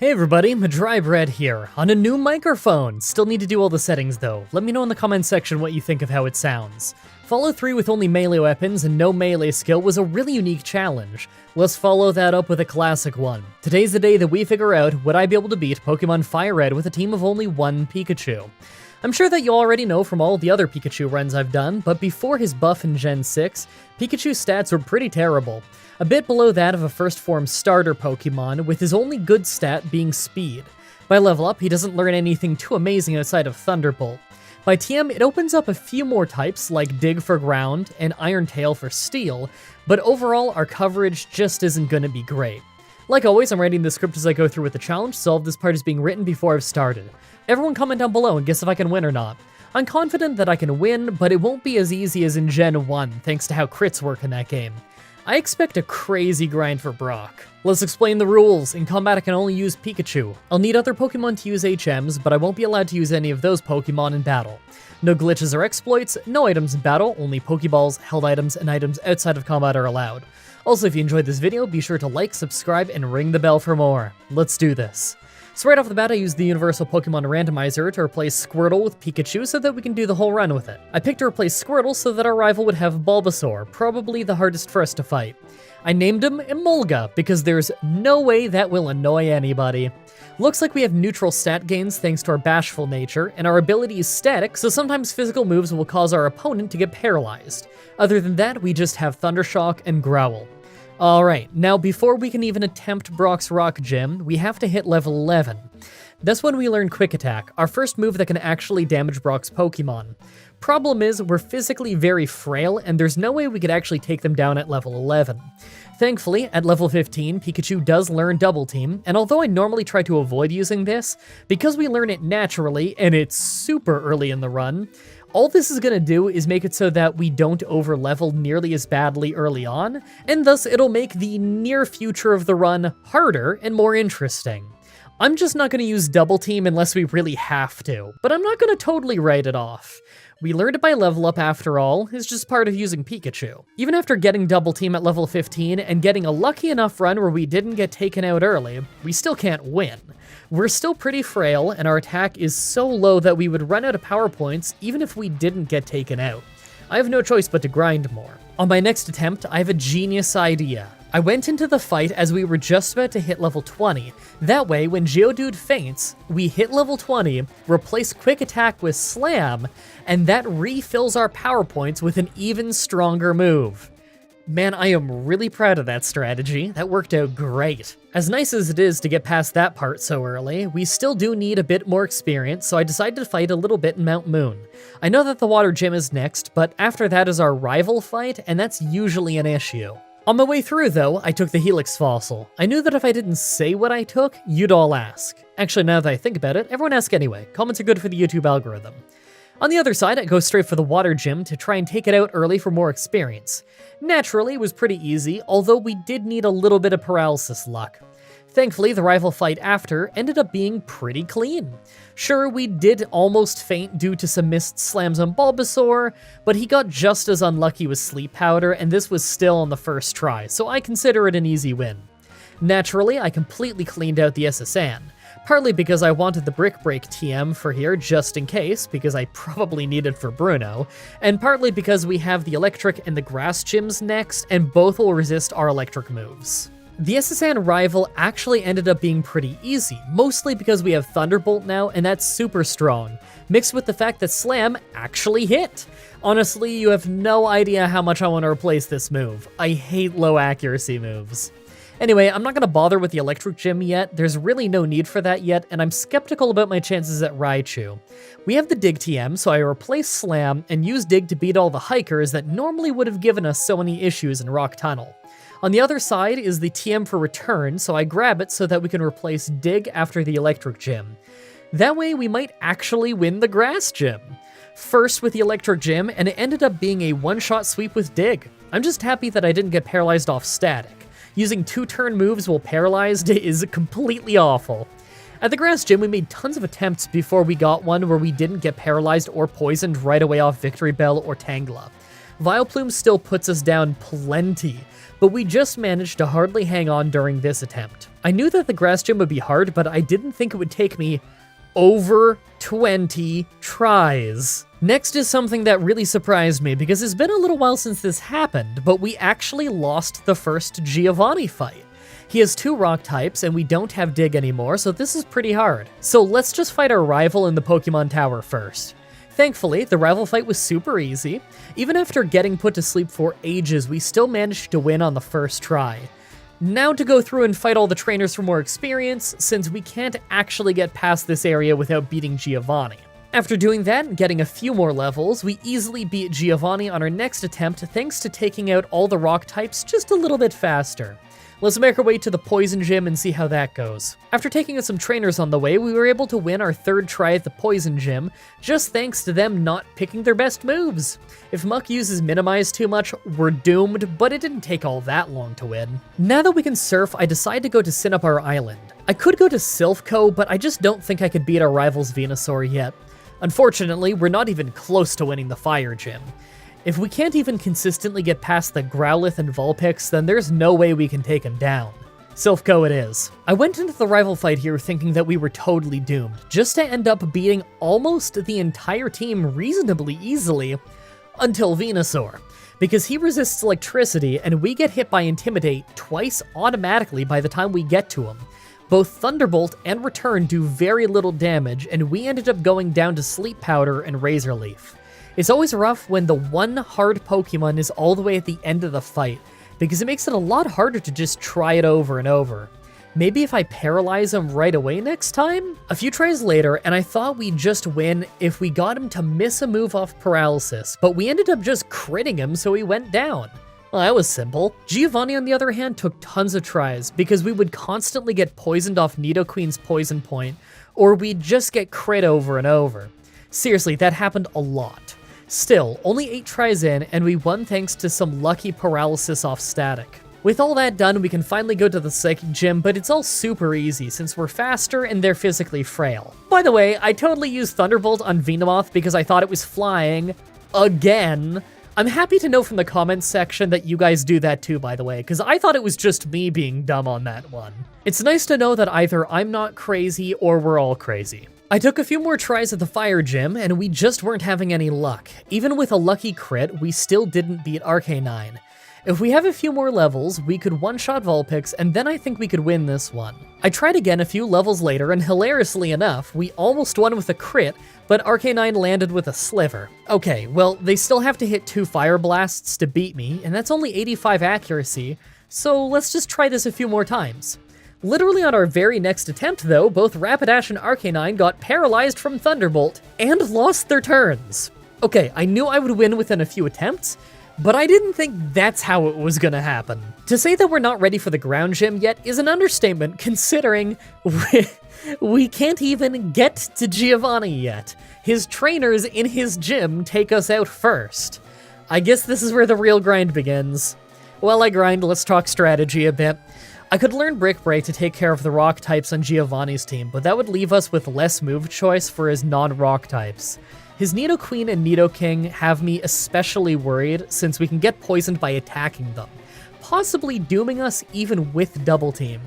Hey everybody, Mah-Dry-Bread here, on a new microphone. Still need to do all the settings though. Let me know in the comments section what you think of how it sounds. Follow 3 with only melee weapons and no melee skill was a really unique challenge. Let's follow that up with a classic one. Today's the day that we figure out would I be able to beat Pokemon Fire Red with a team of only one Pikachu. I'm sure that you already know from all the other Pikachu runs I've done, but before his buff in Gen 6, Pikachu's stats were pretty terrible. A bit below that of a first form starter Pokemon, with his only good stat being speed. By level up, he doesn't learn anything too amazing outside of Thunderbolt. By TM, it opens up a few more types like Dig for Ground and Iron Tail for Steel, but overall our coverage just isn't going to be great. Like always, I'm writing the script as I go through with the challenge, so all of this part is being written before I've started. Everyone comment down below and guess if I can win or not. I'm confident that I can win, but it won't be as easy as in Gen 1, thanks to how crits work in that game. I expect a crazy grind for Brock. Let's explain the rules. In combat, I can only use Pikachu. I'll need other Pokemon to use HMs, but I won't be allowed to use any of those Pokemon in battle. No glitches or exploits, no items in battle, only Pokeballs, held items, and items outside of combat are allowed. Also, if you enjoyed this video, be sure to like, subscribe, and ring the bell for more. Let's do this. So right off the bat, I used the Universal Pokemon Randomizer to replace Squirtle with Pikachu so that we can do the whole run with it. I picked to replace Squirtle so that our rival would have Bulbasaur, probably the hardest for us to fight. I named him Emolga because there's no way that will annoy anybody. Looks like we have neutral stat gains thanks to our bashful nature, and our ability is static, so sometimes physical moves will cause our opponent to get paralyzed. Other than that, we just have Thundershock and Growl. Alright, now before we can even attempt Brock's Rock Gym, we have to hit level 11. That's when we learn Quick Attack, our first move that can actually damage Brock's Pokemon. Problem is, we're physically very frail, and there's no way we could actually take them down at level 11. Thankfully, at level 15, Pikachu does learn Double Team, and although I normally try to avoid using this, because we learn it naturally, and it's super early in the run, all this is going to do is make it so that we don't over-level nearly as badly early on, and thus it'll make the near future of the run harder and more interesting. I'm just not going to use Double Team unless we really have to, but I'm not going to totally write it off. We learned it by level up after all, it's just part of using Pikachu. Even after getting Double Team at level 15 and getting a lucky enough run where we didn't get taken out early, we still can't win. We're still pretty frail, and our attack is so low that we would run out of power points even if we didn't get taken out. I have no choice but to grind more. On my next attempt, I have a genius idea. I went into the fight as we were just about to hit level 20. That way, when Geodude faints, we hit level 20, replace Quick Attack with Slam, and that refills our power points with an even stronger move. Man, I am really proud of that strategy. That worked out great. As nice as it is to get past that part so early, we still do need a bit more experience, so I decided to fight a little bit in Mount Moon. I know that the Water Gym is next, but after that is our rival fight, and that's usually an issue. On my way through, though, I took the Helix Fossil. I knew that if I didn't say what I took, you'd all ask. Actually, now that I think about it, everyone ask anyway. Comments are good for the YouTube algorithm. On the other side, I go straight for the Water Gym to try and take it out early for more experience. Naturally, it was pretty easy, although we did need a little bit of paralysis luck. Thankfully, the rival fight after ended up being pretty clean. Sure, we did almost faint due to some missed slams on Bulbasaur, but he got just as unlucky with Sleep Powder, and this was still on the first try, so I consider it an easy win. Naturally, I completely cleaned out the SSN, partly because I wanted the Brick Break TM for here just in case, because I probably need it for Bruno, and partly because we have the Electric and the Grass Gyms next, and both will resist our electric moves. The SSN rival actually ended up being pretty easy, mostly because we have Thunderbolt now, and that's super strong, mixed with the fact that Slam actually hit. Honestly, you have no idea how much I want to replace this move. I hate low accuracy moves. Anyway, I'm not going to bother with the Electric Gym yet, there's really no need for that yet, and I'm skeptical about my chances at Raichu. We have the Dig TM, so I replace Slam and use Dig to beat all the hikers that normally would have given us so many issues in Rock Tunnel. On the other side is the TM for Return, so I grab it so that we can replace Dig after the Electric Gym. That way we might actually win the Grass Gym. First with the Electric Gym, and it ended up being a one-shot sweep with Dig. I'm just happy that I didn't get paralyzed off static. Using 2-turn moves while paralyzed is completely awful. At the Grass Gym, we made tons of attempts before we got one where we didn't get paralyzed or poisoned right away off Victory Bell or Tangela. Vileplume still puts us down plenty, but we just managed to hardly hang on during this attempt. I knew that the grass gym would be hard, but I didn't think it would take me over 20 tries. Next is something that really surprised me because it's been a little while since this happened, but we actually lost the first Giovanni fight. He has 2 rock types and we don't have dig anymore, so this is pretty hard. So let's just fight our rival in the Pokemon Tower first. Thankfully, the rival fight was super easy. Even after getting put to sleep for ages, we still managed to win on the first try. Now to go through and fight all the trainers for more experience, since we can't actually get past this area without beating Giovanni. After doing that and getting a few more levels, we easily beat Giovanni on our next attempt thanks to taking out all the rock types just a little bit faster. Let's make our way to the Poison Gym and see how that goes. After taking out some trainers on the way, we were able to win our 3rd try at the Poison Gym, just thanks to them not picking their best moves. If Muck uses Minimize too much, we're doomed, but it didn't take all that long to win. Now that we can surf, I decide to go to Cinnabar Island. I could go to Silphco, but I just don't think I could beat our rival's Venusaur yet. Unfortunately, we're not even close to winning the Fire Gym. If we can't even consistently get past the Growlithe and Vulpix, then there's no way we can take him down. Silphco it is. I went into the rival fight here thinking that we were totally doomed, just to end up beating almost the entire team reasonably easily, until Venusaur. Because he resists electricity, and we get hit by Intimidate twice automatically by the time we get to him. Both Thunderbolt and Return do very little damage, and we ended up going down to Sleep Powder and Razor Leaf. It's always rough when the one hard Pokemon is all the way at the end of the fight, because it makes it a lot harder to just try it over and over. Maybe if I paralyze him right away next time? A few tries later, and I thought we'd just win if we got him to miss a move off Paralysis, but we ended up just critting him so he went down. Well, that was simple. Giovanni, on the other hand, took tons of tries, because we would constantly get poisoned off Nidoqueen's Poison Point, or we'd just get crit over and over. Seriously, that happened a lot. Still, only 8 tries in, and we won thanks to some lucky paralysis off Static. With all that done, we can finally go to the Psychic Gym, but it's all super easy since we're faster and they're physically frail. By the way, I totally used Thunderbolt on Venomoth because I thought it was flying. Again. I'm happy to know from the comments section that you guys do that too, by the way, because I thought it was just me being dumb on that one. It's nice to know that either I'm not crazy or we're all crazy. I took a few more tries at the Fire Gym, and we just weren't having any luck. Even with a lucky crit, we still didn't beat Arcanine. If we have a few more levels, we could one-shot Vulpix, and then I think we could win this one. I tried again a few levels later, and hilariously enough, we almost won with a crit, but Arcanine landed with a Sliver. Okay, well, they still have to hit 2 Fire Blasts to beat me, and that's only 85 accuracy, so let's just try this a few more times. Literally on our very next attempt, though, both Rapidash and Arcanine got paralyzed from Thunderbolt and lost their turns. Okay, I knew I would win within a few attempts, but I didn't think that's how it was gonna happen. To say that we're not ready for the ground gym yet is an understatement, considering we can't even get to Giovanni yet. His trainers in his gym take us out first. I guess this is where the real grind begins. While I grind, let's talk strategy a bit. I could learn Brick Break to take care of the rock types on Giovanni's team, but that would leave us with less move choice for his non-rock types. His Nidoqueen and Nidoking have me especially worried since we can get poisoned by attacking them, possibly dooming us even with Double Team.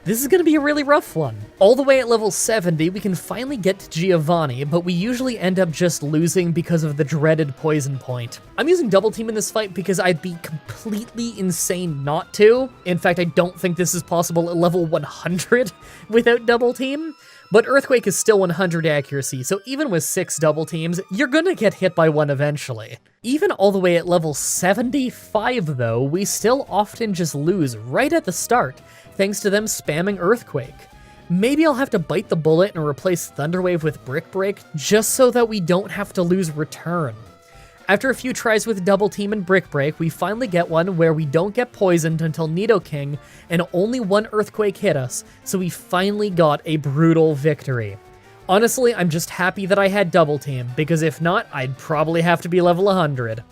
This is going to be a really rough one. All the way at level 70, we can finally get to Giovanni, but we usually end up just losing because of the dreaded Poison Point. I'm using Double Team in this fight because I'd be completely insane not to. In fact, I don't think this is possible at level 100 without Double Team. But Earthquake is still 100 accuracy, so even with 6 double teams, you're gonna get hit by one eventually. Even all the way at level 75 though, we still often just lose right at the start, thanks to them spamming Earthquake. Maybe I'll have to bite the bullet and replace Thunderwave with Brick Break, just so that we don't have to lose Return. After a few tries with Double Team and Brick Break, we finally get one where we don't get poisoned until Nidoking, and only one Earthquake hit us, so we finally got a brutal victory. Honestly, I'm just happy that I had Double Team, because if not, I'd probably have to be level 100.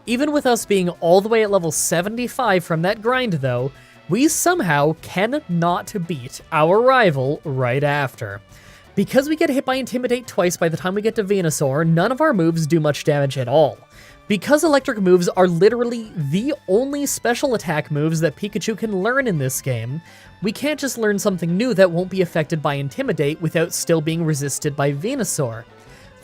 Even with us being all the way at level 75 from that grind though, we somehow cannot beat our rival right after. Because we get hit by Intimidate twice by the time we get to Venusaur, none of our moves do much damage at all. Because electric moves are literally the only special attack moves that Pikachu can learn in this game, we can't just learn something new that won't be affected by Intimidate without still being resisted by Venusaur.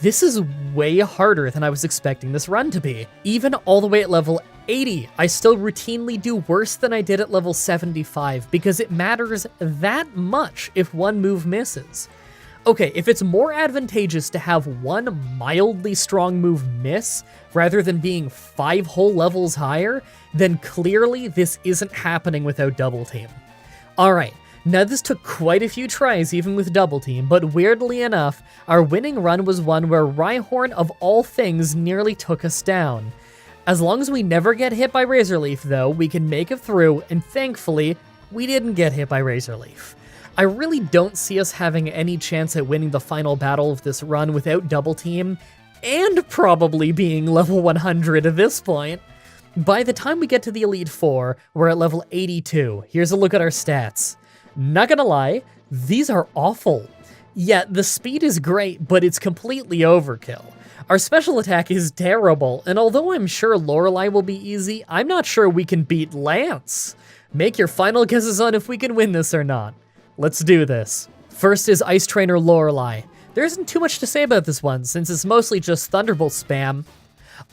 This is way harder than I was expecting this run to be. Even all the way at level 80, I still routinely do worse than I did at level 75 because it matters that much if one move misses. Okay, if it's more advantageous to have one mildly strong move miss rather than being 5 whole levels higher, then clearly this isn't happening without Double Team. Alright, now this took quite a few tries even with Double Team, but weirdly enough, our winning run was one where Rhyhorn of all things nearly took us down. As long as we never get hit by Razor Leaf though, we can make it through, and thankfully, we didn't get hit by Razor Leaf. I really don't see us having any chance at winning the final battle of this run without Double Team, and probably being level 100 at this point. By the time we get to the Elite Four, we're at level 82. Here's a look at our stats. Not gonna lie, these are awful. Yeah, the speed is great, but it's completely overkill. Our special attack is terrible, and although I'm sure Lorelei will be easy, I'm not sure we can beat Lance. Make your final guesses on if we can win this or not. Let's do this. First is Ice Trainer Lorelei. There isn't too much to say about this one, since it's mostly just Thunderbolt spam.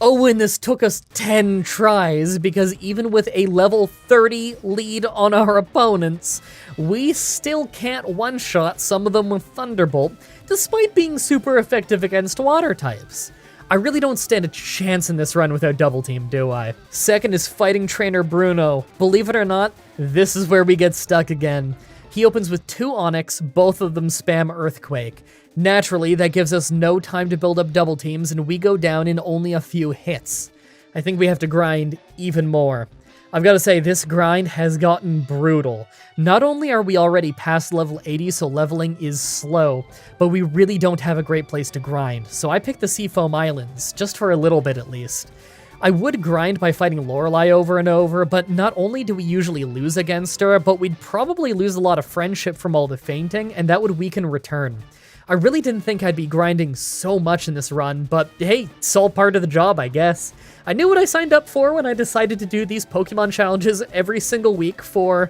Oh, and this took us 10 tries, because even with a level 30 lead on our opponents, we still can't one-shot some of them with Thunderbolt, despite being super effective against water types. I really don't stand a chance in this run without Double Team, do I? Second is Fighting Trainer Bruno. Believe it or not, this is where we get stuck again. He opens with 2 Onyx, both of them spam Earthquake. Naturally, that gives us no time to build up Double Teams, and we go down in only a few hits. I think we have to grind even more. I've got to say, this grind has gotten brutal. Not only are we already past level 80, so leveling is slow, but we really don't have a great place to grind, so I picked the Seafoam Islands, just for a little bit at least. I would grind by fighting Lorelei over and over, but not only do we usually lose against her, but we'd probably lose a lot of friendship from all the fainting, and that would weaken return. I really didn't think I'd be grinding so much in this run, but hey, it's all part of the job, I guess. I knew what I signed up for when I decided to do these Pokemon challenges every single week for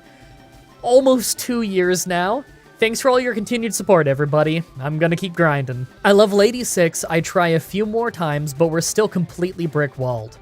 almost 2 years now. Thanks for all your continued support, everybody. I'm gonna keep grinding. At level 86, I try a few more times, but we're still completely brick-walled.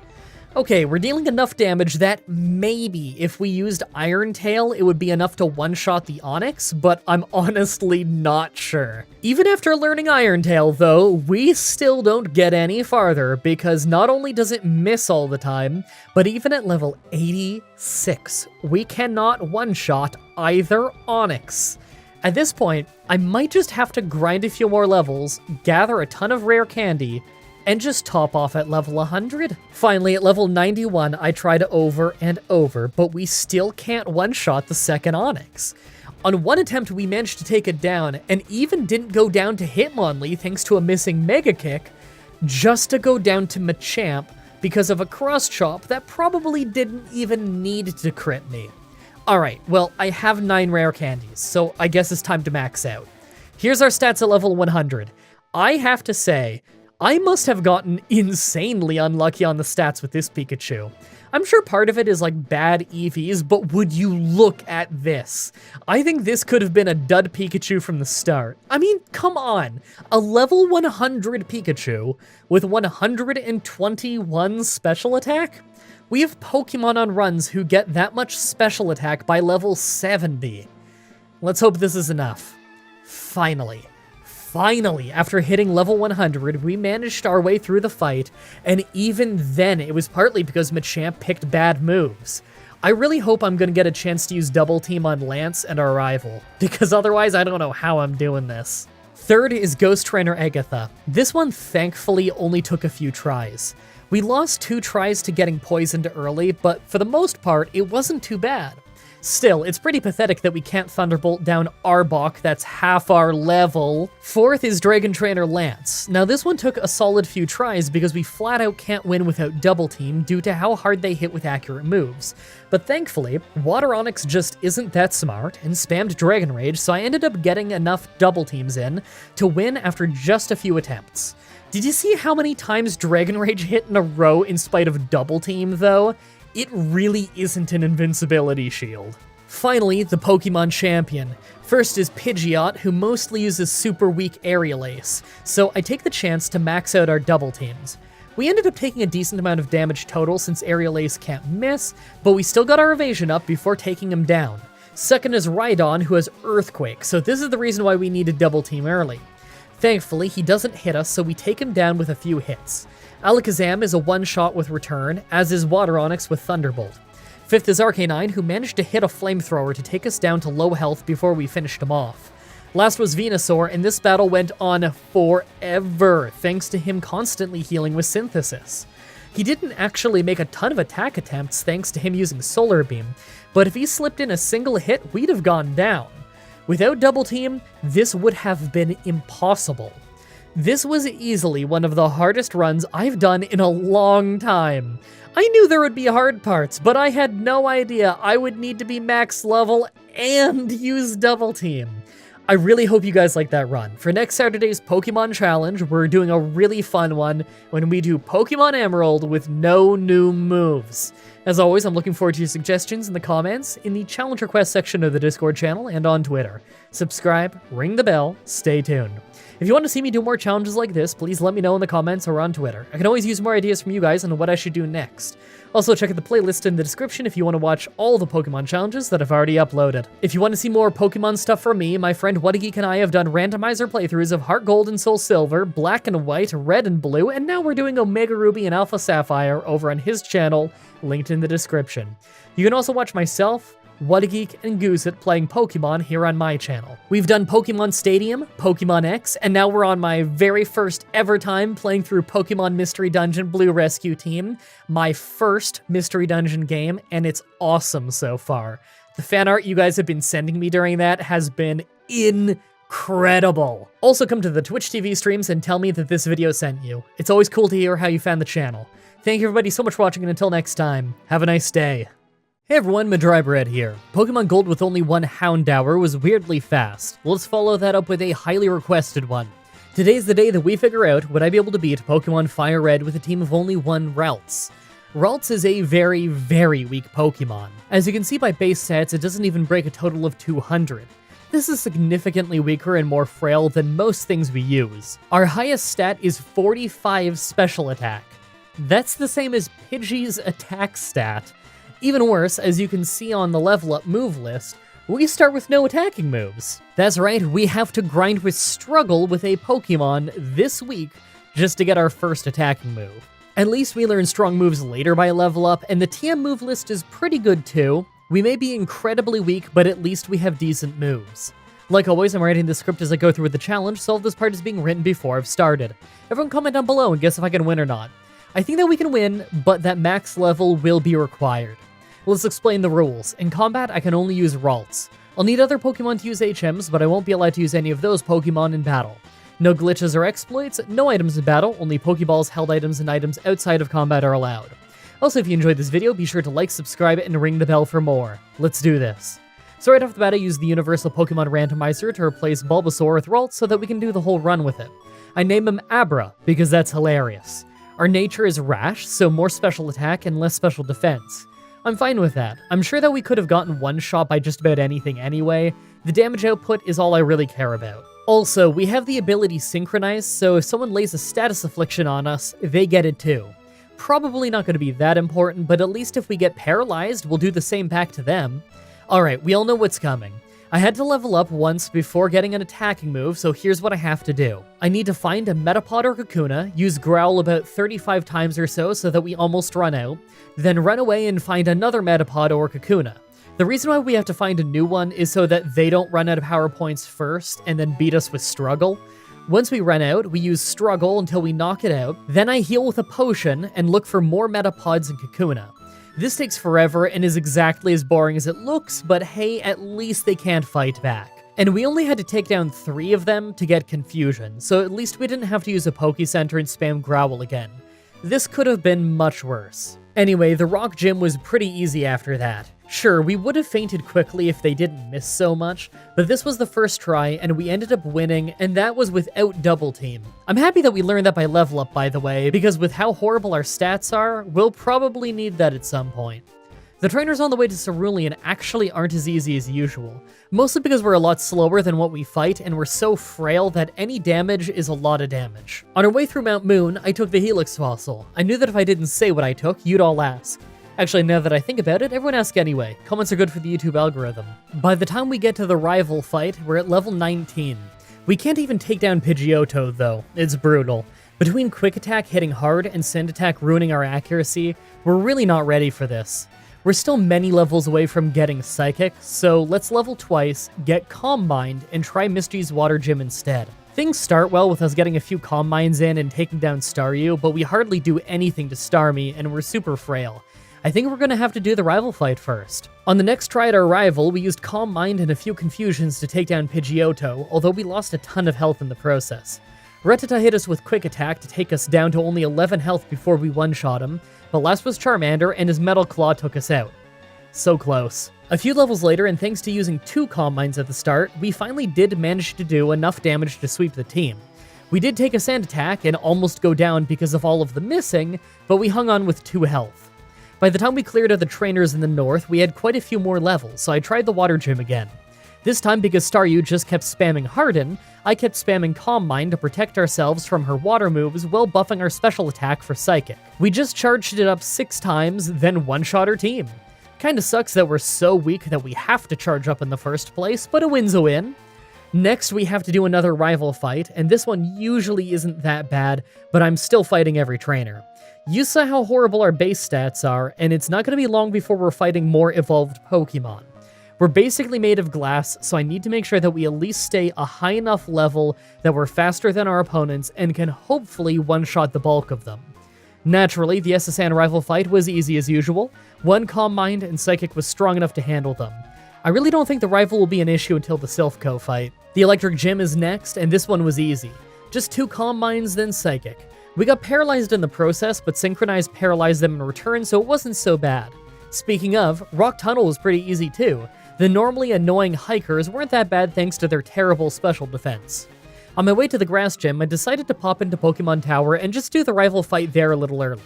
Okay, we're dealing enough damage that maybe if we used Iron Tail, it would be enough to one-shot the Onix, but I'm honestly not sure. Even after learning Iron Tail, though, we still don't get any farther, because not only does it miss all the time, but even at level 86, we cannot one-shot either Onix. At this point, I might just have to grind a few more levels, gather a ton of rare candy, and just top off at level 100. Finally, at level 91, I tried over and over, but we still can't one-shot the second Onix. On one attempt, we managed to take it down, and even didn't go down to Hitmonlee thanks to a missing Mega Kick, just to go down to Machamp because of a Cross Chop that probably didn't even need to crit me. Alright, well, I have 9 rare candies, so I guess it's time to max out. Here's our stats at level 100. I have to say, I must have gotten insanely unlucky on the stats with this Pikachu. I'm sure part of it is like bad EVs, but would you look at this? I think this could have been a dud Pikachu from the start. I mean, come on. A level 100 Pikachu with 121 special attack? We have Pokemon on runs who get that much special attack by level 70. Let's hope this is enough. Finally, after hitting level 100, we managed our way through the fight, and even then, it was partly because Machamp picked bad moves. I really hope I'm gonna get a chance to use Double Team on Lance and our rival, because otherwise I don't know how I'm doing this. Third is Ghost Trainer Agatha. This one thankfully only took a few tries. We lost 2 tries to getting poisoned early, but for the most part, it wasn't too bad. Still, it's pretty pathetic that we can't Thunderbolt down Arbok, that's half our level. Fourth is Dragon Trainer Lance. Now this one took a solid few tries because we flat out can't win without Double Team due to how hard they hit with accurate moves. But thankfully, Water Onix just isn't that smart and spammed Dragon Rage, so I ended up getting enough Double Teams in to win after just a few attempts. Did you see how many times Dragon Rage hit in a row in spite of Double Team though? It really isn't an invincibility shield. Finally, the Pokemon champion. First is Pidgeot, who mostly uses super weak Aerial Ace, so I take the chance to max out our Double Teams. We ended up taking a decent amount of damage total since Aerial Ace can't miss, but we still got our evasion up before taking him down. Second is Rhydon, who has Earthquake, so this is the reason why we needed Double Team early. Thankfully, he doesn't hit us, so we take him down with a few hits. Alakazam is a one-shot with Return, as is Water Onix with Thunderbolt. Fifth is Arcanine, who managed to hit a Flamethrower to take us down to low health before we finished him off. Last was Venusaur, and this battle went on forever, thanks to him constantly healing with Synthesis. He didn't actually make a ton of attack attempts thanks to him using Solar Beam, but if he slipped in a single hit, we'd have gone down. Without Double Team, this would have been impossible. This was easily one of the hardest runs I've done in a long time. I knew there would be hard parts, but I had no idea I would need to be max level and use Double Team. I really hope you guys like that run. For next Saturday's Pokemon Challenge, we're doing a really fun one when we do Pokemon Emerald with no new moves. As always, I'm looking forward to your suggestions in the comments, in the challenge request section of the Discord channel, and on Twitter. Subscribe, ring the bell, stay tuned. If you want to see me do more challenges like this, please let me know in the comments or on Twitter. I can always use more ideas from you guys on what I should do next. Also, check out the playlist in the description if you want to watch all the Pokemon challenges that I've already uploaded. If you want to see more Pokemon stuff from me, my friend WhataGeek and I have done randomizer playthroughs of Heart Gold and Soul Silver, Black and White, Red and Blue, and now we're doing Omega Ruby and Alpha Sapphire over on his channel, linked in the description. You can also watch myself, WhataGeek, and Goozit playing Pokemon here on my channel. We've done Pokemon Stadium, Pokemon X, and now we're on my very first ever time playing through Pokemon Mystery Dungeon Blue Rescue Team, my first Mystery Dungeon game, and it's awesome so far. The fan art you guys have been sending me during that has been incredible. Also come to the Twitch TV streams and tell me that this video sent you. It's always cool to hear how you found the channel. Thank you everybody so much for watching, and until next time, have a nice day. Hey everyone, Mah-Dry-Bread here. Pokemon Gold with only one Houndour was weirdly fast. Let's follow that up with a highly requested one. Today's the day that we figure out would I be able to beat Pokemon Fire Red with a team of only one Ralts. Ralts is a very, very weak Pokemon. As you can see by base stats, it doesn't even break a total of 200. This is significantly weaker and more frail than most things we use. Our highest stat is 45 special attack. That's the same as Pidgey's attack stat. Even worse, as you can see on the level up move list, we start with no attacking moves. That's right, we have to grind with Struggle with a Pokemon this week just to get our first attacking move. At least we learn strong moves later by level up, and the TM move list is pretty good too. We may be incredibly weak, but at least we have decent moves. Like always, I'm writing the script as I go through with the challenge, so this part is being written before I've started. Everyone comment down below and guess if I can win or not. I think that we can win, but that max level will be required. Let's explain the rules. In combat, I can only use Ralts. I'll need other Pokemon to use HMs, but I won't be allowed to use any of those Pokemon in battle. No glitches or exploits, no items in battle, only Pokeballs, held items, and items outside of combat are allowed. Also, if you enjoyed this video, be sure to like, subscribe, and ring the bell for more. Let's do this. So right off the bat, I use the Universal Pokemon Randomizer to replace Bulbasaur with Ralts so that we can do the whole run with it. I name him Abra, because that's hilarious. Our nature is Rash, so more special attack and less special defense. I'm fine with that. I'm sure that we could have gotten one shot by just about anything anyway. The damage output is all I really care about. Also, we have the ability Synchronize, so if someone lays a status affliction on us, they get it too. Probably not going to be that important, but at least if we get paralyzed, we'll do the same back to them. Alright, we all know what's coming. I had to level up once before getting an attacking move, so here's what I have to do. I need to find a Metapod or Kakuna, use Growl about 35 times or so that we almost run out, then run away and find another Metapod or Kakuna. The reason why we have to find a new one is so that they don't run out of power points first and then beat us with Struggle. Once we run out, we use Struggle until we knock it out, then I heal with a potion and look for more Metapods and Kakuna. This takes forever and is exactly as boring as it looks, but hey, at least they can't fight back. And we only had to take down 3 of them to get confusion, so at least we didn't have to use a Poke Center and spam Growl again. This could have been much worse. Anyway, the rock gym was pretty easy after that. Sure, we would have fainted quickly if they didn't miss so much, but this was the first try and we ended up winning, and that was without double team. I'm happy that we learned that by level up, by the way, because with how horrible our stats are, we'll probably need that at some point. The trainers on the way to Cerulean actually aren't as easy as usual, mostly because we're a lot slower than what we fight and we're so frail that any damage is a lot of damage. On our way through Mount Moon, I took the Helix Fossil. I knew that if I didn't say what I took, you'd all ask. Actually, now that I think about it, everyone ask anyway. Comments are good for the YouTube algorithm. By the time we get to the rival fight, we're at level 19. We can't even take down Pidgeotto though, it's brutal. Between Quick Attack hitting hard and Sand Attack ruining our accuracy, we're really not ready for this. We're still many levels away from getting Psychic, so let's level twice, get Calm Mind, and try Misty's Water Gym instead. Things start well with us getting a few Calm Minds in and taking down Staryu, but we hardly do anything to Starmie, and we're super frail. I think we're gonna have to do the rival fight first. On the next try at our rival, we used Calm Mind and a few Confusions to take down Pidgeotto, although we lost a ton of health in the process. Rattata hit us with Quick Attack to take us down to only 11 health before we one-shot him, but last was Charmander and his Metal Claw took us out. So close. A few levels later, and thanks to using 2 Calm Minds at the start, we finally did manage to do enough damage to sweep the team. We did take a Sand Attack and almost go down because of all of the missing, but we hung on with 2 health. By the time we cleared out the trainers in the north, we had quite a few more levels, so I tried the Water Gym again. This time, because Staryu just kept spamming Harden, I kept spamming Calm Mind to protect ourselves from her water moves while buffing our special attack for Psychic. We just charged it up 6 times, then one-shot her team. Kinda sucks that we're so weak that we have to charge up in the first place, but a win's a win. Next, we have to do another rival fight, and this one usually isn't that bad, but I'm still fighting every trainer. You saw how horrible our base stats are, and it's not going to be long before we're fighting more evolved Pokemon. We're basically made of glass, so I need to make sure that we at least stay a high enough level that we're faster than our opponents and can hopefully one-shot the bulk of them. Naturally, the SSN rival fight was easy as usual. 1 Calm Mind and Psychic was strong enough to handle them. I really don't think the rival will be an issue until the Silph fight. The Electric Gym is next, and this one was easy. Just 2 Calm Minds, then Psychic. We got paralyzed in the process, but Synchronized paralyzed them in return, so it wasn't so bad. Speaking of, Rock Tunnel was pretty easy too. The normally annoying hikers weren't that bad thanks to their terrible special defense. On my way to the Grass Gym, I decided to pop into Pokemon Tower and just do the rival fight there a little early.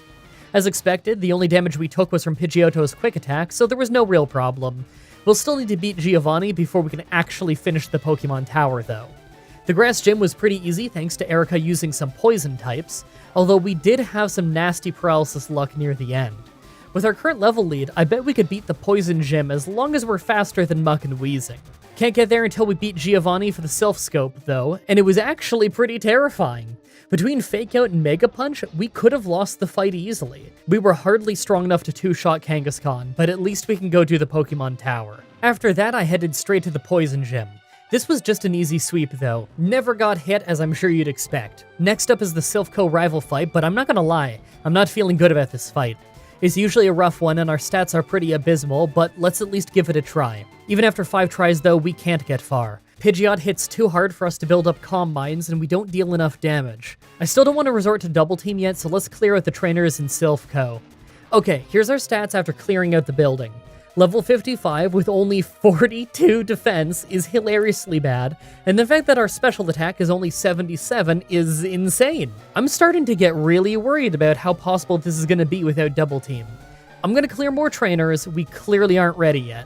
As expected, the only damage we took was from Pidgeotto's Quick Attack, so there was no real problem. We'll still need to beat Giovanni before we can actually finish the Pokemon Tower though. The Grass Gym was pretty easy thanks to Erica using some poison types, although we did have some nasty paralysis luck near the end. With our current level lead, I bet we could beat the Poison Gym as long as we're faster than Muck and Weezing. Can't get there until we beat Giovanni for the Silph though, and it was actually pretty terrifying. Between Fake Out and Mega Punch, we could have lost the fight easily. We were hardly strong enough to two-shot Kangaskhan, but at least we can go do the Pokemon Tower. After that, I headed straight to the Poison Gym. This was just an easy sweep though. Never got hit, as I'm sure you'd expect. Next up is the Silph rival fight, but I'm not gonna lie, I'm not feeling good about this fight. It's usually a rough one and our stats are pretty abysmal, but let's at least give it a try. Even after 5 tries though, we can't get far. Pidgeot hits too hard for us to build up Calm Minds, and we don't deal enough damage. I still don't want to resort to Double Team yet, so let's clear out the trainers in Silph. Okay, here's our stats after clearing out the building. Level 55 with only 42 defense is hilariously bad, and the fact that our special attack is only 77 is insane. I'm starting to get really worried about how possible this is going to be without Double Team. I'm going to clear more trainers, we clearly aren't ready yet.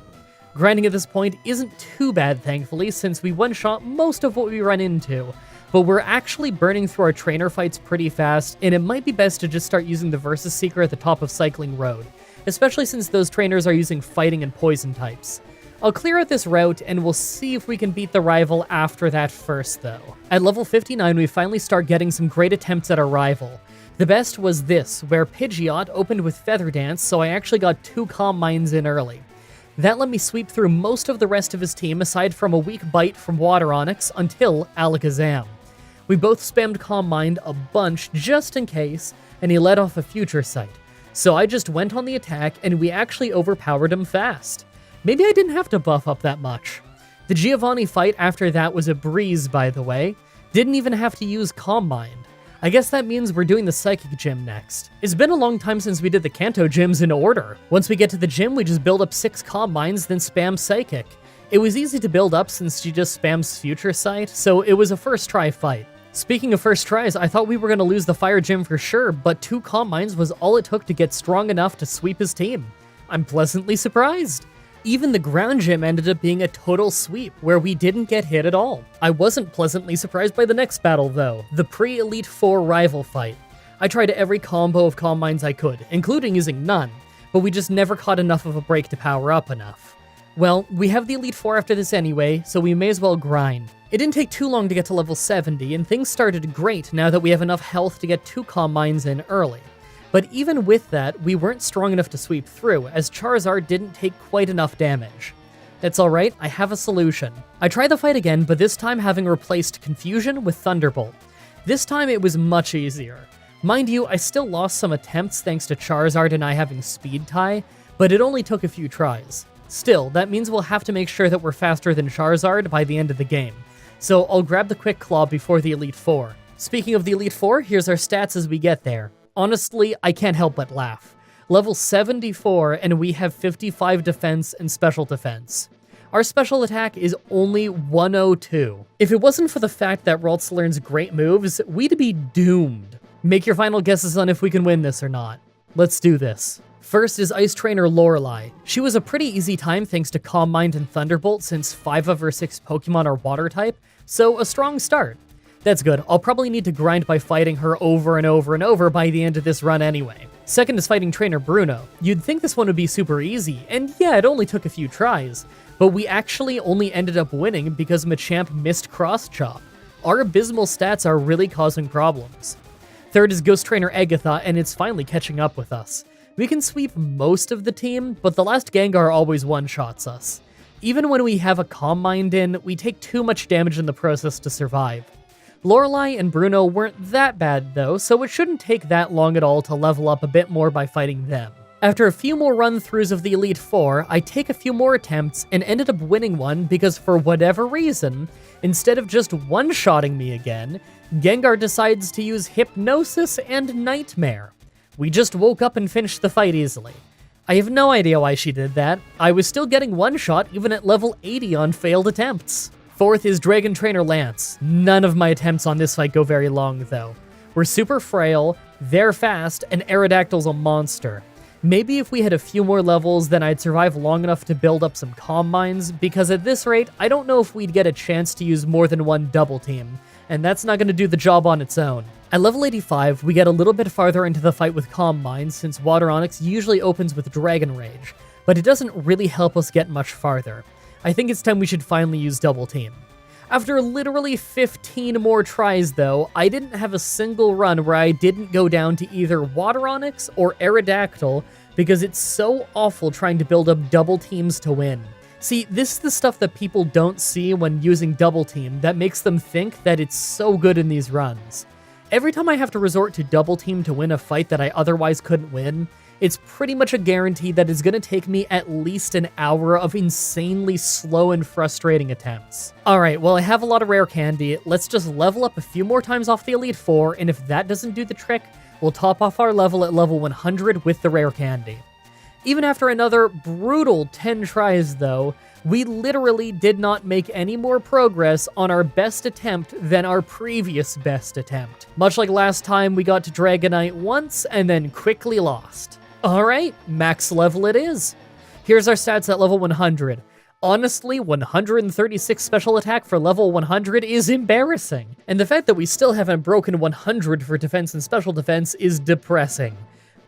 Grinding at this point isn't too bad, thankfully, since we one-shot most of what we run into, but we're actually burning through our trainer fights pretty fast, and it might be best to just start using the Versus Seeker at the top of Cycling Road, especially since those trainers are using fighting and poison types. I'll clear out this route, and we'll see if we can beat the rival after that first, though. At level 59, we finally start getting some great attempts at our rival. The best was this, where Pidgeot opened with Feather Dance, so I actually got 2 Calm Minds in early. That let me sweep through most of the rest of his team aside from a weak bite from Water Onix until Alakazam. We both spammed Calm Mind a bunch just in case, and he let off a Future Sight. So I just went on the attack and we actually overpowered him fast. Maybe I didn't have to buff up that much. The Giovanni fight after that was a breeze, by the way. Didn't even have to use Calm Mind. I guess that means we're doing the Psychic Gym next. It's been a long time since we did the Kanto gyms in order. Once we get to the gym, we just build up 6 Calm Minds, then spam Psychic. It was easy to build up since she just spams Future Sight, so it was a first try fight. Speaking of first tries, I thought we were going to lose the Fire Gym for sure, but 2 Calm Minds was all it took to get strong enough to sweep his team. I'm pleasantly surprised. Even the ground gym ended up being a total sweep, where we didn't get hit at all. I wasn't pleasantly surprised by the next battle though, the pre-Elite 4 rival fight. I tried every combo of Calm Minds I could, including using none, but we just never caught enough of a break to power up enough. Well, we have the Elite 4 after this anyway, so we may as well grind. It didn't take too long to get to level 70, and things started great now that we have enough health to get 2 Calm Minds in early. But even with that, we weren't strong enough to sweep through, as Charizard didn't take quite enough damage. That's alright, I have a solution. I tried the fight again, but this time having replaced Confusion with Thunderbolt. This time it was much easier. Mind you, I still lost some attempts thanks to Charizard and I having Speed Tie, but it only took a few tries. Still, that means we'll have to make sure that we're faster than Charizard by the end of the game. So I'll grab the Quick Claw before the Elite 4. Speaking of the Elite 4, here's our stats as we get there. Honestly, I can't help but laugh. Level 74, and we have 55 defense and special defense. Our special attack is only 102. If it wasn't for the fact that Ralts learns great moves, we'd be doomed. Make your final guesses on if we can win this or not. Let's do this. First is Ice Trainer Lorelei. She was a pretty easy time thanks to Calm Mind and Thunderbolt since 5 of her 6 Pokemon are Water type, so a strong start. That's good, I'll probably need to grind by fighting her over and over and over by the end of this run anyway. Second is fighting Trainer Bruno. You'd think this one would be super easy, and yeah, it only took a few tries, but we actually only ended up winning because Machamp missed Cross Chop. Our abysmal stats are really causing problems. Third is Ghost Trainer Agatha, and it's finally catching up with us. We can sweep most of the team, but the last Gengar always one-shots us. Even when we have a Calm Mind in, we take too much damage in the process to survive. Lorelei and Bruno weren't that bad though, so it shouldn't take that long at all to level up a bit more by fighting them. After a few more run-throughs of the Elite 4, I take a few more attempts and ended up winning one because for whatever reason, instead of just one-shotting me again, Gengar decides to use Hypnosis and Nightmare. We just woke up and finished the fight easily. I have no idea why she did that. I was still getting one-shot even at level 80 on failed attempts. Fourth is Dragon Trainer Lance. None of my attempts on this fight go very long though. We're super frail, they're fast, and Aerodactyl's a monster. Maybe if we had a few more levels, then I'd survive long enough to build up some Calm Minds, because at this rate, I don't know if we'd get a chance to use more than one double team, and that's not going to do the job on its own. At level 85, we get a little bit farther into the fight with Calm Minds since Water Onix usually opens with Dragon Rage, but it doesn't really help us get much farther. I think it's time we should finally use Double Team. After literally 15 more tries though, I didn't have a single run where I didn't go down to either Water Onix or Aerodactyl because it's so awful trying to build up double teams to win. See, this is the stuff that people don't see when using Double Team that makes them think that it's so good in these runs. Every time I have to resort to Double Team to win a fight that I otherwise couldn't win, it's pretty much a guarantee that it's going to take me at least an hour of insanely slow and frustrating attempts. Alright, well I have a lot of rare candy, let's just level up a few more times off the Elite 4, and if that doesn't do the trick, we'll top off our level at level 100 with the rare candy. Even after another brutal 10 tries though, we literally did not make any more progress on our best attempt than our previous best attempt. Much like last time, we got to Dragonite once and then quickly lost. Alright, max level it is. Here's our stats at level 100. Honestly, 136 special attack for level 100 is embarrassing. And the fact that we still haven't broken 100 for defense and special defense is depressing.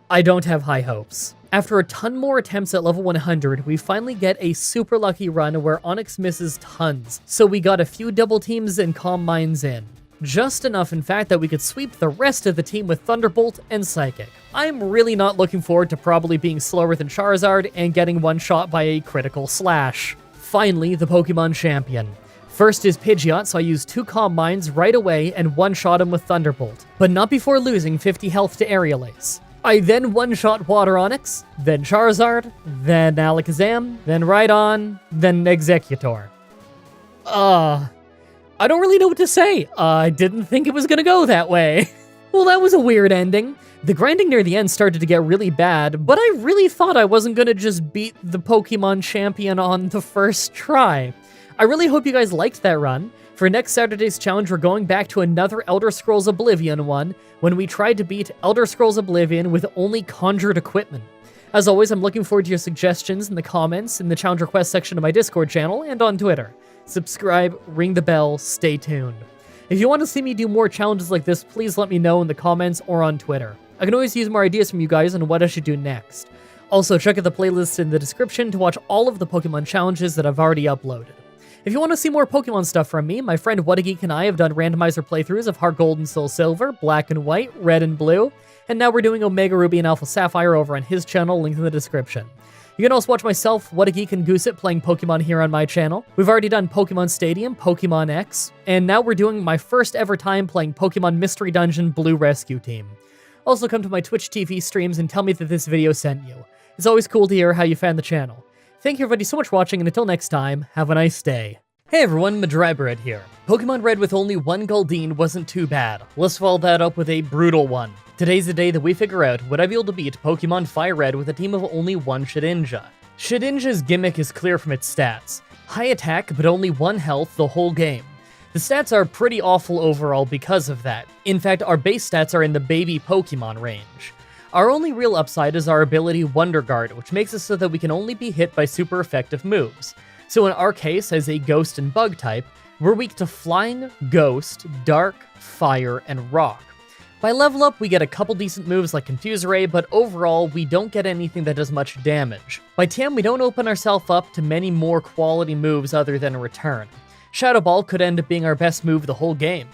I don't have high hopes. After a ton more attempts at level 100, we finally get a super lucky run where Onix misses tons, so we got a few double teams and Calm Minds in. Just enough, in fact, that we could sweep the rest of the team with Thunderbolt and Psychic. I'm really not looking forward to probably being slower than Charizard and getting one shot by a critical slash. Finally, the Pokemon champion. First is Pidgeot, so I used 2 Calm Minds right away and one-shot him with Thunderbolt, but not before losing 50 health to Aerial Ace. I then one-shot Water Onix, then Charizard, then Alakazam, then Rhydon, then Executor. I don't really know what to say. I didn't think it was gonna go that way. Well, that was a weird ending. The grinding near the end started to get really bad, but I really thought I wasn't gonna just beat the Pokemon champion on the first try. I really hope you guys liked that run. For next Saturday's challenge, we're going back to another Elder Scrolls Oblivion one, when we tried to beat Elder Scrolls Oblivion with only conjured equipment. As always, I'm looking forward to your suggestions in the comments, in the challenge request section of my Discord channel, and on Twitter. Subscribe, ring the bell, stay tuned. If you want to see me do more challenges like this, please let me know in the comments or on Twitter. I can always use more ideas from you guys on what I should do next. Also, check out the playlist in the description to watch all of the Pokemon challenges that I've already uploaded. If you want to see more Pokemon stuff from me, my friend Whatageek and I have done randomizer playthroughs of Heart Gold and Soul Silver, Black and White, Red and Blue, and now we're doing Omega Ruby and Alpha Sapphire over on his channel, linked in the description. You can also watch myself, Whatageek, and Goosit playing Pokemon here on my channel. We've already done Pokemon Stadium, Pokemon X, and now we're doing my first ever time playing Pokemon Mystery Dungeon Blue Rescue Team. Also come to my Twitch TV streams and tell me that this video sent you. It's always cool to hear how you found the channel. Thank you everybody so much for watching, and until next time, have a nice day. Hey everyone, Mah-Dry-Bread here. Pokemon Red with only one Goldeen wasn't too bad. Let's follow that up with a brutal one. Today's the day that we figure out would I be able to beat Pokemon Fire Red with a team of only one Shedinja. Shedinja's gimmick is clear from its stats. High attack, but only 1 health the whole game. The stats are pretty awful overall because of that. In fact, our base stats are in the baby Pokemon range. Our only real upside is our ability Wonder Guard, which makes it so that we can only be hit by super effective moves. So in our case, as a Ghost and Bug type, we're weak to Flying, Ghost, Dark, Fire, and Rock. By level up, we get a couple decent moves like Confuse Ray, but overall, we don't get anything that does much damage. By TM, we don't open ourselves up to many more quality moves other than Return. Shadow Ball could end up being our best move the whole game.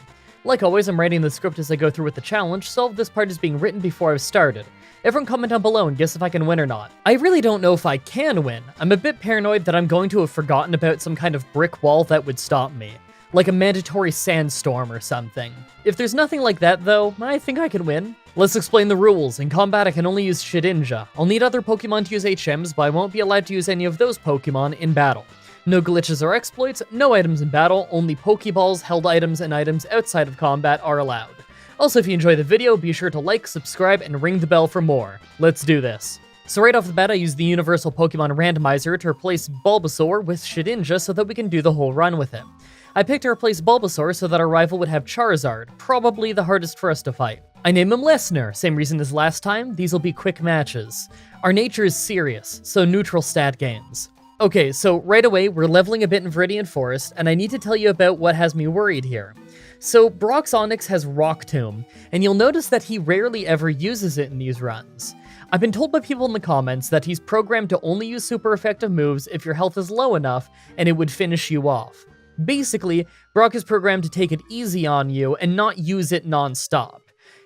Like always, I'm writing the script as I go through with the challenge, so this part is being written before I've started. Everyone comment down below and guess if I can win or not. I really don't know if I can win. I'm a bit paranoid that I'm going to have forgotten about some kind of brick wall that would stop me. Like a mandatory sandstorm or something. If there's nothing like that though, I think I can win. Let's explain the rules. In combat I can only use Shedinja. I'll need other Pokemon to use HMs, but I won't be allowed to use any of those Pokemon in battle. No glitches or exploits, no items in battle, only Pokeballs, held items, and items outside of combat are allowed. Also, if you enjoy the video, be sure to like, subscribe, and ring the bell for more. Let's do this. So right off the bat, I used the Universal Pokemon Randomizer to replace Bulbasaur with Shedinja so that we can do the whole run with him. I picked to replace Bulbasaur so that our rival would have Charizard, probably the hardest for us to fight. I name him Lesnar, same reason as last time, these will be quick matches. Our nature is serious, so neutral stat gains. Okay, so right away, we're leveling a bit in Viridian Forest, and I need to tell you about what has me worried here. So, Brock's Onix has Rock Tomb, and you'll notice that he rarely ever uses it in these runs. I've been told by people in the comments that he's programmed to only use super effective moves if your health is low enough, and it would finish you off. Basically, Brock is programmed to take it easy on you and not use it non-stop.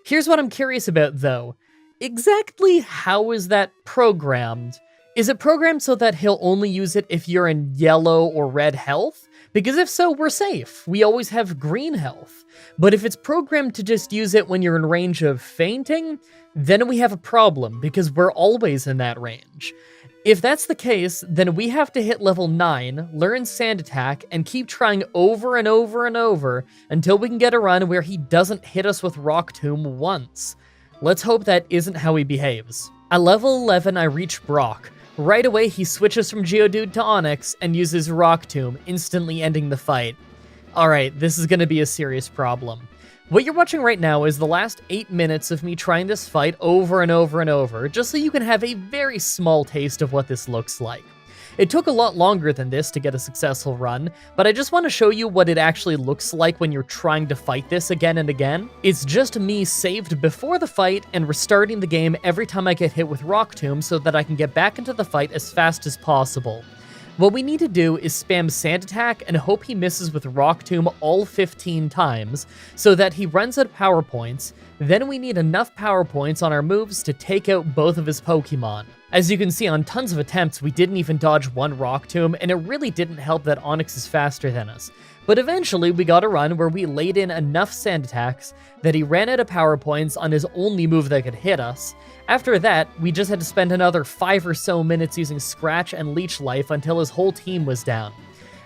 Here's what I'm curious about though. Exactly how is that programmed? Is it programmed so that he'll only use it if you're in yellow or red health? Because if so, we're safe. We always have green health. But if it's programmed to just use it when you're in range of fainting, then we have a problem because we're always in that range. If that's the case, then we have to hit level 9, learn Sand Attack, and keep trying over and over and over until we can get a run where he doesn't hit us with Rock Tomb once. Let's hope that isn't how he behaves. At level 11, I reach Brock. Right away, he switches from Geodude to Onix and uses Rock Tomb, instantly ending the fight. Alright, this is gonna be a serious problem. What you're watching right now is the last 8 minutes of me trying this fight over and over and over, just so you can have a very small taste of what this looks like. It took a lot longer than this to get a successful run, but I just want to show you what it actually looks like when you're trying to fight this again and again. It's just me saved before the fight and restarting the game every time I get hit with Rock Tomb so that I can get back into the fight as fast as possible. What we need to do is spam Sand Attack and hope he misses with Rock Tomb all 15 times, so that he runs out of power points. Then we need enough power points on our moves to take out both of his Pokemon. As you can see, on tons of attempts, we didn't even dodge one Rock Tomb, and it really didn't help that Onix is faster than us. But eventually we got a run where we laid in enough sand attacks that he ran out of power points on his only move that could hit us. After that, we just had to spend another 5 or so minutes using Scratch and Leech Life until his whole team was down.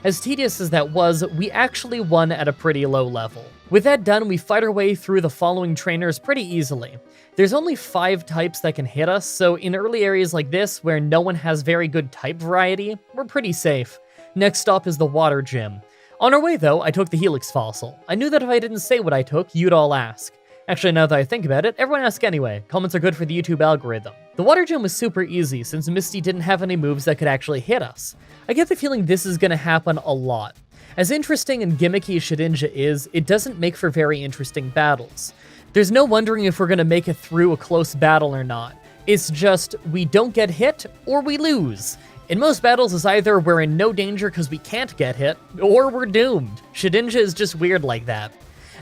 As tedious as that was, we actually won at a pretty low level. With that done, we fight our way through the following trainers pretty easily. There's only 5 types that can hit us, so in early areas like this, where no one has very good type variety, we're pretty safe. Next stop is the Water Gym. On our way though, I took the Helix Fossil. I knew that if I didn't say what I took, you'd all ask. Actually, now that I think about it, everyone ask anyway. Comments are good for the YouTube algorithm. The Water Gym was super easy since Misty didn't have any moves that could actually hit us. I get the feeling this is gonna happen a lot. As interesting and gimmicky as Shedinja is, it doesn't make for very interesting battles. There's no wondering if we're gonna make it through a close battle or not. It's just, we don't get hit, or we lose. In most battles, it's either we're in no danger because we can't get hit, or we're doomed. Shedinja is just weird like that.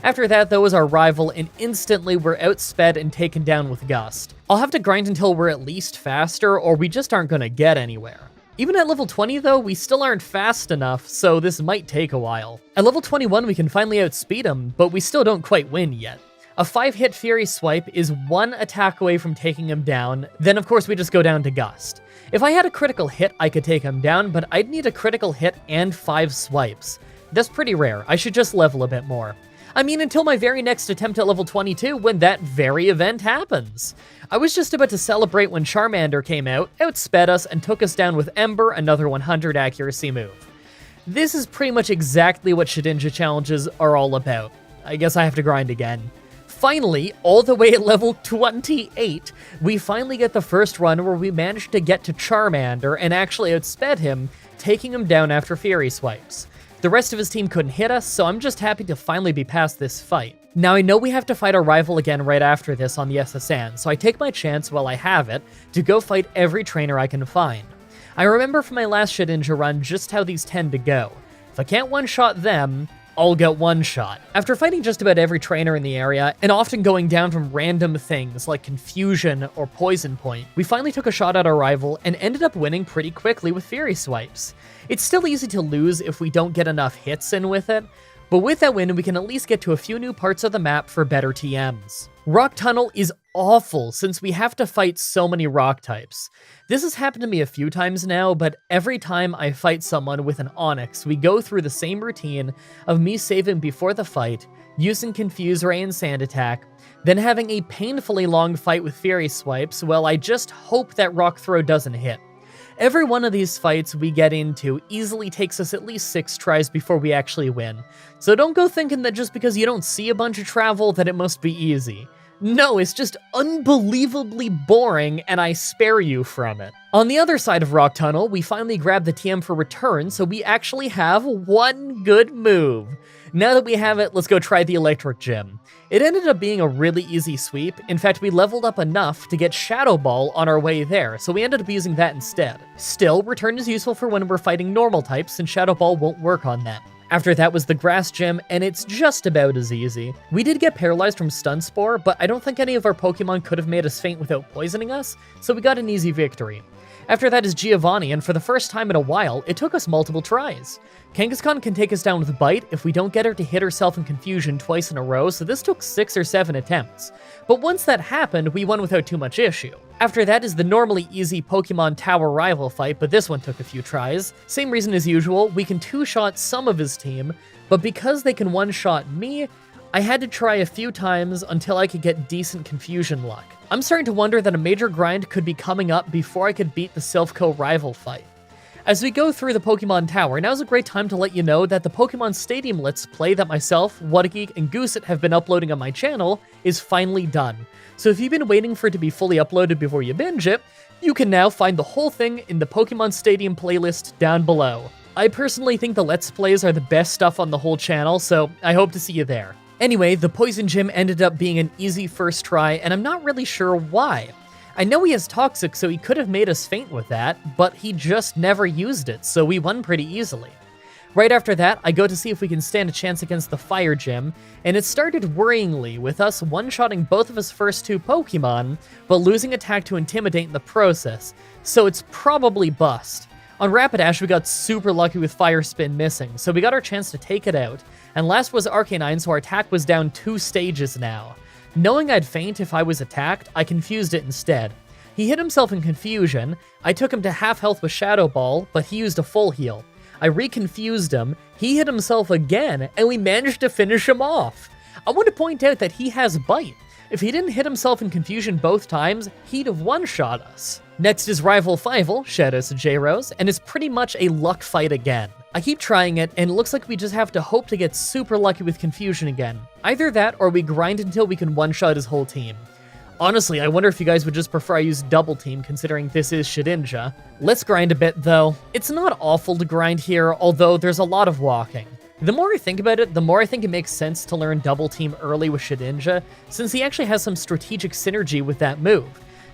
After that, though, is our rival, and instantly we're outsped and taken down with Gust. I'll have to grind until we're at least faster, or we just aren't gonna get anywhere. Even at level 20, though, we still aren't fast enough, so this might take a while. At level 21, we can finally outspeed him, but we still don't quite win yet. A 5-hit Fury Swipe is 1 attack away from taking him down, then of course we just go down to Gust. If I had a critical hit, I could take him down, but I'd need a critical hit and 5 swipes. That's pretty rare. I should just level a bit more. I mean, until my very next attempt at level 22, when that very event happens. I was just about to celebrate when Charmander came out, outsped us, and took us down with Ember, another 100 accuracy move. This is pretty much exactly what Shedinja challenges are all about. I guess I have to grind again. Finally, all the way at level 28, we finally get the first run where we managed to get to Charmander and actually outsped him, taking him down after Fury Swipes. The rest of his team couldn't hit us, so I'm just happy to finally be past this fight. Now I know we have to fight our rival again right after this on the SSN, so I take my chance while I have it to go fight every trainer I can find. I remember from my last Shedinja run just how these tend to go. If I can't one-shot them, I'll get one-shot. After fighting just about every trainer in the area, and often going down from random things like Confusion or Poison Point, we finally took a shot at our rival and ended up winning pretty quickly with Fury Swipes. It's still easy to lose if we don't get enough hits in with it, but with that win, we can at least get to a few new parts of the map for better TMs. Rock Tunnel is awful since we have to fight so many rock types. This has happened to me a few times now, but every time I fight someone with an Onyx, we go through the same routine of me saving before the fight, using Confuse Ray and Sand Attack, then having a painfully long fight with Fury Swipes while I just hope that Rock Throw doesn't hit. Every one of these fights we get into easily takes us at least 6 tries before we actually win, so don't go thinking that just because you don't see a bunch of travel that it must be easy. No, it's just unbelievably boring, and I spare you from it. On the other side of Rock Tunnel, we finally grab the TM for return, so we actually have one good move. Now that we have it, let's go try the Electric Gym. It ended up being a really easy sweep. In fact, we leveled up enough to get Shadow Ball on our way there, so we ended up using that instead. Still, return is useful for when we're fighting normal types, and Shadow Ball won't work on them. After that was the Grass Gym, and it's just about as easy. We did get paralyzed from Stun Spore, but I don't think any of our Pokemon could have made us faint without poisoning us, so we got an easy victory. After that is Giovanni, and for the first time in a while, it took us multiple tries. Kangaskhan can take us down with Bite if we don't get her to hit herself in Confusion twice in a row, so this took 6 or 7 attempts. But once that happened, we won without too much issue. After that is the normally easy Pokemon Tower rival fight, but this one took a few tries. Same reason as usual, we can two-shot some of his team, but because they can one-shot me, I had to try a few times until I could get decent Confusion luck. I'm starting to wonder that a major grind could be coming up before I could beat the Silphco rival fight. As we go through the Pokemon Tower, now's a great time to let you know that the Pokemon Stadium Let's Play that myself, Whatageek, and Goosit have been uploading on my channel is finally done. So if you've been waiting for it to be fully uploaded before you binge it, you can now find the whole thing in the Pokemon Stadium playlist down below. I personally think the Let's Plays are the best stuff on the whole channel, so I hope to see you there. Anyway, the Poison Gym ended up being an easy first try, and I'm not really sure why. I know he has Toxic, so he could have made us faint with that, but he just never used it, so we won pretty easily. Right after that, I go to see if we can stand a chance against the Fire Gym, and it started worryingly with us one-shotting both of his first 2 Pokemon, but losing attack to Intimidate in the process, so it's probably bust. On Rapidash, we got super lucky with Fire Spin missing, so we got our chance to take it out, and last was Arcanine, so our attack was down 2 stages now. Knowing I'd faint if I was attacked, I confused it instead. He hit himself in confusion, I took him to half health with Shadow Ball, but he used a full heal. I reconfused him, he hit himself again, and we managed to finish him off. I want to point out that he has Bite. If he didn't hit himself in confusion both times, he'd have one-shot us. Next is Rival Fivel, Shadows to J-Rose, and it's pretty much a luck fight again. I keep trying it, and it looks like we just have to hope to get super lucky with confusion again. Either that, or we grind until we can one-shot his whole team. Honestly, I wonder if you guys would just prefer I use Double Team, considering this is Shedinja. Let's grind a bit, though. It's not awful to grind here, although there's a lot of walking. The more I think about it, the more I think it makes sense to learn Double Team early with Shedinja, since he actually has some strategic synergy with that move.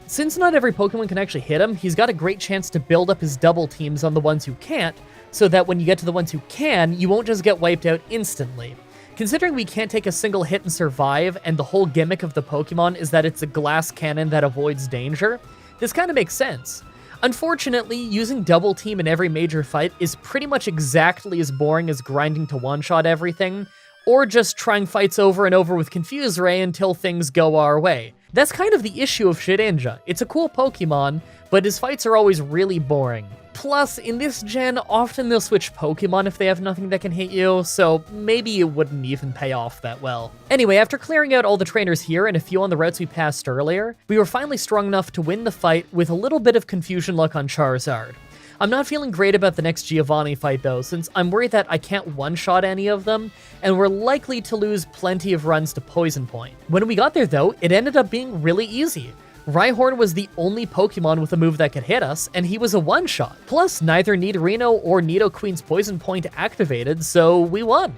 Since not every Pokemon can actually hit him, he's got a great chance to build up his double teams on the ones who can't, so that when you get to the ones who can, you won't just get wiped out instantly. Considering we can't take a single hit and survive, and the whole gimmick of the Pokemon is that it's a glass cannon that avoids danger, this kind of makes sense. Unfortunately, using Double Team in every major fight is pretty much exactly as boring as grinding to one-shot everything, or just trying fights over and over with Confuse Ray until things go our way. That's kind of the issue of Shedinja. It's a cool Pokemon, but his fights are always really boring. Plus, in this gen, often they'll switch Pokemon if they have nothing that can hit you, so maybe it wouldn't even pay off that well. Anyway, after clearing out all the trainers here and a few on the routes we passed earlier, we were finally strong enough to win the fight with a little bit of confusion luck on Charizard. I'm not feeling great about the next Giovanni fight though, since I'm worried that I can't one-shot any of them, and we're likely to lose plenty of runs to Poison Point. When we got there though, it ended up being really easy. Rhyhorn was the only Pokemon with a move that could hit us, and he was a one-shot. Plus, neither Nidorino or Nidoqueen's Poison Point activated, so we won.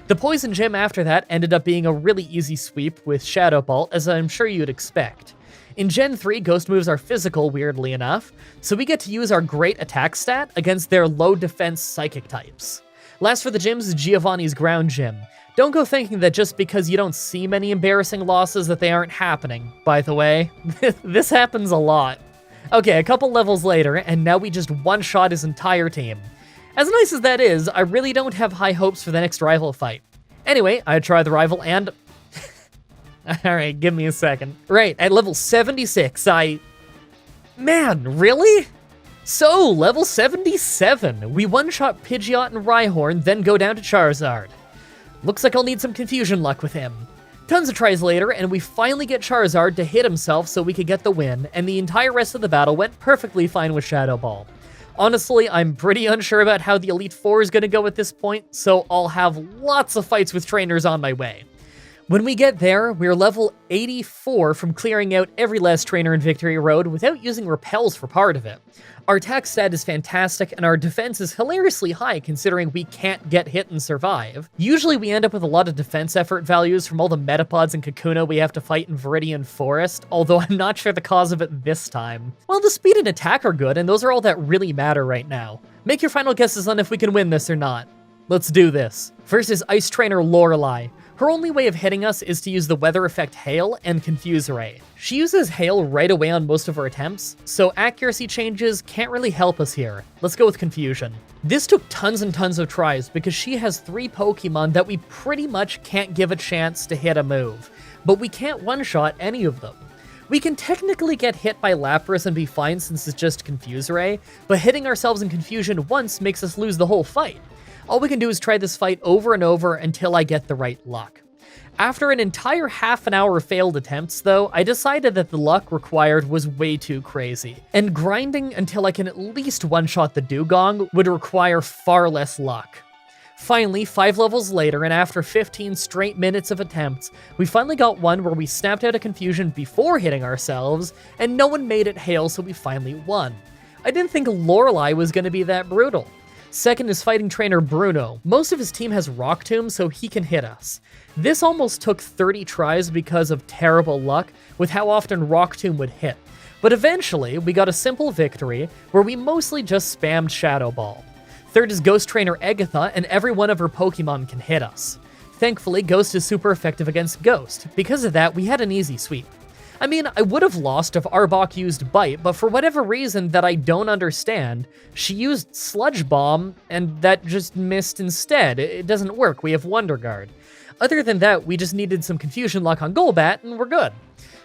The Poison Gym after that ended up being a really easy sweep with Shadow Ball, as I'm sure you'd expect. In Gen 3, Ghost moves are physical, weirdly enough, so we get to use our great attack stat against their low defense Psychic types. Last for the gyms is Giovanni's Ground Gym. Don't go thinking that just because you don't see many embarrassing losses that they aren't happening, by the way. This happens a lot. Okay, a couple levels later, and now we just one-shot his entire team. As nice as that is, I really don't have high hopes for the next rival fight. Anyway, I try the rival and... Alright, give me a second. Right, at level 76, Man, really? So, level 77. We one-shot Pidgeot and Rhyhorn, then go down to Charizard. Looks like I'll need some confusion luck with him. Tons of tries later, and we finally get Charizard to hit himself so we could get the win, and the entire rest of the battle went perfectly fine with Shadow Ball. Honestly, I'm pretty unsure about how the Elite Four is going to go at this point, so I'll have lots of fights with trainers on my way. When we get there, we're level 84 from clearing out every last trainer in Victory Road without using repels for part of it. Our attack stat is fantastic, and our defense is hilariously high considering we can't get hit and survive. Usually we end up with a lot of defense effort values from all the Metapods and Kakuna we have to fight in Viridian Forest, although I'm not sure the cause of it this time. Well, the speed and attack are good, and those are all that really matter right now. Make your final guesses on if we can win this or not. Let's do this. First is Ice Trainer Lorelei. Her only way of hitting us is to use the weather effect Hail and Confuse Ray. She uses Hail right away on most of her attempts, so accuracy changes can't really help us here. Let's go with Confusion. This took tons and tons of tries because she has 3 Pokemon that we pretty much can't give a chance to hit a move, but we can't one-shot any of them. We can technically get hit by Lapras and be fine since it's just Confuse Ray, but hitting ourselves in Confusion once makes us lose the whole fight. All we can do is try this fight over and over until I get the right luck. After an entire half an hour of failed attempts, though, I decided that the luck required was way too crazy, and grinding until I can at least one-shot the Dugong would require far less luck. Finally, 5 levels later, and after 15 straight minutes of attempts, we finally got one where we snapped out a Confusion before hitting ourselves, and no one made it Hail, so we finally won. I didn't think Lorelei was going to be that brutal. Second is Fighting Trainer Bruno. Most of his team has Rock Tomb, so he can hit us. This almost took 30 tries because of terrible luck with how often Rock Tomb would hit. But eventually, we got a simple victory where we mostly just spammed Shadow Ball. Third is Ghost Trainer Agatha, and every one of her Pokemon can hit us. Thankfully, Ghost is super effective against Ghost. Because of that, we had an easy sweep. I mean, I would have lost if Arbok used Bite, but for whatever reason that I don't understand, she used Sludge Bomb, and that just missed instead. It doesn't work, we have Wonder Guard. Other than that, we just needed some Confusion Lock on Golbat, and we're good.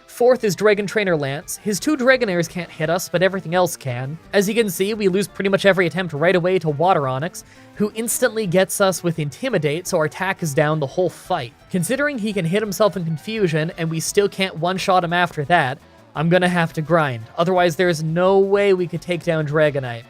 Fourth is Dragon Trainer Lance. His 2 Dragonairs can't hit us, but everything else can. As you can see, we lose pretty much every attempt right away to Water Onix, who instantly gets us with Intimidate, so our attack is down the whole fight. Considering he can hit himself in Confusion, and we still can't one-shot him after that, I'm gonna have to grind. Otherwise, there's no way we could take down Dragonite.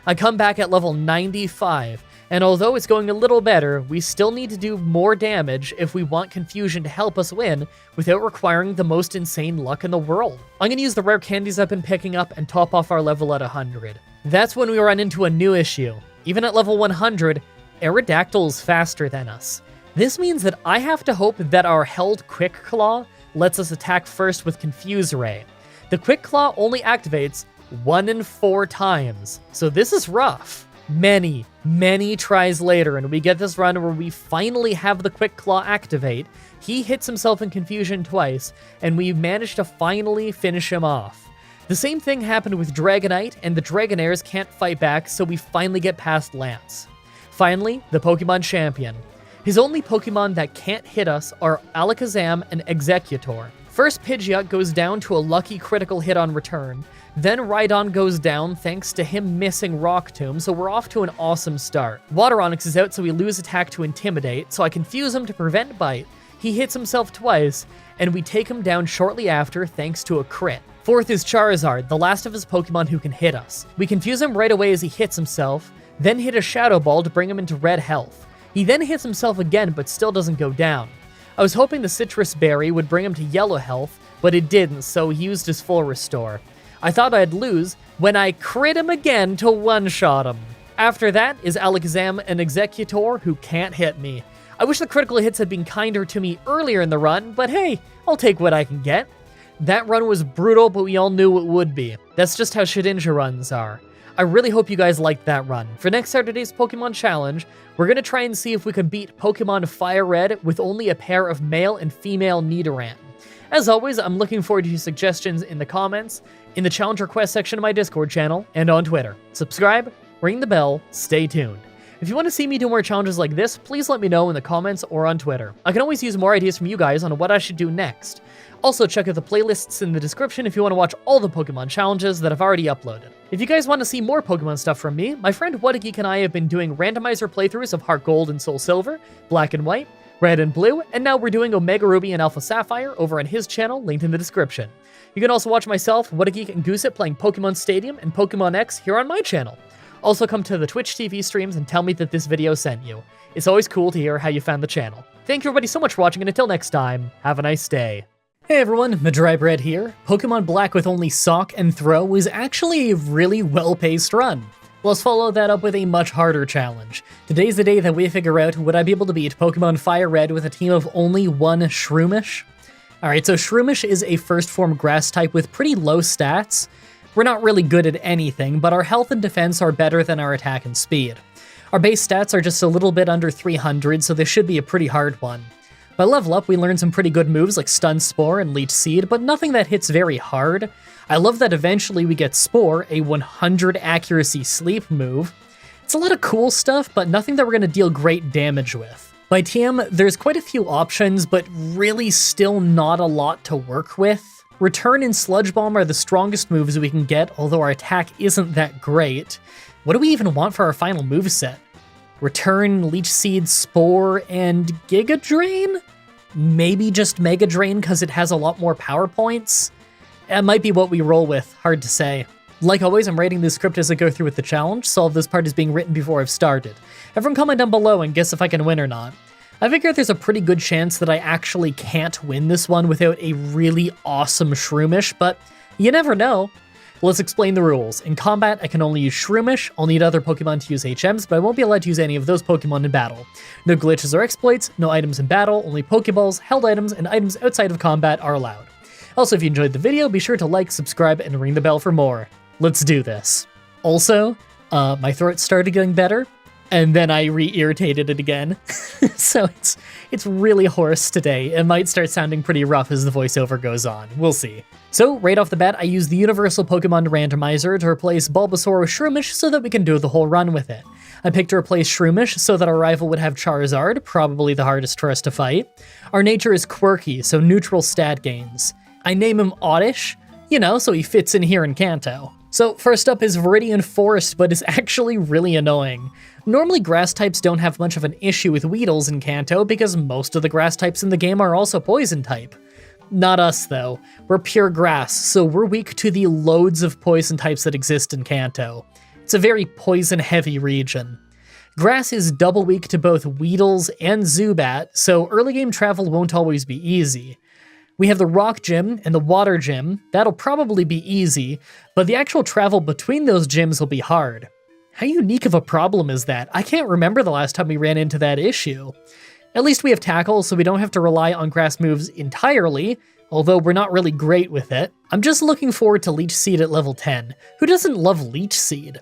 I come back at level 95, and although it's going a little better, we still need to do more damage if we want Confusion to help us win without requiring the most insane luck in the world. I'm going to use the rare candies I've been picking up and top off our level at 100. That's when we run into a new issue. Even at level 100, Aerodactyl is faster than us. This means that I have to hope that our held Quick Claw lets us attack first with Confuse Ray. The Quick Claw only activates 1 in 4 times, so this is rough. Many tries later, and we get this run where we finally have the Quick Claw activate. He hits himself in Confusion twice, and we manage to finally finish him off. The same thing happened with Dragonite, and the Dragonairs can't fight back, so we finally get past Lance. Finally, the Pokemon Champion. His only Pokemon that can't hit us are Alakazam and Exeggutor. First Pidgeot goes down to a lucky critical hit on return, then Rhydon goes down thanks to him missing Rock Tomb, so we're off to an awesome start. Water Onix is out, so we lose attack to Intimidate, so I confuse him to prevent Bite. He hits himself twice, and we take him down shortly after thanks to a crit. Fourth is Charizard, the last of his Pokemon who can hit us. We confuse him right away as he hits himself, then hit a Shadow Ball to bring him into red health. He then hits himself again, but still doesn't go down. I was hoping the Citrus Berry would bring him to yellow health, but it didn't, so he used his full restore. I thought I'd lose when I crit him again to one-shot him. After that is Alakazam and Exeggutor, who can't hit me. I wish the critical hits had been kinder to me earlier in the run, but hey, I'll take what I can get. That run was brutal, but we all knew it would be. That's just how Shedinja runs are. I really hope you guys liked that run. For next Saturday's Pokemon Challenge, we're going to try and see if we can beat Pokemon Fire Red with only a pair of male and female Nidoran. As always, I'm looking forward to your suggestions in the comments, in the challenge request section of my Discord channel, and on Twitter. Subscribe, ring the bell, stay tuned. If you want to see me do more challenges like this, please let me know in the comments or on Twitter. I can always use more ideas from you guys on what I should do next. Also, check out the playlists in the description if you want to watch all the Pokemon challenges that I've already uploaded. If you guys want to see more Pokemon stuff from me, my friend What a Geek and I have been doing randomizer playthroughs of Heart Gold and Soul Silver, Black and White, Red and Blue, and now we're doing Omega Ruby and Alpha Sapphire over on his channel, linked in the description. You can also watch myself, What a Geek, and Gooseit playing Pokemon Stadium and Pokemon X here on my channel. Also come to the Twitch TV streams and tell me that this video sent you. It's always cool to hear how you found the channel. Thank you everybody so much for watching, and until next time, have a nice day. Hey everyone, Mah-Dry-Bread here. Pokemon Black with only Sock and Throw was actually a really well-paced run. Let's follow that up with a much harder challenge. Today's the day that we figure out would I be able to beat Pokemon Fire Red with a team of only one Shroomish? Alright, so Shroomish is a first form grass type with pretty low stats. We're not really good at anything, but our health and defense are better than our attack and speed. Our base stats are just a little bit under 300, so this should be a pretty hard one. By level up, we learn some pretty good moves like Stun Spore and Leech Seed, but nothing that hits very hard. I love that eventually we get Spore, a 100 accuracy sleep move. It's a lot of cool stuff, but nothing that we're going to deal great damage with. By TM, there's quite a few options, but really still not a lot to work with. Return and Sludge Bomb are the strongest moves we can get, although our attack isn't that great. What do we even want for our final moveset? Return, Leech Seed, Spore, and Giga Drain? Maybe just Mega Drain because it has a lot more power points? That might be what we roll with, hard to say. Like always, I'm writing this script as I go through with the challenge, so all of this part is being written before I've started. Everyone comment down below and guess if I can win or not. I figure there's a pretty good chance that I actually can't win this one without a really awesome Shroomish, but you never know. Let's explain the rules. In combat, I can only use Shroomish, I'll need other Pokemon to use HMs, but I won't be allowed to use any of those Pokemon in battle. No glitches or exploits, no items in battle, only Pokeballs, held items, and items outside of combat are allowed. Also, if you enjoyed the video, be sure to like, subscribe, and ring the bell for more. Let's do this. Also, my throat started getting better. and then I re-irritated it again. So it's really hoarse today. It might start sounding pretty rough as the voiceover goes on. We'll see. So right off the bat, I used the Universal Pokemon Randomizer to replace Bulbasaur with Shroomish so that we can do the whole run with it. I picked to replace Shroomish so that our rival would have Charizard, probably the hardest for us to fight. Our nature is quirky, so neutral stat gains. I name him Oddish, so he fits in here in Kanto. So first up is Viridian Forest, but is actually really annoying. Normally grass types don't have much of an issue with Weedles in Kanto because most of the grass types in the game are also poison type. Not us though. We're pure grass, so we're weak to the loads of poison types that exist in Kanto. It's a very poison-heavy region. Grass is double weak to both Weedles and Zubat, so early game travel won't always be easy. We have the Rock Gym and the Water Gym. That'll probably be easy, but the actual travel between those gyms will be hard. How unique of a problem is that? I can't remember the last time we ran into that issue. At least we have Tackle, so we don't have to rely on grass moves entirely, although we're not really great with it. I'm just looking forward to Leech Seed at level 10. Who doesn't love Leech Seed?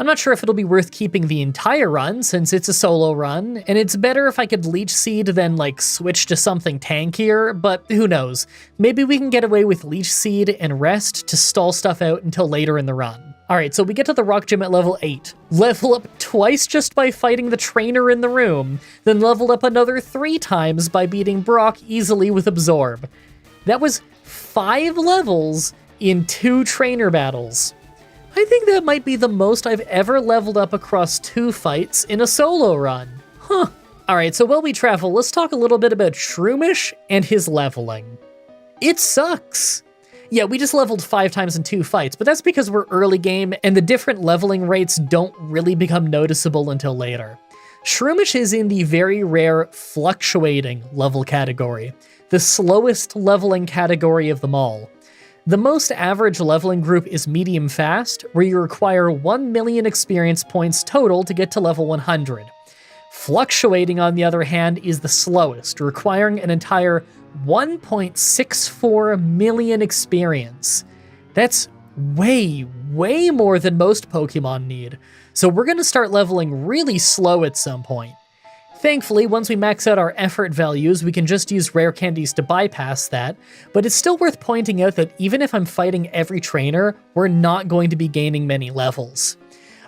I'm not sure if it'll be worth keeping the entire run, since it's a solo run, and it's better if I could Leech Seed than, switch to something tankier, but who knows. Maybe we can get away with Leech Seed and Rest to stall stuff out until later in the run. Alright, so we get to the Rock Gym at level 8. Level up twice just by fighting the trainer in the room, then leveled up another 3 times by beating Brock easily with Absorb. That was 5 levels in 2 trainer battles. I think that might be the most I've ever leveled up across 2 fights in a solo run. Huh. Alright, so while we travel, let's talk a little bit about Shroomish and his leveling. It sucks! Yeah, we just leveled 5 times in 2 fights, but that's because we're early game and the different leveling rates don't really become noticeable until later. Shroomish is in the very rare fluctuating level category, the slowest leveling category of them all. The most average leveling group is medium fast, where you require 1 million experience points total to get to level 100. Fluctuating, on the other hand, is the slowest, requiring an entire 1.64 million experience. That's way more than most Pokemon need, so we're gonna start leveling really slow at some point. Thankfully, once we max out our effort values, we can just use rare candies to bypass that, but it's still worth pointing out that even if I'm fighting every trainer, we're not going to be gaining many levels.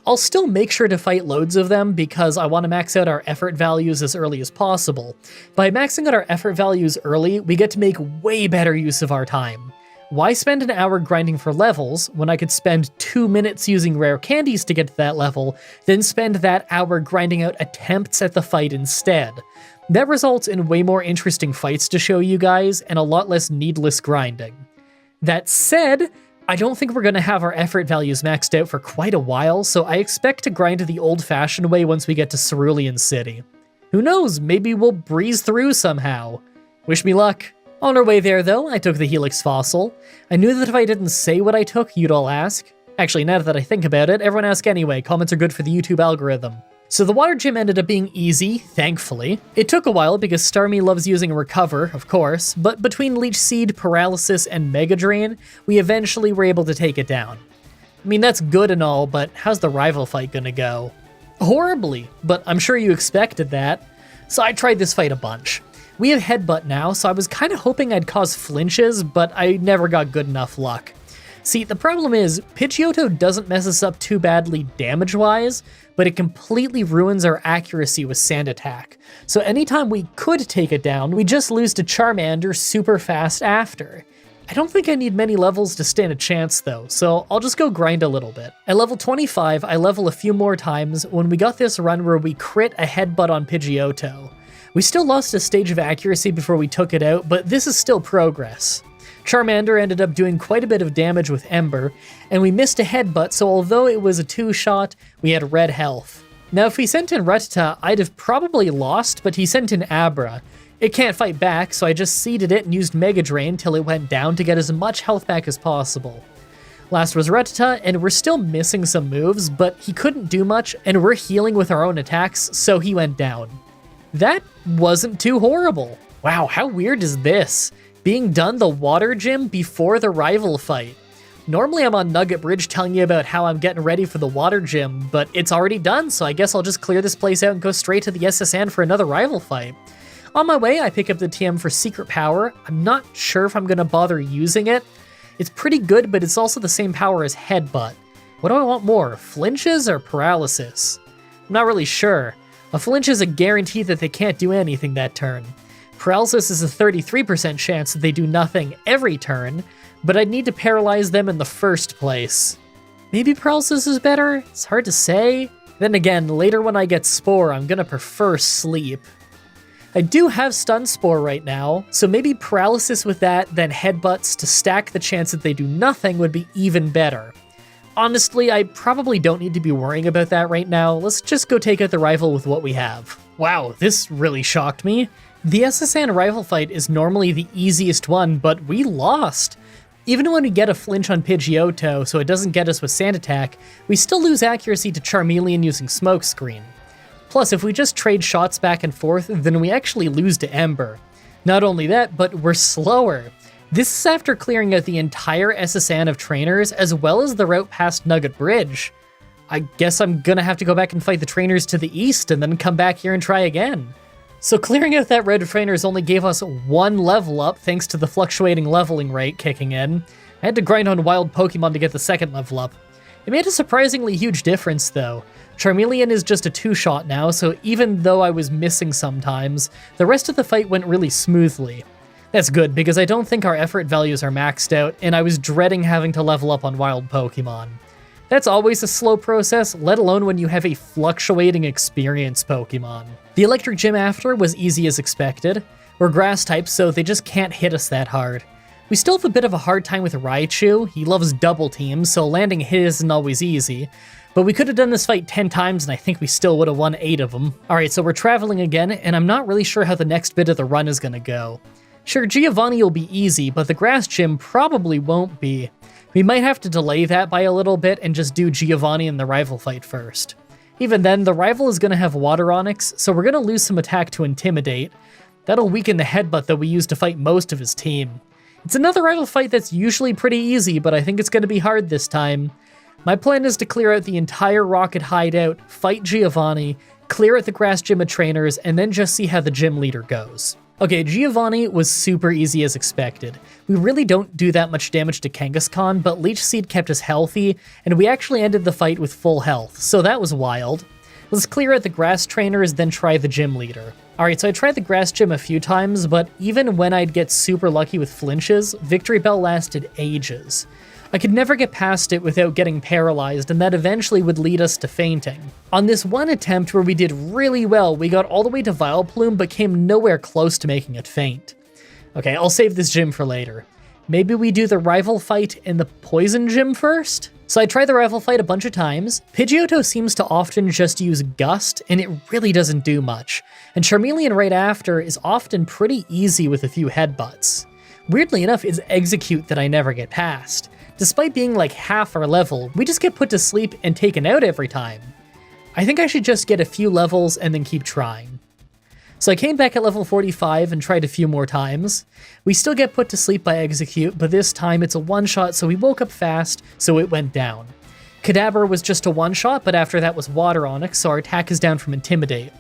I'll still make sure to fight loads of them because I want to max out our effort values as early as possible. By maxing out our effort values early, we get to make way better use of our time. Why spend an hour grinding for levels when I could spend 2 minutes using rare candies to get to that level, then spend that hour grinding out attempts at the fight instead? That results in way more interesting fights to show you guys and a lot less needless grinding. That said, I don't think we're going to have our effort values maxed out for quite a while, so I expect to grind the old-fashioned way once we get to Cerulean City. Who knows, maybe we'll breeze through somehow. Wish me luck. On our way there, though, I took the Helix Fossil. I knew that if I didn't say what I took, you'd all ask. Actually, now that I think about it, everyone ask anyway. Comments are good for the YouTube algorithm. So the Water Gym ended up being easy, thankfully. It took a while because Starmie loves using Recover, of course, but between Leech Seed, Paralysis, and Mega Drain, we eventually were able to take it down. I mean, that's good and all, but how's the rival fight gonna go? Horribly, but I'm sure you expected that. So I tried this fight a bunch. We have Headbutt now, so I was kind of hoping I'd cause flinches, but I never got good enough luck. See, the problem is, Pidgeotto doesn't mess us up too badly damage-wise, but it completely ruins our accuracy with Sand Attack. So anytime we could take it down, we just lose to Charmander super fast after. I don't think I need many levels to stand a chance though, so I'll just go grind a little bit. At level 25, I level a few more times when we got this run where we crit a Headbutt on Pidgeotto. We still lost a stage of accuracy before we took it out, but this is still progress. Charmander ended up doing quite a bit of damage with Ember, and we missed a Headbutt, so although it was a 2-shot, we had red health. Now if he sent in Rattata, I'd have probably lost, but he sent in Abra. It can't fight back, so I just seeded it and used Mega Drain till it went down to get as much health back as possible. Last was Rattata, and we're still missing some moves, but he couldn't do much, and we're healing with our own attacks, so he went down. That wasn't too horrible. Wow, how weird is this? Being done the Water Gym before the rival fight. Normally I'm on Nugget Bridge telling you about how I'm getting ready for the water gym, but it's already done, so I guess I'll just clear this place out and go straight to the SSN for another rival fight. On my way, I pick up the TM for Secret Power. I'm not sure if I'm gonna bother using it. It's pretty good, but it's also the same power as Headbutt. What do I want more, flinches or paralysis? I'm not really sure. A flinch is a guarantee that they can't do anything that turn. Paralysis is a 33% chance that they do nothing every turn, but I'd need to paralyze them in the first place. Maybe paralysis is better? It's hard to say. Then again, later when I get Spore, I'm gonna prefer Sleep. I do have Stun Spore right now, so maybe paralysis with that, then Headbutts to stack the chance that they do nothing would be even better. Honestly, I probably don't need to be worrying about that right now. Let's just go take out the rival with what we have. Wow, this really shocked me. The SSN rival fight is normally the easiest one, but we lost. Even when we get a flinch on Pidgeotto, so it doesn't get us with Sand Attack, we still lose accuracy to Charmeleon using Smokescreen. Plus, if we just trade shots back and forth, then we actually lose to Ember. Not only that, but we're slower. This is after clearing out the entire SSN of trainers, as well as the route past Nugget Bridge. I guess I'm gonna have to go back and fight the trainers to the east, and then come back here and try again. So clearing out that route of trainers only gave us 1 level up, thanks to the fluctuating leveling rate kicking in. I had to grind on wild Pokemon to get the 2nd level up. It made a surprisingly huge difference, though. Charmeleon is just a 2-shot now, so even though I was missing sometimes, the rest of the fight went really smoothly. That's good, because I don't think our effort values are maxed out, and I was dreading having to level up on wild Pokemon. That's always a slow process, let alone when you have a fluctuating experience Pokemon. The Electric Gym after was easy as expected. We're grass types, so they just can't hit us that hard. We still have a bit of a hard time with Raichu. He loves double teams, so landing his isn't always easy. But we could have done this fight 10 times, and I think we still would have won 8 of them. Alright, so we're traveling again, and I'm not really sure how the next bit of the run is gonna go. Sure, Giovanni will be easy, but the grass gym probably won't be. We might have to delay that by a little bit and just do Giovanni in the rival fight first. Even then, the rival is gonna have Water Onix, so we're gonna lose some attack to Intimidate. That'll weaken the Headbutt that we use to fight most of his team. It's another rival fight that's usually pretty easy, but I think it's gonna be hard this time. My plan is to clear out the entire Rocket hideout, fight Giovanni, clear out the grass gym of trainers, and then just see how the gym leader goes. Okay, Giovanni was super easy as expected. We really don't do that much damage to Kangaskhan, but Leech Seed kept us healthy, and we actually ended the fight with full health, so that was wild. Let's clear out the grass trainers, then try the gym leader. Alright, so I tried the grass gym a few times, but even when I'd get super lucky with flinches, Victory Bell lasted ages. I could never get past it without getting paralyzed, and that eventually would lead us to fainting. On this one attempt where we did really well, we got all the way to Vileplume, but came nowhere close to making it faint. Okay, I'll save this gym for later. Maybe we do the rival fight in the poison gym first? So I tried the rival fight a bunch of times. Pidgeotto seems to often just use Gust, and it really doesn't do much. And Charmeleon right after is often pretty easy with a few headbutts. Weirdly enough, it's Execute that I never get past. Despite being like half our level, we just get put to sleep and taken out every time. I think I should just get a few levels and then keep trying. So I came back at level 45 and tried a few more times. We still get put to sleep by Execute, but this time it's a one-shot, so we woke up fast, so it went down. Kadabra was just a one-shot, but after that was Water Onix, so our attack is down from Intimidate.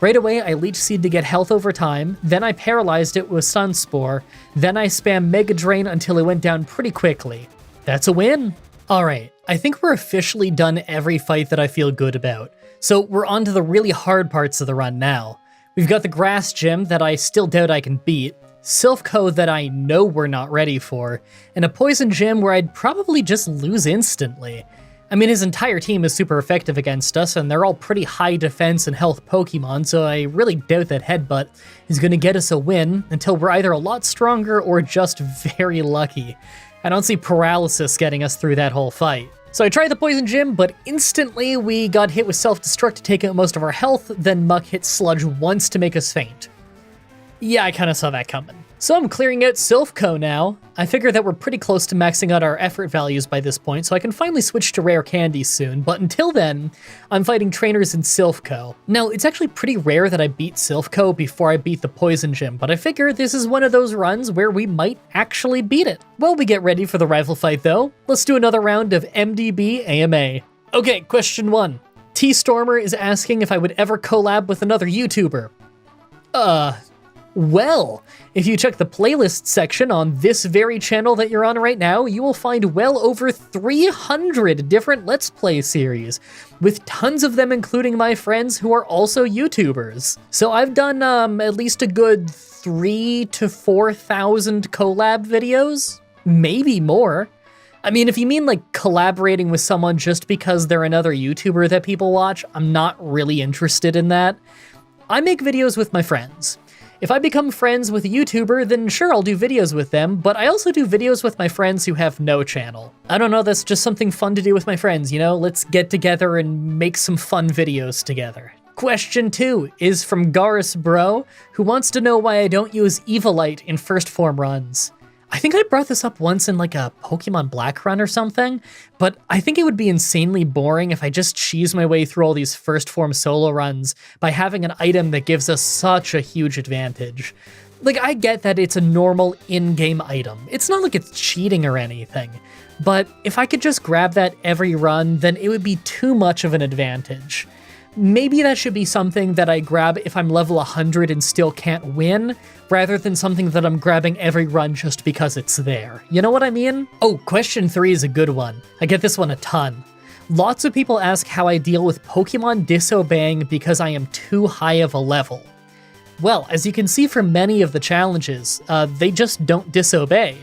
Right away, I Leech Seed to get health over time, then I paralyzed it with Sunspore, then I spam Mega Drain until it went down pretty quickly. That's a win! Alright, I think we're officially done every fight that I feel good about. So we're on to the really hard parts of the run now. We've got the Grass Gym that I still doubt I can beat, Silphco that I know we're not ready for, and a Poison Gym where I'd probably just lose instantly. I mean, his entire team is super effective against us, and they're all pretty high defense and health Pokemon, so I really doubt that Headbutt is going to get us a win until we're either a lot stronger or just very lucky. I don't see Paralysis getting us through that whole fight. So I tried the Poison Gym, but instantly we got hit with Self-Destruct to take out most of our health, then Muck hit Sludge once to make us faint. Yeah, I kinda saw that coming. So I'm clearing out Silphco now. I figure that we're pretty close to maxing out our effort values by this point, so I can finally switch to rare candies soon, but until then, I'm fighting trainers in Silphco. Now, it's actually pretty rare that I beat Silphco before I beat the Poison Gym, but I figure this is one of those runs where we might actually beat it. While we get ready for the rival fight though, let's do another round of MDB AMA. Okay, question 1. T-Stormer is asking if I would ever collab with another YouTuber. Well, if you check the playlist section on this very channel that you're on right now, you will find well over 300 different Let's Play series, with tons of them including my friends who are also YouTubers. So I've done at least a good 3,000 to 4,000 collab videos, maybe more. I mean, if you mean like collaborating with someone just because they're another YouTuber that people watch, I'm not really interested in that. I make videos with my friends. If I become friends with a YouTuber, then sure, I'll do videos with them, but I also do videos with my friends who have no channel. I don't know, that's just something fun to do with my friends, you know? Let's get together and make some fun videos together. Question 2 is from Garus Bro, who wants to know why I don't use Evilite in first form runs. I think I brought this up once in like a Pokemon Black run or something, but I think it would be insanely boring if I just cheese my way through all these first form solo runs by having an item that gives us such a huge advantage. Like, I get that it's a normal in-game item. It's not like it's cheating or anything, but if I could just grab that every run, then it would be too much of an advantage. Maybe that should be something that I grab if I'm level 100 and still can't win, rather than something that I'm grabbing every run just because it's there. You know what I mean? Oh, question 3 is a good one. I get this one a ton. Lots of people ask how I deal with Pokemon disobeying because I am too high of a level. Well, as you can see from many of the challenges, they just don't disobey.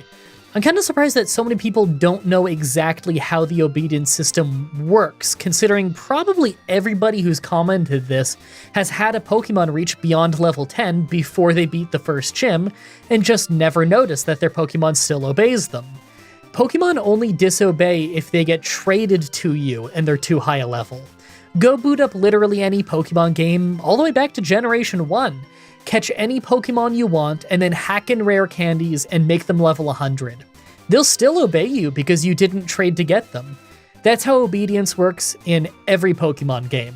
I'm kind of surprised that so many people don't know exactly how the obedience system works, considering probably everybody who's commented this has had a Pokemon reach beyond level 10 before they beat the first gym, and just never noticed that their Pokemon still obeys them. Pokemon only disobey if they get traded to you and they're too high a level. Go boot up literally any Pokemon game, all the way back to Generation 1. Catch any Pokemon you want, and then hack in rare candies and make them level 100. They'll still obey you because you didn't trade to get them. That's how obedience works in every Pokemon game.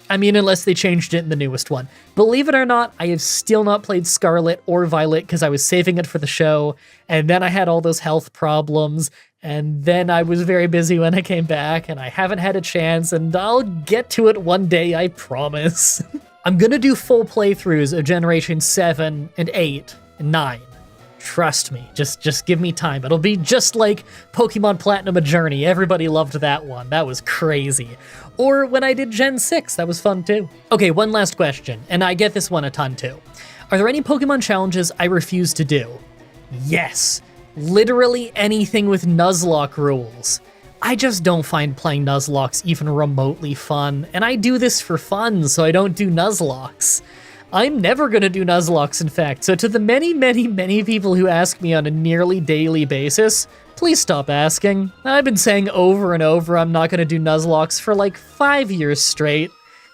I mean, unless they changed it in the newest one. Believe it or not, I have still not played Scarlet or Violet because I was saving it for the show, and then I had all those health problems, and then I was very busy when I came back, and I haven't had a chance, and I'll get to it one day, I promise. I'm gonna do full playthroughs of Generation 7 and 8 and 9. Trust me, just give me time. It'll be just like Pokemon Platinum A Journey. Everybody loved that one. That was crazy. Or when I did Gen 6, that was fun too. Okay, one last question, and I get this one a ton too. Are there any Pokemon challenges I refuse to do? Yes. Literally anything with Nuzlocke rules. I just don't find playing Nuzlocks even remotely fun, and I do this for fun, so I don't do Nuzlocks. I'm never gonna do Nuzlocke, in fact, so to the many, many, many people who ask me on a nearly daily basis, please stop asking. I've been saying over and over I'm not gonna do Nuzlocke for like 5 years straight.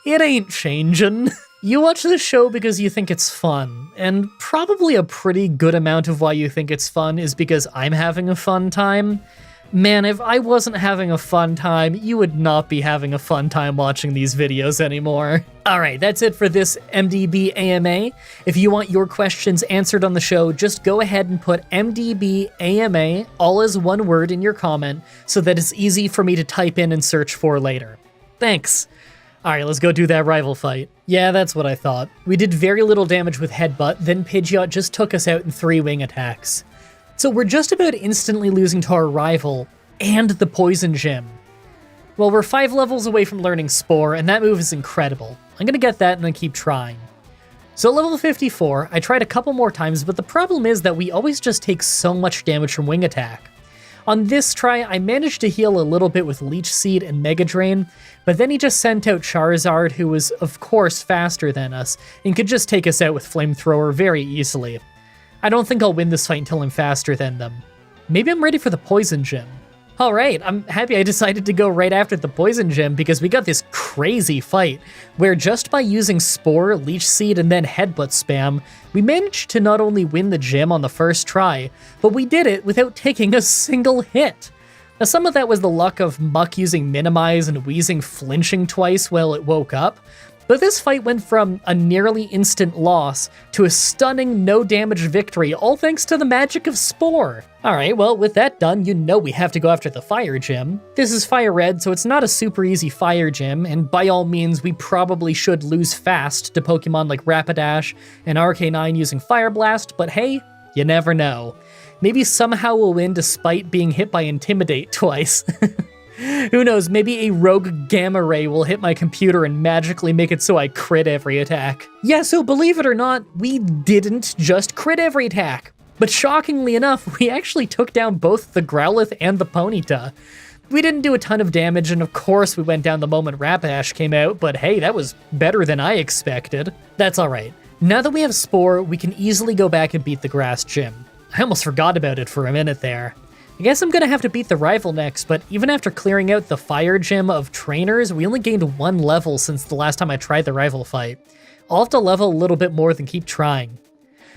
It ain't changin'. You watch this show because you think it's fun, and probably a pretty good amount of why you think it's fun is because I'm having a fun time. Man, if I wasn't having a fun time, you would not be having a fun time watching these videos anymore. Alright, that's it for this MDB AMA. If you want your questions answered on the show, just go ahead and put MDB AMA, all as one word, in your comment, so that it's easy for me to type in and search for later. Thanks. Alright, let's go do that rival fight. Yeah, that's what I thought. We did very little damage with Headbutt, then Pidgeot just took us out in 3 wing attacks. So we're just about instantly losing to our rival, and the Poison Gym. Well, we're 5 levels away from learning Spore, and that move is incredible. I'm gonna get that and then keep trying. So at level 54, I tried a couple more times, but the problem is that we always just take so much damage from Wing Attack. On this try, I managed to heal a little bit with Leech Seed and Mega Drain, but then he just sent out Charizard, who was, of course, faster than us, and could just take us out with Flamethrower very easily. I don't think I'll win this fight until I'm faster than them. Maybe I'm ready for the Poison Gym. Alright, I'm happy I decided to go right after the Poison Gym because we got this crazy fight where just by using Spore, Leech Seed, and then Headbutt spam, we managed to not only win the gym on the first try, but we did it without taking a single hit. Now some of that was the luck of Muck using Minimize and Wheezing flinching twice while it woke up, but this fight went from a nearly instant loss to a stunning no damage victory, all thanks to the magic of Spore. Alright, well with that done, you know we have to go after the Fire Gym. This is Fire Red, so it's not a super easy Fire Gym, and by all means we probably should lose fast to Pokemon like Rapidash and RK9 using Fire Blast, but hey, you never know. Maybe somehow we'll win despite being hit by Intimidate twice. Who knows, maybe a rogue Gamma Ray will hit my computer and magically make it so I crit every attack. Yeah, so believe it or not, we didn't just crit every attack. But shockingly enough, we actually took down both the Growlithe and the Ponyta. We didn't do a ton of damage, and of course we went down the moment Rapidash came out, but hey, that was better than I expected. That's alright. Now that we have Spore, we can easily go back and beat the Grass Gym. I almost forgot about it for a minute there. I guess I'm gonna have to beat the rival next, but even after clearing out the Fire Gym of trainers, we only gained 1 level since the last time I tried the rival fight. I'll have to level a little bit more than keep trying.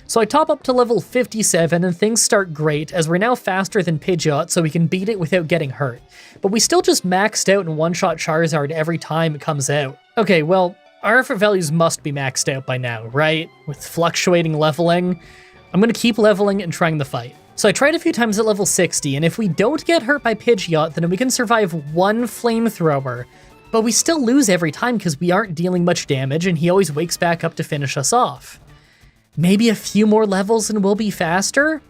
So I top up to level 57 and things start great as we're now faster than Pidgeot so we can beat it without getting hurt. But we still just maxed out and one-shot Charizard every time it comes out. Okay, well, our effort values must be maxed out by now, right? With fluctuating leveling. I'm gonna keep leveling and trying the fight. So I tried a few times at level 60, and if we don't get hurt by Pidgeot, then we can survive 1 Flamethrower. But we still lose every time because we aren't dealing much damage, and he always wakes back up to finish us off. Maybe a few more levels and we'll be faster?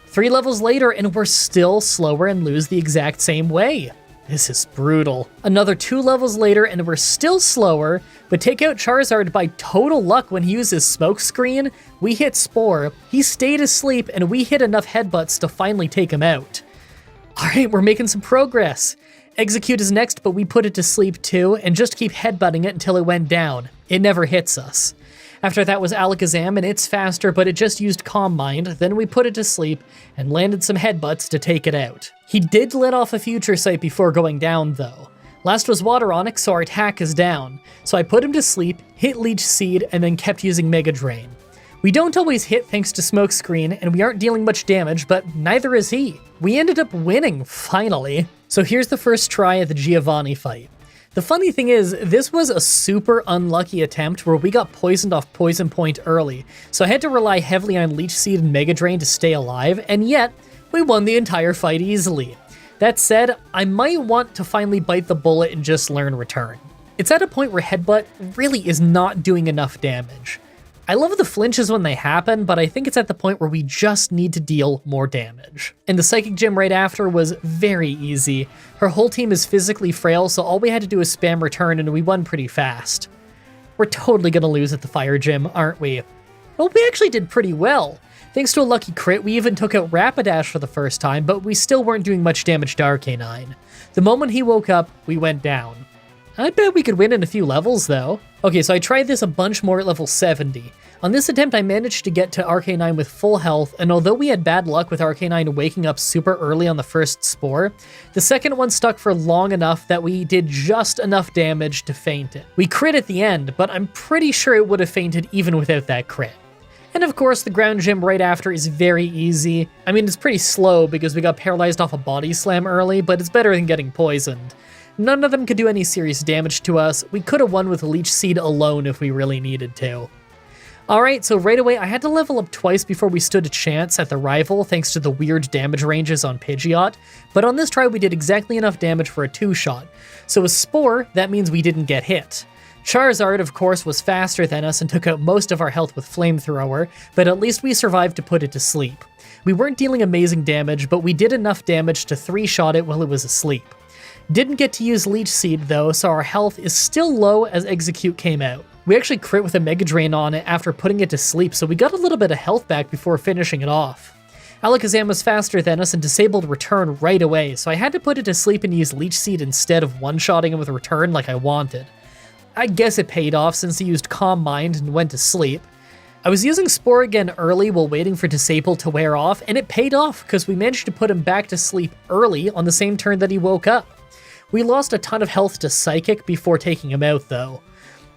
3 levels later and we're still slower and lose the exact same way. This is brutal. Another 2 levels later and we're still slower, but take out Charizard by total luck when he uses Smokescreen. We hit Spore, he stayed asleep, and we hit enough headbutts to finally take him out. Alright, we're making some progress. Execute is next, but we put it to sleep too, and just keep headbutting it until it went down. It never hits us. After that was Alakazam, and it's faster, but it just used Calm Mind. Then we put it to sleep and landed some headbutts to take it out. He did let off a Future Sight before going down, though. Last was Water Onix, so our attack is down. So I put him to sleep, hit Leech Seed, and then kept using Mega Drain. We don't always hit thanks to Smokescreen, and we aren't dealing much damage, but neither is he. We ended up winning, finally. So here's the first try at the Giovanni fight. The funny thing is, this was a super unlucky attempt where we got poisoned off Poison Point early, so I had to rely heavily on Leech Seed and Mega Drain to stay alive, and yet, we won the entire fight easily. That said, I might want to finally bite the bullet and just learn Return. It's at a point where Headbutt really is not doing enough damage. I love the flinches when they happen, but I think it's at the point where we just need to deal more damage. And the Psychic Gym right after was very easy. Her whole team is physically frail, so all we had to do was spam Return and we won pretty fast. We're totally gonna lose at the Fire Gym, aren't we? Well, we actually did pretty well. Thanks to a lucky crit, we even took out Rapidash for the first time, but we still weren't doing much damage to RK9. The moment he woke up, we went down. I bet we could win in a few levels, though. Okay, so I tried this a bunch more at level 70. On this attempt, I managed to get to RK9 with full health, and although we had bad luck with RK9 waking up super early on the first Spore, the second one stuck for long enough that we did just enough damage to feint it. We crit at the end, but I'm pretty sure it would have feinted even without that crit. And of course, the Ground Gym right after is very easy. I mean, it's pretty slow because we got paralyzed off a Body Slam early, but it's better than getting poisoned. None of them could do any serious damage to us. We could have won with Leech Seed alone if we really needed to. Alright, so right away I had to level up twice before we stood a chance at the rival thanks to the weird damage ranges on Pidgeot, but on this try we did exactly enough damage for a 2-shot. So with Spore, that means we didn't get hit. Charizard, of course, was faster than us and took out most of our health with Flamethrower, but at least we survived to put it to sleep. We weren't dealing amazing damage, but we did enough damage to 3-shot it while it was asleep. Didn't get to use Leech Seed though, so our health is still low as Execute came out. We actually crit with a Mega Drain on it after putting it to sleep, so we got a little bit of health back before finishing it off. Alakazam was faster than us and disabled Return right away, so I had to put it to sleep and use Leech Seed instead of one-shotting it with Return like I wanted. I guess it paid off since he used Calm Mind and went to sleep. I was using Spore again early while waiting for Disable to wear off, and it paid off because we managed to put him back to sleep early on the same turn that he woke up. We lost a ton of health to Psychic before taking him out though.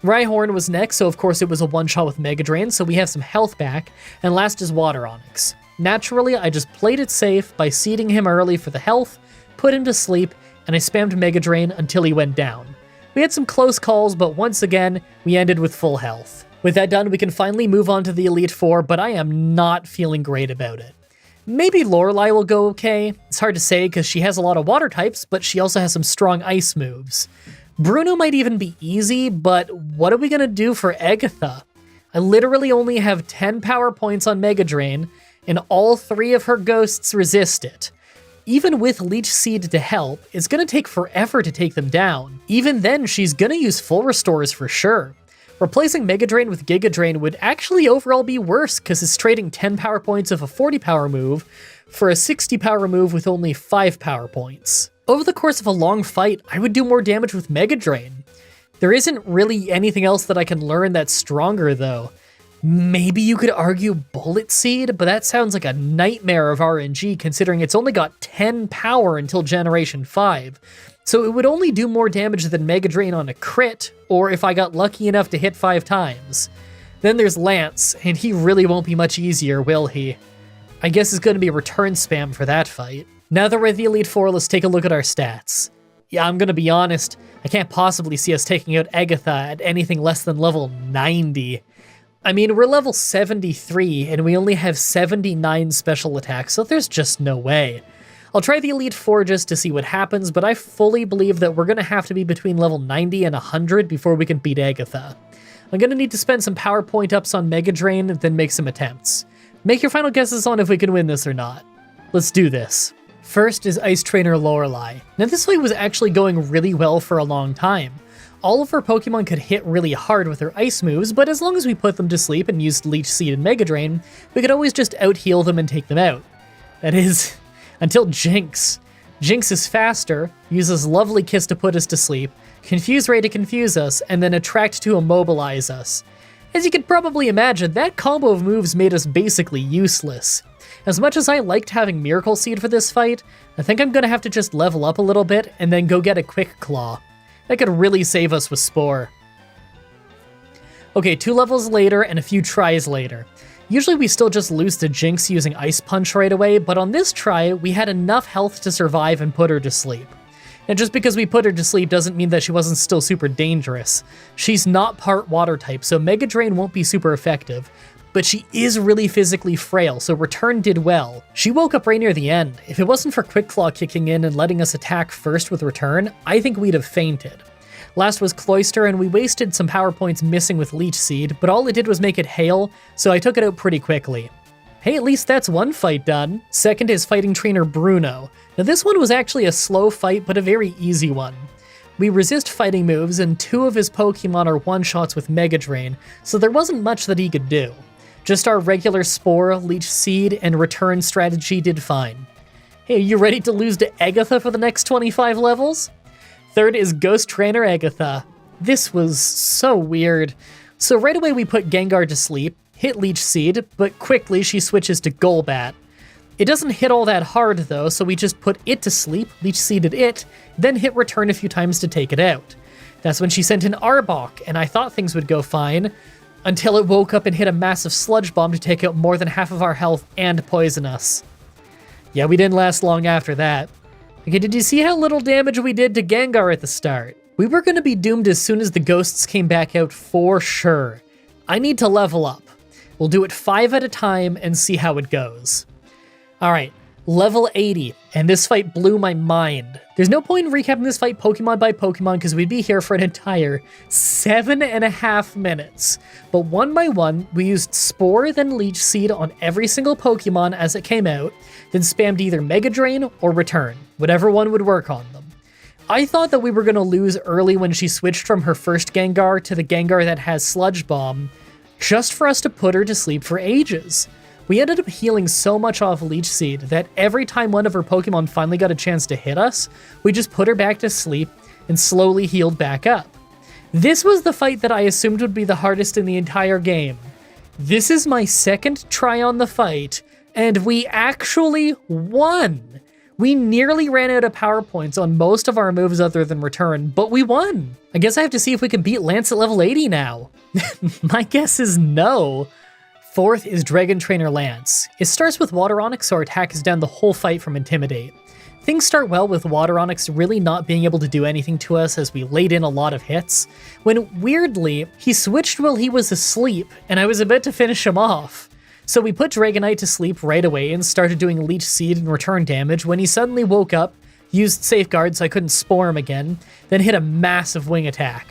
Rhyhorn was next, so of course it was a one-shot with Mega Drain, so we have some health back, and last is Water Onyx. Naturally, I just played it safe by seeding him early for the health, put him to sleep, and I spammed Mega Drain until he went down. We had some close calls, but once again, we ended with full health. With that done, we can finally move on to the Elite Four, but I am not feeling great about it. Maybe Lorelei will go okay. It's hard to say because she has a lot of water types, but she also has some strong ice moves. Bruno might even be easy, but what are we gonna do for Agatha? I literally only have 10 power points on Mega Drain, and all 3 of her ghosts resist it. Even with Leech Seed to help, it's gonna take forever to take them down. Even then, she's gonna use full restores for sure. Replacing Mega Drain with Giga Drain would actually overall be worse because it's trading 10 power points of a 40 power move for a 60 power move with only 5 power points. Over the course of a long fight, I would do more damage with Mega Drain. There isn't really anything else that I can learn that's stronger though. Maybe you could argue Bullet Seed, but that sounds like a nightmare of RNG considering it's only got 10 power until Generation 5. So it would only do more damage than Mega Drain on a crit, or if I got lucky enough to hit 5 times. Then there's Lance, and he really won't be much easier, will he? I guess it's going to be return spam for that fight. Now that we're at the Elite Four, let's take a look at our stats. Yeah, I'm going to be honest, I can't possibly see us taking out Agatha at anything less than level 90. I mean, we're level 73, and we only have 79 special attacks, so there's just no way. I'll try the Elite Four just to see what happens, but I fully believe that we're going to have to be between level 90 and 100 before we can beat Agatha. I'm going to need to spend some power point ups on Mega Drain, and then make some attempts. Make your final guesses on if we can win this or not. Let's do this. First is Ice Trainer Lorelei. Now this fight was actually going really well for a long time. All of her Pokemon could hit really hard with her ice moves, but as long as we put them to sleep and used Leech Seed and Mega Drain, we could always just out-heal them and take them out. That is, until Jinx. Jinx is faster, uses Lovely Kiss to put us to sleep, Confuse Ray to confuse us, and then Attract to immobilize us. As you could probably imagine, that combo of moves made us basically useless. As much as I liked having Miracle Seed for this fight, I think I'm gonna have to just level up a little bit and then go get a Quick Claw. That could really save us with Spore. Okay, 2 levels later and a few tries later. Usually we still just lose to Jinx using Ice Punch right away, but on this try, we had enough health to survive and put her to sleep. And just because we put her to sleep doesn't mean that she wasn't still super dangerous. She's not part water type, so Mega Drain won't be super effective, but she is really physically frail, so Return did well. She woke up right near the end. If it wasn't for Quick Claw kicking in and letting us attack first with Return, I think we'd have fainted. Last was Cloyster, and we wasted some power points missing with Leech Seed, but all it did was make it hail, so I took it out pretty quickly. Hey, at least that's one fight done. Second is Fighting Trainer Bruno. Now this one was actually a slow fight, but a very easy one. We resist fighting moves, and 2 of his Pokemon are one-shots with Mega Drain, so there wasn't much that he could do. Just our regular Spore, Leech Seed, and Return strategy did fine. Hey, are you ready to lose to Agatha for the next 25 levels? Third is Ghost Trainer Agatha. This was so weird. So right away we put Gengar to sleep, hit Leech Seed, but quickly she switches to Golbat. It doesn't hit all that hard though, so we just put it to sleep, Leech Seeded it, then hit Return a few times to take it out. That's when she sent in Arbok, and I thought things would go fine, until it woke up and hit a massive Sludge Bomb to take out more than half of our health and poison us. Yeah, we didn't last long after that. Okay, did you see how little damage we did to Gengar at the start? We were going to be doomed as soon as the ghosts came back out for sure. I need to level up. We'll do it 5 at a time and see how it goes. Alright, level 80, and this fight blew my mind. There's no point in recapping this fight Pokemon by Pokemon because we'd be here for an entire 7.5 minutes. But one by one, we used Spore then Leech Seed on every single Pokemon as it came out, then spammed either Mega Drain or Return, whatever one would work on them. I thought that we were going to lose early when she switched from her first Gengar to the Gengar that has Sludge Bomb, just for us to put her to sleep for ages. We ended up healing so much off Leech Seed that every time one of her Pokemon finally got a chance to hit us, we just put her back to sleep and slowly healed back up. This was the fight that I assumed would be the hardest in the entire game. This is my second try on the fight, and we actually won! We nearly ran out of power points on most of our moves other than return, but we won! I guess I have to see if we can beat Lance at level 80 now. My guess is no. Fourth is Dragon Trainer Lance. It starts with Water Onyx, so our attack is down the whole fight from Intimidate. Things start well with Water Onyx really not being able to do anything to us as we laid in a lot of hits, when weirdly, he switched while he was asleep, and I was about to finish him off. So we put Dragonite to sleep right away and started doing Leech Seed and return damage when he suddenly woke up, used Safeguard so I couldn't spore him again, then hit a massive wing attack.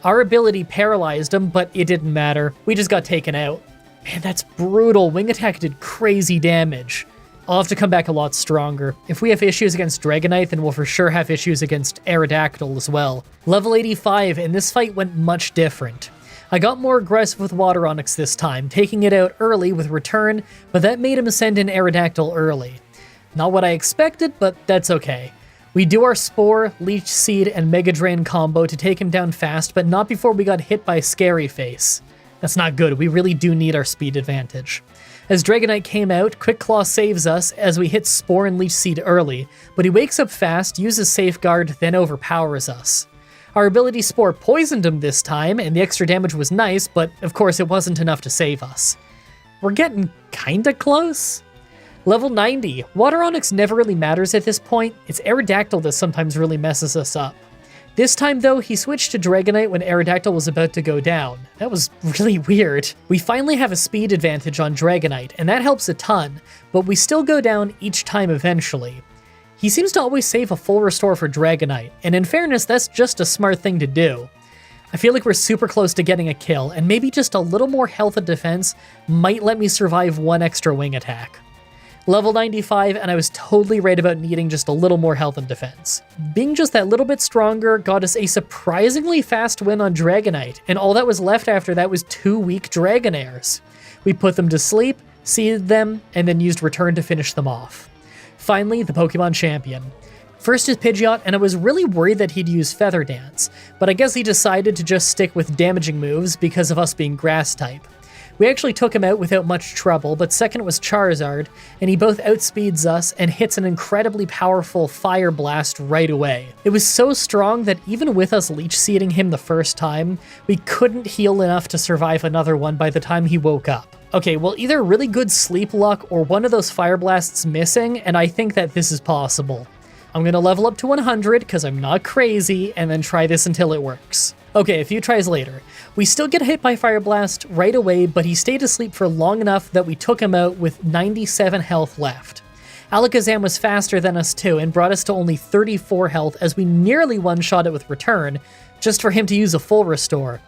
Our ability paralyzed him, but it didn't matter. We just got taken out. Man, that's brutal. Wing attack did crazy damage. I'll have to come back a lot stronger. If we have issues against Dragonite, then we'll for sure have issues against Aerodactyl as well. Level 85, and this fight went much different. I got more aggressive with Water Onyx this time, taking it out early with Return, but that made him send in Aerodactyl early. Not what I expected, but that's okay. We do our Spore, Leech Seed, and Mega Drain combo to take him down fast, but not before we got hit by Scary Face. That's not good, we really do need our speed advantage. As Dragonite came out, Quick Claw saves us as we hit Spore and Leech Seed early, but he wakes up fast, uses Safeguard, then overpowers us. Our ability Spore poisoned him this time, and the extra damage was nice, but of course it wasn't enough to save us. We're getting kinda close? Level 90. Water Onyx never really matters at this point, it's Aerodactyl that sometimes really messes us up. This time though, he switched to Dragonite when Aerodactyl was about to go down. That was really weird. We finally have a speed advantage on Dragonite, and that helps a ton, but we still go down each time eventually. He seems to always save a full restore for Dragonite, and in fairness, that's just a smart thing to do. I feel like we're super close to getting a kill, and maybe just a little more health and defense might let me survive one extra wing attack. Level 95, and I was totally right about needing just a little more health and defense. Being just that little bit stronger got us a surprisingly fast win on Dragonite, and all that was left after that was 2 weak Dragonairs. We put them to sleep, seeded them, and then used Return to finish them off. Finally, the Pokemon Champion. First is Pidgeot, and I was really worried that he'd use Feather Dance, but I guess he decided to just stick with damaging moves because of us being Grass type. We actually took him out without much trouble, but second was Charizard, and he both outspeeds us and hits an incredibly powerful Fire Blast right away. It was so strong that even with us Leech Seeding him the first time, we couldn't heal enough to survive another one by the time he woke up. Okay, well either really good sleep luck or one of those Fire Blasts missing, and I think that this is possible. I'm gonna level up to 100 because I'm not crazy, and then try this until it works. Okay, a few tries later. We still get hit by Fire Blast right away, but he stayed asleep for long enough that we took him out with 97 health left. Alakazam was faster than us too, and brought us to only 34 health as we nearly one-shot it with Return, just for him to use a full restore.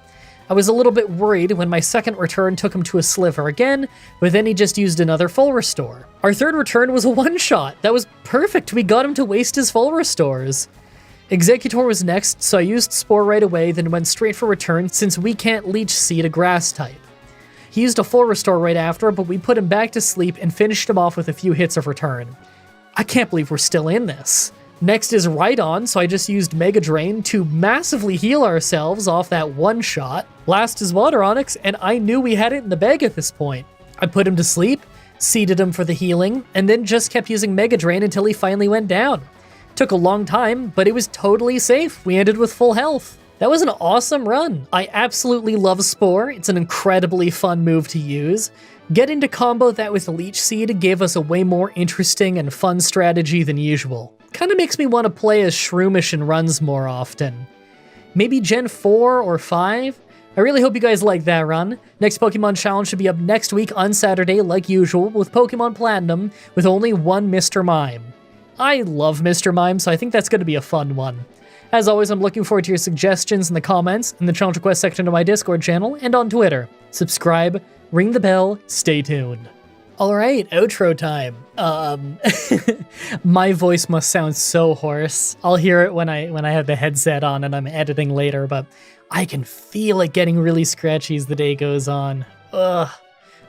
I was a little bit worried when my second return took him to a sliver again, but then he just used another full restore. Our third return was a one-shot. That was perfect. We got him to waste his full restores. Executor was next, so I used Spore right away, then went straight for Return since we can't Leech Seed a Grass type. He used a full restore right after, but we put him back to sleep and finished him off with a few hits of Return. I can't believe we're still in this. Next is Rhydon, so I just used Mega Drain to massively heal ourselves off that one shot. Last is Water Onyx, and I knew we had it in the bag at this point. I put him to sleep, seeded him for the healing, and then just kept using Mega Drain until he finally went down. Took a long time, but it was totally safe. We ended with full health. That was an awesome run. I absolutely love Spore. It's an incredibly fun move to use. Getting to combo that with Leech Seed gave us a way more interesting and fun strategy than usual. Kinda makes me want to play as Shroomish and runs more often. Maybe Gen 4 or 5? I really hope you guys like that run. Next Pokemon Challenge should be up next week on Saturday like usual with Pokemon Platinum with only one Mr. Mime. I love Mr. Mime, so I think that's going to be a fun one. As always, I'm looking forward to your suggestions in the comments, in the challenge request section of my Discord channel, and on Twitter. Subscribe, ring the bell, stay tuned. Alright, outro time. My voice must sound so hoarse. I'll hear it when I have the headset on and I'm editing later, but I can feel it getting really scratchy as the day goes on. Ugh.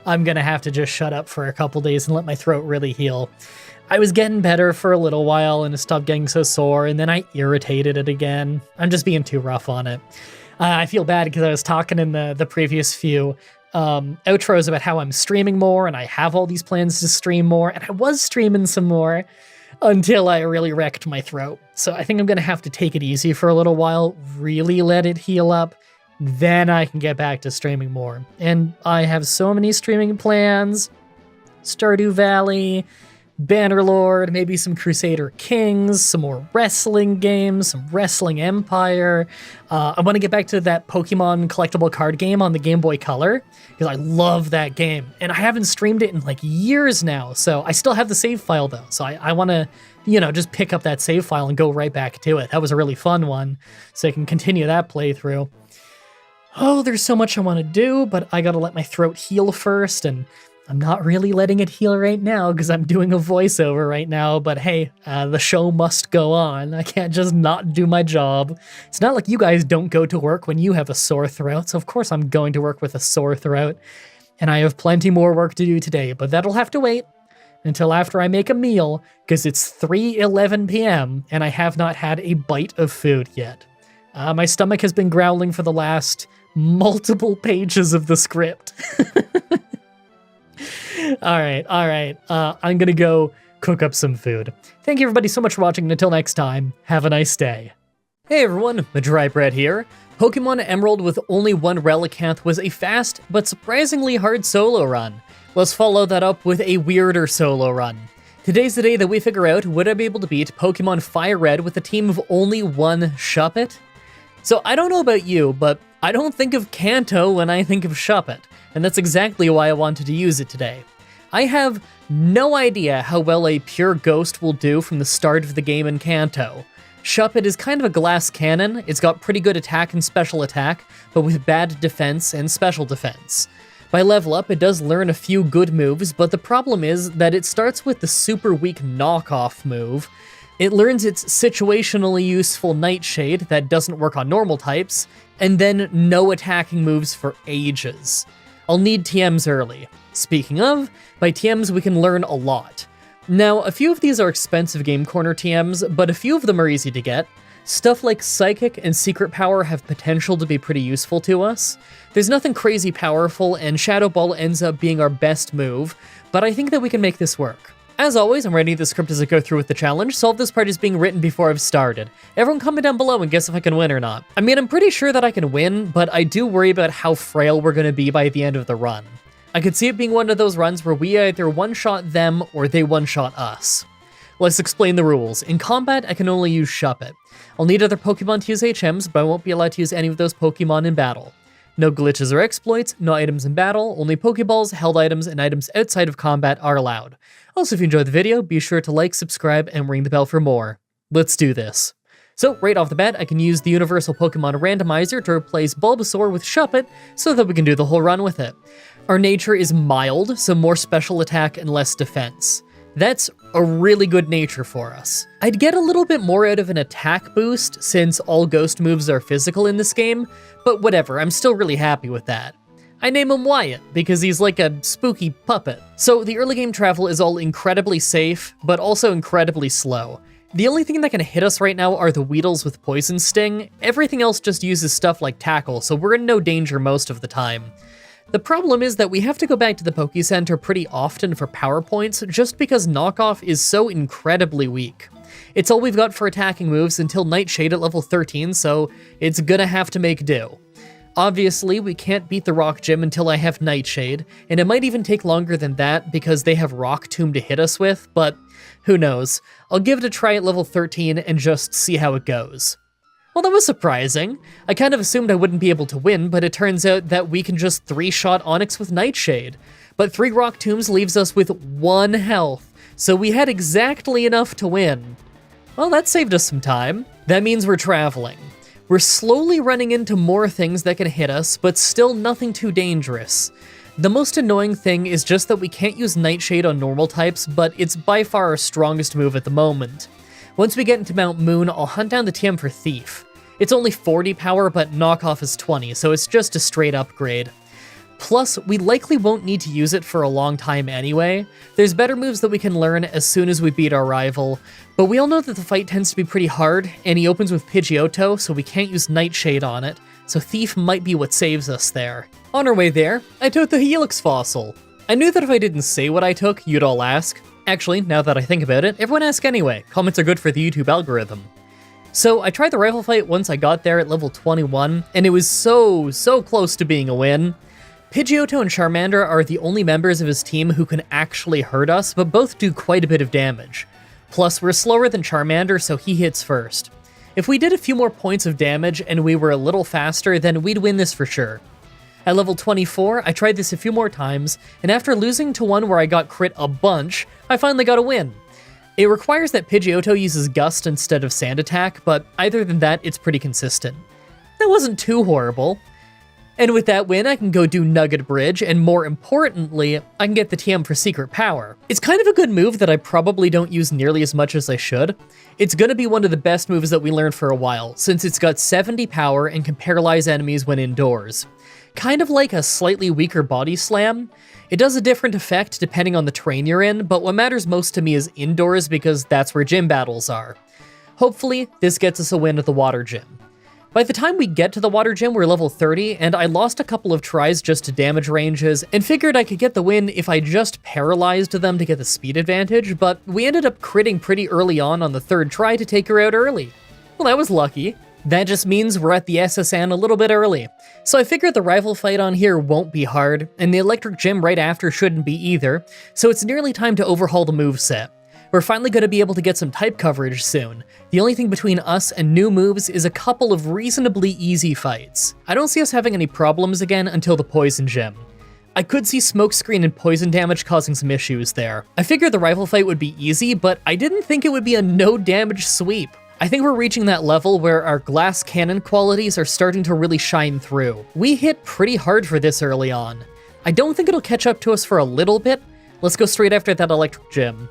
I'm gonna have to just shut up for a couple days and let my throat really heal. I was getting better for a little while and it stopped getting so sore, and then I irritated it again. I'm just being too rough on it. I feel bad because I was talking in the previous few outros about how I'm streaming more and I have all these plans to stream more, and I was streaming some more until I really wrecked my throat. So I think I'm gonna have to take it easy for a little while, really let it heal up, then I can get back to streaming more. And I have so many streaming plans: Stardew Valley, Bannerlord, maybe some Crusader Kings, some more wrestling games, some Wrestling Empire. I want to get back to that Pokemon collectible card game on the Game Boy Color, because I love that game. And I haven't streamed it in like years now, so I still have the save file though. So I want to, just pick up that save file and go right back to it. That was a really fun one, so I can continue that playthrough. Oh, there's so much I want to do, but I gotta let my throat heal first, and I'm not really letting it heal right now because I'm doing a voiceover right now, but hey, the show must go on. I can't just not do my job. It's not like you guys don't go to work when you have a sore throat, so of course I'm going to work with a sore throat. And I have plenty more work to do today, but that'll have to wait until after I make a meal, because it's 3:11 p.m. and I have not had a bite of food yet. My stomach has been growling for the last multiple pages of the script. All right. I'm gonna go cook up some food. Thank you everybody so much for watching, and until next time, have a nice day. Hey everyone, Mah-Dry-Bread here. Pokemon Emerald with only one Relicanth was a fast but surprisingly hard solo run. Let's follow that up with a weirder solo run. Today's the day that we figure out, would I be able to beat Pokemon Fire Red with a team of only one Shuppet? So I don't know about you, but I don't think of Kanto when I think of Shuppet, and that's exactly why I wanted to use it today. I have no idea how well a pure ghost will do from the start of the game in Kanto. Shuppet is kind of a glass cannon. It's got pretty good attack and special attack, but with bad defense and special defense. By level up, it does learn a few good moves, but the problem is that it starts with the super weak knockoff move. It learns its situationally useful Nightshade that doesn't work on normal types, and then no attacking moves for ages. I'll need TMs early. Speaking of, by TMs we can learn a lot. Now, a few of these are expensive Game Corner TMs, but a few of them are easy to get. Stuff like Psychic and Secret Power have potential to be pretty useful to us. There's nothing crazy powerful, and Shadow Ball ends up being our best move, but I think that we can make this work. As always, I'm writing the script as I go through with the challenge, so all of this part is being written before I've started. Everyone comment down below and guess if I can win or not. I mean, I'm pretty sure that I can win, but I do worry about how frail we're going to be by the end of the run. I could see it being one of those runs where we either one-shot them or they one-shot us. Let's explain the rules. In combat, I can only use Shuppet. I'll need other Pokemon to use HMs, but I won't be allowed to use any of those Pokemon in battle. No glitches or exploits, no items in battle, only Pokeballs, held items, and items outside of combat are allowed. Also, if you enjoyed the video, be sure to like, subscribe, and ring the bell for more. Let's do this. So, right off the bat, I can use the Universal Pokemon Randomizer to replace Bulbasaur with Shuppet so that we can do the whole run with it. Our nature is mild, so more special attack and less defense. That's a really good nature for us. I'd get a little bit more out of an attack boost since all ghost moves are physical in this game, but whatever, I'm still really happy with that. I name him Wyatt because he's like a spooky puppet. So the early game travel is all incredibly safe, but also incredibly slow. The only thing that can hit us right now are the Weedles with Poison Sting. Everything else just uses stuff like Tackle, so we're in no danger most of the time. The problem is that we have to go back to the Poké Center pretty often for power points just because Knockoff is so incredibly weak. It's all we've got for attacking moves until Nightshade at level 13, so it's gonna have to make do. Obviously, we can't beat the Rock Gym until I have Nightshade, and it might even take longer than that because they have Rock Tomb to hit us with, but who knows. I'll give it a try at level 13 and just see how it goes. Well, that was surprising. I kind of assumed I wouldn't be able to win, but it turns out that we can just 3-shot Onix with Nightshade. But 3 Rock Tombs leaves us with 1 health, so we had exactly enough to win. Well, that saved us some time. That means we're traveling. We're slowly running into more things that can hit us, but still nothing too dangerous. The most annoying thing is just that we can't use Nightshade on normal types, but it's by far our strongest move at the moment. Once we get into Mount Moon, I'll hunt down the TM for Thief. It's only 40 power, but Knockoff is 20, so it's just a straight upgrade. Plus, we likely won't need to use it for a long time anyway. There's better moves that we can learn as soon as we beat our rival, but we all know that the fight tends to be pretty hard, and he opens with Pidgeotto, so we can't use Nightshade on it. so Thief might be what saves us there. On our way there, I took the Helix fossil. I knew that if I didn't say what I took, you'd all ask. Actually, now that I think about it, everyone asks anyway. Comments are good for the YouTube algorithm. So I tried the rifle fight once I got there at level 21, and it was so close to being a win. Pidgeotto and Charmander are the only members of his team who can actually hurt us, but both do quite a bit of damage. Plus, we're slower than Charmander, so he hits first. If we did a few more points of damage and we were a little faster, then we'd win this for sure. At level 24, I tried this a few more times, and after losing to one where I got crit a bunch, I finally got a win. It requires that Pidgeotto uses Gust instead of Sand Attack, but other than that, it's pretty consistent. That wasn't too horrible. And with that win, I can go do Nugget Bridge, and more importantly, I can get the TM for Secret Power. It's kind of a good move that I probably don't use nearly as much as I should. It's gonna be one of the best moves that we learned for a while, since it's got 70 power and can paralyze enemies when indoors. Kind of like a slightly weaker Body Slam. It does a different effect depending on the terrain you're in, but what matters most to me is indoors because that's where gym battles are. Hopefully, this gets us a win at the water gym. By the time we get to the water gym, we're level 30, and I lost a couple of tries just to damage ranges, and figured I could get the win if I just paralyzed them to get the speed advantage, but we ended up critting pretty early on the third try to take her out early. Well, that was lucky. That just means we're at the SSN a little bit early. So I figured the rival fight on here won't be hard, and the electric gym right after shouldn't be either, so it's nearly time to overhaul the moveset. We're finally going to be able to get some type coverage soon. The only thing between us and new moves is a couple of reasonably easy fights. I don't see us having any problems again until the Poison Gym. I could see Smokescreen and poison damage causing some issues there. I figured the rival fight would be easy, but I didn't think it would be a no damage sweep. I think we're reaching that level where our glass cannon qualities are starting to really shine through. We hit pretty hard for this early on. I don't think it'll catch up to us for a little bit. Let's go straight after that electric gym.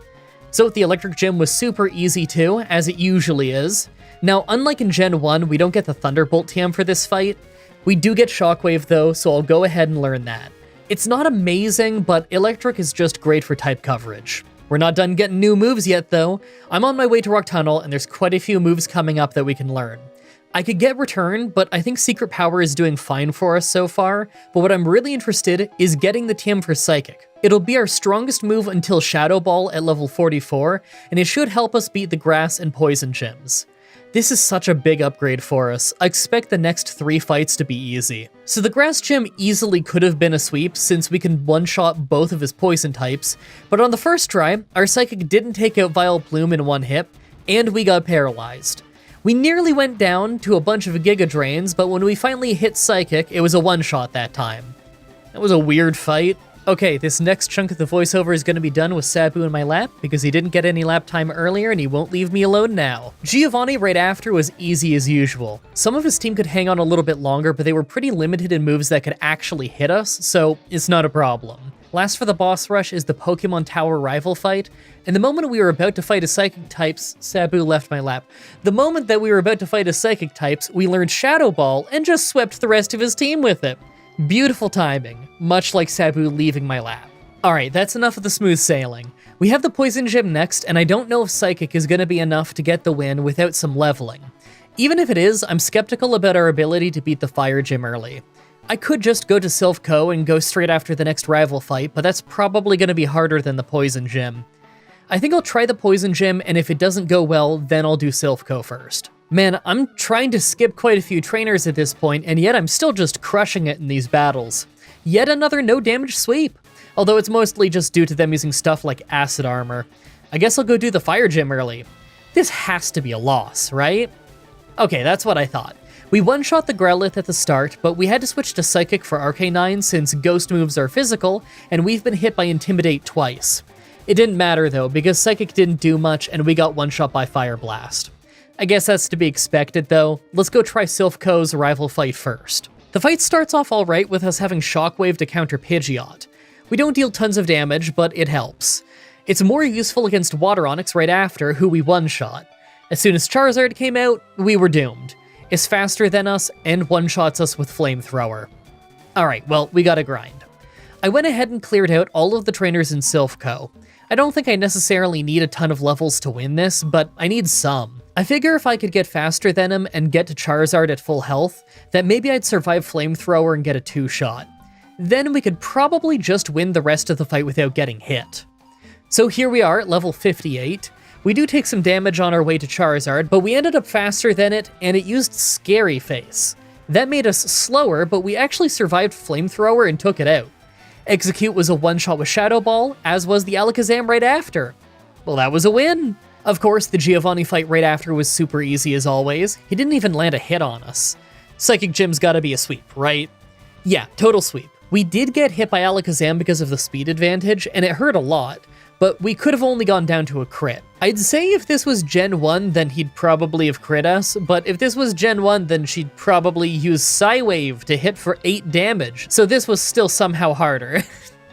So the electric gym was super easy too, as it usually is. Now, unlike in Gen 1, we don't get the Thunderbolt TM for this fight. We do get Shockwave though, so I'll go ahead and learn that. It's not amazing, but electric is just great for type coverage. We're not done getting new moves yet though. I'm on my way to Rock Tunnel, and there's quite a few moves coming up that we can learn. I could get Return, but I think Secret Power is doing fine for us so far, but what I'm really interested is getting the TM for Psychic. It'll be our strongest move until Shadow Ball at level 44, and it should help us beat the Grass and Poison gyms. This is such a big upgrade for us. I expect the next 3 fights to be easy. So the Grass Gym easily could have been a sweep since we can one-shot both of his poison types, but on the first try, our Psychic didn't take out Vileplume in one hit, and we got paralyzed. We nearly went down to a bunch of Giga Drains, but when we finally hit Psychic, it was a one-shot that time. That was a weird fight. Okay, this next chunk of the voiceover is going to be done with Sabu in my lap, because he didn't get any lap time earlier and he won't leave me alone now. Giovanni right after was easy as usual. Some of his team could hang on a little bit longer, but they were pretty limited in moves that could actually hit us, so it's not a problem. Last for the boss rush is the Pokemon Tower rival fight, and the moment we were about to fight his Psychic types, Sabu left my lap. The moment that we were about to fight his Psychic types, we learned Shadow Ball and just swept the rest of his team with it. Beautiful timing, much like Sabu leaving my lap. Alright, that's enough of the smooth sailing. We have the Poison Gym next, and I don't know if Psychic is going to be enough to get the win without some leveling. Even if it is, I'm skeptical about our ability to beat the Fire Gym early. I could just go to Silph Co and go straight after the next rival fight, but that's probably going to be harder than the Poison Gym. I think I'll try the Poison Gym, and if it doesn't go well, then I'll do Silph Co first. Man, I'm trying to skip quite a few trainers at this point, and yet I'm still just crushing it in these battles. Yet another no damage sweep, although it's mostly just due to them using stuff like Acid Armor. I guess I'll go do the Fire Gym early. This has to be a loss, right? Okay, that's what I thought. We one-shot the Growlithe at the start, but we had to switch to Psychic for Arcanine since Ghost moves are physical, and we've been hit by Intimidate twice. It didn't matter though, because Psychic didn't do much and we got one-shot by Fire Blast. I guess that's to be expected though. Let's go try Silph Co's rival fight first. The fight starts off alright with us having Shockwave to counter Pidgeot. We don't deal tons of damage, but it helps. It's more useful against Water Onix right after, who we one-shot. As soon as Charizard came out, we were doomed. It's faster than us and one-shots us with Flamethrower. Alright, well, we gotta grind. I went ahead and cleared out all of the trainers in Silph Co. I don't think I necessarily need a ton of levels to win this, but I need some. I figure if I could get faster than him and get to Charizard at full health, that maybe I'd survive Flamethrower and get a 2-shot. Then we could probably just win the rest of the fight without getting hit. So here we are at level 58. We do take some damage on our way to Charizard, but we ended up faster than it, and it used Scary Face. That made us slower, but we actually survived Flamethrower and took it out. Execute was a one-shot with Shadow Ball, as was the Alakazam right after. Well, that was a win! Of course, the Giovanni fight right after was super easy as always. He didn't even land a hit on us. Psychic Gym's gotta be a sweep, right? Yeah, total sweep. We did get hit by Alakazam because of the speed advantage, and it hurt a lot, but we could have only gone down to a crit. I'd say if this was Gen 1, then he'd probably have crit us, but if this was Gen 1, then she'd probably use Psywave to hit for 8 damage, so this was still somehow harder.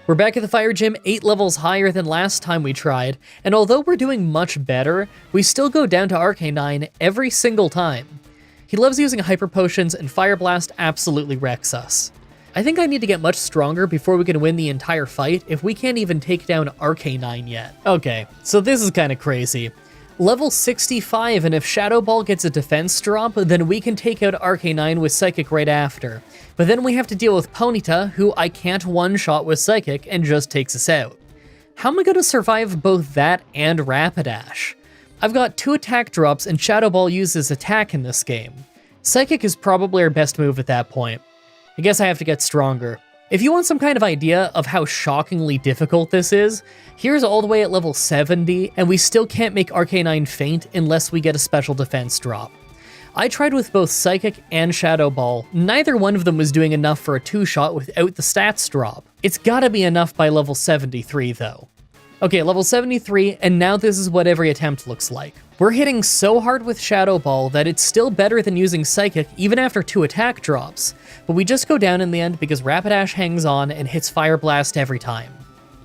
We're back at the Fire Gym, 8 levels higher than last time we tried, and although we're doing much better, we still go down to Arcanine every single time. He loves using Hyper Potions, and Fire Blast absolutely wrecks us. I think I need to get much stronger before we can win the entire fight if we can't even take down Arcanine yet. Okay, so this is kinda crazy. Level 65, and if Shadow Ball gets a defense drop, then we can take out Arcanine with Psychic right after. But then we have to deal with Ponyta, who I can't one-shot with Psychic and just takes us out. How am I gonna survive both that and Rapidash? I've got 2 attack drops and Shadow Ball uses attack in this game. Psychic is probably our best move at that point. I guess I have to get stronger. If you want some kind of idea of how shockingly difficult this is, here's all the way at level 70, and we still can't make Arcanine faint unless we get a special defense drop. I tried with both Psychic and Shadow Ball. Neither one of them was doing enough for a 2-shot without the stats drop. It's gotta be enough by level 73 though. Okay, level 73, and now this is what every attempt looks like. We're hitting so hard with Shadow Ball that it's still better than using Psychic even after 2 attack drops, but we just go down in the end because Rapidash hangs on and hits Fire Blast every time.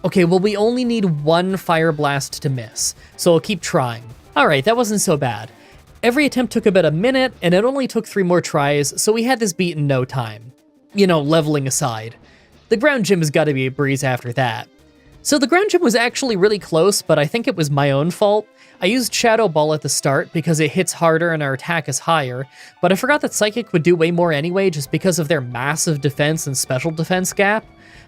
Okay, well we only need 1 Fire Blast to miss, so I'll keep trying. Alright, that wasn't so bad. Every attempt took about a minute, and it only took 3 more tries, so we had this beat in no time. You know, leveling aside. The ground gym has gotta be a breeze after that. So the ground gym was actually really close, but I think it was my own fault. I used Shadow Ball at the start because it hits harder and our attack is higher, but I forgot that Psychic would do way more anyway just because of their massive defense and special defense gap.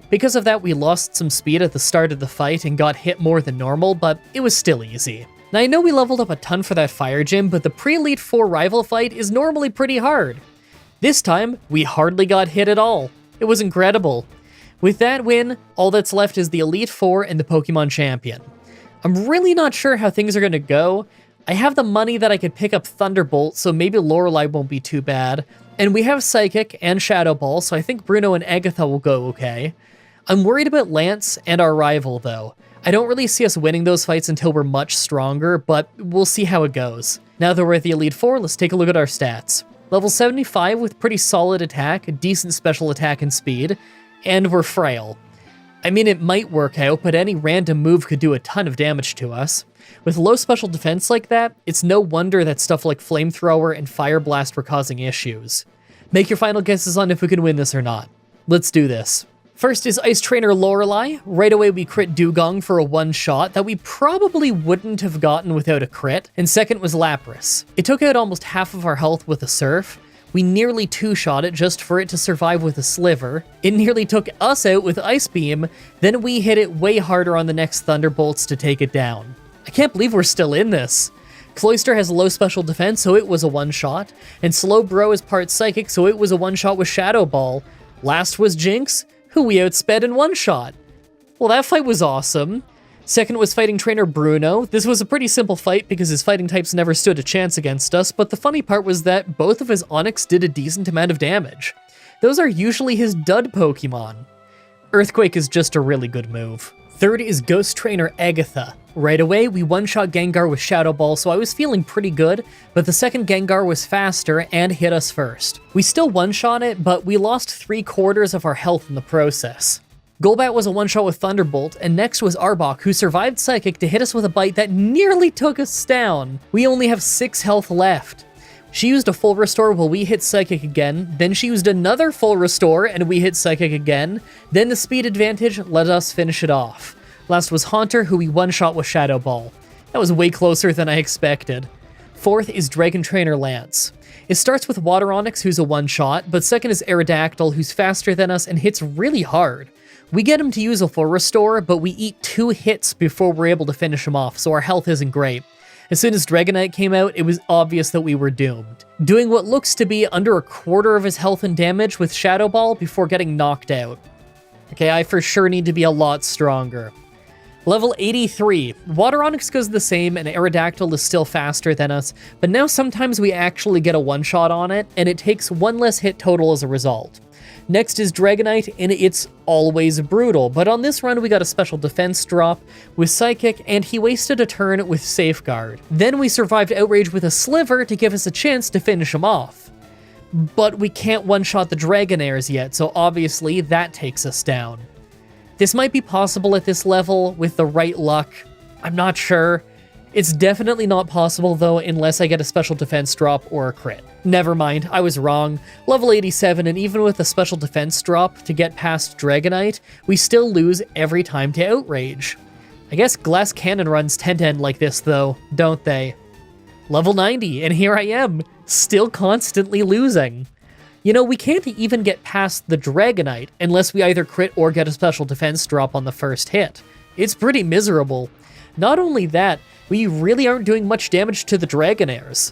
Because of that, we lost some speed at the start of the fight and got hit more than normal, but it was still easy. Now I know we leveled up a ton for that Fire Gym, but the pre-Elite 4 rival fight is normally pretty hard. This time, we hardly got hit at all. It was incredible. With that win, all that's left is the Elite 4 and the Pokemon Champion. I'm really not sure how things are going to go. I have the money that I could pick up Thunderbolt, so maybe Lorelei won't be too bad. And we have Psychic and Shadow Ball, so I think Bruno and Agatha will go okay. I'm worried about Lance and our rival, though. I don't really see us winning those fights until we're much stronger, but we'll see how it goes. Now that we're at the Elite 4, let's take a look at our stats. Level 75 with pretty solid attack, decent special attack and speed, and we're frail. I mean, it might work out, but any random move could do a ton of damage to us. With low special defense like that, it's no wonder that stuff like Flamethrower and Fire Blast were causing issues. Make your final guesses on if we can win this or not. Let's do this. First is Ice Trainer Lorelei. Right away we crit Dugong for a one-shot that we probably wouldn't have gotten without a crit. And second was Lapras. It took out almost half of our health with a Surf. We nearly 2-shot it just for it to survive with a Sliver. It nearly took us out with Ice Beam, then we hit it way harder on the next Thunderbolts to take it down. I can't believe we're still in this. Cloyster has low special defense, so it was a one-shot, and Slowbro is part Psychic, so it was a one-shot with Shadow Ball. Last was Jinx, who we outsped in one shot. Well, that fight was awesome. Second was Fighting Trainer Bruno. This was a pretty simple fight because his fighting types never stood a chance against us, but the funny part was that both of his Onix did a decent amount of damage. Those are usually his dud Pokemon. Earthquake is just a really good move. Third is Ghost Trainer Agatha. Right away, we one-shot Gengar with Shadow Ball, so I was feeling pretty good, but the second Gengar was faster and hit us first. We still one-shot it, but we lost 3/4 of our health in the process. Golbat was a one-shot with Thunderbolt, and next was Arbok, who survived Psychic to hit us with a bite that nearly took us down. We only have 6 health left. She used a full restore while we hit Psychic again, then she used another full restore and we hit Psychic again, then the speed advantage let us finish it off. Last was Haunter, who we one-shot with Shadow Ball. That was way closer than I expected. Fourth is Dragon Trainer Lance. It starts with Water Onyx, who's a one-shot, but second is Aerodactyl, who's faster than us and hits really hard. We get him to use a full restore, but we eat 2 hits before we're able to finish him off, so our health isn't great. As soon as Dragonite came out, it was obvious that we were doomed. Doing what looks to be under a quarter of his health and damage with Shadow Ball before getting knocked out. Okay, I for sure need to be a lot stronger. Level 83. Water Onyx goes the same, and Aerodactyl is still faster than us, but now sometimes we actually get a one-shot on it, and it takes 1 less hit total as a result. Next is Dragonite, and it's always brutal, but on this run we got a special defense drop with Psychic, and he wasted a turn with Safeguard. Then we survived Outrage with a Sliver to give us a chance to finish him off. But we can't one-shot the Dragonairs yet, so obviously that takes us down. This might be possible at this level with the right luck. I'm not sure. It's definitely not possible though unless I get a special defense drop or a crit. Never mind, I was wrong. Level 87, and even with a special defense drop to get past Dragonite, we still lose every time to Outrage. I guess Glass Cannon runs tend to end like this though, don't they? Level 90, and here I am, still constantly losing. You know, we can't even get past the Dragonite unless we either crit or get a special defense drop on the first hit. It's pretty miserable. Not only that, we really aren't doing much damage to the Dragonairs.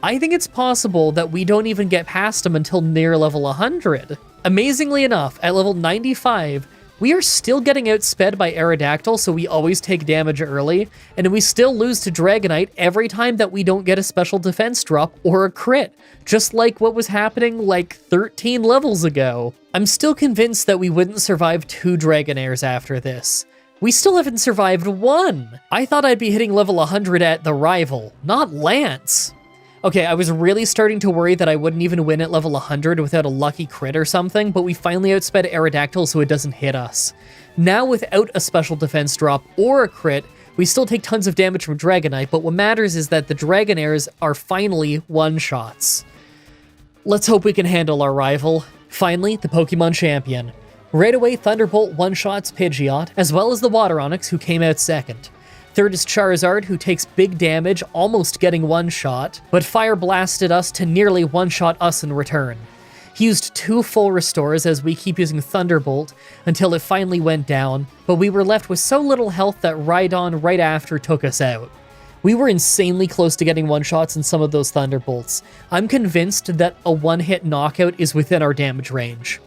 I think it's possible that we don't even get past them until near level 100. Amazingly enough, at level 95, we are still getting outsped by Aerodactyl, so we always take damage early, and we still lose to Dragonite every time that we don't get a special defense drop or a crit, just like what was happening like 13 levels ago. I'm still convinced that we wouldn't survive 2 Dragonairs after this. We still haven't survived 1! I thought I'd be hitting level 100 at the rival, not Lance. Okay, I was really starting to worry that I wouldn't even win at level 100 without a lucky crit or something, but we finally outsped Aerodactyl so it doesn't hit us. Now without a special defense drop or a crit, we still take tons of damage from Dragonite, but what matters is that the Dragonairs are finally one-shots. Let's hope we can handle our rival. Finally, the Pokemon Champion. Right away, Thunderbolt one-shots Pidgeot, as well as the Water Onyx, who came out second. Third is Charizard, who takes big damage, almost getting one-shot, but Fire Blasted us to nearly one-shot us in return. He used 2 full restores as we keep using Thunderbolt until it finally went down, but we were left with so little health that Rhydon right after took us out. We were insanely close to getting one-shots in some of those Thunderbolts. I'm convinced that a one-hit knockout is within our damage range.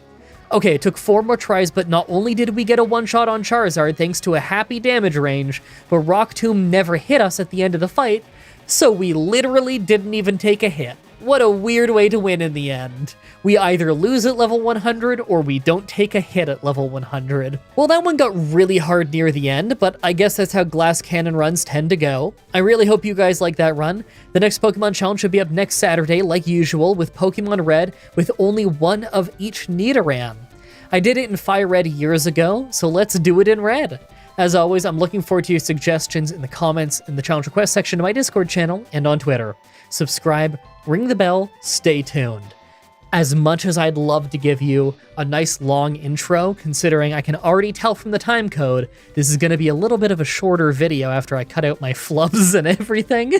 Okay, it took 4 more tries, but not only did we get a one-shot on Charizard thanks to a happy damage range, but Rock Tomb never hit us at the end of the fight, so we literally didn't even take a hit. What a weird way to win in the end. We either lose at level 100 or we don't take a hit at level 100. Well, that one got really hard near the end, but I guess that's how Glass Cannon runs tend to go. I really hope you guys like that run. The next Pokemon Challenge should be up next Saturday, like usual, with Pokemon Red, with only 1 of each Nidoran. I did it in Fire Red years ago, so let's do it in Red. As always, I'm looking forward to your suggestions in the comments in the challenge request section of my Discord channel and on Twitter. Subscribe, ring the bell, stay tuned. As much as I'd love to give you a nice long intro, considering I can already tell from the time code, this is going to be a little bit of a shorter video after I cut out my flubs and everything.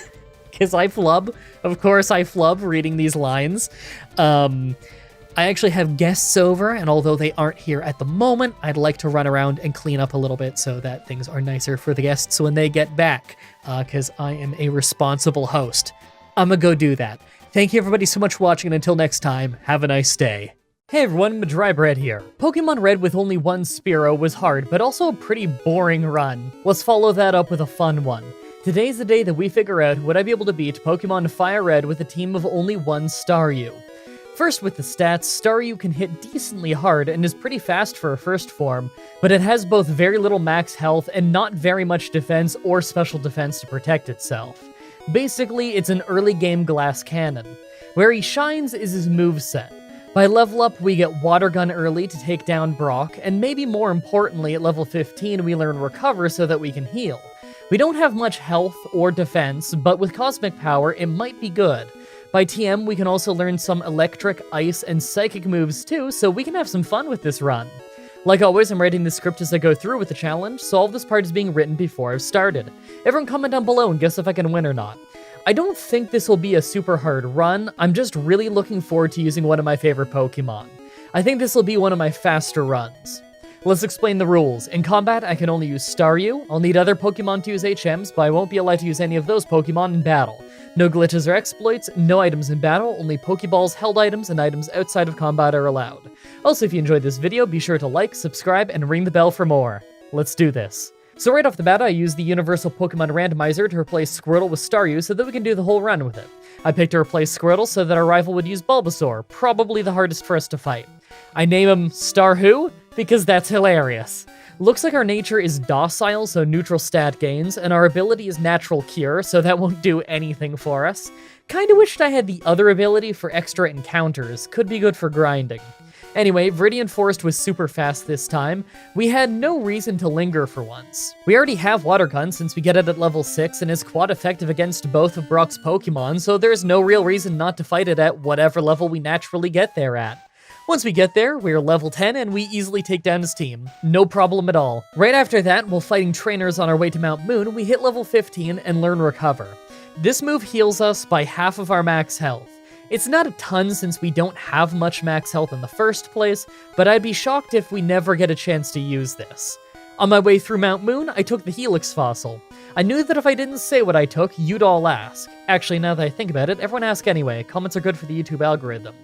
Because I flub. Of course I flub reading these lines. I actually have guests over, and although they aren't here at the moment, I'd like to run around and clean up a little bit so that things are nicer for the guests when they get back, because I am a responsible host. I'm gonna go do that. Thank you everybody so much for watching, and until next time, have a nice day. Hey everyone, Mah-Dry-Bread here. Pokemon Red with only 1 Spearow was hard, but also a pretty boring run. Let's follow that up with a fun one. Today's the day that we figure out would I be able to beat Pokemon Fire Red with a team of only 1 Staryu. First with the stats, Staryu can hit decently hard and is pretty fast for a first form, but it has both very little max health and not very much defense or special defense to protect itself. Basically, it's an early game Glass Cannon. Where he shines is his moveset. By level up, we get Water Gun early to take down Brock, and maybe more importantly, at level 15 we learn Recover so that we can heal. We don't have much health or defense, but with Cosmic Power, it might be good. By TM, we can also learn some Electric, Ice, and Psychic moves too, so we can have some fun with this run. Like always, I'm writing the script as I go through with the challenge, so all this part is being written before I've started. Everyone comment down below and guess if I can win or not. I don't think this will be a super hard run, I'm just really looking forward to using one of my favorite Pokemon. I think this will be one of my faster runs. Let's explain the rules. In combat, I can only use Staryu. I'll need other Pokemon to use HMs, but I won't be allowed to use any of those Pokemon in battle. No glitches or exploits, no items in battle, only Pokeballs, held items, and items outside of combat are allowed. Also, if you enjoyed this video, be sure to like, subscribe, and ring the bell for more. Let's do this. So right off the bat, I used the Universal Pokemon Randomizer to replace Squirtle with Staryu so that we can do the whole run with it. I picked to replace Squirtle so that our rival would use Bulbasaur, probably the hardest for us to fight. I name him Star Who because that's hilarious. Looks like our nature is docile, so neutral stat gains, and our ability is Natural Cure, so that won't do anything for us. Kinda wished I had the other ability for extra encounters, could be good for grinding. Anyway, Viridian Forest was super fast this time. We had no reason to linger for once. We already have Water Gun since we get it at level 6 and is quad effective against both of Brock's Pokemon, so there's no real reason not to fight it at whatever level we naturally get there at. Once we get there, we're level 10 and we easily take down his team. No problem at all. Right after that, while fighting trainers on our way to Mount Moon, we hit level 15 and learn Recover. This move heals us by half of our max health. It's not a ton since we don't have much max health in the first place, but I'd be shocked if we never get a chance to use this. On my way through Mount Moon, I took the Helix Fossil. I knew that if I didn't say what I took, you'd all ask. Actually, now that I think about it, everyone ask anyway. Comments are good for the YouTube algorithm.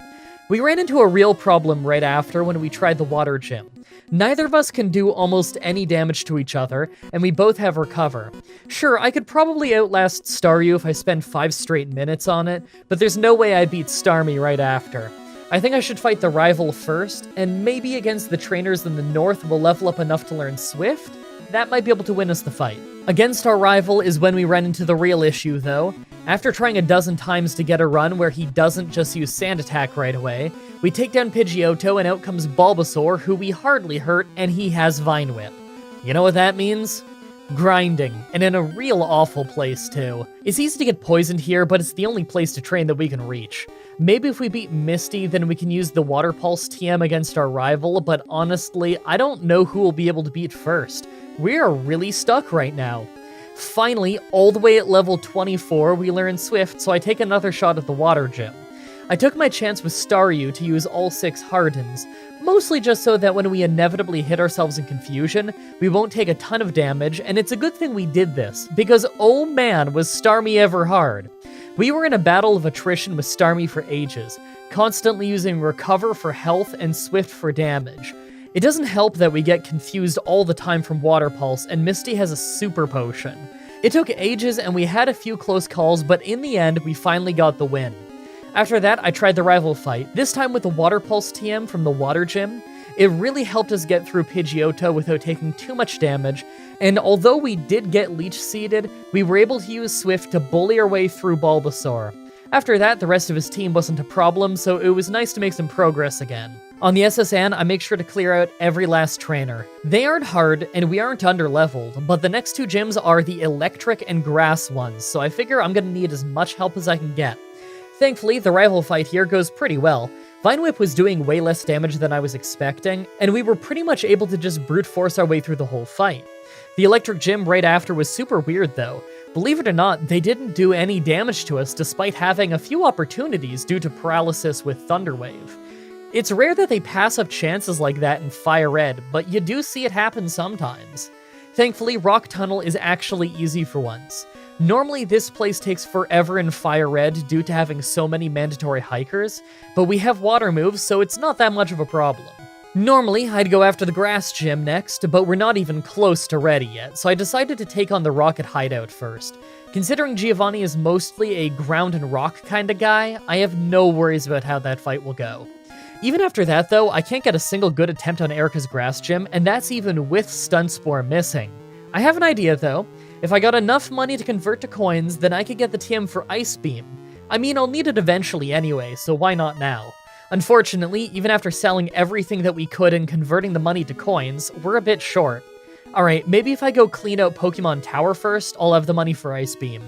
We ran into a real problem right after when we tried the Water Gym. Neither of us can do almost any damage to each other, and we both have Recover. Sure, I could probably outlast Staryu if I spend 5 straight minutes on it, but there's no way I beat Starmie right after. I think I should fight the rival first, and maybe against the trainers in the north we'll level up enough to learn Swift? That might be able to win us the fight. Against our rival is when we run into the real issue, though. After trying a dozen times to get a run where he doesn't just use Sand Attack right away, we take down Pidgeotto and out comes Bulbasaur, who we hardly hurt, and he has Vine Whip. You know what that means? Grinding, and in a real awful place too. It's easy to get poisoned here, but it's the only place to train that we can reach. Maybe if we beat Misty, then we can use the Water Pulse TM against our rival, but honestly, I don't know who will be able to beat first. We are really stuck right now. Finally, all the way at level 24, we learn Swift, so I take another shot at the Water Gym. I took my chance with Staryu to use all 6 Hardens, mostly just so that when we inevitably hit ourselves in confusion, we won't take a ton of damage, and it's a good thing we did this, because oh man, was Starmie ever hard. We were in a battle of attrition with Starmie for ages, constantly using Recover for health and Swift for damage. It doesn't help that we get confused all the time from Water Pulse, and Misty has a Super Potion. It took ages and we had a few close calls, but in the end, we finally got the win. After that, I tried the rival fight, this time with the Water Pulse TM from the Water Gym. It really helped us get through Pidgeotto without taking too much damage, and although we did get Leech Seeded, we were able to use Swift to bully our way through Bulbasaur. After that, the rest of his team wasn't a problem, so it was nice to make some progress again. On the SSN, I make sure to clear out every last trainer. They aren't hard, and we aren't under-leveled, but the next 2 gyms are the electric and grass ones, so I figure I'm gonna need as much help as I can get. Thankfully, the rival fight here goes pretty well. Vine Whip was doing way less damage than I was expecting, and we were pretty much able to just brute force our way through the whole fight. The electric gym right after was super weird though. Believe it or not, they didn't do any damage to us despite having a few opportunities due to paralysis with Thunder Wave. It's rare that they pass up chances like that in Fire Red, but you do see it happen sometimes. Thankfully, Rock Tunnel is actually easy for once. Normally, this place takes forever in Fire Red due to having so many mandatory hikers, but we have water moves, so it's not that much of a problem. Normally, I'd go after the Grass Gym next, but we're not even close to ready yet, so I decided to take on the Rocket Hideout first. Considering Giovanni is mostly a ground and rock kind of guy, I have no worries about how that fight will go. Even after that though, I can't get a single good attempt on Erica's Grass Gym, and that's even with Stun Spore missing. I have an idea though. If I got enough money to convert to coins, then I could get the TM for Ice Beam. I mean, I'll need it eventually anyway, so why not now? Unfortunately, even after selling everything that we could and converting the money to coins, we're a bit short. Alright, maybe if I go clean out Pokemon Tower first, I'll have the money for Ice Beam.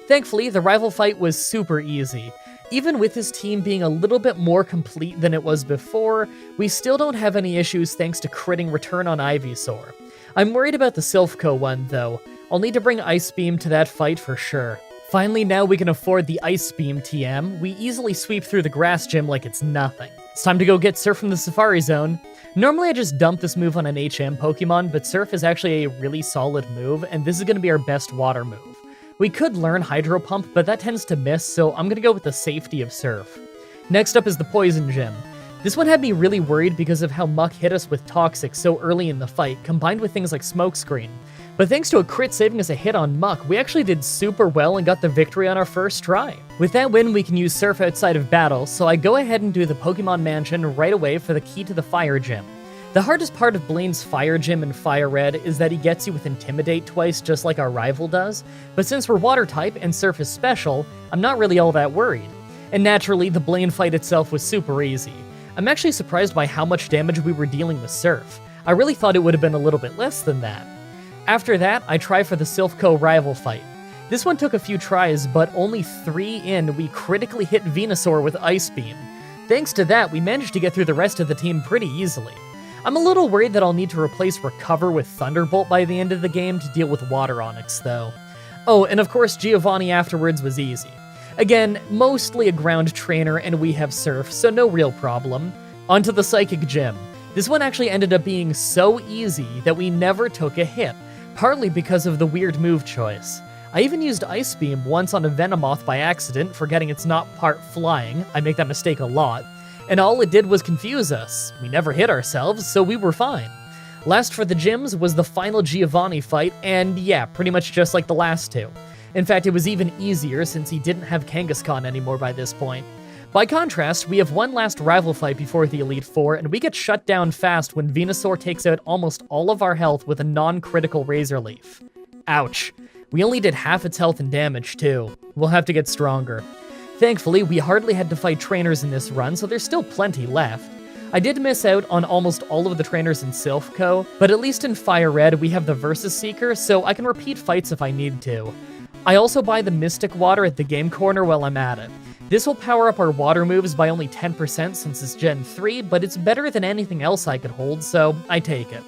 Thankfully, the rival fight was super easy. Even with his team being a little bit more complete than it was before, we still don't have any issues thanks to critting Return on Ivysaur. I'm worried about the Silphco one, though. I'll need to bring Ice Beam to that fight for sure. Finally, now we can afford the Ice Beam TM. We easily sweep through the grass gym like it's nothing. It's time to go get Surf from the Safari Zone. Normally I just dump this move on an HM Pokemon, but Surf is actually a really solid move, and this is going to be our best water move. We could learn Hydro Pump, but that tends to miss, so I'm going to go with the safety of Surf. Next up is the Poison Gym. This one had me really worried because of how Muck hit us with Toxic so early in the fight, combined with things like Smokescreen. But thanks to a crit saving us a hit on Muck, we actually did super well and got the victory on our first try. With that win, we can use Surf outside of battle, so I go ahead and do the Pokemon Mansion right away for the key to the Fire Gym. The hardest part of Blaine's Fire Gym in Fire Red is that he gets you with Intimidate twice just like our rival does, but since we're Water type and Surf is special, I'm not really all that worried. And naturally, the Blaine fight itself was super easy. I'm actually surprised by how much damage we were dealing with Surf. I really thought it would have been a little bit less than that. After that, I try for the Silphco rival fight. This one took a few tries, but only 3 in, we critically hit Venusaur with Ice Beam. Thanks to that, we managed to get through the rest of the team pretty easily. I'm a little worried that I'll need to replace Recover with Thunderbolt by the end of the game to deal with Water Onix, though. Oh, and of course Giovanni afterwards was easy. Again, mostly a ground trainer and we have Surf, so no real problem. Onto the Psychic Gym. This one actually ended up being so easy that we never took a hit, partly because of the weird move choice. I even used Ice Beam once on a Venomoth by accident, forgetting it's not part flying. I make that mistake a lot. And all it did was confuse us. We never hit ourselves, so we were fine. Last for the gyms was the final Giovanni fight, and yeah, pretty much just like the last two. In fact, it was even easier since he didn't have Kangaskhan anymore by this point. By contrast, we have one last rival fight before the Elite Four, and we get shut down fast when Venusaur takes out almost all of our health with a non-critical Razor Leaf. Ouch. We only did half its health and damage, too. We'll have to get stronger. Thankfully, we hardly had to fight trainers in this run, so there's still plenty left. I did miss out on almost all of the trainers in Silphco, but at least in Fire Red, we have the Versus Seeker, so I can repeat fights if I need to. I also buy the Mystic Water at the game corner while I'm at it. This will power up our water moves by only 10% since it's Gen 3, but it's better than anything else I could hold, so I take it.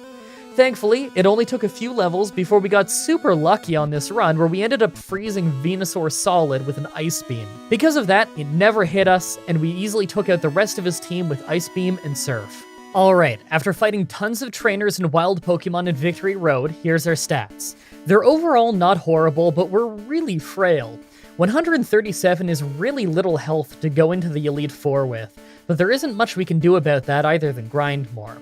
Thankfully, it only took a few levels before we got super lucky on this run where we ended up freezing Venusaur solid with an Ice Beam. Because of that, it never hit us, and we easily took out the rest of his team with Ice Beam and Surf. Alright, after fighting tons of trainers and wild Pokemon in Victory Road, here's our stats. They're overall not horrible, but we're really frail. 137 is really little health to go into the Elite Four with, but there isn't much we can do about that either than grind more.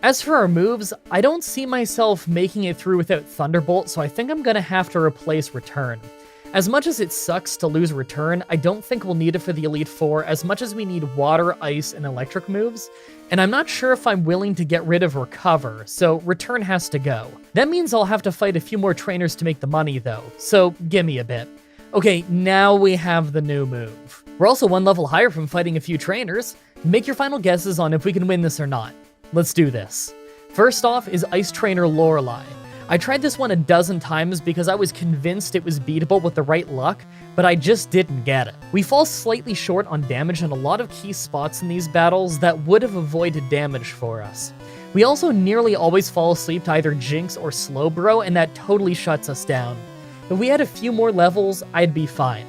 As for our moves, I don't see myself making it through without Thunderbolt, so I think I'm gonna have to replace Return. As much as it sucks to lose Return, I don't think we'll need it for the Elite Four as much as we need Water, Ice, and Electric moves, and I'm not sure if I'm willing to get rid of Recover, so Return has to go. That means I'll have to fight a few more trainers to make the money though, so gimme a bit. Okay, now we have the new move. We're also one level higher from fighting a few trainers. Make your final guesses on if we can win this or not. Let's do this. First off is Ice Trainer Lorelei. I tried this one a dozen times because I was convinced it was beatable with the right luck, but I just didn't get it. We fall slightly short on damage on a lot of key spots in these battles that would have avoided damage for us. We also nearly always fall asleep to either Jinx or Slowbro, and that totally shuts us down. If we had a few more levels, I'd be fine.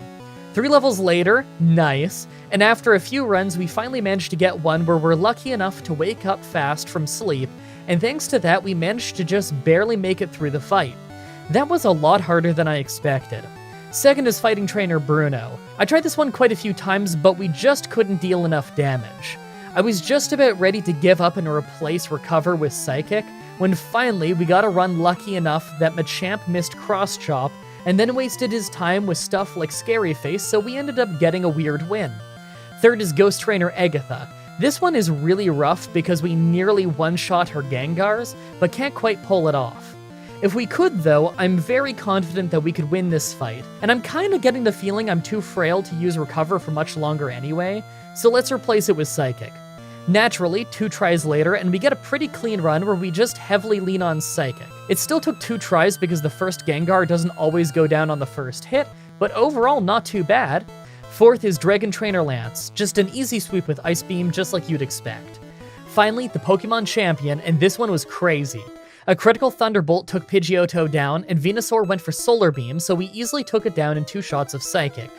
3 levels later, nice, and after a few runs we finally managed to get one where we're lucky enough to wake up fast from sleep, and thanks to that we managed to just barely make it through the fight. That was a lot harder than I expected. Second is Fighting Trainer Bruno. I tried this one quite a few times, but we just couldn't deal enough damage. I was just about ready to give up and replace Recover with Psychic, when finally we got a run lucky enough that Machamp missed Cross Chop, and then wasted his time with stuff like Scary Face, so we ended up getting a weird win. Third is Ghost Trainer Agatha. This one is really rough because we nearly one-shot her Gengars, but can't quite pull it off. If we could though, I'm very confident that we could win this fight, and I'm kinda getting the feeling I'm too frail to use Recover for much longer anyway, so let's replace it with Psychic. Naturally, 2 tries later, and we get a pretty clean run where we just heavily lean on Psychic. It still took 2 tries because the first Gengar doesn't always go down on the first hit, but overall not too bad. Fourth is Dragon Trainer Lance, just an easy sweep with Ice Beam just like you'd expect. Finally, the Pokemon Champion, and this one was crazy. A critical Thunderbolt took Pidgeotto down, and Venusaur went for Solar Beam, so we easily took it down in 2 shots of Psychic.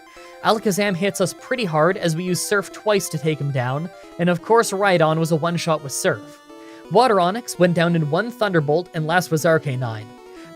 Alakazam hits us pretty hard as we used Surf twice to take him down, and of course Rhydon was a one-shot with Surf. Water Onix went down in 1 Thunderbolt, and last was Arcanine.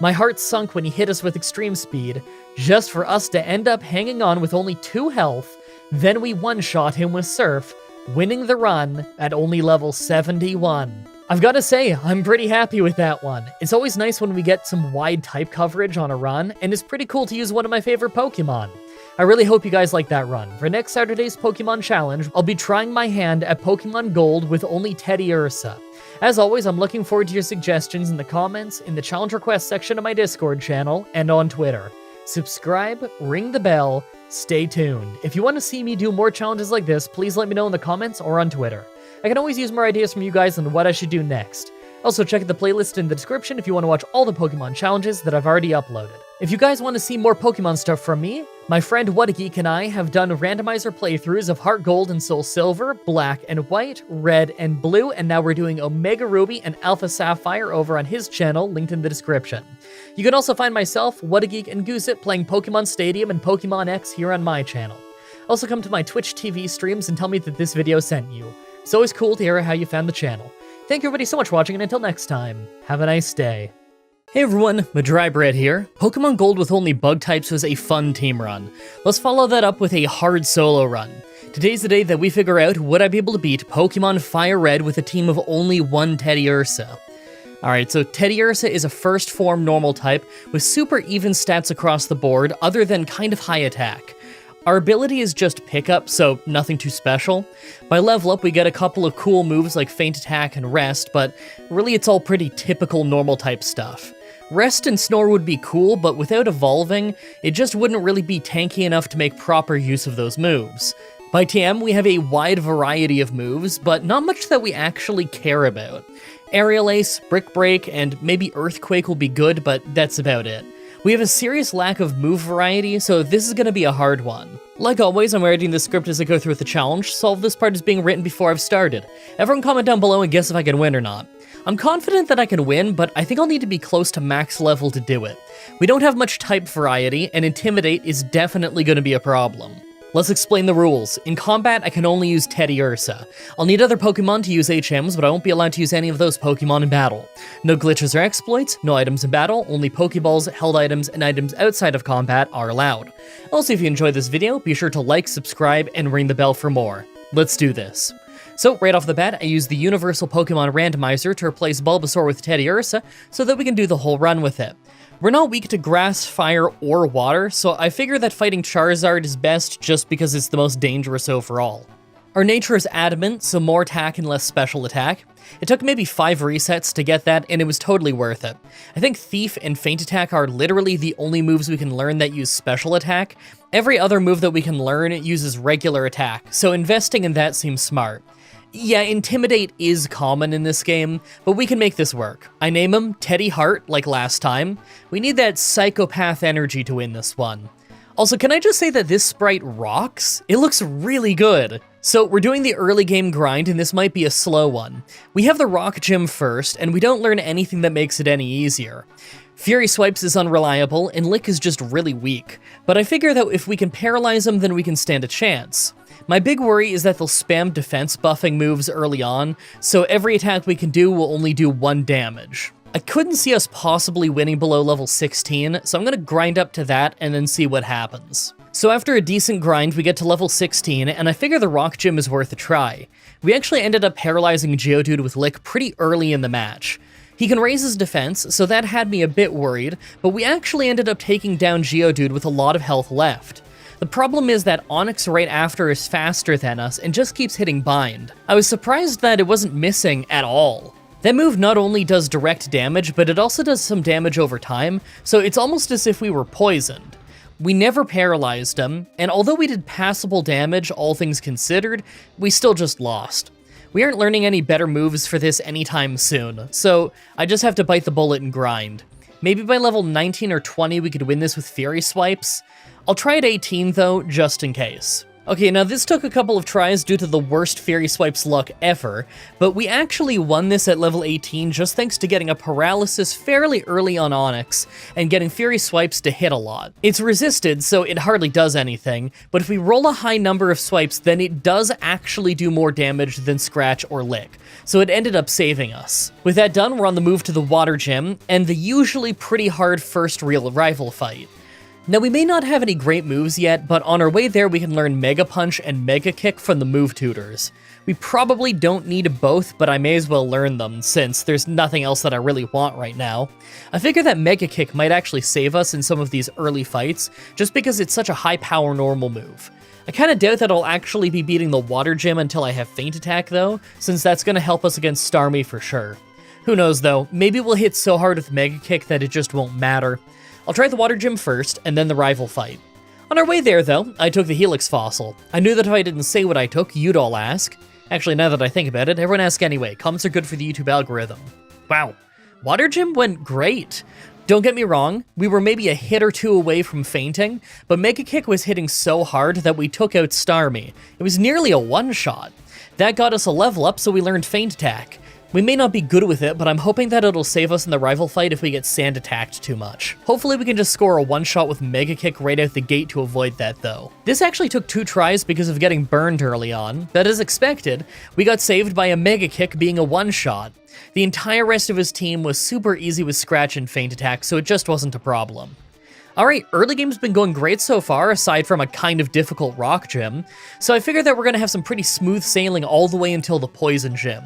My heart sunk when he hit us with Extreme Speed, just for us to end up hanging on with only 2 health, then we one-shot him with Surf, winning the run at only level 71. I've gotta say, I'm pretty happy with that one. It's always nice when we get some wide type coverage on a run, and it's pretty cool to use one of my favorite Pokemon. I really hope you guys like that run. For next Saturday's Pokemon Challenge, I'll be trying my hand at Pokemon Gold with only Teddiursa. As always, I'm looking forward to your suggestions in the comments, in the challenge request section of my Discord channel, and on Twitter. Subscribe, ring the bell, stay tuned. If you want to see me do more challenges like this, please let me know in the comments or on Twitter. I can always use more ideas from you guys on what I should do next. Also, check out the playlist in the description if you want to watch all the Pokemon challenges that I've already uploaded. If you guys want to see more Pokemon stuff from me, my friend What-A-Geek and I have done randomizer playthroughs of Heart Gold and Soul Silver, Black and White, Red and Blue, and now we're doing Omega Ruby and Alpha Sapphire over on his channel, linked in the description. You can also find myself, What-A-Geek, and Gooseit playing Pokemon Stadium and Pokemon X here on my channel. Also come to my Twitch TV streams and tell me that this video sent you. It's always cool to hear how you found the channel. Thank you everybody so much for watching, and until next time, have a nice day. Hey everyone, Mah-Dry-Bread here. Pokemon Gold with only bug types was a fun team run. Let's follow that up with a hard solo run. Today's the day that we figure out would I be able to beat Pokemon Fire Red with a team of only 1 Teddiursa. Alright, so Teddiursa is a first form normal type with super even stats across the board other than kind of high attack. Our ability is just pickup, so nothing too special. By level up, we get a couple of cool moves like Feint Attack and Rest, but really it's all pretty typical normal type stuff. Rest and Snore would be cool, but without evolving, it just wouldn't really be tanky enough to make proper use of those moves. By TM, we have a wide variety of moves, but not much that we actually care about. Aerial Ace, Brick Break, and maybe Earthquake will be good, but that's about it. We have a serious lack of move variety, so this is gonna be a hard one. Like always, I'm writing the script as I go through with the challenge, so all of this part is being written before I've started. Everyone comment down below and guess if I can win or not. I'm confident that I can win, but I think I'll need to be close to max level to do it. We don't have much type variety, and Intimidate is definitely gonna be a problem. Let's explain the rules. In combat, I can only use Teddiursa. I'll need other Pokemon to use HMs, but I won't be allowed to use any of those Pokemon in battle. No glitches or exploits, no items in battle, only Pokeballs, held items, and items outside of combat are allowed. Also, if you enjoyed this video, be sure to like, subscribe, and ring the bell for more. Let's do this. So, right off the bat, I use the Universal Pokemon Randomizer to replace Bulbasaur with Teddiursa so that we can do the whole run with it. We're not weak to grass, fire, or water, so I figure that fighting Charizard is best just because it's the most dangerous overall. Our nature is adamant, so more attack and less special attack. It took maybe 5 resets to get that, and it was totally worth it. I think Thief and Feint Attack are literally the only moves we can learn that use special attack. Every other move that we can learn uses regular attack, so investing in that seems smart. Yeah, Intimidate is common in this game, but we can make this work. I name him Teddy Heart, like last time. We need that psychopath energy to win this one. Also, can I just say that this sprite rocks? It looks really good. So we're doing the early game grind, and this might be a slow one. We have the Rock Gym first, and we don't learn anything that makes it any easier. Fury Swipes is unreliable, and Lick is just really weak. But I figure that if we can paralyze them, then we can stand a chance. My big worry is that they'll spam defense buffing moves early on, so every attack we can do will only do 1 damage. I couldn't see us possibly winning below level 16, so I'm gonna grind up to that and then see what happens. So after a decent grind, we get to level 16, and I figure the Rock Gym is worth a try. We actually ended up paralyzing Geodude with Lick pretty early in the match. He can raise his defense, so that had me a bit worried, but we actually ended up taking down Geodude with a lot of health left. The problem is that Onix right after is faster than us and just keeps hitting bind. I was surprised that it wasn't missing at all. That move not only does direct damage, but it also does some damage over time, so it's almost as if we were poisoned. We never paralyzed him, and although we did passable damage, all things considered, we still just lost. We aren't learning any better moves for this anytime soon, so I just have to bite the bullet and grind. Maybe by level 19 or 20 we could win this with Fury Swipes. I'll try at 18 though, just in case. Okay, now this took a couple of tries due to the worst Fairy Swipes luck ever, but we actually won this at level 18 just thanks to getting a paralysis fairly early on Onyx, and getting Fairy Swipes to hit a lot. It's resisted, so it hardly does anything, but if we roll a high number of swipes, then it does actually do more damage than Scratch or Lick, so it ended up saving us. With that done, we're on the move to the Water Gym, and the usually pretty hard first real rival fight. Now, we may not have any great moves yet, but on our way there we can learn Mega Punch and Mega Kick from the move tutors. We probably don't need both, but I may as well learn them, since there's nothing else that I really want right now. I figure that Mega Kick might actually save us in some of these early fights, just because it's such a high power normal move. I kinda doubt that I'll actually be beating the Water Gym until I have Feint Attack though, since that's gonna help us against Starmie for sure. Who knows though, maybe we'll hit so hard with Mega Kick that it just won't matter. I'll try the Water Gym first, and then the rival fight. On our way there, though, I took the Helix Fossil. I knew that if I didn't say what I took, you'd all ask. Actually, now that I think about it, everyone asks anyway. Comments are good for the YouTube algorithm. Wow, Water Gym went great. Don't get me wrong, we were maybe a hit or two away from fainting, but Mega Kick was hitting so hard that we took out Starmie. It was nearly a one-shot. That got us a level up, so we learned Feint Attack. We may not be good with it, but I'm hoping that it'll save us in the rival fight if we get sand attacked too much. Hopefully we can just score a one-shot with Mega Kick right out the gate to avoid that though. This actually took 2 tries because of getting burned early on, but as expected, we got saved by a Mega Kick being a one-shot. The entire rest of his team was super easy with Scratch and Feint Attack, so it just wasn't a problem. Alright, early game's been going great so far, aside from a kind of difficult rock gym, so I figured that we're gonna have some pretty smooth sailing all the way until the poison gym.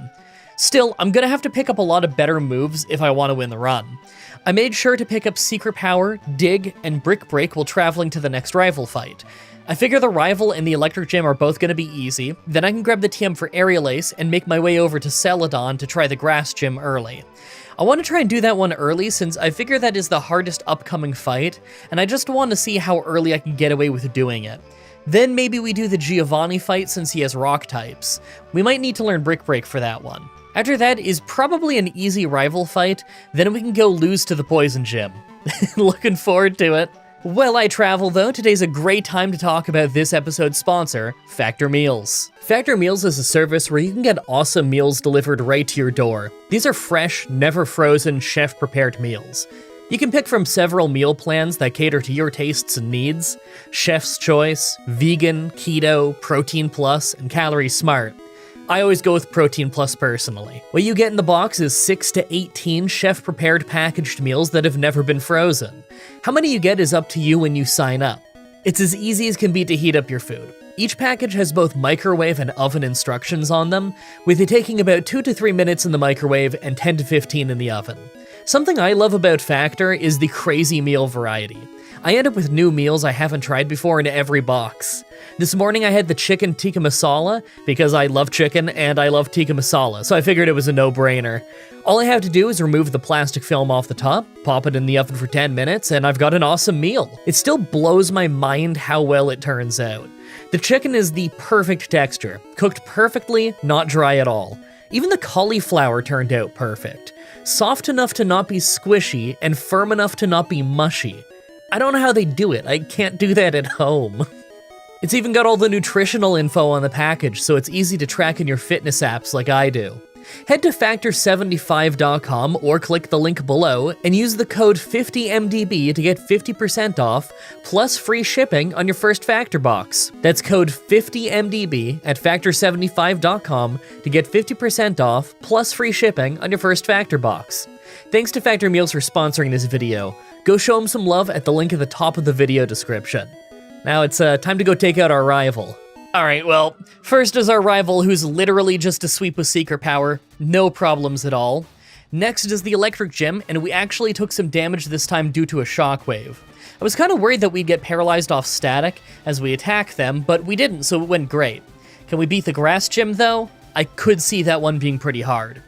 Still, I'm gonna have to pick up a lot of better moves if I want to win the run. I made sure to pick up Secret Power, Dig, and Brick Break while traveling to the next rival fight. I figure the rival and the Electric Gym are both gonna be easy, then I can grab the TM for Aerial Ace and make my way over to Celadon to try the Grass Gym early. I want to try and do that one early since I figure that is the hardest upcoming fight, and I just want to see how early I can get away with doing it. Then maybe we do the Giovanni fight since he has rock types. We might need to learn Brick Break for that one. After that is probably an easy rival fight, then we can go lose to the Poison Gym. Looking forward to it. While I travel though, today's a great time to talk about this episode's sponsor, Factor Meals. Factor Meals is a service where you can get awesome meals delivered right to your door. These are fresh, never frozen, chef-prepared meals. You can pick from several meal plans that cater to your tastes and needs: Chef's Choice, Vegan, Keto, Protein Plus, and Calorie Smart. I always go with Protein Plus personally. What you get in the box is 6 to 18 chef-prepared packaged meals that have never been frozen. How many you get is up to you when you sign up. It's as easy as can be to heat up your food. Each package has both microwave and oven instructions on them, with it taking about 2 to 3 minutes in the microwave and 10 to 15 in the oven. Something I love about Factor is the crazy meal variety. I end up with new meals I haven't tried before in every box. This morning I had the chicken tikka masala because I love chicken and I love tikka masala, so I figured it was a no-brainer. All I have to do is remove the plastic film off the top, pop it in the oven for 10 minutes, and I've got an awesome meal. It still blows my mind how well it turns out. The chicken is the perfect texture, cooked perfectly, not dry at all. Even the cauliflower turned out perfect. Soft enough to not be squishy, and firm enough to not be mushy. I don't know how they do it, I can't do that at home. It's even got all the nutritional info on the package, so it's easy to track in your fitness apps like I do. Head to factor75.com or click the link below and use the code 50MDB to get 50% off, plus free shipping on your first Factor box. That's code 50MDB at factor75.com to get 50% off, plus free shipping on your first Factor box. Thanks to Factor Meals for sponsoring this video. Go show them some love at the link at the top of the video description. Now it's time to go take out our rival. Alright, well, first is our rival who's literally just a sweep with Secret Power, no problems at all. Next is the Electric Gym, and we actually took some damage this time due to a shockwave. I was kind of worried that we'd get paralyzed off static as we attack them, but we didn't, so it went great. Can we beat the Grass Gym though? I could see that one being pretty hard.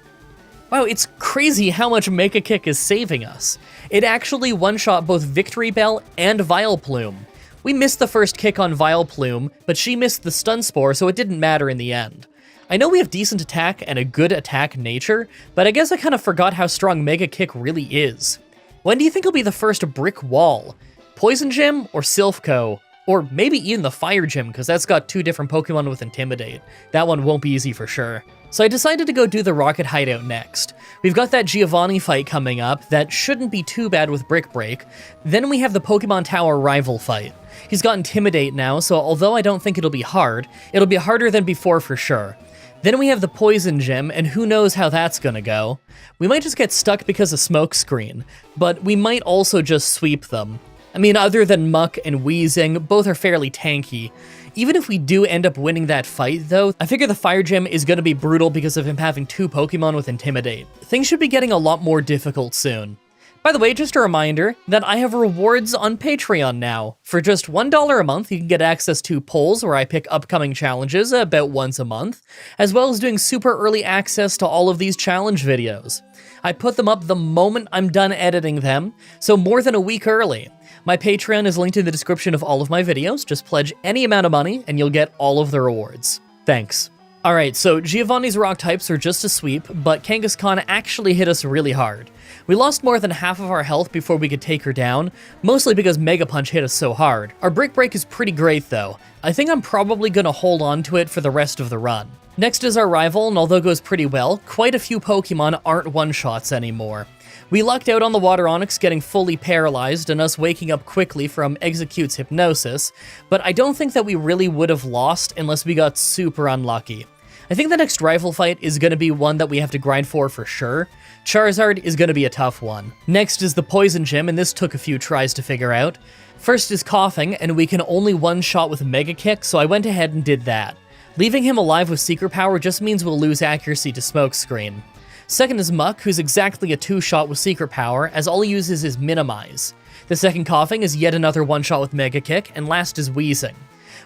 Wow, it's crazy how much Mega Kick is saving us. It actually one-shot both Victory Bell and Vileplume. We missed the first kick on Vileplume, but she missed the Stun Spore, so it didn't matter in the end. I know we have decent attack and a good attack nature, but I guess I kind of forgot how strong Mega Kick really is. When do you think will be the first brick wall? Poison Gym or Silphco? Or maybe even the Fire Gym, because that's got 2 different Pokemon with Intimidate. That one won't be easy for sure. So I decided to go do the Rocket Hideout next. We've got that Giovanni fight coming up that shouldn't be too bad with Brick Break. Then we have the Pokemon Tower rival fight. He's got Intimidate now, so although I don't think it'll be hard, it'll be harder than before for sure. Then we have the Poison Gym, and who knows how that's gonna go. We might just get stuck because of Smokescreen, but we might also just sweep them. I mean, other than Muck and Wheezing, both are fairly tanky. Even if we do end up winning that fight, though, I figure the Fire Gym is going to be brutal because of him having 2 Pokemon with Intimidate. Things should be getting a lot more difficult soon. By the way, just a reminder that I have rewards on Patreon now. For just $1 a month, you can get access to polls where I pick upcoming challenges about once a month, as well as doing super early access to all of these challenge videos. I put them up the moment I'm done editing them, so more than a week early. My Patreon is linked in the description of all of my videos. Just pledge any amount of money and you'll get all of the rewards. Thanks. Alright, so Giovanni's rock types are just a sweep, but Kangaskhan actually hit us really hard. We lost more than half of our health before we could take her down, mostly because Mega Punch hit us so hard. Our Brick Break is pretty great though. I think I'm probably gonna hold on to it for the rest of the run. Next is our rival, and although it goes pretty well, quite a few Pokemon aren't one-shots anymore. We lucked out on the Water Onix getting fully paralyzed and us waking up quickly from Execute's hypnosis, but I don't think that we really would have lost unless we got super unlucky. I think the next rival fight is going to be one that we have to grind for sure. Charizard is going to be a tough one. Next is the Poison Gym, and this took a few tries to figure out. First is Coughing, and we can only one-shot with Mega Kick, so I went ahead and did that. Leaving him alive with Secret Power just means we'll lose accuracy to Smokescreen. Second is Muck, who's exactly a 2-shot with Secret Power, as all he uses is Minimize. The second Coughing is yet another 1-shot with Mega Kick, and last is Wheezing.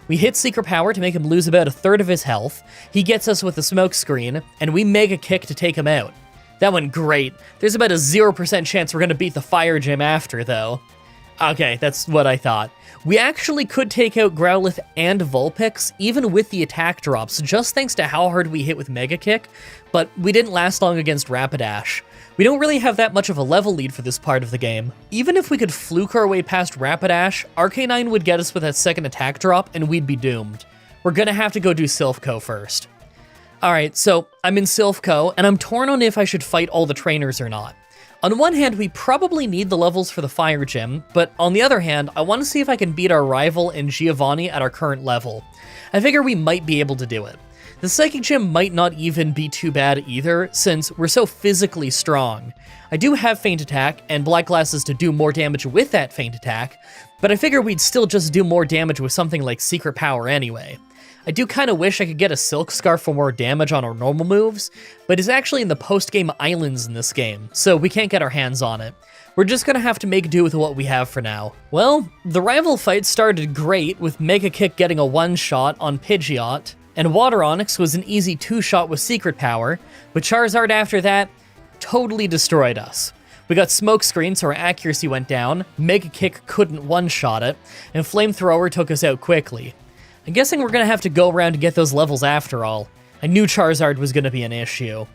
We hit Secret Power to make him lose about 1/3 of his health, he gets us with the Smokescreen, and we Mega Kick to take him out. That went great. There's about a 0% chance we're gonna beat the Fire Gym after, though. Okay, that's what I thought. We actually could take out Growlithe and Vulpix, even with the attack drops, just thanks to how hard we hit with Mega Kick, but we didn't last long against Rapidash. We don't really have that much of a level lead for this part of the game. Even if we could fluke our way past Rapidash, Arcanine would get us with that second attack drop, and we'd be doomed. We're gonna have to go do Silphco first. Alright, so I'm in Silphco, and I'm torn on if I should fight all the trainers or not. On one hand, we probably need the levels for the Fire Gym, but on the other hand, I want to see if I can beat our rival in Giovanni at our current level. I figure we might be able to do it. The Psychic Gym might not even be too bad either, since we're so physically strong. I do have Feint Attack, and Black Glasses to do more damage with that Feint Attack, but I figure we'd still just do more damage with something like Secret Power anyway. I do kind of wish I could get a Silk Scarf for more damage on our normal moves, but it's actually in the post-game islands in this game, so we can't get our hands on it. We're just gonna have to make do with what we have for now. Well, the rival fight started great, with Mega Kick getting a 1-shot on Pidgeot, and Water Onix was an easy 2-shot with Secret Power, but Charizard after that totally destroyed us. We got Smokescreen, so our accuracy went down, Mega Kick couldn't 1-shot it, and Flamethrower took us out quickly. I'm guessing we're gonna have to go around to get those levels after all. I knew Charizard was gonna be an issue.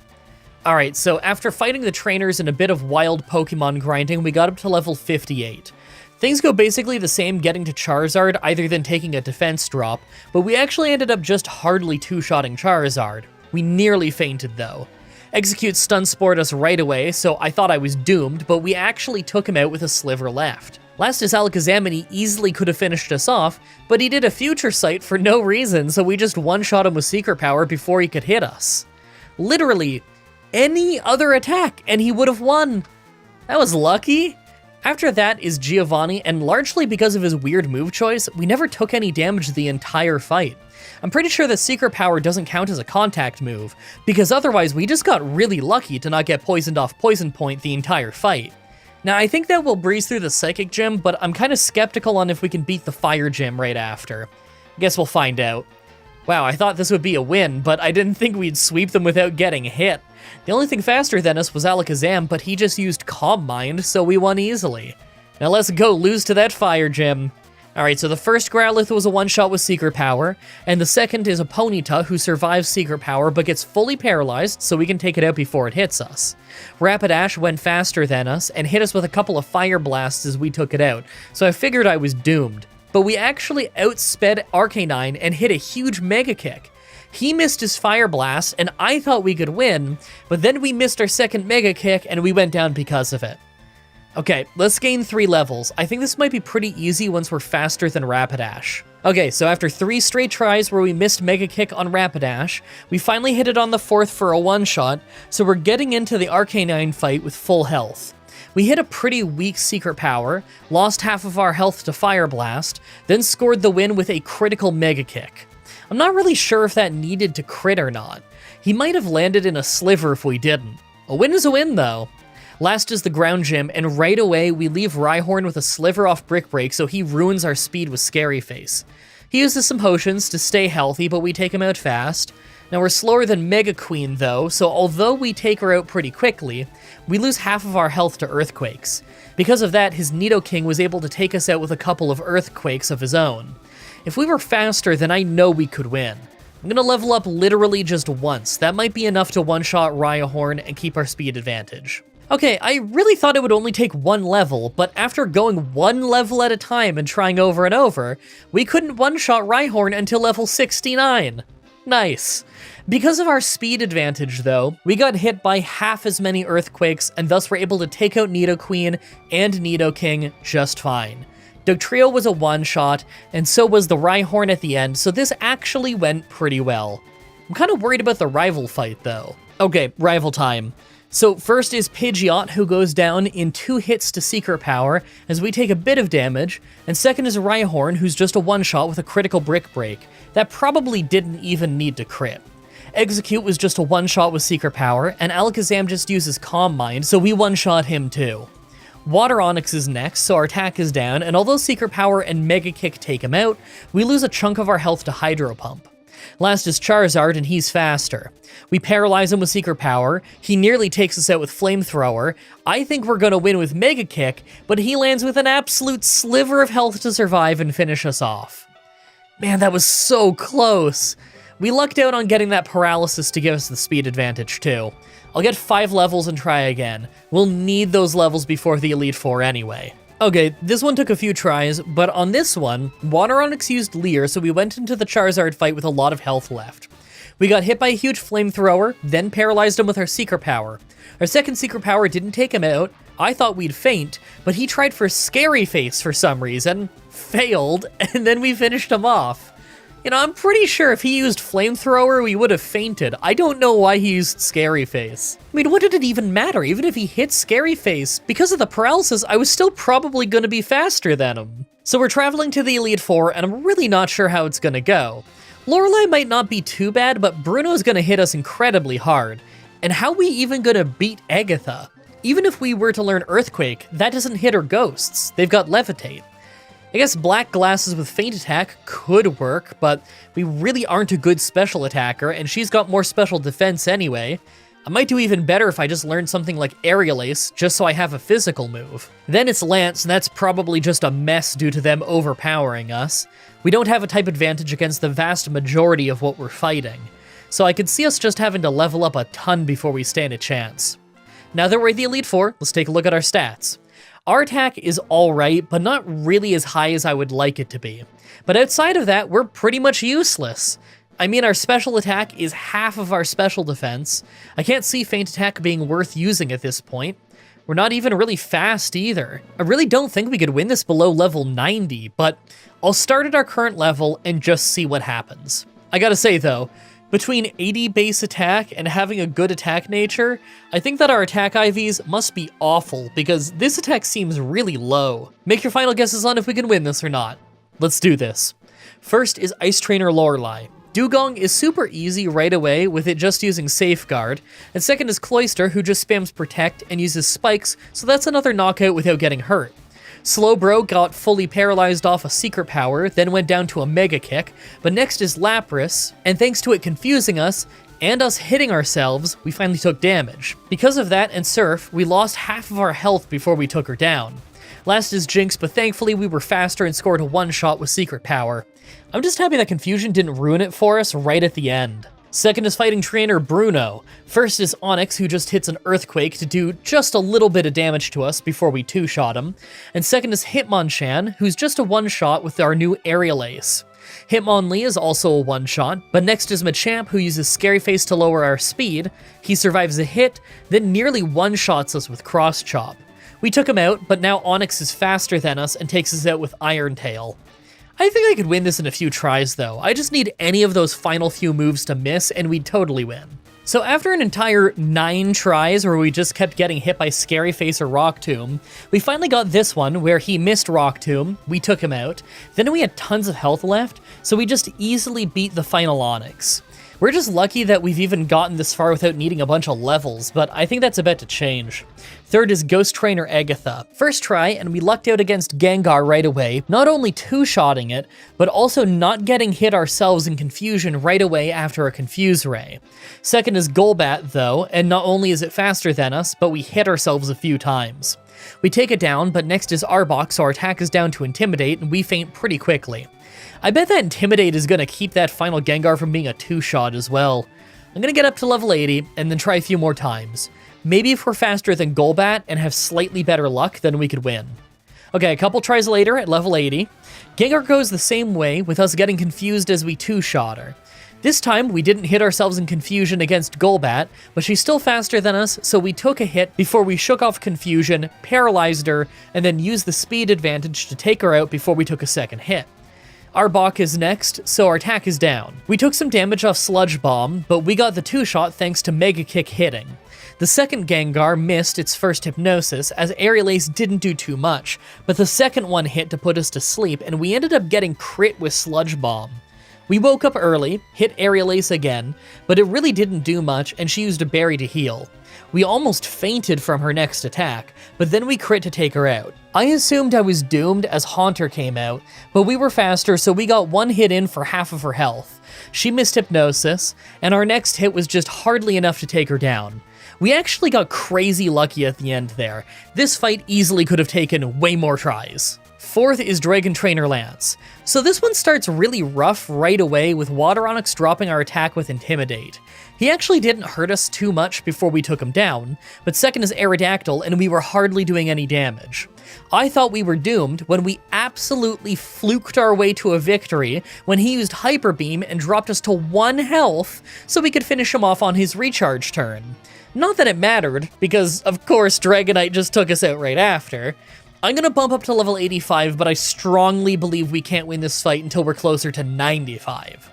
Alright, so after fighting the trainers and a bit of wild Pokemon grinding, we got up to level 58. Things go basically the same getting to Charizard either than taking a defense drop, but we actually ended up just hardly 2-shotting Charizard. We nearly fainted though. Execute Stun Spored us right away, so I thought I was doomed, but we actually took him out with a sliver left. Last is Alakazam, and he easily could have finished us off, but he did a Future Sight for no reason, so we just one-shot him with Secret Power before he could hit us. Literally, any other attack, and he would have won. That was lucky. After that is Giovanni, and largely because of his weird move choice, we never took any damage the entire fight. I'm pretty sure that Secret Power doesn't count as a contact move, because otherwise we just got really lucky to not get poisoned off Poison Point the entire fight. Now, I think that we'll breeze through the Psychic Gym, but I'm kind of skeptical on if we can beat the Fire Gym right after. Guess we'll find out. Wow, I thought this would be a win, but I didn't think we'd sweep them without getting hit. The only thing faster than us was Alakazam, but he just used Calm Mind, so we won easily. Now let's go lose to that Fire Gym. Alright, so the first Growlithe was a 1-shot with Secret Power, and the second is a Ponyta who survives Secret Power but gets fully paralyzed so we can take it out before it hits us. Rapidash went faster than us and hit us with a couple of Fire Blasts as we took it out, so I figured I was doomed. but we actually outsped Arcanine and hit a huge Mega Kick. He missed his Fire Blast, and I thought we could win, but then we missed our second Mega Kick, and we went down because of it. Okay, let's gain 3 levels. I think this might be pretty easy once we're faster than Rapidash. Okay, so after 3 straight tries where we missed Mega Kick on Rapidash, we finally hit it on the 4th for a one-shot, so we're getting into the Arcanine fight with full health. We hit a pretty weak Secret Power, lost half of our health to Fire Blast, then scored the win with a critical Mega Kick. I'm not really sure if that needed to crit or not. He might have landed in a sliver if we didn't. A win is a win, though. Last is the Ground Gym, and right away we leave Rhyhorn with a sliver off Brick Break, so he ruins our speed with Scary Face. He uses some potions to stay healthy, but we take him out fast. Now we're slower than Mega Queen though, so although we take her out pretty quickly, we lose half of our health to Earthquakes. Because of that, his Nidoking was able to take us out with a couple of Earthquakes of his own. If we were faster, then I know we could win. I'm gonna level up literally just once. That might be enough to one-shot Rhyhorn and keep our speed advantage. Okay, I really thought it would only take 1 level, but after going 1 level at a time and trying over and over, we couldn't one-shot Rhyhorn until level 69. Nice. Because of our speed advantage, though, we got hit by half as many Earthquakes, and thus were able to take out Nidoqueen and Nidoking just fine. Dugtrio was a one-shot, and so was the Rhyhorn at the end, so this actually went pretty well. I'm kind of worried about the rival fight, though. Okay, rival time. So first is Pidgeot, who goes down in 2 hits to Secret Power, as we take a bit of damage, and second is Rhyhorn, who's just a one-shot with a critical Brick Break. That probably didn't even need to crit. Execute was just a one-shot with Secret Power, and Alakazam just uses Calm Mind, so we one-shot him too. Water Onix is next, so our attack is down, and although Secret Power and Mega Kick take him out, we lose a chunk of our health to Hydro Pump. Last is Charizard, and he's faster. We paralyze him with Secret Power, he nearly takes us out with Flamethrower, I think we're gonna win with Mega Kick, but he lands with an absolute sliver of health to survive and finish us off. Man, that was so close! We lucked out on getting that paralysis to give us the speed advantage too. I'll get 5 levels and try again. We'll need those levels before the Elite Four anyway. Okay, this one took a few tries, but on this one, Water Onix used Leer, so we went into the Charizard fight with a lot of health left. We got hit by a huge Flamethrower, then paralyzed him with our Secret Power. Our second Secret Power didn't take him out. I thought we'd faint, but he tried for Scary Face for some reason, failed, and then we finished him off. You know, I'm pretty sure if he used Flamethrower, we would have fainted. I don't know why he used Scary Face. I mean, what did it even matter? Even if he hit Scary Face, because of the paralysis, I was still probably gonna be faster than him. So we're traveling to the Elite Four, and I'm really not sure how it's gonna go. Lorelei might not be too bad, but Bruno's gonna hit us incredibly hard. And how are we even gonna beat Agatha? Even if we were to learn Earthquake, that doesn't hit her ghosts. They've got Levitate. I guess Black Glasses with Feint Attack could work, but we really aren't a good special attacker, and she's got more special defense anyway. I might do even better if I just learn something like Aerial Ace, just so I have a physical move. Then it's Lance, and that's probably just a mess due to them overpowering us. We don't have a type advantage against the vast majority of what we're fighting, so I could see us just having to level up a ton before we stand a chance. Now that we're at the Elite Four, let's take a look at our stats. Our attack is alright, but not really as high as I would like it to be. But outside of that, we're pretty much useless. I mean, our special attack is half of our special defense. I can't see Feint Attack being worth using at this point. We're not even really fast either. I really don't think we could win this below level 90, but I'll start at our current level and just see what happens. I gotta say though, between 80 base attack and having a good attack nature, I think that our attack IVs must be awful, because this attack seems really low. Make your final guesses on if we can win this or not. Let's do this. First is Ice Trainer Lorelei. Dugong is super easy right away with it just using Safeguard, and second is Cloyster, who just spams Protect and uses Spikes, so that's another knockout without getting hurt. Slowbro got fully paralyzed off a Secret Power, then went down to a Mega Kick, but next is Lapras, and thanks to it confusing us, and us hitting ourselves, we finally took damage. Because of that and Surf, we lost half of our health before we took her down. Last is Jinx, but thankfully we were faster and scored a one-shot with Secret Power. I'm just happy that Confusion didn't ruin it for us right at the end. Second is fighting trainer Bruno. First is Onyx, who just hits an earthquake to do just a little bit of damage to us before we two-shot him. And second is Hitmonchan, who's just a one-shot with our new Aerial Ace. Hitmonlee is also a one-shot, but next is Machamp, who uses Scary Face to lower our speed. He survives a hit, then nearly one-shots us with Cross Chop. We took him out, but now Onyx is faster than us and takes us out with Iron Tail. I think I could win this in a few tries though. I just need any of those final few moves to miss and we'd totally win. So after an entire 9 tries where we just kept getting hit by Scary Face or Rock Tomb, we finally got this one where he missed Rock Tomb, we took him out, then we had tons of health left, so we just easily beat the final Onyx. We're just lucky that we've even gotten this far without needing a bunch of levels, but I think that's about to change. Third is Ghost Trainer Agatha. First try, and we lucked out against Gengar right away, not only two-shotting it, but also not getting hit ourselves in confusion right away after a Confuse Ray. Second is Golbat, though, and not only is it faster than us, but we hit ourselves a few times. We take it down, but next is Arbok, so our attack is down to Intimidate, and we faint pretty quickly. I bet that Intimidate is going to keep that final Gengar from being a two-shot as well. I'm going to get up to level 80, and then try a few more times. Maybe if we're faster than Golbat and have slightly better luck, then we could win. Okay, a couple tries later at level 80. Gengar goes the same way, with us getting confused as we two-shot her. This time, we didn't hit ourselves in confusion against Golbat, but she's still faster than us, so we took a hit before we shook off confusion, paralyzed her, and then used the speed advantage to take her out before we took a second hit. Arbok is next, so our attack is down. We took some damage off Sludge Bomb, but we got the two-shot thanks to Mega Kick hitting. The second Gengar missed its first Hypnosis, as Aerial Ace didn't do too much, but the second one hit to put us to sleep, and we ended up getting crit with Sludge Bomb. We woke up early, hit Aerial Ace again, but it really didn't do much, and she used a berry to heal. We almost fainted from her next attack, but then we crit to take her out. I assumed I was doomed as Haunter came out, but we were faster, so we got one hit in for half of her health. She missed Hypnosis, and our next hit was just hardly enough to take her down. We actually got crazy lucky at the end there. This fight easily could have taken way more tries. Fourth is Dragon Trainer Lance. So this one starts really rough right away with Water Onyx dropping our attack with Intimidate. He actually didn't hurt us too much before we took him down, but second is Aerodactyl and we were hardly doing any damage. I thought we were doomed when we absolutely fluked our way to a victory when he used Hyper Beam and dropped us to 1 health so we could finish him off on his recharge turn. Not that it mattered, because of course Dragonite just took us out right after. I'm gonna bump up to level 85, but I strongly believe we can't win this fight until we're closer to 95.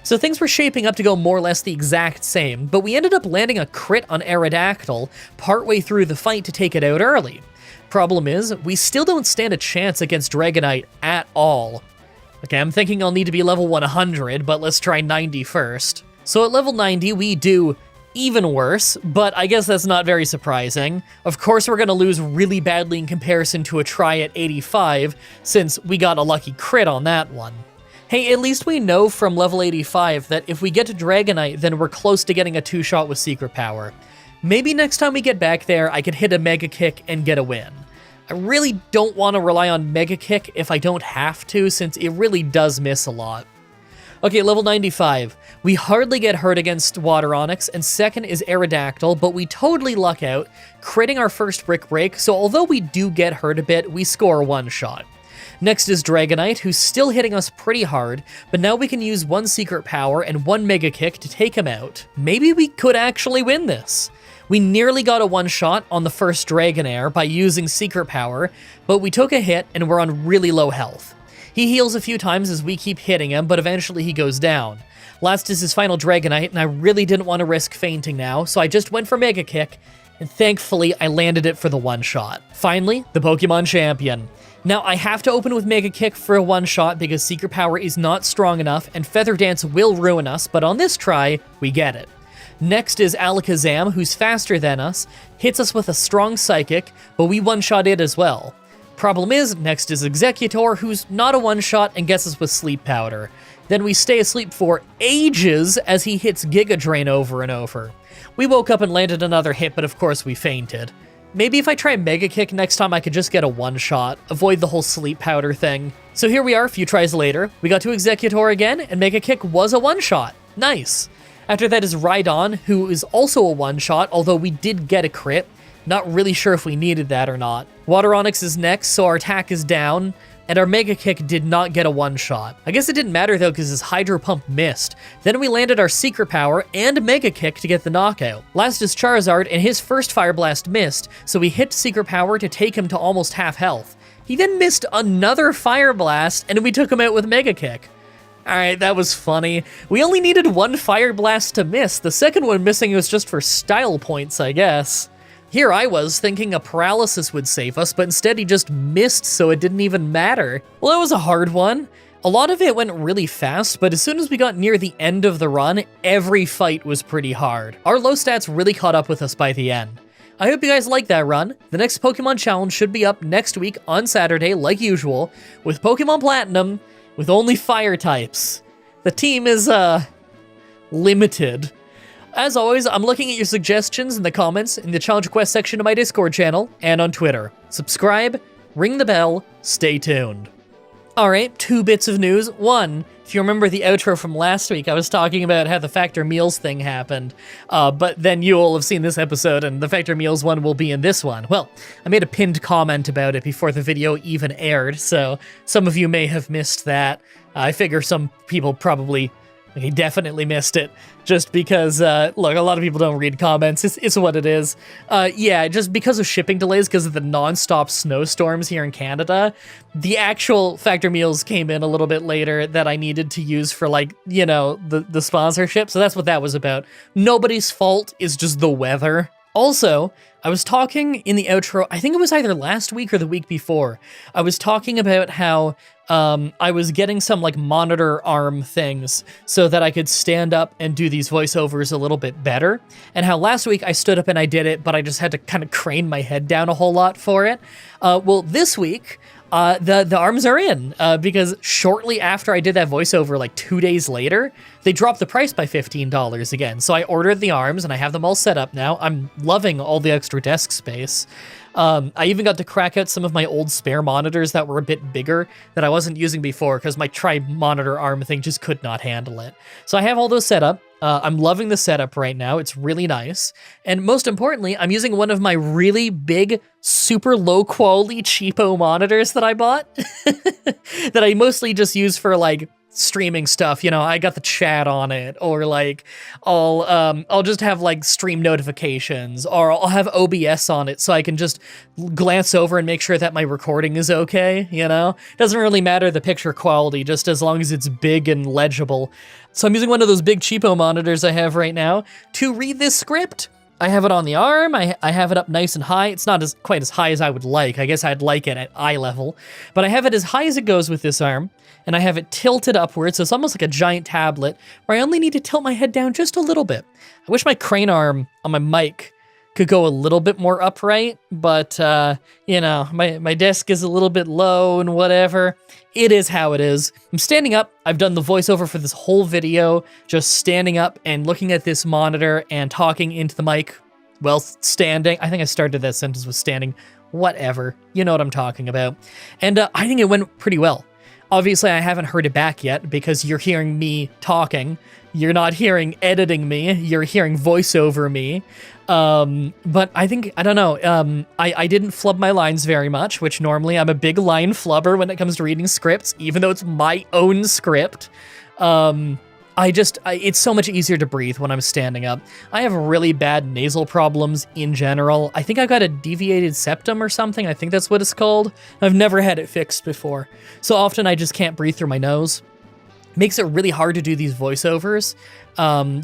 So things were shaping up to go more or less the exact same, but we ended up landing a crit on Aerodactyl partway through the fight to take it out early. Problem is, we still don't stand a chance against Dragonite at all. Okay, I'm thinking I'll need to be level 100, but let's try 90 first. So at level 90, we do even worse, but I guess that's not very surprising. Of course we're gonna lose really badly in comparison to a try at 85, since we got a lucky crit on that one. Hey, at least we know from level 85 that if we get to Dragonite, then we're close to getting a two-shot with Secret Power. Maybe next time we get back there, I could hit a Mega Kick and get a win. I really don't want to rely on Mega Kick if I don't have to, since it really does miss a lot. Okay, level 95. We hardly get hurt against Water Onyx, and second is Aerodactyl, but we totally luck out, critting our first Brick Break, so although we do get hurt a bit, we score one shot. Next is Dragonite, who's still hitting us pretty hard, but now we can use one Secret Power and one Mega Kick to take him out. Maybe we could actually win this. We nearly got a one-shot on the first Dragonair by using Secret Power, but we took a hit and we're on really low health. He heals a few times as we keep hitting him, but eventually he goes down. Last is his final Dragonite, and I really didn't want to risk fainting now, so I just went for Mega Kick, and thankfully I landed it for the one-shot. Finally, the Pokemon Champion. Now, I have to open with Mega Kick for a one-shot because Secret Power is not strong enough, and Feather Dance will ruin us, but on this try, we get it. Next is Alakazam, who's faster than us, hits us with a strong Psychic, but we one-shot it as well. Problem is, next is Executor, who's not a one-shot and gets us with Sleep Powder. Then we stay asleep for ages as he hits Giga Drain over and over. We woke up and landed another hit, but of course we fainted. Maybe if I try Mega Kick next time I could just get a one-shot, avoid the whole Sleep Powder thing. So here we are a few tries later, we got to Executor again, and Mega Kick was a one-shot. Nice. After that is Rhydon, who is also a one-shot, although we did get a crit. Not really sure if we needed that or not. Water Onyx is next, so our attack is down, and our Mega Kick did not get a one-shot. I guess it didn't matter though, because his Hydro Pump missed. Then we landed our Secret Power and Mega Kick to get the knockout. Last is Charizard, and his first Fire Blast missed, so we hit Secret Power to take him to almost half health. He then missed another Fire Blast, and we took him out with Mega Kick. Alright, that was funny. We only needed one Fire Blast to miss. The second one missing was just for style points, I guess. Here I was thinking a paralysis would save us, but instead he just missed, so it didn't even matter. Well, it was a hard one. A lot of it went really fast, but as soon as we got near the end of the run, every fight was pretty hard. Our low stats really caught up with us by the end. I hope you guys like that run. The next Pokemon Challenge should be up next week on Saturday, like usual, with Pokemon Platinum, with only fire types. The team is, limited. As always, I'm looking at your suggestions in the comments in the challenge request section of my Discord channel and on Twitter. Subscribe, ring the bell, stay tuned. Alright, 2 bits of news. 1, if you remember the outro from last week, I was talking about how the Factor Meals thing happened, but then you all have seen this episode and the Factor Meals one will be in this one. Well, I made a pinned comment about it before the video even aired, so some of you may have missed that. I figure some people probably... He definitely missed it, just because, look, a lot of people don't read comments, it's what it is. Yeah, just because of shipping delays, because of the non-stop snowstorms here in Canada, the actual Factor Meals came in a little bit later that I needed to use for, like, you know, the sponsorship, so that's what that was about. Nobody's fault, it's just the weather. Also, I was talking in the outro, I think it was either last week or the week before, I was talking about how I was getting some like monitor arm things so that I could stand up and do these voiceovers a little bit better, and how last week I stood up and I did it, but I just had to kind of crane my head down a whole lot for it. Well, this week, the arms are in, because shortly after I did that voiceover, like 2 days later, they dropped the price by $15 again. So I ordered the arms and I have them all set up now. I'm loving all the extra desk space. I even got to crack out some of my old spare monitors that were a bit bigger that I wasn't using before because my tri-monitor arm thing just could not handle it. So I have all those set up. I'm loving the setup right now. It's really nice. And most importantly, I'm using one of my really big, super low quality cheapo monitors that I bought that I mostly just use for like streaming stuff. You know, I got the chat on it, or like I'll just have like stream notifications, or I'll have OBS on it so I can just glance over and make sure that my recording is okay, you know? Doesn't really matter the picture quality, just as long as it's big and legible. So I'm using one of those big cheapo monitors I have right now to read this script. I have it on the arm, I have it up nice and high. It's not quite as high as I would like. I guess I'd like it at eye level. But I have it as high as it goes with this arm, and I have it tilted upwards, so it's almost like a giant tablet, where I only need to tilt my head down just a little bit. I wish my crane arm on my mic could go a little bit more upright, but, you know, my desk is a little bit low and whatever. It is how it is. I'm standing up. I've done the voiceover for this whole video, just standing up and looking at this monitor and talking into the mic while standing. I think I started that sentence with standing. Whatever. You know what I'm talking about. And I think it went pretty well. Obviously, I haven't heard it back yet because you're hearing me talking. You're not hearing editing me. You're hearing voiceover me. But I think, I don't know, I didn't flub my lines very much, which normally I'm a big line flubber when it comes to reading scripts, even though it's my own script. It's so much easier to breathe when I'm standing up. I have really bad nasal problems in general. I think I got a deviated septum or something. I think that's what it's called. I've never had it fixed before. So often I just can't breathe through my nose. Makes it really hard to do these voiceovers,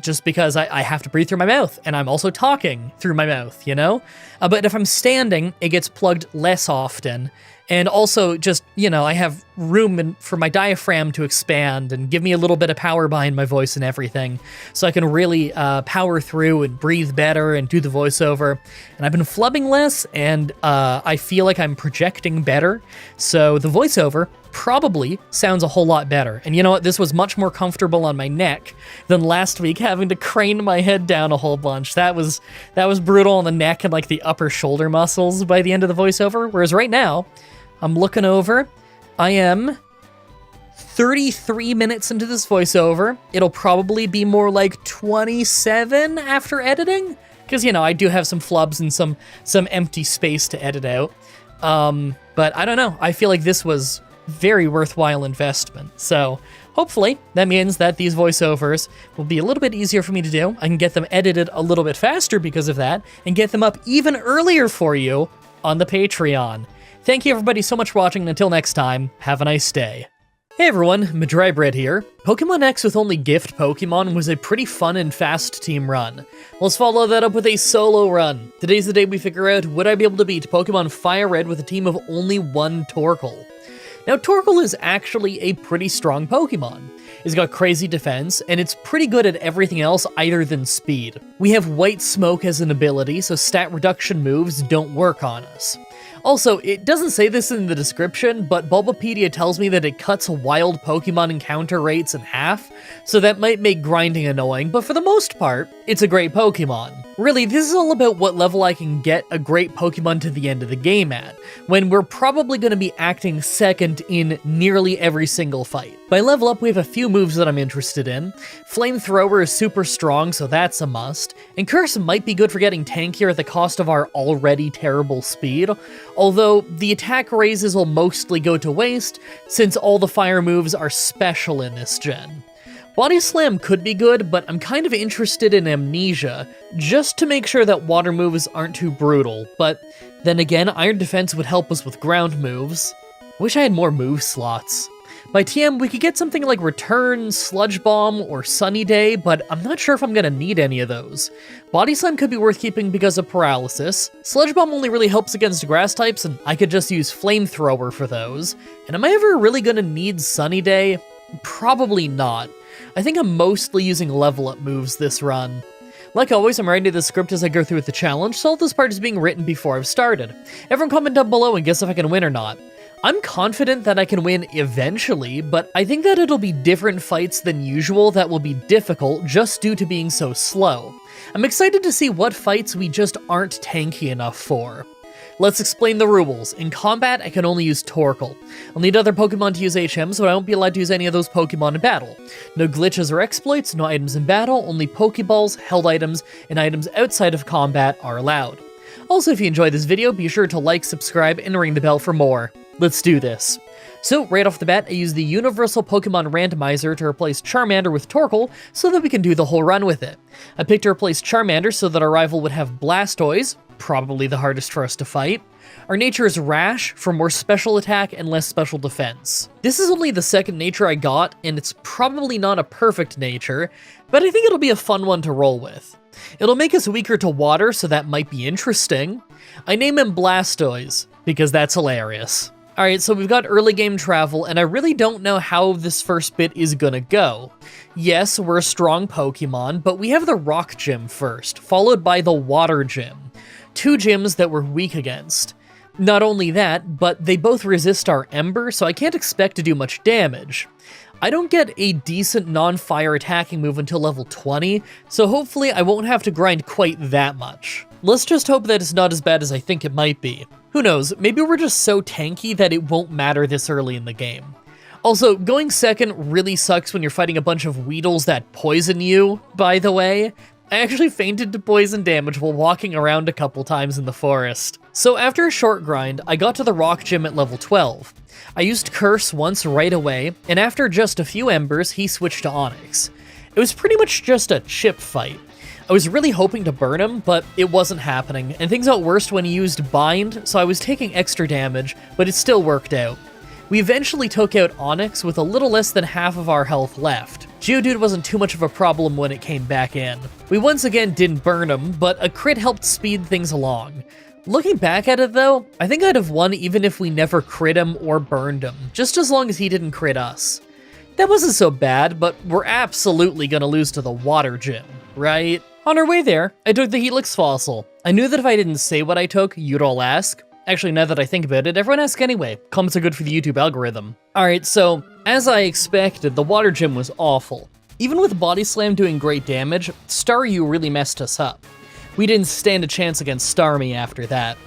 just because I have to breathe through my mouth, and I'm also talking through my mouth, you know? But if I'm standing, it gets plugged less often, and also just, you know, I have room for my diaphragm to expand and give me a little bit of power behind my voice and everything, so I can really power through and breathe better and do the voiceover. And I've been flubbing less, and I feel like I'm projecting better, so the voiceover probably sounds a whole lot better. And you know what? This was much more comfortable on my neck than last week, having to crane my head down a whole bunch. That was brutal on the neck and like the upper shoulder muscles by the end of the voiceover. Whereas right now, I'm looking over. I am 33 minutes into this voiceover. It'll probably be more like 27 after editing, because, I do have some flubs and some empty space to edit out. But I don't know. I feel like this was very worthwhile investment. So hopefully that means that these voiceovers will be a little bit easier for me to do. I can get them edited a little bit faster because of that, and get them up even earlier for you on the Patreon. Thank you everybody so much for watching, and until next time, have a nice day. Hey everyone, Mah-Dry-Bread here. Pokemon X with only gift Pokemon was a pretty fun and fast team run. Let's follow that up with a solo run. Today's the day we figure out, would I be able to beat Pokemon Fire Red with a team of only one Torkoal? Now, Torkoal is actually a pretty strong Pokemon. It's got crazy defense, and it's pretty good at everything else other than speed. We have White Smoke as an ability, so stat reduction moves don't work on us. Also, it doesn't say this in the description, but Bulbapedia tells me that it cuts wild Pokemon encounter rates in half, so that might make grinding annoying, but for the most part, it's a great Pokemon. Really, this is all about what level I can get a great Pokemon to the end of the game at, when we're probably going to be acting second in nearly every single fight. By level up, we have a few moves that I'm interested in. Flamethrower is super strong, so that's a must, and Curse might be good for getting tankier at the cost of our already terrible speed, although the attack raises will mostly go to waste, since all the fire moves are special in this gen. Body Slam could be good, but I'm kind of interested in Amnesia, just to make sure that water moves aren't too brutal, but then again, Iron Defense would help us with ground moves. Wish I had more move slots. By TM, we could get something like Return, Sludge Bomb, or Sunny Day, but I'm not sure if I'm gonna need any of those. Body Slam could be worth keeping because of Paralysis. Sludge Bomb only really helps against grass types, and I could just use Flamethrower for those. And am I ever really gonna need Sunny Day? Probably not. I think I'm mostly using level up moves this run. Like always, I'm writing the script as I go through with the challenge, so all this part is being written before I've started. Everyone comment down below and guess if I can win or not. I'm confident that I can win eventually, but I think that it'll be different fights than usual that will be difficult just due to being so slow. I'm excited to see what fights we just aren't tanky enough for. Let's explain the rules. In combat, I can only use Torkoal. I'll need other Pokemon to use HM, so I won't be allowed to use any of those Pokemon in battle. No glitches or exploits, no items in battle, only Pokeballs, held items, and items outside of combat are allowed. Also, if you enjoyed this video, be sure to like, subscribe, and ring the bell for more. Let's do this. So, right off the bat, I used the Universal Pokemon Randomizer to replace Charmander with Torkoal so that we can do the whole run with it. I picked to replace Charmander so that our rival would have Blastoise, probably the hardest for us to fight. Our nature is Rash, for more special attack and less special defense. This is only the second nature I got, and it's probably not a perfect nature, but I think it'll be a fun one to roll with. It'll make us weaker to water, so that might be interesting. I name him Blastoise, because that's hilarious. Alright, so we've got early game travel, and I really don't know how this first bit is gonna go. Yes, we're a strong Pokemon, but we have the Rock Gym first, followed by the Water Gym. Two gyms that we're weak against. Not only that, but they both resist our Ember, so I can't expect to do much damage. I don't get a decent non-fire attacking move until level 20, so hopefully I won't have to grind quite that much. Let's just hope that it's not as bad as I think it might be. Who knows, maybe we're just so tanky that it won't matter this early in the game. Also, going second really sucks when you're fighting a bunch of Weedles that poison you, by the way. I actually fainted to poison damage while walking around a couple times in the forest. So after a short grind, I got to the Rock Gym at level 12. I used Curse once right away, and after just a few Embers, he switched to Onix. It was pretty much just a chip fight. I was really hoping to burn him, but it wasn't happening, and things got worse when he used Bind, so I was taking extra damage, but it still worked out. We eventually took out Onix with a little less than half of our health left. Geodude wasn't too much of a problem when it came back in. We once again didn't burn him, but a crit helped speed things along. Looking back at it though, I think I'd have won even if we never crit him or burned him, just as long as he didn't crit us. That wasn't so bad, but we're absolutely gonna lose to the Water Gym, right? On our way there, I took the Helix Fossil. I knew that if I didn't say what I took, you'd all ask. Actually, now that I think about it, everyone asks anyway. Comments are good for the YouTube algorithm. Alright, so, as I expected, the Water Gym was awful. Even with Body Slam doing great damage, Staryu really messed us up. We didn't stand a chance against Starmie after that.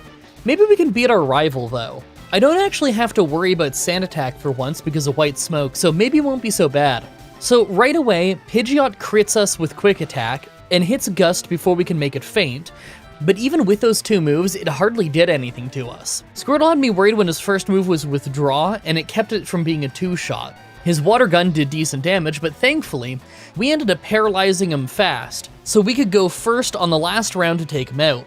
Maybe we can beat our rival, though. I don't actually have to worry about sand attack for once because of white smoke, so maybe it won't be so bad. So right away, Pidgeot crits us with quick attack and hits Gust before we can make it faint, but even with those two moves, it hardly did anything to us. Squirtle had me worried when his first move was Withdraw, and it kept it from being a two-shot. His water gun did decent damage, but thankfully, we ended up paralyzing him fast, so we could go first on the last round to take him out.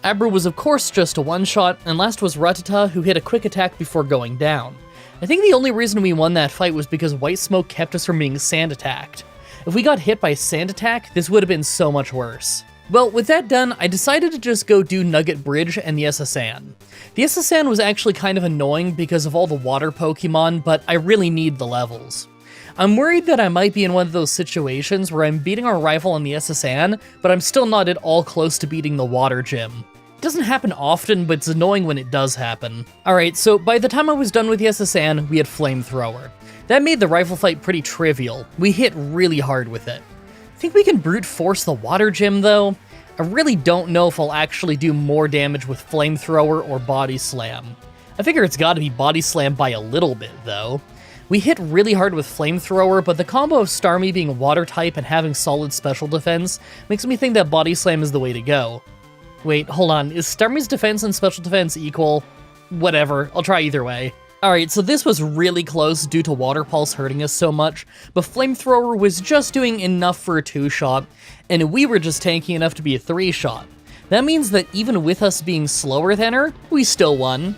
Abra was of course just a one-shot, and last was Rattata, who hit a quick attack before going down. I think the only reason we won that fight was because White Smoke kept us from being sand attacked. If we got hit by sand attack, this would have been so much worse. Well, with that done, I decided to just go do Nugget Bridge and the S.S.An. The S.S.An was actually kind of annoying because of all the water Pokemon, but I really need the levels. I'm worried that I might be in one of those situations where I'm beating our rival on the S.S.An, but I'm still not at all close to beating the Water Gym. It doesn't happen often, but it's annoying when it does happen. Alright, so by the time I was done with the S.S.An, we had Flamethrower. That made the rival fight pretty trivial. We hit really hard with it. Think we can brute force the Water Gym though? I really don't know if I'll actually do more damage with Flamethrower or Body Slam. I figure it's gotta be Body Slam by a little bit though. We hit really hard with Flamethrower, but the combo of Starmie being Water type and having solid special defense makes me think that Body Slam is the way to go. Wait, hold on, is Starmie's defense and special defense equal? Whatever, I'll try either way. Alright, so this was really close due to Water Pulse hurting us so much, but Flamethrower was just doing enough for a 2-shot, and we were just tanky enough to be a 3-shot. That means that even with us being slower than her, we still won.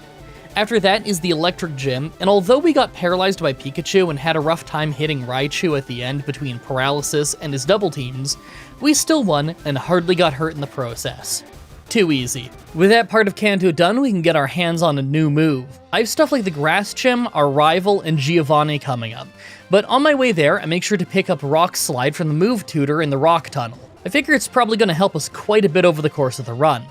After that is the Electric Gym, and although we got paralyzed by Pikachu and had a rough time hitting Raichu at the end between paralysis and his double teams, we still won and hardly got hurt in the process. Too easy. With that part of Kanto done, we can get our hands on a new move. I have stuff like the Grass Gym, our rival, and Giovanni coming up. But on my way there, I make sure to pick up Rock Slide from the Move Tutor in the Rock Tunnel. I figure it's probably going to help us quite a bit over the course of the run.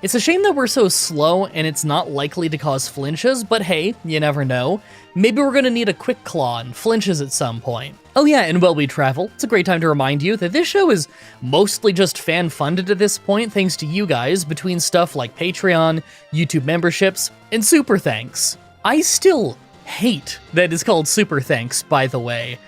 It's a shame that we're so slow and it's not likely to cause flinches, but hey, you never know. Maybe we're going to need a Quick Claw and flinches at some point. Oh yeah, and while we travel, it's a great time to remind you that this show is mostly just fan-funded at this point thanks to you guys between stuff like Patreon, YouTube memberships, and Super Thanks. I still hate that it's called Super Thanks, by the way.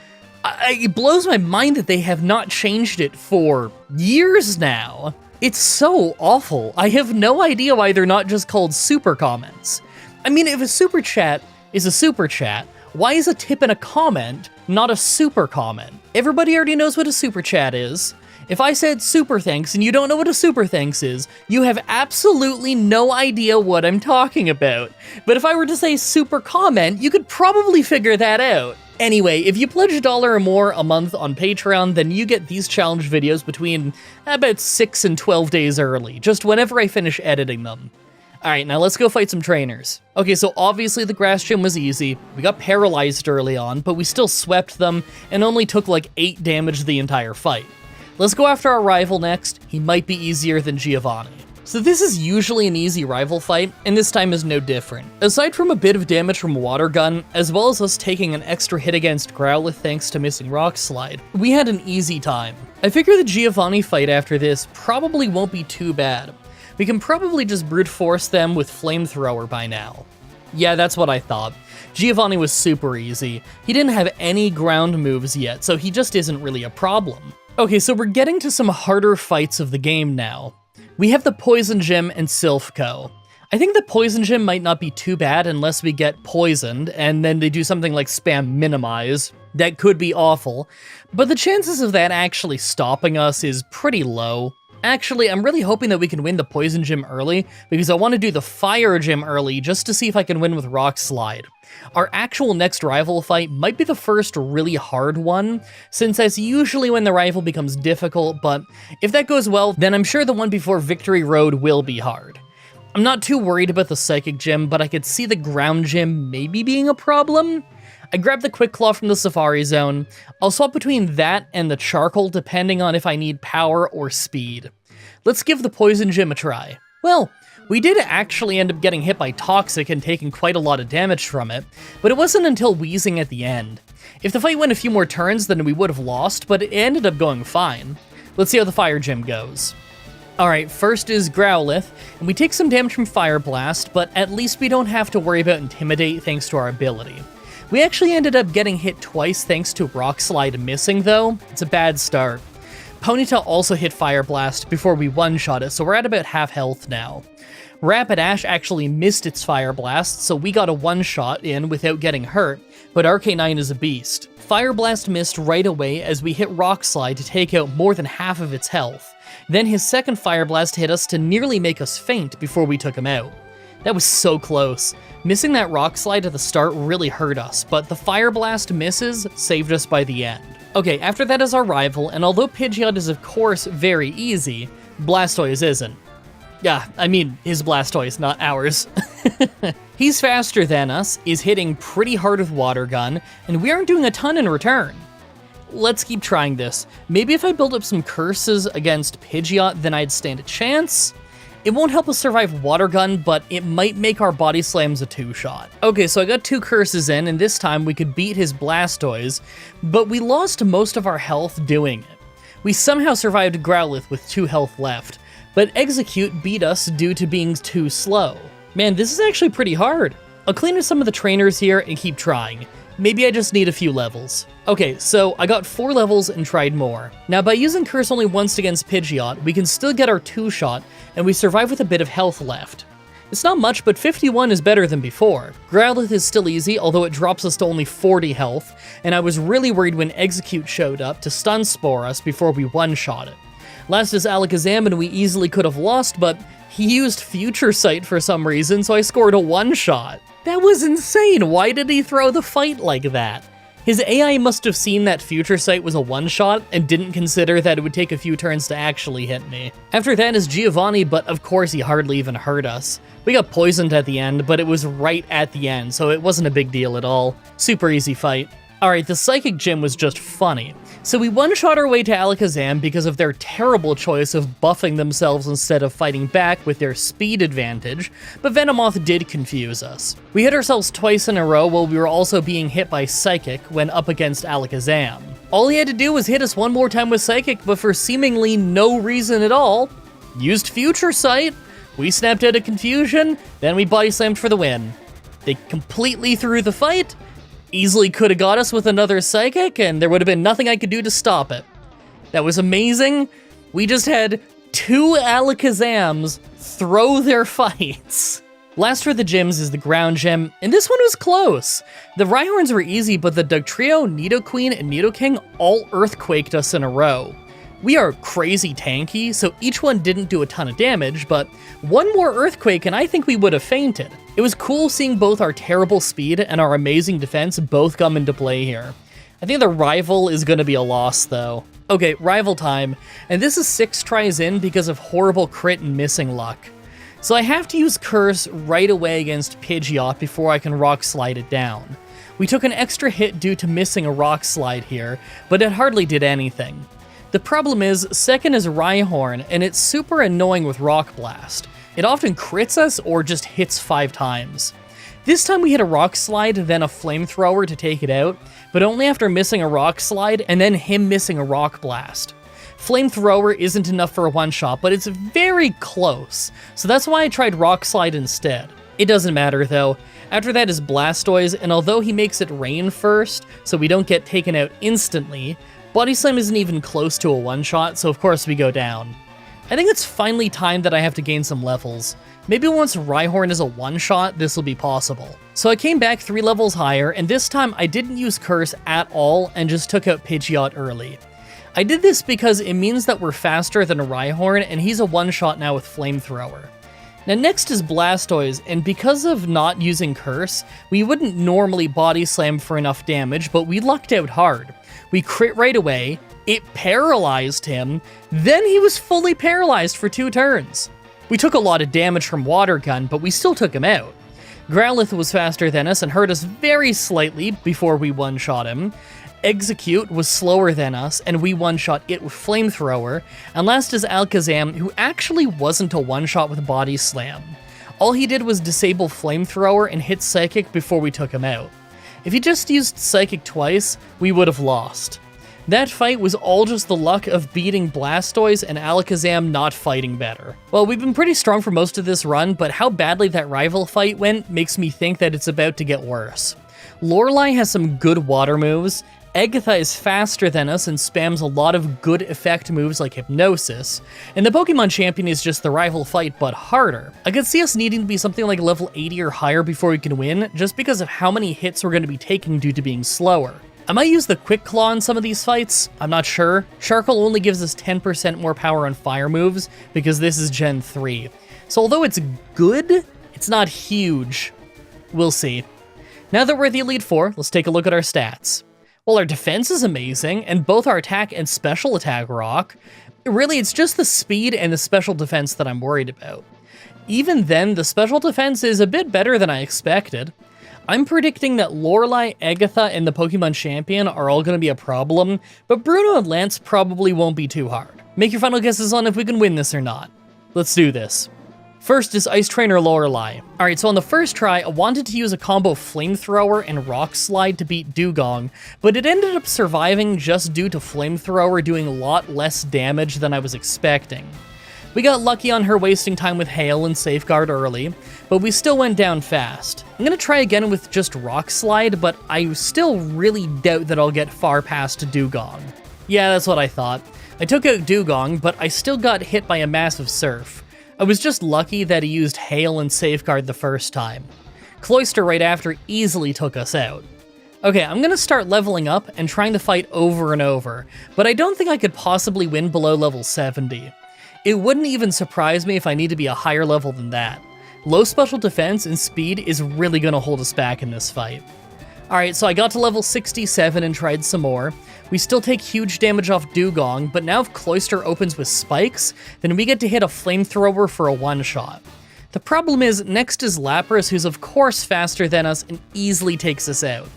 It blows my mind that they have not changed it for years now. It's so awful. I have no idea why they're not just called super comments. I mean, if a super chat is a super chat, why is a tip and a comment not a super comment? Everybody already knows what a super chat is. If I said super thanks and you don't know what a super thanks is, you have absolutely no idea what I'm talking about. But if I were to say super comment, you could probably figure that out. Anyway, if you pledge $1 or more a month on Patreon, then you get these challenge videos between about 6 and 12 days early, just whenever I finish editing them. Alright, now let's go fight some trainers. Okay, so obviously the Grass Gym was easy. We got paralyzed early on, but we still swept them and only took like 8 damage the entire fight. Let's go after our rival next. He might be easier than Giovanni. So this is usually an easy rival fight, and this time is no different. Aside from a bit of damage from Water Gun, as well as us taking an extra hit against Growlithe thanks to missing Rock Slide, we had an easy time. I figure the Giovanni fight after this probably won't be too bad. We can probably just brute force them with Flamethrower by now. Yeah, that's what I thought. Giovanni was super easy. He didn't have any ground moves yet, so he just isn't really a problem. Okay, so we're getting to some harder fights of the game now. We have the Poison Gym and Silphco. I think the Poison Gym might not be too bad unless we get poisoned, and then they do something like spam Minimize. That could be awful, but the chances of that actually stopping us is pretty low. Actually, I'm really hoping that we can win the Poison Gym early, because I want to do the Fire Gym early just to see if I can win with Rock Slide. Our actual next rival fight might be the first really hard one, since that's usually when the rival becomes difficult, but if that goes well, then I'm sure the one before Victory Road will be hard. I'm not too worried about the Psychic Gym, but I could see the Ground Gym maybe being a problem. I grabbed the Quick Claw from the Safari Zone. I'll swap between that and the Charcoal depending on if I need power or speed. Let's give the Poison Gym a try. Well, we did actually end up getting hit by Toxic and taking quite a lot of damage from it, but it wasn't until wheezing at the end. If the fight went a few more turns, then we would have lost, but it ended up going fine. Let's see how the Fire Gym goes. Alright, first is Growlithe, and we take some damage from Fire Blast, but at least we don't have to worry about Intimidate thanks to our ability. We actually ended up getting hit twice thanks to Rock Slide missing though. It's a bad start. Ponyta also hit Fire Blast before we one-shot it, so we're at about half health now. Rapidash actually missed its Fire Blast, so we got a one-shot in without getting hurt, but Arcanine is a beast. Fire Blast missed right away as we hit Rock Slide to take out more than half of its health. Then his second Fire Blast hit us to nearly make us faint before we took him out. That was so close. Missing that Rock Slide at the start really hurt us, but the Fire Blast misses saved us by the end. Okay, after that is our rival, and although Pidgeot is of course very easy, Blastoise isn't. Yeah, I mean, his Blastoise, not ours. He's faster than us, is hitting pretty hard with Water Gun, and we aren't doing a ton in return. Let's keep trying this. Maybe if I build up some curses against Pidgeot, then I'd stand a chance? It won't help us survive Water Gun, but it might make our Body Slams a two-shot. Okay, so I got 2 curses in, and this time we could beat his Blastoise, but we lost most of our health doing it. We somehow survived Growlithe with 2 health left, but Execute beat us due to being too slow. Man, this is actually pretty hard. I'll clean up some of the trainers here and keep trying. Maybe I just need a few levels. Okay, so I got 4 levels and tried more. Now by using Curse only once against Pidgeot, we can still get our 2-shot, and we survive with a bit of health left. It's not much, but 51 is better than before. Growlithe is still easy, although it drops us to only 40 health, and I was really worried when Execute showed up to Stun Spore us before we one-shot it. Last is Alakazam, and we easily could have lost, but he used Future Sight for some reason, so I scored a one-shot. That was insane! Why did he throw the fight like that? His AI must have seen that Future Sight was a one-shot and didn't consider that it would take a few turns to actually hit me. After that is Giovanni, but of course he hardly even hurt us. We got poisoned at the end, but it was right at the end, so it wasn't a big deal at all. Super easy fight. Alright, the Psychic Gym was just funny. So we one-shot our way to Alakazam because of their terrible choice of buffing themselves instead of fighting back with their speed advantage, but Venomoth did confuse us. We hit ourselves twice in a row while we were also being hit by Psychic when up against Alakazam. All he had to do was hit us one more time with Psychic, but for seemingly no reason at all, used Future Sight. We snapped out of confusion, then we body slammed for the win. They completely threw the fight, easily could have got us with another Psychic, and there would have been nothing I could do to stop it. That was amazing. We just had 2 Alakazams throw their fights. Last for the gyms is the Ground Gym, and this one was close. The Rhyhorns were easy, but the Dugtrio, Nidoqueen, and Nidoking all Earthquaked us in a row. We are crazy tanky, so each one didn't do a ton of damage, but one more Earthquake and I think we would have fainted. It was cool seeing both our terrible speed and our amazing defense both come into play here. I think the rival is going to be a loss though. Okay, rival time, and this is 6 tries in because of horrible crit and missing luck. So I have to use Curse right away against Pidgeot before I can Rock Slide it down. We took an extra hit due to missing a Rock Slide here, but it hardly did anything. The problem is, second is Rhyhorn, and it's super annoying with Rock Blast. It often crits us or just hits 5 times. This time we hit a Rock Slide, then a Flamethrower to take it out, but only after missing a Rock Slide and then him missing a Rock Blast. Flamethrower isn't enough for a one-shot, but it's very close, so that's why I tried Rock Slide instead. It doesn't matter though. After that is Blastoise, and although he makes it rain first, so we don't get taken out instantly, Body Slam isn't even close to a one-shot, so of course we go down. I think it's finally time that I have to gain some levels. Maybe once Rhyhorn is a one-shot, this will be possible. So I came back 3 levels higher, and this time I didn't use Curse at all and just took out Pidgeot early. I did this because it means that we're faster than a Rhyhorn, and he's a one-shot now with Flamethrower. Now next is Blastoise, and because of not using Curse, we wouldn't normally Body Slam for enough damage, but we lucked out hard. We crit right away, it paralyzed him, then he was fully paralyzed for 2 turns. We took a lot of damage from Water Gun, but we still took him out. Growlithe was faster than us and hurt us very slightly before we one-shot him. Execute was slower than us, and we one-shot it with Flamethrower. And last is Alakazam, who actually wasn't a one-shot with Body Slam. All he did was disable Flamethrower and hit Psychic before we took him out. If he just used Psychic twice, we would have lost. That fight was all just the luck of beating Blastoise and Alakazam not fighting better. Well, we've been pretty strong for most of this run, but how badly that rival fight went makes me think that it's about to get worse. Lorelei has some good water moves, Agatha is faster than us and spams a lot of good effect moves like Hypnosis, and the Pokemon Champion is just the rival fight but harder. I could see us needing to be something like level 80 or higher before we can win, just because of how many hits we're going to be taking due to being slower. I might use the Quick Claw in some of these fights, I'm not sure. Charcoal only gives us 10% more power on fire moves, because this is Gen 3. So although it's good, it's not huge. We'll see. Now that we're at the Elite Four, let's take a look at our stats. Well, our defense is amazing, and both our attack and special attack rock. Really, it's just the speed and the special defense that I'm worried about. Even then, the special defense is a bit better than I expected. I'm predicting that Lorelei, Agatha, and the Pokemon Champion are all going to be a problem, but Bruno and Lance probably won't be too hard. Make your final guesses on if we can win this or not. Let's do this. First is Ice Trainer Lorelei. Alright, so on the first try, I wanted to use a combo Flamethrower and Rock Slide to beat Dugong, but it ended up surviving just due to Flamethrower doing a lot less damage than I was expecting. We got lucky on her wasting time with Hail and Safeguard early, but we still went down fast. I'm gonna try again with just Rock Slide, but I still really doubt that I'll get far past Dugong. Yeah, that's what I thought. I took out Dugong, but I still got hit by a massive Surf. I was just lucky that he used Hail and Safeguard the first time. Cloyster right after easily took us out. Okay, I'm gonna start leveling up and trying to fight over and over, but I don't think I could possibly win below level 70. It wouldn't even surprise me if I need to be a higher level than that. Low special defense and speed is really gonna hold us back in this fight. Alright, so I got to level 67 and tried some more. We still take huge damage off Dugong, but now if Cloyster opens with Spikes, then we get to hit a Flamethrower for a one-shot. The problem is, next is Lapras, who's of course faster than us and easily takes us out.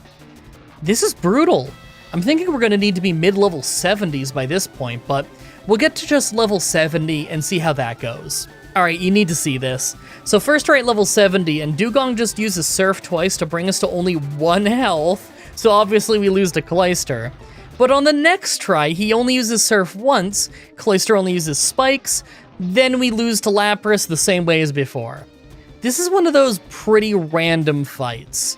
This is brutal. I'm thinking we're gonna need to be mid-level 70s by this point, but we'll get to just level 70 and see how that goes. Alright, you need to see this. So first try at level 70, and Dugong just uses Surf twice to bring us to only 1 health, so obviously we lose to Cloyster. But on the next try, he only uses Surf once, Cloyster only uses Spikes, then we lose to Lapras the same way as before. This is one of those pretty random fights.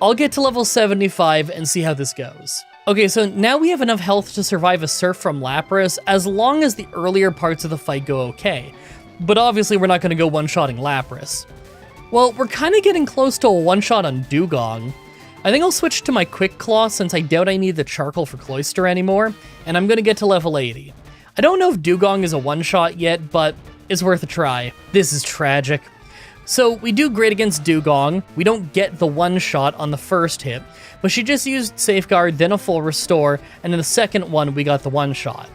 I'll get to level 75 and see how this goes. Okay, so now we have enough health to survive a Surf from Lapras, as long as the earlier parts of the fight go okay. But obviously we're not going to go one-shotting Lapras. Well, we're kind of getting close to a one-shot on Dugong. I think I'll switch to my Quick Claw since I doubt I need the Charcoal for Cloyster anymore, and I'm going to get to level 80. I don't know if Dugong is a one-shot yet, but it's worth a try. This is tragic. So we do great against Dugong, we don't get the one-shot on the first hit, but she just used Safeguard, then a full Restore, and in the second one we got the one-shot.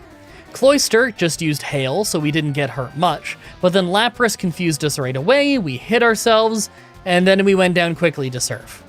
Cloyster just used Hail, so we didn't get hurt much, but then Lapras confused us right away, we hit ourselves, and then we went down quickly to Surf.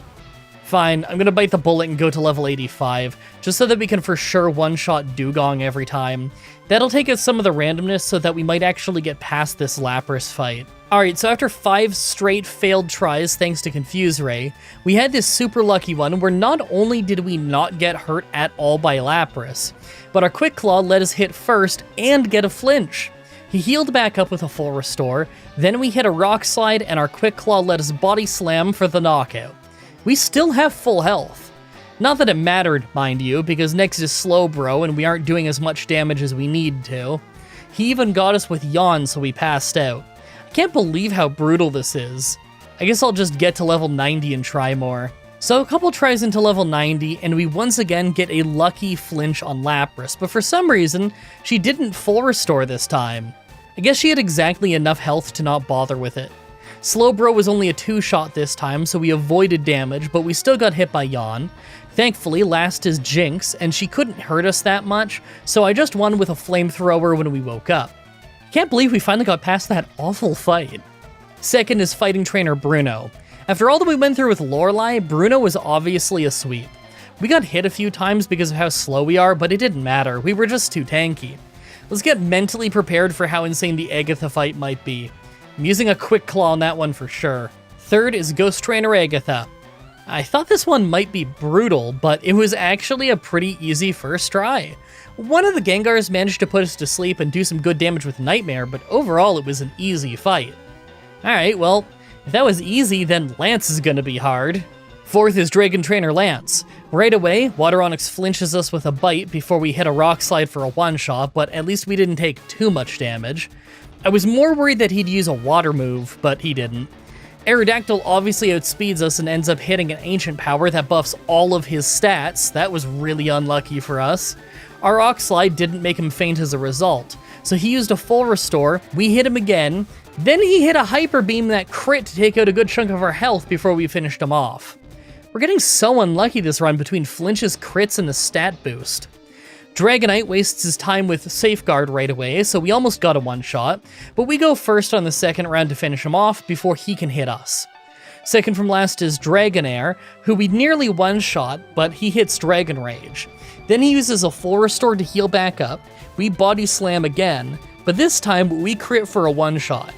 Fine, I'm gonna bite the bullet and go to level 85, just so that we can for sure one-shot Dugong every time. That'll take us some of the randomness so that we might actually get past this Lapras fight. Alright, so after 5 straight failed tries thanks to Confuse Ray, we had this super lucky one where not only did we not get hurt at all by Lapras, but our Quick Claw let us hit first and get a flinch. He healed back up with a full Restore, then we hit a Rock Slide and our Quick Claw let us Body Slam for the knockout. We still have full health. Not that it mattered, mind you, because next is Slowbro and we aren't doing as much damage as we need to. He even got us with Yawn, so we passed out. I can't believe how brutal this is. I guess I'll just get to level 90 and try more. So a couple tries into level 90, and we once again get a lucky flinch on Lapras, but for some reason, she didn't full Restore this time. I guess she had exactly enough health to not bother with it. Slowbro was only a 2-shot this time, so we avoided damage, but we still got hit by Yawn. Thankfully, last is Jinx, and she couldn't hurt us that much, so I just won with a Flamethrower when we woke up. Can't believe we finally got past that awful fight. Second is Fighting Trainer Bruno. After all that we went through with Lorelei, Bruno was obviously a sweep. We got hit a few times because of how slow we are, but it didn't matter, we were just too tanky. Let's get mentally prepared for how insane the Agatha fight might be. I'm using a Quick Claw on that one for sure. Third is Ghost Trainer Agatha. I thought this one might be brutal, but it was actually a pretty easy first try. One of the Gengars managed to put us to sleep and do some good damage with Nightmare, but overall it was an easy fight. Alright, well, if that was easy, then Lance is gonna be hard. Fourth is Dragon Trainer Lance. Right away, Water Onyx flinches us with a bite before we hit a Rock Slide for a one-shot, but at least we didn't take too much damage. I was more worried that he'd use a water move, but he didn't. Aerodactyl obviously outspeeds us and ends up hitting an Ancient Power that buffs all of his stats. That was really unlucky for us. Our Rock Slide didn't make him faint as a result, so he used a full restore, we hit him again, then he hit a Hyper Beam that crit to take out a good chunk of our health before we finished him off. We're getting so unlucky this run between flinches, crits, and the stat boost. Dragonite wastes his time with Safeguard right away, so we almost got a one-shot, but we go first on the second round to finish him off before he can hit us. Second from last is Dragonair, who we nearly one-shot, but he hits Dragon Rage. Then he uses a full restore to heal back up, we body slam again, but this time we crit for a one-shot.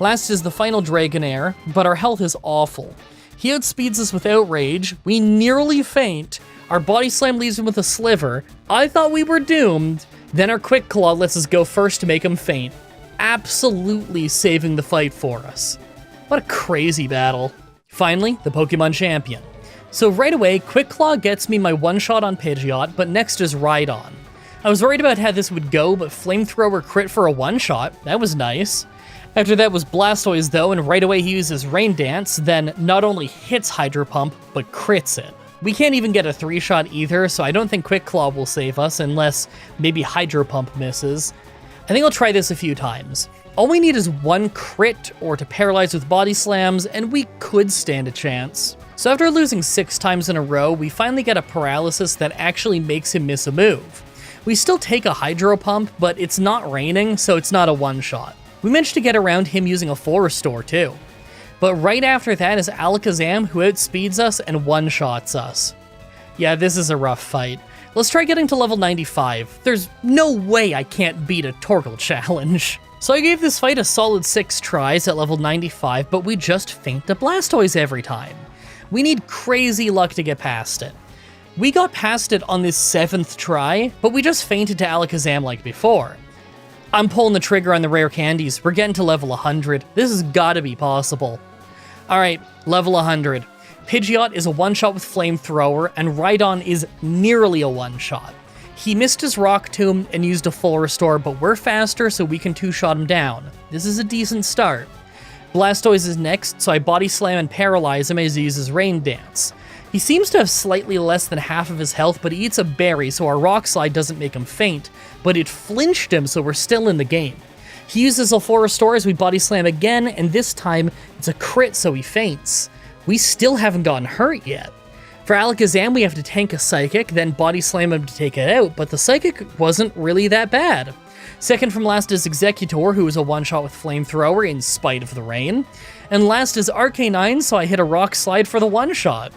Last is the final Dragonair, but our health is awful. He outspeeds us with Outrage, we nearly faint, our body slam leaves him with a sliver, I thought we were doomed, then our Quick Claw lets us go first to make him faint, absolutely saving the fight for us. What a crazy battle. Finally, the Pokemon Champion. So right away, Quick Claw gets me my one-shot on Pidgeot, but next is Rhydon. I was worried about how this would go, but Flamethrower crit for a one-shot, that was nice. After that was Blastoise though, and right away he uses Rain Dance, then not only hits Hydro Pump, but crits it. We can't even get a 3-shot either, so I don't think Quick Claw will save us, unless maybe Hydro Pump misses. I think I'll try this a few times. All we need is one crit, or to paralyze with Body Slams, and we could stand a chance. So after losing 6 times in a row, we finally get a Paralysis that actually makes him miss a move. We still take a Hydro Pump, but it's not raining, so it's not a one-shot. We managed to get around him using a full restore too. But right after that is Alakazam, who outspeeds us and one-shots us. Yeah, this is a rough fight. Let's try getting to level 95. There's no way I can't beat a Torkoal challenge. So I gave this fight a solid 6 tries at level 95, but we just faint a Blastoise every time. We need crazy luck to get past it. We got past it on this 7th try, but we just fainted to Alakazam like before. I'm pulling the trigger on the rare candies. We're getting to level 100. This has gotta be possible. Alright, level 100. Pidgeot is a one-shot with Flamethrower, and Rhydon is nearly a one-shot. He missed his Rock Tomb and used a full restore, but we're faster, so we can two-shot him down. This is a decent start. Blastoise is next, so I Body Slam and Paralyze him as he uses Rain Dance. He seems to have slightly less than half of his health, but he eats a berry, so our Rock Slide doesn't make him faint, but it flinched him, so we're still in the game. He uses a full restore as we Body Slam again, and this time it's a crit, so he faints. We still haven't gotten hurt yet. For Alakazam, we have to tank a Psychic, then Body Slam him to take it out, but the Psychic wasn't really that bad. Second from last is Executor, who is a one-shot with Flamethrower in spite of the rain. And last is Arcanine, so I hit a Rock Slide for the one-shot.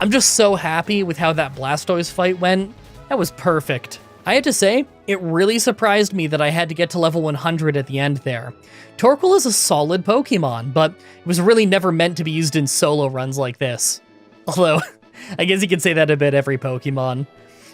I'm just so happy with how that Blastoise fight went. That was perfect. I had to say, it really surprised me that I had to get to level 100 at the end there. Torkoal is a solid Pokemon, but it was really never meant to be used in solo runs like this. Although, I guess you could say that about every Pokemon.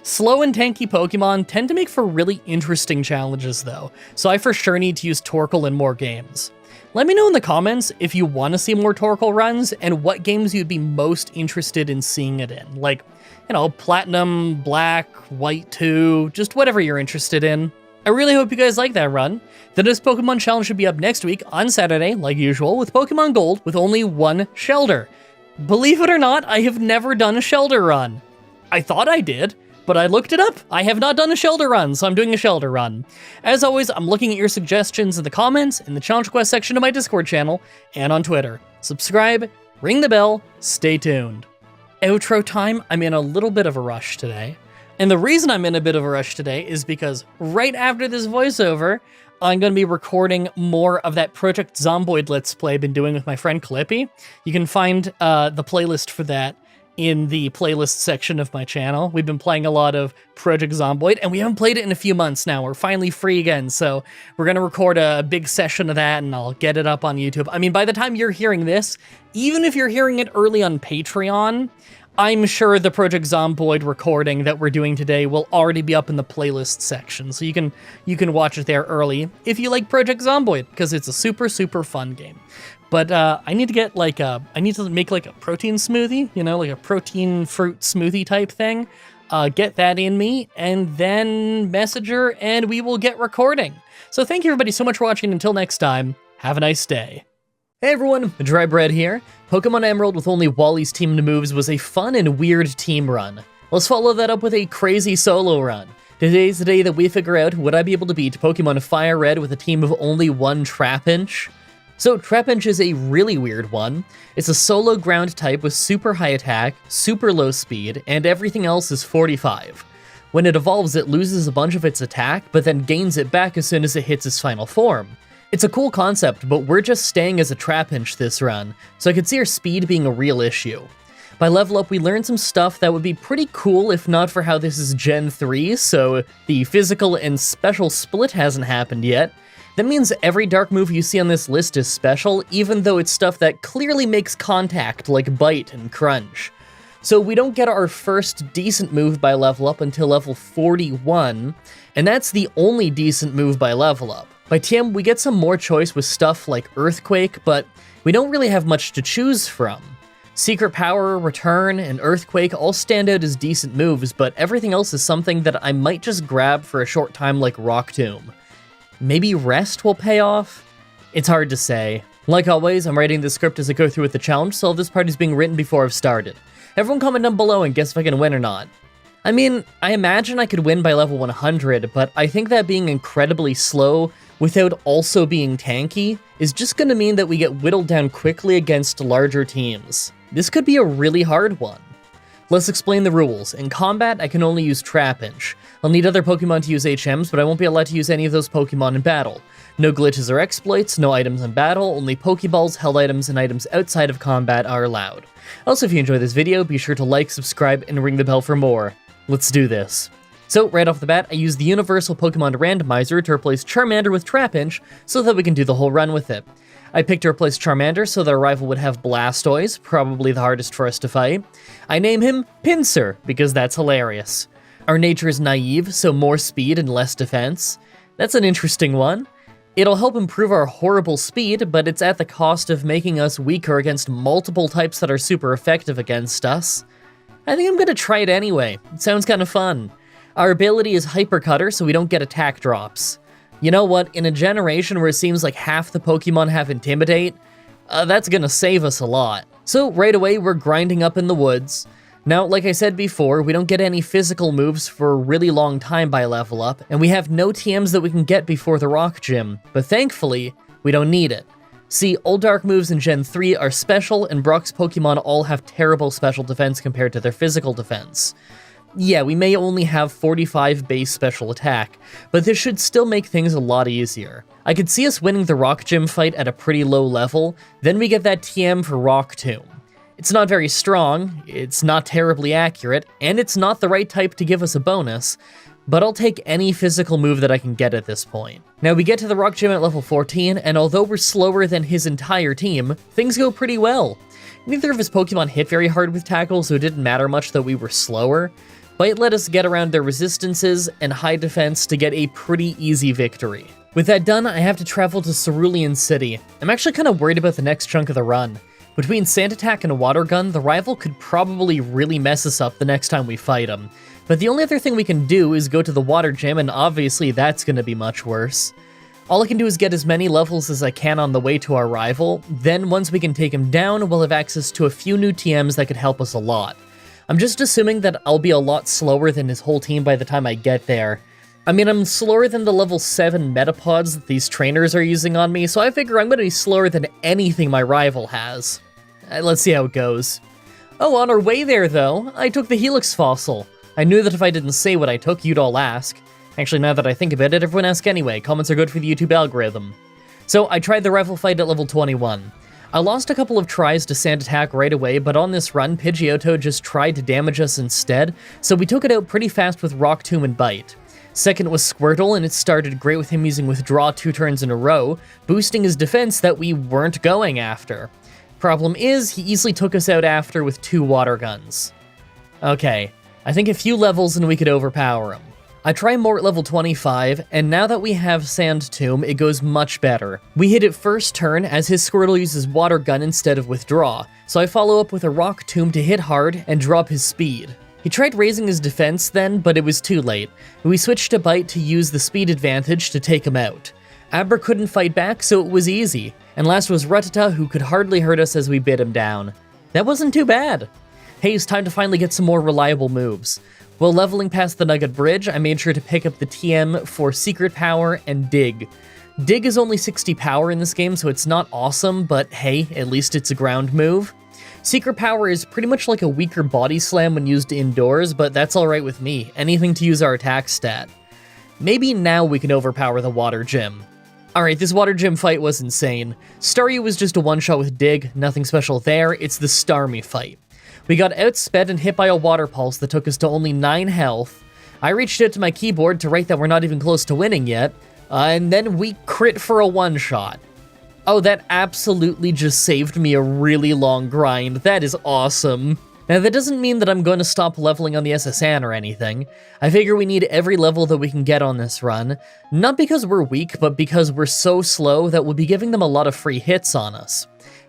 Slow and tanky Pokemon tend to make for really interesting challenges though, so I for sure need to use Torkoal in more games. Let me know in the comments if you want to see more Torkoal runs and what games you'd be most interested in seeing it in. Like, you know, Platinum, Black, White 2, just whatever you're interested in. I really hope you guys like that run. The next Pokemon challenge should be up next week on Saturday, like usual, with Pokemon Gold with only one Shelder. Believe it or not, I have never done a Shelder run. I thought I did, but I looked it up. I have not done a Shelder run, so I'm doing a Shelder run. As always, I'm looking at your suggestions in the comments, in the challenge request section of my Discord channel, and on Twitter. Subscribe, ring the bell, stay tuned. Outro time, I'm in a little bit of a rush today. And the reason I'm in a bit of a rush today is because right after this voiceover, I'm going to be recording more of that Project Zomboid Let's Play I've been doing with my friend Clippy. You can find the playlist for that in the playlist section of my channel. We've been playing a lot of Project Zomboid, and we haven't played it in a few months now. We're finally free again, so we're gonna record a big session of that, and I'll get it up on YouTube. I mean, by the time you're hearing this, even if you're hearing it early on Patreon, I'm sure the Project Zomboid recording that we're doing today will already be up in the playlist section, so you can watch it there early if you like Project Zomboid, because it's a super, super fun game. But I need to get I need to make like a protein smoothie, you know, like a protein fruit smoothie type thing. Get that in me, and then message her, and we will get recording. So thank you everybody so much for watching. Until next time, have a nice day. Hey everyone, Mah-Dry-Bread here. Pokemon Emerald with only Wally's teamed moves was a fun and weird team run. Let's follow that up with a crazy solo run. Today's the day that we figure out would I be able to beat Pokemon Fire Red with a team of only one Trapinch? So Trapinch is a really weird one. It's a solo ground type with super high attack, super low speed, and everything else is 45. When it evolves, it loses a bunch of its attack, but then gains it back as soon as it hits its final form. It's a cool concept, but we're just staying as a Trapinch this run, so I could see our speed being a real issue. By level up, we learned some stuff that would be pretty cool if not for how this is Gen 3, so the physical and special split hasn't happened yet. That means every dark move you see on this list is special, even though it's stuff that clearly makes contact, like Bite and Crunch. So we don't get our first decent move by level up until level 41, and that's the only decent move by level up. By TM, we get some more choice with stuff like Earthquake, but we don't really have much to choose from. Secret Power, Return, and Earthquake all stand out as decent moves, but everything else is something that I might just grab for a short time like Rock Tomb. Maybe Rest will pay off? It's hard to say. Like always, I'm writing the script as I go through with the challenge, so all this part is being written before I've started. Everyone comment down below and guess if I can win or not. I mean, I imagine I could win by level 100, but I think that being incredibly slow without also being tanky is just going to mean that we get whittled down quickly against larger teams. This could be a really hard one. Let's explain the rules. In combat, I can only use Trapinch. I'll need other Pokemon to use HMs, but I won't be allowed to use any of those Pokemon in battle. No glitches or exploits, no items in battle, only Pokeballs, held items, and items outside of combat are allowed. Also, if you enjoyed this video, be sure to like, subscribe, and ring the bell for more. Let's do this. So, right off the bat, I used the Universal Pokemon Randomizer to replace Charmander with Trapinch, so that we can do the whole run with it. I picked to replace Charmander so that our rival would have Blastoise, probably the hardest for us to fight. I name him Pinsir, because that's hilarious. Our nature is naive, so more speed and less defense. That's an interesting one. It'll help improve our horrible speed, but it's at the cost of making us weaker against multiple types that are super effective against us. I think I'm gonna try it anyway. It sounds kind of fun. Our ability is Hyper Cutter, so we don't get attack drops. You know what, in a generation where it seems like half the Pokemon have Intimidate, that's gonna save us a lot. So right away, we're grinding up in the woods. Now, like I said before, we don't get any physical moves for a really long time by level up, and we have no TMs that we can get before the Rock Gym, but thankfully, we don't need it. See, all dark moves in Gen 3 are special, and Brock's Pokemon all have terrible special defense compared to their physical defense. Yeah, we may only have 45 base special attack, but this should still make things a lot easier. I could see us winning the Rock Gym fight at a pretty low level, then we get that TM for Rock Tomb. It's not very strong, it's not terribly accurate, and it's not the right type to give us a bonus, but I'll take any physical move that I can get at this point. Now we get to the Rock Gym at level 14, and although we're slower than his entire team, things go pretty well. Neither of his Pokemon hit very hard with Tackle, so it didn't matter much that we were slower. Bite let us get around their resistances and high defense to get a pretty easy victory. With that done, I have to travel to Cerulean City. I'm actually kind of worried about the next chunk of the run. Between Sand Attack and Water Gun, the rival could probably really mess us up the next time we fight him. But the only other thing we can do is go to the Water Gym, and obviously that's going to be much worse. All I can do is get as many levels as I can on the way to our rival, then once we can take him down, we'll have access to a few new TMs that could help us a lot. I'm just assuming that I'll be a lot slower than his whole team by the time I get there. I mean, I'm slower than the level 7 Metapods that these trainers are using on me, so I figure I'm going to be slower than anything my rival has. Let's see how it goes. Oh, on our way there, though, I took the Helix Fossil. I knew that if I didn't say what I took, you'd all ask. Actually, now that I think about it, everyone asks anyway. Comments are good for the YouTube algorithm. So, I tried the rival fight at level 21. I lost a couple of tries to sand attack right away, but on this run, Pidgeotto just tried to damage us instead, so we took it out pretty fast with Rock Tomb and Bite. Second was Squirtle, and it started great with him using Withdraw 2 turns in a row, boosting his defense that we weren't going after. Problem is, he easily took us out after with 2 water guns. Okay, I think a few levels and we could overpower him. I try more at level 25, and now that we have Sand Tomb, it goes much better. We hit it first turn, as his Squirtle uses Water Gun instead of Withdraw, so I follow up with a Rock Tomb to hit hard and drop his speed. He tried raising his defense then, but it was too late. We switched to Bite to use the speed advantage to take him out. Abra couldn't fight back, so it was easy, and last was Rattata, who could hardly hurt us as we bit him down. That wasn't too bad. Hey, it's time to finally get some more reliable moves. While leveling past the Nugget Bridge, I made sure to pick up the TM for Secret Power and Dig. Dig is only 60 power in this game, so it's not awesome, but hey, at least it's a ground move. Secret Power is pretty much like a weaker Body Slam when used indoors, but that's alright with me. Anything to use our attack stat. Maybe now we can overpower the Water Gym. Alright, this Water Gym fight was insane. Staryu was just a one-shot with Dig, nothing special there, it's the Starmie fight. We got outsped and hit by a Water Pulse that took us to only 9 health. I reached out to my keyboard to write that we're not even close to winning yet, and then we crit for a one-shot. Oh, that absolutely just saved me a really long grind. That is awesome. Now, that doesn't mean that I'm going to stop leveling on the SSN or anything. I figure we need every level that we can get on this run, not because we're weak, but because we're so slow that we'll be giving them a lot of free hits on us.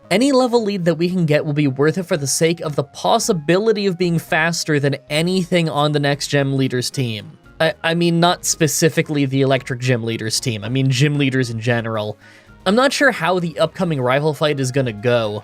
Any level lead that we can get will be worth it for the sake of the possibility of being faster than anything on the next Gym Leaders team. I mean, not specifically the Electric Gym Leaders team, I mean Gym Leaders in general. I'm not sure how the upcoming rival fight is gonna go.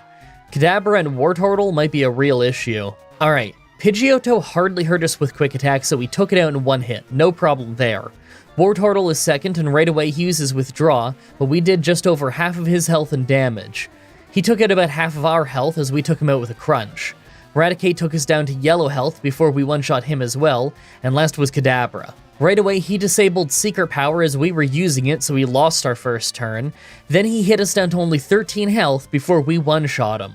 Kadabra and Wartortle might be a real issue. Alright, Pidgeotto hardly hurt us with Quick Attack, so we took it out in one hit, no problem there. Wartortle is second, and right away he uses Withdraw, but we did just over half of his health and damage. He took out about half of our health as we took him out with a Crunch. Raticate took us down to yellow health before we one-shot him as well, and last was Kadabra. Right away he disabled Secret Power as we were using it, so we lost our first turn. Then he hit us down to only 13 health before we one-shot him.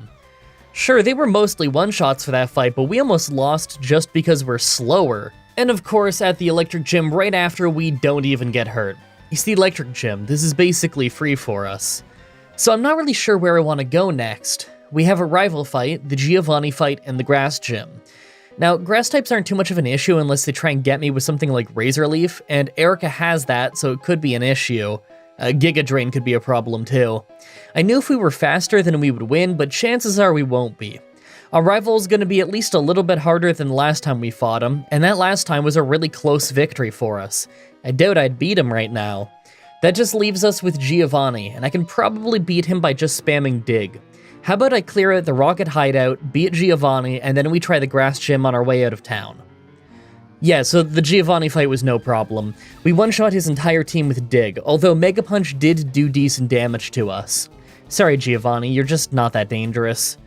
Sure, they were mostly one-shots for that fight, but we almost lost just because we're slower. And of course, at the Electric Gym right after, we don't even get hurt. It's the Electric Gym, this is basically free for us. So I'm not really sure where I want to go next. We have a rival fight, the Giovanni fight, and the Grass Gym. Now, grass types aren't too much of an issue unless they try and get me with something like Razor Leaf, and Erica has that, so it could be an issue. Giga Drain could be a problem too. I knew if we were faster then we would win, but chances are we won't be. Our rival is going to be at least a little bit harder than the last time we fought him, and that last time was a really close victory for us. I doubt I'd beat him right now. That just leaves us with Giovanni, and I can probably beat him by just spamming Dig. How about I clear out the Rocket Hideout, beat Giovanni, and then we try the Grass Gym on our way out of town. Yeah, so the Giovanni fight was no problem. We one-shot his entire team with Dig, although Mega Punch did do decent damage to us. Sorry Giovanni, you're just not that dangerous.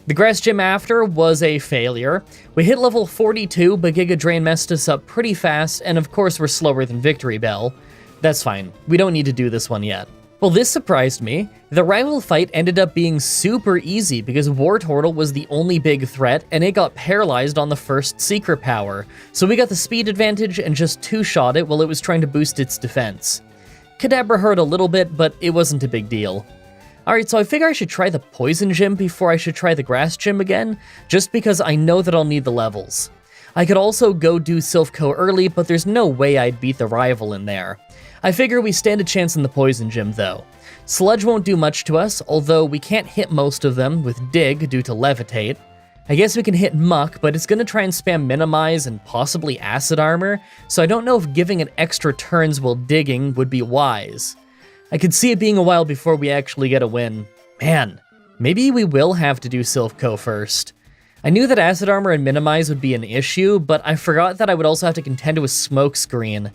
The Grass Gym after was a failure. We hit level 42, but Giga Drain messed us up pretty fast, and of course we're slower than Victory Bell. That's fine, we don't need to do this one yet. Well, this surprised me. The rival fight ended up being super easy because Wartortle was the only big threat, and it got paralyzed on the first Secret Power, so we got the speed advantage and just two-shot it while it was trying to boost its defense. Kadabra hurt a little bit, but it wasn't a big deal. Alright, so I figure I should try the Poison Gym before I should try the Grass Gym again, just because I know that I'll need the levels. I could also go do Silph Co early, but there's no way I'd beat the rival in there. I figure we stand a chance in the Poison Gym, though. Sludge won't do much to us, although we can't hit most of them with Dig due to Levitate. I guess we can hit Muck, but it's going to try and spam Minimize and possibly Acid Armor, so I don't know if giving it extra turns while digging would be wise. I could see it being a while before we actually get a win. Man, maybe we will have to do Silph Co first. I knew that Acid Armor and Minimize would be an issue, but I forgot that I would also have to contend with Smokescreen.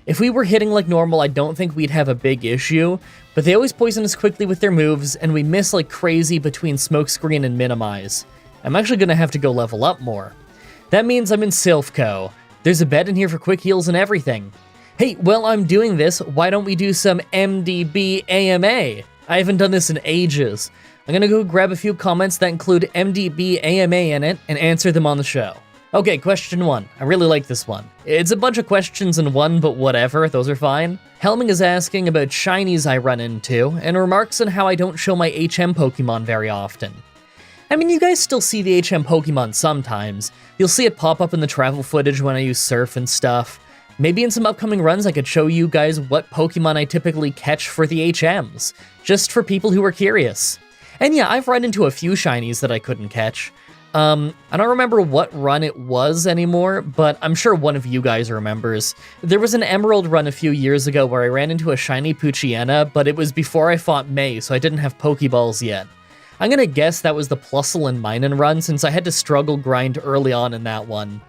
If we were hitting like normal, I don't think we'd have a big issue, but they always poison us quickly with their moves, and we miss like crazy between Smokescreen and Minimize. I'm actually gonna have to go level up more. That means I'm in Silph Co. There's a bed in here for quick heals and everything. Hey, while I'm doing this, why don't we do some MDB AMA? I haven't done this in ages. I'm gonna go grab a few comments that include MDB AMA in it and answer them on the show. Okay, question 1. I really like this one. It's a bunch of questions in one, but whatever, those are fine. Helming is asking about shinies I run into, and remarks on how I don't show my HM Pokemon very often. I mean, you guys still see the HM Pokemon sometimes. You'll see it pop up in the travel footage when I use Surf and stuff. Maybe in some upcoming runs I could show you guys what Pokemon I typically catch for the HMs, just for people who are curious. And yeah, I've run into a few shinies that I couldn't catch. I don't remember what run it was anymore, but I'm sure one of you guys remembers. There was an Emerald run a few years ago where I ran into a shiny Poochyena, but it was before I fought May, so I didn't have Pokeballs yet. I'm gonna guess that was the Plusle and Minun run, since I had to struggle grind early on in that one.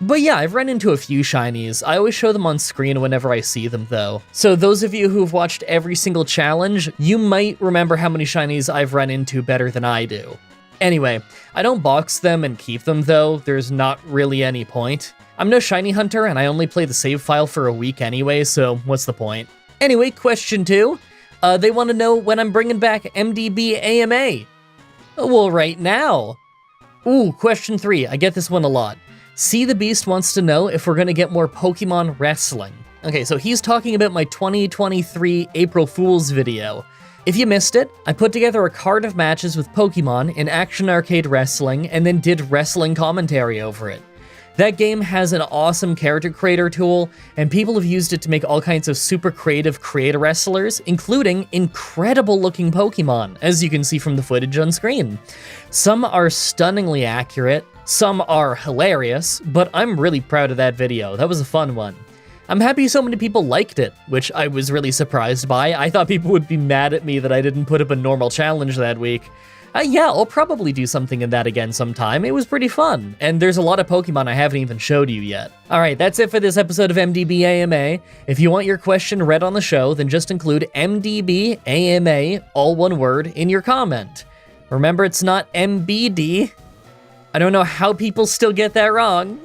But yeah, I've run into a few shinies. I always show them on screen whenever I see them, though. So those of you who've watched every single challenge, you might remember how many shinies I've run into better than I do. Anyway, I don't box them and keep them, though. There's not really any point. I'm no shiny hunter, and I only play the save file for a week anyway, so what's the point? Anyway, question 2. They want to know when I'm bringing back MDB AMA. Well, right now. Ooh, question 3. I get this one a lot. See the Beast wants to know if we're going to get more Pokemon wrestling. Okay, so he's talking about my 2023 April Fool's video. If you missed it, I put together a card of matches with Pokemon in Action Arcade Wrestling and then did wrestling commentary over it. That game has an awesome character creator tool, and people have used it to make all kinds of super creative creator wrestlers, including incredible looking Pokemon, as you can see from the footage on screen. Some are stunningly accurate, some are hilarious, but I'm really proud of that video. That was a fun one. I'm happy so many people liked it, which I was really surprised by. I thought people would be mad at me that I didn't put up a normal challenge that week. Yeah, I'll probably do something in that again sometime. It was pretty fun, and there's a lot of Pokemon I haven't even showed you yet. Alright, that's it for this episode of MDB AMA. If you want your question read on the show, then just include MDB AMA, all one word, in your comment. Remember, it's not MBD. I don't know how people still get that wrong.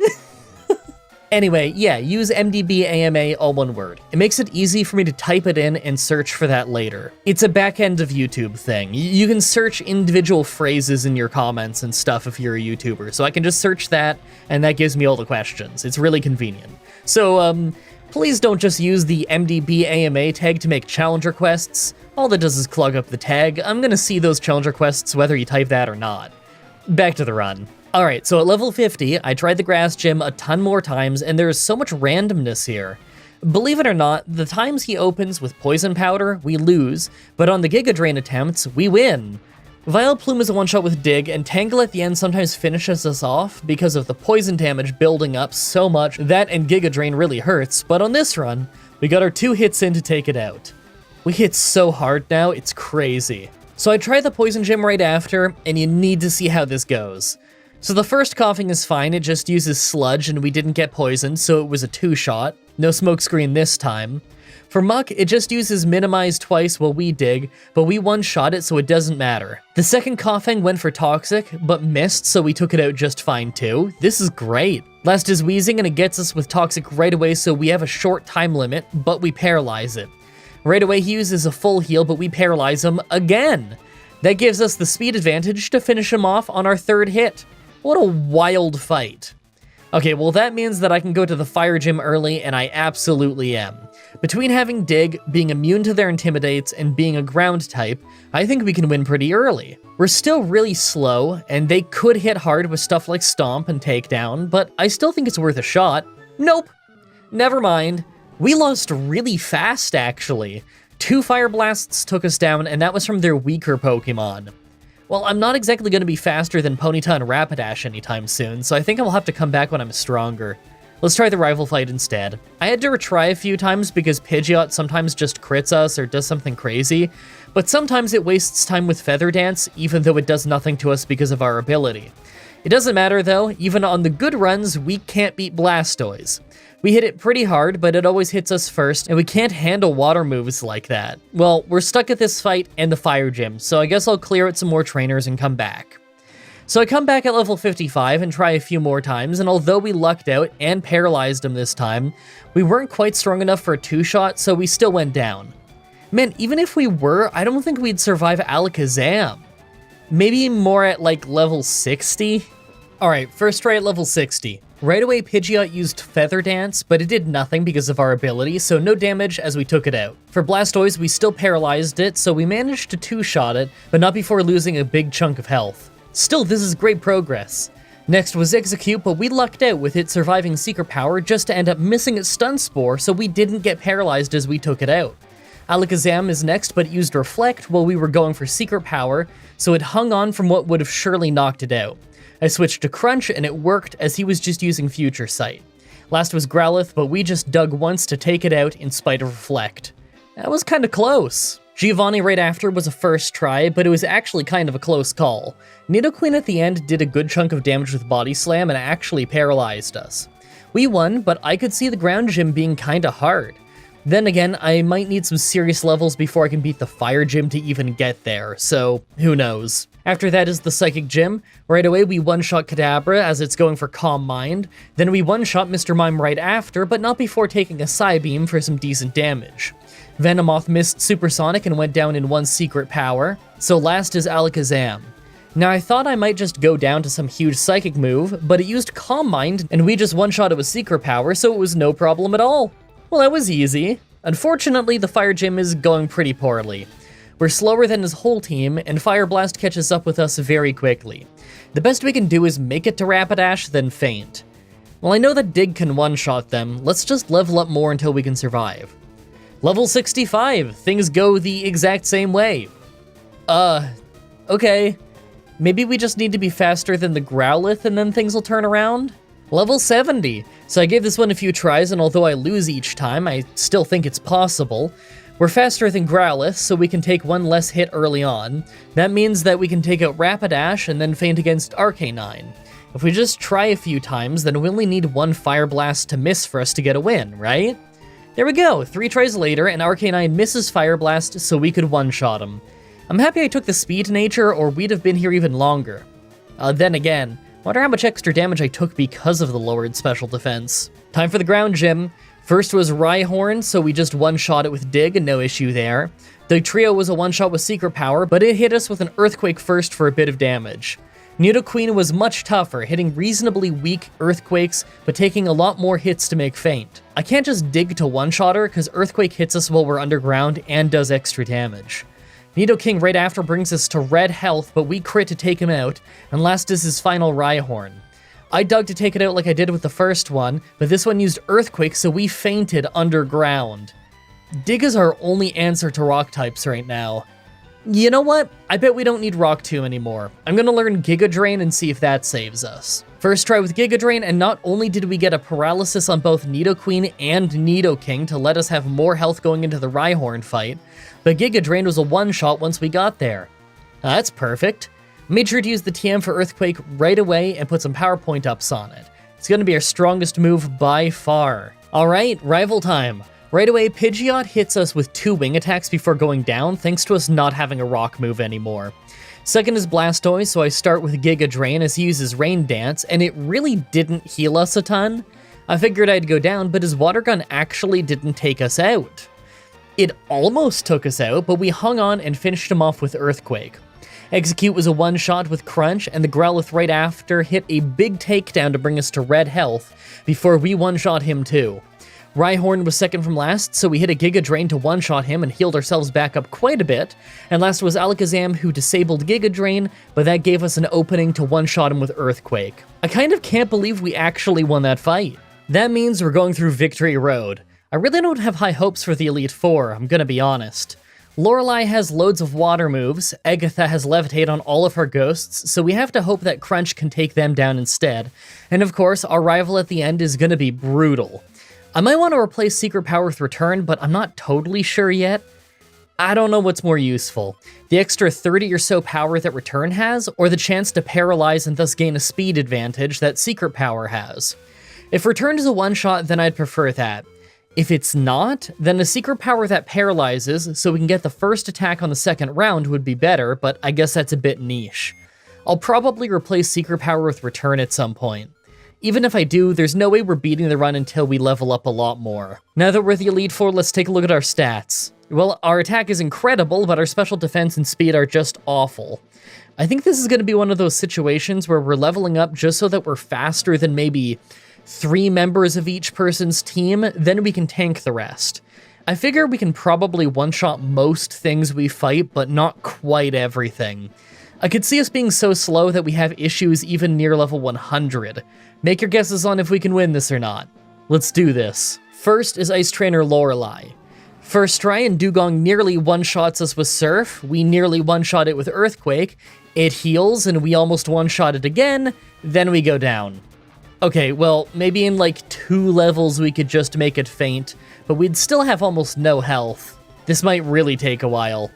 Anyway, yeah, use MDB AMA, all one word. It makes it easy for me to type it in and search for that later. It's a back end of YouTube thing. You can search individual phrases in your comments and stuff if you're a YouTuber, so I can just search that, and that gives me all the questions. It's really convenient. So, please don't just use the MDB AMA tag to make challenge requests. All that does is clog up the tag. I'm gonna see those challenge requests whether you type that or not. Back to the run. Alright, so at level 50, I tried the grass gym a ton more times, and there is so much randomness here. Believe it or not, the times he opens with Poison Powder, we lose, but on the Giga Drain attempts, we win. Vileplume is a one-shot with Dig, and Tangle at the end sometimes finishes us off because of the poison damage building up so much that and Giga Drain really hurts, but on this run, we got our 2 hits in to take it out. We hit so hard now, it's crazy. So I tried the Poison Gym right after, and you need to see how this goes. So the first coughing is fine, it just uses sludge and we didn't get poisoned, so it was a 2-shot. No smokescreen this time. For Muck, it just uses minimize twice while we dig, but we one-shot it so it doesn't matter. The second coughing went for Toxic, but missed so we took it out just fine too. This is great. Last is Wheezing and it gets us with Toxic right away so we have a short time limit, but we paralyze it. Right away he uses a full heal, but we paralyze him again. That gives us the speed advantage to finish him off on our 3rd hit. What a wild fight. Okay, well that means that I can go to the Fire Gym early, and I absolutely am. Between having Dig, being immune to their Intimidates, and being a ground type, I think we can win pretty early. We're still really slow, and they could hit hard with stuff like Stomp and Takedown, but I still think it's worth a shot. Nope. Never mind. We lost really fast, actually. 2 Fire Blasts took us down, and that was from their weaker Pokemon. Well, I'm not exactly going to be faster than Ponyta and Rapidash anytime soon, so I think I'll have to come back when I'm stronger. Let's try the rival fight instead. I had to retry a few times because Pidgeot sometimes just crits us or does something crazy, but sometimes it wastes time with Feather Dance, even though it does nothing to us because of our ability. It doesn't matter though, even on the good runs, we can't beat Blastoise. We hit it pretty hard, but it always hits us first, and we can't handle water moves like that. Well, we're stuck at this fight and the Fire Gym, so I guess I'll clear out some more trainers and come back. So I come back at level 55 and try a few more times, and although we lucked out and paralyzed him this time, we weren't quite strong enough for a 2-shot, so we still went down. Man, even if we were, I don't think we'd survive Alakazam. Maybe more at like level 60? Alright, first try at level 60. Right away, Pidgeot used Feather Dance, but it did nothing because of our ability, so no damage as we took it out. For Blastoise, we still paralyzed it, so we managed to two-shot it, but not before losing a big chunk of health. Still, this is great progress. Next was Execute, but we lucked out with it surviving Secret Power just to end up missing its Stun Spore, so we didn't get paralyzed as we took it out. Alakazam is next, but it used Reflect while we were going for Secret Power, so it hung on from what would have surely knocked it out. I switched to Crunch, and it worked as he was just using Future Sight. Last was Growlithe, but we just dug once to take it out in spite of Reflect. That was kinda close. Giovanni right after was a first try, but it was actually kind of a close call. Nidoqueen at the end did a good chunk of damage with Body Slam and actually paralyzed us. We won, but I could see the ground gym being kinda hard. Then again, I might need some serious levels before I can beat the Fire Gym to even get there, so who knows. After that is the Psychic Gym. Right away we one-shot Kadabra as it's going for Calm Mind, then we one-shot Mr. Mime right after, but not before taking a Psybeam for some decent damage. Venomoth missed Supersonic and went down in one Secret Power, so last is Alakazam. Now I thought I might just go down to some huge Psychic move, but it used Calm Mind and we just one-shot it with Secret Power, so it was no problem at all. Well, that was easy. Unfortunately, the Fire Gym is going pretty poorly. We're slower than his whole team, and Fire Blast catches up with us very quickly. The best we can do is make it to Rapidash, then faint. Well, I know that Dig can one-shot them, let's just level up more until we can survive. Level 65, things go the exact same way. Okay. Maybe we just need to be faster than the Growlithe and then things will turn around? Level 70. So I gave this one a few tries, and although I lose each time, I still think it's possible. We're faster than Growlithe, so we can take one less hit early on. That means that we can take out Rapidash and then feint against Arcanine. If we just try a few times, then we only need one Fire Blast to miss for us to get a win, right? There we go, 3 tries later, and Arcanine misses Fire Blast, so we could one-shot him. I'm happy I took the Speed Nature, or we'd have been here even longer. Then again, wonder how much extra damage I took because of the lowered special defense. Time for the ground gym. First was Rhyhorn, so we just one-shot it with Dig, and no issue there. The trio was a one-shot with Secret Power, but it hit us with an Earthquake first for a bit of damage. Nidoqueen was much tougher, hitting reasonably weak Earthquakes, but taking a lot more hits to make feint. I can't just Dig to one-shot her, because Earthquake hits us while we're underground and does extra damage. Nidoking right after brings us to red health, but we crit to take him out, and last is his final Rhyhorn. I dug to take it out like I did with the first one, but this one used Earthquake, so we fainted underground. Dig is our only answer to rock types right now. You know what? I bet we don't need Rock 2 anymore. I'm gonna learn Giga Drain and see if that saves us. First try with Giga Drain, and not only did we get a paralysis on both Nidoqueen and Nidoking to let us have more health going into the Rhyhorn fight, but Giga Drain was a one-shot once we got there. That's perfect. Made sure to use the TM for Earthquake right away and put some power point-ups on it. It's gonna be our strongest move by far. Alright, rival time. Right away, Pidgeot hits us with 2 wing attacks before going down, thanks to us not having a rock move anymore. Second is Blastoise, so I start with Giga Drain as he uses Rain Dance, and it really didn't heal us a ton. I figured I'd go down, but his Water Gun actually didn't take us out. It almost took us out, but we hung on and finished him off with Earthquake. Execute was a one-shot with Crunch, and the Growlithe right after hit a big takedown to bring us to red health, before we one-shot him too. Rhyhorn was second from last, so we hit a Giga Drain to one-shot him and healed ourselves back up quite a bit, and last was Alakazam, who disabled Giga Drain, but that gave us an opening to one-shot him with Earthquake. I kind of can't believe we actually won that fight. That means we're going through Victory Road. I really don't have high hopes for the Elite Four, I'm gonna be honest. Lorelei has loads of water moves, Agatha has Levitate on all of her ghosts, so we have to hope that Crunch can take them down instead, and of course, our rival at the end is gonna be brutal. I might want to replace Secret Power with Return, but I'm not totally sure yet. I don't know what's more useful, the extra 30 or so power that Return has, or the chance to paralyze and thus gain a speed advantage that Secret Power has. If Return is a one-shot, then I'd prefer that. If it's not, then a Secret Power that paralyzes, so we can get the first attack on the second round would be better, but I guess that's a bit niche. I'll probably replace Secret Power with Return at some point. Even if I do, there's no way we're beating the run until we level up a lot more. Now that we're the Elite Four, let's take a look at our stats. Well, our attack is incredible, but our special defense and speed are just awful. I think this is going to be one of those situations where we're leveling up just so that we're faster than maybe 3 members of each person's team, then we can tank the rest. I figure we can probably one-shot most things we fight, but not quite everything. I could see us being so slow that we have issues even near level 100. Make your guesses on if we can win this or not. Let's do this. First is Ice Trainer Lorelei. First try, and Dugong nearly one-shots us with Surf. We nearly one-shot it with Earthquake. It heals, and we almost one-shot it again. Then we go down. Okay, well, maybe in like 2 levels we could just make it faint, but we'd still have almost no health. This might really take a while.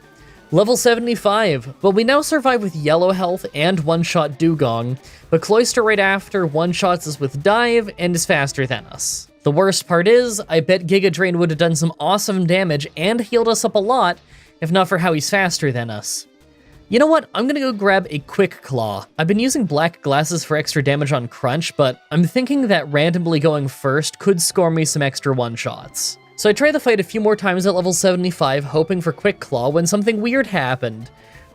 Level 75. Well, we now survive with yellow health and one-shot Dugong, but Cloyster right after one-shots us with Dive and is faster than us. The worst part is, I bet Giga Drain would have done some awesome damage and healed us up a lot, if not for how he's faster than us. You know what? I'm gonna go grab a Quick Claw. I've been using black glasses for extra damage on Crunch, but I'm thinking that randomly going first could score me some extra one-shots. So I tried the fight a few more times at level 75, hoping for Quick Claw, when something weird happened.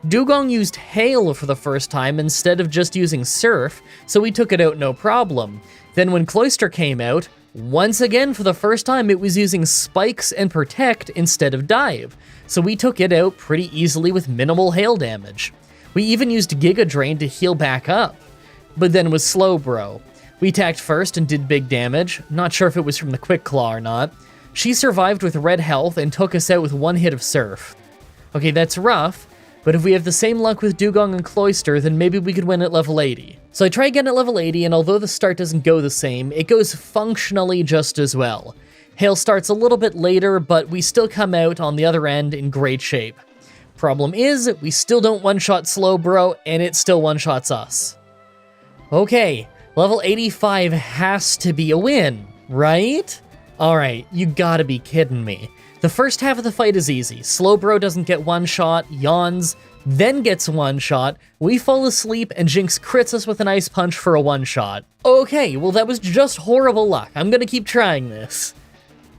Dugong used Hail for the first time instead of just using Surf, so we took it out no problem. Then when Cloyster came out, once again for the first time it was using Spikes and Protect instead of Dive, so we took it out pretty easily with minimal hail damage. We even used Giga Drain to heal back up. But then with Slowbro. We attacked first and did big damage, not sure if it was from the Quick Claw or not. She survived with red health and took us out with 1 hit of Surf. Okay, that's rough, but if we have the same luck with Dugong and Cloyster, then maybe we could win at level 80. So I try again at level 80, and although the start doesn't go the same, it goes functionally just as well. Hail starts a little bit later, but we still come out on the other end in great shape. Problem is, we still don't one-shot Slowbro, and it still one-shots us. Okay, level 85 has to be a win, right? Alright, you gotta be kidding me. The first half of the fight is easy. Slowbro doesn't get one-shot, yawns, then gets one-shot, we fall asleep, and Jinx crits us with an Ice Punch for a one-shot. Okay, well that was just horrible luck. I'm gonna keep trying this.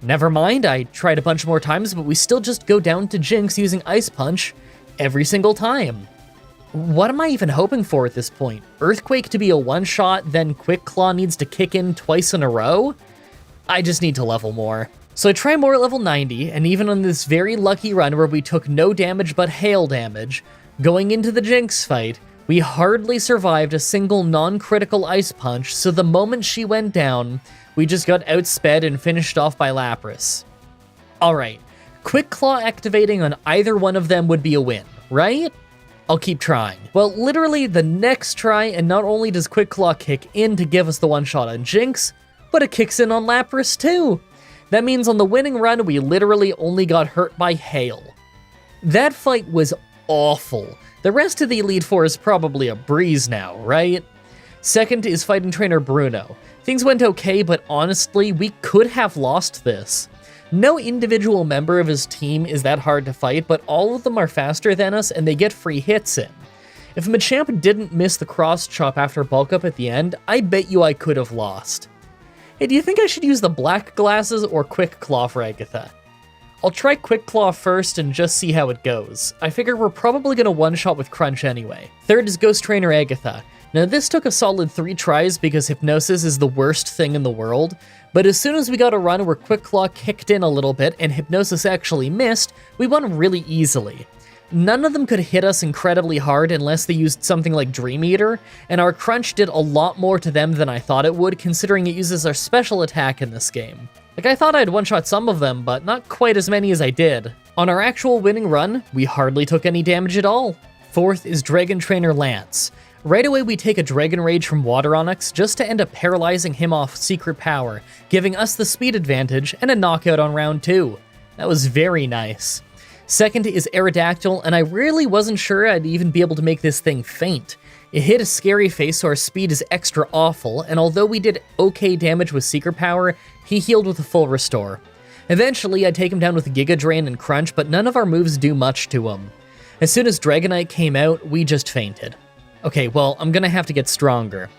Never mind, I tried a bunch more times, but we still just go down to Jinx using Ice Punch every single time. What am I even hoping for at this point? Earthquake to be a one-shot, then Quick Claw needs to kick in twice in a row? I just need to level more. So I try more at level 90, and even on this very lucky run where we took no damage but hail damage, going into the Jinx fight, we hardly survived a single non-critical Ice Punch, so the moment she went down, we just got outsped and finished off by Lapras. Alright, Quick Claw activating on either one of them would be a win, right? I'll keep trying. Well, literally the next try, and not only does Quick Claw kick in to give us the one-shot on Jinx, but it kicks in on Lapras too. That means on the winning run, we literally only got hurt by hail. That fight was awful. The rest of the Elite Four is probably a breeze now, right? Second is Fighting Trainer Bruno. Things went okay, but honestly, we could have lost this. No individual member of his team is that hard to fight, but all of them are faster than us and they get free hits in. If Machamp didn't miss the cross chop after bulk up at the end, I bet you I could have lost. Hey, do you think I should use the black glasses or Quick Claw for Agatha? I'll try Quick Claw first and just see how it goes. I figure we're probably gonna one-shot with Crunch anyway. Third is Ghost Trainer Agatha. Now this took a solid 3 tries because Hypnosis is the worst thing in the world, but as soon as we got a run where Quick Claw kicked in a little bit and Hypnosis actually missed, we won really easily. None of them could hit us incredibly hard unless they used something like Dream Eater, and our Crunch did a lot more to them than I thought it would, considering it uses our special attack in this game. Like, I thought I'd one-shot some of them, but not quite as many as I did. On our actual winning run, we hardly took any damage at all. Fourth is Dragon Trainer Lance. Right away we take a Dragon Rage from Water Onix just to end up paralyzing him off Secret Power, giving us the speed advantage and a knockout on round 2. That was very nice. Second is Aerodactyl, and I really wasn't sure I'd even be able to make this thing faint. It hit a scary face, so our speed is extra awful, and although we did okay damage with Secret Power, he healed with a full restore. Eventually, I take him down with Giga Drain and Crunch, but none of our moves do much to him. As soon as Dragonite came out, we just fainted. Okay, well, I'm gonna have to get stronger.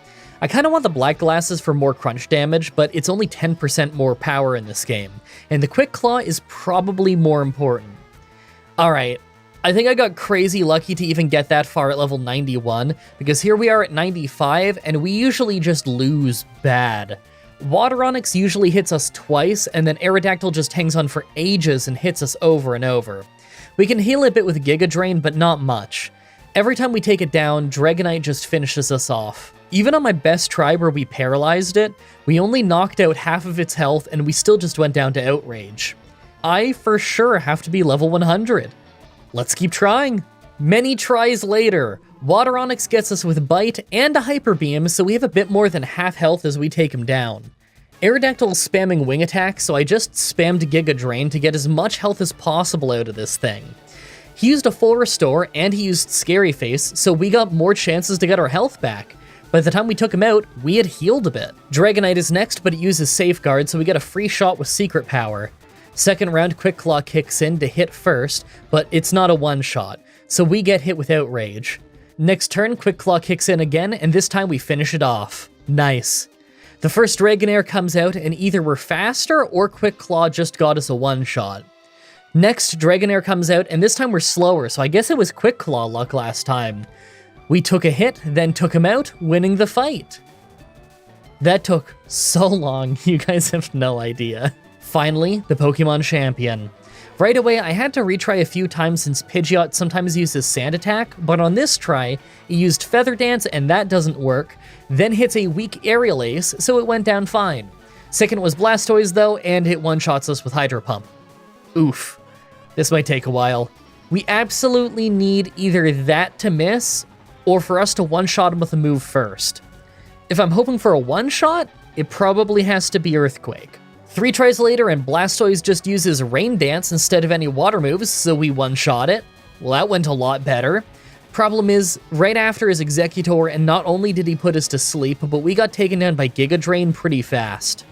I kind of want the black glasses for more crunch damage, but it's only 10% more power in this game, and the quick claw is probably more important. Alright, I think I got crazy lucky to even get that far at level 91, because here we are at 95, and we usually just lose bad. Water Onyx usually hits us twice, and then Aerodactyl just hangs on for ages and hits us over and over. We can heal a bit with Giga Drain, but not much. Every time we take it down, Dragonite just finishes us off. Even on my best try where we paralyzed it, we only knocked out half of its health and we still just went down to Outrage. I for sure have to be level 100. Let's keep trying. Many tries later, Water Onyx gets us with Bite and a Hyper Beam, so we have a bit more than half health as we take him down. Aerodactyl is spamming Wing Attack, so I just spammed Giga Drain to get as much health as possible out of this thing. He used a full restore, and he used Scary Face, so we got more chances to get our health back. By the time we took him out, we had healed a bit. Dragonite is next, but it uses Safeguard, so we get a free shot with Secret Power. Second round, Quick Claw kicks in to hit first, but it's not a one-shot, so we get hit with Outrage. Next turn, Quick Claw kicks in again, and this time we finish it off. Nice. The first Dragonair comes out, and either we're faster or Quick Claw just got us a one-shot. Next, Dragonair comes out, and this time we're slower, so I guess it was Quick Claw luck last time. We took a hit, then took him out, winning the fight. That took so long, you guys have no idea. Finally, the Pokemon Champion. Right away, I had to retry a few times since Pidgeot sometimes uses Sand Attack, but on this try, it used Feather Dance and that doesn't work, then hits a weak Aerial Ace, so it went down fine. Second was Blastoise though, and it one-shots us with Hydro Pump. Oof. This might take a while. We absolutely need either that to miss, or for us to one-shot him with a move first. If I'm hoping for a one-shot, it probably has to be Earthquake. 3 tries later, and Blastoise just uses Rain Dance instead of any water moves, so we one-shot it. Well, that went a lot better. Problem is, right after his Executor, and not only did he put us to sleep, but we got taken down by Giga Drain pretty fast.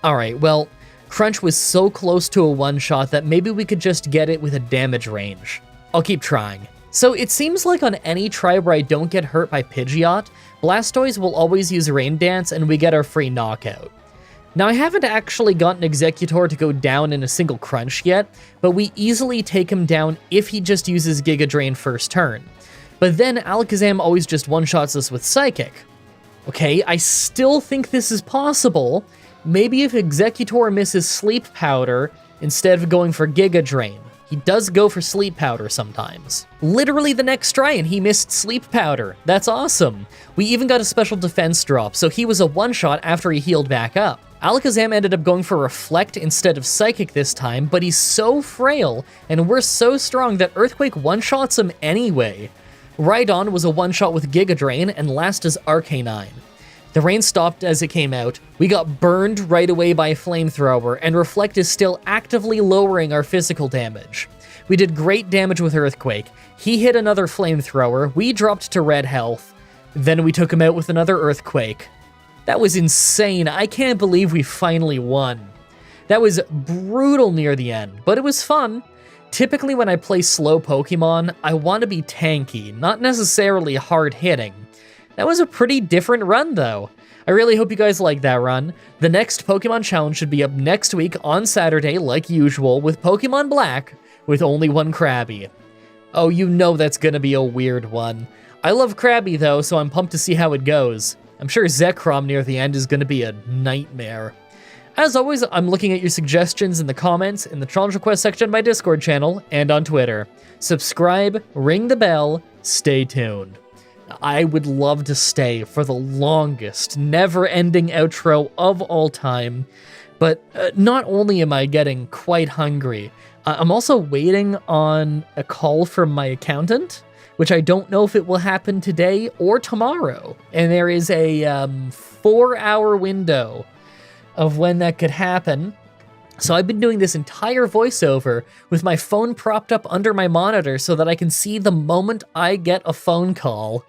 Alright, well, Crunch was so close to a one-shot that maybe we could just get it with a damage range. I'll keep trying. So it seems like on any try where I don't get hurt by Pidgeot, Blastoise will always use Rain Dance and we get our free knockout. Now I haven't actually gotten Executor to go down in a single crunch yet, but we easily take him down if he just uses Giga Drain first turn. But then Alakazam always just one-shots us with Psychic. Okay, I still think this is possible. Maybe if Executor misses Sleep Powder instead of going for Giga Drain. He does go for Sleep Powder sometimes. Literally the next try and he missed Sleep Powder. That's awesome. We even got a special defense drop, so he was a one-shot after he healed back up. Alakazam ended up going for Reflect instead of Psychic this time, but he's so frail, and we're so strong that Earthquake one-shots him anyway. Rhydon was a one-shot with Giga Drain, and last is Arcanine. The rain stopped as it came out, we got burned right away by a Flamethrower, and Reflect is still actively lowering our physical damage. We did great damage with Earthquake. He hit another Flamethrower, we dropped to red health, then we took him out with another Earthquake. That was insane, I can't believe we finally won. That was brutal near the end, but it was fun. Typically when I play slow Pokemon, I want to be tanky, not necessarily hard-hitting. That was a pretty different run, though. I really hope you guys like that run. The next Pokemon Challenge should be up next week on Saturday, like usual, with Pokemon Black, with only one Krabby. Oh, you know that's gonna be a weird one. I love Krabby, though, so I'm pumped to see how it goes. I'm sure Zekrom near the end is gonna be a nightmare. As always, I'm looking at your suggestions in the comments, in the challenge request section of my Discord channel, and on Twitter. Subscribe, ring the bell, stay tuned. I would love to stay for the longest, never-ending outro of all time, but not only am I getting quite hungry, I'm also waiting on a call from my accountant, which I don't know if it will happen today or tomorrow, and there is a 4-hour window of when that could happen. So I've been doing this entire voiceover with my phone propped up under my monitor so that I can see the moment I get a phone call,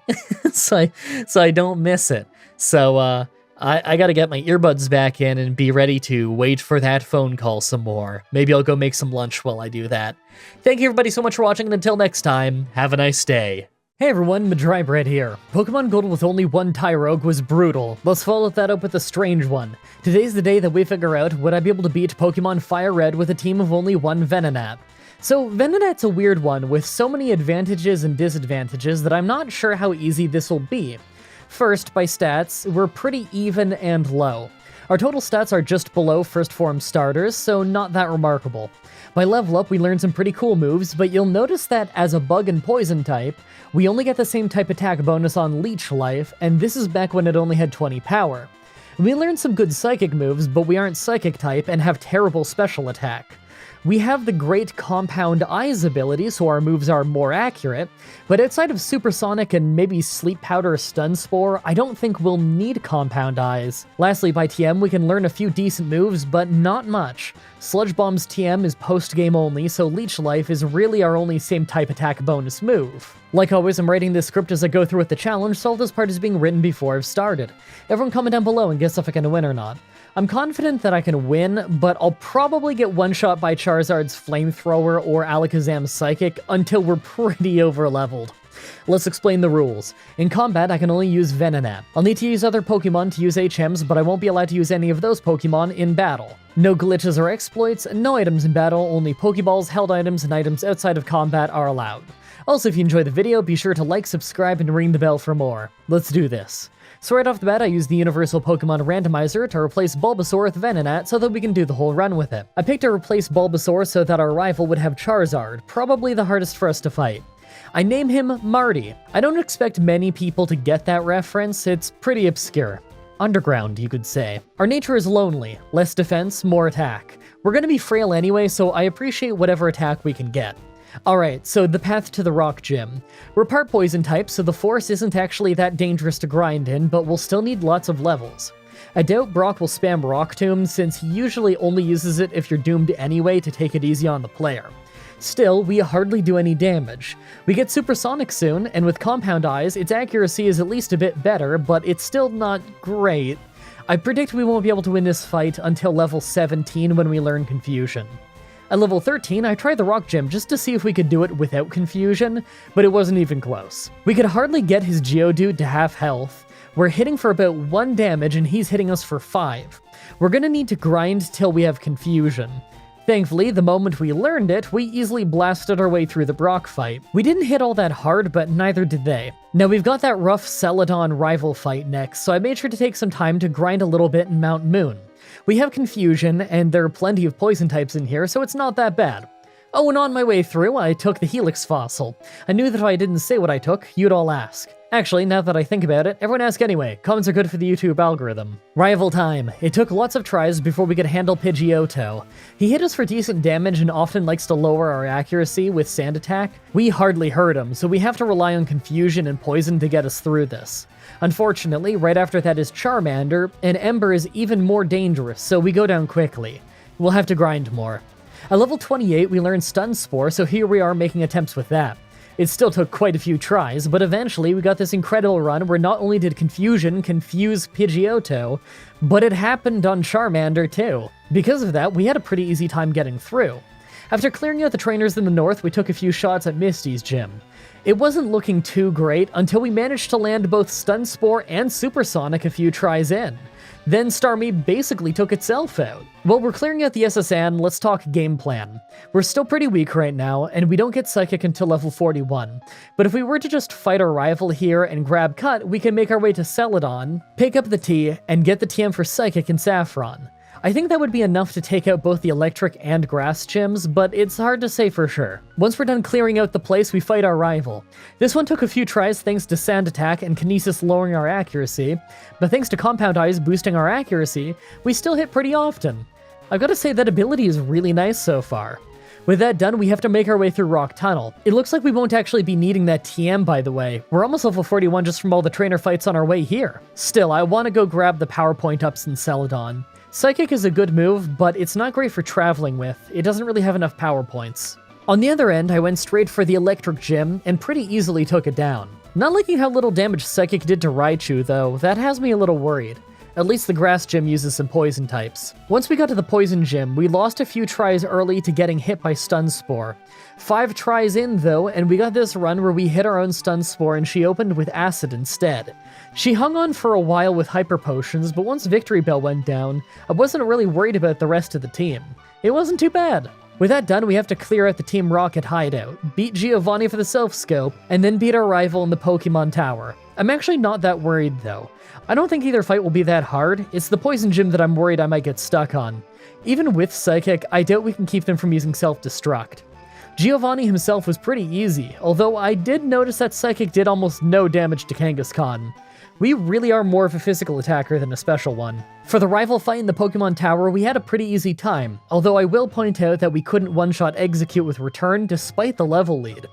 so I don't miss it. So I gotta get my earbuds back in and be ready to wait for that phone call some more. Maybe I'll go make some lunch while I do that. Thank you everybody so much for watching, and until next time, have a nice day. Hey everyone, Mah-Dry-Bread here. Pokemon Gold with only one Tyrogue was brutal. Let's follow that up with a strange one. Today's the day that we figure out would I be able to beat Pokemon Fire Red with a team of only one Venonat. So Venonat's a weird one with so many advantages and disadvantages that I'm not sure how easy this will be. First, by stats, we're pretty even and low. Our total stats are just below first form starters, so not that remarkable. By level up, we learn some pretty cool moves, but you'll notice that as a bug and poison type, we only get the same type attack bonus on Leech Life, and this is back when it only had 20 power. We learn some good psychic moves, but we aren't psychic type and have terrible special attack. We have the great Compound Eyes ability, so our moves are more accurate, but outside of Supersonic and maybe Sleep Powder or Stun Spore, I don't think we'll need Compound Eyes. Lastly, by TM, we can learn a few decent moves, but not much. Sludge Bomb's TM is post-game only, so Leech Life is really our only same type attack bonus move. Like always, I'm writing this script as I go through with the challenge, so all this part is being written before I've started. Everyone comment down below and guess if I can win or not. I'm confident that I can win, but I'll probably get one-shot by Charizard's Flamethrower or Alakazam's Psychic until we're pretty over-leveled. Let's explain the rules. In combat, I can only use Venonat. I'll need to use other Pokemon to use HMs, but I won't be allowed to use any of those Pokemon in battle. No glitches or exploits, no items in battle, only Pokeballs, held items, and items outside of combat are allowed. Also, if you enjoyed the video, be sure to like, subscribe, and ring the bell for more. Let's do this. So right off the bat, I used the Universal Pokemon Randomizer to replace Bulbasaur with Venonat so that we can do the whole run with it. I picked to replace Bulbasaur so that our rival would have Charizard, probably the hardest for us to fight. I name him Marty. I don't expect many people to get that reference, it's pretty obscure. Underground, you could say. Our nature is lonely, less defense, more attack. We're gonna be frail anyway, so I appreciate whatever attack we can get. Alright, so the path to the Rock Gym. We're part poison type, so the forest isn't actually that dangerous to grind in, but we'll still need lots of levels. I doubt Brock will spam Rock Tomb, since he usually only uses it if you're doomed anyway to take it easy on the player. Still, we hardly do any damage. We get Supersonic soon, and with Compound Eyes, its accuracy is at least a bit better, but it's still not great. I predict we won't be able to win this fight until level 17 when we learn Confusion. At level 13, I tried the Rock Gym just to see if we could do it without Confusion, but it wasn't even close. We could hardly get his Geodude to half health. We're hitting for about 1 damage and he's hitting us for 5. We're gonna need to grind till we have Confusion. Thankfully, the moment we learned it, we easily blasted our way through the Brock fight. We didn't hit all that hard, but neither did they. Now we've got that rough Celadon rival fight next, so I made sure to take some time to grind a little bit in Mount Moon. We have Confusion, and there are plenty of poison types in here, so it's not that bad. Oh, and on my way through, I took the Helix Fossil. I knew that if I didn't say what I took, you'd all ask. Actually, now that I think about it, everyone ask anyway. Comments are good for the YouTube algorithm. Rival time. It took lots of tries before we could handle Pidgeotto. He hit us for decent damage and often likes to lower our accuracy with Sand Attack. We hardly hurt him, so we have to rely on Confusion and Poison to get us through this. Unfortunately, right after that is Charmander, and Ember is even more dangerous, so we go down quickly. We'll have to grind more. At level 28, we learn Stun Spore, so here we are making attempts with that. It still took quite a few tries, but eventually we got this incredible run where not only did Confusion confuse Pidgeotto, but it happened on Charmander too. Because of that, we had a pretty easy time getting through. After clearing out the trainers in the north, we took a few shots at Misty's gym. It wasn't looking too great until we managed to land both Stun Spore and Supersonic a few tries in. Then Starmie basically took itself out. While we're clearing out the SSN, let's talk game plan. We're still pretty weak right now, and we don't get Psychic until level 41. But if we were to just fight our rival here and grab Cut, we can make our way to Celadon, pick up the T, and get the TM for Psychic and Saffron. I think that would be enough to take out both the electric and grass gyms, but it's hard to say for sure. Once we're done clearing out the place, we fight our rival. This one took a few tries thanks to Sand Attack and Kinesis lowering our accuracy, but thanks to Compound Eyes boosting our accuracy, we still hit pretty often. I've gotta say that ability is really nice so far. With that done, we have to make our way through Rock Tunnel. It looks like we won't actually be needing that TM, by the way. We're almost level 41 just from all the trainer fights on our way here. Still, I want to go grab the power point ups in Celadon. Psychic is a good move, but it's not great for traveling with. It doesn't really have enough power points. On the other end, I went straight for the electric gym and pretty easily took it down. Not liking how little damage Psychic did to Raichu though, that has me a little worried. At least the grass gym uses some poison types. Once we got to the poison gym, we lost a few tries early to getting hit by Stun Spore. 5 tries in though, and we got this run where we hit our own Stun Spore and she opened with Acid instead. She hung on for a while with Hyper Potions, but once Victory Bell went down, I wasn't really worried about the rest of the team. It wasn't too bad. With that done, we have to clear out the Team Rocket hideout, beat Giovanni for the Self-Scope, and then beat our rival in the Pokemon Tower. I'm actually not that worried though. I don't think either fight will be that hard, it's the Poison Gym that I'm worried I might get stuck on. Even with Psychic, I doubt we can keep them from using Self-Destruct. Giovanni himself was pretty easy, although I did notice that Psychic did almost no damage to Kangaskhan. We really are more of a physical attacker than a special one. For the rival fight in the Pokemon Tower, we had a pretty easy time, although I will point out that we couldn't one-shot Execute with Return despite the level lead.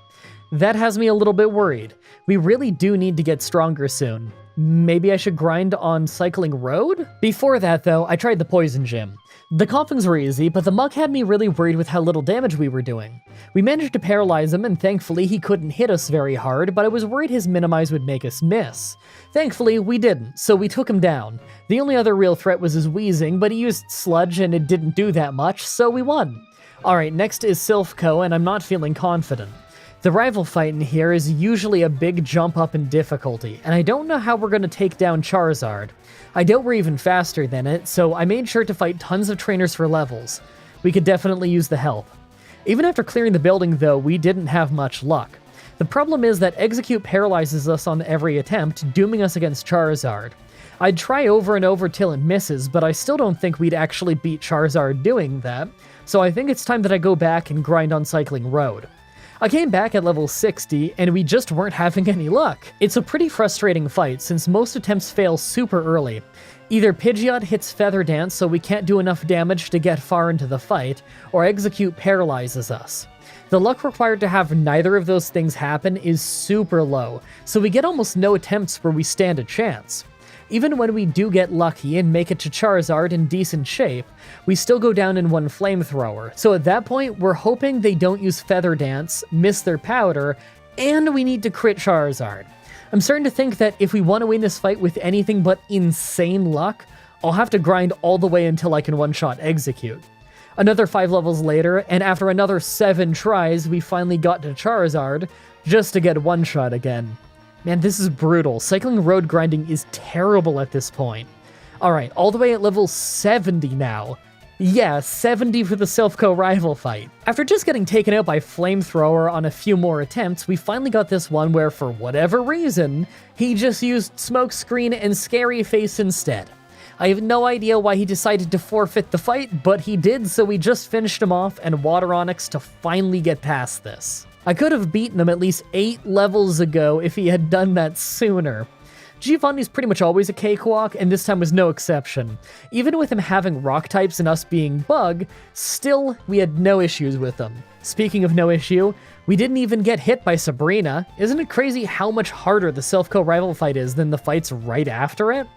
That has me a little bit worried. We really do need to get stronger soon. Maybe I should grind on Cycling Road? Before that though, I tried the Poison Gym. The Coffins were easy, but the Muk had me really worried with how little damage we were doing. We managed to paralyze him, and thankfully he couldn't hit us very hard, but I was worried his Minimize would make us miss. Thankfully, we didn't, so we took him down. The only other real threat was his Wheezing, but he used Sludge and it didn't do that much, so we won. Alright, next is Silphco, and I'm not feeling confident. The rival fight in here is usually a big jump up in difficulty, and I don't know how we're going to take down Charizard. I doubt we're even faster than it, so I made sure to fight tons of trainers for levels. We could definitely use the help. Even after clearing the building though, we didn't have much luck. The problem is that Execute paralyzes us on every attempt, dooming us against Charizard. I'd try over and over till it misses, but I still don't think we'd actually beat Charizard doing that, so I think it's time that I go back and grind on Cycling Road. I came back at level 60, and we just weren't having any luck. It's a pretty frustrating fight, since most attempts fail super early. Either Pidgeot hits Feather Dance so we can't do enough damage to get far into the fight, or Execute paralyzes us. The luck required to have neither of those things happen is super low, so we get almost no attempts where we stand a chance. Even when we do get lucky and make it to Charizard in decent shape, we still go down in one Flamethrower, so at that point we're hoping they don't use Feather Dance, miss their powder, and we need to crit Charizard. I'm starting to think that if we want to win this fight with anything but insane luck, I'll have to grind all the way until I can one-shot Execute. Another 5 levels later, and after another 7 tries, we finally got to Charizard, just to get one-shot again. Man, this is brutal. Cycling Road grinding is terrible at this point. Alright, all the way at level 70 now. Yeah, 70 for the Silphco rival fight. After just getting taken out by Flamethrower on a few more attempts, we finally got this one where, for whatever reason, he just used Smokescreen and Scary Face instead. I have no idea why he decided to forfeit the fight, but he did, so we just finished him off and Water Onix to finally get past this. I could have beaten him at least 8 levels ago if he had done that sooner. Giovanni's pretty much always a cakewalk, and this time was no exception. Even with him having rock types and us being bug, still, we had no issues with him. Speaking of no issue, we didn't even get hit by Sabrina. Isn't it crazy how much harder the Silphco rival fight is than the fights right after it?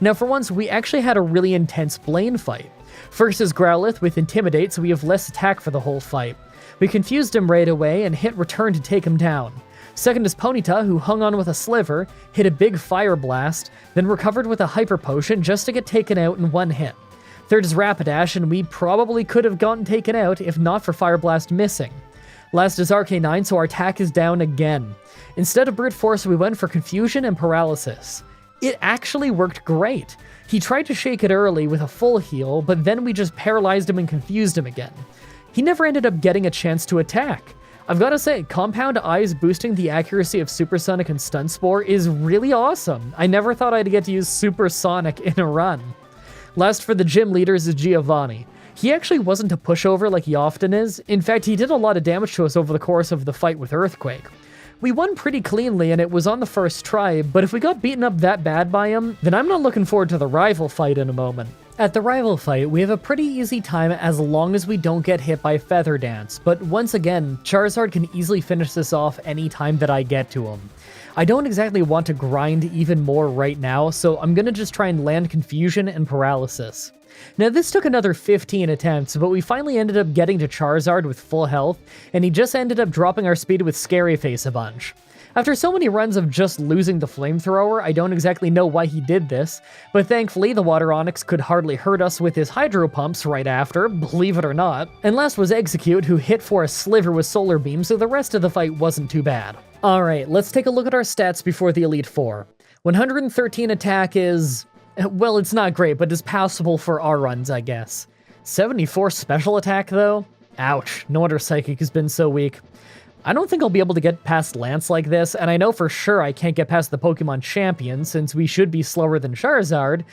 Now for once, we actually had a really intense Blaine fight. First is Growlithe with Intimidate, so we have less attack for the whole fight. We confused him right away and hit Return to take him down. Second is Ponyta, who hung on with a Sliver, hit a big Fire Blast, then recovered with a Hyper Potion just to get taken out in one hit. Third is Rapidash, and we probably could have gotten taken out if not for Fire Blast missing. Last is Arcanine, so our attack is down again. Instead of Brute Force, we went for Confusion and Paralysis. It actually worked great. He tried to shake it early with a full heal, but then we just paralyzed him and confused him again. He never ended up getting a chance to attack. I've gotta say, Compound Eyes boosting the accuracy of Supersonic and Stun Spore is really awesome. I never thought I'd get to use Supersonic in a run. Last for the gym leaders is Giovanni. He actually wasn't a pushover like he often is. In fact, he did a lot of damage to us over the course of the fight with Earthquake. We won pretty cleanly and it was on the first try, but if we got beaten up that bad by him, then I'm not looking forward to the rival fight in a moment. At the rival fight, we have a pretty easy time as long as we don't get hit by Feather Dance, but once again, Charizard can easily finish this off any time that I get to him. I don't exactly want to grind even more right now, so I'm gonna just try and land Confusion and Paralysis. Now this took another 15 attempts, but we finally ended up getting to Charizard with full health, and he just ended up dropping our speed with Scary Face a bunch. After so many runs of just losing the flamethrower, I don't exactly know why he did this, but thankfully the Water Onyx could hardly hurt us with his hydro pumps right after, believe it or not. And last was Execute, who hit for a sliver with Solar Beam, so the rest of the fight wasn't too bad. Alright, let's take a look at our stats before the Elite Four. 113 attack is... well, it's not great, but it's passable for our runs, I guess. 74 special attack, though? Ouch, no wonder Psychic has been so weak. I don't think I'll be able to get past Lance like this, and I know for sure I can't get past the Pokemon Champion, since we should be slower than Charizard,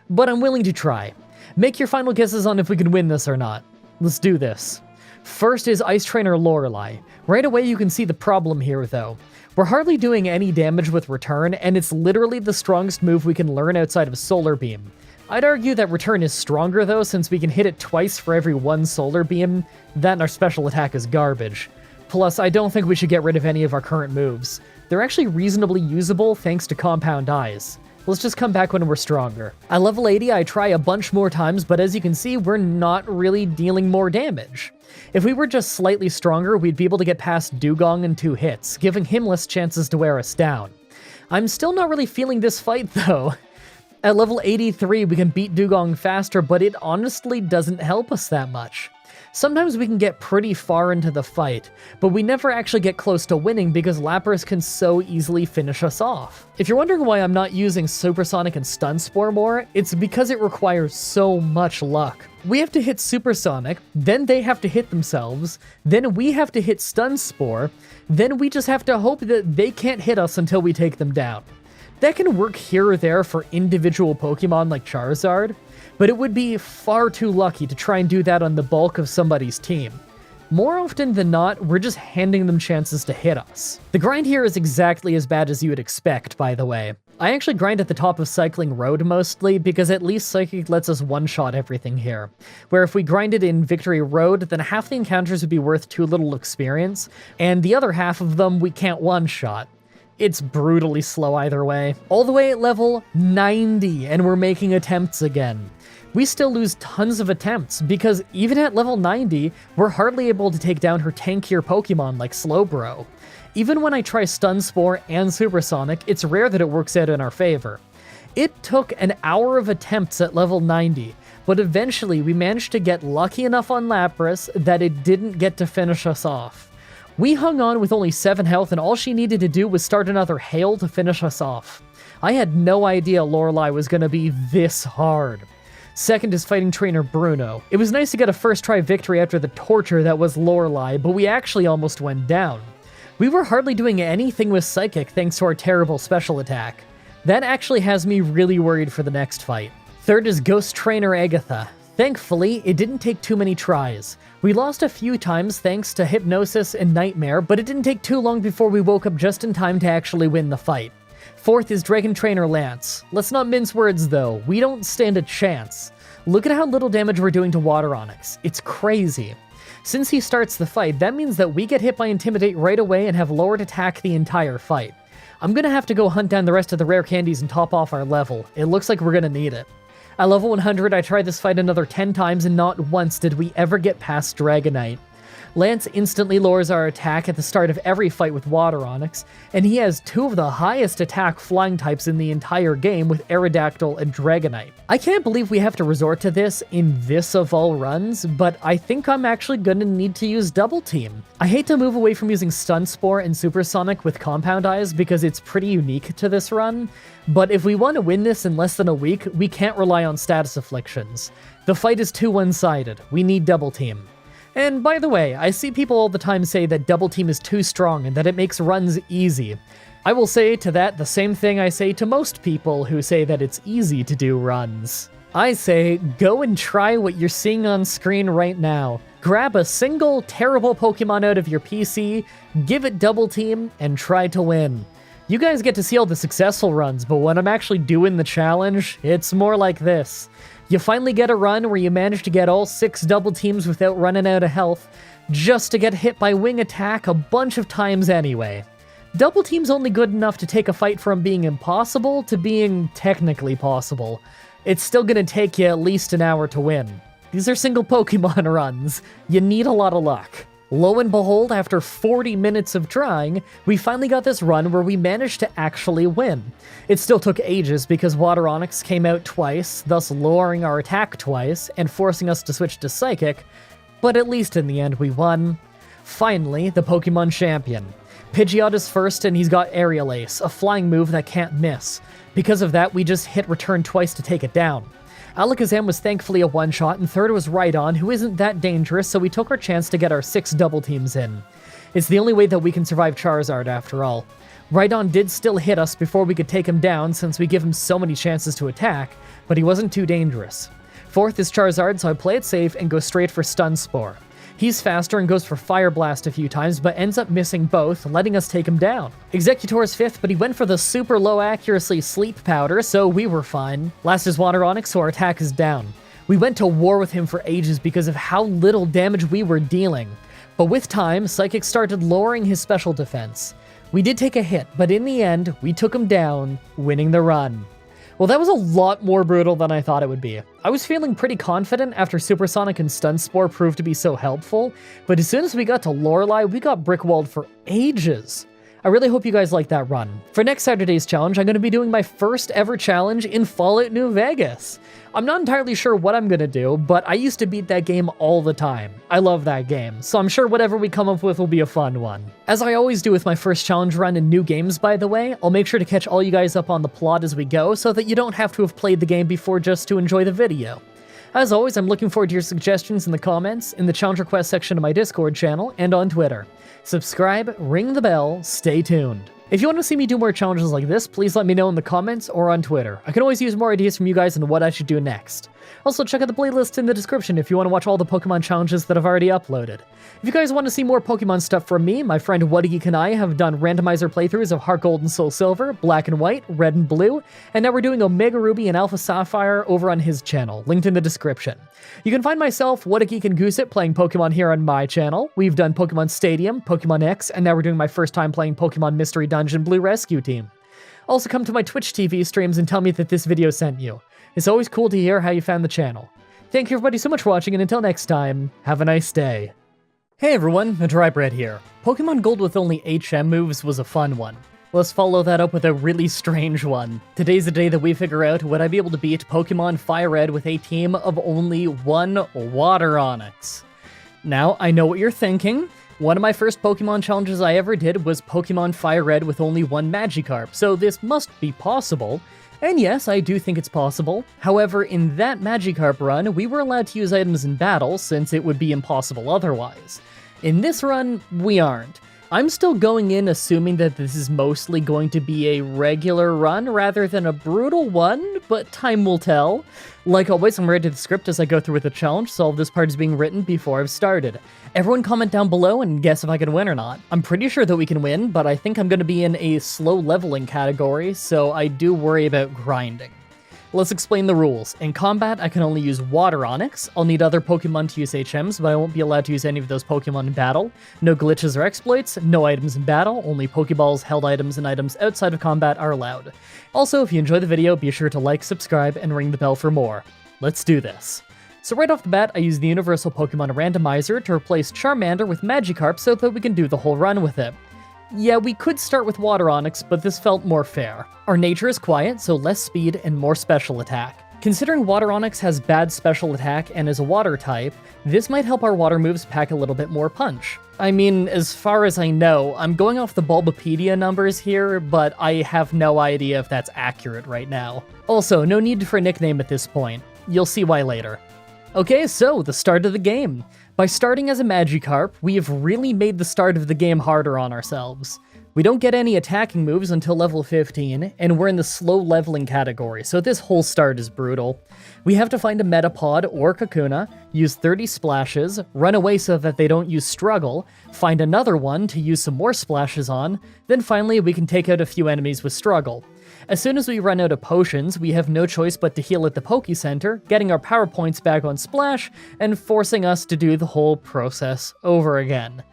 but I'm willing to try. Make your final guesses on if we can win this or not. Let's do this. First is Ice Trainer Lorelei. Right away you can see the problem here, though. We're hardly doing any damage with Return, and it's literally the strongest move we can learn outside of Solar Beam. I'd argue that Return is stronger, though, since we can hit it twice for every one Solar Beam. That and our special attack is garbage. Plus, I don't think we should get rid of any of our current moves. They're actually reasonably usable thanks to Compound Eyes. Let's just come back when we're stronger. At level 80, I try a bunch more times, but as you can see, we're not really dealing more damage. If we were just slightly stronger, we'd be able to get past Dugong in 2 hits, giving him less chances to wear us down. I'm still not really feeling this fight, though. At level 83, we can beat Dugong faster, but it honestly doesn't help us that much. Sometimes we can get pretty far into the fight, but we never actually get close to winning because Lapras can so easily finish us off. If you're wondering why I'm not using Supersonic and Stun Spore more, it's because it requires so much luck. We have to hit Supersonic, then they have to hit themselves, then we have to hit Stun Spore, then we just have to hope that they can't hit us until we take them down. That can work here or there for individual Pokemon like Charizard, but it would be far too lucky to try and do that on the bulk of somebody's team. More often than not, we're just handing them chances to hit us. The grind here is exactly as bad as you would expect, by the way. I actually grind at the top of Cycling Road mostly, because at least Psychic lets us one-shot everything here. Where if we grinded in Victory Road, then half the encounters would be worth too little experience, and the other half of them we can't one-shot. It's brutally slow either way. All the way at level 90, and we're making attempts again. We still lose tons of attempts, because even at level 90, we're hardly able to take down her tankier Pokemon like Slowbro. Even when I try Stun Spore and Supersonic, it's rare that it works out in our favor. It took an hour of attempts at level 90, but eventually we managed to get lucky enough on Lapras that it didn't get to finish us off. We hung on with only 7 health, and all she needed to do was start another hail to finish us off. I had no idea Lorelei was gonna be this hard. Second is Fighting Trainer Bruno. It was nice to get a first try victory after the torture that was Lorelei, but we actually almost went down. We were hardly doing anything with Psychic thanks to our terrible special attack. That actually has me really worried for the next fight. Third is Ghost Trainer Agatha. Thankfully, it didn't take too many tries. We lost a few times thanks to Hypnosis and Nightmare, but it didn't take too long before we woke up just in time to actually win the fight. Fourth is Dragon Trainer Lance. Let's not mince words though, we don't stand a chance. Look at how little damage we're doing to Water Onyx. It's crazy. Since he starts the fight, that means that we get hit by Intimidate right away and have lowered attack the entire fight. I'm gonna have to go hunt down the rest of the rare candies and top off our level. It looks like we're gonna need it. At level 100, I tried this fight another 10 times and not once did we ever get past Dragonite. Lance instantly lowers our attack at the start of every fight with Water Onyx, and he has 2 of the highest attack flying types in the entire game with Aerodactyl and Dragonite. I can't believe we have to resort to this in this of all runs, but I think I'm actually gonna need to use Double Team. I hate to move away from using Stun Spore and Supersonic with Compound Eyes because it's pretty unique to this run, but if we want to win this in less than a week, we can't rely on status afflictions. The fight is too one-sided. We need Double Team. And by the way, I see people all the time say that Double Team is too strong and that it makes runs easy. I will say to that the same thing I say to most people who say that it's easy to do runs. I say, go and try what you're seeing on screen right now. Grab a single terrible Pokemon out of your PC, give it Double Team, and try to win. You guys get to see all the successful runs, but when I'm actually doing the challenge, it's more like this. You finally get a run where you manage to get all 6 Double Teams without running out of health, just to get hit by Wing Attack a bunch of times anyway. Double Team's only good enough to take a fight from being impossible to being technically possible. It's still gonna take you at least an hour to win. These are single Pokemon runs. You need a lot of luck. Lo and behold, after 40 minutes of trying, we finally got this run where we managed to actually win. It still took ages because Water Onix came out twice, thus lowering our attack twice and forcing us to switch to Psychic, but at least in the end we won. Finally, the Pokemon Champion. Pidgeot is first and he's got Aerial Ace, a flying move that can't miss. Because of that, we just hit return twice to take it down. Alakazam was thankfully a one-shot, and third was Rhydon, who isn't that dangerous, so we took our chance to get our 6 double teams in. It's the only way that we can survive Charizard after all. Rhydon did still hit us before we could take him down since we give him so many chances to attack, but he wasn't too dangerous. Fourth is Charizard, so I play it safe and go straight for Stun Spore. He's faster and goes for Fire Blast a few times, but ends up missing both, letting us take him down. Executor is fifth, but he went for the super low accuracy Sleep Powder, so we were fine. Last is Water Onix, so our attack is down. We went to war with him for ages because of how little damage we were dealing. But with time, Psychic started lowering his special defense. We did take a hit, but in the end, we took him down, winning the run. Well, that was a lot more brutal than I thought it would be. I was feeling pretty confident after Supersonic and Stun Spore proved to be so helpful, but as soon as we got to Lorelei, we got brickwalled for ages. I really hope you guys like that run. For next Saturday's challenge, I'm going to be doing my first ever challenge in Fallout New Vegas. I'm not entirely sure what I'm going to do, but I used to beat that game all the time. I love that game, so I'm sure whatever we come up with will be a fun one. As I always do with my first challenge run in new games, by the way, I'll make sure to catch all you guys up on the plot as we go so that you don't have to have played the game before just to enjoy the video. As always, I'm looking forward to your suggestions in the comments, in the challenge request section of my Discord channel, and on Twitter. Subscribe, ring the bell, stay tuned. If you want to see me do more challenges like this, please let me know in the comments or on Twitter. I can always use more ideas from you guys on what I should do next. Also, check out the playlist in the description if you want to watch all the Pokemon challenges that I've already uploaded. If you guys want to see more Pokemon stuff from me, my friend WhatAgeek and I have done randomizer playthroughs of Heart Gold and Soul Silver, Black and White, Red and Blue, and now we're doing Omega Ruby and Alpha Sapphire over on his channel, linked in the description. You can find myself, WhatAgeek and Gooseit playing Pokemon here on my channel. We've done Pokemon Stadium, Pokemon X, and now we're doing my first time playing Pokemon Mystery Dungeon Blue Rescue Team. Also come to my Twitch TV streams and tell me that this video sent you. It's always cool to hear how you found the channel. Thank you everybody so much for watching, and until next time, have a nice day. Hey everyone, Mah-Dry-Bread here. Pokemon Gold with only HM moves was a fun one. Let's follow that up with a really strange one. Today's the day that we figure out would I be able to beat Pokemon Fire Red with a team of only one Water Onix. Now, I know what you're thinking. One of my first Pokemon challenges I ever did was Pokemon Fire Red with only one Magikarp, so this must be possible. And yes, I do think it's possible. However, in that Magikarp run, we were allowed to use items in battle since it would be impossible otherwise. In this run, we aren't. I'm still going in assuming that this is mostly going to be a regular run rather than a brutal one, but time will tell. Like always, I'm ready to the script as I go through with the challenge, so all of this part is being written before I've started. Everyone comment down below and guess if I can win or not. I'm pretty sure that we can win, but I think I'm going to be in a slow leveling category, so I do worry about grinding. Let's explain the rules. In combat, I can only use Water Onix. I'll need other Pokemon to use HMs, but I won't be allowed to use any of those Pokemon in battle. No glitches or exploits, no items in battle, only Pokeballs, held items, and items outside of combat are allowed. Also, if you enjoy the video, be sure to like, subscribe, and ring the bell for more. Let's do this. So right off the bat, I use the Universal Pokemon Randomizer to replace Charmander with Magikarp so that we can do the whole run with it. Yeah, we could start with Water Onix, but this felt more fair. Our nature is quiet, so less speed and more special attack. Considering Water Onix has bad special attack and is a water type, this might help our water moves pack a little bit more punch. I mean, as far as I know, I'm going off the Bulbapedia numbers here, but I have no idea if that's accurate right now. Also, no need for a nickname at this point. You'll see why later. Okay, so the start of the game. By starting as a Magikarp, we have really made the start of the game harder on ourselves. We don't get any attacking moves until level 15, and we're in the slow leveling category, so this whole start is brutal. We have to find a Metapod or Kakuna, use 30 splashes, run away so that they don't use Struggle, find another one to use some more splashes on, then finally we can take out a few enemies with Struggle. As soon as we run out of potions, we have no choice but to heal at the Poke Center, getting our power points back on Splash, and forcing us to do the whole process over again.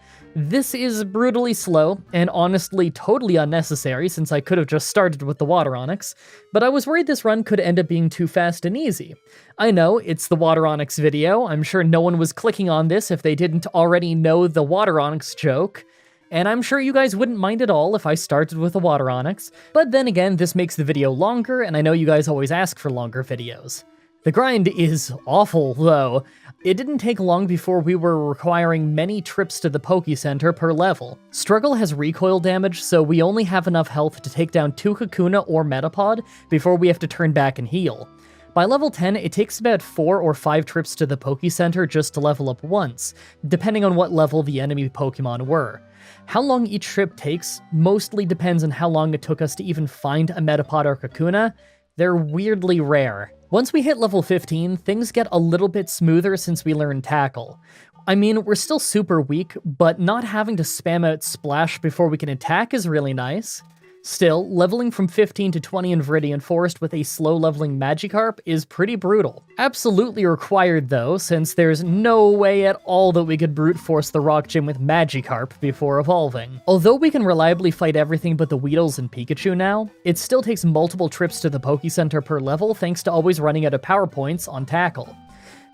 This is brutally slow, and honestly totally unnecessary since I could have just started with the Water Onyx, but I was worried this run could end up being too fast and easy. I know, it's the Water Onyx video, I'm sure no one was clicking on this if they didn't already know the Water Onyx joke, and I'm sure you guys wouldn't mind at all if I started with the Water Onyx, but then again, this makes the video longer, and I know you guys always ask for longer videos. The grind is awful, though. It didn't take long before we were requiring many trips to the Poke Center per level. Struggle has recoil damage, so we only have enough health to take down 2 Kakuna or Metapod before we have to turn back and heal. By level 10, it takes about 4 or 5 trips to the Poke Center just to level up once, depending on what level the enemy Pokemon were. How long each trip takes mostly depends on how long it took us to even find a Metapod or Kakuna. They're weirdly rare. Once we hit level 15, things get a little bit smoother since we learn Tackle. I mean, we're still super weak, but not having to spam out Splash before we can attack is really nice. Still, leveling from 15 to 20 in Viridian Forest with a slow-leveling Magikarp is pretty brutal. Absolutely required though, since there's no way at all that we could brute force the Rock Gym with Magikarp before evolving. Although we can reliably fight everything but the Weedles and Pikachu now, it still takes multiple trips to the Poke Center per level thanks to always running out of power points on Tackle.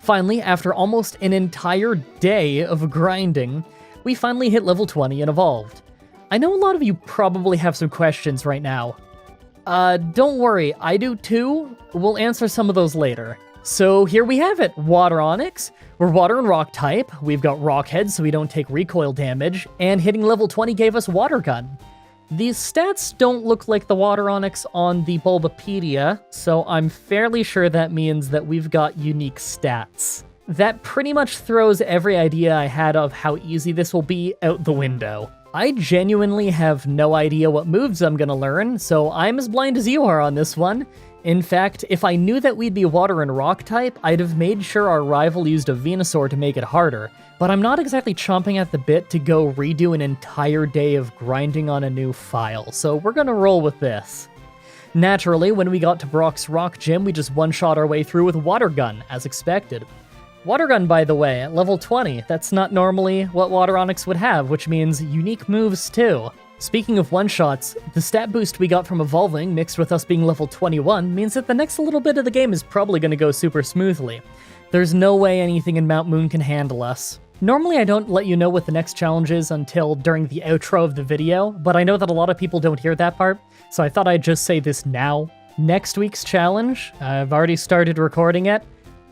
Finally, after almost an entire day of grinding, we finally hit level 20 and evolved. I know a lot of you probably have some questions right now. Don't worry, I do too. We'll answer some of those later. So here we have it, Water Onyx. We're Water and Rock type, we've got Rock Head so we don't take recoil damage, and hitting level 20 gave us Water Gun. These stats don't look like the Water Onyx on the Bulbapedia, so I'm fairly sure that means that we've got unique stats. That pretty much throws every idea I had of how easy this will be out the window. I genuinely have no idea what moves I'm gonna learn, so I'm as blind as you are on this one. In fact, if I knew that we'd be Water and Rock type, I'd have made sure our rival used a Venusaur to make it harder, but I'm not exactly chomping at the bit to go redo an entire day of grinding on a new file, so we're gonna roll with this. Naturally, when we got to Brock's Rock Gym, we just one-shot our way through with Water Gun, as expected. Water Gun, by the way, at level 20, that's not normally what Water Onyx would have, which means unique moves too. Speaking of one-shots, the stat boost we got from evolving, mixed with us being level 21, means that the next little bit of the game is probably going to go super smoothly. There's no way anything in Mount Moon can handle us. Normally I don't let you know what the next challenge is until during the outro of the video, but I know that a lot of people don't hear that part, so I thought I'd just say this now. Next week's challenge, I've already started recording it,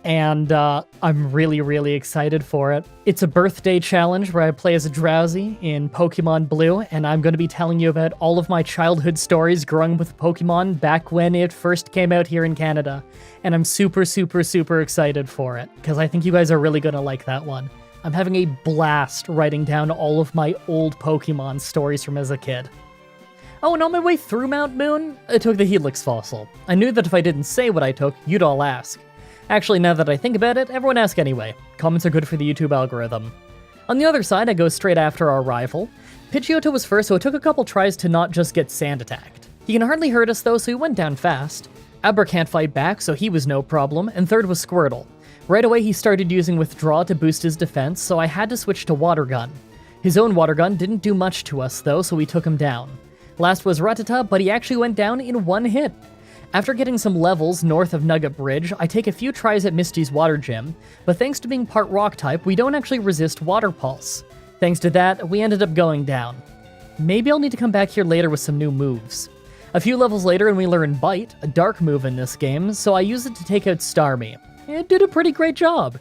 and I'm really excited for it. It's a birthday challenge where I play as a Drowsy in Pokemon Blue, and I'm going to be telling you about all of my childhood stories growing up with Pokemon back when it first came out here in Canada. And I'm super excited for it, because I think you guys are really going to like that one. I'm having a blast writing down all of my old Pokemon stories from as a kid. Oh, and on my way through Mount Moon, I took the Helix Fossil. I knew that if I didn't say what I took, you'd all ask. Actually, now that I think about it, everyone ask anyway. Comments are good for the YouTube algorithm. On the other side, I go straight after our rival. Pidgeotto was first, so it took a couple tries to not just get sand attacked. He can hardly hurt us though, so he went down fast. Aber can't fight back, so he was no problem, and third was Squirtle. Right away he started using Withdraw to boost his defense, so I had to switch to Water Gun. His own Water Gun didn't do much to us though, so we took him down. Last was Rattata, but he actually went down in one hit. After getting some levels north of Nugget Bridge, I take a few tries at Misty's Water Gym, but thanks to being part Rock type, we don't actually resist Water Pulse. Thanks to that, we ended up going down. Maybe I'll need to come back here later with some new moves. A few levels later and we learn Bite, a dark move in this game, so I use it to take out Starmie. It did a pretty great job.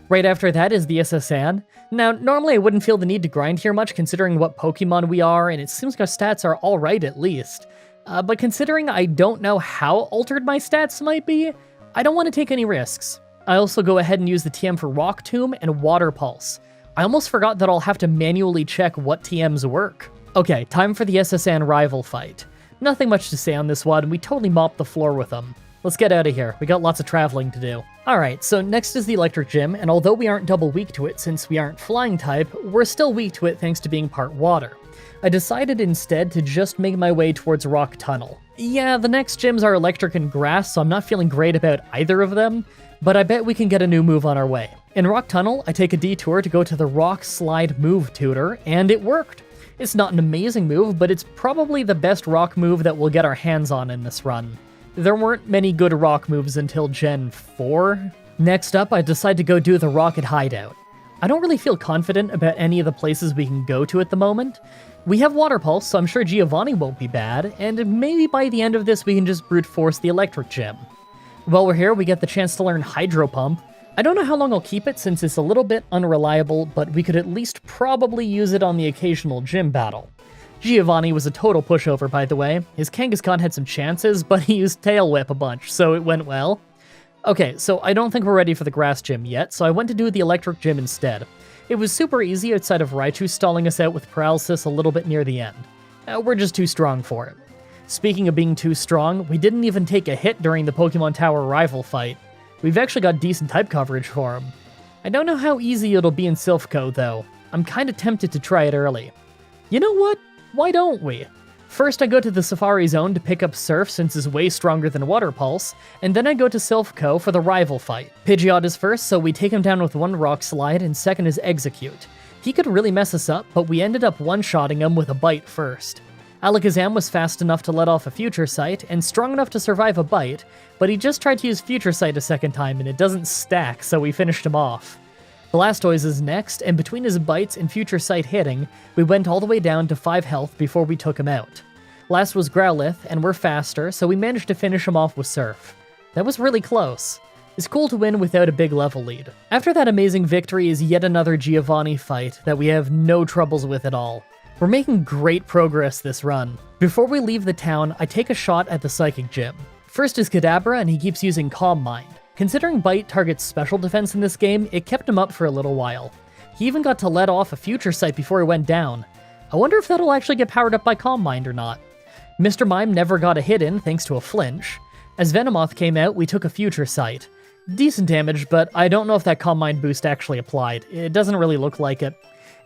Right after that is the Assassin. Now, normally I wouldn't feel the need to grind here much considering what Pokemon we are, and it seems like our stats are alright at least. But considering I don't know how altered my stats might be, I don't want to take any risks. I also go ahead and use the TM for Rock Tomb and Water Pulse. I almost forgot that I'll have to manually check what TMs work. Okay, time for the SSN rival fight. Nothing much to say on this one, we totally mopped the floor with them. Let's get out of here, we got lots of traveling to do. Alright, so next is the Electric Gym, and although we aren't double weak to it since we aren't flying type, we're still weak to it thanks to being part water. I decided instead to just make my way towards Rock Tunnel. Yeah, the next gyms are electric and grass, so I'm not feeling great about either of them, but I bet we can get a new move on our way. In Rock Tunnel, I take a detour to go to the Rock Slide move tutor, and it worked. It's not an amazing move, but it's probably the best rock move that we'll get our hands on in this run. There weren't many good rock moves until Gen 4. Next up, I decide to go do the Rocket Hideout. I don't really feel confident about any of the places we can go to at the moment. We have Water Pulse, so I'm sure Giovanni won't be bad, and maybe by the end of this we can just brute force the Electric Gym. While we're here, we get the chance to learn Hydro Pump. I don't know how long I'll keep it since it's a little bit unreliable, but we could at least probably use it on the occasional gym battle. Giovanni was a total pushover, by the way. His Kangaskhan had some chances, but he used Tail Whip a bunch, so it went well. Okay, so I don't think we're ready for the Grass Gym yet, so I went to do the Electric Gym instead. It was super easy outside of Raichu stalling us out with Paralysis a little bit near the end. We're just too strong for it. Speaking of being too strong, we didn't even take a hit during the Pokemon Tower rival fight. We've actually got decent type coverage for him. I don't know how easy it'll be in Silphco, though. I'm kinda tempted to try it early. You know what? Why don't we? First, I go to the Safari Zone to pick up Surf since it's way stronger than Water Pulse, and then I go to Silphco for the rival fight. Pidgeot is first, so we take him down with one Rock Slide, and second is Execute. He could really mess us up, but we ended up one-shotting him with a Bite first. Alakazam was fast enough to let off a Future Sight, and strong enough to survive a Bite, but he just tried to use Future Sight a second time and it doesn't stack, so we finished him off. Blastoise is next, and between his bites and Future Sight hitting, we went all the way down to 5 health before we took him out. Last was Growlithe, and we're faster, so we managed to finish him off with Surf. That was really close. It's cool to win without a big level lead. After that amazing victory is yet another Giovanni fight that we have no troubles with at all. We're making great progress this run. Before we leave the town, I take a shot at the Psychic Gym. First is Kadabra, and he keeps using Calm Mind. Considering Bite targets special defense in this game, it kept him up for a little while. He even got to let off a Future Sight before he went down. I wonder if that'll actually get powered up by Calm Mind or not. Mr. Mime never got a hit in thanks to a flinch. As Venomoth came out, we took a Future Sight. Decent damage, but I don't know if that Calm Mind boost actually applied. It doesn't really look like it.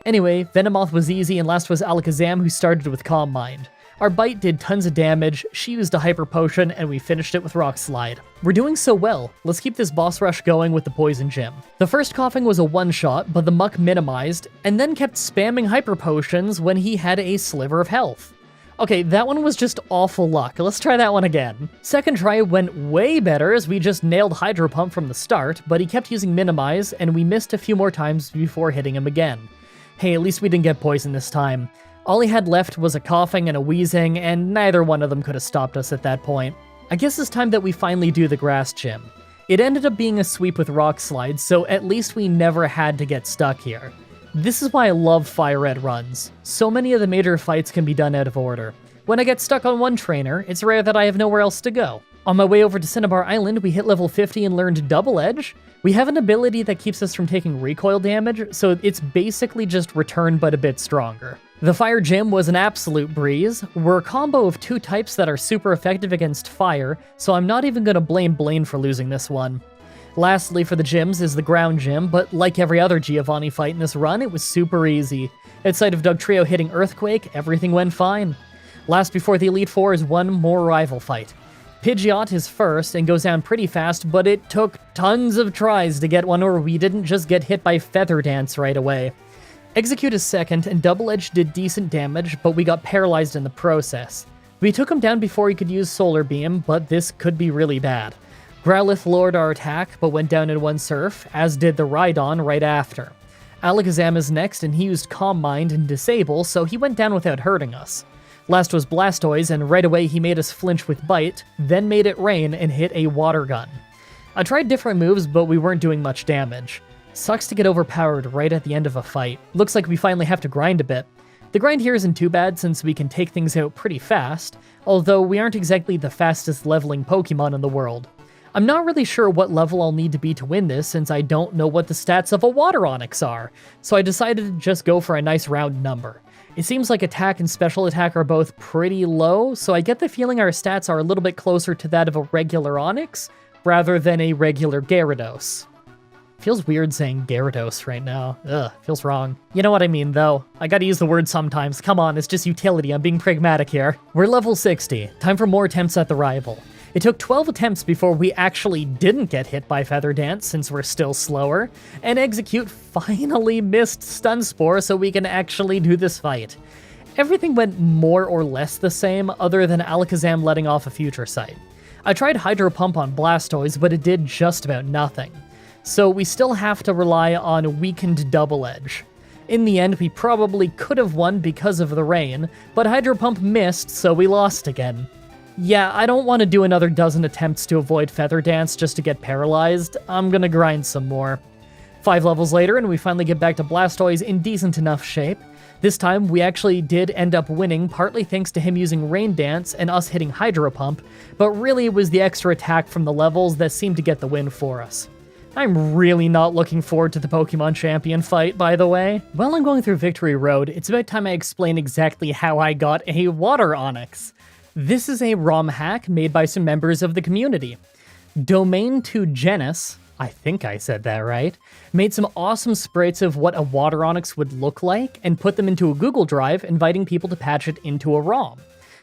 Anyway, Venomoth was easy, and last was Alakazam, who started with Calm Mind. Our Bite did tons of damage, she used a Hyper Potion, and we finished it with Rock Slide. We're doing so well, let's keep this boss rush going with the Poison Gym. The first coughing was a one-shot, but the Muck minimized, and then kept spamming Hyper Potions when he had a sliver of health. Okay, that one was just awful luck, let's try that one again. Second try went way better as we just nailed Hydro Pump from the start, but he kept using Minimize, and we missed a few more times before hitting him again. Hey, at least we didn't get poisoned this time. All he had left was a coughing and a wheezing, and neither one of them could have stopped us at that point. I guess it's time that we finally do the Grass Gym. It ended up being a sweep with Rock Slide, so at least we never had to get stuck here. This is why I love Fire Red runs. So many of the major fights can be done out of order. When I get stuck on one trainer, it's rare that I have nowhere else to go. On my way over to Cinnabar Island, we hit level 50 and learned Double Edge. We have an ability that keeps us from taking recoil damage, so it's basically just Return but a bit stronger. The Fire Gym was an absolute breeze. We're a combo of two types that are super effective against fire, so I'm not even gonna blame Blaine for losing this one. Lastly for the gyms is the Ground Gym, but like every other Giovanni fight in this run, it was super easy. At sight of Dugtrio hitting Earthquake, everything went fine. Last before the Elite Four is one more rival fight. Pidgeot is first and goes down pretty fast, but it took tons of tries to get one where we didn't just get hit by Feather Dance right away. Execute is second, and Double Edge did decent damage, but we got paralyzed in the process. We took him down before he could use Solar Beam, but this could be really bad. Growlithe lowered our attack, but went down in one Surf, as did the Rhydon right after. Alakazam is next, and he used Calm Mind and Disable, so he went down without hurting us. Last was Blastoise, and right away he made us flinch with Bite, then made it rain and hit a Water Gun. I tried different moves, but we weren't doing much damage. Sucks to get overpowered right at the end of a fight. Looks like we finally have to grind a bit. The grind here isn't too bad since we can take things out pretty fast, although we aren't exactly the fastest leveling Pokemon in the world. I'm not really sure what level I'll need to be to win this since I don't know what the stats of a Water Onix are, so I decided to just go for a nice round number. It seems like attack and special attack are both pretty low, so I get the feeling our stats are a little bit closer to that of a regular Onix, rather than a regular Gyarados. Feels weird saying Gyarados right now. Ugh, feels wrong. You know what I mean, though. I gotta use the word sometimes. Come on, it's just utility. I'm being pragmatic here. We're level 60. Time for more attempts at the rival. It took 12 attempts before we actually didn't get hit by Feather Dance since we're still slower, and Execute finally missed Stun Spore so we can actually do this fight. Everything went more or less the same other than Alakazam letting off a Future Sight. I tried Hydro Pump on Blastoise, but it did just about nothing. So we still have to rely on Weakened Double Edge. In the end, we probably could have won because of the rain, but Hydro Pump missed, so we lost again. Yeah, I don't want to do another dozen attempts to avoid Feather Dance just to get paralyzed. I'm gonna grind some more. 5 levels later, and we finally get back to Blastoise in decent enough shape. This time, we actually did end up winning, partly thanks to him using Rain Dance and us hitting Hydro Pump, but really it was the extra attack from the levels that seemed to get the win for us. I'm really not looking forward to the Pokemon Champion fight, by the way. While I'm going through Victory Road, it's about time I explain exactly how I got a Water Onix. This is a ROM hack made by some members of the community. Domain 2 Genis, I think I said that right, made some awesome sprites of what a Water Onix would look like and put them into a Google Drive, inviting people to patch it into a ROM.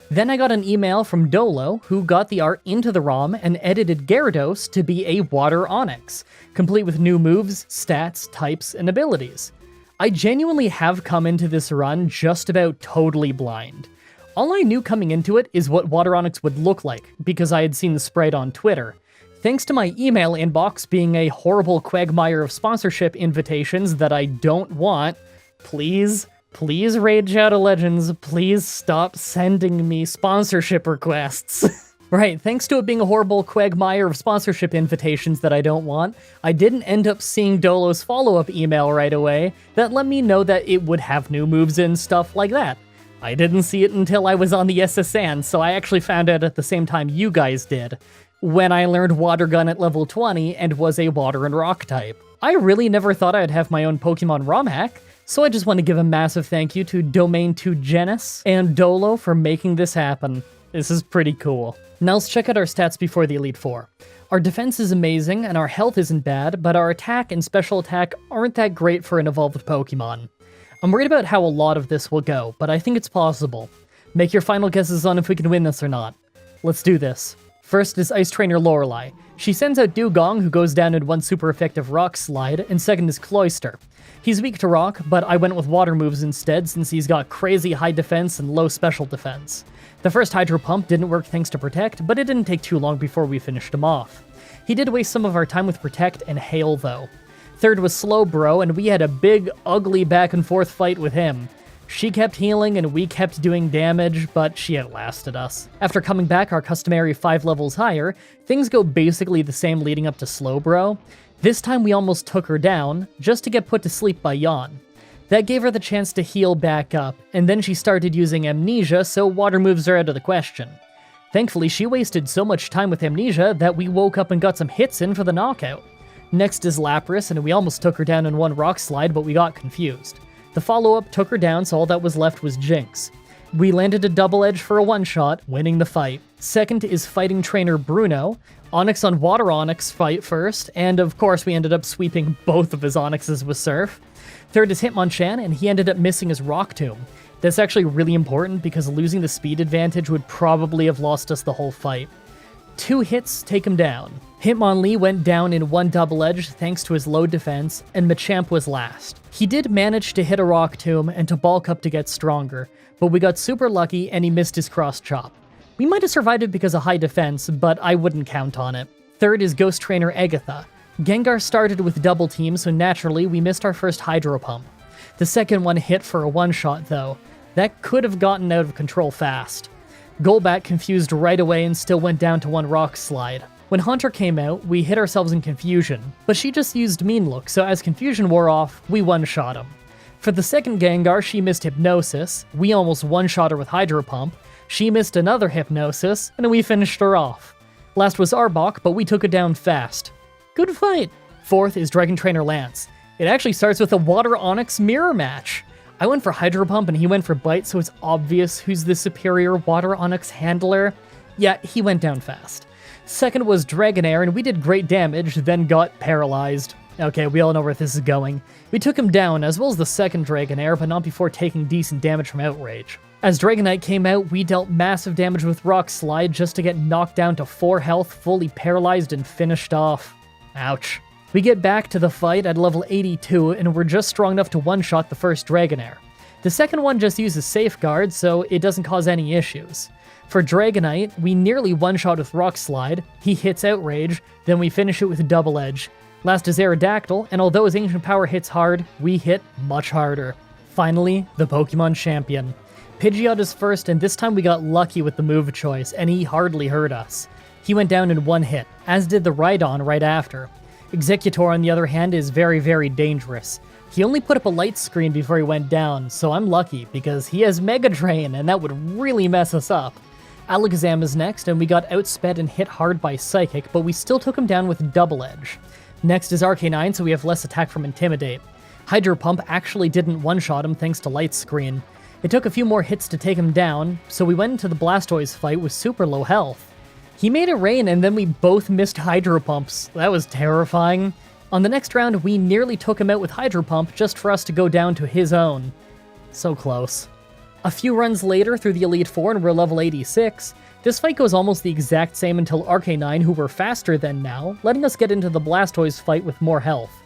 Then I got an email from Dolo, who got the art into the ROM and edited Gyarados to be a Water Onix, complete with new moves, stats, types, and abilities. I genuinely have come into this run just about totally blind. All I knew coming into it is what Water Onix would look like, because I had seen the sprite on Twitter. Thanks to my email inbox being a horrible quagmire of sponsorship invitations that I don't want, please Raid Shadow Legends, please stop sending me sponsorship requests. Right, thanks to it being a horrible quagmire of sponsorship invitations that I don't want, I didn't end up seeing Dolo's follow-up email right away that let me know that it would have new moves and stuff like that. I didn't see it until I was on the SSN, so I actually found out at the same time you guys did, when I learned Water Gun at level 20 and was a Water and Rock type. I really never thought I'd have my own Pokemon ROM hack, so I just want to give a massive thank you to Domain 2 Genis and Dolo for making this happen. This is pretty cool. Now let's check out our stats before the Elite Four. Our defense is amazing and our health isn't bad, but our attack and special attack aren't that great for an evolved Pokemon. I'm worried about how a lot of this will go, but I think it's possible. Make your final guesses on if we can win this or not. Let's do this. First is Ice Trainer Lorelei. She sends out Dugong, who goes down in one super effective Rock Slide, and second is Cloyster. He's weak to Rock, but I went with Water moves instead since he's got crazy high defense and low special defense. The first Hydro Pump didn't work thanks to Protect, but it didn't take too long before we finished him off. He did waste some of our time with Protect and Hail though. Third was Slowbro, and we had a big, ugly back and forth fight with him. She kept healing and we kept doing damage, but she outlasted us. After coming back our customary 5 levels higher, things go basically the same leading up to Slowbro. This time we almost took her down, just to get put to sleep by Yawn. That gave her the chance to heal back up, and then she started using Amnesia, so water moves are out of the question. Thankfully, she wasted so much time with Amnesia that we woke up and got some hits in for the knockout. Next is Lapras, and we almost took her down in one Rock Slide, but we got confused. The follow-up took her down, so all that was left was Jinx. We landed a double edge for a one-shot, winning the fight. Second is Fighting Trainer Bruno. Onix on Water Onix fight first, and of course we ended up sweeping both of his Onixes with Surf. Third is Hitmonchan, and he ended up missing his Rock Tomb. That's actually really important because losing the speed advantage would probably have lost us the whole fight. 2 hits take him down. Hitmonlee went down in one double edge thanks to his low defense, and Machamp was last. He did manage to hit a Rock Tomb and to bulk up to get stronger, but we got super lucky and he missed his Cross Chop. We might have survived it because of high defense, but I wouldn't count on it. Third is Ghost Trainer Agatha. Gengar started with double team, so naturally we missed our first Hydro Pump. The second one hit for a one-shot though. That could have gotten out of control fast. Golbat confused right away and still went down to one Rock Slide. When Haunter came out, we hit ourselves in Confusion, but she just used Mean Look, so as Confusion wore off, we one-shot him. For the second Gengar, she missed Hypnosis, we almost one-shot her with Hydro Pump, she missed another Hypnosis, and we finished her off. Last was Arbok, but we took it down fast. Good fight! Fourth is Dragon Trainer Lance. It actually starts with a Water Onix mirror match. I went for Hydro Pump and he went for Bite, so it's obvious who's the superior Water Onix handler. Yeah, he went down fast. Second was Dragonair, and we did great damage, then got paralyzed. Okay, we all know where this is going. We took him down, as well as the second Dragonair, but not before taking decent damage from Outrage. As Dragonite came out, we dealt massive damage with Rock Slide just to get knocked down to 4 health, fully paralyzed and finished off. Ouch. We get back to the fight at level 82, and we're just strong enough to one-shot the first Dragonair. The second one just uses Safeguard, so it doesn't cause any issues. For Dragonite, we nearly one-shot with Rock Slide, he hits Outrage, then we finish it with Double Edge. Last is Aerodactyl, and although his Ancient Power hits hard, we hit much harder. Finally, the Pokemon Champion. Pidgeot is first, and this time we got lucky with the move choice, and he hardly hurt us. He went down in one hit, as did the Rhydon right after. Executor, on the other hand, is very, very dangerous. He only put up a light screen before he went down, so I'm lucky, because he has Mega Drain, and that would really mess us up. Alakazam is next, and we got outsped and hit hard by Psychic, but we still took him down with Double Edge. Next is Arcanine, so we have less attack from Intimidate. Hydro Pump actually didn't one-shot him thanks to Light Screen. It took a few more hits to take him down, so we went into the Blastoise fight with super low health. He made it rain, and then we both missed Hydro Pumps. That was terrifying. On the next round, we nearly took him out with Hydro Pump just for us to go down to his own. So close. A few runs later through the Elite Four and we're level 86, this fight goes almost the exact same until Arcanine, who we're faster than now, letting us get into the Blastoise fight with more health.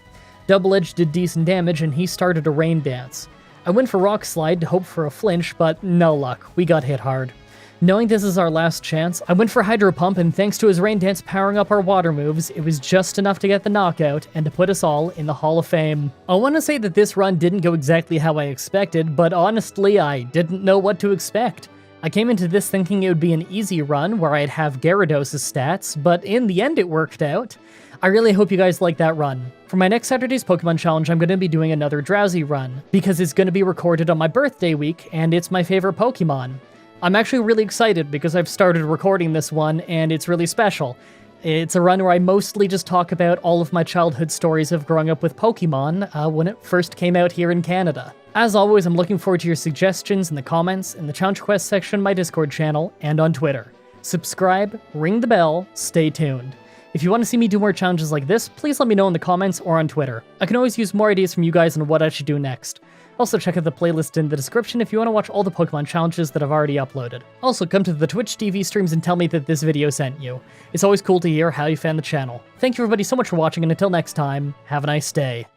Double Edge did decent damage and he started a Rain Dance. I went for Rock Slide to hope for a flinch, but no luck, we got hit hard. Knowing this is our last chance, I went for Hydro Pump, and thanks to his Rain Dance powering up our water moves, it was just enough to get the knockout and to put us all in the Hall of Fame. I want to say that this run didn't go exactly how I expected, but honestly, I didn't know what to expect. I came into this thinking it would be an easy run where I'd have Gyarados' stats, but in the end it worked out. I really hope you guys like that run. For my next Saturday's Pokemon Challenge, I'm going to be doing another Drowsy run, because it's going to be recorded on my birthday week, and it's my favorite Pokemon. I'm actually really excited because I've started recording this one, and it's really special. It's a run where I mostly just talk about all of my childhood stories of growing up with Pokemon when it first came out here in Canada. As always, I'm looking forward to your suggestions in the comments, in the challenge quest section of my Discord channel, and on Twitter. Subscribe, ring the bell, stay tuned. If you want to see me do more challenges like this, please let me know in the comments or on Twitter. I can always use more ideas from you guys on what I should do next. Also, check out the playlist in the description if you want to watch all the Pokemon challenges that I've already uploaded. Also, come to the Twitch TV streams and tell me that this video sent you. It's always cool to hear how you found the channel. Thank you everybody so much for watching, and until next time, have a nice day.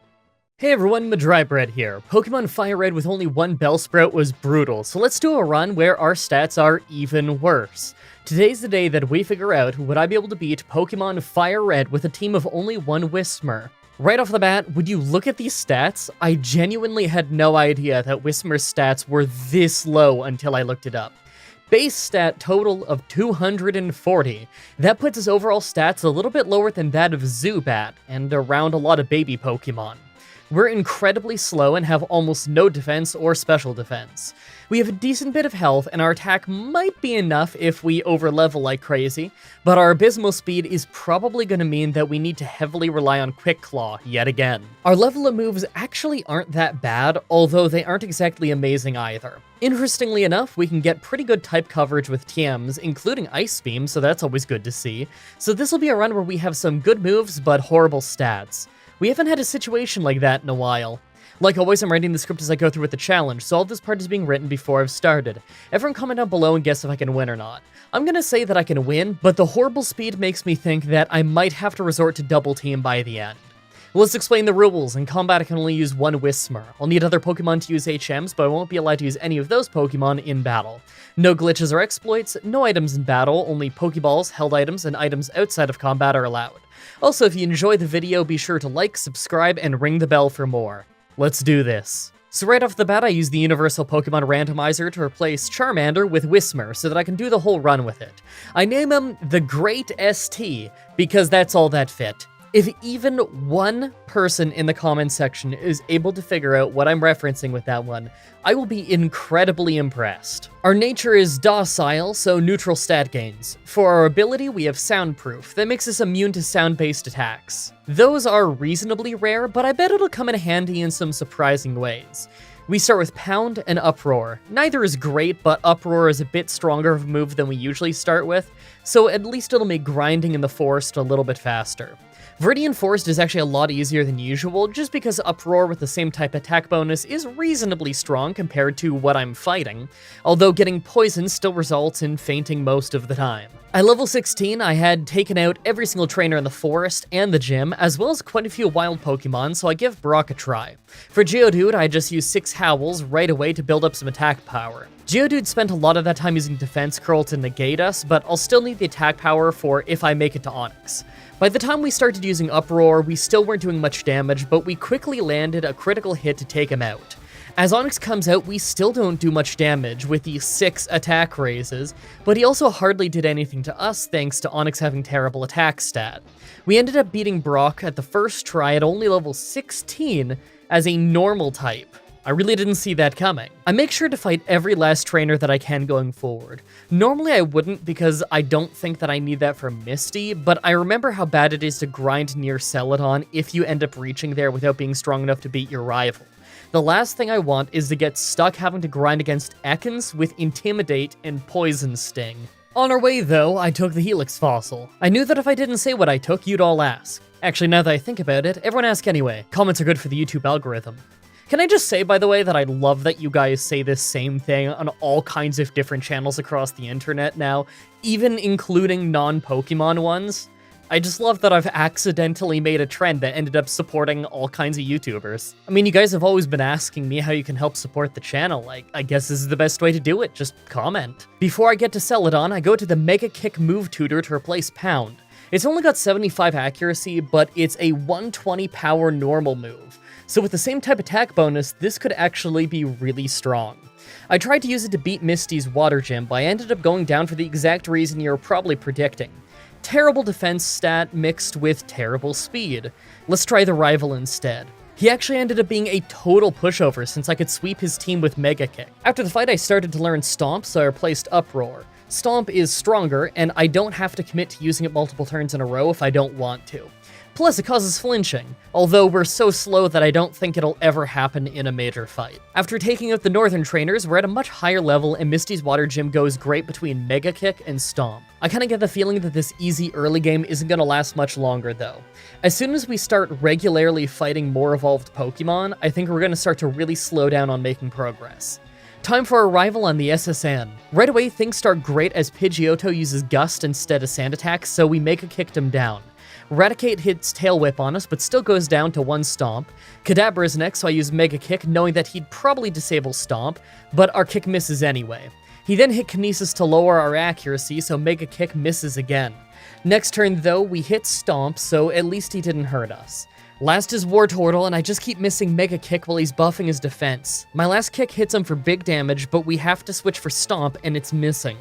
Hey everyone, Mah-Dry-Bread here. Pokemon Fire Red with only one Bellsprout was brutal, so let's do a run where our stats are even worse. Today's the day that we figure out would I be able to beat Pokemon Fire Red with a team of only one Whismur. Right off the bat, would you look at these stats? I genuinely had no idea that Whismur's stats were this low until I looked it up. Base stat total of 240. That puts his overall stats a little bit lower than that of Zubat, and around a lot of baby Pokemon. We're incredibly slow and have almost no defense or special defense. We have a decent bit of health, and our attack might be enough if we overlevel like crazy, but our abysmal speed is probably going to mean that we need to heavily rely on Quick Claw yet again. Our level of moves actually aren't that bad, although they aren't exactly amazing either. Interestingly enough, we can get pretty good type coverage with TMs, including Ice Beam, so that's always good to see. So this will be a run where we have some good moves, but horrible stats. We haven't had a situation like that in a while. Like always, I'm writing the script as I go through with the challenge, so all this part is being written before I've started. Everyone comment down below and guess if I can win or not. I'm gonna say that I can win, but the horrible speed makes me think that I might have to resort to double team by the end. Let's explain the rules. In combat, I can only use one Whismur. I'll need other Pokemon to use HMs, but I won't be allowed to use any of those Pokemon in battle. No glitches or exploits, no items in battle, only Pokeballs, held items, and items outside of combat are allowed. Also, if you enjoyed the video, be sure to like, subscribe, and ring the bell for more. Let's do this. So right off the bat, I use the Universal Pokemon Randomizer to replace Charmander with Whismur so that I can do the whole run with it. I name him the Great ST because that's all that fit. If even one person in the comments section is able to figure out what I'm referencing with that one, I will be incredibly impressed. Our nature is docile, so neutral stat gains. For our ability, we have Soundproof. That makes us immune to sound-based attacks. Those are reasonably rare, but I bet it'll come in handy in some surprising ways. We start with Pound and Uproar. Neither is great, but Uproar is a bit stronger of a move than we usually start with, so at least it'll make grinding in the forest a little bit faster. Viridian Forest is actually a lot easier than usual, just because Uproar with the same type attack bonus is reasonably strong compared to what I'm fighting, although getting poisoned still results in fainting most of the time. At level 16, I had taken out every single trainer in the forest and the gym, as well as quite a few wild Pokemon, so I give Brock a try. For Geodude, I just used 6 Howls right away to build up some attack power. Geodude spent a lot of that time using Defense Curl to negate us, but I'll still need the attack power for if I make it to Onix. By the time we started using Uproar, we still weren't doing much damage, but we quickly landed a critical hit to take him out. As Onix comes out, we still don't do much damage with the 6 attack raises, but he also hardly did anything to us thanks to Onix having terrible attack stat. We ended up beating Brock at the first try at only level 16 as a normal type. I really didn't see that coming. I make sure to fight every last trainer that I can going forward. Normally I wouldn't because I don't think that I need that for Misty, but I remember how bad it is to grind near Celadon if you end up reaching there without being strong enough to beat your rival. The last thing I want is to get stuck having to grind against Ekans with Intimidate and Poison Sting. On our way though, I took the Helix Fossil. I knew that if I didn't say what I took, you'd all ask. Actually, now that I think about it, everyone ask anyway. Comments are good for the YouTube algorithm. Can I just say, by the way, that I love that you guys say this same thing on all kinds of different channels across the internet now, even including non-Pokemon ones? I just love that I've accidentally made a trend that ended up supporting all kinds of YouTubers. I mean, you guys have always been asking me how you can help support the channel. I guess this is the best way to do it, just comment. Before I get to Celadon, I go to the Mega Kick move tutor to replace Pound. It's only got 75 accuracy, but it's a 120 power normal move. So with the same type attack bonus, this could actually be really strong. I tried to use it to beat Misty's Water Gym, but I ended up going down for the exact reason you're probably predicting. Terrible defense stat mixed with terrible speed. Let's try the rival instead. He actually ended up being a total pushover since I could sweep his team with Mega Kick. After the fight, I started to learn Stomp, so I replaced Uproar. Stomp is stronger, and I don't have to commit to using it multiple turns in a row if I don't want to. Plus, it causes flinching, although we're so slow that I don't think it'll ever happen in a major fight. After taking out the northern trainers, we're at a much higher level, and Misty's Water Gym goes great between Mega Kick and Stomp. I kinda get the feeling that this easy early game isn't gonna last much longer though. As soon as we start regularly fighting more evolved Pokemon, I think we're gonna start to really slow down on making progress. Time for a rival on the SSN. Right away, things start great as Pidgeotto uses Gust instead of Sand Attack, so we Mega Kicked him down. Raticate hits Tail Whip on us, but still goes down to 1 Stomp. Kadabra is next, so I use Mega Kick, knowing that he'd probably disable Stomp, but our kick misses anyway. He then hit Kinesis to lower our accuracy, so Mega Kick misses again. Next turn though, we hit Stomp, so at least he didn't hurt us. Last is Wartortle, and I just keep missing Mega Kick while he's buffing his defense. My last kick hits him for big damage, but we have to switch for Stomp, and it's missing.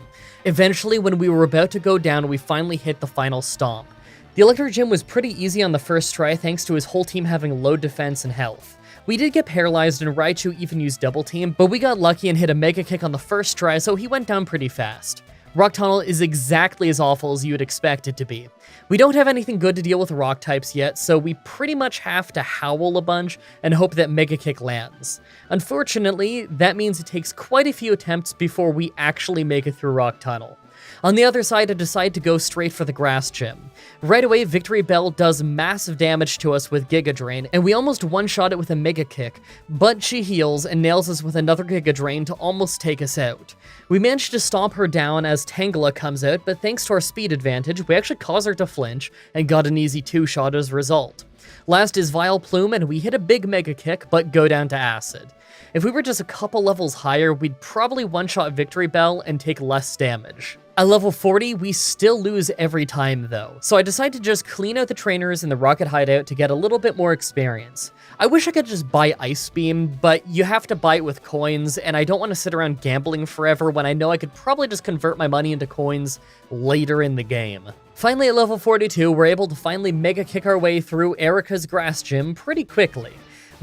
Eventually, when we were about to go down, we finally hit the final Stomp. The Electric Gym was pretty easy on the first try thanks to his whole team having low defense and health. We did get paralyzed and Raichu even used Double Team, but we got lucky and hit a Mega Kick on the first try, so he went down pretty fast. Rock Tunnel is exactly as awful as you would expect it to be. We don't have anything good to deal with rock types yet, so we pretty much have to howl a bunch and hope that Mega Kick lands. Unfortunately, that means it takes quite a few attempts before we actually make it through Rock Tunnel. On the other side, I decide to go straight for the Grass Gym. Right away, Victory Bell does massive damage to us with Giga Drain, and we almost one-shot it with a Mega Kick, but she heals and nails us with another Giga Drain to almost take us out. We manage to stomp her down as Tangela comes out, but thanks to our speed advantage, we actually cause her to flinch and got an easy 2-shot as a result. Last is Vileplume, and we hit a big Mega Kick, but go down to Acid. If we were just a couple levels higher, we'd probably one-shot Victory Bell and take less damage. At level 40, we still lose every time though, so I decide to just clean out the trainers in the Rocket Hideout to get a little bit more experience. I wish I could just buy Ice Beam, but you have to buy it with coins, and I don't want to sit around gambling forever when I know I could probably just convert my money into coins later in the game. Finally, at level 42, we're able to finally Mega Kick our way through Erica's Grass Gym pretty quickly.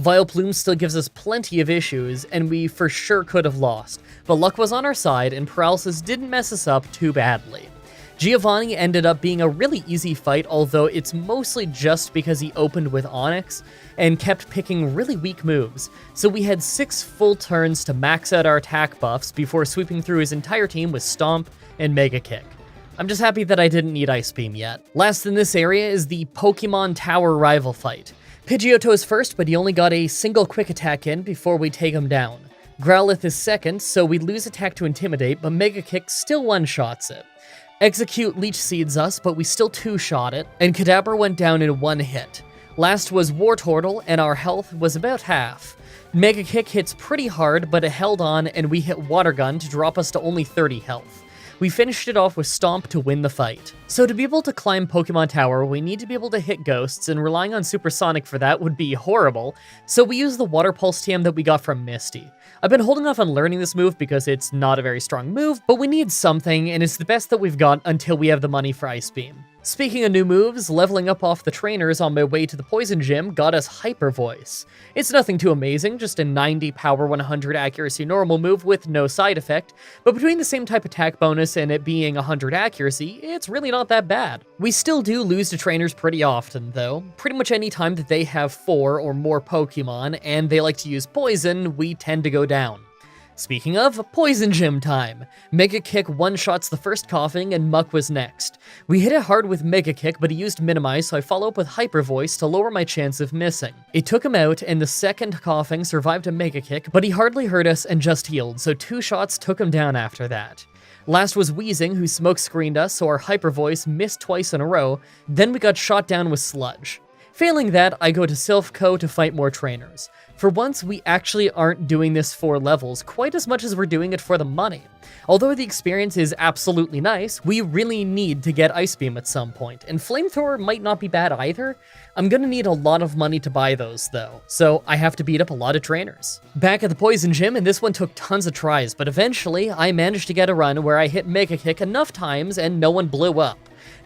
Vileplume still gives us plenty of issues, and we for sure could have lost, but luck was on our side, and Paralysis didn't mess us up too badly. Giovanni ended up being a really easy fight, although it's mostly just because he opened with Onix and kept picking really weak moves, so we had 6 full turns to max out our attack buffs before sweeping through his entire team with Stomp and Mega Kick. I'm just happy that I didn't need Ice Beam yet. Last in this area is the Pokemon Tower rival fight. Pidgeotto is first, but he only got a single quick attack in before we take him down. Growlithe is second, so we lose attack to Intimidate, but Mega Kick still one-shots it. Execute Leech Seeds us, but we still two-shot it, and Kadabra went down in one hit. Last was Wartortle, and our health was about half. Mega Kick hits pretty hard, but it held on, and we hit Water Gun to drop us to only 30 health. We finished it off with Stomp to win the fight. So to be able to climb Pokemon Tower, we need to be able to hit ghosts, and relying on Supersonic for that would be horrible, so we use the Water Pulse TM that we got from Misty. I've been holding off on learning this move because it's not a very strong move, but we need something, and it's the best that we've got until we have the money for Ice Beam. Speaking of new moves, leveling up off the trainers on my way to the Poison Gym got us Hyper Voice. It's nothing too amazing, just a 90 power 100 accuracy normal move with no side effect, but between the same type attack bonus and it being 100 accuracy, it's really not that bad. We still do lose to trainers pretty often though. Pretty much any time that they have 4 or more Pokemon and they like to use Poison, we tend to go down. Speaking of, Poison Gym time! Mega Kick one-shots the first Coughing, and Muck was next. We hit it hard with Mega Kick, but he used Minimize, so I follow up with Hyper Voice to lower my chance of missing. It took him out, and the second Coughing survived a Mega Kick, but he hardly hurt us and just healed, so 2 shots took him down after that. Last was Wheezing, who smoke screened us, so our Hyper Voice missed twice in a row, then we got shot down with Sludge. Failing that, I go to Silph to fight more trainers. For once, we actually aren't doing this for levels quite as much as we're doing it for the money. Although the experience is absolutely nice, we really need to get Ice Beam at some point, and Flamethrower might not be bad either. I'm gonna need a lot of money to buy those though, so I have to beat up a lot of trainers. Back at the Poison Gym, and this one took tons of tries, but eventually I managed to get a run where I hit Mega Kick enough times and no one blew up.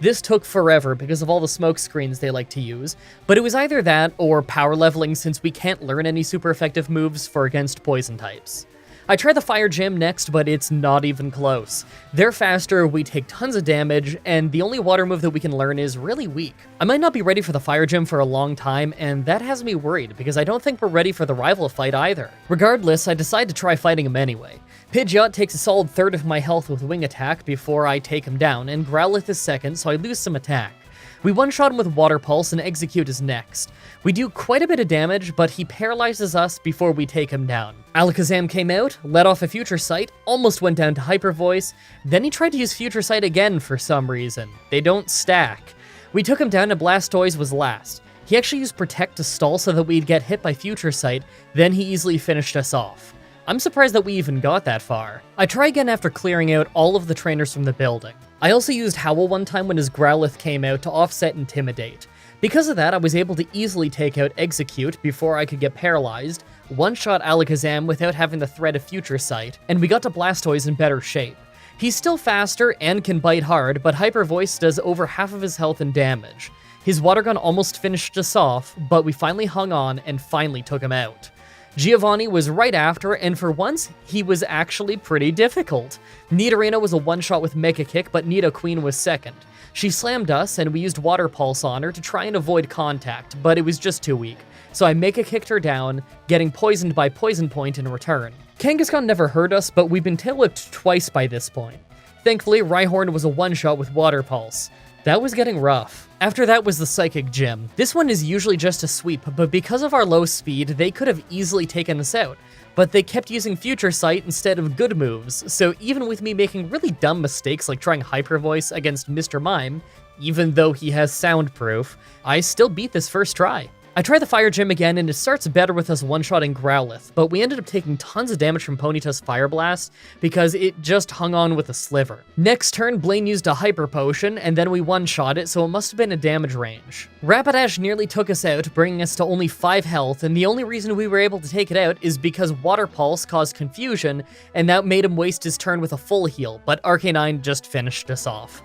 This took forever because of all the smoke screens they like to use, but it was either that or power leveling since we can't learn any super effective moves for against poison types. I try the Fire Gym next, but it's not even close. They're faster, we take tons of damage, and the only water move that we can learn is really weak. I might not be ready for the Fire Gym for a long time, and that has me worried because I don't think we're ready for the rival fight either. Regardless, I decide to try fighting him anyway. Pidgeot takes a solid third of my health with Wing Attack before I take him down, and Growlithe is second, so I lose some attack. We one-shot him with Water Pulse, and Execute is next. We do quite a bit of damage, but he paralyzes us before we take him down. Alakazam came out, let off a Future Sight, almost went down to Hyper Voice, then he tried to use Future Sight again for some reason. They don't stack. We took him down and Blastoise was last. He actually used Protect to stall so that we'd get hit by Future Sight, then he easily finished us off. I'm surprised that we even got that far. I try again after clearing out all of the trainers from the building. I also used Howl one time when his Growlithe came out to offset Intimidate. Because of that, I was able to easily take out Execute before I could get paralyzed, one-shot Alakazam without having the threat of Future Sight, and we got to Blastoise in better shape. He's still faster and can bite hard, but Hyper Voice does over half of his health and damage. His Water Gun almost finished us off, but we finally hung on and finally took him out. Giovanni was right after, and for once, he was actually pretty difficult. Nidorina was a one-shot with Mega Kick, but Nidoqueen was second. She slammed us, and we used Water Pulse on her to try and avoid contact, but it was just too weak. So I Mega Kicked her down, getting poisoned by Poison Point in return. Kangaskhan never hurt us, but we've been tail-whipped twice by this point. Thankfully, Rhyhorn was a one-shot with Water Pulse. That was getting rough. After that was the Psychic Gym. This one is usually just a sweep, but because of our low speed, they could have easily taken us out. But they kept using Future Sight instead of good moves, so even with me making really dumb mistakes like trying Hyper Voice against Mr. Mime, even though he has soundproof, I still beat this first try. I try the Fire Gym again, and it starts better with us one-shotting Growlithe, but we ended up taking tons of damage from Ponyta's Fire Blast because it just hung on with a sliver. Next turn, Blaine used a Hyper Potion, and then we one-shot it, so it must have been a damage range. Rapidash nearly took us out, bringing us to only 5 health, and the only reason we were able to take it out is because Water Pulse caused confusion, and that made him waste his turn with a full heal, but Arcanine just finished us off.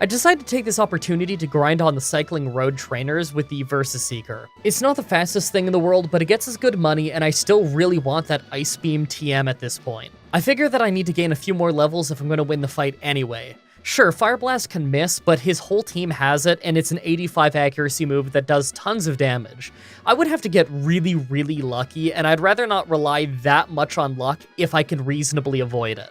I decided to take this opportunity to grind on the Cycling Road trainers with the Versus Seeker. It's not the fastest thing in the world, but it gets us good money, and I still really want that Ice Beam TM at this point. I figure that I need to gain a few more levels if I'm going to win the fight anyway. Sure, Fire Blast can miss, but his whole team has it, and it's an 85 accuracy move that does tons of damage. I would have to get really, really lucky, and I'd rather not rely that much on luck if I can reasonably avoid it.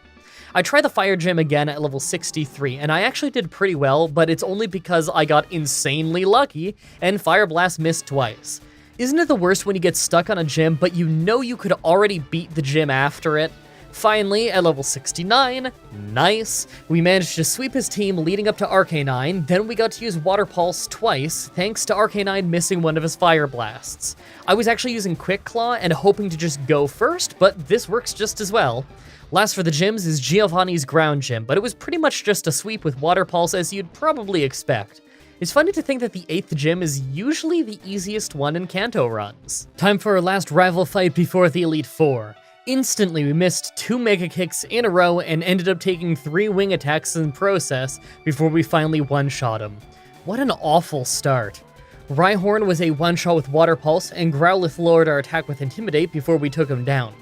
I tried the Fire Gym again at level 63, and I actually did pretty well, but it's only because I got insanely lucky, and Fire Blast missed twice. Isn't it the worst when you get stuck on a gym, but you know you could already beat the gym after it? Finally, at level 69, nice, we managed to sweep his team leading up to Arcanine, then we got to use Water Pulse twice, thanks to Arcanine missing one of his Fire Blasts. I was actually using Quick Claw and hoping to just go first, but this works just as well. Last for the gyms is Giovanni's Ground Gym, but it was pretty much just a sweep with Water Pulse as you'd probably expect. It's funny to think that the 8th gym is usually the easiest one in Kanto runs. Time for our last rival fight before the Elite Four. Instantly, we missed 2 Mega Kicks in a row and ended up taking 3 wing attacks in process before we finally one-shot him. What an awful start. Rhyhorn was a one-shot with Water Pulse, and Growlithe lowered our attack with Intimidate before we took him down.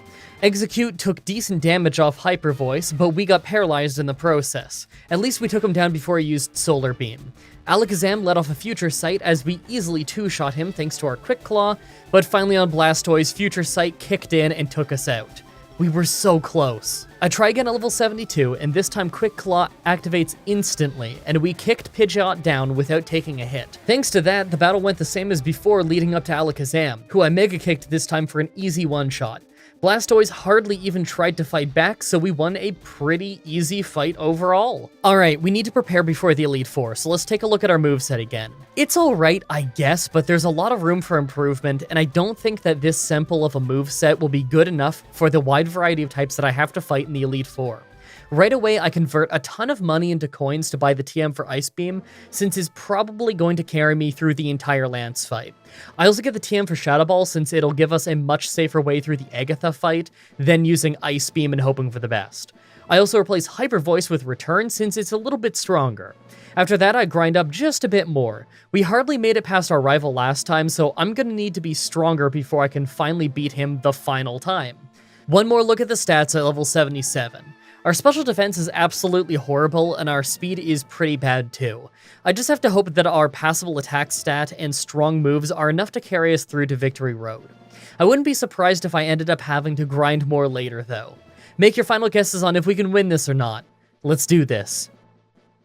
Execute took decent damage off Hyper Voice, but we got paralyzed in the process. At least we took him down before he used Solar Beam. Alakazam let off a Future Sight as we easily two-shot him thanks to our Quick Claw, but finally on Blastoise, Future Sight kicked in and took us out. We were so close. I try again at level 72, and this time Quick Claw activates instantly, and we kicked Pidgeot down without taking a hit. Thanks to that, the battle went the same as before leading up to Alakazam, who I Mega Kicked this time for an easy one-shot. Blastoise hardly even tried to fight back, so we won a pretty easy fight overall. Alright, we need to prepare before the Elite Four, so let's take a look at our moveset again. It's alright, I guess, but there's a lot of room for improvement, and I don't think that this simple of a moveset will be good enough for the wide variety of types that I have to fight in the Elite Four. Right away, I convert a ton of money into coins to buy the TM for Ice Beam, since it's probably going to carry me through the entire Lance fight. I also get the TM for Shadow Ball, since it'll give us a much safer way through the Agatha fight than using Ice Beam and hoping for the best. I also replace Hyper Voice with Return, since it's a little bit stronger. After that, I grind up just a bit more. We hardly made it past our rival last time, so I'm gonna need to be stronger before I can finally beat him the final time. One more look at the stats at level 77. Our special defense is absolutely horrible, and our speed is pretty bad too. I just have to hope that our passable attack stat and strong moves are enough to carry us through to Victory Road. I wouldn't be surprised if I ended up having to grind more later though. Make your final guesses on if we can win this or not. Let's do this.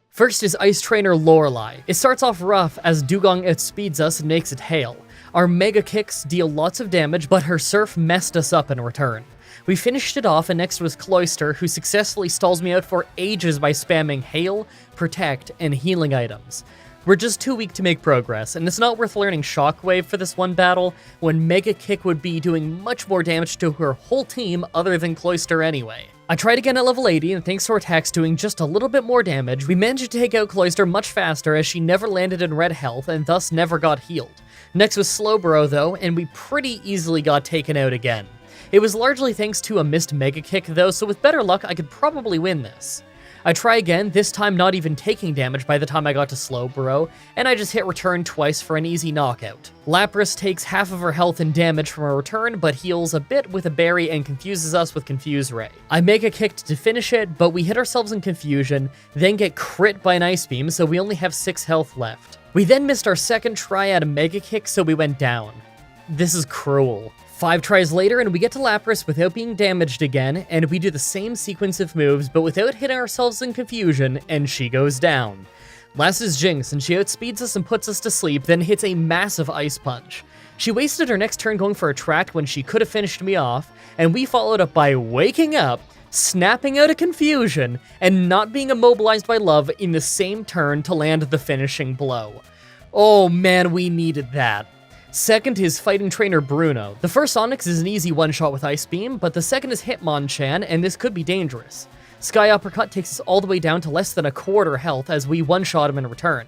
First is Ice Trainer Lorelei. It starts off rough as Dugong outspeeds us and makes it hail. Our Mega Kicks deal lots of damage, but her Surf messed us up in return. We finished it off, and next was Cloyster, who successfully stalls me out for ages by spamming Hail, Protect, and healing items. We're just too weak to make progress, and it's not worth learning Shockwave for this one battle, when Mega Kick would be doing much more damage to her whole team other than Cloyster anyway. I tried again at level 80, and thanks to our attacks doing just a little bit more damage, we managed to take out Cloyster much faster as she never landed in red health and thus never got healed. Next was Slowbro though, and we pretty easily got taken out again. It was largely thanks to a missed Mega Kick though, so with better luck I could probably win this. I try again, this time not even taking damage by the time I got to Slowbro, and I just hit Return twice for an easy knockout. Lapras takes half of her health and damage from a Return, but heals a bit with a Berry and confuses us with Confuse Ray. I Mega Kicked to finish it, but we hit ourselves in confusion, then get crit by an Ice Beam, so we only have 6 health left. We then missed our second try at a Mega Kick, so we went down. This is cruel. 5 tries later, and we get to Lapras without being damaged again, and we do the same sequence of moves, but without hitting ourselves in confusion, and she goes down. Last is Jinx, and she outspeeds us and puts us to sleep, then hits a massive Ice Punch. She wasted her next turn going for a Tract when she could have finished me off, and we followed up by waking up, snapping out of confusion, and not being immobilized by love in the same turn to land the finishing blow. Oh man, we needed that. Second is Fighting Trainer Bruno. The first Onix is an easy one-shot with Ice Beam, but the second is Hitmonchan, and this could be dangerous. Sky Uppercut takes us all the way down to less than a quarter health as we one-shot him in return.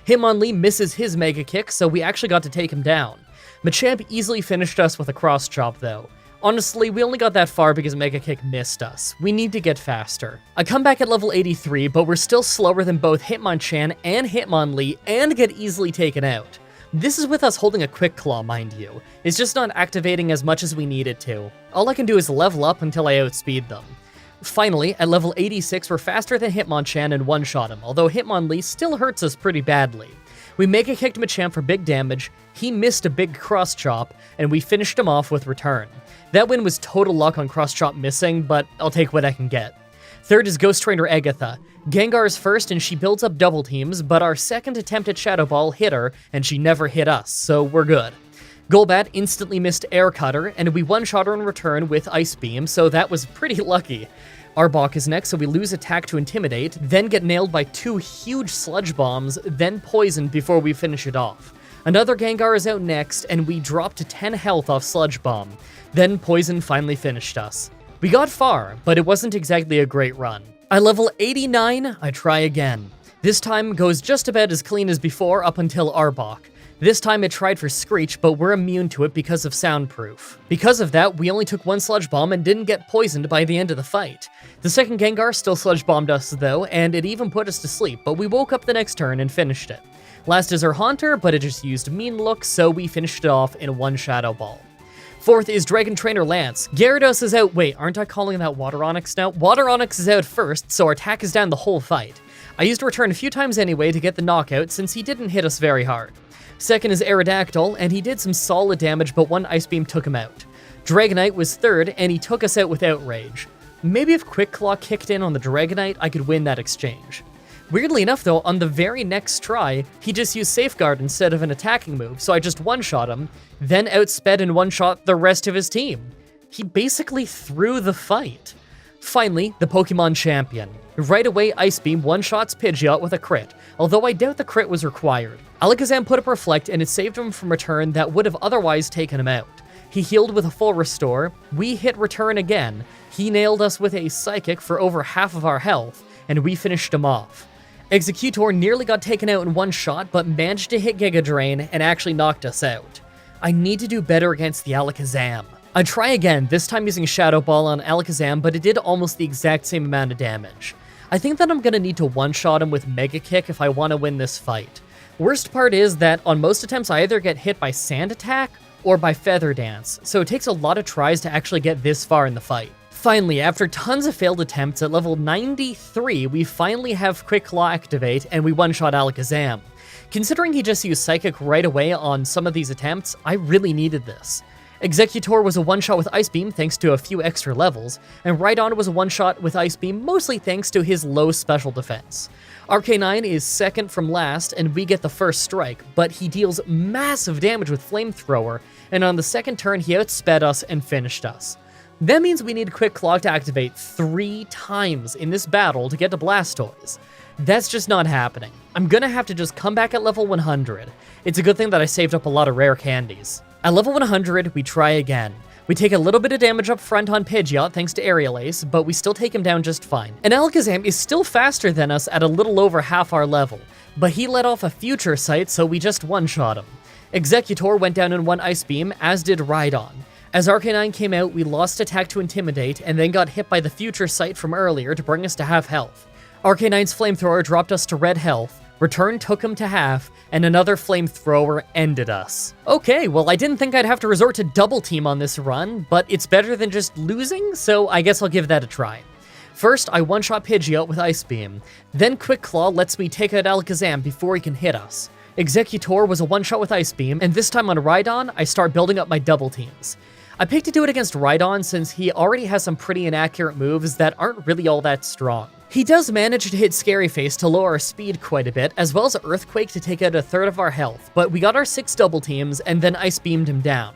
Hitmonlee misses his Mega Kick, so we actually got to take him down. Machamp easily finished us with a Cross Chop though. Honestly, we only got that far because Mega Kick missed us. We need to get faster. I come back at level 83, but we're still slower than both Hitmonchan and Hitmonlee, and get easily taken out. This is with us holding a Quick Claw, mind you. It's just not activating as much as we need it to. All I can do is level up until I outspeed them. Finally, at level 86, we're faster than Hitmonchan and one-shot him, although Hitmonlee still hurts us pretty badly. We Mega Kicked Machamp for big damage, he missed a big Cross Chop, and we finished him off with Return. That win was total luck on Cross Chop missing, but I'll take what I can get. Third is Ghost Trainer Agatha. Gengar is first and she builds up double teams, but our second attempt at Shadow Ball hit her and she never hit us, so we're good. Golbat instantly missed Air Cutter, and we one-shot her in return with Ice Beam, so that was pretty lucky. Arbok is next, so we lose Attack to Intimidate, then get nailed by 2 huge Sludge Bombs, then poisoned before we finish it off. Another Gengar is out next, and we drop to 10 health off Sludge Bomb. Then Poison finally finished us. We got far, but it wasn't exactly a great run. I level 89, I try again. This time goes just about as clean as before up until Arbok. This time it tried for Screech, but we're immune to it because of Soundproof. Because of that, we only took 1 Sludge Bomb and didn't get poisoned by the end of the fight. The second Gengar still Sludge Bombed us though, and it even put us to sleep, but we woke up the next turn and finished it. Last is our Haunter, but it just used Mean Look, so we finished it off in 1 Shadow Ball. Fourth is Dragon Trainer Lance. Gyarados is out. Wait, aren't I calling that Water Onix now? Water Onix is out first, so our attack is down the whole fight. I used Return a few times anyway to get the knockout since he didn't hit us very hard. Second is Aerodactyl, and he did some solid damage, but 1 Ice Beam took him out. Dragonite was third, and he took us out with Outrage. Maybe if Quick Claw kicked in on the Dragonite, I could win that exchange. Weirdly enough though, on the very next try, he just used Safeguard instead of an attacking move, so I just one-shot him, then outsped and one-shot the rest of his team. He basically threw the fight. Finally, the Pokemon Champion. Right away, Ice Beam one-shots Pidgeot with a crit, although I doubt the crit was required. Alakazam put up Reflect and it saved him from Return that would have otherwise taken him out. He healed with a full Restore, we hit Return again, he nailed us with a Psychic for over half of our health, and we finished him off. Executor nearly got taken out in 1 shot, but managed to hit Giga Drain and actually knocked us out. I need to do better against the Alakazam. I try again, this time using Shadow Ball on Alakazam, but it did almost the exact same amount of damage. I think that I'm gonna need to one-shot him with Mega Kick if I want to win this fight. Worst part is that on most attempts I either get hit by Sand Attack or by Feather Dance, so it takes a lot of tries to actually get this far in the fight. Finally, after tons of failed attempts, at level 93, we finally have Quick Claw activate, and we one-shot Alakazam. Considering he just used Psychic right away on some of these attempts, I really needed this. Executor was a one-shot with Ice Beam thanks to a few extra levels, and Rhydon was a one-shot with Ice Beam mostly thanks to his low special defense. Arcanine is second from last, and we get the first strike, but he deals massive damage with Flamethrower, and on the second turn he outsped us and finished us. That means we need Quick Claw to activate 3 times in this battle to get to Blastoise. That's just not happening. I'm gonna have to just come back at level 100. It's a good thing that I saved up a lot of rare candies. At level 100, we try again. We take a little bit of damage up front on Pidgeot thanks to Aerial Ace, but we still take him down just fine. And Alakazam is still faster than us at a little over half our level, but he let off a Future Sight, so we just one-shot him. Executor went down in 1 Ice Beam, as did Rhydon. As Arcanine came out, we lost Attack to Intimidate, and then got hit by the Future Sight from earlier to bring us to half health. Arcanine's Flamethrower dropped us to red health, Return took him to half, and another Flamethrower ended us. Okay, well I didn't think I'd have to resort to double team on this run, but it's better than just losing, so I guess I'll give that a try. First, I one-shot Pidgeot with Ice Beam. Then Quick Claw lets me take out Alakazam before he can hit us. Executor was a one-shot with Ice Beam, and this time on Rhydon, I start building up my double teams. I picked to do it against Rhydon since he already has some pretty inaccurate moves that aren't really all that strong. He does manage to hit Scary Face to lower our speed quite a bit, as well as Earthquake to take out a third of our health, but we got our 6 double teams and then Ice Beamed him down.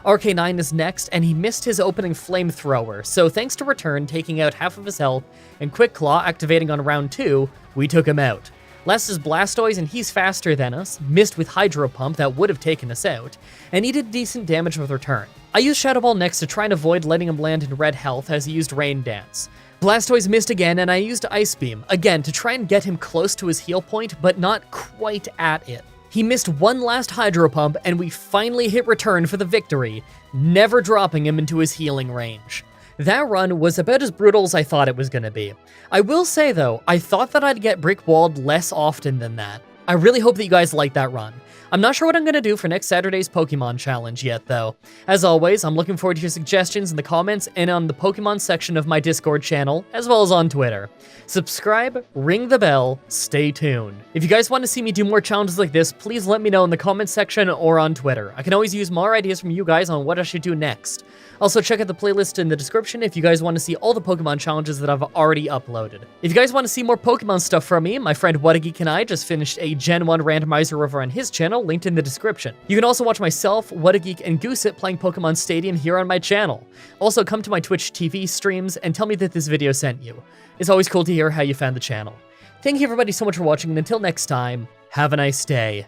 Arcanine is next, and he missed his opening Flamethrower, so thanks to Return taking out half of his health and Quick Claw activating on round 2, we took him out. Last is Blastoise, and he's faster than us, missed with Hydro Pump that would have taken us out, and he did decent damage with Return. I used Shadow Ball next to try and avoid letting him land in red health as he used Rain Dance. Blastoise missed again, and I used Ice Beam, again to try and get him close to his heal point, but not quite at it. He missed one last Hydro Pump, and we finally hit Return for the victory, never dropping him into his healing range. That run was about as brutal as I thought it was going to be. I will say though, I thought that I'd get brick walled less often than that. I really hope that you guys like that run. I'm not sure what I'm going to do for next Saturday's Pokemon Challenge yet, though. As always, I'm looking forward to your suggestions in the comments and on the Pokemon section of my Discord channel, as well as on Twitter. Subscribe, ring the bell, stay tuned. If you guys want to see me do more challenges like this, please let me know in the comments section or on Twitter. I can always use more ideas from you guys on what I should do next. Also, check out the playlist in the description if you guys want to see all the Pokemon challenges that I've already uploaded. If you guys want to see more Pokemon stuff from me, my friend Whatageek and I just finished a Gen 1 randomizer over on his channel, linked in the description. You can also watch myself, Whatageek, and Goosit playing Pokemon Stadium here on my channel. Also, come to my Twitch TV streams and tell me that this video sent you. It's always cool to hear how you found the channel. Thank you everybody so much for watching, and until next time, have a nice day.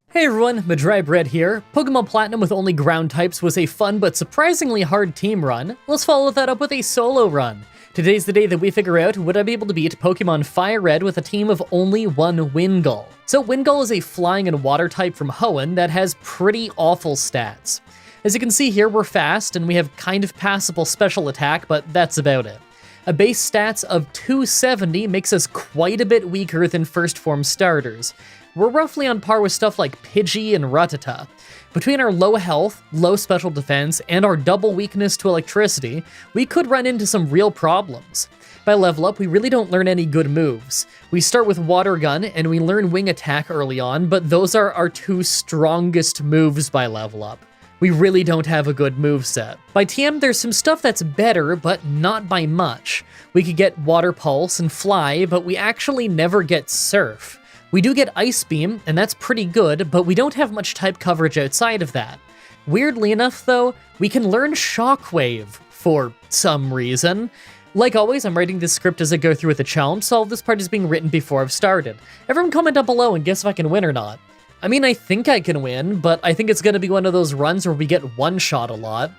Hey everyone, Mah-Dry-Bread here. Pokemon Platinum with only ground types was a fun but surprisingly hard team run. Let's follow that up with a solo run. Today's the day that we figure out would I be able to beat Pokemon Fire Red with a team of only one Wingull. So Wingull is a flying and water type from Hoenn that has pretty awful stats. As you can see here, we're fast and we have kind of passable special attack, but that's about it. A base stats of 270 makes us quite a bit weaker than first form starters. We're roughly on par with stuff like Pidgey and Rattata. Between our low health, low special defense, and our double weakness to electricity, we could run into some real problems. By level up, we really don't learn any good moves. We start with Water Gun, and we learn Wing Attack early on, but those are our two strongest moves by level up. We really don't have a good moveset. By TM, there's some stuff that's better, but not by much. We could get Water Pulse and Fly, but we actually never get Surf. We do get Ice Beam, and that's pretty good, but we don't have much type coverage outside of that. Weirdly enough, though, we can learn Shockwave for some reason. Like always, I'm writing this script as I go through with the challenge, so all this part is being written before I've started. Everyone comment down below and guess if I can win or not. I mean, I think I can win, but I think it's going to be one of those runs where we get one-shot a lot.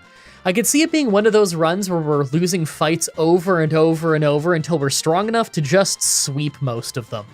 I could see it being one of those runs where we're losing fights over and over and over until we're strong enough to just sweep most of them.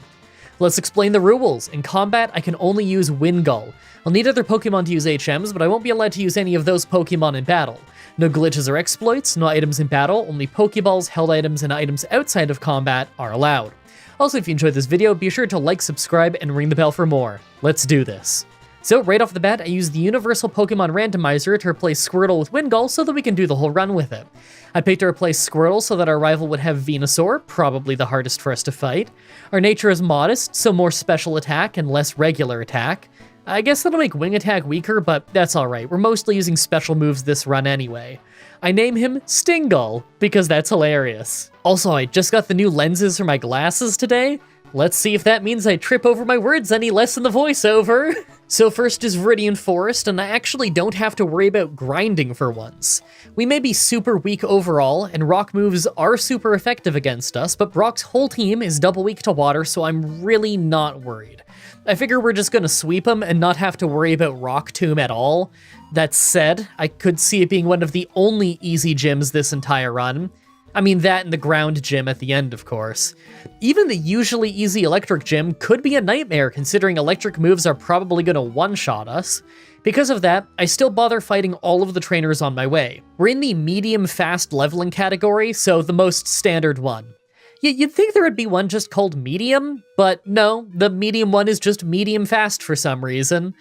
Let's explain the rules. In combat, I can only use Wingull. I'll need other Pokemon to use HMs, but I won't be allowed to use any of those Pokemon in battle. No glitches or exploits, no items in battle, only Pokeballs, held items, and items outside of combat are allowed. Also, if you enjoyed this video, be sure to like, subscribe, and ring the bell for more. Let's do this. So right off the bat, I used the Universal Pokemon Randomizer to replace Squirtle with Wingull so that we can do the whole run with it. I picked to replace Squirtle so that our rival would have Venusaur, probably the hardest for us to fight. Our nature is modest, so more special attack and less regular attack. I guess that'll make Wing Attack weaker, but that's alright, we're mostly using special moves this run anyway. I name him Stingull, because that's hilarious. Also, I just got the new lenses for my glasses today. Let's see if that means I trip over my words any less in the voiceover. So first is Viridian Forest, and I actually don't have to worry about grinding for once. We may be super weak overall, and rock moves are super effective against us, but Brock's whole team is double weak to water, so I'm really not worried. I figure we're just gonna sweep him and not have to worry about Rock Tomb at all. That said, I could see it being one of the only easy gyms this entire run. I mean, that and the ground gym at the end, of course. Even the usually easy electric gym could be a nightmare considering electric moves are probably gonna one-shot us. Because of that, I still bother fighting all of the trainers on my way. We're in the medium-fast leveling category, so the most standard one. You'd think there would be one just called medium, but no, the medium one is just medium-fast for some reason.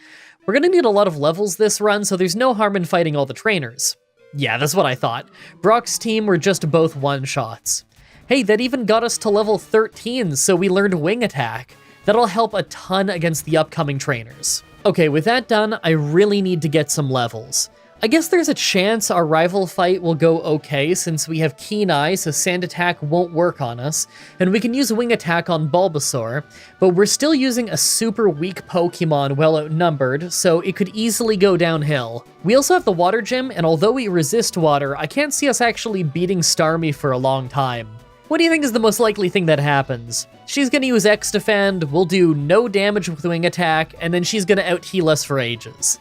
We're gonna need a lot of levels this run, so there's no harm in fighting all the trainers. Yeah, that's what I thought. Brock's team were just both one-shots. Hey, that even got us to level 13, so we learned Wing Attack. That'll help a ton against the upcoming trainers. Okay, with that done, I really need to get some levels. I guess there's a chance our rival fight will go okay since we have Keen Eye, so Sand Attack won't work on us, and we can use Wing Attack on Bulbasaur, but we're still using a super weak Pokemon well outnumbered, so it could easily go downhill. We also have the Water Gym, and although we resist water, I can't see us actually beating Starmie for a long time. What do you think is the most likely thing that happens? She's gonna use X-Defend, we'll do no damage with Wing Attack, and then she's gonna out-heal us for ages.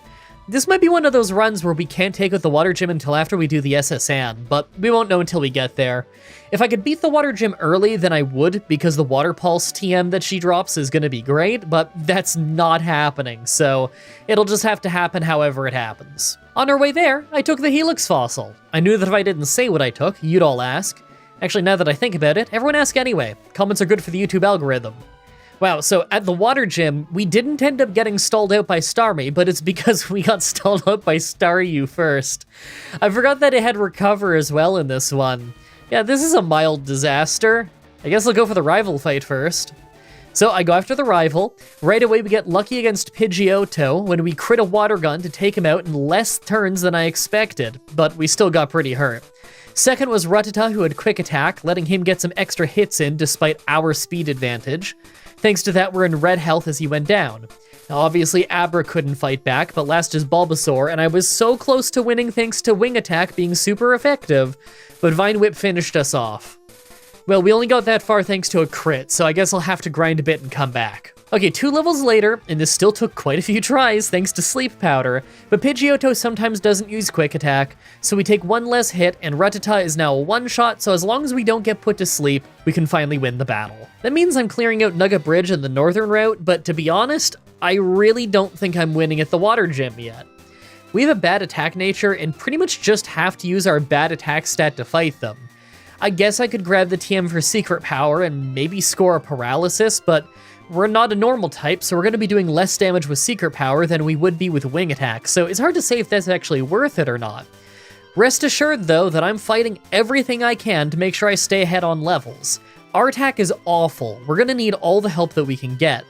This might be one of those runs where we can't take out the Water Gym until after we do the SSN, but we won't know until we get there. If I could beat the Water Gym early, then I would, because the Water Pulse TM that she drops is gonna be great, but that's not happening, so it'll just have to happen however it happens. On our way there, I took the Helix Fossil. I knew that if I didn't say what I took, you'd all ask. Actually, now that I think about it, everyone ask anyway. Comments are good for the YouTube algorithm. Wow, so at the water gym, we didn't end up getting stalled out by Starmie, but it's because we got stalled out by Staryu first. I forgot that it had Recover as well in this one. Yeah, this is a mild disaster. I guess I'll go for the rival fight first. So I go after the rival. Right away we get lucky against Pidgeotto when we crit a water gun to take him out in less turns than I expected, but we still got pretty hurt. Second was Rattata, who had Quick Attack, letting him get some extra hits in despite our speed advantage. Thanks to that, we're in red health as he went down. Now, obviously, Abra couldn't fight back, but last is Bulbasaur, and I was so close to winning thanks to Wing Attack being super effective, but Vine Whip finished us off. Well, we only got that far thanks to a crit, so I guess I'll have to grind a bit and come back. Okay, 2 levels later, and this still took quite a few tries thanks to Sleep Powder, but Pidgeotto sometimes doesn't use Quick Attack, so we take 1 less hit, and Rattata is now a one-shot, so as long as we don't get put to sleep, we can finally win the battle. That means I'm clearing out Nugget Bridge and the northern route, but to be honest, I really don't think I'm winning at the water gym yet. We have a bad attack nature and pretty much just have to use our bad attack stat to fight them. I guess I could grab the TM for Secret Power and maybe score a Paralysis, but we're not a normal type, so we're going to be doing less damage with Secret Power than we would be with Wing Attack, so it's hard to say if that's actually worth it or not. Rest assured, though, that I'm fighting everything I can to make sure I stay ahead on levels. Our attack is awful. We're going to need all the help that we can get.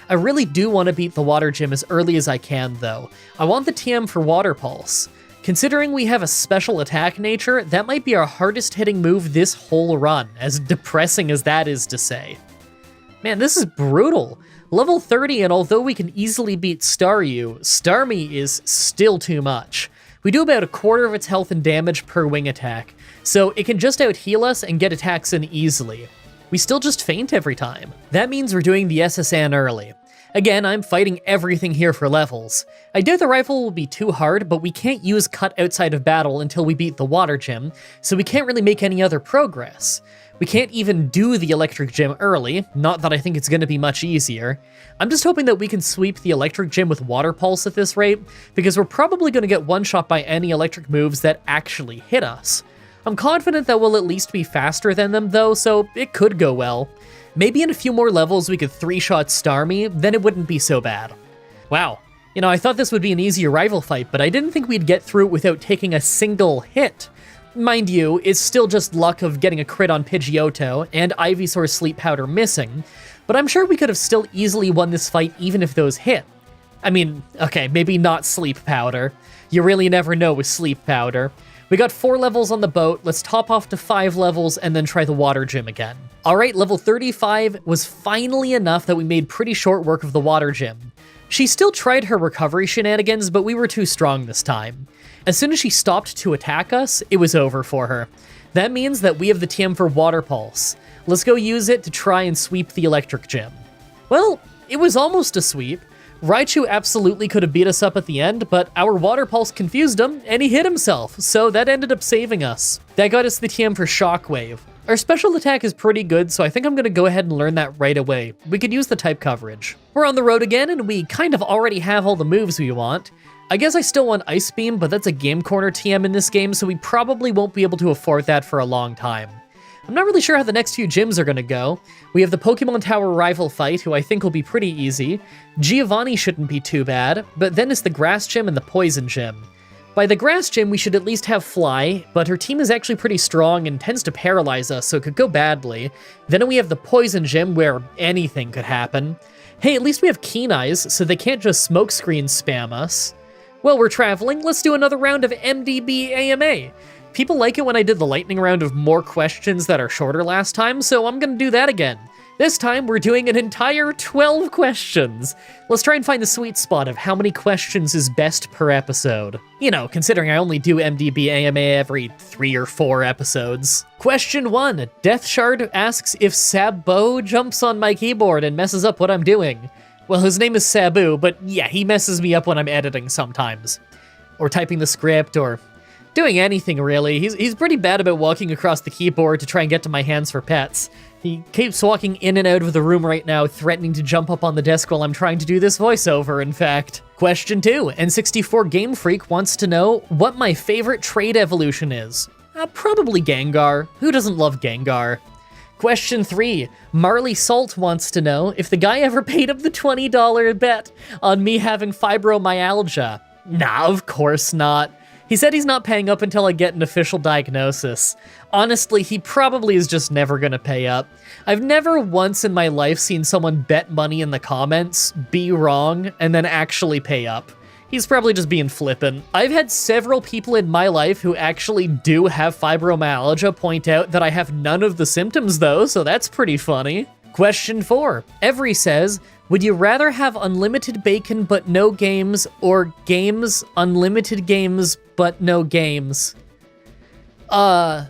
I really do want to beat the Water Gym as early as I can, though. I want the TM for Water Pulse. Considering we have a special attack nature, that might be our hardest hitting move this whole run, as depressing as that is to say. Man, this is brutal. Level 30, and although we can easily beat Staryu, Starmie is still too much. We do about a quarter of its health and damage per wing attack, so it can just out-heal us and get attacks in easily. We still just faint every time. That means we're doing the SSN early. Again, I'm fighting everything here for levels. I doubt the rifle will be too hard, but we can't use Cut outside of battle until we beat the Water Gym, so we can't really make any other progress. We can't even do the Electric Gym early, not that I think it's going to be much easier. I'm just hoping that we can sweep the Electric Gym with Water Pulse at this rate, because we're probably going to get one-shot by any electric moves that actually hit us. I'm confident that we'll at least be faster than them though, so it could go well. Maybe in a few more levels we could 3-shot Starmie, then it wouldn't be so bad. Wow. You know, I thought this would be an easier rival fight, but I didn't think we'd get through it without taking a single hit. Mind you, it's still just luck of getting a crit on Pidgeotto and Ivysaur's Sleep Powder missing, but I'm sure we could have still easily won this fight even if those hit. I mean, okay, maybe not Sleep Powder. You really never know with Sleep Powder. We got 4 levels on the boat, let's top off to 5 levels and then try the Water Gym again. Alright, level 35 was finally enough that we made pretty short work of the Water Gym. She still tried her recovery shenanigans, but we were too strong this time. As soon as she stopped to attack us, it was over for her. That means that we have the TM for Water Pulse. Let's go use it to try and sweep the Electric Gym. Well, it was almost a sweep. Raichu absolutely could have beat us up at the end, but our Water Pulse confused him, and he hit himself, so that ended up saving us. That got us the TM for Shockwave. Our special attack is pretty good, so I think I'm going to go ahead and learn that right away. We could use the type coverage. We're on the road again, and we kind of already have all the moves we want. I guess I still want Ice Beam, but that's a Game Corner TM in this game, so we probably won't be able to afford that for a long time. I'm not really sure how the next few gyms are going to go. We have the Pokemon Tower rival fight, who I think will be pretty easy. Giovanni shouldn't be too bad, but then it's the Grass Gym and the Poison Gym. By the Grass Gym, we should at least have Fly, but her team is actually pretty strong and tends to paralyze us, so it could go badly. Then we have the Poison Gym, where anything could happen. Hey, at least we have Keen Eyes, so they can't just smokescreen spam us. Well, we're traveling, let's do another round of MDB AMA. People like it when I did the lightning round of more questions that are shorter last time, so I'm gonna do that again. This time, we're doing an entire 12 questions. Let's try and find the sweet spot of how many questions is best per episode. You know, considering I only do MDB AMA every 3 or 4 episodes. Question 1, Death Shard asks if Sabo jumps on my keyboard and messes up what I'm doing. Well, his name is Sabu, but yeah, he messes me up when I'm editing sometimes. Or typing the script, or doing anything really. He's pretty bad about walking across the keyboard to try and get to my hands for pets. He keeps walking in and out of the room right now, threatening to jump up on the desk while I'm trying to do this voiceover, in fact. Question 2, N64 Game Freak wants to know what my favorite trade evolution is. Probably Gengar. Who doesn't love Gengar? Question 3. Marley Salt wants to know if the guy ever paid up the $20 bet on me having fibromyalgia. Nah, of course not. He said he's not paying up until I get an official diagnosis. Honestly, he probably is just never gonna pay up. I've never once in my life seen someone bet money in the comments, be wrong, and then actually pay up. He's probably just being flippant. I've had several people in my life who actually do have fibromyalgia point out that I have none of the symptoms though, so that's pretty funny. Question 4. Every says, would you rather have unlimited bacon but no games, or games, unlimited games, but no games? Okay,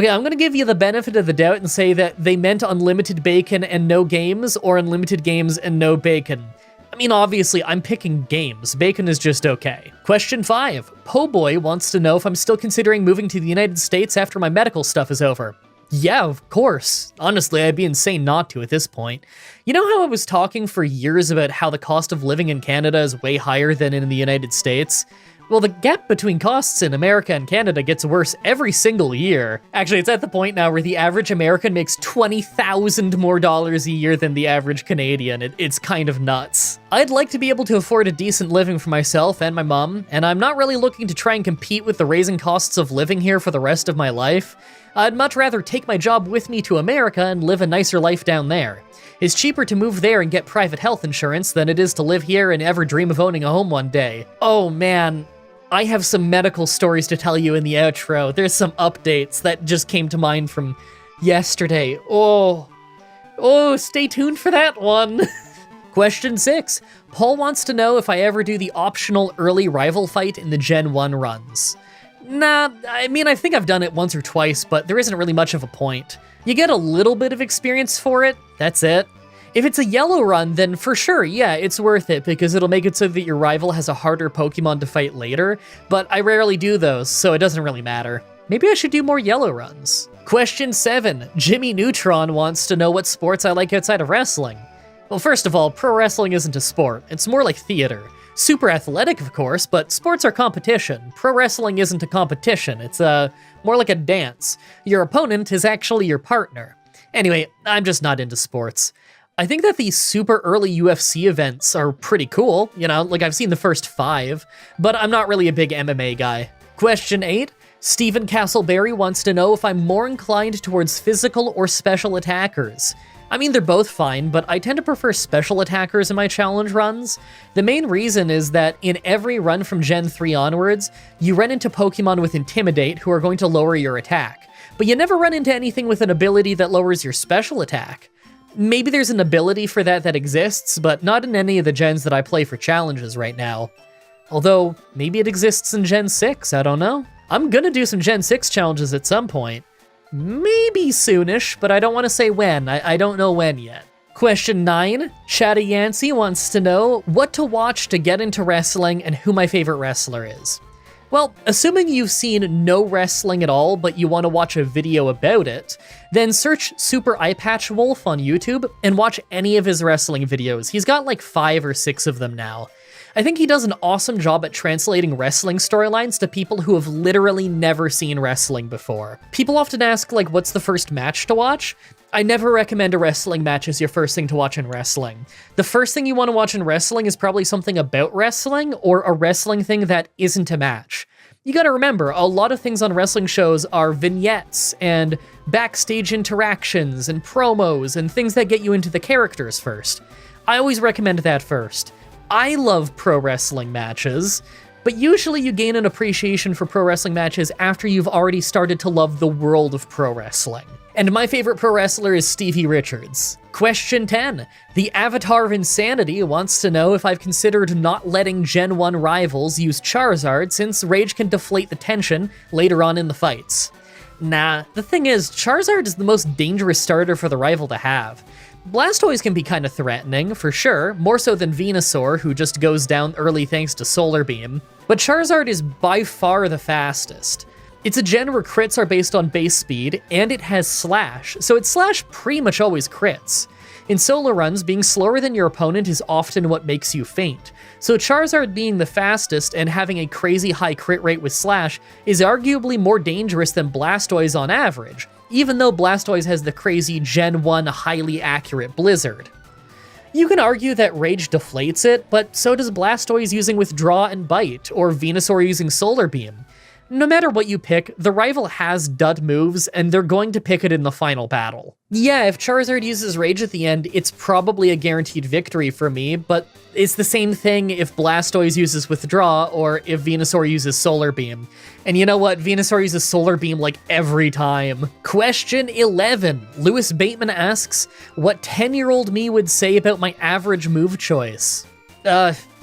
I'm gonna give you the benefit of the doubt and say that they meant unlimited bacon and no games, or unlimited games and no bacon. I mean, obviously, I'm picking games. Bacon is just okay. Question 5. Po Boy wants to know if I'm still considering moving to the United States after my medical stuff is over. Yeah, of course. Honestly, I'd be insane not to at this point. You know how I was talking for years about how the cost of living in Canada is way higher than in the United States? Well, the gap between costs in America and Canada gets worse every single year. Actually, it's at the point now where the average American makes $20,000 more a year than the average Canadian. It's kind of nuts. I'd like to be able to afford a decent living for myself and my mom, and I'm not really looking to try and compete with the raising costs of living here for the rest of my life. I'd much rather take my job with me to America and live a nicer life down there. It's cheaper to move there and get private health insurance than it is to live here and ever dream of owning a home one day. Oh man. I have some medical stories to tell you in the outro. There's some updates that just came to mind from yesterday. Oh, stay tuned for that one. Question 6. Paul wants to know if I ever do the optional early rival fight in the Gen 1 runs. Nah, I mean, I think I've done it once or twice, but there isn't really much of a point. You get a little bit of experience for it, that's it. If it's a yellow run, then for sure, yeah, it's worth it because it'll make it so that your rival has a harder Pokemon to fight later, but I rarely do those, so it doesn't really matter. Maybe I should do more yellow runs. Question 7. Jimmy Neutron wants to know what sports I like outside of wrestling. Well, first of all, pro wrestling isn't a sport, it's more like theater. Super athletic, of course, but sports are competition. Pro wrestling isn't a competition, it's more like a dance. Your opponent is actually your partner. Anyway, I'm just not into sports. I think that these super early UFC events are pretty cool, you know, like I've seen the first 5, but I'm not really a big MMA guy. Question 8. Stephen Castleberry wants to know if I'm more inclined towards physical or special attackers. I mean, they're both fine, but I tend to prefer special attackers in my challenge runs. The main reason is that in every run from Gen 3 onwards, you run into Pokemon with Intimidate who are going to lower your attack, but you never run into anything with an ability that lowers your special attack. Maybe there's an ability for that exists, but not in any of the gens that I play for challenges right now. Although, maybe it exists in Gen 6, I don't know. I'm gonna do some Gen 6 challenges at some point. Maybe soonish, but I don't want to say when. I don't know when yet. Question 9. Chatty Yancey wants to know what to watch to get into wrestling and who my favorite wrestler is. Well, assuming you've seen no wrestling at all, but you want to watch a video about it, then search Super Eyepatch Wolf on YouTube and watch any of his wrestling videos. He's got like 5 or 6 of them now. I think he does an awesome job at translating wrestling storylines to people who have literally never seen wrestling before. People often ask, like, what's the first match to watch? I never recommend a wrestling match as your first thing to watch in wrestling. The first thing you want to watch in wrestling is probably something about wrestling or a wrestling thing that isn't a match. You gotta remember, a lot of things on wrestling shows are vignettes and backstage interactions and promos and things that get you into the characters first. I always recommend that first. I love pro wrestling matches, but usually you gain an appreciation for pro wrestling matches after you've already started to love the world of pro wrestling. And my favorite pro wrestler is Stevie Richards. Question 10. The Avatar of Insanity wants to know if I've considered not letting Gen 1 rivals use Charizard since Rage can deflate the tension later on in the fights. Nah, the thing is, Charizard is the most dangerous starter for the rival to have. Blastoise can be kind of threatening, for sure, more so than Venusaur, who just goes down early thanks to Solar Beam. But Charizard is by far the fastest. It's a gen where crits are based on base speed, and it has Slash, so its Slash pretty much always crits. In solo runs, being slower than your opponent is often what makes you faint. So Charizard being the fastest and having a crazy high crit rate with Slash is arguably more dangerous than Blastoise on average, even though Blastoise has the crazy Gen 1 highly accurate Blizzard. You can argue that Rage deflates it, but so does Blastoise using Withdraw and Bite, or Venusaur using Solar Beam. No matter what you pick, the rival has dud moves, and they're going to pick it in the final battle. Yeah, if Charizard uses Rage at the end, it's probably a guaranteed victory for me, but it's the same thing if Blastoise uses Withdraw, or if Venusaur uses Solar Beam. And you know what? Venusaur uses Solar Beam like every time. Question 11. Lewis Bateman asks, what 10-year-old me would say about my average move choice?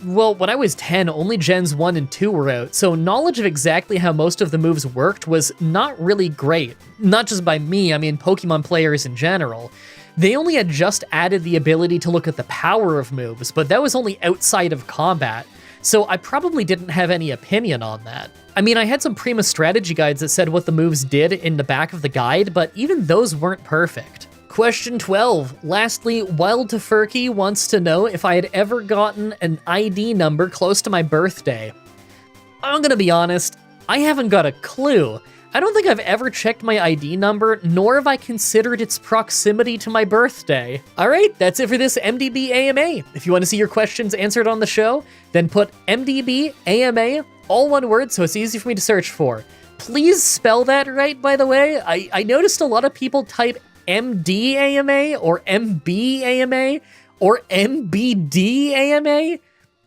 Well, when I was 10, only Gens 1 and 2 were out, so knowledge of exactly how most of the moves worked was not really great. Not just by me, I mean Pokemon players in general. They only had just added the ability to look at the power of moves, but that was only outside of combat, so I probably didn't have any opinion on that. I mean, I had some Prima strategy guides that said what the moves did in the back of the guide, but even those weren't perfect. Question 12. Lastly, Wild Tofurky wants to know if I had ever gotten an ID number close to my birthday. I'm gonna be honest, I haven't got a clue. I don't think I've ever checked my ID number, nor have I considered its proximity to my birthday. All right, that's it for this MDB AMA. If you want to see your questions answered on the show, then put MDB AMA, all one word, so it's easy for me to search for. Please spell that right, by the way. I noticed a lot of people type MDAMA or MBAMA or MBDAMA.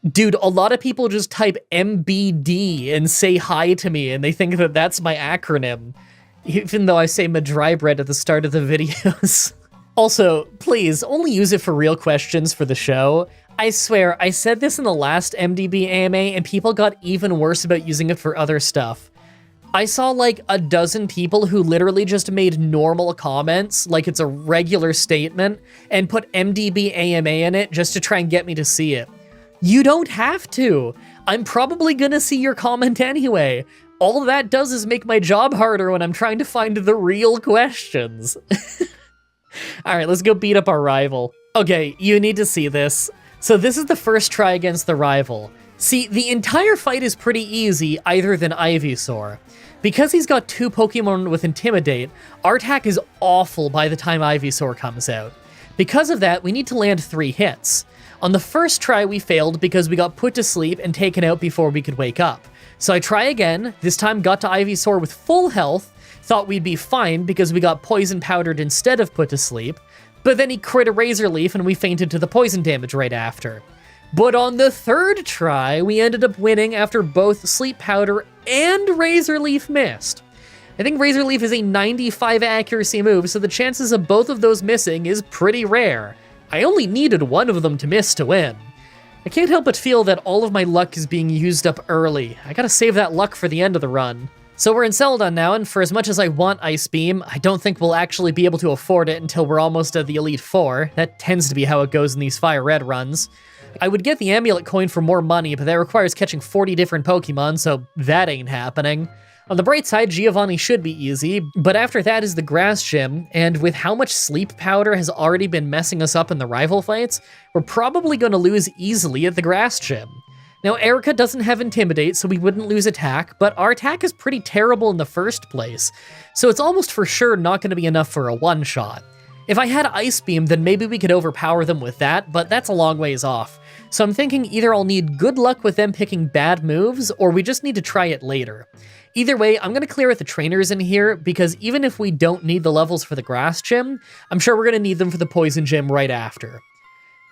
Dude, a lot of people just type MBD and say hi to me, and they think that that's my acronym, even though I say Mah-Dry-Bread at the start of the videos. Also, please, only use it for real questions for the show. I swear, I said this in the last MDB AMA, and people got even worse about using it for other stuff. I saw like a dozen people who literally just made normal comments, like it's a regular statement, and put MDB AMA in it just to try and get me to see it. You don't have to. I'm probably gonna see your comment anyway. All that does is make my job harder when I'm trying to find the real questions. All right, let's go beat up our rival. Okay, you need to see this. So this is the first try against the rival. See, the entire fight is pretty easy, other than Ivysaur. Because he's got two Pokemon with Intimidate, our attack is awful by the time Ivysaur comes out. Because of that, we need to land 3 hits. On the first try, we failed because we got put to sleep and taken out before we could wake up. So I try again, this time got to Ivysaur with full health, thought we'd be fine because we got poison powdered instead of put to sleep, but then he crit a Razor Leaf and we fainted to the poison damage right after. But on the third try, we ended up winning after both Sleep Powder and Razor Leaf missed. I think Razor Leaf is a 95 accuracy move, so the chances of both of those missing is pretty rare. I only needed one of them to miss to win. I can't help but feel that all of my luck is being used up early. I gotta save that luck for the end of the run. So we're in Celadon now, and for as much as I want Ice Beam, I don't think we'll actually be able to afford it until we're almost at the Elite Four. That tends to be how it goes in these Fire Red runs. I would get the Amulet coin for more money, but that requires catching 40 different Pokemon, so that ain't happening. On the bright side, Giovanni should be easy, but after that is the Grass Gym, and with how much Sleep Powder has already been messing us up in the rival fights, we're probably going to lose easily at the Grass Gym. Now, Erica doesn't have Intimidate, so we wouldn't lose attack, but our attack is pretty terrible in the first place, so it's almost for sure not going to be enough for a one-shot. If I had Ice Beam, then maybe we could overpower them with that, but that's a long ways off. So I'm thinking either I'll need good luck with them picking bad moves, or we just need to try it later. Either way, I'm going to clear out the trainers in here, because even if we don't need the levels for the Grass Gym, I'm sure we're going to need them for the Poison Gym right after.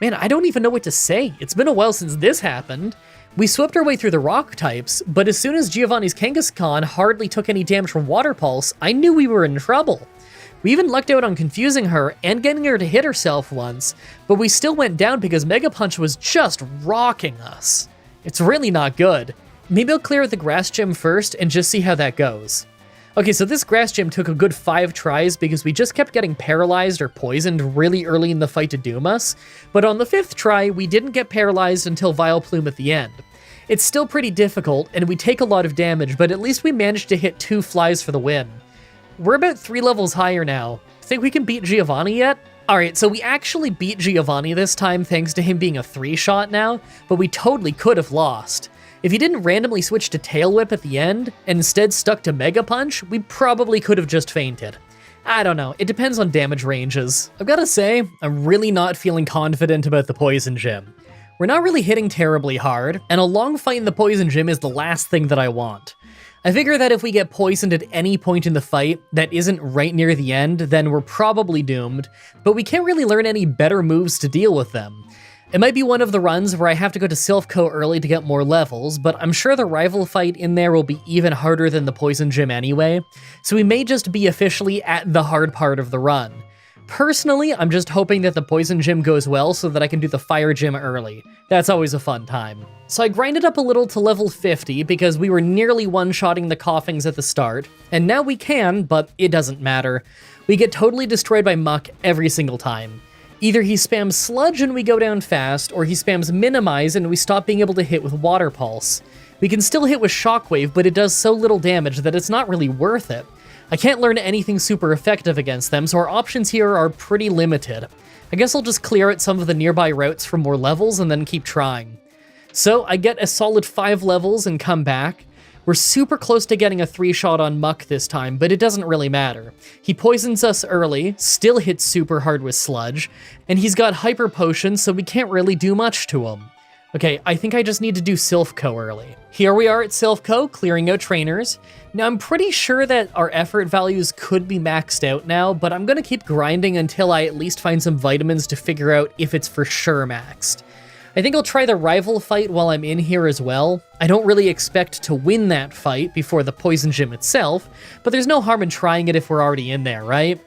Man, I don't even know what to say. It's been a while since this happened. We swept our way through the rock types, but as soon as Giovanni's Kangaskhan hardly took any damage from Water Pulse, I knew we were in trouble. We even lucked out on confusing her and getting her to hit herself once, but we still went down because Mega Punch was just rocking us. It's really not good. Maybe I'll clear the Grass Gym first and just see how that goes. Okay, so this Grass Gym took a good 5 tries because we just kept getting paralyzed or poisoned really early in the fight to doom us, but on the 5th try, we didn't get paralyzed until Vileplume at the end. It's still pretty difficult, and we take a lot of damage, but at least we managed to hit 2 flies for the win. We're about 3 levels higher now. Think we can beat Giovanni yet? Alright, so we actually beat Giovanni this time thanks to him being a 3-shot now, but we totally could have lost. If he didn't randomly switch to Tail Whip at the end, and instead stuck to Mega Punch, we probably could have just fainted. I don't know, it depends on damage ranges. I've gotta say, I'm really not feeling confident about the Poison Gym. We're not really hitting terribly hard, and a long fight in the Poison Gym is the last thing that I want. I figure that if we get poisoned at any point in the fight that isn't right near the end, then we're probably doomed, but we can't really learn any better moves to deal with them. It might be one of the runs where I have to go to Silph early to get more levels, but I'm sure the rival fight in there will be even harder than the Poison Gym anyway, so we may just be officially at the hard part of the run. Personally, I'm just hoping that the Poison Gym goes well so that I can do the Fire Gym early. That's always a fun time. So I grinded up a little to level 50 because we were nearly one-shotting the Coughings at the start, and now we can, but it doesn't matter. We get totally destroyed by Muck every single time. Either he spams Sludge and we go down fast, or he spams Minimize and we stop being able to hit with Water Pulse. We can still hit with Shockwave, but it does so little damage that it's not really worth it. I can't learn anything super effective against them, so our options here are pretty limited. I guess I'll just clear out some of the nearby routes for more levels and then keep trying. So I get a solid 5 levels and come back. We're super close to getting a 3-shot on Muck this time, but it doesn't really matter. He poisons us early, still hits super hard with Sludge, and he's got Hyper Potion, so we can't really do much to him. Okay, I think I just need to do Silph early. Here we are at Silph, clearing out trainers. Now, I'm pretty sure that our effort values could be maxed out now, but I'm gonna keep grinding until I at least find some vitamins to figure out if it's for sure maxed. I think I'll try the rival fight while I'm in here as well. I don't really expect to win that fight before the Poison Gym itself, but there's no harm in trying it if we're already in there, right?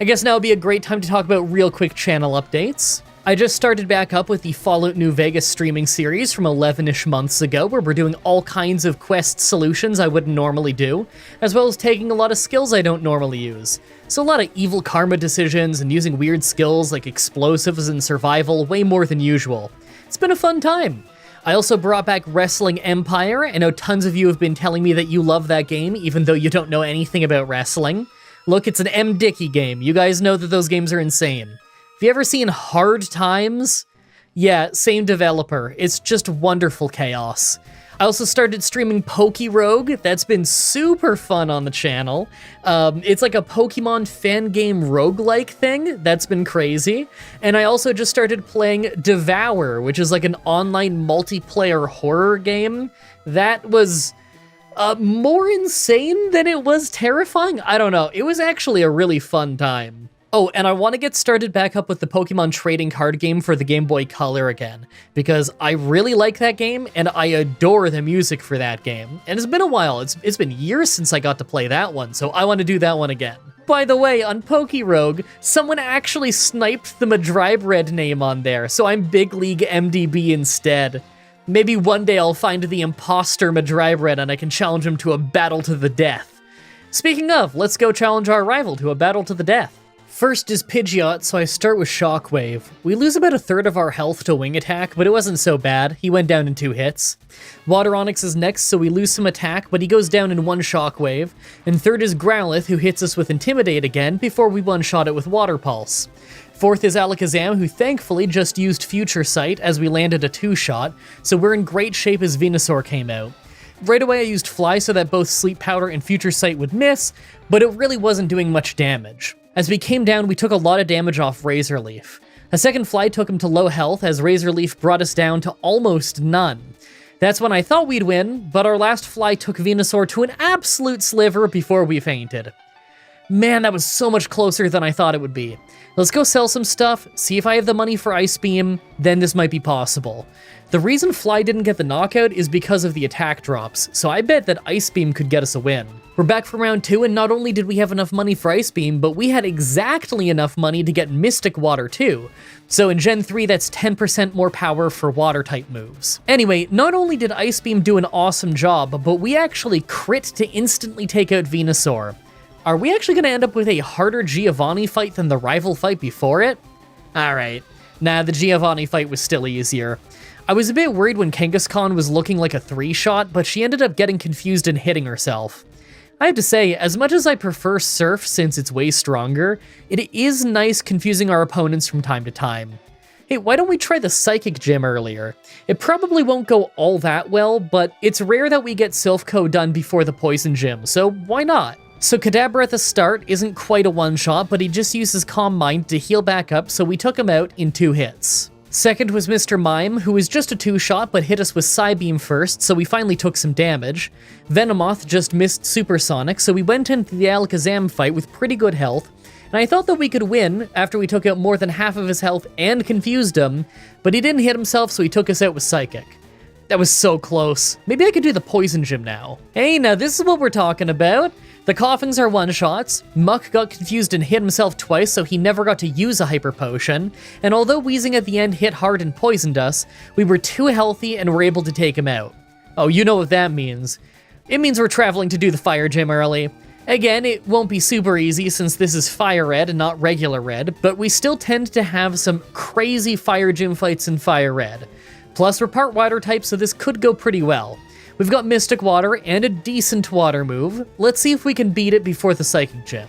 I guess now would be a great time to talk about real quick channel updates. I just started back up with the Fallout New Vegas streaming series from 11-ish months ago, where we're doing all kinds of quest solutions I wouldn't normally do, as well as taking a lot of skills I don't normally use. So a lot of evil karma decisions and using weird skills like explosives and survival way more than usual. It's been a fun time. I also brought back Wrestling Empire. I know tons of you have been telling me that you love that game, even though you don't know anything about wrestling. Look, it's an M. Dickey game. You guys know that those games are insane. Have you ever seen Hard Times? Yeah, same developer. It's just wonderful chaos. I also started streaming PokeRogue. That's been super fun on the channel. It's like a Pokemon fan game roguelike thing. That's been crazy. And I also just started playing Devour, which is like an online multiplayer horror game. That was more insane than it was terrifying. I don't know. It was actually a really fun time. Oh, and I want to get started back up with the Pokemon trading card game for the Game Boy Color again, because I really like that game, and I adore the music for that game. And it's been a while, it's been years since I got to play that one, so I want to do that one again. By the way, on PokeRogue, someone actually sniped the Mah-Dry-Bread name on there, so I'm Big League MDB instead. Maybe one day I'll find the imposter Mah-Dry-Bread and I can challenge him to a battle to the death. Speaking of, let's go challenge our rival to a battle to the death. First is Pidgeot, so I start with Shockwave. We lose about a third of our health to Wing Attack, but it wasn't so bad. He went down in 2 hits. Water Onix is next, so we lose some attack, but he goes down in 1 Shockwave. And third is Growlithe, who hits us with Intimidate again before we one-shot it with Water Pulse. Fourth is Alakazam, who thankfully just used Future Sight as we landed a 2-shot, so we're in great shape as Venusaur came out. Right away I used Fly so that both Sleep Powder and Future Sight would miss, but it really wasn't doing much damage. As we came down, we took a lot of damage off Razor Leaf. A second Fly took him to low health, as Razor Leaf brought us down to almost none. That's when I thought we'd win, but our last Fly took Venusaur to an absolute sliver before we fainted. Man, that was so much closer than I thought it would be. Let's go sell some stuff, see if I have the money for Ice Beam, then this might be possible. The reason Fly didn't get the knockout is because of the attack drops, so I bet that Ice Beam could get us a win. We're back from round 2, and not only did we have enough money for Ice Beam, but we had exactly enough money to get Mystic Water too. So in Gen 3, that's 10% more power for Water-type moves. Anyway, not only did Ice Beam do an awesome job, but we actually crit to instantly take out Venusaur. Are we actually going to end up with a harder Giovanni fight than the rival fight before it? Alright. Nah, the Giovanni fight was still easier. I was a bit worried when Kangaskhan was looking like a 3-shot, but she ended up getting confused and hitting herself. I have to say, as much as I prefer Surf since it's way stronger, it is nice confusing our opponents from time to time. Hey, why don't we try the Psychic Gym earlier? It probably won't go all that well, but it's rare that we get Sylph Co done before the Poison Gym, so why not? So Kadabra at the start isn't quite a one-shot, but he just uses Calm Mind to heal back up, so we took him out in 2 hits. Second was Mr. Mime, who was just a 2-shot but hit us with Psybeam first, so we finally took some damage. Venomoth just missed Supersonic, so we went into the Alakazam fight with pretty good health, and I thought that we could win after we took out more than half of his health and confused him, but he didn't hit himself, so he took us out with Psychic. That was so close. Maybe I could do the Poison Gym now. Hey, now this is what we're talking about. The Coffins are one-shots, Muck got confused and hit himself twice, so he never got to use a Hyper Potion, and although Wheezing at the end hit hard and poisoned us, we were too healthy and were able to take him out. Oh, you know what that means. It means we're traveling to do the Fire Gym early. Again, it won't be super easy since this is Fire Red and not regular Red, but we still tend to have some crazy Fire Gym fights in Fire Red. Plus, we're part Water type, so this could go pretty well. We've got Mystic Water and a decent water move. Let's see if we can beat it before the Psychic Gym.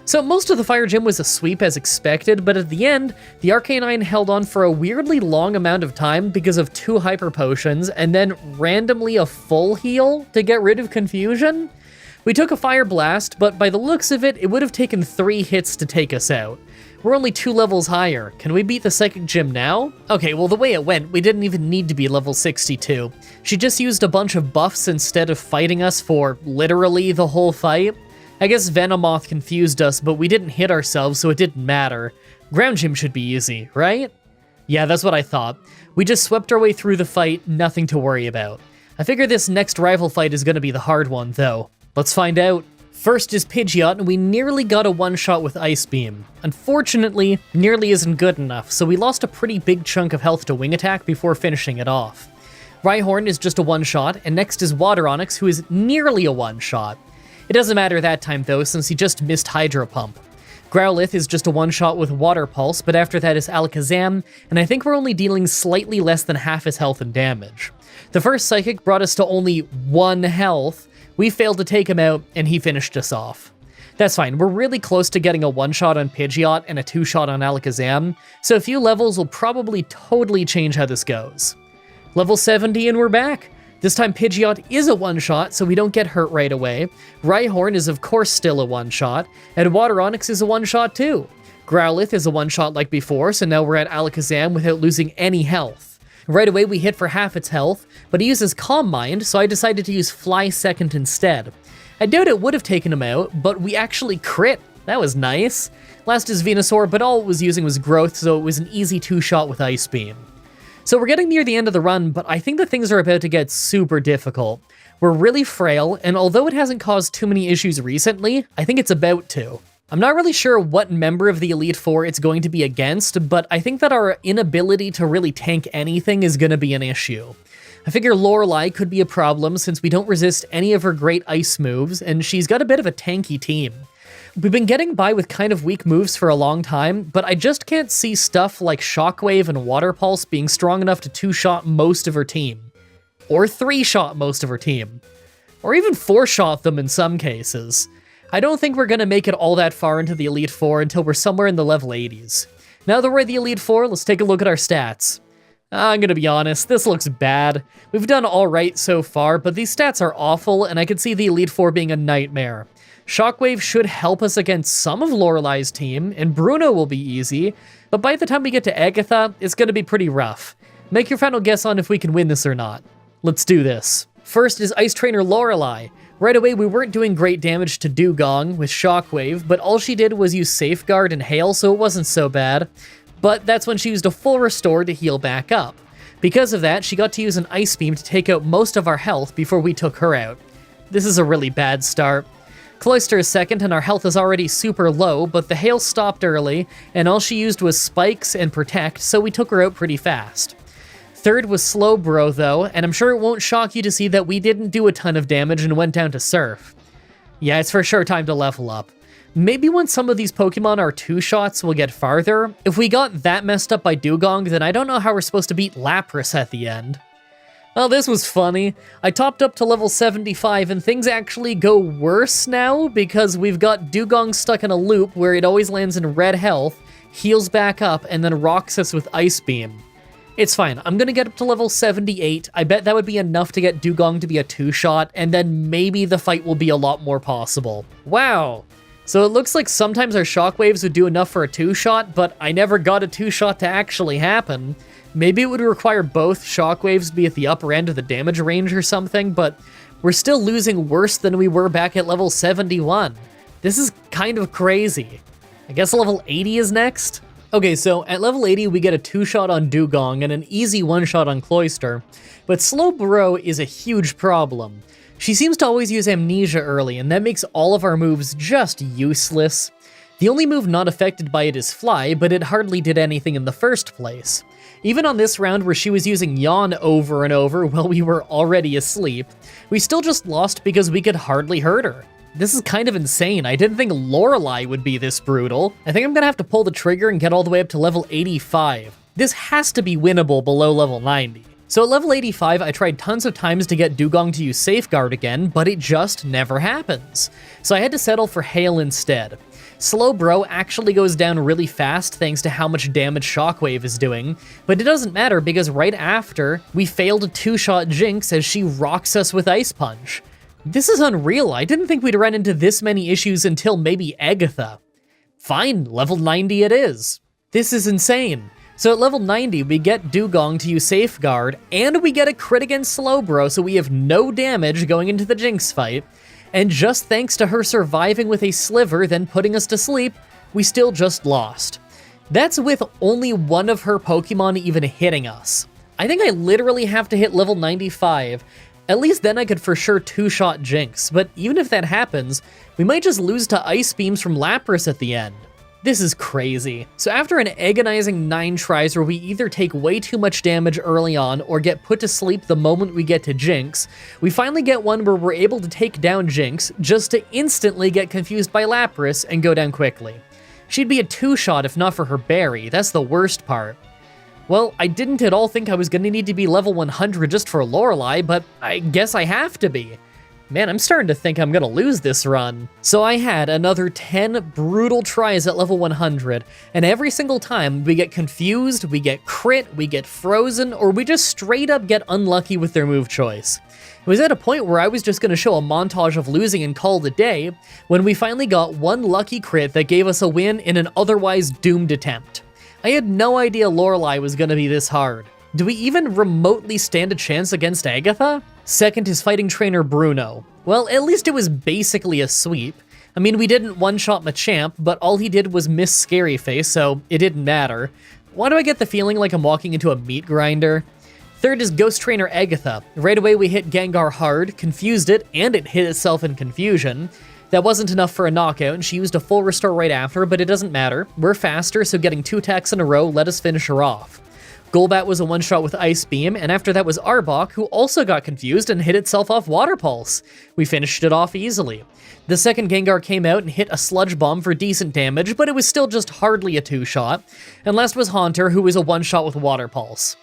So most of the Fire Gym was a sweep as expected, but at the end, the Arcanine held on for a weirdly long amount of time because of 2 Hyper Potions and then randomly a full heal to get rid of confusion. We took a Fire Blast, but by the looks of it, it would have taken 3 hits to take us out. We're only 2 levels higher. Can we beat the Psychic Gym now? Okay, well the way it went, we didn't even need to be level 62. She just used a bunch of buffs instead of fighting us for literally the whole fight. I guess Venomoth confused us, but we didn't hit ourselves, so it didn't matter. Ground Gym should be easy, right? Yeah, that's what I thought. We just swept our way through the fight, nothing to worry about. I figure this next rival fight is gonna be the hard one, though. Let's find out. First is Pidgeot, and we nearly got a one-shot with Ice Beam. Unfortunately, nearly isn't good enough, so we lost a pretty big chunk of health to Wing Attack before finishing it off. Rhyhorn is just a one-shot, and next is Water Onix, who is nearly a one-shot. It doesn't matter that time though, since he just missed Hydro Pump. Growlithe is just a one-shot with Water Pulse, but after that is Alakazam, and I think we're only dealing slightly less than half his health and damage. The first Psychic brought us to only 1 health. We failed to take him out, and he finished us off. That's fine, we're really close to getting a one-shot on Pidgeot and a 2-shot on Alakazam, so a few levels will probably totally change how this goes. Level 70 and we're back! This time Pidgeot is a one-shot, so we don't get hurt right away. Rhyhorn is of course still a one-shot, and Water Onix is a one-shot too. Growlithe is a one-shot like before, so now we're at Alakazam without losing any health. Right away we hit for half its health, but he uses Calm Mind, so I decided to use Fly Second instead. I doubt it would have taken him out, but we actually crit. That was nice. Last is Venusaur, but all it was using was Growth, so it was an easy 2-shot with Ice Beam. So we're getting near the end of the run, but I think that things are about to get super difficult. We're really frail, and although it hasn't caused too many issues recently, I think it's about to. I'm not really sure what member of the Elite Four it's going to be against, but I think that our inability to really tank anything is going to be an issue. I figure Lorelei could be a problem since we don't resist any of her great ice moves, and she's got a bit of a tanky team. We've been getting by with kind of weak moves for a long time, but I just can't see stuff like Shockwave and Water Pulse being strong enough to 2-shot most of her team. Or 3-shot most of her team. Or even 4-shot them in some cases. I don't think we're going to make it all that far into the Elite Four until we're somewhere in the level 80s. Now that we're at the Elite Four, let's take a look at our stats. I'm gonna be honest, this looks bad. We've done alright so far, but these stats are awful, and I could see the Elite Four being a nightmare. Shockwave should help us against some of Lorelei's team, and Bruno will be easy, but by the time we get to Agatha, it's gonna be pretty rough. Make your final guess on if we can win this or not. Let's do this. First is Ice Trainer Lorelei. Right away, we weren't doing great damage to Dugong with Shockwave, but all she did was use Safeguard and Hail, so it wasn't so bad. But that's when she used a full restore to heal back up. Because of that, she got to use an Ice Beam to take out most of our health before we took her out. This is a really bad start. Cloyster is second, and our health is already super low, but the Hail stopped early, and all she used was Spikes and Protect, so we took her out pretty fast. Third was Slowbro, though, and I'm sure it won't shock you to see that we didn't do a ton of damage and went down to Surf. Yeah, it's for sure time to level up. Maybe when some of these Pokemon are 2-shots, we'll get farther. If we got that messed up by Dugong, then I don't know how we're supposed to beat Lapras at the end. Oh, this was funny. I topped up to level 75 and things actually go worse now because we've got Dugong stuck in a loop where it always lands in red health, heals back up, and then rocks us with Ice Beam. It's fine, I'm gonna get up to level 78, I bet that would be enough to get Dugong to be a 2-shot, and then maybe the fight will be a lot more possible. Wow. So it looks like sometimes our shockwaves would do enough for a 2-shot, but I never got a 2-shot to actually happen. Maybe it would require both shockwaves to be at the upper end of the damage range or something, but we're still losing worse than we were back at level 71. This is kind of crazy. I guess level 80 is next? Okay, so at level 80 we get a 2-shot on Dugong and an easy 1-shot on Cloyster, but Slowbro is a huge problem. She seems to always use Amnesia early, and that makes all of our moves just useless. The only move not affected by it is Fly, but it hardly did anything in the first place. Even on this round where she was using Yawn over and over while we were already asleep, we still just lost because we could hardly hurt her. This is kind of insane. I didn't think Lorelei would be this brutal. I think I'm gonna have to pull the trigger and get all the way up to level 85. This has to be winnable below level 90. So at level 85, I tried tons of times to get Dugong to use Safeguard again, but it just never happens. So I had to settle for Hail instead. Slowbro actually goes down really fast thanks to how much damage Shockwave is doing, but it doesn't matter because right after, we failed a 2-shot Jinx as she rocks us with Ice Punch. This is unreal. I didn't think we'd run into this many issues until maybe Agatha. Fine, level 90 it is. This is insane. So at level 90, we get Dugong to use Safeguard, and we get a crit against Slowbro, so we have no damage going into the Jinx fight. And just thanks to her surviving with a sliver, then putting us to sleep, we still just lost. That's with only one of her Pokemon even hitting us. I think I literally have to hit level 95. At least then I could for sure 2-shot Jinx, but even if that happens, we might just lose to Ice Beams from Lapras at the end. This is crazy. So after an agonizing 9 tries where we either take way too much damage early on or get put to sleep the moment we get to Jinx, we finally get one where we're able to take down Jinx just to instantly get confused by Lapras and go down quickly. She'd be a 2-shot if not for her berry, that's the worst part. Well, I didn't at all think I was gonna need to be level 100 just for Lorelei, but I guess I have to be. Man, I'm starting to think I'm gonna lose this run. So I had another 10 brutal tries at level 100, and every single time we get confused, we get crit, we get frozen, or we just straight up get unlucky with their move choice. It was at a point where I was just gonna show a montage of losing and call it a day, when we finally got one lucky crit that gave us a win in an otherwise doomed attempt. I had no idea Lorelei was gonna be this hard. Do we even remotely stand a chance against Agatha? Second is fighting trainer Bruno. Well, at least it was basically a sweep. I mean, we didn't one-shot Machamp, but all he did was miss Scary Face, so it didn't matter. Why do I get the feeling like I'm walking into a meat grinder? Third is Ghost Trainer Agatha. Right away we hit Gengar hard, confused it, and it hit itself in confusion. That wasn't enough for a knockout, and she used a full restore right after, but it doesn't matter. We're faster, so getting 2 attacks in a row let us finish her off. Golbat was a 1-shot with Ice Beam, and after that was Arbok, who also got confused and hit itself off Water Pulse. We finished it off easily. The second Gengar came out and hit a Sludge Bomb for decent damage, but it was still just hardly a 2-shot. And last was Haunter, who was a 1-shot with Water Pulse.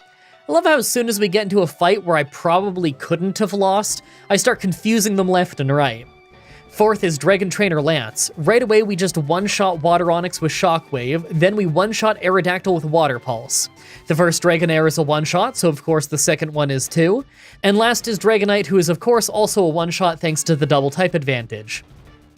I love how as soon as we get into a fight where I probably couldn't have lost, I start confusing them left and right. Fourth is Dragon Trainer Lance. Right away we just 1-shot Water Onix with Shockwave, then we 1-shot Aerodactyl with Water Pulse. The first Dragonair is a 1-shot, so of course the second one is too. And last is Dragonite, who is of course also a 1-shot thanks to the double type advantage.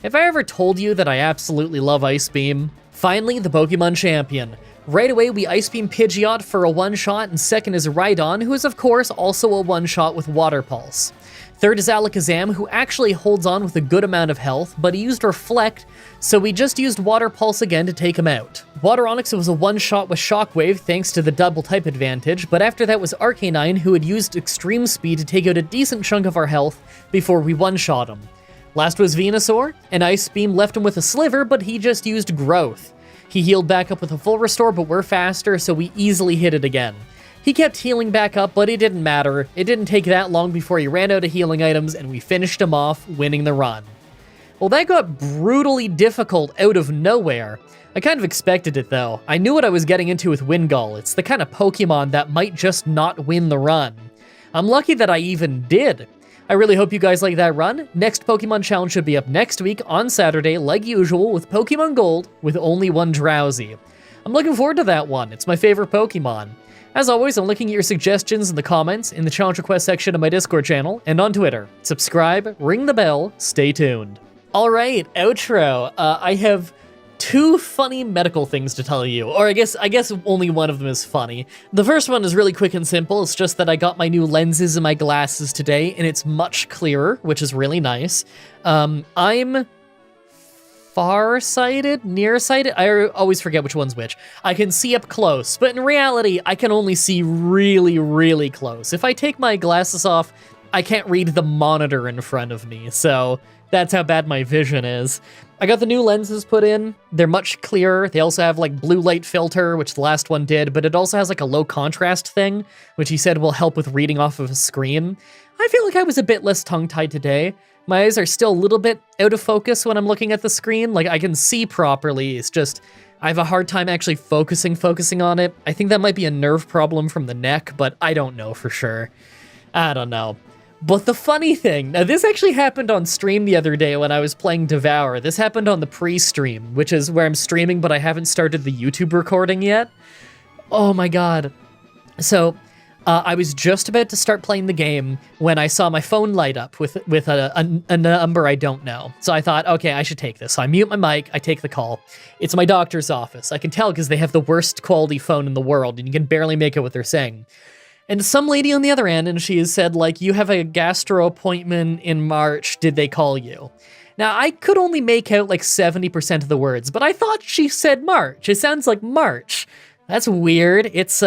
Have I ever told you that I absolutely love Ice Beam? Finally, the Pokemon Champion. Right away we Ice Beam Pidgeot for a 1-shot, and second is Rhydon, who is of course also a 1-shot with Water Pulse. Third is Alakazam, who actually holds on with a good amount of health, but he used Reflect, so we just used Water Pulse again to take him out. Water Onix was a 1-shot with Shockwave thanks to the double type advantage, but after that was Arcanine, who had used Extreme Speed to take out a decent chunk of our health before we 1-shot him. Last was Venusaur, and Ice Beam left him with a sliver, but he just used Growth. He healed back up with a full restore, but we're faster, so we easily hit it again. He kept healing back up, but it didn't matter. It didn't take that long before he ran out of healing items, and we finished him off, winning the run. Well, that got brutally difficult out of nowhere. I kind of expected it, though. I knew what I was getting into with Wingull. It's the kind of Pokemon that might just not win the run. I'm lucky that I even did. I really hope you guys like that run. Next Pokemon challenge should be up next week on Saturday, like usual, with Pokemon Gold with only one Drowsy. I'm looking forward to that one. It's my favorite Pokemon. As always, I'm looking at your suggestions in the comments, in the challenge request section of my Discord channel, and on Twitter. Subscribe, ring the bell, stay tuned. All right, outro. I have 2 funny medical things to tell you, or I guess only one of them is funny. The first one is really quick and simple. It's just that I got my new lenses in my glasses today, and it's much clearer, which is really nice. I'm far-sighted, nearsighted. I always forget which one's which. I can see up close, but in reality, I can only see really, really close. If I take my glasses off, I can't read the monitor in front of me, so that's how bad my vision is. I got the new lenses put in. They're much clearer. They also have like blue light filter, which the last one did, but it also has like a low contrast thing, which he said will help with reading off of a screen. I feel like I was a bit less tongue-tied today. My eyes are still a little bit out of focus when I'm looking at the screen. Like, I can see properly, it's just, I have a hard time actually focusing on it. I think that might be a nerve problem from the neck, but I don't know for sure. I don't know. But the funny thing, now this actually happened on stream the other day when I was playing Devour. This happened on the pre-stream, which is where I'm streaming, but I haven't started the YouTube recording yet. Oh my god. So, I was just about to start playing the game when I saw my phone light up with a number I don't know. So I thought, okay, I should take this. So I mute my mic, I take the call. It's my doctor's office. I can tell because they have the worst quality phone in the world, and you can barely make out what they're saying. And some lady on the other end, and she said, like, you have a gastro appointment in March, did they call you? Now, I could only make out like 70% of the words, but I thought she said March. It sounds like March. That's weird. It's,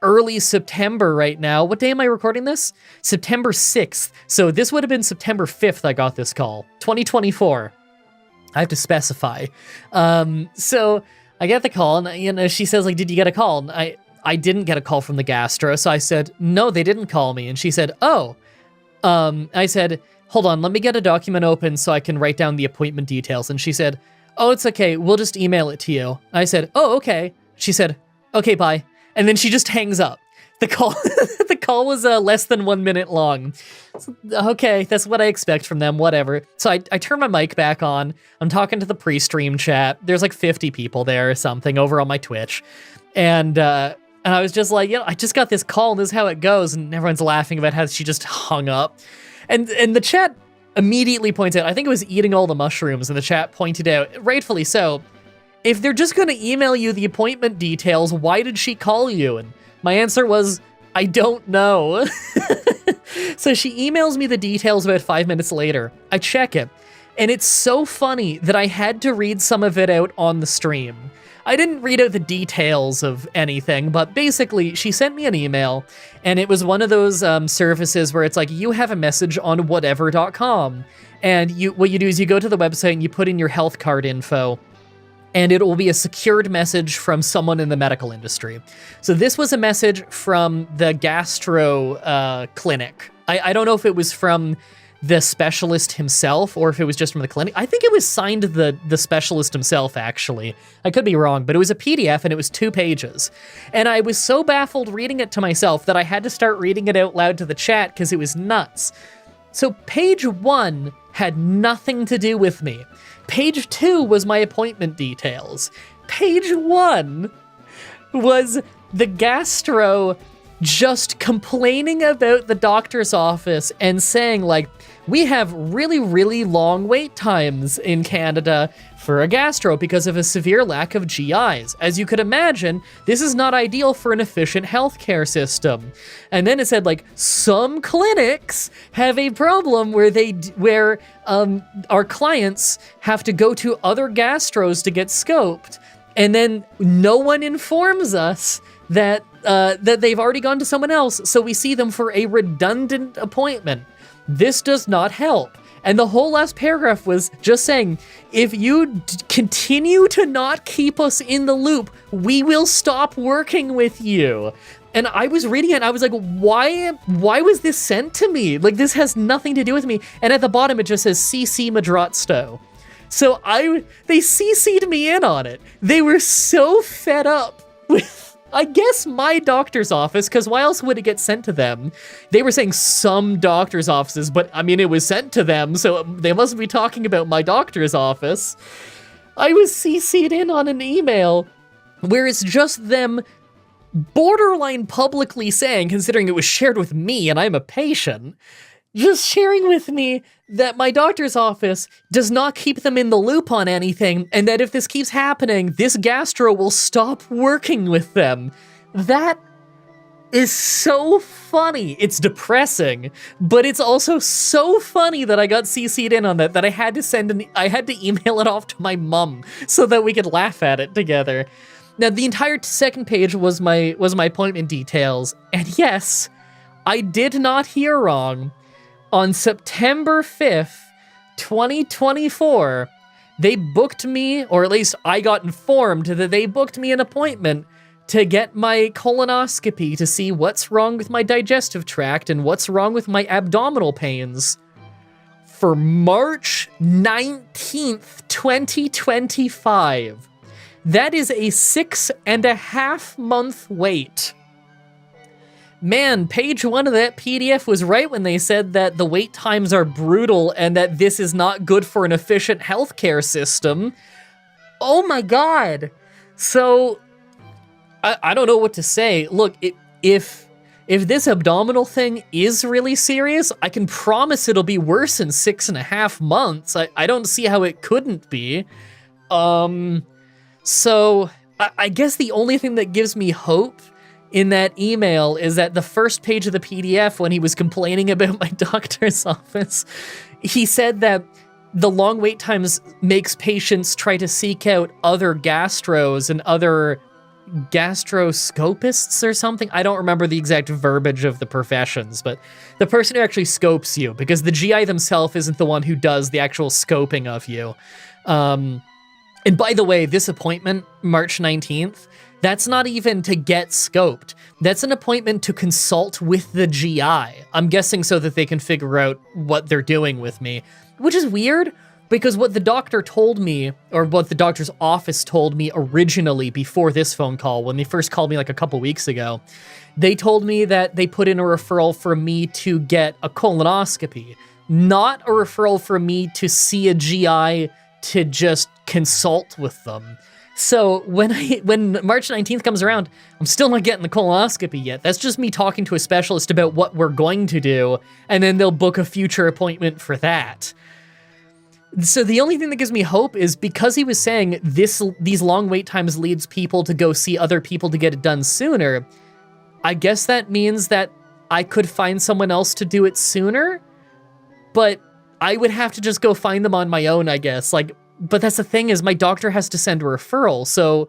early September right now. What day am I recording this? September 6th. So this would have been September 5th I got this call. 2024. I have to specify. So I get the call, and she says, like, did you get a call? And I didn't get a call from the gastro, so I said, no, they didn't call me. And she said, oh. I said, hold on, let me get a document open so I can write down the appointment details. And she said, oh, it's okay, we'll just email it to you. I said, oh, okay. She said, okay, bye. And then she just hangs up. The call was less than 1 minute long. So, okay, that's what I expect from them, whatever. So I turn my mic back on. I'm talking to the pre-stream chat. There's like 50 people there or something over on my Twitch. And I was just like, I just got this call and this is how it goes. And everyone's laughing about how she just hung up. And the chat immediately points out, I think it was eating all the mushrooms, and the chat pointed out, rightfully so, if they're just going to email you the appointment details, why did she call you? And my answer was, I don't know. So she emails me the details about 5 minutes later. I check it, and it's so funny that I had to read some of it out on the stream. I didn't read out the details of anything, but basically she sent me an email, and it was one of those services where it's like, you have a message on whatever.com, and what you do is you go to the website and you put in your health card info, and it will be a secured message from someone in the medical industry. So this was a message from the gastro clinic. I don't know if it was from the specialist himself or if it was just from the clinic. I think it was signed the specialist himself, actually. I could be wrong, but it was a PDF and it was 2 pages. And I was so baffled reading it to myself that I had to start reading it out loud to the chat because it was nuts. So page 1 had nothing to do with me. Page 2 was my appointment details. Page 1 was the gastro just complaining about the doctor's office and saying, like, we have really, really long wait times in Canada for a gastro because of a severe lack of GIs. As you could imagine, this is not ideal for an efficient healthcare system. And then it said, like, some clinics have a problem where our clients have to go to other gastros to get scoped, and then no one informs us that they've already gone to someone else, so we see them for a redundant appointment. This does not help. And the whole last paragraph was just saying, if you continue to not keep us in the loop, we will stop working with you. And I was reading it and I was like, why was this sent to me? Like, this has nothing to do with me. And at the bottom, it just says CC Madratsto. So they CC'd me in on it. They were so fed up with I guess my doctor's office, because why else would it get sent to them? They were saying some doctor's offices, but I mean, it was sent to them, so they must be talking about my doctor's office. I was CC'd in on an email where it's just them borderline publicly saying, considering it was shared with me and I'm a patient, just sharing with me that my doctor's office does not keep them in the loop on anything, and that if this keeps happening, this gastro will stop working with them. That is so funny. It's depressing, but it's also so funny that I got CC'd in on that I had to email it off to my mom so that we could laugh at it together. Now, the entire second page was my appointment details, and yes, I did not hear wrong. On September 5th, 2024, they booked me, or at least I got informed that they booked me an appointment to get my colonoscopy to see what's wrong with my digestive tract and what's wrong with my abdominal pains for March 19th, 2025. That is a 6.5 month wait. Man, page 1 of that PDF was right when they said that the wait times are brutal and that this is not good for an efficient healthcare system. Oh my god. So, I don't know what to say. Look, if this abdominal thing is really serious, I can promise it'll be worse in 6.5 months. I don't see how it couldn't be. So, I guess the only thing that gives me hope in that email is that the first page of the PDF, when he was complaining about my doctor's office, he said that the long wait times makes patients try to seek out other gastros and other gastroscopists or something. I don't remember the exact verbiage of the professions, but the person who actually scopes you, because the GI themselves isn't the one who does the actual scoping of you. And by the way, this appointment, March 19th, that's not even to get scoped. That's an appointment to consult with the GI. I'm guessing so that they can figure out what they're doing with me, which is weird because what the doctor told me, or what the doctor's office told me originally before this phone call, when they first called me like a couple weeks ago, they told me that they put in a referral for me to get a colonoscopy, not a referral for me to see a GI to just consult with them. So when March 19th comes around, I'm still not getting the colonoscopy yet. That's just me talking to a specialist about what we're going to do, and then they'll book a future appointment for that. So the only thing that gives me hope is because he was saying these long wait times leads people to go see other people to get it done sooner, I guess that means that I could find someone else to do it sooner, but I would have to just go find them on my own, I guess. But that's the thing is my doctor has to send a referral, so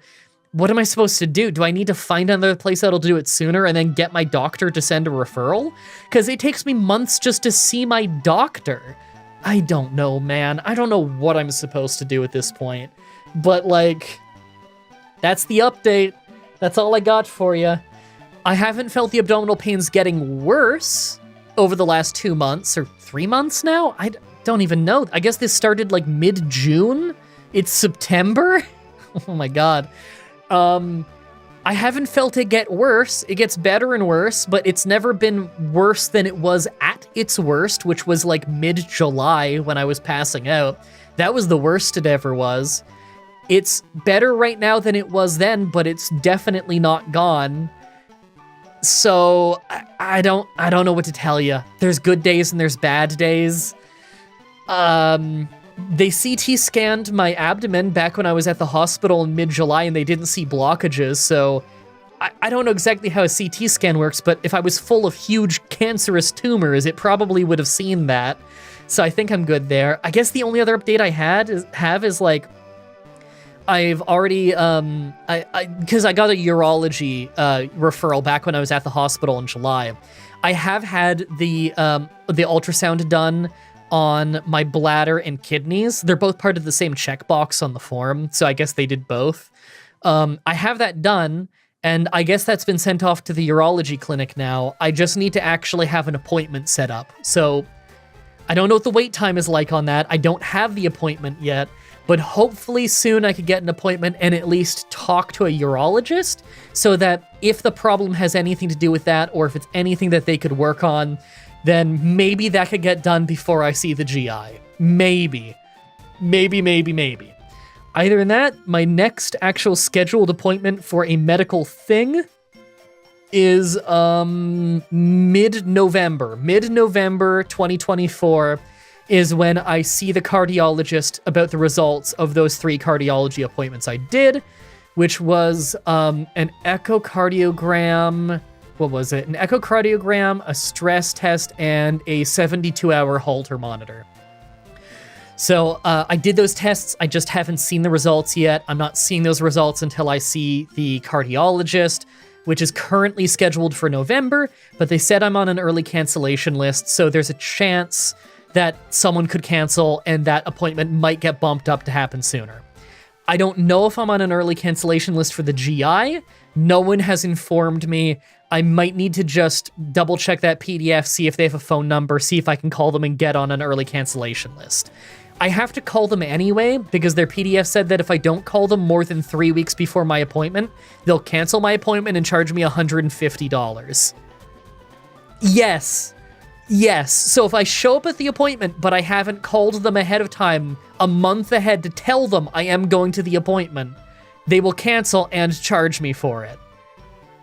what am I supposed to do? Do I need to find another place that'll do it sooner and then get my doctor to send a referral? Because it takes me months just to see my doctor. I don't know, man. I don't know what I'm supposed to do at this point. But, that's the update. That's all I got for you. I haven't felt the abdominal pains getting worse over the last 2 months, or 3 months now? I don't even know. I guess this started mid-June? It's September? Oh my god. I haven't felt it get worse. It gets better and worse, but it's never been worse than it was at its worst, which was mid-July when I was passing out. That was the worst it ever was. It's better right now than it was then, but it's definitely not gone. So I don't know what to tell you. There's good days and there's bad days. They CT scanned my abdomen back when I was at the hospital in mid-July and they didn't see blockages, so I don't know exactly how a CT scan works, but if I was full of huge cancerous tumors, it probably would have seen that. So I think I'm good there. I guess the only other update I have is I've already, because I got a urology referral back when I was at the hospital in July. I have had the ultrasound done on my bladder and kidneys. They're both part of the same checkbox on the form, so I guess they did both. I have that done, and I guess that's been sent off to the urology clinic now. I just need to actually have an appointment set up. So I don't know what the wait time is like on that. I don't have the appointment yet. but hopefully soon I could get an appointment and at least talk to a urologist so that if the problem has anything to do with that, or if it's anything that they could work on, then maybe that could get done before I see the GI. Maybe. Either than that, my next actual scheduled appointment for a medical thing is mid-November. Mid-November 2024 is when I see the cardiologist about the results of those 3 cardiology appointments I did, which was an echocardiogram. What was it? An echocardiogram, a stress test, and a 72-hour Holter monitor. So I did those tests. I just haven't seen the results yet. I'm not seeing those results until I see the cardiologist, which is currently scheduled for November, but they said I'm on an early cancellation list, so there's a chance that someone could cancel and that appointment might get bumped up to happen sooner. I don't know if I'm on an early cancellation list for the GI. No one has informed me. I might need to just double check that PDF, see if they have a phone number, see if I can call them and get on an early cancellation list. I have to call them anyway because their PDF said that if I don't call them more than 3 weeks before my appointment, they'll cancel my appointment and charge me $150. Yes. So if I show up at the appointment, but I haven't called them ahead of time, a month ahead to tell them I am going to the appointment, they will cancel and charge me for it.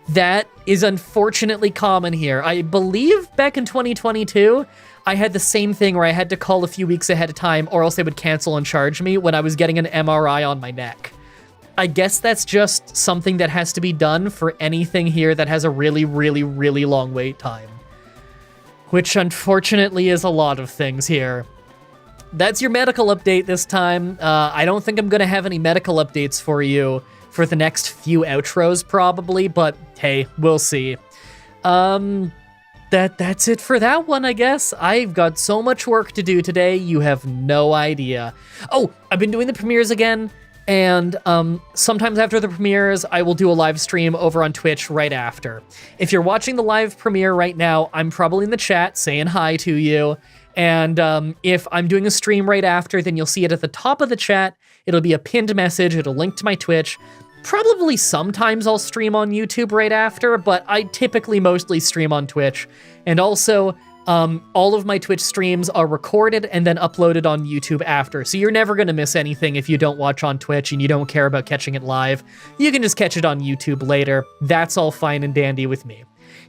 That is unfortunately common here. I believe back in 2022, I had the same thing where I had to call a few weeks ahead of time or else they would cancel and charge me when I was getting an MRI on my neck. I guess that's just something that has to be done for anything here that has a really long wait time. Which unfortunately is a lot of things here. That's your medical update this time. I don't think I'm going to have any medical updates for you for the next few outros probably, but hey, we'll see. That's it for that one, I guess. I've got so much work to do today, you have no idea. Oh, I've been doing the premieres again, and sometimes after the premieres, I will do a live stream over on Twitch right after. If you're watching the live premiere right now, I'm probably in the chat saying hi to you, and if I'm doing a stream right after, then you'll see it at the top of the chat. It'll be a pinned message, it'll link to my Twitch. Probably sometimes I'll stream on YouTube right after, but I typically mostly stream on Twitch. And also, all of my Twitch streams are recorded and then uploaded on YouTube after, so you're never going to miss anything if you don't watch on Twitch and you don't care about catching it live. You can just catch it on YouTube later. That's all fine and dandy with me.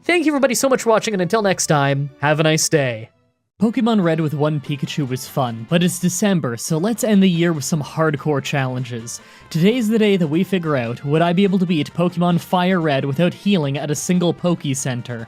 Thank you everybody so much for watching, and until next time, have a nice day. Pokemon Red with one Pikachu was fun, but it's December, so let's end the year with some hardcore challenges. Today's the day that we figure out, would I be able to beat Pokemon Fire Red without healing at a single Poke Center?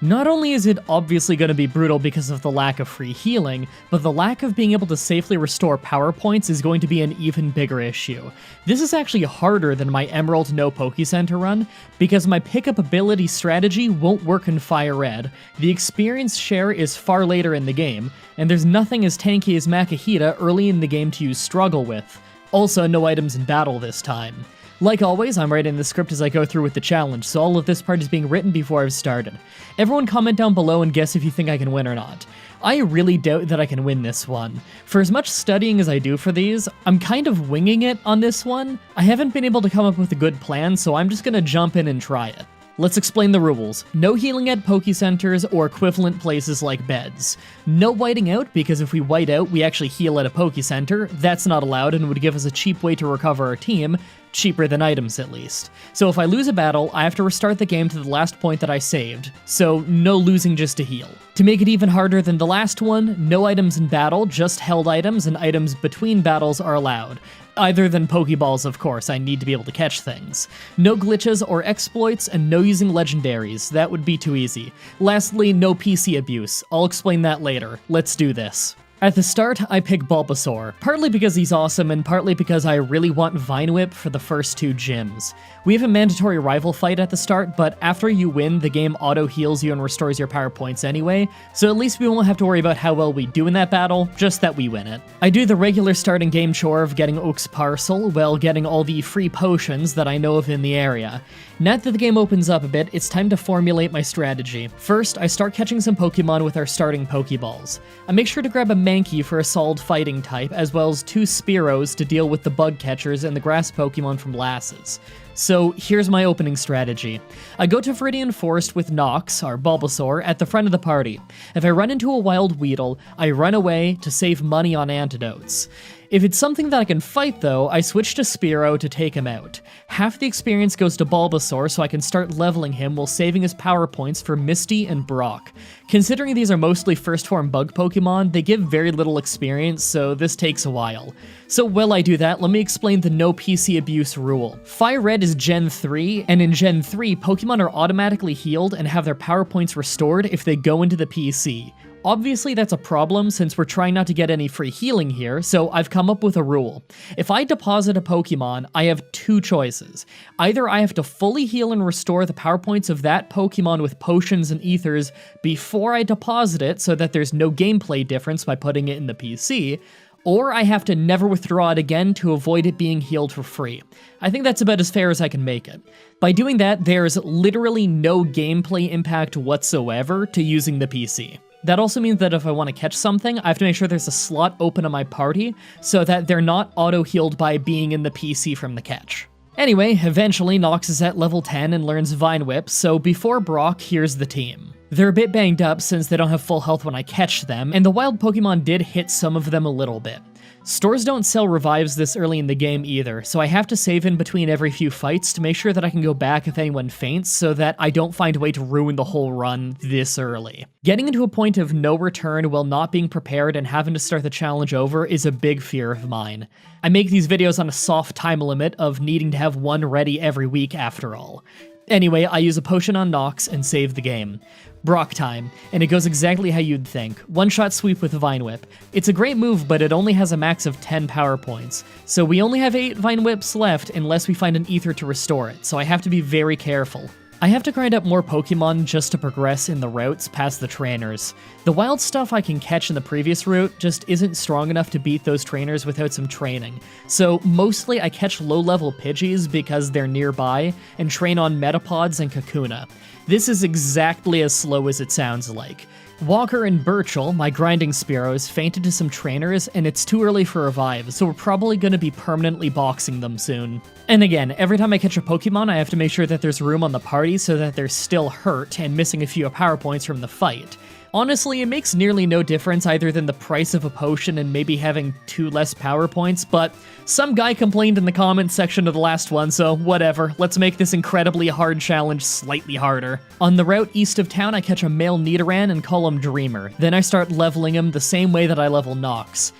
Not only is it obviously going to be brutal because of the lack of free healing, but the lack of being able to safely restore power points is going to be an even bigger issue. This is actually harder than my Emerald no Poke Center run, because my pickup ability strategy won't work in Fire Red, the experience share is far later in the game, and there's nothing as tanky as Makahita early in the game to use Struggle with. Also, no items in battle this time. Like always, I'm writing the script as I go through with the challenge, so all of this part is being written before I've started. Everyone comment down below and guess if you think I can win or not. I really doubt that I can win this one. For as much studying as I do for these, I'm kind of winging it on this one. I haven't been able to come up with a good plan, so I'm just gonna jump in and try it. Let's explain the rules. No healing at Poke Centers or equivalent places like beds. No whiting out, because if we white out, we actually heal at a Poke Center. That's not allowed and would give us a cheap way to recover our team. Cheaper than items, at least. So if I lose a battle, I have to restart the game to the last point that I saved. So no losing just to heal. To make it even harder than the last one, no items in battle, just held items, and items between battles are allowed. Other than Pokeballs, of course, I need to be able to catch things. No glitches or exploits, and no using legendaries, that would be too easy. Lastly, no PC abuse. I'll explain that later. Let's do this. At the start, I pick Bulbasaur, partly because he's awesome and partly because I really want Vine Whip for the first 2 gyms. We have a mandatory rival fight at the start, but after you win, the game auto-heals you and restores your power points anyway, so at least we won't have to worry about how well we do in that battle, just that we win it. I do the regular starting game chore of getting Oak's Parcel, while getting all the free potions that I know of in the area. Now that the game opens up a bit, it's time to formulate my strategy. First, I start catching some Pokemon with our starting Pokeballs. I make sure to grab a Mankey for a solid fighting type, as well as 2 Spearows to deal with the bug catchers and the grass Pokemon from Lasses. So here's my opening strategy. I go to Viridian Forest with Nox, our Bulbasaur, at the front of the party. If I run into a wild Weedle, I run away to save money on antidotes. If it's something that I can fight though, I switch to Spearow to take him out. Half the experience goes to Bulbasaur so I can start leveling him while saving his power points for Misty and Brock. Considering these are mostly first form bug Pokemon, they give very little experience, so this takes a while. So while I do that, let me explain the no PC abuse rule. Fire Red is Gen 3, and in Gen 3, Pokemon are automatically healed and have their power points restored if they go into the PC. Obviously that's a problem since we're trying not to get any free healing here, so I've come up with a rule. If I deposit a Pokemon, I have 2 choices. Either I have to fully heal and restore the power points of that Pokemon with potions and ethers before I deposit it so that there's no gameplay difference by putting it in the PC, or I have to never withdraw it again to avoid it being healed for free. I think that's about as fair as I can make it. By doing that, there's literally no gameplay impact whatsoever to using the PC. That also means that if I want to catch something, I have to make sure there's a slot open in my party so that they're not auto-healed by being in the PC from the catch. Anyway, eventually Nox is at level 10 and learns Vine Whip, so before Brock, here's the team. They're a bit banged up since they don't have full health when I catch them, and the wild Pokemon did hit some of them a little bit. Stores don't sell revives this early in the game either, so I have to save in between every few fights to make sure that I can go back if anyone faints so that I don't find a way to ruin the whole run this early. Getting into a point of no return while not being prepared and having to start the challenge over is a big fear of mine. I make these videos on a soft time limit of needing to have one ready every week after all. Anyway, I use a potion on Nox and save the game. Brock time, and it goes exactly how you'd think. One-shot sweep with a Vine Whip. It's a great move, but it only has a max of 10 power points, so we only have 8 Vine Whips left unless we find an ether to restore it, so I have to be very careful. I have to grind up more Pokemon just to progress in the routes past the trainers. The wild stuff I can catch in the previous route just isn't strong enough to beat those trainers without some training, so mostly I catch low-level Pidgeys because they're nearby, and train on Metapods and Kakuna. This is exactly as slow as it sounds like. Walker and Burchell, my grinding Spearows, fainted to some trainers, and it's too early for revive, so we're probably going to be permanently boxing them soon. And again, every time I catch a Pokemon, I have to make sure that there's room on the party so that they're still hurt and missing a few power points from the fight. Honestly, it makes nearly no difference other than the price of a potion and maybe having 2 less power points, but some guy complained in the comments section of the last one, so whatever, let's make this incredibly hard challenge slightly harder. On the route east of town, I catch a male Nidoran and call him Dreamer, then I start leveling him the same way that I level Nox.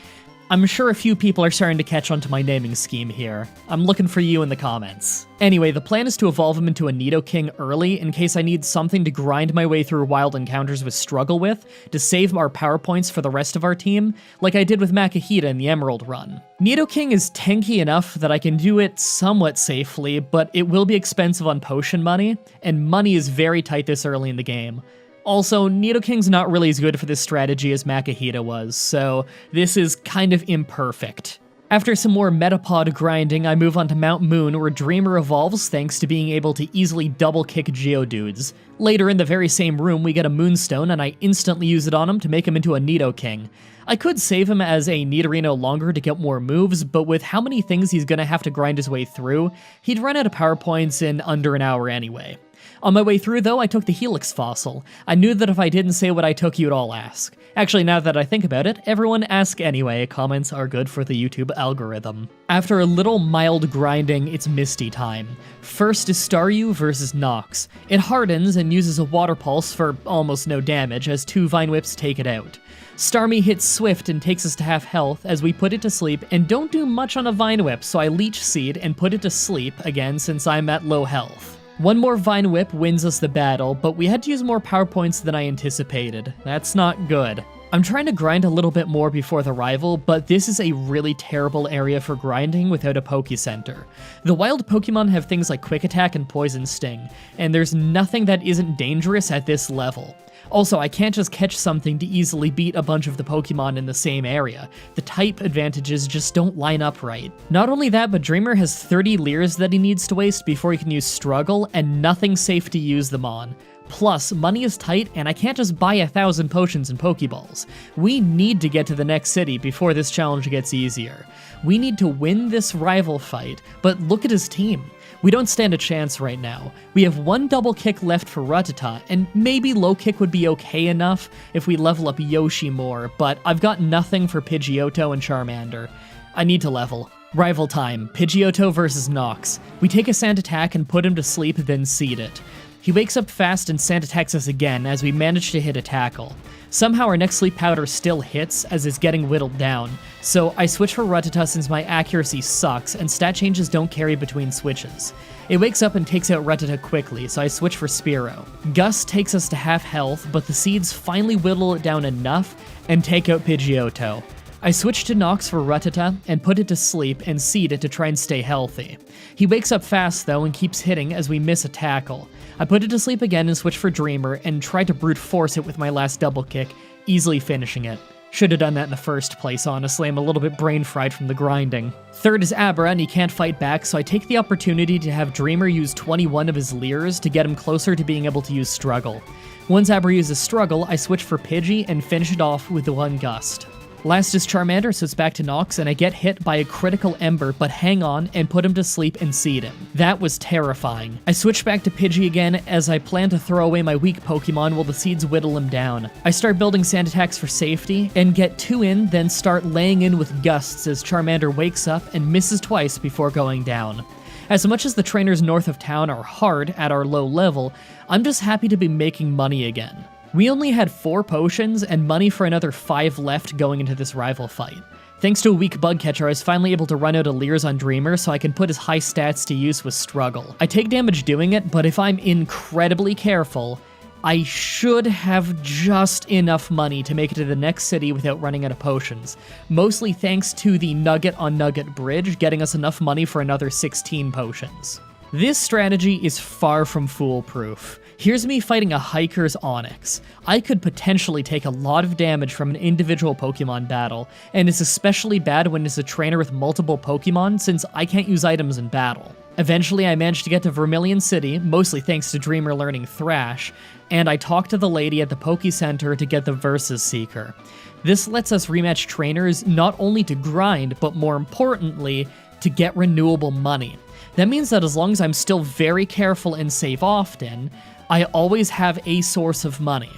I'm sure a few people are starting to catch on to my naming scheme here. I'm looking for you in the comments. Anyway, the plan is to evolve him into a Nidoking early in case I need something to grind my way through wild encounters with struggle with, to save our power points for the rest of our team, like I did with Makahita in the Emerald run. Nidoking is tanky enough that I can do it somewhat safely, but it will be expensive on potion money, and money is very tight this early in the game. Also, Nidoking's not really as good for this strategy as Makahita was, so this is kind of imperfect. After some more Metapod grinding, I move on to Mount Moon, where Dreamer evolves thanks to being able to easily double-kick Geodudes. Later in the very same room, we get a Moonstone, and I instantly use it on him to make him into a Nidoking. I could save him as a Nidorino longer to get more moves, but with how many things he's gonna have to grind his way through, he'd run out of power points in under an hour anyway. On my way through, though, I took the Helix Fossil. I knew that if I didn't say what I took, you'd all ask. Actually, now that I think about it, everyone ask anyway. Comments are good for the YouTube algorithm. After a little mild grinding, it's Misty time. First is Staryu versus Nox. It hardens and uses a Water Pulse for almost no damage, as 2 Vine Whips take it out. Starmie hits Swift and takes us to half health as we put it to sleep and don't do much on a Vine Whip, so I Leech Seed and put it to sleep again since I'm at low health. One more Vine Whip wins us the battle, but we had to use more power points than I anticipated. That's not good. I'm trying to grind a little bit more before the rival, but this is a really terrible area for grinding without a Poke Center. The wild Pokemon have things like Quick Attack and Poison Sting, and there's nothing that isn't dangerous at this level. Also, I can't just catch something to easily beat a bunch of the Pokemon in the same area. The type advantages just don't line up right. Not only that, but Dreamer has 30 Leers that he needs to waste before he can use Struggle, and nothing safe to use them on. Plus, money is tight and I can't just buy 1,000 potions and Pokeballs. We need to get to the next city before this challenge gets easier. We need to win this rival fight, but look at his team. We don't stand a chance right now. We have one double kick left for Rattata, and maybe low kick would be okay enough if we level up Yoshi more, but I've got nothing for Pidgeotto and Charmander. I need to level. Rival time, Pidgeotto versus Nox. We take a sand attack and put him to sleep, then seed it. He wakes up fast and sand attacks us again as we manage to hit a tackle. Somehow our next sleep powder still hits as it's getting whittled down, so I switch for Rattata since my accuracy sucks and stat changes don't carry between switches. It wakes up and takes out Rattata quickly, so I switch for Spearow. Gust takes us to half health, but the seeds finally whittle it down enough and take out Pidgeotto. I switch to Nox for Rattata and put it to sleep and seed it to try and stay healthy. He wakes up fast though and keeps hitting as we miss a tackle. I put it to sleep again and switch for Dreamer and tried to brute force it with my last double kick, easily finishing it. Should have done that in the first place, honestly. I'm a little bit brain fried from the grinding. Third is Abra, and he can't fight back, so I take the opportunity to have Dreamer use 21 of his Leers to get him closer to being able to use Struggle. Once Abra uses Struggle, I switch for Pidgey and finish it off with the one Gust. Last is Charmander, so it's back to Nox, and I get hit by a critical Ember, but hang on and put him to sleep and seed him. That was terrifying. I switch back to Pidgey again as I plan to throw away my weak Pokemon while the seeds whittle him down. I start building sand attacks for safety, and get 2 in, then start laying in with Gusts as Charmander wakes up and misses twice before going down. As much as the trainers north of town are hard at our low level, I'm just happy to be making money again. We only had 4 potions and money for another 5 left going into this rival fight. Thanks to a weak bug catcher, I was finally able to run out of Leers on Dreamer so I can put his high stats to use with Struggle. I take damage doing it, but if I'm incredibly careful, I should have just enough money to make it to the next city without running out of potions. Mostly thanks to the Nugget on Nugget Bridge getting us enough money for another 16 potions. This strategy is far from foolproof. Here's me fighting a Hiker's Onix. I could potentially take a lot of damage from an individual Pokemon battle, and it's especially bad when it's a trainer with multiple Pokemon since I can't use items in battle. Eventually I managed to get to Vermilion City, mostly thanks to Dreamer learning Thrash, and I talked to the lady at the Poke Center to get the Versus Seeker. This lets us rematch trainers not only to grind, but more importantly, to get renewable money. That means that as long as I'm still very careful and save often, I always have a source of money.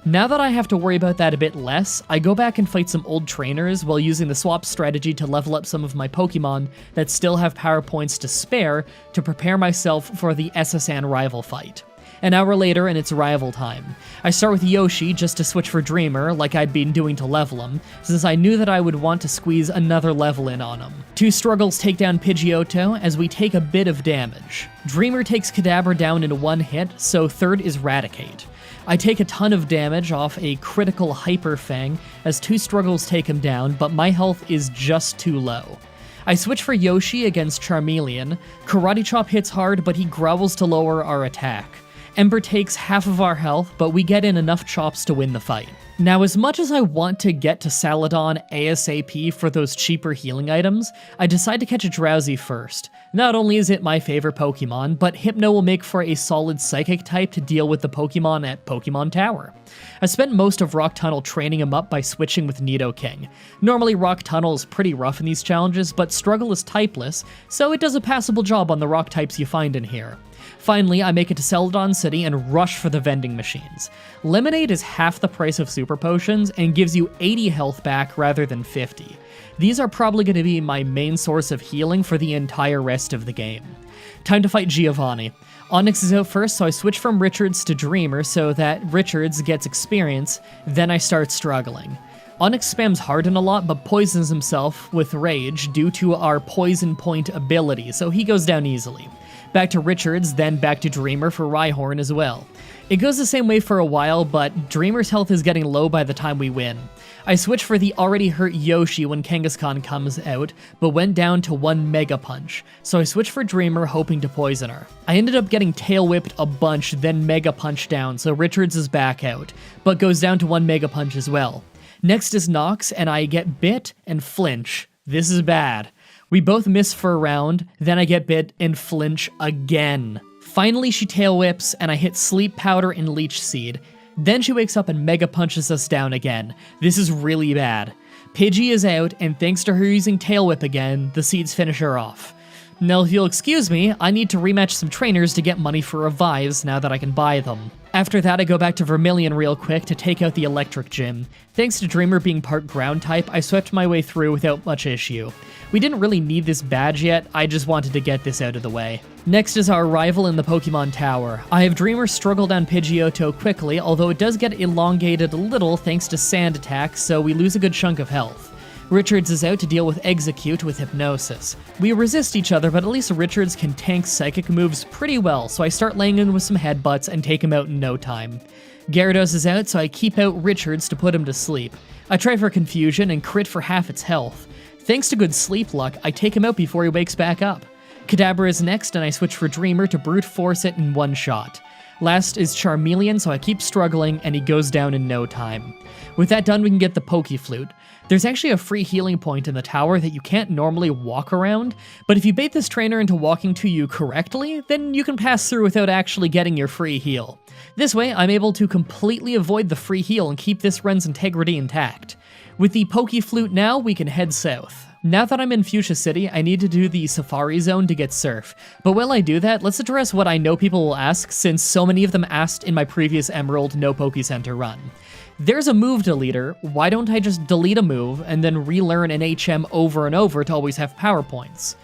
Now that I have to worry about that a bit less, I go back and fight some old trainers while using the swap strategy to level up some of my Pokemon that still have power points to spare to prepare myself for the SSN rival fight. An hour later and it's rival time. I start with Yoshi just to switch for Dreamer like I'd been doing to level him, since I knew that I would want to squeeze another level in on him. 2 struggles take down Pidgeotto as we take a bit of damage. Dreamer takes Kadabra down in 1 hit, so third is Raticate. I take a ton of damage off a critical Hyper Fang as 2 struggles take him down, but my health is just too low. I switch for Yoshi against Charmeleon. Karate Chop hits hard, but he growls to lower our attack. Ember takes half of our health, but we get in enough chops to win the fight. Now, as much as I want to get to Saladon ASAP for those cheaper healing items, I decide to catch a Drowsy first. Not only is it my favorite Pokemon, but Hypno will make for a solid Psychic type to deal with the Pokemon at Pokemon Tower. I spent most of Rock Tunnel training him up by switching with Nidoking. Normally Rock Tunnel is pretty rough in these challenges, but Struggle is typeless, so it does a passable job on the rock types you find in here. Finally, I make it to Celadon City and rush for the vending machines. Lemonade is half the price of Super Potions and gives you 80 health back rather than 50. These are probably going to be my main source of healing for the entire rest of the game. Time to fight Giovanni. Onix is out first, so I switch from Richards to Dreamer so that Richards gets experience, then I start struggling. Onix spams Harden a lot, but poisons himself with Rage due to our Poison Point ability, so he goes down easily. Back to Richards, then back to Dreamer for Rhyhorn as well. It goes the same way for a while, but Dreamer's health is getting low by the time we win. I switch for the already hurt Yoshi when Kangaskhan comes out, but went down to 1 Mega Punch, so I switch for Dreamer hoping to poison her. I ended up getting Tail Whipped a bunch, then Mega Punch down, so Richards is back out, but goes down to 1 Mega Punch as well. Next is Nox, and I get bit and flinch. This is bad. We both miss for a round, then I get bit and flinch again. Finally, she tail whips, and I hit Sleep Powder and Leech Seed. Then she wakes up and mega punches us down again. This is really bad. Pidgey is out, and thanks to her using Tail Whip again, the seeds finish her off. Now, if you'll excuse me, I need to rematch some trainers to get money for revives now that I can buy them. After that, I go back to Vermilion real quick to take out the Electric Gym. Thanks to Dreamer being part ground type, I swept my way through without much issue. We didn't really need this badge yet, I just wanted to get this out of the way. Next is our rival in the Pokemon Tower. I have Dreamer struggle down Pidgeotto quickly, although it does get elongated a little thanks to Sand Attack, so we lose a good chunk of health. Richards is out to deal with Execute with Hypnosis. We resist each other, but at least Richards can tank psychic moves pretty well, so I start laying in with some headbutts and take him out in no time. Gyarados is out, so I keep out Richards to put him to sleep. I try for Confusion and crit for half its health. Thanks to good sleep luck, I take him out before he wakes back up. Kadabra is next, and I switch for Dreamer to brute force it in one shot. Last is Charmeleon, so I keep struggling, and he goes down in no time. With that done, we can get the Pokeflute. There's actually a free healing point in the tower that you can't normally walk around, but if you bait this trainer into walking to you correctly, then you can pass through without actually getting your free heal. This way, I'm able to completely avoid the free heal and keep this run's integrity intact. With the Pokeflute now, we can head south. Now that I'm in Fuchsia City, I need to do the Safari Zone to get Surf. But while I do that, let's address what I know people will ask, since so many of them asked in my previous Emerald No Poke Center run. There's a move deleter, why don't I just delete a move and then relearn an HM over and over to always have power points?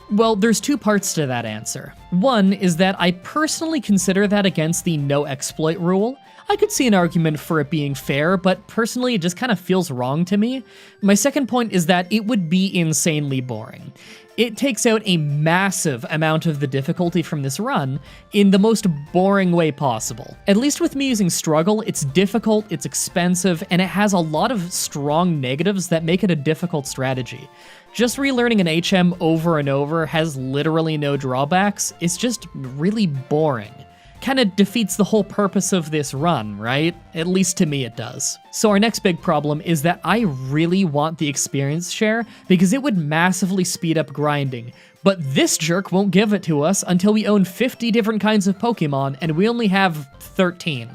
Well, there's two parts to that answer. One is that I personally consider that against the no exploit rule. I could see an argument for it being fair, but personally it just kind of feels wrong to me. My second point is that it would be insanely boring. It takes out a massive amount of the difficulty from this run in the most boring way possible. At least with me using Struggle, it's difficult, it's expensive, and it has a lot of strong negatives that make it a difficult strategy. Just relearning an HM over and over has literally no drawbacks, it's just really boring. Kinda defeats the whole purpose of this run, right? At least to me it does. So our next big problem is that I really want the experience share because it would massively speed up grinding, but this jerk won't give it to us until we own 50 different kinds of Pokemon and we only have 13.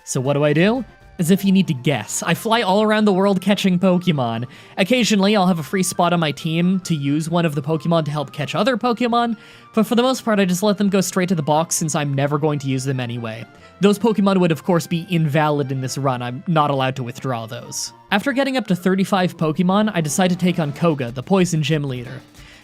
So what do? As if you need to guess, I fly all around the world catching Pokemon. Occasionally, I'll have a free spot on my team to use one of the Pokemon to help catch other Pokemon, but for the most part, I just let them go straight to the box since I'm never going to use them anyway. Those Pokemon would of course be invalid in this run, I'm not allowed to withdraw those. After getting up to 35 Pokemon, I decide to take on Koga, the Poison Gym Leader.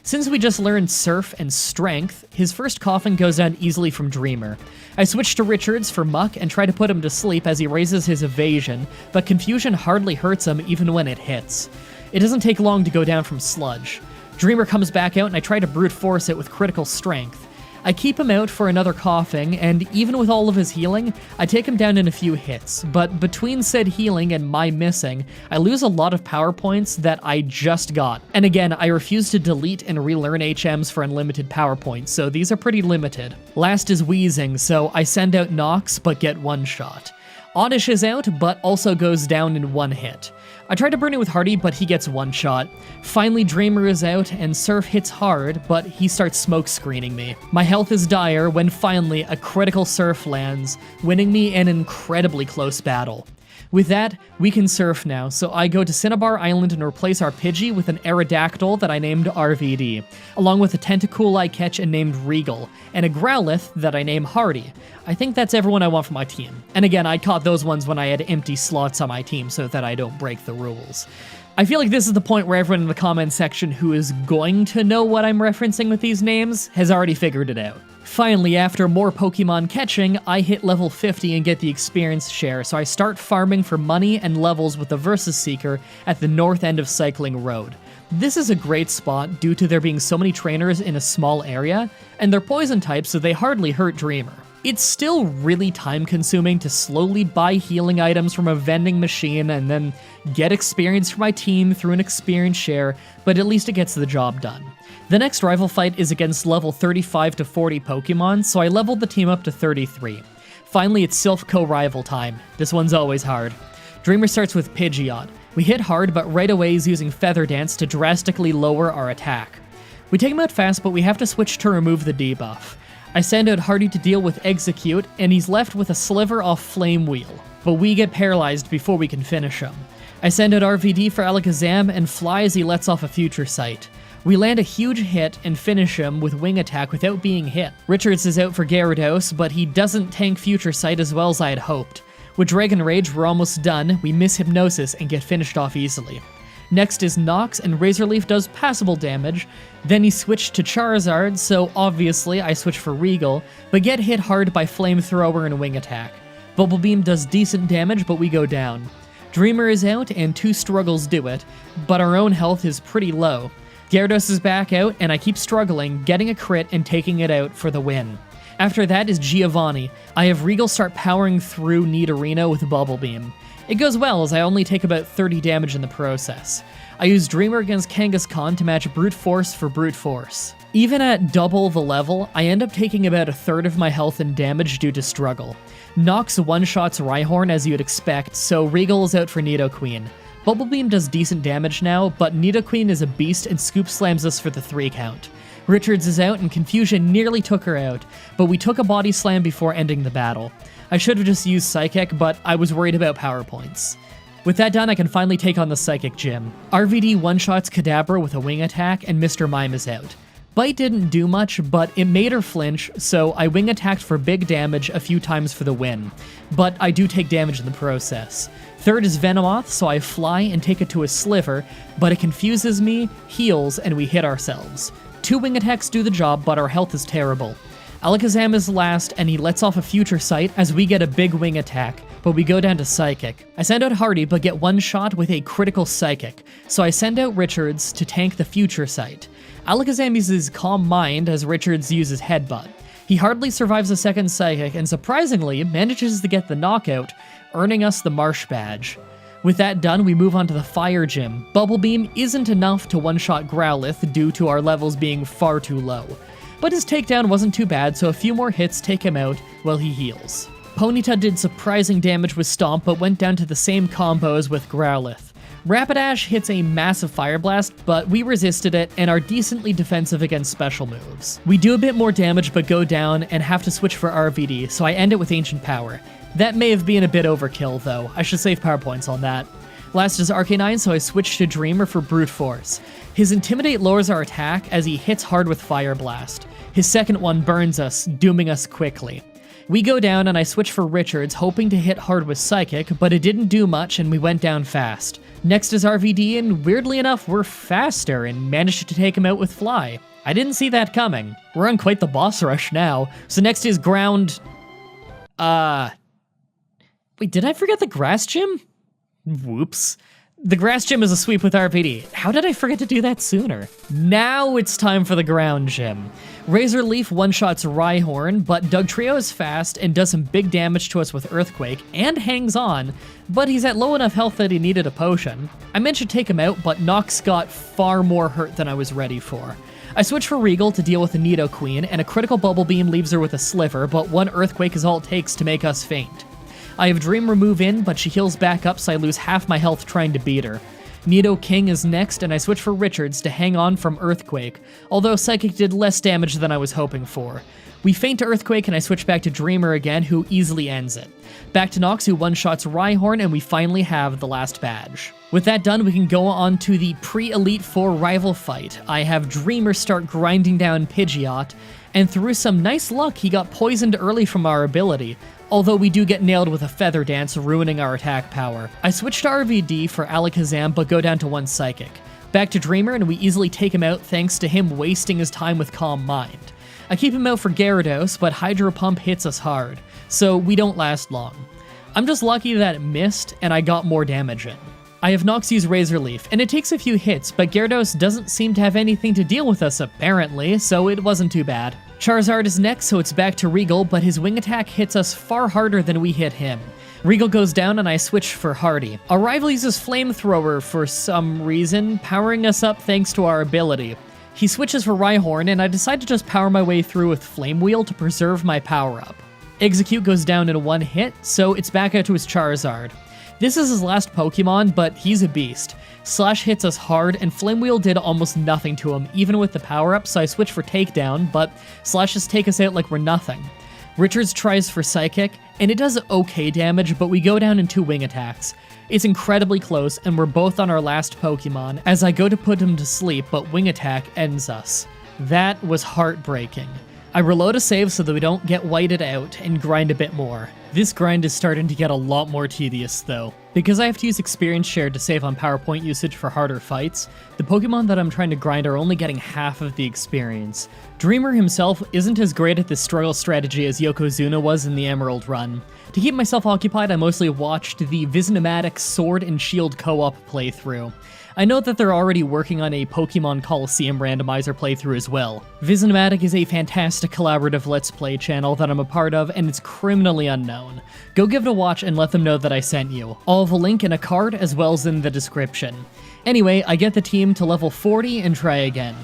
Since we just learned Surf and Strength, his first Coughing goes down easily from Dreamer. I switch to Richards for Muck and try to put him to sleep as he raises his evasion, but Confusion hardly hurts him even when it hits. It doesn't take long to go down from Sludge. Dreamer comes back out and I try to brute force it with Critical Strength. I keep him out for another Coughing, and even with all of his healing, I take him down in a few hits, but between said healing and my missing, I lose a lot of power points that I just got. And again, I refuse to delete and relearn HMs for unlimited power points, so these are pretty limited. Last is Wheezing, so I send out Nox, but get one shot. Oddish is out, but also goes down in one hit. I try to burn it with Hardy, but he gets one shot. Finally, Dreamer is out, and Surf hits hard, but he starts smoke screening me. My health is dire when finally a critical Surf lands, winning me an incredibly close battle. With that, we can surf now, so I go to Cinnabar Island and replace our Pidgey with an Aerodactyl that I named RVD, along with a Tentacool I catch and named Regal, and a Growlithe that I name Hardy. I think that's everyone I want for my team. And again, I caught those ones when I had empty slots on my team so that I don't break the rules. I feel like this is the point where everyone in the comments section who is going to know what I'm referencing with these names has already figured it out. Finally, after more Pokemon catching, I hit level 50 and get the experience share, so I start farming for money and levels with the Versus Seeker at the north end of Cycling Road. This is a great spot due to there being so many trainers in a small area, and they're poison types so they hardly hurt Dreamer. It's still really time-consuming to slowly buy healing items from a vending machine and then get experience for my team through an experience share, but at least it gets the job done. The next rival fight is against level 35 to 40 Pokemon, so I leveled the team up to 33. Finally, it's Silph Co-rival time. This one's always hard. Dreamer starts with Pidgeot. We hit hard, but right away he's using Feather Dance to drastically lower our attack. We take him out fast, but we have to switch to remove the debuff. I send out Hardy to deal with Execute, and he's left with a sliver off Flame Wheel, but we get paralyzed before we can finish him. I send out RVD for Alakazam and fly as he lets off a Future Sight. We land a huge hit and finish him with Wing Attack without being hit. Richards is out for Gyarados, but he doesn't tank Future Sight as well as I had hoped. With Dragon Rage, we're almost done, we miss Hypnosis and get finished off easily. Next is Nox, and Razor Leaf does passable damage. Then he switched to Charizard, so obviously I switch for Regal, but get hit hard by Flamethrower and Wing Attack. Bubble Beam does decent damage, but we go down. Dreamer is out, and 2 struggles do it, but our own health is pretty low. Gyarados is back out, and I keep struggling, getting a crit and taking it out for the win. After that is Giovanni. I have Regal start powering through Nidorino with Bubble Beam. It goes well, as I only take about 30 damage in the process. I use Dreamer against Kangaskhan to match Brute Force for Brute Force. Even at double the level, I end up taking about a third of my health and damage due to struggle. Nox one-shots Rhyhorn as you'd expect, so Regal is out for Nidoqueen. Bubble Beam does decent damage now, but Nidoqueen is a beast and Scoop Slams us for the 3 count. Richards is out and Confusion nearly took her out, but we took a Body Slam before ending the battle. I should have just used Psychic, but I was worried about power points. With that done, I can finally take on the Psychic Gym. RVD one-shots Kadabra with a Wing Attack, and Mr. Mime is out. Bite didn't do much, but it made her flinch, so I Wing Attacked for big damage a few times for the win. But I do take damage in the process. Third is Venomoth, so I fly and take it to a Sliver, but it confuses me, heals, and we hit ourselves. 2 Wing Attacks do the job, but our health is terrible. Alakazam is last, and he lets off a Future Sight as we get a big Wing Attack, but we go down to Psychic. I send out Hardy, but get one shot with a critical Psychic, so I send out Richards to tank the Future Sight. Alakazam uses Calm Mind as Richards uses Headbutt. He hardly survives a second Psychic, and surprisingly manages to get the knockout, earning us the Marsh Badge. With that done, we move on to the Fire Gym. Bubble Beam isn't enough to one-shot Growlithe due to our levels being far too low. But his takedown wasn't too bad, so a few more hits take him out while he heals. Ponyta did surprising damage with Stomp, but went down to the same combos with Growlithe. Rapidash hits a massive Fire Blast, but we resisted it and are decently defensive against special moves. We do a bit more damage but go down and have to switch for RVD, so I end it with Ancient Power. That may have been a bit overkill though, I should save power points on that. Last is Arcanine, so I switch to Dreamer for Brute Force. His Intimidate lowers our attack as he hits hard with Fire Blast. His second one burns us, dooming us quickly. We go down and I switch for Richards, hoping to hit hard with Psychic, but it didn't do much and we went down fast. Next is RVD, and weirdly enough, we're faster and managed to take him out with Fly. I didn't see that coming. We're on quite the boss rush now. So next is Ground... Wait, did I forget the Grass Gym? Whoops. The Grass Gym is a sweep with RVD. How did I forget to do that sooner? Now it's time for the Ground Gym. Razor Leaf one-shots Rhyhorn, but Dugtrio is fast and does some big damage to us with Earthquake, and hangs on, but he's at low enough health that he needed a potion. I meant to take him out, but Nox got far more hurt than I was ready for. I switch for Regal to deal with the Nidoqueen, and a critical Bubble Beam leaves her with a Sliver, but one Earthquake is all it takes to make us faint. I have Dreamer move in, but she heals back up so I lose half my health trying to beat her. Nidoking is next, and I switch for Richards to hang on from Earthquake, although Psychic did less damage than I was hoping for. We feint to Earthquake and I switch back to Dreamer again, who easily ends it. Back to Nox, who one-shots Rhyhorn, and we finally have the last badge. With that done, we can go on to the pre-Elite Four rival fight. I have Dreamer start grinding down Pidgeot, and through some nice luck, he got poisoned early from our ability, although we do get nailed with a Feather Dance, ruining our attack power. I switch to RVD for Alakazam, but go down to one Psychic. Back to Dreamer, and we easily take him out thanks to him wasting his time with Calm Mind. I keep him out for Gyarados, but Hydro Pump hits us hard, so we don't last long. I'm just lucky that it missed, and I got more damage in. I have Nox use Razor Leaf, and it takes a few hits, but Gyarados doesn't seem to have anything to deal with us apparently, so it wasn't too bad. Charizard is next, so it's back to Regal, but his Wing Attack hits us far harder than we hit him. Regal goes down and I switch for Hardy. Our rival uses Flamethrower for some reason, powering us up thanks to our ability. He switches for Rhyhorn, and I decide to just power my way through with Flame Wheel to preserve my power-up. Execute goes down in one hit, so it's back out to his Charizard. This is his last Pokemon, but he's a beast. Slash hits us hard, and Flame Wheel did almost nothing to him, even with the power-up, so I switch for Takedown, but Slashes take us out like we're nothing. Richards tries for Psychic, and it does okay damage, but we go down in 2 wing attacks. It's incredibly close, and we're both on our last Pokemon, as I go to put him to sleep, but wing attack ends us. That was heartbreaking. I reload a save so that we don't get whited out, and grind a bit more. This grind is starting to get a lot more tedious though. Because I have to use experience share to save on power point usage for harder fights, the Pokemon that I'm trying to grind are only getting half of the experience. Dreamer himself isn't as great at this struggle strategy as Yokozuna was in the Emerald run. To keep myself occupied, I mostly watched the Visnomatic Sword and Shield co-op playthrough. I know that they're already working on a Pokemon Coliseum randomizer playthrough as well. Visnomatic is a fantastic collaborative Let's Play channel that I'm a part of, and it's criminally unknown. Go give it a watch and let them know that I sent you. I'll have a link in a card as well as in the description. Anyway, I get the team to level 40 and try again.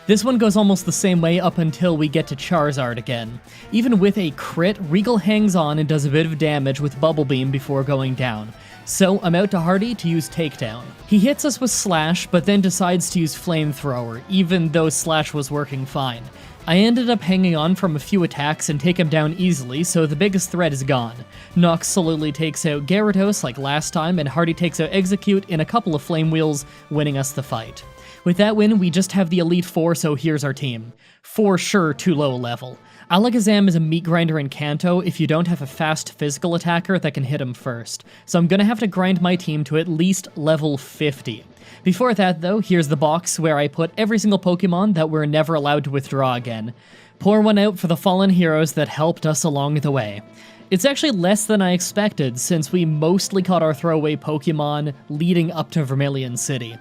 This one goes almost the same way up until we get to Charizard again. Even with a crit, Regal hangs on and does a bit of damage with Bubble Beam before going down. So I'm out to Hardy to use Takedown. He hits us with Slash, but then decides to use Flamethrower, even though Slash was working fine. I ended up hanging on from a few attacks and take him down easily, so the biggest threat is gone. Nox slowly takes out Gyarados like last time, and Hardy takes out Execute in a couple of Flame Wheels, winning us the fight. With that win, we just have the Elite Four, so here's our team. For sure, too low a level. Alakazam is a meat grinder in Kanto if you don't have a fast physical attacker that can hit him first, so I'm gonna have to grind my team to at least level 50. Before that though, here's the box where I put every single Pokemon that we're never allowed to withdraw again. Pour one out for the fallen heroes that helped us along the way. It's actually less than I expected, since we mostly caught our throwaway Pokemon leading up to Vermilion City.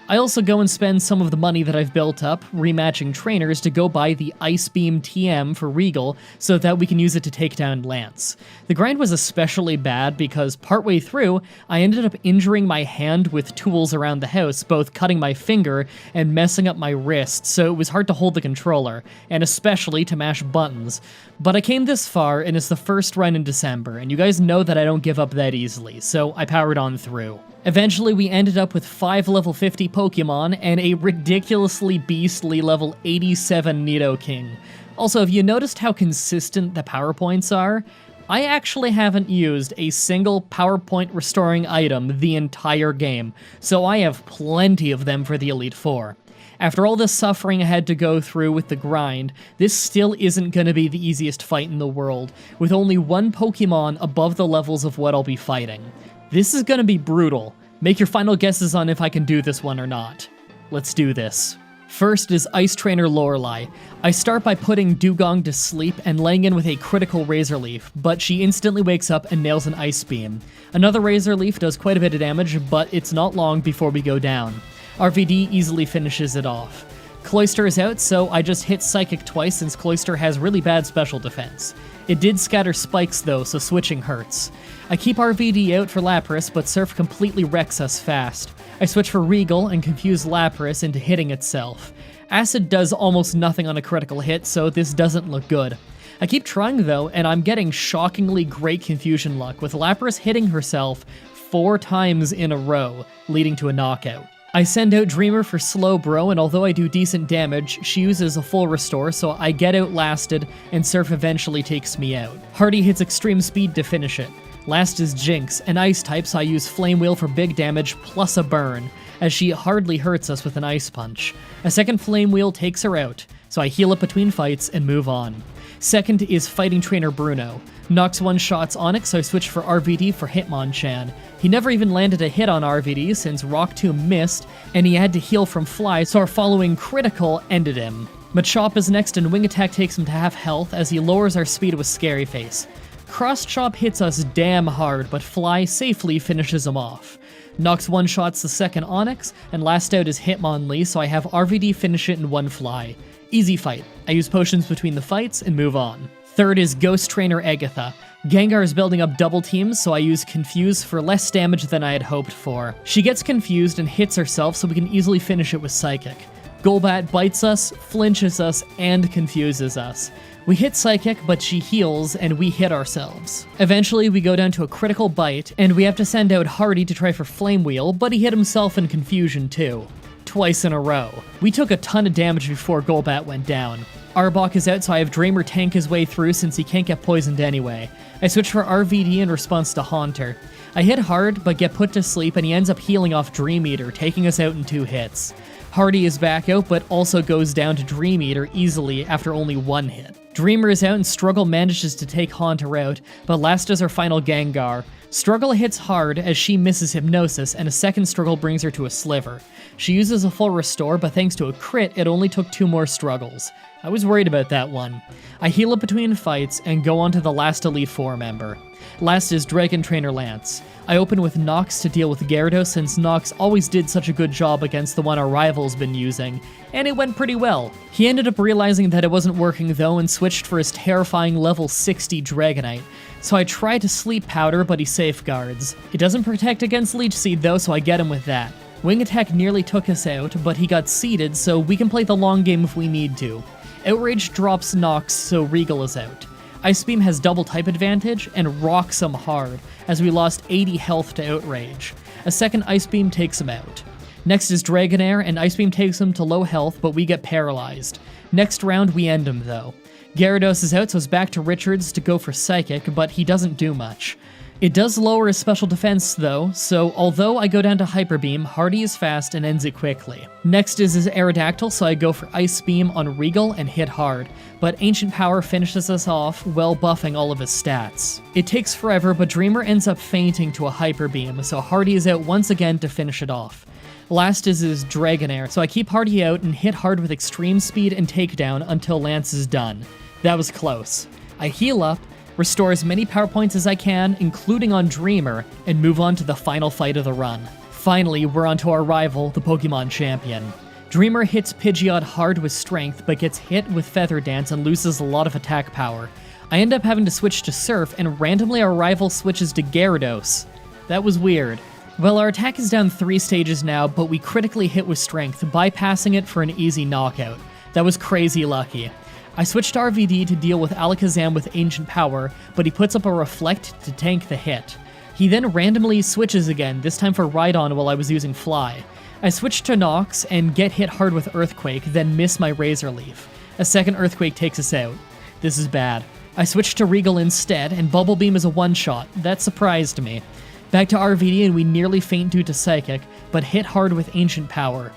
I also go and spend some of the money that I've built up rematching trainers to go buy the Ice Beam TM for Regal so that we can use it to take down Lance. The grind was especially bad because partway through, I ended up injuring my hand with tools around the house, both cutting my finger and messing up my wrist, so it was hard to hold the controller, and especially to mash buttons. But I came this far, and it's the first run in December, and you guys know that I don't give up that easily, so I powered on through. Eventually, we ended up with 5 level 50 Pokemon and a ridiculously beastly level 87 Nidoking. Also, have you noticed how consistent the power points are? I actually haven't used a single PowerPoint restoring item the entire game, so I have plenty of them for the Elite Four. After all this suffering I had to go through with the grind, this still isn't going to be the easiest fight in the world, with only one Pokemon above the levels of what I'll be fighting. This is going to be brutal. Make your final guesses on if I can do this one or not. Let's do this. First is Ice Trainer Lorelei. I start by putting Dugong to sleep and laying in with a critical Razor Leaf, but she instantly wakes up and nails an Ice Beam. Another Razor Leaf does quite a bit of damage, but it's not long before we go down. RVD easily finishes it off. Cloyster is out, so I just hit Psychic twice since Cloyster has really bad special defense. It did scatter spikes though, so switching hurts. I keep RVD out for Lapras, but Surf completely wrecks us fast. I switch for Regal and confuse Lapras into hitting itself. Acid does almost nothing on a critical hit, so this doesn't look good. I keep trying though, and I'm getting shockingly great confusion luck, with Lapras hitting herself 4 times in a row, leading to a knockout. I send out Dreamer for Slowbro, and although I do decent damage, she uses a full restore, so I get outlasted, and Surf eventually takes me out. Hardy hits Extreme Speed to finish it. Last is Jinx, an ice type, so I use Flame Wheel for big damage plus a burn, as she hardly hurts us with an Ice Punch. A second Flame Wheel takes her out, so I heal up between fights and move on. Second is Fighting Trainer Bruno. Nox one-shots Onyx, so I switch for RVD for Hitmonchan. He never even landed a hit on RVD since Rock Tomb missed, and he had to heal from Fly, so our following critical ended him. Machop is next, and Wing Attack takes him to half health as he lowers our speed with Scary Face. Cross Chop hits us damn hard, but Fly safely finishes him off. Nox one-shots the second Onyx, and last out is Hitmonlee, so I have RVD finish it in one fly. Easy fight. I use potions between the fights and move on. Third is Ghost Trainer Agatha. Gengar is building up double teams, so I use Confuse for less damage than I had hoped for. She gets confused and hits herself, so we can easily finish it with Psychic. Golbat bites us, flinches us, and confuses us. We hit Psychic, but she heals, and we hit ourselves. Eventually, we go down to a critical bite, and we have to send out Hardy to try for Flame Wheel, but he hit himself in confusion too. Twice in a row. We took a ton of damage before Golbat went down. Arbok is out, so I have Dreamer tank his way through since he can't get poisoned anyway. I switch for RVD in response to Haunter. I hit hard, but get put to sleep, and he ends up healing off Dream Eater, taking us out in 2 hits. Hardy is back out, but also goes down to Dream Eater easily after only 1 hit. Dreamer is out and Struggle manages to take Haunter out, but last is our final Gengar. Struggle hits hard as she misses Hypnosis, and a second Struggle brings her to a Sliver. She uses a full restore, but thanks to a crit, it only took 2 more Struggles. I was worried about that one. I heal up between fights and go on to the last Elite Four member. Last is Dragon Trainer Lance. I open with Nox to deal with Gyarados since Nox always did such a good job against the one our rival's been using, and it went pretty well. He ended up realizing that it wasn't working though and switched for his terrifying level 60 Dragonite. So I try to Sleep Powder, but he safeguards. It doesn't protect against Leech Seed though, so I get him with that. Wing Attack nearly took us out, but he got seeded, so we can play the long game if we need to. Outrage drops Nox, so Regal is out. Ice Beam has double type advantage and rocks him hard, as we lost 80 health to Outrage. A second Ice Beam takes him out. Next is Dragonair, and Ice Beam takes him to low health, but we get paralyzed. Next round, we end him though. Gyarados is out, so it's back to Richards to go for Psychic, but he doesn't do much. It does lower his special defense though, so although I go down to Hyper Beam, Hardy is fast and ends it quickly. Next is his Aerodactyl, so I go for Ice Beam on Regal and hit hard, but Ancient Power finishes us off, well buffing all of his stats. It takes forever, but Dreamer ends up fainting to a Hyper Beam, so Hardy is out once again to finish it off. Last is his Dragonair, so I keep Hardy out and hit hard with Extreme Speed and Takedown until Lance is done. That was close. I heal up, restore as many power points as I can, including on Dreamer, and move on to the final fight of the run. Finally, we're on to our rival, the Pokemon Champion. Dreamer hits Pidgeot hard with Strength, but gets hit with Feather Dance and loses a lot of attack power. I end up having to switch to Surf, and randomly our rival switches to Gyarados. That was weird. Well, our attack is down 3 stages now, but we critically hit with Strength, bypassing it for an easy knockout. That was crazy lucky. I switched to RVD to deal with Alakazam with Ancient Power, but he puts up a Reflect to tank the hit. He then randomly switches again, this time for Rhydon while I was using Fly. I switch to Nox and get hit hard with Earthquake, then miss my Razor Leaf. A second Earthquake takes us out. This is bad. I switch to Regal instead, and Bubble Beam is a one-shot. That surprised me. Back to RVD and we nearly faint due to Psychic, but hit hard with Ancient Power.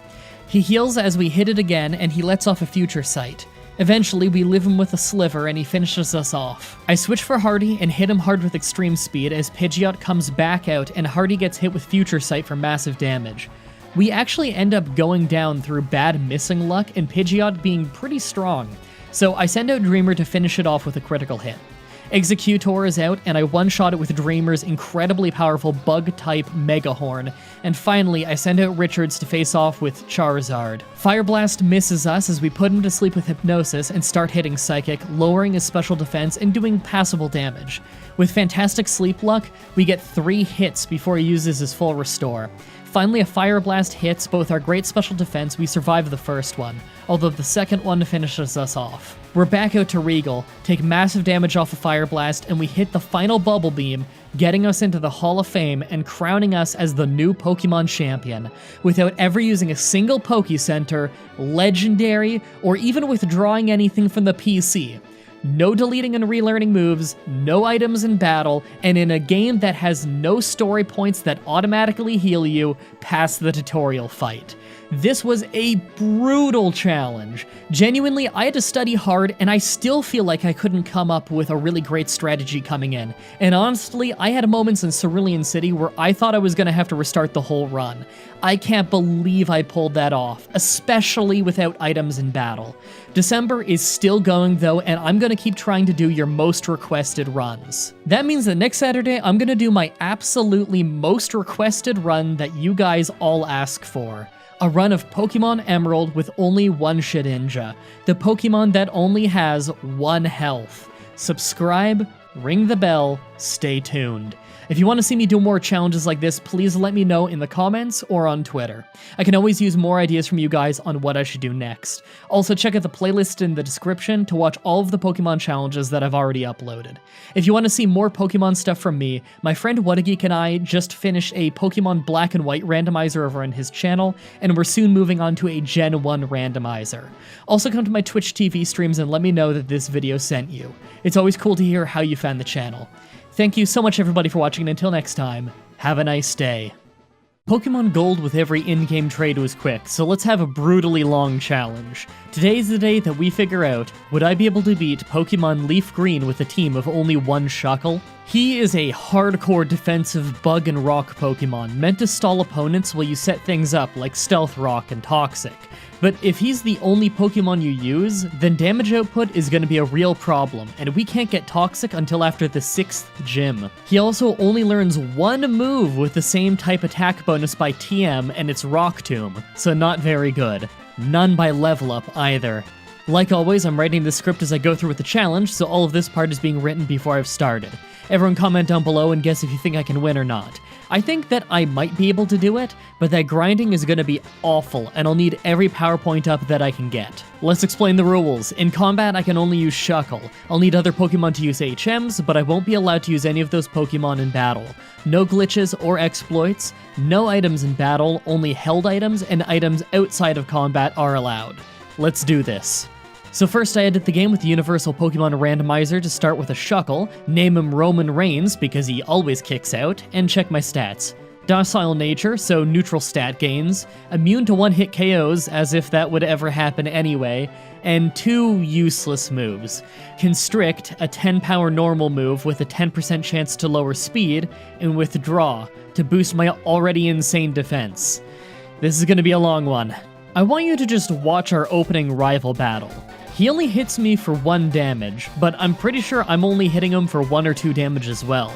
He heals as we hit it again, and he lets off a Future Sight. Eventually, we leave him with a Sliver and he finishes us off. I switch for Hardy and hit him hard with Extreme Speed as Pidgeot comes back out and Hardy gets hit with Future Sight for massive damage. We actually end up going down through bad missing luck and Pidgeot being pretty strong, so I send out Dreamer to finish it off with a critical hit. Executor is out, and I one-shot it with Dreamer's incredibly powerful Bug-type Mega Horn, and finally I send out Richards to face off with Charizard. Fire Blast misses us as we put him to sleep with Hypnosis and start hitting Psychic, lowering his special defense and doing passable damage. With fantastic sleep luck, we get 3 hits before he uses his full restore. Finally, a Fire Blast hits both our great special defense, we survive the first one, although the second one finishes us off. We're back out to Regal, take massive damage off a Fire Blast, and we hit the final Bubble Beam, getting us into the Hall of Fame and crowning us as the new Pokemon Champion, without ever using a single Poke Center, Legendary, or even withdrawing anything from the PC. No deleting and relearning moves, no items in battle, and in a game that has no story points that automatically heal you past the tutorial fight. This was a brutal challenge. Genuinely, I had to study hard, and I still feel like I couldn't come up with a really great strategy coming in. And honestly, I had moments in Cerulean City where I thought I was going to have to restart the whole run. I can't believe I pulled that off, especially without items in battle. December is still going though, and I'm going to keep trying to do your most requested runs. That means that next Saturday, I'm going to do my absolutely most requested run that you guys all ask for. A run of Pokemon Emerald with only one Shedinja, the Pokemon that only has 1 health. Subscribe, ring the bell, stay tuned. If you want to see me do more challenges like this, please let me know in the comments or on Twitter. I can always use more ideas from you guys on what I should do next. Also, check out the playlist in the description to watch all of the Pokemon challenges that I've already uploaded. If you want to see more Pokemon stuff from me, my friend Whatageek and I just finished a Pokemon Black and White randomizer over on his channel, and we're soon moving on to a Gen 1 randomizer. Also come to my Twitch TV streams and let me know that this video sent you. It's always cool to hear how you found the channel. Thank you so much everybody for watching, and until next time, have a nice day. Pokemon Gold with every in-game trade was quick, so let's have a brutally long challenge. Today's the day that we figure out, would I be able to beat Pokemon Leaf Green with a team of only one Shuckle? He is a hardcore defensive bug and rock Pokemon, meant to stall opponents while you set things up like Stealth Rock and Toxic. But if he's the only Pokemon you use, then damage output is going to be a real problem, and we can't get Toxic until after the 6th gym. He also only learns one move with the same type attack bonus by TM, and it's Rock Tomb, so not very good. None by level up either. Like always, I'm writing the script as I go through with the challenge, so all of this part is being written before I've started. Everyone comment down below and guess if you think I can win or not. I think that I might be able to do it, but that grinding is going to be awful, and I'll need every PowerPoint up that I can get. Let's explain the rules. In combat, I can only use Shuckle. I'll need other Pokemon to use HMs, but I won't be allowed to use any of those Pokemon in battle. No glitches or exploits, no items in battle, only held items, and items outside of combat are allowed. Let's do this. So first I edit the game with the Universal Pokemon Randomizer to start with a Shuckle, name him Roman Reigns because he always kicks out, and check my stats. Docile nature, so neutral stat gains, immune to one-hit KOs, as if that would ever happen anyway, and 2 useless moves. Constrict, a 10 power normal move with a 10% chance to lower speed, and Withdraw, to boost my already insane defense. This is gonna be a long one. I want you to just watch our opening rival battle. He only hits me for 1 damage, but I'm pretty sure I'm only hitting him for 1 or 2 damage as well.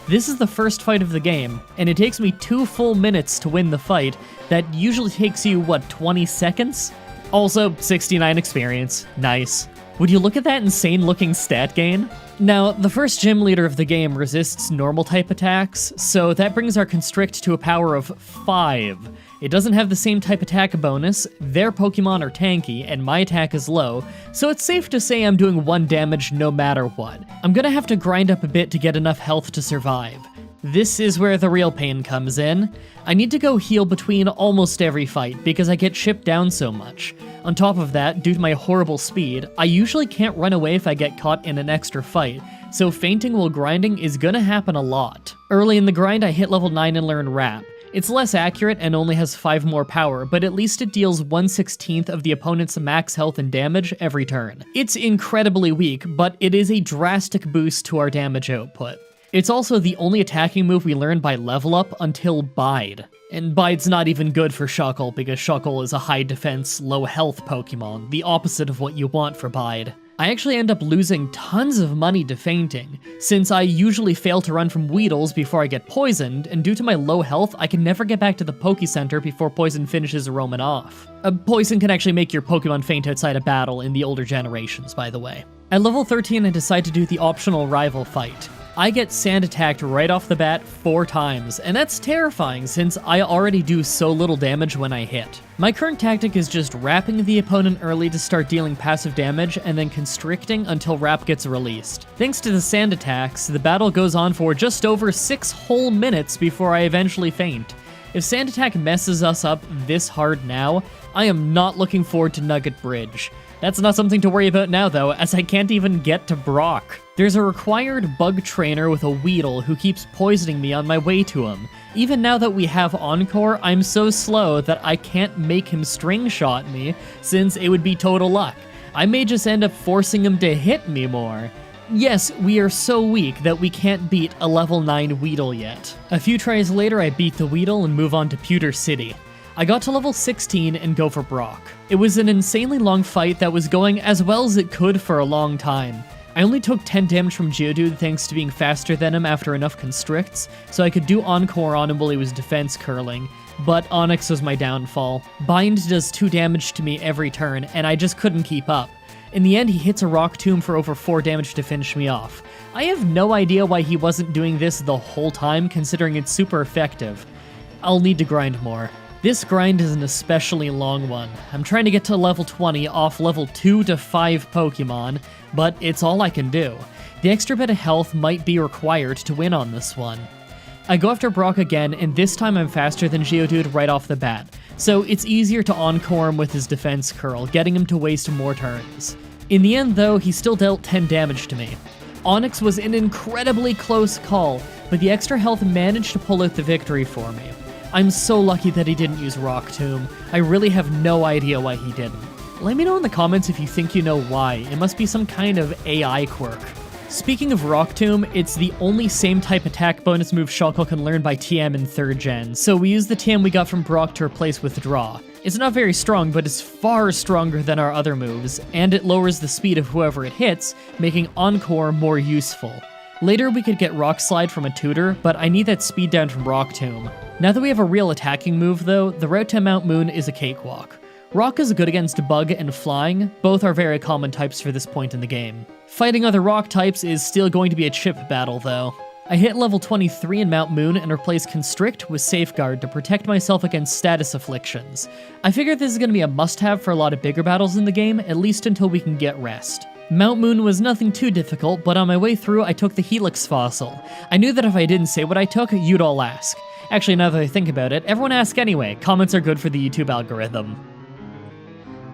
This is the first fight of the game, and it takes me 2 full minutes to win the fight. That usually takes you, 20 seconds? Also, 69 experience. Nice. Would you look at that insane-looking stat gain? Now, the first gym leader of the game resists normal-type attacks, so that brings our Constrict to a power of 5. It doesn't have the same type attack bonus, their Pokemon are tanky, and my attack is low, so it's safe to say I'm doing 1 damage no matter what. I'm gonna have to grind up a bit to get enough health to survive. This is where the real pain comes in. I need to go heal between almost every fight because I get chipped down so much. On top of that, due to my horrible speed, I usually can't run away if I get caught in an extra fight, so fainting while grinding is gonna happen a lot. Early in the grind, I hit level 9 and learn Wrap. It's less accurate and only has 5 more power, but at least it deals 1/16 of the opponent's max health and damage every turn. It's incredibly weak, but it is a drastic boost to our damage output. It's also the only attacking move we learn by level up until Bide. And Bide's not even good for Shuckle, because Shuckle is a high defense, low health Pokemon, the opposite of what you want for Bide. I actually end up losing tons of money to fainting, since I usually fail to run from Weedles before I get poisoned, and due to my low health, I can never get back to the Poke Center before Poison finishes Roman off. Poison can actually make your Pokemon faint outside of battle in the older generations, by the way. At level 13, I decide to do the optional rival fight. I get sand attacked right off the bat 4 times, and that's terrifying since I already do so little damage when I hit. My current tactic is just wrapping the opponent early to start dealing passive damage and then constricting until Wrap gets released. Thanks to the sand attacks, the battle goes on for just over 6 whole minutes before I eventually faint. If Sand Attack messes us up this hard now, I am not looking forward to Nugget Bridge. That's not something to worry about now though, as I can't even get to Brock. There's a required bug trainer with a Weedle who keeps poisoning me on my way to him. Even now that we have Encore, I'm so slow that I can't make him string shot me, since it would be total luck. I may just end up forcing him to hit me more. Yes, we are so weak that we can't beat a level 9 Weedle yet. A few tries later, I beat the Weedle and move on to Pewter City. I got to level 16 and go for Brock. It was an insanely long fight that was going as well as it could for a long time. I only took 10 damage from Geodude thanks to being faster than him after enough constricts, so I could do Encore on him while he was defense curling, but Onyx was my downfall. Bind does 2 damage to me every turn, and I just couldn't keep up. In the end, he hits a Rock Tomb for over 4 damage to finish me off. I have no idea why he wasn't doing this the whole time, considering it's super effective. I'll need to grind more. This grind is an especially long one. I'm trying to get to level 20 off level 2 to 5 Pokemon, but it's all I can do. The extra bit of health might be required to win on this one. I go after Brock again, and this time I'm faster than Geodude right off the bat, so it's easier to encore him with his defense curl, getting him to waste more turns. In the end though, he still dealt 10 damage to me. Onix was an incredibly close call, but the extra health managed to pull out the victory for me. I'm so lucky that he didn't use Rock Tomb. I really have no idea why he didn't. Let me know in the comments if you think you know why. It must be some kind of AI quirk. Speaking of Rock Tomb, it's the only same type attack bonus move Shuckle can learn by TM in 3rd gen, so we use the TM we got from Brock to replace Withdraw. It's not very strong, but it's far stronger than our other moves, and it lowers the speed of whoever it hits, making Encore more useful. Later we could get Rock Slide from a tutor, but I need that speed down from Rock Tomb. Now that we have a real attacking move though, the route to Mount Moon is a cakewalk. Rock is good against Bug and Flying, both are very common types for this point in the game. Fighting other rock types is still going to be a chip battle though. I hit level 23 in Mount Moon and replace Constrict with Safeguard to protect myself against status afflictions. I figure this is going to be a must-have for a lot of bigger battles in the game, at least until we can get rest. Mount Moon was nothing too difficult, but on my way through I took the Helix Fossil. I knew that if I didn't say what I took, you'd all ask. Actually, now that I think about it, everyone asks anyway. Comments are good for the YouTube algorithm.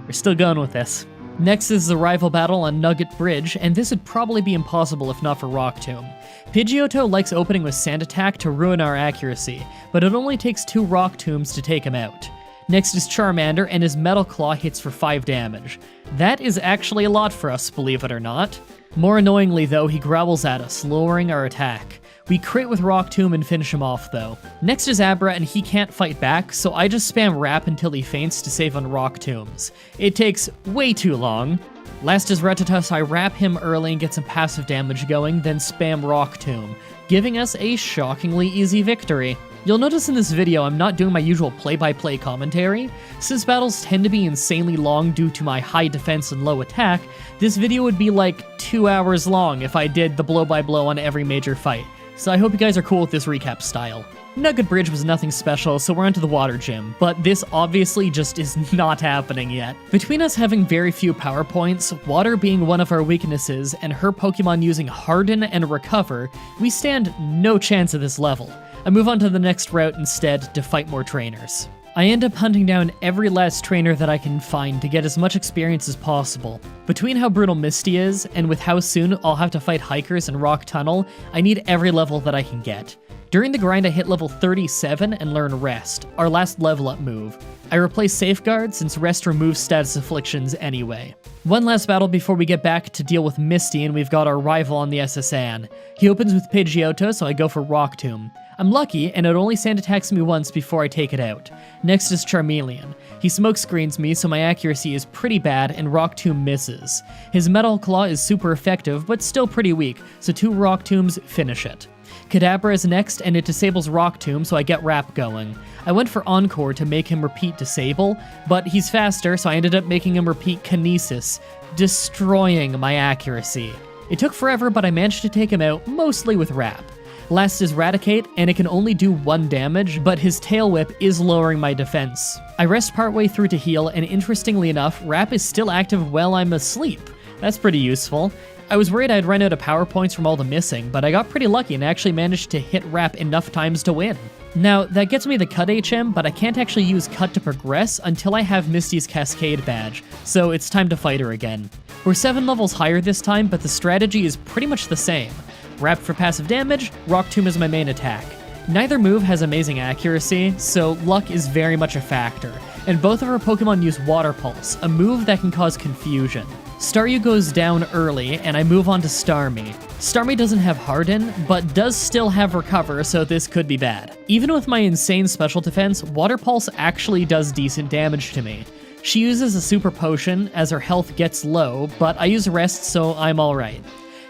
We're still going with this. Next is the rival battle on Nugget Bridge, and this would probably be impossible if not for Rock Tomb. Pidgeotto likes opening with Sand Attack to ruin our accuracy, but it only takes 2 Rock Tombs to take him out. Next is Charmander, and his Metal Claw hits for 5 damage. That is actually a lot for us, believe it or not. More annoyingly though, he growls at us, lowering our attack. We crit with Rock Tomb and finish him off though. Next is Abra, and he can't fight back, so I just spam Wrap until he faints to save on Rock Tombs. It takes way too long. Last is Rattata, I wrap him early and get some passive damage going, then spam Rock Tomb, giving us a shockingly easy victory. You'll notice in this video I'm not doing my usual play-by-play commentary. Since battles tend to be insanely long due to my high defense and low attack, this video would be like 2 hours long if I did the blow-by-blow on every major fight. So I hope you guys are cool with this recap style. Nugget Bridge was nothing special, so we're onto the water gym, but this obviously just is not happening yet. Between us having very few power points, water being one of our weaknesses, and her Pokemon using Harden and Recover, we stand no chance at this level. I move on to the next route instead to fight more trainers. I end up hunting down every last trainer that I can find to get as much experience as possible. Between how brutal Misty is, and with how soon I'll have to fight Hikers and Rock Tunnel, I need every level that I can get. During the grind I hit level 37 and learn Rest, our last level up move. I replace Safeguard since Rest removes status afflictions anyway. One last battle before we get back to deal with Misty, and we've got our rival on the SSN. He opens with Pidgeotto, so I go for Rock Tomb. I'm lucky, and it only sand attacks me once before I take it out. Next is Charmeleon. He smoke screens me, so my accuracy is pretty bad, and Rock Tomb misses. His Metal Claw is super effective, but still pretty weak, so 2 Rock Tombs finish it. Kadabra is next, and it disables Rock Tomb, so I get Wrap going. I went for Encore to make him repeat Disable, but he's faster, so I ended up making him repeat Kinesis, destroying my accuracy. It took forever, but I managed to take him out, mostly with Wrap. Last is Raticate, and it can only do 1 damage, but his Tail Whip is lowering my defense. I rest partway through to heal, and interestingly enough, Wrap is still active while I'm asleep. That's pretty useful. I was worried I'd run out of power points from all the missing, but I got pretty lucky and actually managed to hit Wrap enough times to win. Now, that gets me the Cut HM, but I can't actually use Cut to progress until I have Misty's Cascade badge, so it's time to fight her again. We're 7 levels higher this time, but the strategy is pretty much the same. Wrap for passive damage, Rock Tomb is my main attack. Neither move has amazing accuracy, so luck is very much a factor, and both of our Pokemon use Water Pulse, a move that can cause confusion. Staryu goes down early, and I move on to Starmie. Starmie doesn't have Harden, but does still have Recover, so this could be bad. Even with my insane special defense, Water Pulse actually does decent damage to me. She uses a Super Potion as her health gets low, but I use Rest, so I'm alright.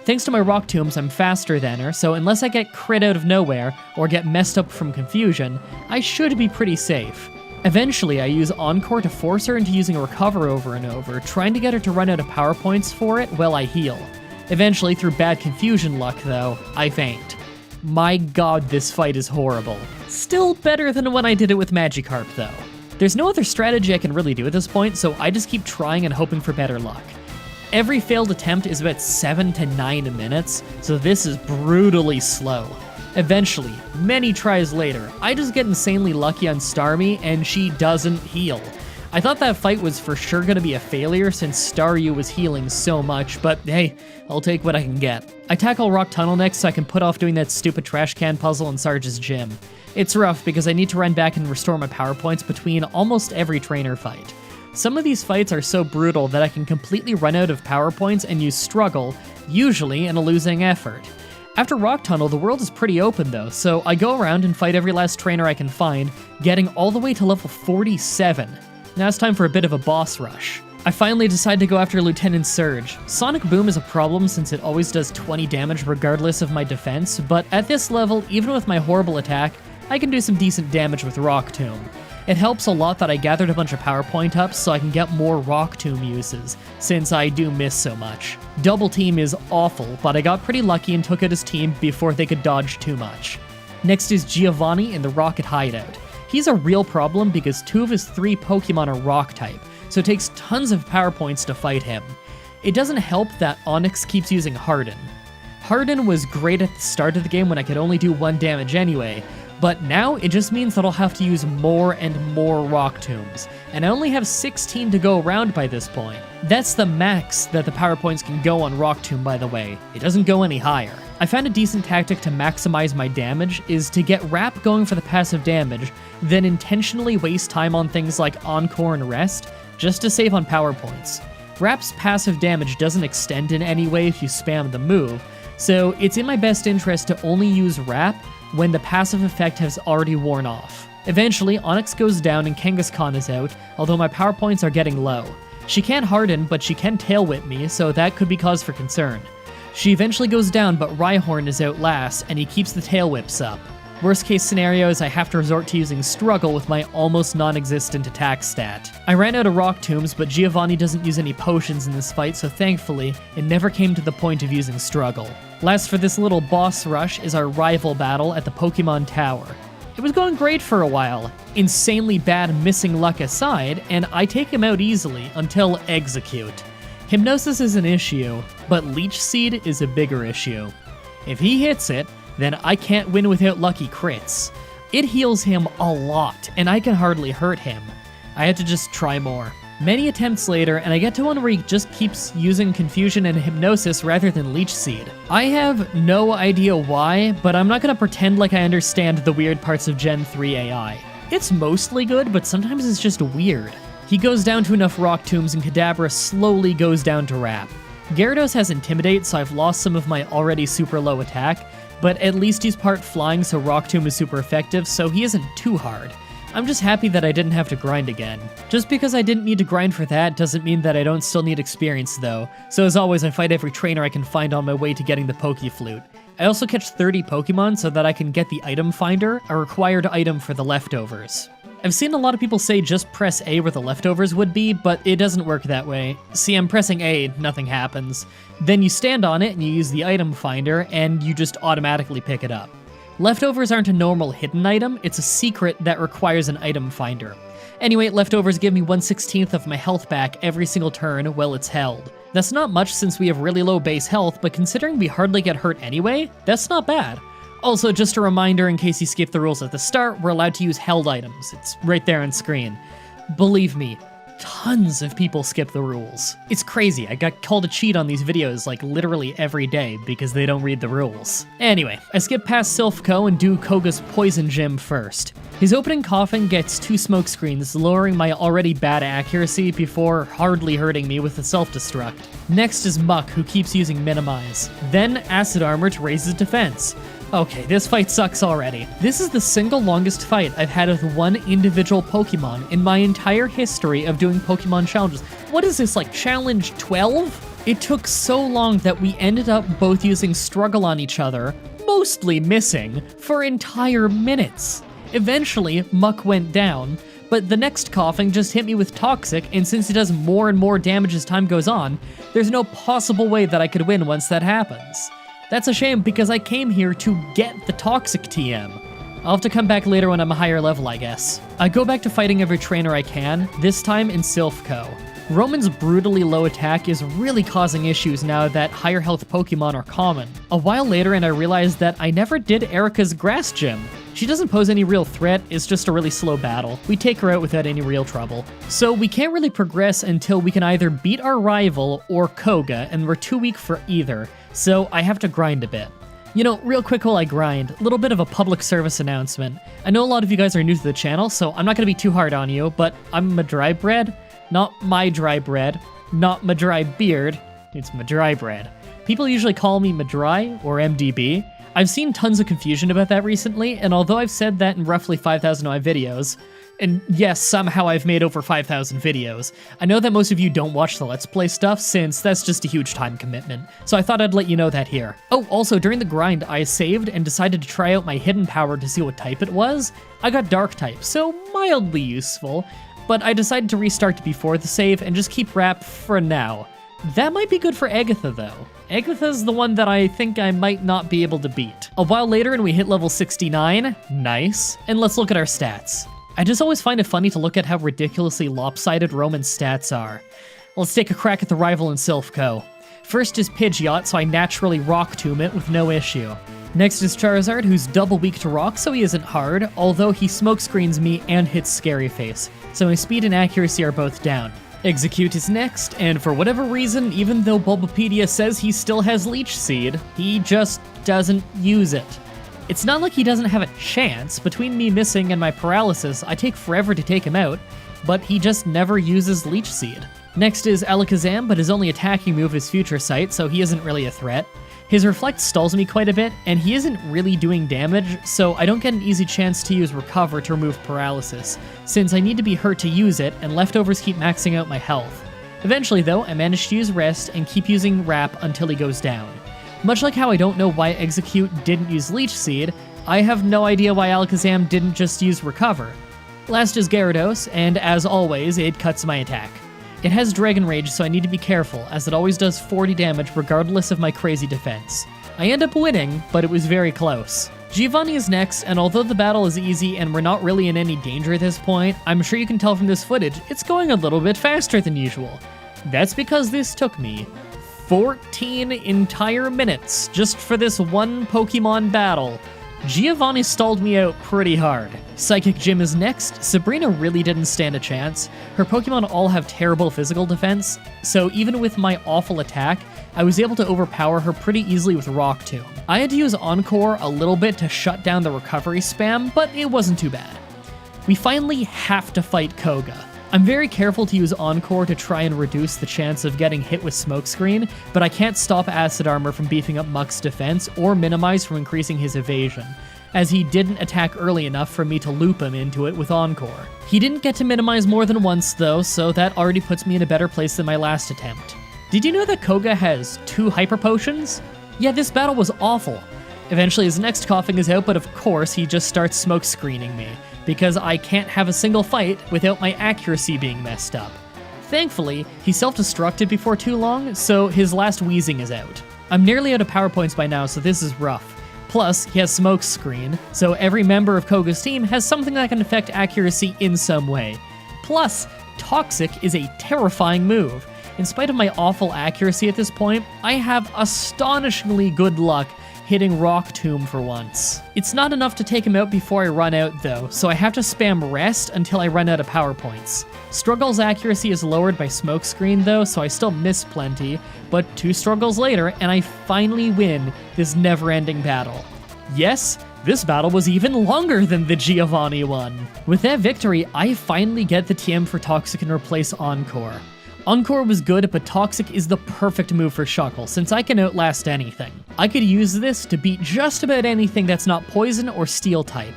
Thanks to my Rock Tombs, I'm faster than her, so unless I get crit out of nowhere, or get messed up from confusion, I should be pretty safe. Eventually, I use Encore to force her into using Recover over and over, trying to get her to run out of power points for it while I heal. Eventually, through bad confusion luck though, I faint. My god, this fight is horrible. Still better than when I did it with Magikarp though. There's no other strategy I can really do at this point, so I just keep trying and hoping for better luck. Every failed attempt is about 7 to 9 minutes, so this is brutally slow. Eventually, many tries later, I just get insanely lucky on Starmie and she doesn't heal. I thought that fight was for sure gonna be a failure since Staryu was healing so much, but hey, I'll take what I can get. I tackle Rock Tunnel next so I can put off doing that stupid trash can puzzle in Sarge's gym. It's rough because I need to run back and restore my power points between almost every trainer fight. Some of these fights are so brutal that I can completely run out of power points and use Struggle, usually in a losing effort. After Rock Tunnel, the world is pretty open though, so I go around and fight every last trainer I can find, getting all the way to level 47. Now it's time for a bit of a boss rush. I finally decide to go after Lieutenant Surge. Sonic Boom is a problem since it always does 20 damage regardless of my defense, but at this level, even with my horrible attack, I can do some decent damage with Rock Tomb. It helps a lot that I gathered a bunch of power point ups so I can get more Rock Tomb uses, since I do miss so much. Double Team is awful, but I got pretty lucky and took out his team before they could dodge too much. Next is Giovanni in the Rocket Hideout. He's a real problem because 2 of his 3 Pokemon are Rock type, so it takes tons of power points to fight him. It doesn't help that Onix keeps using Harden. Harden was great at the start of the game when I could only do 1 damage anyway, but now it just means that I'll have to use more and more Rock Tombs, and I only have 16 to go around by this point. That's the max that the power points can go on Rock Tomb, by the way. It doesn't go any higher. I found a decent tactic to maximize my damage is to get Wrap going for the passive damage, then intentionally waste time on things like Encore and Rest, just to save on power points. Wrap's passive damage doesn't extend in any way if you spam the move, so it's in my best interest to only use Wrap when the passive effect has already worn off. Eventually, Onix goes down and Kangaskhan is out, although my power points are getting low. She can't Harden, but she can Tail Whip me, so that could be cause for concern. She eventually goes down, but Rhyhorn is out last, and he keeps the Tail Whips up. Worst case scenario is I have to resort to using Struggle with my almost non-existent attack stat. I ran out of Rock Tombs, but Giovanni doesn't use any potions in this fight, so thankfully, it never came to the point of using Struggle. Last for this little boss rush is our rival battle at the Pokemon Tower. It was going great for a while, insanely bad missing luck aside, and I take him out easily until Execute. Hypnosis is an issue, but Leech Seed is a bigger issue. If he hits it, then I can't win without lucky crits. It heals him a lot, and I can hardly hurt him. I had to just try more. Many attempts later, and I get to one where he just keeps using Confusion and Hypnosis rather than Leech Seed. I have no idea why, but I'm not gonna pretend like I understand the weird parts of Gen 3 AI. It's mostly good, but sometimes it's just weird. He goes down to enough Rock Tombs and Kadabra slowly goes down to Wrap. Gyarados has Intimidate, so I've lost some of my already super low attack, but at least he's part flying, so Rock Tomb is super effective, so he isn't too hard. I'm just happy that I didn't have to grind again. Just because I didn't need to grind for that doesn't mean that I don't still need experience though, so as always I fight every trainer I can find on my way to getting the Pokeflute. I also catch 30 Pokemon so that I can get the Item Finder, a required item for the leftovers. I've seen a lot of people say just press A where the leftovers would be, but it doesn't work that way. See, I'm pressing A, nothing happens. Then you stand on it and you use the Item Finder, and you just automatically pick it up. Leftovers aren't a normal hidden item, it's a secret that requires an Item Finder. Anyway, leftovers give me 1/16 of my health back every single turn while it's held. That's not much since we have really low base health, but considering we hardly get hurt anyway, that's not bad. Also, just a reminder in case you skip the rules at the start, we're allowed to use held items. It's right there on screen. Believe me, tons of people skip the rules. It's crazy, I got called a cheat on these videos like literally every day because they don't read the rules. Anyway, I skip past Silphco and do Koga's Poison Gym first. His opening Koffing gets 2 smoke screens, lowering my already bad accuracy before hardly hurting me with the self-destruct. Next is Muck, who keeps using Minimize. Then Acid Armor to raise his defense. Okay, this fight sucks already. This is the single longest fight I've had with one individual Pokemon in my entire history of doing Pokemon challenges. What is this, like challenge 12? It took so long that we ended up both using Struggle on each other, mostly missing, for entire minutes. Eventually, Muck went down, But the next coughing just hit me with Toxic, and since it does more and more damage as time goes on, there's no possible way that I could win once that happens. That's a shame because I came here to get the Toxic TM. I'll have to come back later when I'm a higher level, I guess. I go back to fighting every trainer I can, this time in Silphco. Roman's brutally low attack is really causing issues now that higher health Pokemon are common. A while later and I realized that I never did Erica's Grass Gym. She doesn't pose any real threat, it's just a really slow battle. We take her out without any real trouble. So we can't really progress until we can either beat our rival or Koga, and we're too weak for either, so I have to grind a bit. You know, real quick while I grind, a little bit of a public service announcement. I know a lot of you guys are new to the channel, so I'm not gonna be too hard on you, but I'm Mah-Dry-Bread, not Mah-Dry-Bread, not Mah-Dry-Beard, it's Mah-Dry-Bread. People usually call me Mah-Dry or MDB. I've seen tons of confusion about that recently, and although I've said that in roughly 5,000 of my videos, and yes, somehow I've made over 5,000 videos, I know that most of you don't watch the Let's Play stuff since that's just a huge time commitment, so I thought I'd let you know that here. Oh, also, during the grind, I saved and decided to try out my hidden power to see what type it was. I got Dark type, so mildly useful, but I decided to restart before the save and just keep Wrap for now. That might be good for Agatha though. Agatha's the one that I think I might not be able to beat. A while later and we hit level 69, nice, and let's look at our stats. I just always find it funny to look at how ridiculously lopsided Roman's stats are. Let's take a crack at the rival in Silphco. First is Pidgeot, so I naturally Rock Tomb it with no issue. Next is Charizard, who's double weak to rock, so he isn't hard, although he smokescreens me and hits Scary Face, so my speed and accuracy are both down. Execute is next, and for whatever reason, even though Bulbapedia says he still has Leech Seed, he just doesn't use it. It's not like he doesn't have a chance. Between me missing and my paralysis, I take forever to take him out, but he just never uses Leech Seed. Next is Alakazam, but his only attacking move is Future Sight, so he isn't really a threat. His Reflect stalls me quite a bit, and he isn't really doing damage, so I don't get an easy chance to use Recover to remove paralysis, since I need to be hurt to use it, and leftovers keep maxing out my health. Eventually though, I manage to use Rest and keep using Wrap until he goes down. Much like how I don't know why Execute didn't use Leech Seed, I have no idea why Alakazam didn't just use Recover. Last is Gyarados, and as always, it cuts my attack. It has Dragon Rage, so I need to be careful, as it always does 40 damage regardless of my crazy defense. I end up winning, but it was very close. Giovanni is next, and although the battle is easy and we're not really in any danger at this point, I'm sure you can tell from this footage, it's going a little bit faster than usual. That's because this took me 14 entire minutes just for this one Pokemon battle. Giovanni stalled me out pretty hard. Psychic Gym is next. Sabrina really didn't stand a chance. Her Pokemon all have terrible physical defense, so even with my awful attack, I was able to overpower her pretty easily with Rock Tomb. I had to use Encore a little bit to shut down the recovery spam, but it wasn't too bad. We finally have to fight Koga. I'm very careful to use Encore to try and reduce the chance of getting hit with Smokescreen, but I can't stop Acid Armor from beefing up Muck's defense or Minimize from increasing his evasion, as he didn't attack early enough for me to loop him into it with Encore. He didn't get to Minimize more than once though, so that already puts me in a better place than my last attempt. Did you know that Koga has 2 Hyper Potions? Yeah, this battle was awful. Eventually his next coughing is out, but of course he just starts Smokescreening me, because I can't have a single fight without my accuracy being messed up. Thankfully, he self-destructed before too long, so his last Wheezing is out. I'm nearly out of power points by now, so this is rough. Plus, he has Smokescreen, so every member of Koga's team has something that can affect accuracy in some way. Plus, Toxic is a terrifying move. In spite of my awful accuracy at this point, I have astonishingly good luck hitting Rock Tomb for once. It's not enough to take him out before I run out though, so I have to spam Rest until I run out of power points. Struggle's accuracy is lowered by Smokescreen though, so I still miss plenty, but 2 struggles later and I finally win this never-ending battle. Yes, this battle was even longer than the Giovanni one. With that victory, I finally get the TM for Toxic and replace Encore. Encore was good, but Toxic is the perfect move for Shuckle, since I can outlast anything. I could use this to beat just about anything that's not Poison or Steel type.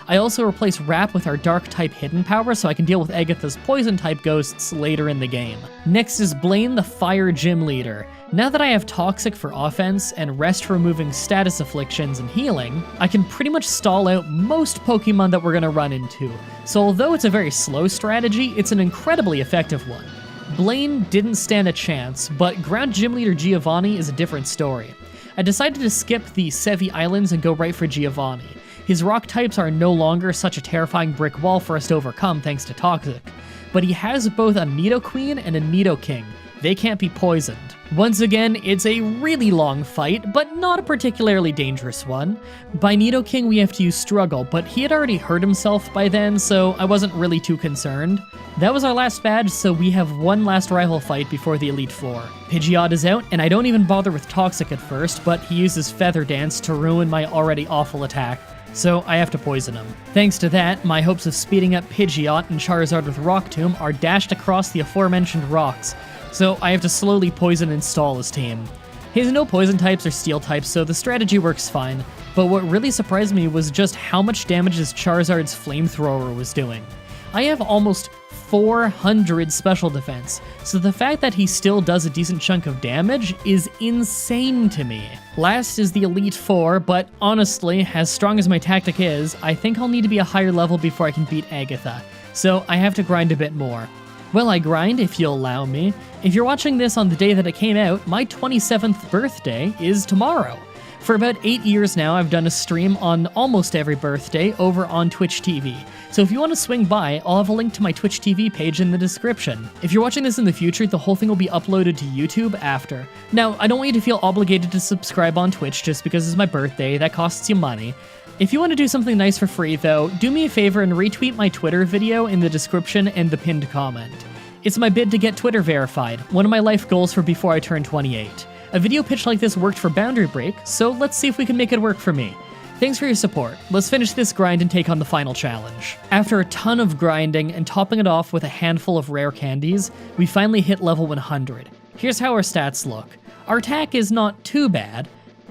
I also replace Wrap with our Dark-type hidden power so I can deal with Agatha's Poison-type ghosts later in the game. Next is Blaine the Fire Gym Leader. Now that I have Toxic for offense and Rest for removing status afflictions and healing, I can pretty much stall out most Pokemon that we're going to run into. So although it's a very slow strategy, it's an incredibly effective one. Blaine didn't stand a chance, but Ground Gym Leader Giovanni is a different story. I decided to skip the Sevi Islands and go right for Giovanni. His rock types are no longer such a terrifying brick wall for us to overcome thanks to Toxic, but he has both a Nidoqueen and a Nidoking. They can't be poisoned. Once again, it's a really long fight, but not a particularly dangerous one. By Nidoking we have to use Struggle, but he had already hurt himself by then, so I wasn't really too concerned. That was our last badge, so we have one last rival fight before the Elite Four. Pidgeot is out, and I don't even bother with Toxic at first, but he uses Feather Dance to ruin my already awful attack, so I have to poison him. Thanks to that, my hopes of speeding up Pidgeot and Charizard with Rock Tomb are dashed across the aforementioned rocks, so I have to slowly poison and stall his team. He has no poison types or steel types, so the strategy works fine, but what really surprised me was just how much damage his Charizard's Flamethrower was doing. I have almost 400 special defense, so the fact that he still does a decent chunk of damage is insane to me. Last is the Elite Four, but honestly, as strong as my tactic is, I think I'll need to be a higher level before I can beat Agatha, so I have to grind a bit more. Well, I grind, if you'll allow me. If you're watching this on the day that it came out, my 27th birthday is tomorrow. For about 8 years now, I've done a stream on almost every birthday over on Twitch TV. So if you want to swing by, I'll have a link to my Twitch TV page in the description. If you're watching this in the future, the whole thing will be uploaded to YouTube after. Now, I don't want you to feel obligated to subscribe on Twitch just because it's my birthday, that costs you money. If you want to do something nice for free though, do me a favor and retweet my Twitter video in the description and the pinned comment. It's my bid to get Twitter verified, one of my life goals for before I turn 28. A video pitch like this worked for Boundary Break, so let's see if we can make it work for me. Thanks for your support. Let's finish this grind and take on the final challenge. After a ton of grinding and topping it off with a handful of rare candies, we finally hit level 100. Here's how our stats look. Our attack is not too bad.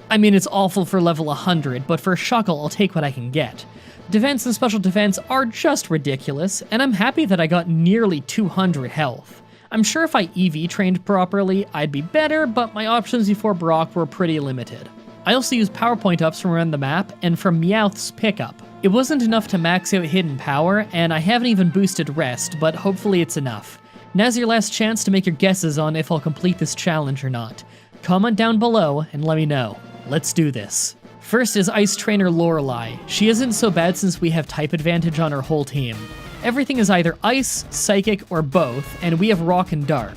I mean, it's awful for level 100, but for Shuckle, I'll take what I can get. Defense and special defense are just ridiculous, and I'm happy that I got nearly 200 health. I'm sure if I EV trained properly, I'd be better, but my options before Brock were pretty limited. I also used PowerPoint ups from around the map and from Meowth's pickup. It wasn't enough to max out hidden power, and I haven't even boosted rest, but hopefully it's enough. Now's your last chance to make your guesses on if I'll complete this challenge or not. Comment down below and let me know. Let's do this. First is Ice Trainer Lorelei. She isn't so bad since we have type advantage on our whole team. Everything is either Ice, Psychic, or both, and we have Rock and Dark.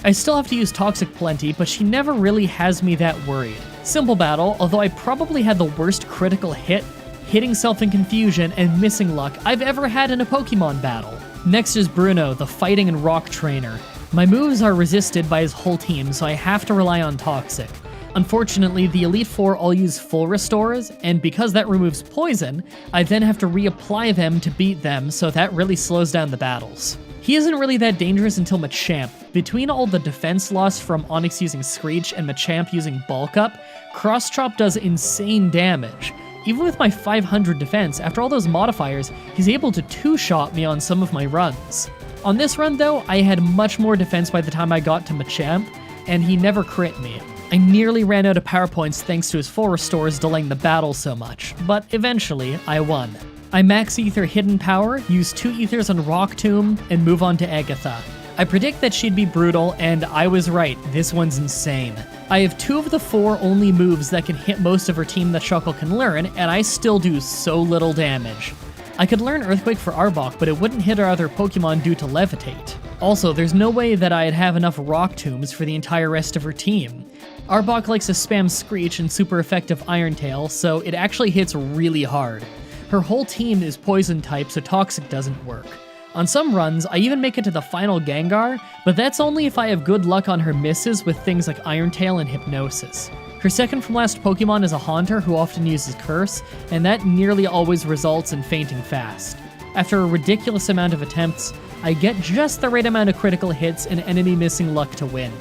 I still have to use Toxic plenty, but she never really has me that worried. Simple battle, although I probably had the worst critical hit, hitting self in confusion, and missing luck I've ever had in a Pokemon battle. Next is Bruno, the Fighting and Rock Trainer. My moves are resisted by his whole team, so I have to rely on Toxic. Unfortunately, the Elite Four all use full restores, and because that removes poison, I then have to reapply them to beat them, so that really slows down the battles. He isn't really that dangerous until Machamp. Between all the defense loss from Onix using Screech and Machamp using Bulk Up, Cross Chop does insane damage. Even with my 500 defense, after all those modifiers, he's able to two-shot me on some of my runs. On this run though, I had much more defense by the time I got to Machamp, and he never crit me. I nearly ran out of power points thanks to his full restores delaying the battle so much, but eventually I won. I max ether hidden power, use 2 ethers on Rock Tomb, and move on to Agatha. I predict that she'd be brutal, and I was right, this one's insane. I have 2 of the 4 only moves that can hit most of her team that Shuckle can learn, and I still do so little damage. I could learn Earthquake for Arbok, but it wouldn't hit our other Pokemon due to Levitate. Also, there's no way that I'd have enough Rock Tombs for the entire rest of her team. Arbok likes to spam Screech and super effective Iron Tail, so it actually hits really hard. Her whole team is Poison type, so Toxic doesn't work. On some runs, I even make it to the final Gengar, but that's only if I have good luck on her misses with things like Iron Tail and Hypnosis. Her second from last Pokemon is a Haunter who often uses Curse, and that nearly always results in fainting fast. After a ridiculous amount of attempts, I get just the right amount of critical hits and enemy missing luck to win.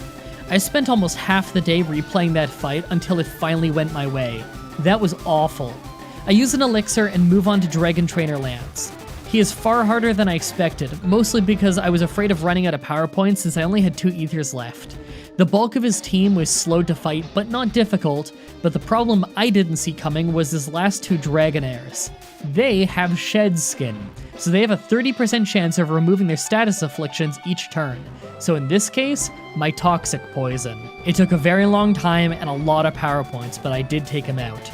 I spent almost half the day replaying that fight until it finally went my way. That was awful. I use an elixir and move on to Dragon Trainer Lance. He is far harder than I expected, mostly because I was afraid of running out of power points since I only had 2 ethers left. The bulk of his team was slow to fight, but not difficult, but the problem I didn't see coming was his last 2 Dragonairs. They have Shed Skin, so they have a 30% chance of removing their status afflictions each turn. So in this case, my Toxic Poison. It took a very long time and a lot of power points, but I did take him out.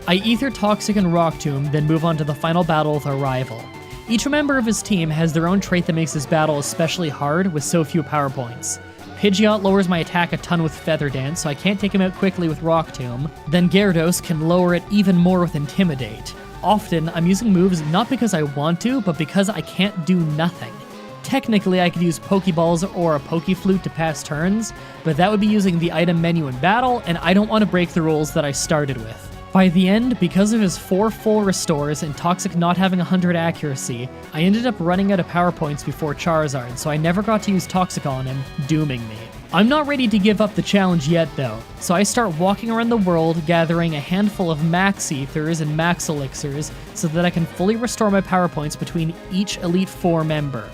I Ether Toxic and Rock Tomb, then move on to the final battle with our rival. Each member of his team has their own trait that makes this battle especially hard with so few power points. Pidgeot lowers my attack a ton with Feather Dance, so I can't take him out quickly with Rock Tomb. Then Gyarados can lower it even more with Intimidate. Often, I'm using moves not because I want to, but because I can't do nothing. Technically, I could use Pokeballs or a Pokeflute to pass turns, but that would be using the item menu in battle, and I don't want to break the rules that I started with. By the end, because of his 4 full restores and Toxic not having 100 accuracy, I ended up running out of power points before Charizard, so I never got to use Toxic on him, dooming me. I'm not ready to give up the challenge yet though, so I start walking around the world gathering a handful of Max Ethers and Max Elixirs so that I can fully restore my power points between each Elite Four member.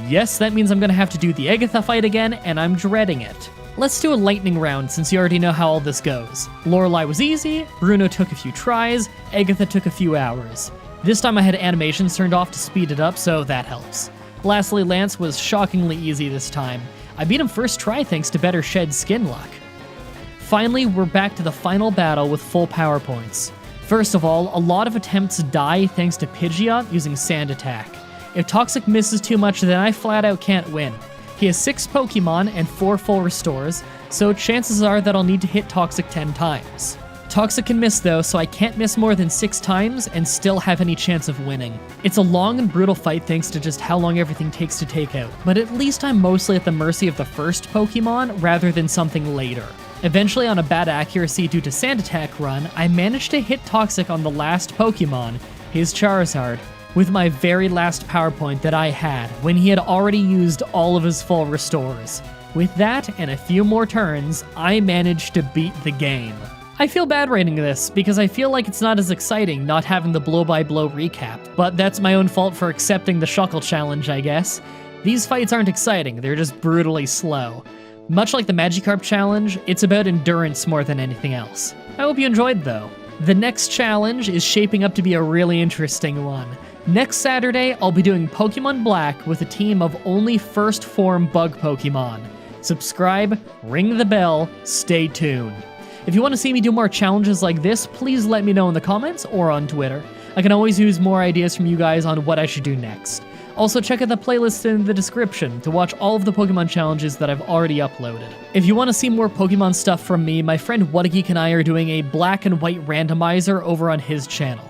Yes, that means I'm gonna have to do the Agatha fight again, and I'm dreading it. Let's do a lightning round since you already know how all this goes. Lorelei was easy, Bruno took a few tries, Agatha took a few hours. This time I had animations turned off to speed it up, so that helps. Lastly, Lance was shockingly easy this time. I beat him first try thanks to better Shed Skin luck. Finally, we're back to the final battle with full power points. First of all, a lot of attempts die thanks to Pidgeot using Sand Attack. If Toxic misses too much, then I flat out can't win. He has 6 Pokemon and 4 full restores, so chances are that I'll need to hit Toxic 10 times. Toxic can miss though, so I can't miss more than 6 times and still have any chance of winning. It's a long and brutal fight thanks to just how long everything takes to take out, but at least I'm mostly at the mercy of the first Pokemon rather than something later. Eventually, on a bad accuracy due to Sand Attack run, I managed to hit Toxic on the last Pokemon, his Charizard, with my very last power point that I had, when he had already used all of his full restores. With that and a few more turns, I managed to beat the game. I feel bad rating this, because I feel like it's not as exciting not having the blow-by-blow recap, but that's my own fault for accepting the Shuckle challenge, I guess. These fights aren't exciting, they're just brutally slow. Much like the Magikarp challenge, it's about endurance more than anything else. I hope you enjoyed though. The next challenge is shaping up to be a really interesting one. Next Saturday, I'll be doing Pokemon Black with a team of only first form bug Pokemon. Subscribe, ring the bell, stay tuned. If you want to see me do more challenges like this, please let me know in the comments or on Twitter. I can always use more ideas from you guys on what I should do next. Also, check out the playlist in the description to watch all of the Pokemon challenges that I've already uploaded. If you want to see more Pokemon stuff from me, my friend Whatageek and I are doing a black and white randomizer over on his channel.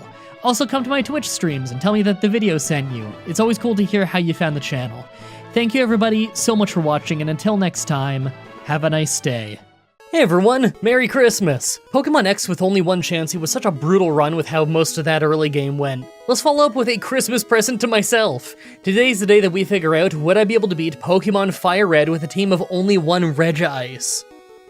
Also, come to my Twitch streams and tell me that the video sent you. It's always cool to hear how you found the channel. Thank you everybody so much for watching, and until next time, have a nice day. Hey everyone, Merry Christmas! Pokemon X with only one Chansey was such a brutal run with how most of that early game went. Let's follow up with a Christmas present to myself. Today's the day that we figure out, would I be able to beat Pokemon Fire Red with a team of only one Regice?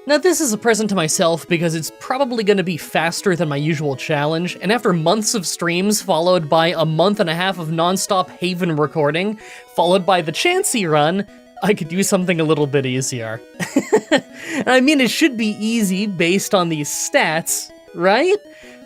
Now this is a present to myself because it's probably going to be faster than my usual challenge, and after months of streams followed by a month and a half of non-stop Haven recording, followed by the Chansey run, I could do something a little bit easier. I mean, it should be easy based on these stats, right?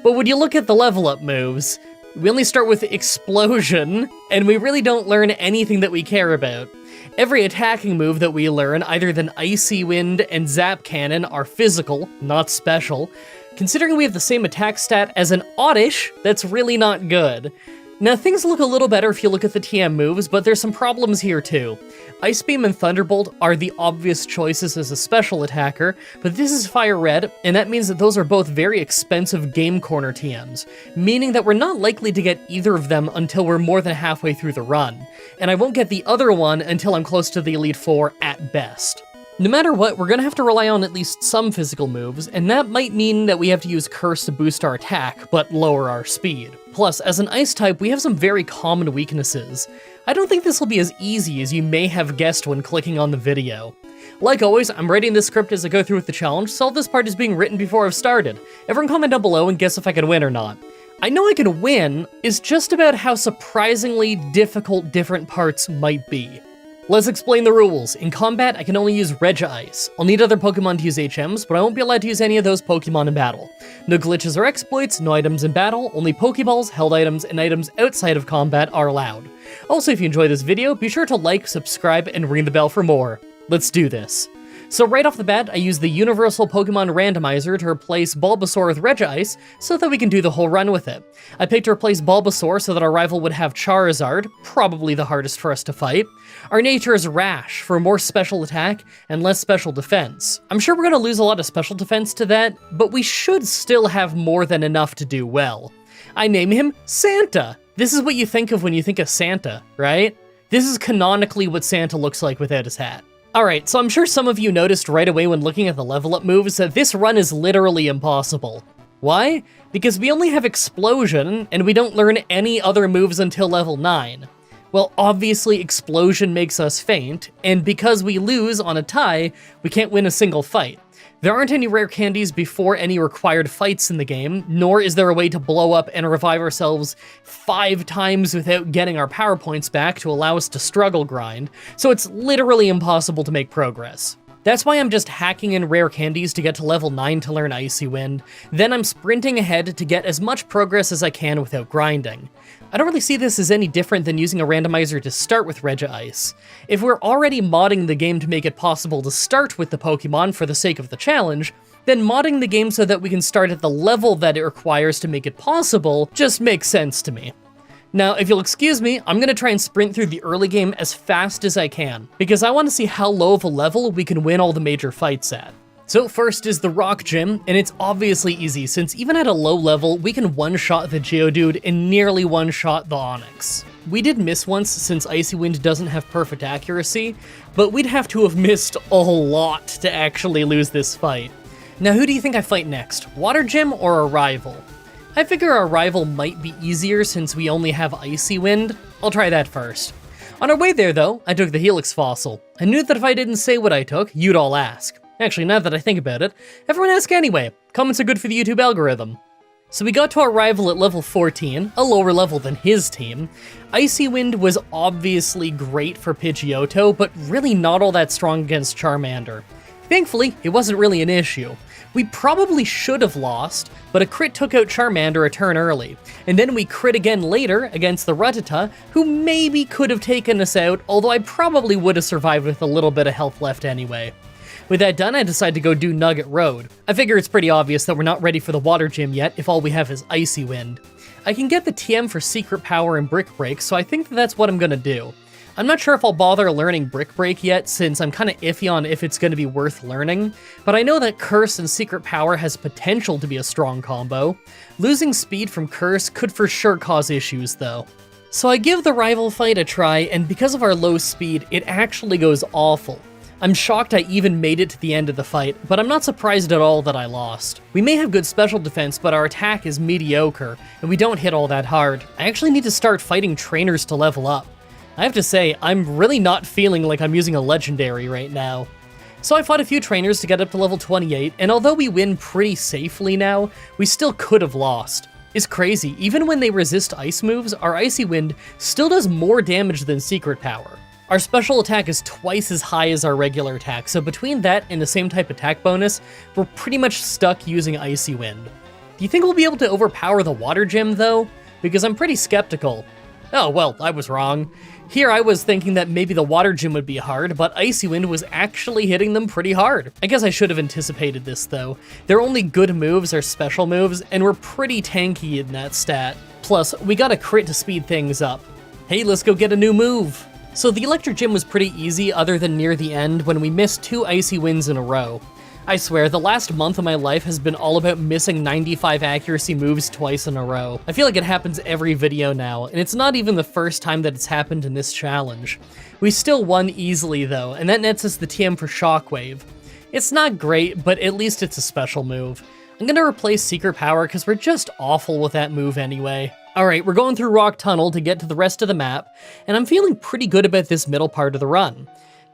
But when you look at the level up moves, we only start with Explosion, and we really don't learn anything that we care about. Every attacking move that we learn, other than Icy Wind and Zap Cannon, are physical, not special. Considering we have the same attack stat as an Oddish, that's really not good. Now, things look a little better if you look at the TM moves, but there's some problems here too. Ice Beam and Thunderbolt are the obvious choices as a special attacker, but this is Fire Red, and that means that those are both very expensive Game Corner TMs, meaning that we're not likely to get either of them until we're more than halfway through the run, and I won't get the other one until I'm close to the Elite Four at best. No matter what, we're gonna have to rely on at least some physical moves, and that might mean that we have to use Curse to boost our attack, but lower our speed. Plus, as an Ice type, we have some very common weaknesses. I don't think this will be as easy as you may have guessed when clicking on the video. Like always, I'm writing this script as I go through with the challenge, so this part is being written before I've started. Everyone comment down below and guess if I can win or not. I know I can win, is just about how surprisingly difficult different parts might be. Let's explain the rules. In combat, I can only use Regi-Ice. I'll need other Pokemon to use HMs, but I won't be allowed to use any of those Pokemon in battle. No glitches or exploits, no items in battle, only Pokeballs, held items, and items outside of combat are allowed. Also, if you enjoyed this video, be sure to like, subscribe, and ring the bell for more. Let's do this. So right off the bat, I use the Universal Pokemon Randomizer to replace Bulbasaur with Regi-Ice so that we can do the whole run with it. I picked to replace Bulbasaur so that our rival would have Charizard, probably the hardest for us to fight. Our nature is Rash for more special attack and less special defense. I'm sure we're going to lose a lot of special defense to that, but we should still have more than enough to do well. I name him Santa. This is what you think of when you think of Santa, right? This is canonically what Santa looks like without his hat. Alright, so I'm sure some of you noticed right away when looking at the level up moves that this run is literally impossible. Why? Because we only have Explosion, and we don't learn any other moves until level 9. Well, obviously Explosion makes us faint, and because we lose on a tie, we can't win a single fight. There aren't any rare candies before any required fights in the game, nor is there a way to blow up and revive ourselves 5 times without getting our power points back to allow us to struggle grind, so it's literally impossible to make progress. That's why I'm just hacking in rare candies to get to level 9 to learn Icy Wind, then I'm sprinting ahead to get as much progress as I can without grinding. I don't really see this as any different than using a randomizer to start with Regi-Ice. If we're already modding the game to make it possible to start with the Pokemon for the sake of the challenge, then modding the game so that we can start at the level that it requires to make it possible just makes sense to me. Now, if you'll excuse me, I'm gonna try and sprint through the early game as fast as I can, because I want to see how low of a level we can win all the major fights at. So first is the Rock Gym, and it's obviously easy since even at a low level, we can one-shot the Geodude and nearly one-shot the Onix. We did miss once since Icy Wind doesn't have perfect accuracy, but we'd have to have missed a lot to actually lose this fight. Now who do you think I fight next, Water Gym or a rival? I figure our rival might be easier since we only have Icy Wind. I'll try that first. On our way there though, I took the Helix Fossil. I knew that if I didn't say what I took, you'd all ask. Actually, now that I think about it, everyone ask anyway. Comments are good for the YouTube algorithm. So we got to our rival at level 14, a lower level than his team. Icy Wind was obviously great for Pidgeotto, but really not all that strong against Charmander. Thankfully, it wasn't really an issue. We probably should have lost, but a crit took out Charmander a turn early, and then we crit again later against the Rattata, who maybe could have taken us out, although I probably would have survived with a little bit of health left anyway. With that done, I decided to go do Nugget Road. I figure it's pretty obvious that we're not ready for the Water Gym yet if all we have is Icy Wind. I can get the TM for Secret Power and Brick Break, so I think that's what I'm gonna do. I'm not sure if I'll bother learning Brick Break yet, since I'm kinda iffy on if it's gonna be worth learning, but I know that Curse and Secret Power has potential to be a strong combo. Losing speed from Curse could for sure cause issues though. So I give the rival fight a try, and because of our low speed, it actually goes awful. I'm shocked I even made it to the end of the fight, but I'm not surprised at all that I lost. We may have good special defense, but our attack is mediocre, and we don't hit all that hard. I actually need to start fighting trainers to level up. I have to say, I'm really not feeling like I'm using a legendary right now. So I fought a few trainers to get up to level 28, and although we win pretty safely now, we still could have lost. It's crazy, even when they resist ice moves, our Icy Wind still does more damage than Secret Power. Our special attack is twice as high as our regular attack, so between that and the same type attack bonus, we're pretty much stuck using Icy Wind. Do you think we'll be able to overpower the Water Gym though? Because I'm pretty skeptical. Oh well, I was wrong. Here I was thinking that maybe the Water Gym would be hard, but Icy Wind was actually hitting them pretty hard. I guess I should have anticipated this though. Their only good moves are special moves, and we're pretty tanky in that stat. Plus, we got a crit to speed things up. Hey, let's go get a new move. So the Electric Gym was pretty easy other than near the end when we missed 2 Icy Winds in a row. I swear, the last month of my life has been all about missing 95 accuracy moves twice in a row. I feel like it happens every video now, and it's not even the first time that it's happened in this challenge. We still won easily though, and that nets us the TM for Shockwave. It's not great, but at least it's a special move. I'm gonna replace Secret Power because we're just awful with that move anyway. Alright, we're going through Rock Tunnel to get to the rest of the map, and I'm feeling pretty good about this middle part of the run.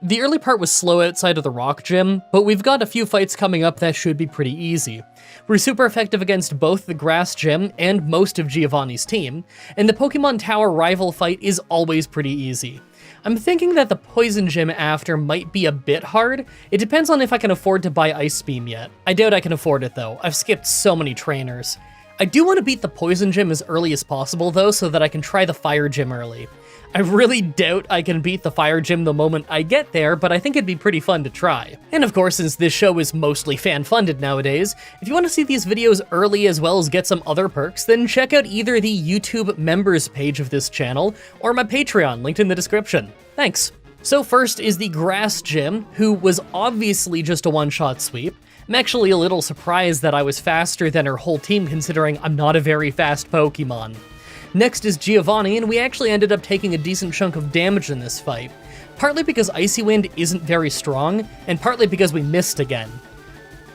The early part was slow outside of the rock gym, but we've got a few fights coming up that should be pretty easy. We're super effective against both the grass gym and most of Giovanni's team, and the Pokemon Tower rival fight is always pretty easy. I'm thinking that the poison gym after might be a bit hard. It depends on if I can afford to buy Ice Beam yet. I doubt I can afford it though, I've skipped so many trainers. I do want to beat the poison gym as early as possible though, so that I can try the fire gym early. I really doubt I can beat the fire gym the moment I get there, but I think it'd be pretty fun to try. And of course, since this show is mostly fan-funded nowadays, if you want to see these videos early as well as get some other perks, then check out either the YouTube members page of this channel or my Patreon, linked in the description. Thanks. So first is the grass gym, who was obviously just a one-shot sweep. I'm actually a little surprised that I was faster than her whole team considering I'm not a very fast Pokemon. Next is Giovanni, and we actually ended up taking a decent chunk of damage in this fight. Partly because Icy Wind isn't very strong, and partly because we missed again.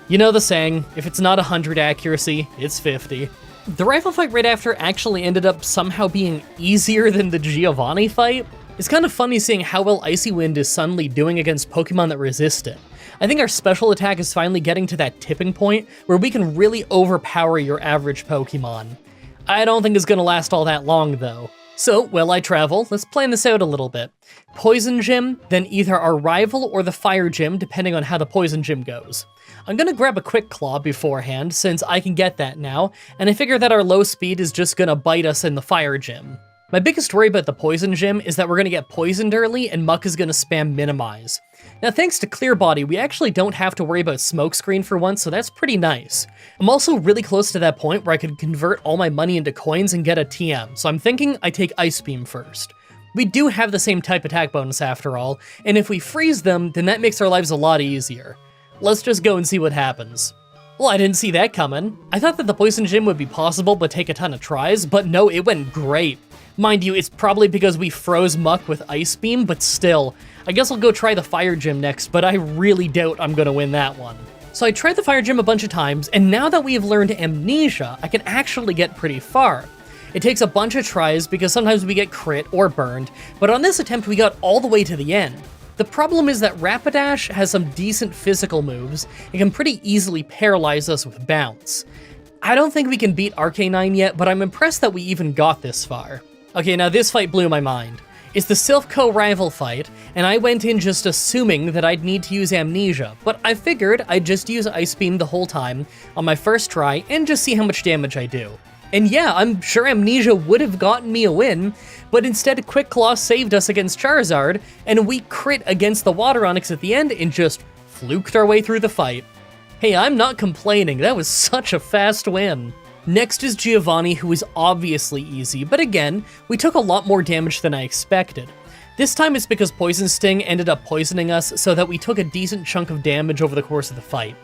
You know the saying, if it's not 100 accuracy, it's 50. The rival fight right after actually ended up somehow being easier than the Giovanni fight. It's kind of funny seeing how well Icy Wind is suddenly doing against Pokemon that resist it. I think our special attack is finally getting to that tipping point where we can really overpower your average Pokemon. I don't think it's gonna last all that long though. So, while I travel, let's plan this out a little bit. Poison Gym, then either our rival or the Fire Gym, depending on how the Poison Gym goes. I'm gonna grab a Quick Claw beforehand, since I can get that now, and I figure that our low speed is just gonna bite us in the Fire Gym. My biggest worry about the Poison Gym is that we're gonna get poisoned early and Muck is gonna spam Minimize. Now thanks to Clear Body, we actually don't have to worry about Smokescreen for once, so that's pretty nice. I'm also really close to that point where I could convert all my money into coins and get a TM, so I'm thinking I take Ice Beam first. We do have the same type attack bonus after all, and if we freeze them, then that makes our lives a lot easier. Let's just go and see what happens. Well, I didn't see that coming. I thought that the Poison Gym would be possible but take a ton of tries, but no, it went great. Mind you, it's probably because we froze Muck with Ice Beam, but still. I guess I'll go try the Fire Gym next, but I really doubt I'm gonna win that one. So I tried the Fire Gym a bunch of times, and now that we have learned Amnesia, I can actually get pretty far. It takes a bunch of tries because sometimes we get crit or burned, but on this attempt we got all the way to the end. The problem is that Rapidash has some decent physical moves and can pretty easily paralyze us with Bounce. I don't think we can beat Arcanine yet, but I'm impressed that we even got this far. Okay, now this fight blew my mind. It's the Silphco rival fight, and I went in just assuming that I'd need to use Amnesia, but I figured I'd just use Ice Beam the whole time on my first try and just see how much damage I do. And yeah, I'm sure Amnesia would have gotten me a win, but instead Quick Claw saved us against Charizard, and we crit against the Water Onix at the end and just fluked our way through the fight. Hey, I'm not complaining, that was such a fast win. Next is Giovanni, who is obviously easy, but again, we took a lot more damage than I expected. This time it's because Poison Sting ended up poisoning us so that we took a decent chunk of damage over the course of the fight.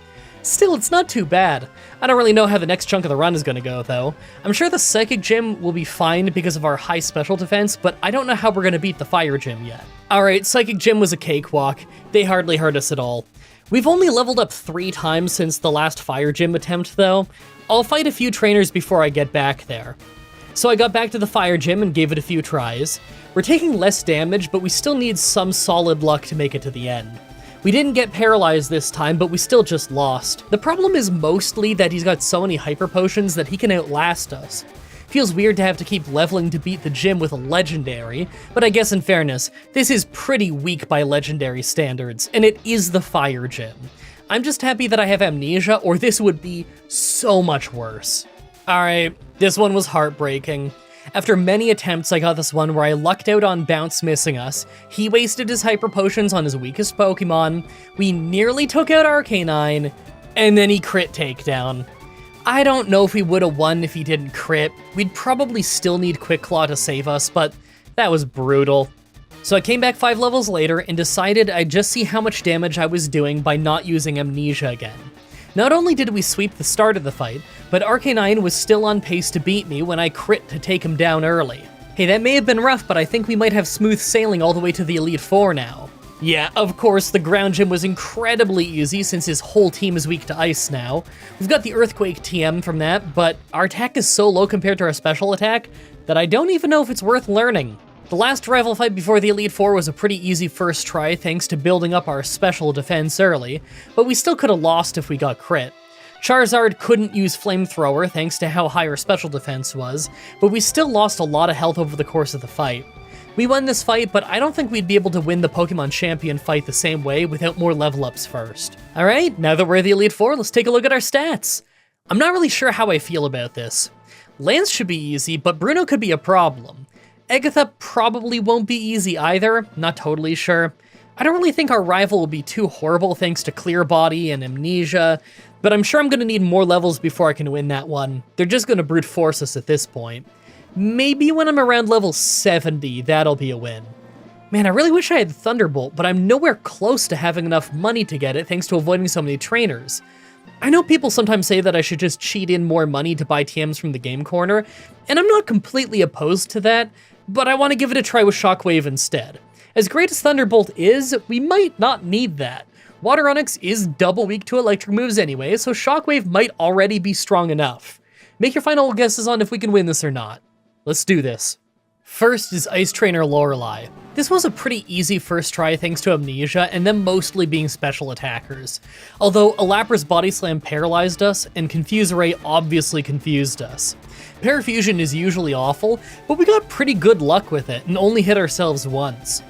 Still, it's not too bad. I don't really know how the next chunk of the run is gonna go, though. I'm sure the Psychic Gym will be fine because of our high special defense, but I don't know how we're gonna beat the Fire Gym yet. Alright, Psychic Gym was a cakewalk. They hardly hurt us at all. We've only leveled up 3 times since the last Fire Gym attempt, though. I'll fight a few trainers before I get back there. So I got back to the Fire Gym and gave it a few tries. We're taking less damage, but we still need some solid luck to make it to the end. We didn't get paralyzed this time, but we still just lost. The problem is mostly that he's got so many Hyper Potions that he can outlast us. Feels weird to have to keep leveling to beat the gym with a Legendary, but I guess in fairness, this is pretty weak by Legendary standards, and it is the Fire Gym. I'm just happy that I have Amnesia, or this would be so much worse. Alright, this one was heartbreaking. After many attempts, I got this one where I lucked out on Bounce missing us, he wasted his Hyper Potions on his weakest Pokemon, we nearly took out Arcanine, and then he crit takedown. I don't know if we would have won if he didn't crit. We'd probably still need Quick Claw to save us, but that was brutal. So I came back 5 levels later and decided I'd just see how much damage I was doing by not using Amnesia again. Not only did we sweep the start of the fight, but Arcanine was still on pace to beat me when I crit to take him down early. Hey, that may have been rough, but I think we might have smooth sailing all the way to the Elite Four now. Yeah, of course, the ground gym was incredibly easy since his whole team is weak to ice now. We've got the Earthquake TM from that, but our attack is so low compared to our special attack that I don't even know if it's worth learning. The last rival fight before the Elite Four was a pretty easy first try thanks to building up our special defense early, but we still could have lost if we got crit. Charizard couldn't use Flamethrower thanks to how high our special defense was, but we still lost a lot of health over the course of the fight. We won this fight, but I don't think we'd be able to win the Pokemon Champion fight the same way without more level ups first. Alright, now that we're the Elite Four, let's take a look at our stats. I'm not really sure how I feel about this. Lance should be easy, but Bruno could be a problem. Agatha probably won't be easy either, not totally sure. I don't really think our rival will be too horrible thanks to Clear Body and Amnesia, but I'm sure I'm going to need more levels before I can win that one. They're just going to brute force us at this point. Maybe when I'm around level 70, that'll be a win. Man, I really wish I had Thunderbolt, but I'm nowhere close to having enough money to get it thanks to avoiding so many trainers. I know people sometimes say that I should just cheat in more money to buy TMs from the game corner, and I'm not completely opposed to that, but I want to give it a try with Shockwave instead. As great as Thunderbolt is, we might not need that. Water Onix is double weak to electric moves anyway, so Shockwave might already be strong enough. Make your final guesses on if we can win this or not. Let's do this. First is Ice Trainer Lorelei. This was a pretty easy first try thanks to Amnesia and them mostly being special attackers. Although Alapra's Body Slam paralyzed us and Confuse Ray obviously confused us. Parafusion is usually awful, but we got pretty good luck with it and only hit ourselves once.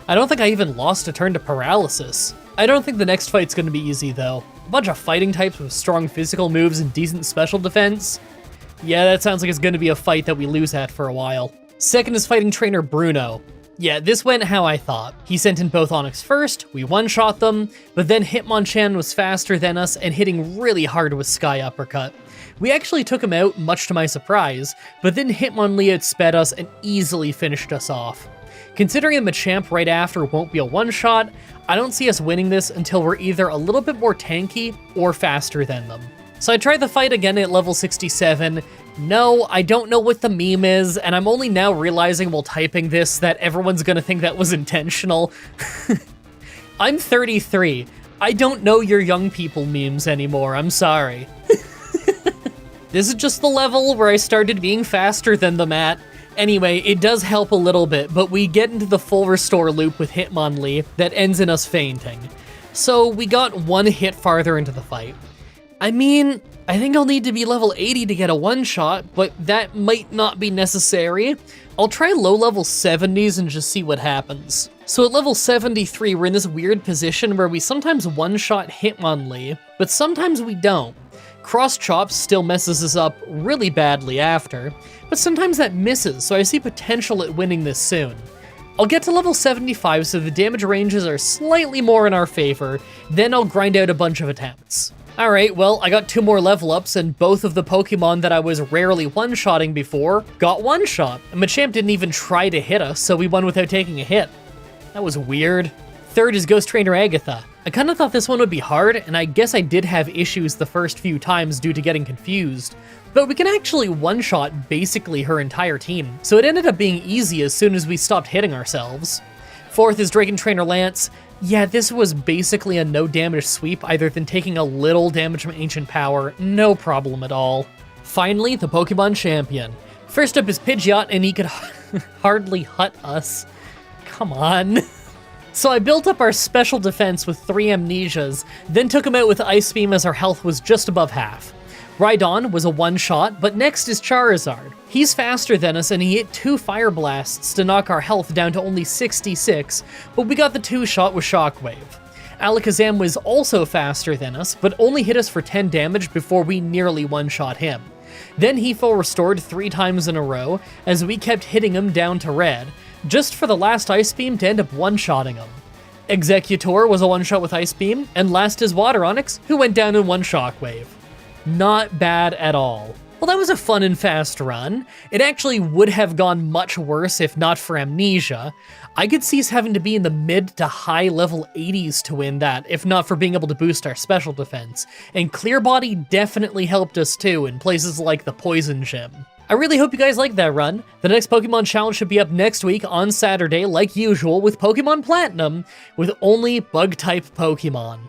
I don't think I even lost a turn to Paralysis. I don't think the next fight's going to be easy though. A bunch of fighting types with strong physical moves and decent special defense. Yeah, that sounds like it's going to be a fight that we lose at for a while. Second is Fighting Trainer Bruno. Yeah, this went how I thought. He sent in both Onix first, we one-shot them, but then Hitmonchan was faster than us and hitting really hard with Sky Uppercut. We actually took him out, much to my surprise, but then Hitmonlee outsped us and easily finished us off. Considering the Machamp right after won't be a one-shot, I don't see us winning this until we're either a little bit more tanky or faster than them. So I tried the fight again at level 67. No, I don't know what the meme is, and I'm only now realizing while typing this that everyone's gonna think that was intentional. I'm 33. I don't know your young people memes anymore, I'm sorry. This is just the level where I started being faster than them at. Anyway, it does help a little bit, but we get into the full restore loop with Hitmonlee that ends in us fainting. So we got one hit farther into the fight. I mean, I think I'll need to be level 80 to get a one-shot, but that might not be necessary. I'll try low level 70s and just see what happens. So at level 73, we're in this weird position where we sometimes one-shot Hitmonlee, but sometimes we don't. Cross Chops still messes us up really badly after, but sometimes that misses, so I see potential at winning this soon. I'll get to level 75 so the damage ranges are slightly more in our favor, then I'll grind out a bunch of attempts. Alright, well, I got 2 more level ups, and both of the Pokemon that I was rarely one-shotting before got one-shot. And Machamp didn't even try to hit us, so we won without taking a hit. That was weird. Third is Ghost Trainer Agatha. I kinda thought this one would be hard, and I guess I did have issues the first few times due to getting confused. But we can actually one-shot basically her entire team, so it ended up being easy as soon as we stopped hitting ourselves. Fourth is Dragon Trainer Lance. Yeah, this was basically a no damage sweep other than taking a little damage from Ancient Power, no problem at all. Finally, the Pokemon Champion. First up is Pidgeot, and he could hardly hut us. Come on. So I built up our special defense with 3 Amnesias, then took him out with Ice Beam as our health was just above half. Rhydon was a one-shot, but next is Charizard. He's faster than us and he hit 2 Fire Blasts to knock our health down to only 66, but we got the 2-shot with Shockwave. Alakazam was also faster than us, but only hit us for 10 damage before we nearly one-shot him. Then he full restored 3 times in a row, as we kept hitting him down to red, just for the last Ice Beam to end up one-shotting him. Executor was a one-shot with Ice Beam, and last is Water Onix, who went down in 1 Shockwave. Not bad at all. Well, that was a fun and fast run. It actually would have gone much worse if not for Amnesia. I could see us having to be in the mid to high level 80s to win that, if not for being able to boost our special defense. And Clear Body definitely helped us too in places like the Poison Gym. I really hope you guys liked that run. The next Pokemon Challenge should be up next week on Saturday, like usual, with Pokemon Platinum, with only Bug-type Pokemon.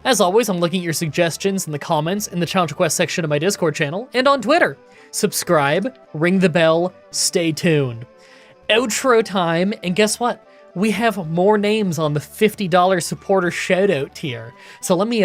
As always, I'm looking at your suggestions in the comments in the challenge request section of my Discord channel and on Twitter. Subscribe, ring the bell, stay tuned. outro time, and guess what? We have more names on the $50 supporter shoutout tier. So let me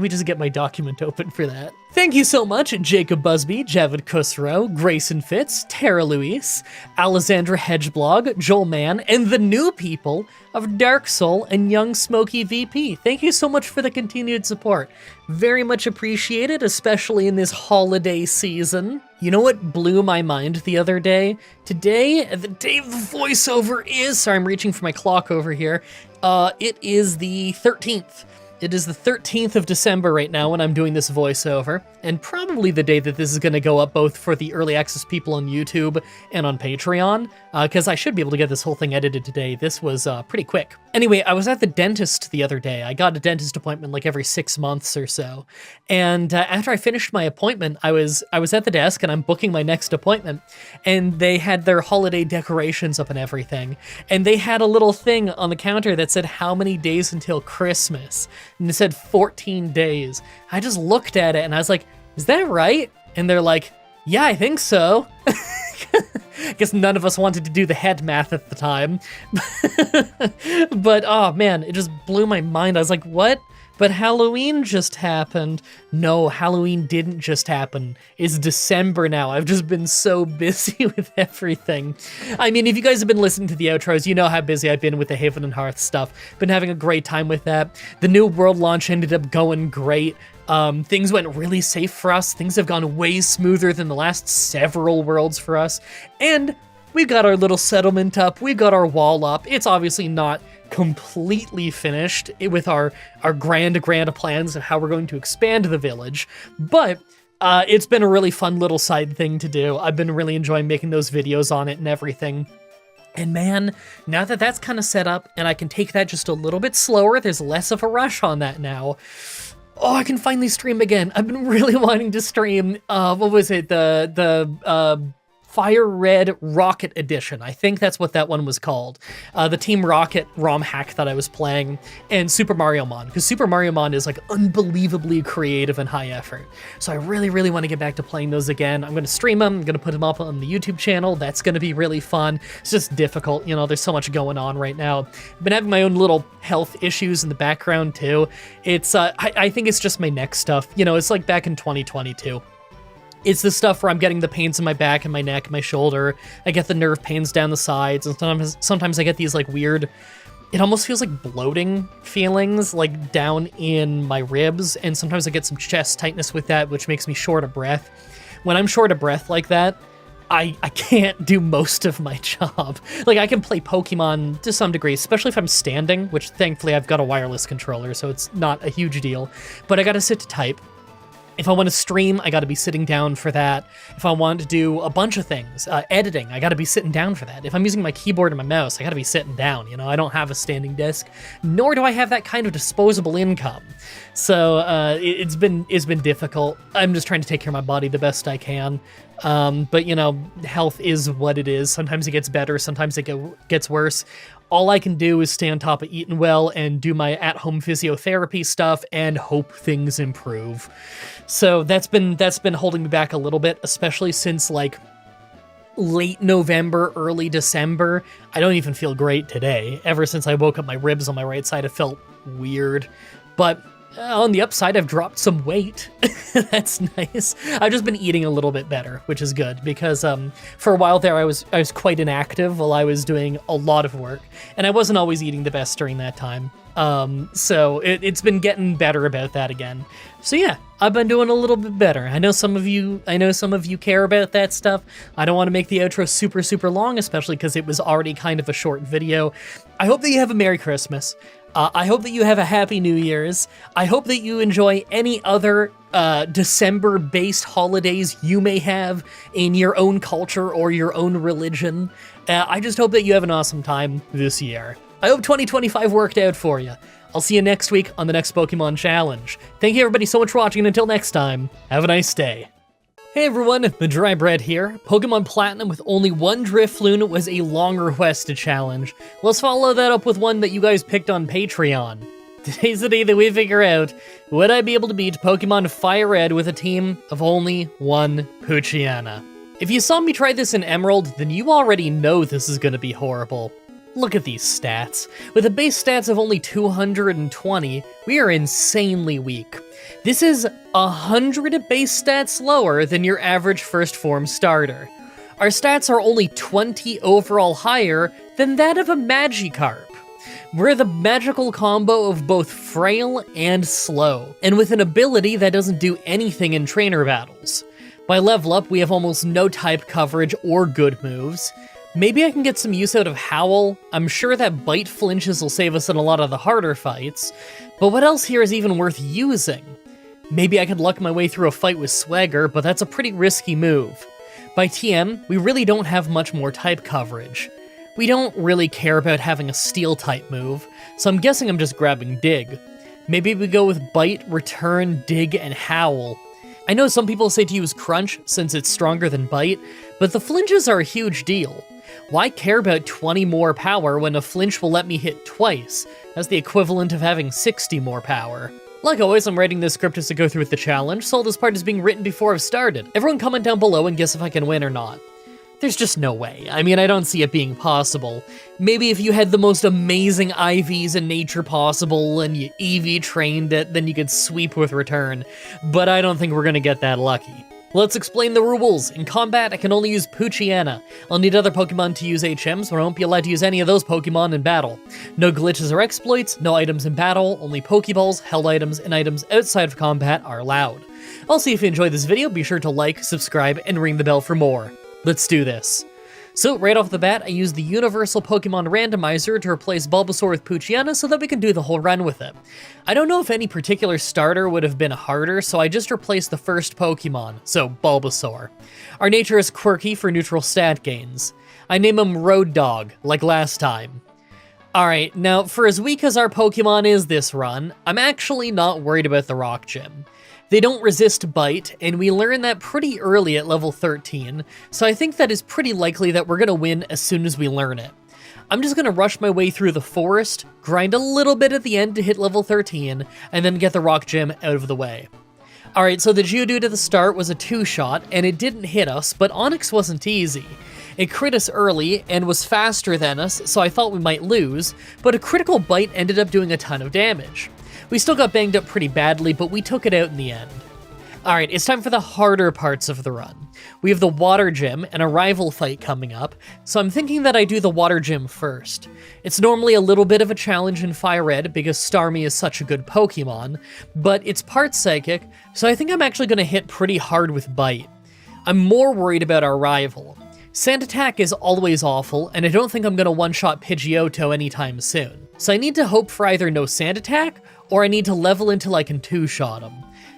just get my document open for that. Thank you so much, Jacob Busby, Javid Khusro, Grayson Fitz, Tara Luis, Alessandra Hedgeblog, Joel Mann, and the new people of Dark Soul and Young Smoky VP. Thank you so much for the continued support. Very much appreciated, especially in this holiday season. You know what blew my mind the other day? Today, the day of the voiceover is, sorry, I'm reaching for my clock over here. It is the 13th. It is the 13th of December right now when I'm doing this voiceover, and probably the day that this is going to go up both for the early access people on YouTube and on Patreon, because I should be able to get this whole thing edited today. This was pretty quick. Anyway, I was at the dentist the other day. I got a dentist appointment like every 6 months or so, and after I finished my appointment, I was at the desk and I'm booking my next appointment, and they had their holiday decorations up and everything, and they had a little thing on the counter that said how many days until Christmas. And it said 14 days. I just looked at it and I was like, is that right? And they're like, yeah, I think so. I guess none of us wanted to do the head math at the time. But oh man, it just blew my mind. I was like, what? But Halloween just happened. No, Halloween didn't just happen. It's December now. I've just been so busy with everything. I mean, if you guys have been listening to the outros, you know how busy I've been with the Haven and Hearth stuff. Been having a great time with that. The new world launch ended up going great. Things went really safe for us. Things have gone way smoother than the last several worlds for us. And we've got our little settlement up. We've got our wall up. It's obviously not completely finished with our grand plans of how we're going to expand the village, but it's been a really fun little side thing to do. I've been really enjoying making those videos on it and everything. And man, now that that's kind of set up and I can take that just a little bit slower, there's less of a rush on that now. Oh, I can finally stream again. I've been really wanting to stream, what was it, the Fire Red Rocket Edition. I think that's what that one was called. The Team Rocket ROM hack that I was playing, and Super Mario Mon, because Super Mario Mon is like unbelievably creative and high effort. So I really, really want to get back to playing those again. I'm going to stream them. I'm going to put them up on the YouTube channel. That's going to be really fun. It's just difficult. You know, there's so much going on right now. I've been having my own little health issues in the background too. It's, I think it's just my neck stuff. You know, it's like back in 2022. It's the stuff where I'm getting the pains in my back and my neck, my shoulder. I get the nerve pains down the sides, and sometimes I get these like weird, it almost feels like bloating feelings like down in my ribs, and sometimes I get some chest tightness with that, which makes me short of breath. When I'm short of breath like that, I can't do most of my job. Like, I can play Pokemon to some degree, especially if I'm standing, which thankfully I've got a wireless controller, so it's not a huge deal, but I gotta sit to type. If I want to stream, I got to be sitting down for that. If I want to do a bunch of things, editing, I got to be sitting down for that. If I'm using my keyboard and my mouse, I got to be sitting down. You know, I don't have a standing desk, nor do I have that kind of disposable income. So it's been difficult. I'm just trying to take care of my body the best I can. But you know, health is what it is. Sometimes it gets better, sometimes it gets worse. All I can do is stay on top of eating well and do my at-home physiotherapy stuff and hope things improve. So that's been holding me back a little bit, especially since like late November, early December. I don't even feel great today. Ever since I woke up, my ribs on my right side have felt weird. But on the upside, I've dropped some weight. That's nice. I've just been eating a little bit better, which is good, because for a while there I was quite inactive while I was doing a lot of work, and I wasn't always eating the best during that time. So it's been getting better about that again. So yeah, I've been doing a little bit better. I know some of you care about that stuff. I don't want to make the outro super, super long, especially because it was already kind of a short video. I hope that you have a Merry Christmas. I hope that you have a Happy New Year's. I hope that you enjoy any other December-based holidays you may have in your own culture or your own religion. I just hope that you have an awesome time this year. I hope 2025 worked out for you. I'll see you next week on the next Pokemon Challenge. Thank you everybody so much for watching, and until next time, have a nice day. Hey everyone, Mah-Dry-Bread here. Pokemon Platinum with only one Drifloon was a long requested challenge. Let's follow that up with one that you guys picked on Patreon. Today's the day that we figure out, would I be able to beat Pokemon Fire Red with a team of only one Poochyena? If you saw me try this in Emerald, then you already know this is gonna be horrible. Look at these stats. With a base stats of only 220, we are insanely weak. This is 100 base stats lower than your average first form starter. Our stats are only 20 overall higher than that of a Magikarp. We're the magical combo of both frail and slow, and with an ability that doesn't do anything in trainer battles. By level up, we have almost no type coverage or good moves. Maybe I can get some use out of Howl. I'm sure that Bite flinches will save us in a lot of the harder fights, but what else here is even worth using? Maybe I could luck my way through a fight with Swagger, but that's a pretty risky move. By TM, we really don't have much more type coverage. We don't really care about having a Steel type move, so I'm guessing I'm just grabbing Dig. Maybe we go with Bite, Return, Dig, and Howl. I know some people say to use Crunch since it's stronger than Bite, but the flinches are a huge deal. Why care about 20 more power when a flinch will let me hit twice? That's the equivalent of having 60 more power. Like always, I'm writing this script as to go through with the challenge, so all this part is being written before I've started. Everyone comment down below and guess if I can win or not. There's just no way. I mean, I don't see it being possible. Maybe if you had the most amazing IVs in nature possible and you EV trained it, then you could sweep with Return. But I don't think we're gonna get that lucky. Let's explain the rules. In combat, I can only use Poochyena. I'll need other Pokemon to use HMs, but I won't be allowed to use any of those Pokemon in battle. No glitches or exploits, no items in battle, only Pokeballs, held items, and items outside of combat are allowed. Also, if you enjoyed this video, be sure to like, subscribe, and ring the bell for more. Let's do this. So, right off the bat, I used the Universal Pokemon Randomizer to replace Bulbasaur with Poochyena so that we can do the whole run with it. I don't know if any particular starter would have been harder, so I just replaced the first Pokemon, so Bulbasaur. Our nature is quirky for neutral stat gains. I name him Road Dog, like last time. Alright, now for as weak as our Pokemon is this run, I'm actually not worried about the Rock Gym. They don't resist Bite, and we learn that pretty early at level 13, so I think that is pretty likely that we're gonna win as soon as we learn it. I'm just gonna rush my way through the forest, grind a little bit at the end to hit level 13, and then get the Rock Gym out of the way. Alright, so the Geodude at the start was a 2-shot, and it didn't hit us, but Onix wasn't easy. It crit us early, and was faster than us, so I thought we might lose, but a critical Bite ended up doing a ton of damage. We still got banged up pretty badly, but we took it out in the end. Alright, it's time for the harder parts of the run. We have the Water Gym and a rival fight coming up, so I'm thinking that I do the Water Gym first. It's normally a little bit of a challenge in Fire Red because Starmie is such a good Pokemon, but it's part Psychic, so I think I'm actually going to hit pretty hard with Bite. I'm more worried about our rival. Sand Attack is always awful, and I don't think I'm going to one-shot Pidgeotto anytime soon. So I need to hope for either no Sand Attack, or I need to level until I can 2-shot him.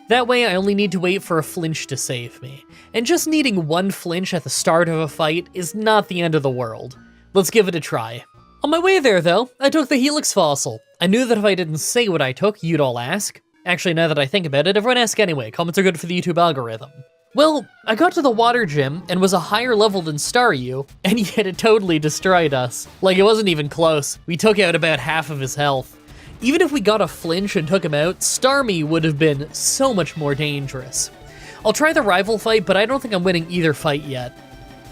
That way I only need to wait for a flinch to save me. And just needing one flinch at the start of a fight is not the end of the world. Let's give it a try. On my way there though, I took the Helix Fossil. I knew that if I didn't say what I took, you'd all ask. Actually, now that I think about it, everyone ask anyway. Comments are good for the YouTube algorithm. Well, I got to the Water Gym and was a higher level than Staryu, and yet it totally destroyed us. Like, it wasn't even close. We took out about half of his health. Even if we got a flinch and took him out, Starmie would have been so much more dangerous. I'll try the rival fight, but I don't think I'm winning either fight yet.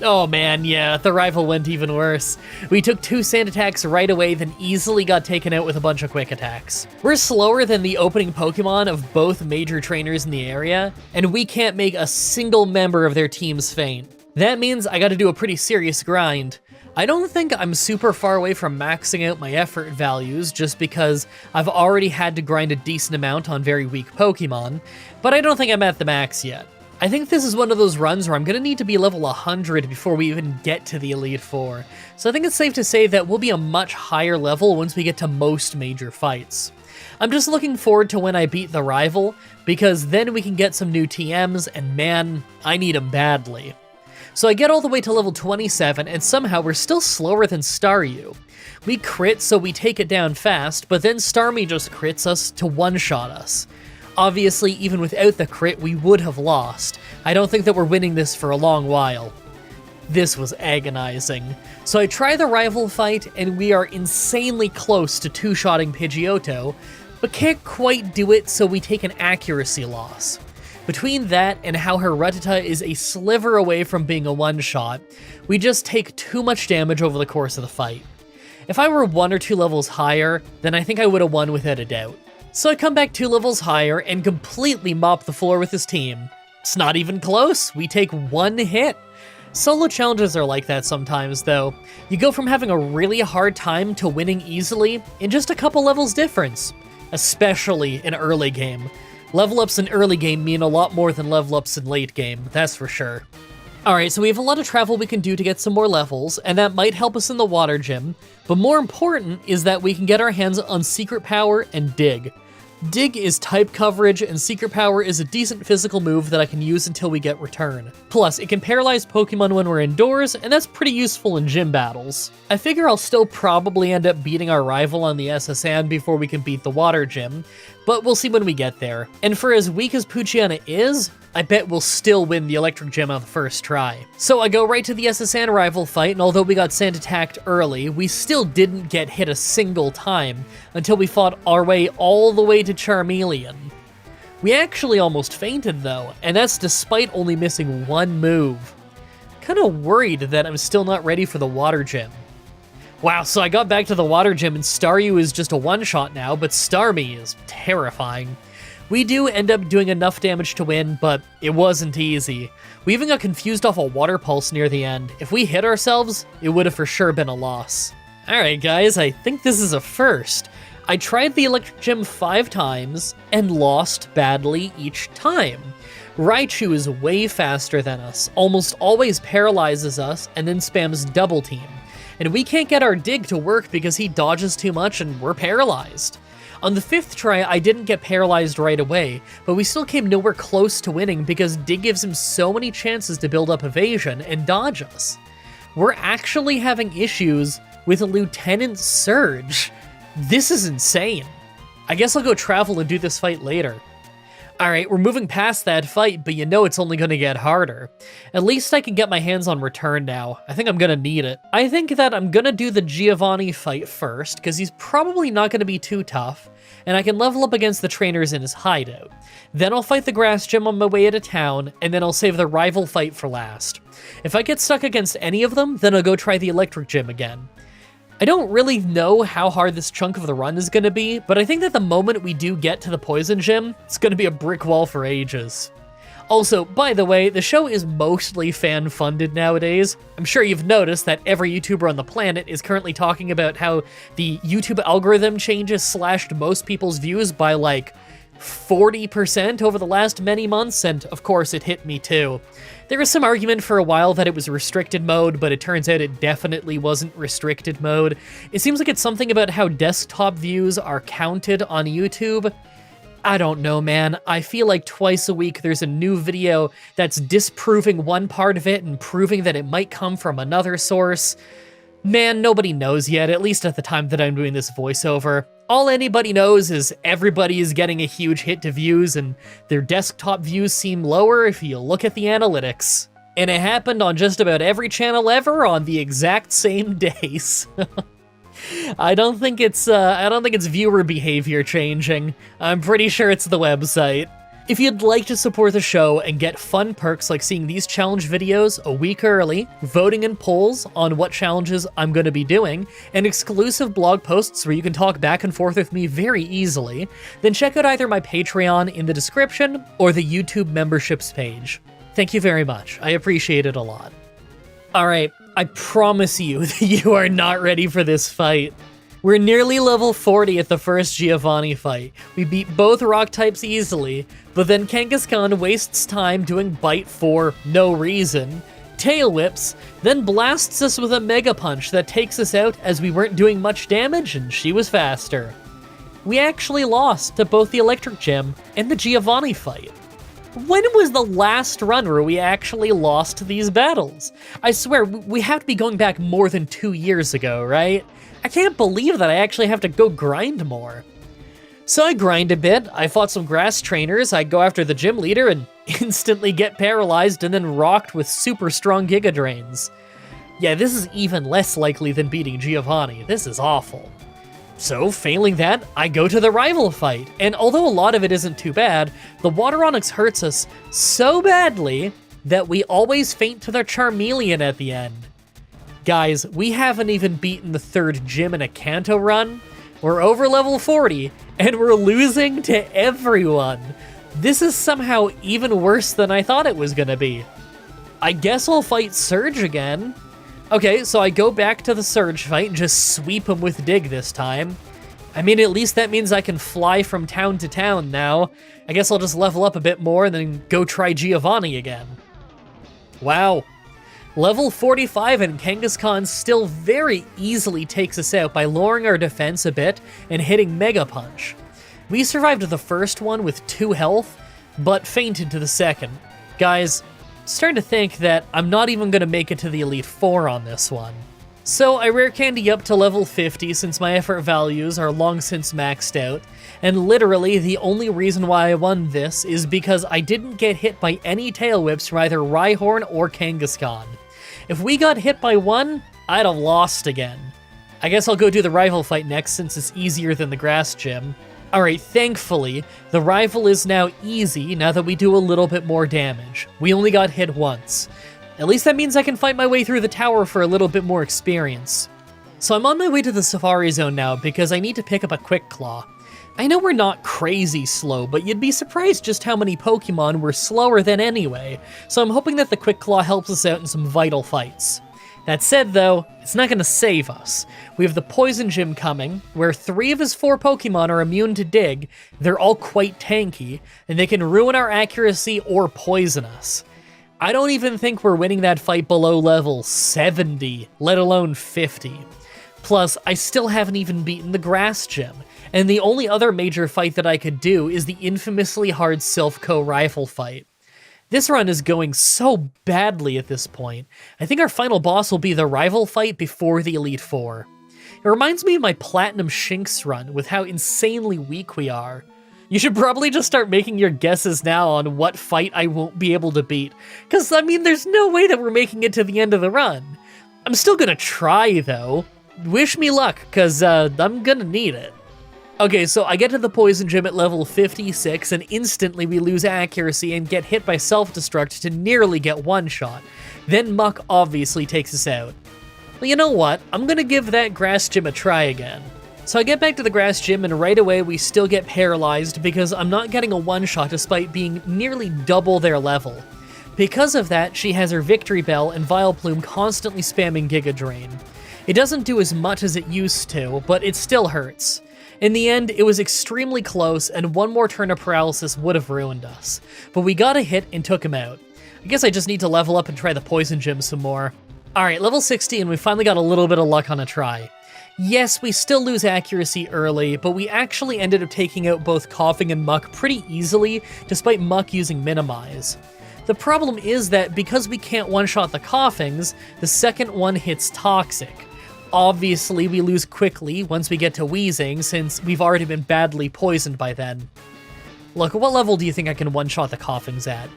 Oh man, yeah, the rival went even worse. We took 2 Sand Attacks right away, then easily got taken out with a bunch of Quick Attacks. We're slower than the opening Pokemon of both major trainers in the area, and we can't make a single member of their teams faint. That means I gotta do a pretty serious grind. I don't think I'm super far away from maxing out my effort values just because I've already had to grind a decent amount on very weak Pokemon, but I don't think I'm at the max yet. I think this is one of those runs where I'm gonna need to be level 100 before we even get to the Elite Four, so I think it's safe to say that we'll be a much higher level once we get to most major fights. I'm just looking forward to when I beat the rival, because then we can get some new TMs, and man, I need them badly. So I get all the way to level 27, and somehow we're still slower than Staryu. We crit, so we take it down fast, but then Starmie just crits us to one-shot us. Obviously, even without the crit, we would have lost. I don't think that we're winning this for a long while. This was agonizing. So I try the rival fight, and we are insanely close to 2-shotting Pidgeotto, but can't quite do it, so we take an accuracy loss. Between that and how her Rattata is a sliver away from being a one-shot, we just take too much damage over the course of the fight. If I were 1 or 2 levels higher, then I think I would have won without a doubt. So I come back 2 levels higher and completely mop the floor with his team. It's not even close, we take 1 hit. Solo challenges are like that sometimes though. You go from having a really hard time to winning easily in just a couple levels difference. Especially in early game. Level ups in early game mean a lot more than level ups in late game, that's for sure. Alright, so we have a lot of travel we can do to get some more levels, and that might help us in the water gym, but more important is that we can get our hands on Secret Power and Dig. Dig is type coverage, and Secret Power is a decent physical move that I can use until we get Return. Plus, it can paralyze Pokemon when we're indoors, and that's pretty useful in gym battles. I figure I'll still probably end up beating our rival on the SSN before we can beat the water gym, but we'll see when we get there. And for as weak as Poochyena is, I bet we'll still win the electric gym on the first try. So I go right to the SSN rival fight, and although we got sand attacked early, we still didn't get hit a single time until we fought our way all the way to Charmeleon. We actually almost fainted though, and that's despite only missing 1 move. Kinda worried that I'm still not ready for the water gym. Wow, so I got back to the water gym and Staryu is just a one-shot now, but Starmie is terrifying. We do end up doing enough damage to win, but it wasn't easy. We even got confused off a water pulse near the end. If we hit ourselves, it would have for sure been a loss. Alright guys, I think this is a first. I tried the electric gym 5 times and lost badly each time. Raichu is way faster than us, almost always paralyzes us, and then spams double team. And we can't get our dig to work because he dodges too much and we're paralyzed. On the 5th try, I didn't get paralyzed right away, but we still came nowhere close to winning because Dig gives him so many chances to build up evasion and dodge us. We're actually having issues with Lieutenant Surge. This is insane. I guess I'll go travel and do this fight later. Alright, we're moving past that fight, but you know it's only gonna get harder. At least I can get my hands on Return now. I think I'm gonna need it. I think that I'm gonna do the Giovanni fight first, because he's probably not gonna be too tough, and I can level up against the trainers in his hideout. Then I'll fight the grass gym on my way out of town, and then I'll save the rival fight for last. If I get stuck against any of them, then I'll go try the electric gym again. I don't really know how hard this chunk of the run is gonna be, but I think that the moment we do get to the poison gym, it's gonna be a brick wall for ages. Also, by the way, the show is mostly fan-funded nowadays. I'm sure you've noticed that every YouTuber on the planet is currently talking about how the YouTube algorithm changes slashed most people's views by like 40% over the last many months, and of course it hit me too. There was some argument for a while that it was restricted mode, but it turns out it definitely wasn't restricted mode. It seems like it's something about how desktop views are counted on YouTube. I don't know, man. I feel like twice a week there's a new video that's disproving one part of it and proving that it might come from another source. Man, nobody knows yet, at least at the time that I'm doing this voiceover. All anybody knows is everybody is getting a huge hit to views, and their desktop views seem lower if you look at the analytics. And it happened on just about every channel ever on the exact same days. I don't think it's viewer behavior changing. I'm pretty sure it's the website. If you'd like to support the show and get fun perks like seeing these challenge videos a week early, voting in polls on what challenges I'm going to be doing, and exclusive blog posts where you can talk back and forth with me very easily, then check out either my Patreon in the description or the YouTube memberships page. Thank you very much. I appreciate it a lot. Alright, I promise you that you are not ready for this fight. We're nearly level 40 at the first Giovanni fight. We beat both rock types easily, but then Kangaskhan wastes time doing Bite for no reason, Tail Whips, then blasts us with a Mega Punch that takes us out as we weren't doing much damage and she was faster. We actually lost to both the Electric Gym and the Giovanni fight. When was the last run where we actually lost these battles? I swear, we have to be going back more than 2 years ago, right? I can't believe that I actually have to go grind more. So I grind a bit, I fought some grass trainers, I go after the gym leader and instantly get paralyzed and then rocked with super strong Giga Drains. Yeah, this is even less likely than beating Giovanni. This is awful. So, failing that, I go to the rival fight, and although a lot of it isn't too bad, the Water Onyx hurts us so badly that we always faint to their Charmeleon at the end. Guys, we haven't even beaten the 3rd gym in a Kanto run. We're over level 40, and we're losing to everyone. This is somehow even worse than I thought it was gonna be. I guess I'll fight Surge again. Okay, so I go back to the Surge fight and just sweep him with Dig this time. I mean, at least that means I can fly from town to town now. I guess I'll just level up a bit more and then go try Giovanni again. Wow. Level 45 and Kangaskhan still very easily takes us out by lowering our defense a bit and hitting Mega Punch. We survived the first one with 2 health, but fainted to the second. Guys, starting to think that I'm not even going to make it to the Elite Four on this one. So I rare candy up to level 50 since my effort values are long since maxed out, and literally the only reason why I won this is because I didn't get hit by any tail whips from either Rhyhorn or Kangaskhan. If we got hit by one, I'd have lost again. I guess I'll go do the rival fight next since it's easier than the grass gym. Alright, thankfully, the rival is now easy now that we do a little bit more damage. We only got hit once. At least that means I can fight my way through the tower for a little bit more experience. So I'm on my way to the Safari Zone now because I need to pick up a Quick Claw. I know we're not crazy slow, but you'd be surprised just how many Pokemon we're slower than anyway, so I'm hoping that the Quick Claw helps us out in some vital fights. That said though, it's not going to save us. We have the Poison Gym coming, where 3 of his 4 Pokemon are immune to Dig, they're all quite tanky, and they can ruin our accuracy or poison us. I don't even think we're winning that fight below level 70, let alone 50. Plus, I still haven't even beaten the Grass Gym, and the only other major fight that I could do is the infamously hard Silph rifle fight. This run is going so badly at this point. I think our final boss will be the rival fight before the Elite Four. It reminds me of my Platinum Shinx run with how insanely weak we are. You should probably just start making your guesses now on what fight I won't be able to beat, because I mean there's no way that we're making it to the end of the run. I'm still gonna try though. Wish me luck, because I'm gonna need it. Okay, so I get to the Poison Gym at level 56, and instantly we lose accuracy and get hit by Self-Destruct to nearly get one-shot. Then Muck obviously takes us out. Well, you know what? I'm gonna give that Grass Gym a try again. So I get back to the Grass Gym, and right away we still get paralyzed because I'm not getting a one-shot despite being nearly double their level. Because of that, she has her Victory Bell and Vileplume constantly spamming Giga Drain. It doesn't do as much as it used to, but it still hurts. In the end, it was extremely close, and one more turn of paralysis would have ruined us. But we got a hit and took him out. I guess I just need to level up and try the Poison Gym some more. Alright, level 60, and we finally got a little bit of luck on a try. Yes, we still lose accuracy early, but we actually ended up taking out both Coughing and Muck pretty easily, despite Muck using Minimize. The problem is that because we can't one-shot the Coughings, the second one hits Toxic. Obviously, we lose quickly once we get to Wheezing, since we've already been badly poisoned by then. Look, what level do you think I can one-shot the Coughings at?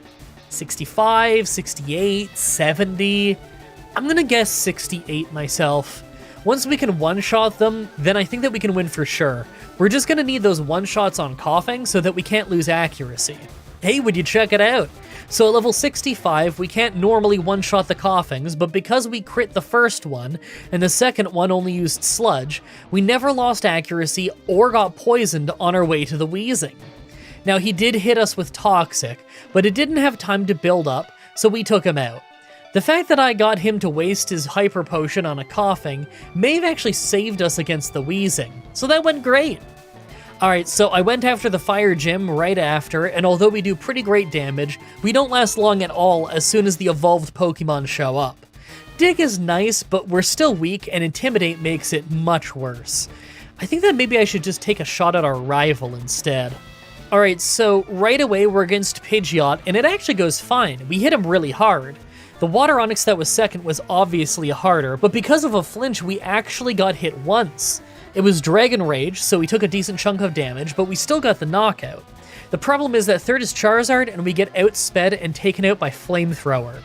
65, 68, 70? I'm gonna guess 68 myself. Once we can one-shot them, then I think that we can win for sure. We're just gonna need those one-shots on Coughing so that we can't lose accuracy. Hey, would you check it out? So at level 65, we can't normally one-shot the Coughings, but because we crit the first one, and the second one only used Sludge, we never lost accuracy or got poisoned on our way to the Wheezing. Now he did hit us with Toxic, but it didn't have time to build up, so we took him out. The fact that I got him to waste his Hyper Potion on a Coughing may have actually saved us against the Wheezing, so that went great. Alright, so I went after the Fire Gym right after, and although we do pretty great damage, we don't last long at all as soon as the evolved Pokemon show up. Dig is nice, but we're still weak, and Intimidate makes it much worse. I think that maybe I should just take a shot at our rival instead. Alright, so right away we're against Pidgeot, and it actually goes fine. We hit him really hard. The Water Onix that was second was obviously harder, but because of a flinch, we actually got hit once. It was Dragon Rage, so we took a decent chunk of damage, but we still got the knockout. The problem is that third is Charizard, and we get outsped and taken out by Flamethrower.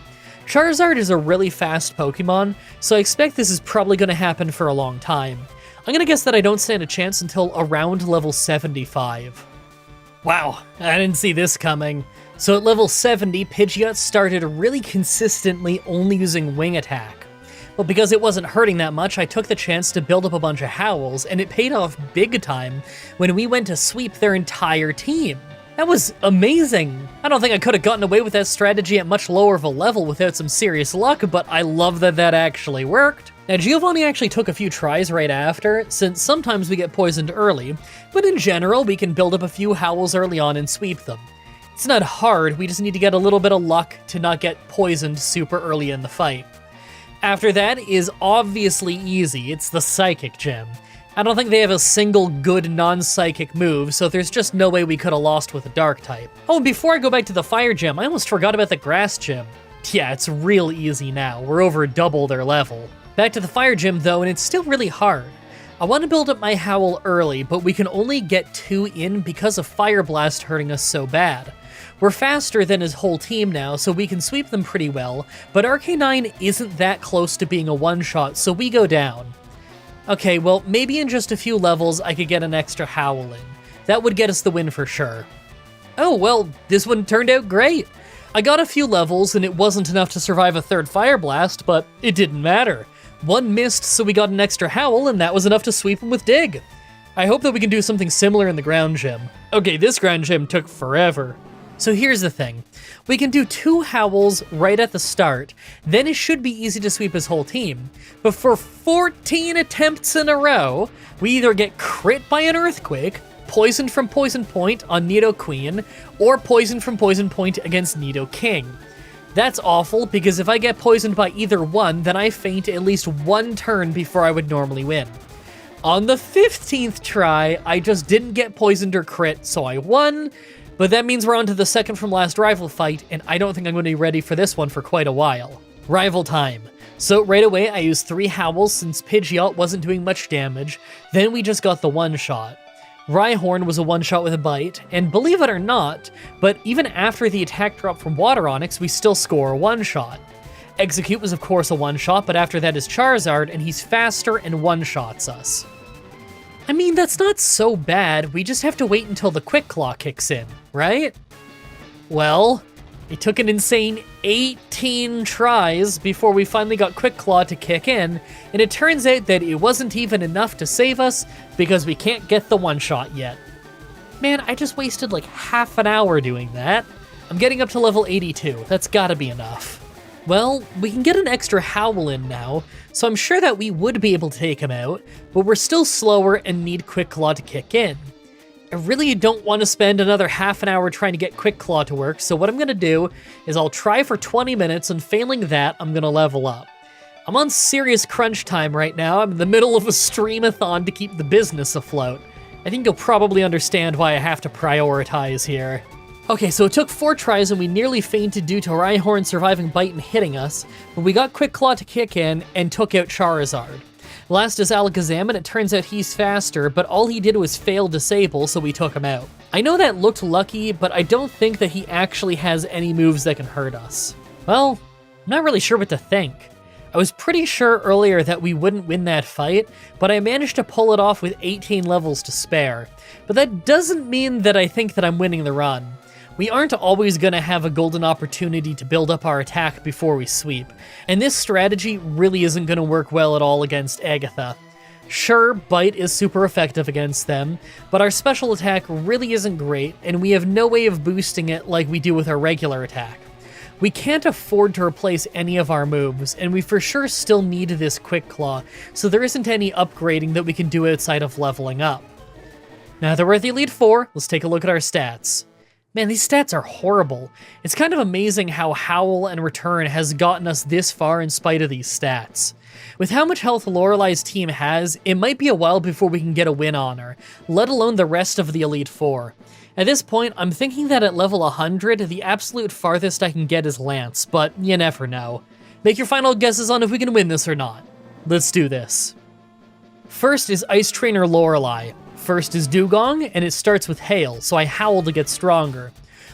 Charizard is a really fast Pokemon, so I expect this is probably going to happen for a long time. I'm gonna guess that I don't stand a chance until around level 75. Wow, I didn't see this coming. So at level 70, Pidgeot started really consistently only using Wing Attack. Well, because it wasn't hurting that much, I took the chance to build up a bunch of Howls, and it paid off big time when we went to sweep their entire team. That was amazing. I don't think I could have gotten away with that strategy at much lower of a level without some serious luck, but I love that that actually worked. Now, Giovanni actually took a few tries right after, since sometimes we get poisoned early, but in general, we can build up a few Howls early on and sweep them. It's not hard, we just need to get a little bit of luck to not get poisoned super early in the fight. After that is obviously easy, it's the Psychic Gym. I don't think they have a single good non-psychic move, so there's just no way we could have lost with a Dark type. Oh, and before I go back to the Fire Gym, I almost forgot about the Grass Gym. Yeah, it's real easy now, we're over double their level. Back to the Fire Gym though, and it's still really hard. I want to build up my Howl early, but we can only get 2 in because of Fire Blast hurting us so bad. We're faster than his whole team now, so we can sweep them pretty well, but Arcanine isn't that close to being a one-shot, so we go down. Okay, well, maybe in just a few levels I could get an extra Howl in. That would get us the win for sure. Oh, well, this one turned out great. I got a few levels, and it wasn't enough to survive a third Fire Blast, but it didn't matter. One missed, so we got an extra Howl, and that was enough to sweep him with Dig. I hope that we can do something similar in the Ground Gym. Okay, this Ground Gym took forever. So here's the thing. We can do 2 Howls right at the start, then it should be easy to sweep his whole team. But for 14 attempts in a row, we either get crit by an Earthquake, poisoned from Poison Point on Nidoqueen, or poisoned from Poison Point against Nidoking. That's awful, because if I get poisoned by either one, then I faint at least 1 turn before I would normally win. On the 15th try, I just didn't get poisoned or crit, so I won, but that means we're on to the second from last rival fight, and I don't think I'm going to be ready for this one for quite a while. Rival time. So right away, I used 3 Howls since Pidgeot wasn't doing much damage, then we just got the one-shot. Rhyhorn was a one-shot with a bite, and believe it or not, but even after the attack drop from Water Onix, we still score a one-shot. Execute was of course a one-shot, but after that is Charizard, and he's faster and one-shots us. I mean, that's not so bad, we just have to wait until the Quick Claw kicks in, right? Well, it took an insane 18 tries before we finally got Quick Claw to kick in, and it turns out that it wasn't even enough to save us because we can't get the one-shot yet. Man, I just wasted like half an hour doing that. I'm getting up to level 82, that's gotta be enough. Well, we can get an extra Howl in now, so I'm sure that we would be able to take him out, but we're still slower and need Quick Claw to kick in. I really don't want to spend another half an hour trying to get Quick Claw to work, so what I'm going to do is I'll try for 20 minutes, and failing that, I'm going to level up. I'm on serious crunch time right now. I'm in the middle of a streamathon to keep the business afloat. I think you'll probably understand why I have to prioritize here. Okay, so it took 4 tries and we nearly fainted due to Rhyhorn surviving Bite and hitting us, but we got Quick Claw to kick in and took out Charizard. Last is Alakazam, and it turns out he's faster, but all he did was fail Disable, so we took him out. I know that looked lucky, but I don't think that he actually has any moves that can hurt us. Well, I'm not really sure what to think. I was pretty sure earlier that we wouldn't win that fight, but I managed to pull it off with 18 levels to spare. But that doesn't mean that I think that I'm winning the run. We aren't always going to have a golden opportunity to build up our attack before we sweep, and this strategy really isn't going to work well at all against Agatha. Sure, Bite is super effective against them, but our special attack really isn't great, and we have no way of boosting it like we do with our regular attack. We can't afford to replace any of our moves, and we for sure still need this Quick Claw, so there isn't any upgrading that we can do outside of leveling up. Now that we're at the Elite Four, let's take a look at our stats. Man, these stats are horrible. It's kind of amazing how Howl and Return has gotten us this far in spite of these stats. With how much health Lorelei's team has, it might be a while before we can get a win on her, let alone the rest of the Elite Four. At this point, I'm thinking that at level 100, the absolute farthest I can get is Lance, but you never know. Make your final guesses on if we can win this or not. Let's do this. First is Ice Trainer Lorelei. First is Dugong, and it starts with Hail, so I howl to get stronger.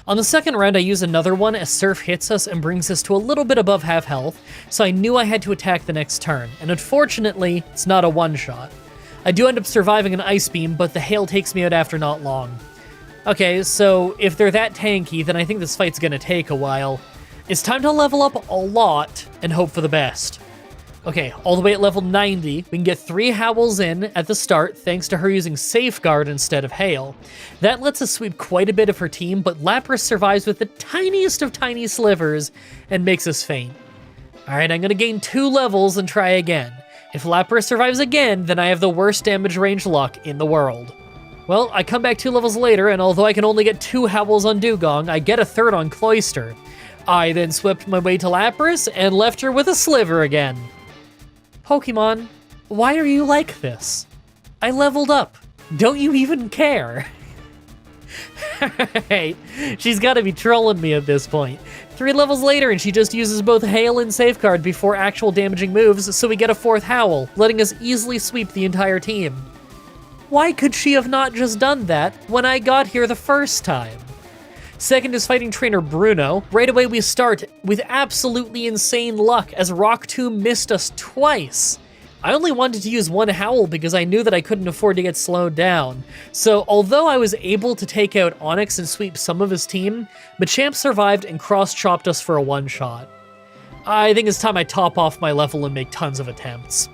On the second round, I use another one as Surf hits us and brings us to a little bit above half health, so I knew I had to attack the next turn, and unfortunately, it's not a one-shot. I do end up surviving an Ice Beam, but the Hail takes me out after not long. Okay, so if they're that tanky, then I think this fight's gonna take a while. It's time to level up a lot and hope for the best. Okay, all the way at level 90, we can get 3 Howls in at the start thanks to her using Safeguard instead of Hail. That lets us sweep quite a bit of her team, but Lapras survives with the tiniest of tiny slivers and makes us faint. Alright, I'm gonna gain 2 levels and try again. If Lapras survives again, then I have the worst damage range luck in the world. Well, I come back 2 levels later, and although I can only get 2 Howls on Dugong, I get a 3rd on Cloyster. I then swept my way to Lapras and left her with a sliver again. Pokemon, why are you like this? I leveled up. Don't you even care? Alright, she's gotta be trolling me at this point. 3 levels later and she just uses both Hail and Safeguard before actual damaging moves, so we get a 4th Howl, letting us easily sweep the entire team. Why could she have not just done that when I got here the first time? Second is fighting trainer Bruno. Right away we start with absolutely insane luck as Rock Tomb missed us twice. I only wanted to use 1 Howl because I knew that I couldn't afford to get slowed down. So although I was able to take out Onix and sweep some of his team, Machamp survived and cross-chopped us for a one-shot. I think it's time I top off my level and make tons of attempts.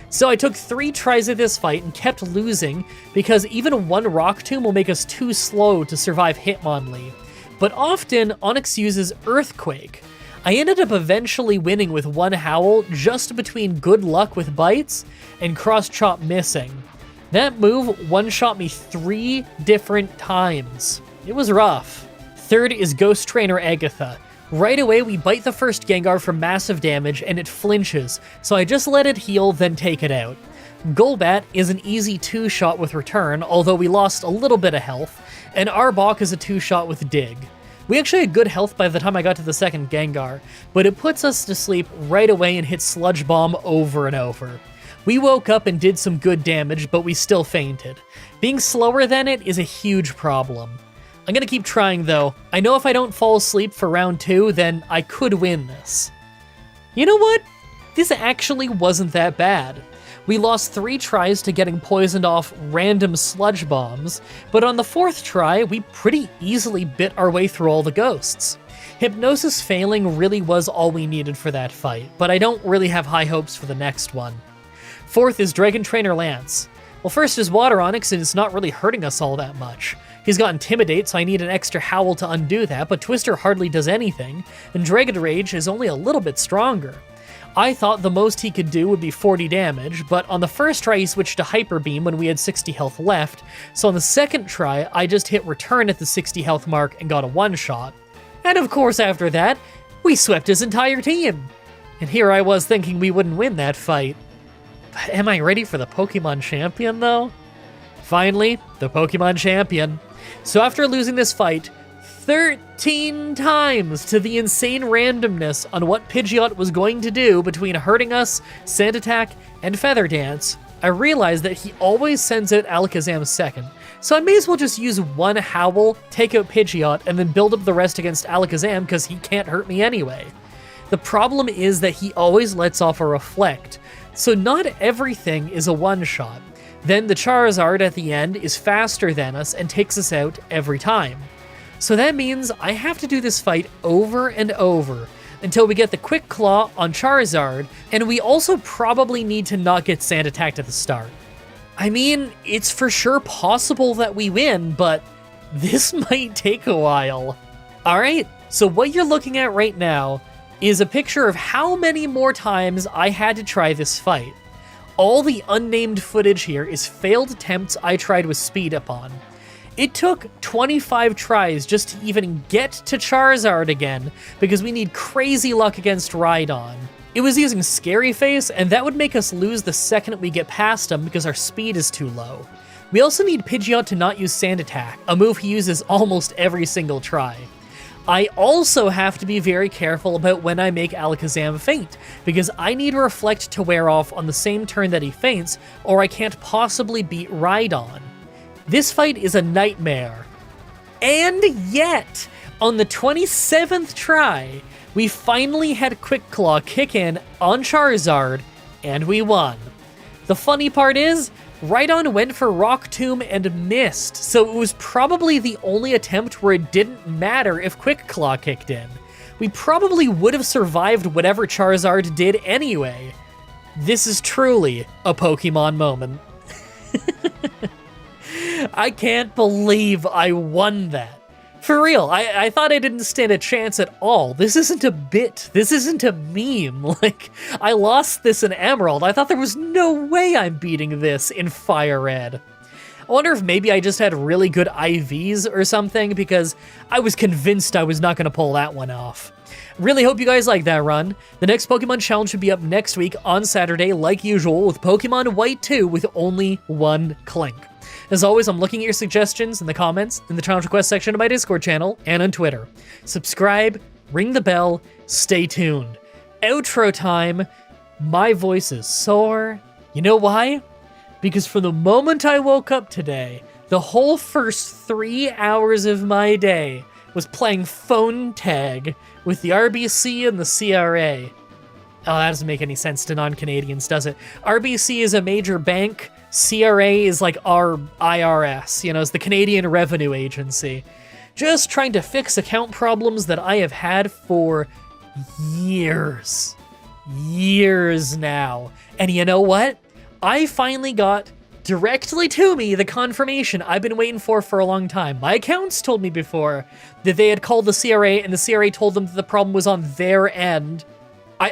So I took 3 tries at this fight and kept losing because even 1 Rock Tomb will make us too slow to survive Hitmonlee. But often, Onix uses Earthquake. I ended up eventually winning with 1 Howl just between good luck with bites and cross-chop missing. That move one-shot me 3 different times. It was rough. Third is Ghost Trainer Agatha. Right away, we bite the first Gengar for massive damage and it flinches, so I just let it heal, then take it out. Golbat is an easy 2-shot with Return, although we lost a little bit of health, and Arbok is a 2-shot with Dig. We actually had good health by the time I got to the second Gengar, but it puts us to sleep right away and hits Sludge Bomb over and over. We woke up and did some good damage, but we still fainted. Being slower than it is a huge problem. I'm gonna keep trying though. I know if I don't fall asleep for round 2, then I could win this. You know what? This actually wasn't that bad. We lost 3 tries to getting poisoned off random sludge bombs, but on the 4th try, we pretty easily bit our way through all the ghosts. Hypnosis failing really was all we needed for that fight, but I don't really have high hopes for the next one. 4th is Dragon Trainer Lance. Well, first is Water Onix, and it's not really hurting us all that much. He's got Intimidate, so I need an extra Howl to undo that, but Twister hardly does anything, and Dragon Rage is only a little bit stronger. I thought the most he could do would be 40 damage, but on the first try he switched to Hyper Beam when we had 60 health left, so on the second try I just hit Return at the 60 health mark and got a one-shot. And of course after that, we swept his entire team! And here I was thinking we wouldn't win that fight. But am I ready for the Pokemon Champion though? Finally, the Pokemon Champion. So after losing this fight 13 times to the insane randomness on what Pidgeot was going to do between hurting us, Sand Attack, and Feather Dance, I realized that he always sends out Alakazam second, so I may as well just use 1 Howl, take out Pidgeot, and then build up the rest against Alakazam because he can't hurt me anyway. The problem is that he always lets off a Reflect, so not everything is a one-shot. Then the Charizard at the end is faster than us and takes us out every time. So that means I have to do this fight over and over until we get the Quick Claw on Charizard, and we also probably need to not get Sand Attacked at the start. I mean, it's for sure possible that we win, but this might take a while. Alright, so what you're looking at right now is a picture of how many more times I had to try this fight. All the unnamed footage here is failed attempts I tried with Speed Up on. It took 25 tries just to even get to Charizard again, because we need crazy luck against Rhydon. It was using Scary Face, and that would make us lose the second we get past him because our speed is too low. We also need Pidgeot to not use Sand Attack, a move he uses almost every single try. I also have to be very careful about when I make Alakazam faint, because I need Reflect to wear off on the same turn that he faints, or I can't possibly beat Rhydon. This fight is a nightmare. And yet, on the 27th try, we finally had Quick Claw kick in on Charizard, and we won. The funny part is, Rhydon went for Rock Tomb and missed, so it was probably the only attempt where it didn't matter if Quick Claw kicked in. We probably would have survived whatever Charizard did anyway. This is truly a Pokemon moment. I can't believe I won that. For real, I thought I didn't stand a chance at all. This isn't a bit. This isn't a meme. Like, I lost this in Emerald. I thought there was no way I'm beating this in Fire Red. I wonder if maybe I just had really good IVs or something, because I was convinced I was not going to pull that one off. Really hope you guys like that run. The next Pokemon Challenge should be up next week on Saturday, like usual, with Pokemon White 2 with only one Klink. As always, I'm looking at your suggestions in the comments, in the challenge request section of my Discord channel, and on Twitter. Subscribe, ring the bell, stay tuned. Outro time. My voice is sore. You know why? Because from the moment I woke up today, the whole first 3 hours of my day was playing phone tag with the RBC and the CRA. Oh, that doesn't make any sense to non-Canadians, does it? RBC is a major bank. CRA is like our IRS, it's the Canadian Revenue Agency. Just trying to fix account problems that I have had for years. Years now. And you know what? I finally got directly to me the confirmation I've been waiting for a long time. My accounts told me before that they had called the CRA and the CRA told them that the problem was on their end.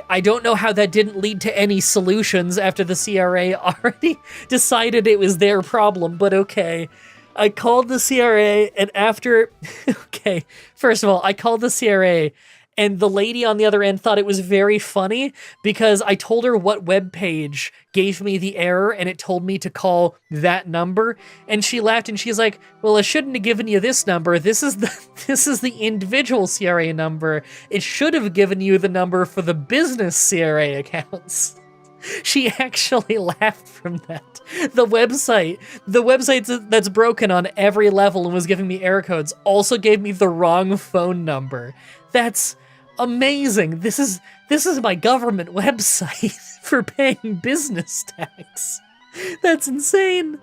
I don't know how that didn't lead to any solutions after the CRA already decided it was their problem, but okay. I called the CRA, and after... Okay, first of all, I called the CRA, and the lady on the other end thought it was very funny because I told her what web page gave me the error, and it told me to call that number, and she laughed, and she's like, well, I shouldn't have given you this number. This is the individual CRA number. It should have given you the number for the business CRA accounts. She actually laughed from that. The website that's broken on every level and was giving me error codes also gave me the wrong phone number. That's amazing. This is my government website for paying business tax. That's insane.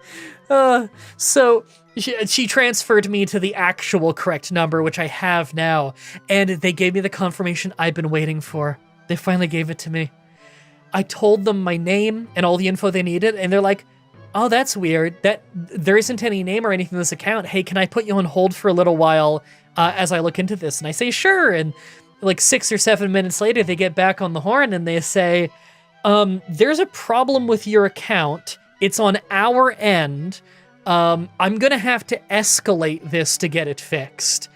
So she transferred me to the actual correct number, which I have now, and they gave me the confirmation I've been waiting for. They finally gave it to me. I told them my name and all the info they needed, and they're like, oh, that's weird. That there isn't any name or anything in this account. Hey, can I put you on hold for a little while as I look into this? And I say, sure. And like 6 or 7 minutes later, they get back on the horn and they say, there's a problem with your account. It's on our end. I'm going to have to escalate this to get it fixed.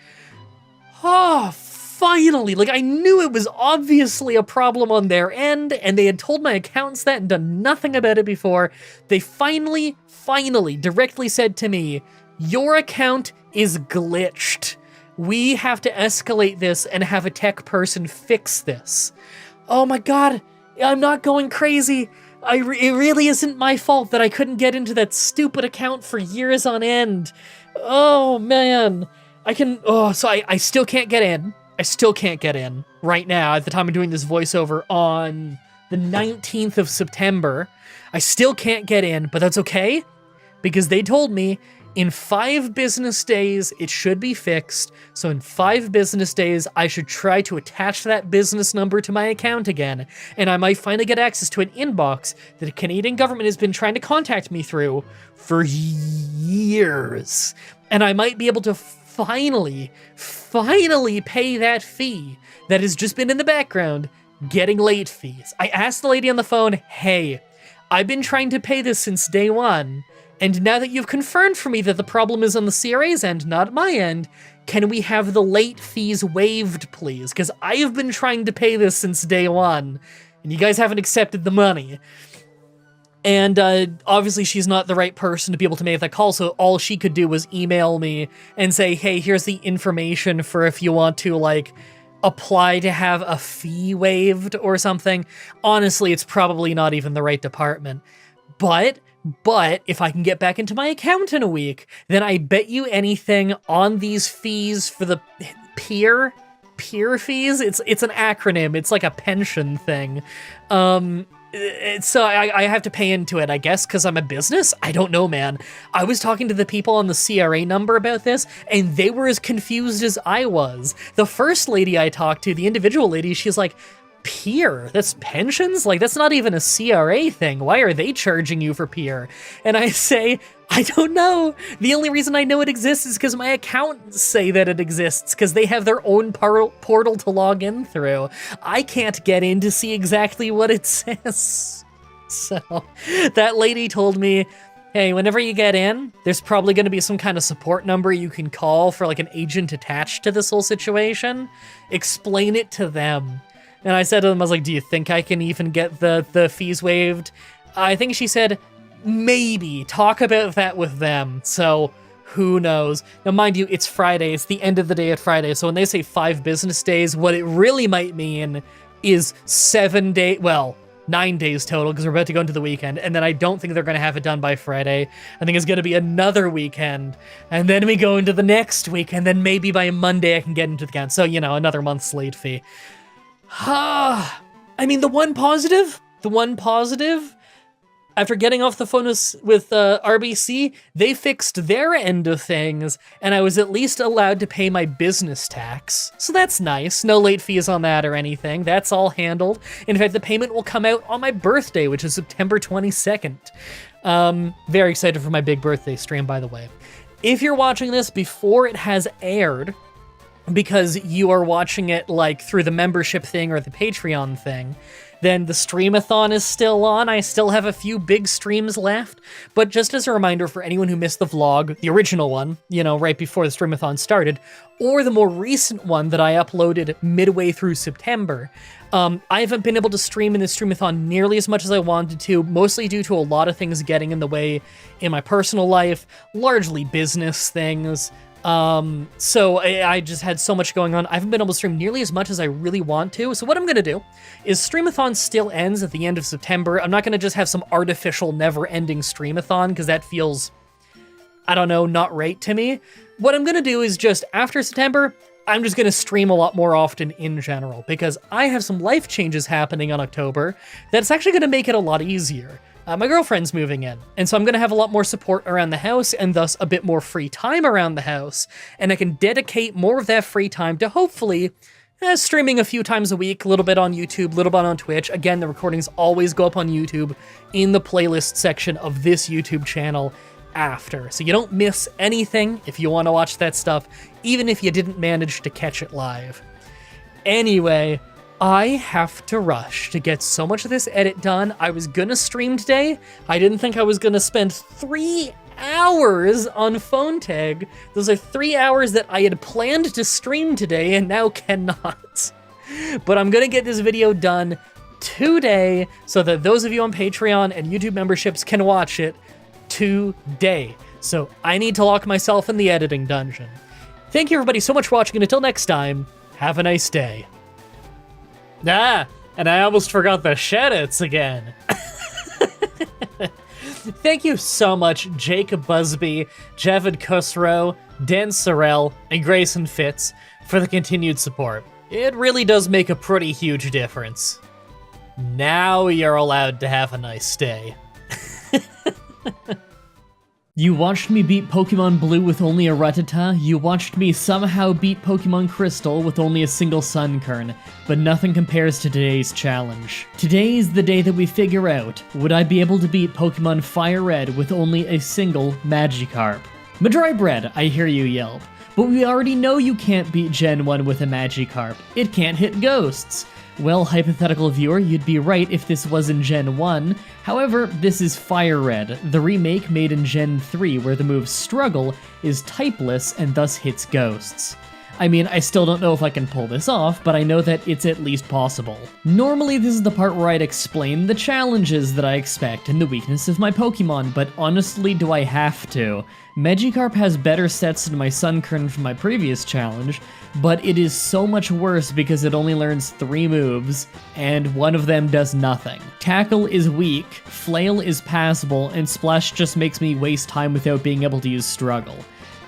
Oh, finally, like I knew it was obviously a problem on their end, and they had told my accountants that and done nothing about it before. They finally directly said to me, your account is glitched. We have to escalate this and have a tech person fix this. Oh my god, I'm not going crazy. It really isn't my fault that I couldn't get into that stupid account for years on end. Oh man, so I still can't get in. I still can't get in right now at the time of doing this voiceover on the 19th of September. I still can't get in, but that's okay because they told me in 5 business days it should be fixed. So in 5 business days, I should try to attach that business number to my account again, and I might finally get access to an inbox that the Canadian government has been trying to contact me through for years. And I might be able to finally pay that fee that has just been in the background, getting late fees. I asked the lady on the phone, hey, I've been trying to pay this since day one, and now that you've confirmed for me that the problem is on the CRA's end, not my end, can we have the late fees waived, please? Because I have been trying to pay this since day one, and you guys haven't accepted the money. And obviously she's not the right person to be able to make that call, so all she could do was email me and say, hey, here's the information for if you want to, like, apply to have a fee waived or something. Honestly, it's probably not even the right department. But if I can get back into my account in a week, then I bet you anything on these fees for the peer fees, it's an acronym, it's like a pension thing. So I have to pay into it, I guess, because I'm a business? I don't know, man. I was talking to the people on the CRA number about this, and they were as confused as I was. The first lady I talked to, the individual lady, she's like, peer? That's pensions? Like, that's not even a CRA thing. Why are they charging you for peer? And I say, I don't know. The only reason I know it exists is because my accountants say that it exists, because they have their own portal to log in through. I can't get in to see exactly what it says. So, that lady told me, hey, whenever you get in, there's probably going to be some kind of support number you can call for like an agent attached to this whole situation. Explain it to them. And I said to them, I was like, do you think I can even get the fees waived? I think she said, maybe. Talk about that with them. So, who knows? Now, mind you, it's Friday. It's the end of the day at Friday. So when they say 5 business days, what it really might mean is 9 days total, because we're about to go into the weekend. And then I don't think they're going to have it done by Friday. I think it's going to be another weekend. And then we go into the next week. And then maybe by Monday I can get into the account. So, another month's late fee. I mean, the one positive, after getting off the phone with RBC, they fixed their end of things, and I was at least allowed to pay my business tax. So that's nice. No late fees on that or anything. That's all handled. In fact, the payment will come out on my birthday, which is September 22nd. Very excited for my big birthday stream, by the way. If you're watching this before it has aired, because you are watching it like through the membership thing or the Patreon thing, then the streamathon is still on. I still have a few big streams left, but just as a reminder for anyone who missed the vlog, the original one, right before the streamathon started, or the more recent one that I uploaded midway through September, I haven't been able to stream in the streamathon nearly as much as I wanted to, mostly due to a lot of things getting in the way in my personal life, largely business things. So I just had so much going on. I haven't been able to stream nearly as much as I really want to. So what I'm going to do is Streamathon still ends at the end of September. I'm not going to just have some artificial never-ending Streamathon, because that feels, I don't know, not right to me. What I'm going to do is just after September, I'm just going to stream a lot more often in general, because I have some life changes happening on October that's actually going to make it a lot easier. My girlfriend's moving in, and so I'm going to have a lot more support around the house, and thus a bit more free time around the house, and I can dedicate more of that free time to hopefully streaming a few times a week, a little bit on YouTube, a little bit on Twitch. Again, the recordings always go up on YouTube in the playlist section of this YouTube channel after, so you don't miss anything if you want to watch that stuff, even if you didn't manage to catch it live. Anyway, I have to rush to get so much of this edit done. I was gonna stream today. I didn't think I was gonna spend 3 hours on phone tag. Those are 3 hours that I had planned to stream today and now cannot. But I'm gonna get this video done today so that those of you on Patreon and YouTube memberships can watch it today. So I need to lock myself in the editing dungeon. Thank you everybody so much for watching, and until next time, have a nice day. And I almost forgot the shoutouts again. Thank you so much, Jacob Busby, Javid Khosrow, Dan Sorrell, and Grayson Fitz for the continued support. It really does make a pretty huge difference. Now you're allowed to have a nice day. You watched me beat Pokemon Blue with only a Rattata, you watched me somehow beat Pokemon Crystal with only a single Sunkern, but nothing compares to today's challenge. Today is the day that we figure out, would I be able to beat Pokemon Fire Red with only a single Magikarp? Mah-Dry-Bread, I hear you yelp, but we already know you can't beat Gen 1 with a Magikarp. It can't hit ghosts. Well, hypothetical viewer, you'd be right if this was in Gen 1. However, this is Fire Red, the remake made in Gen 3 where the move Struggle is typeless and thus hits ghosts. I mean, I still don't know if I can pull this off, but I know that it's at least possible. Normally, this is the part where I'd explain the challenges that I expect and the weakness of my Pokemon, but honestly, do I have to? Magikarp has better sets than my Sunkern from my previous challenge, but it is so much worse because it only learns 3 moves, and one of them does nothing. Tackle is weak, Flail is passable, and Splash just makes me waste time without being able to use Struggle.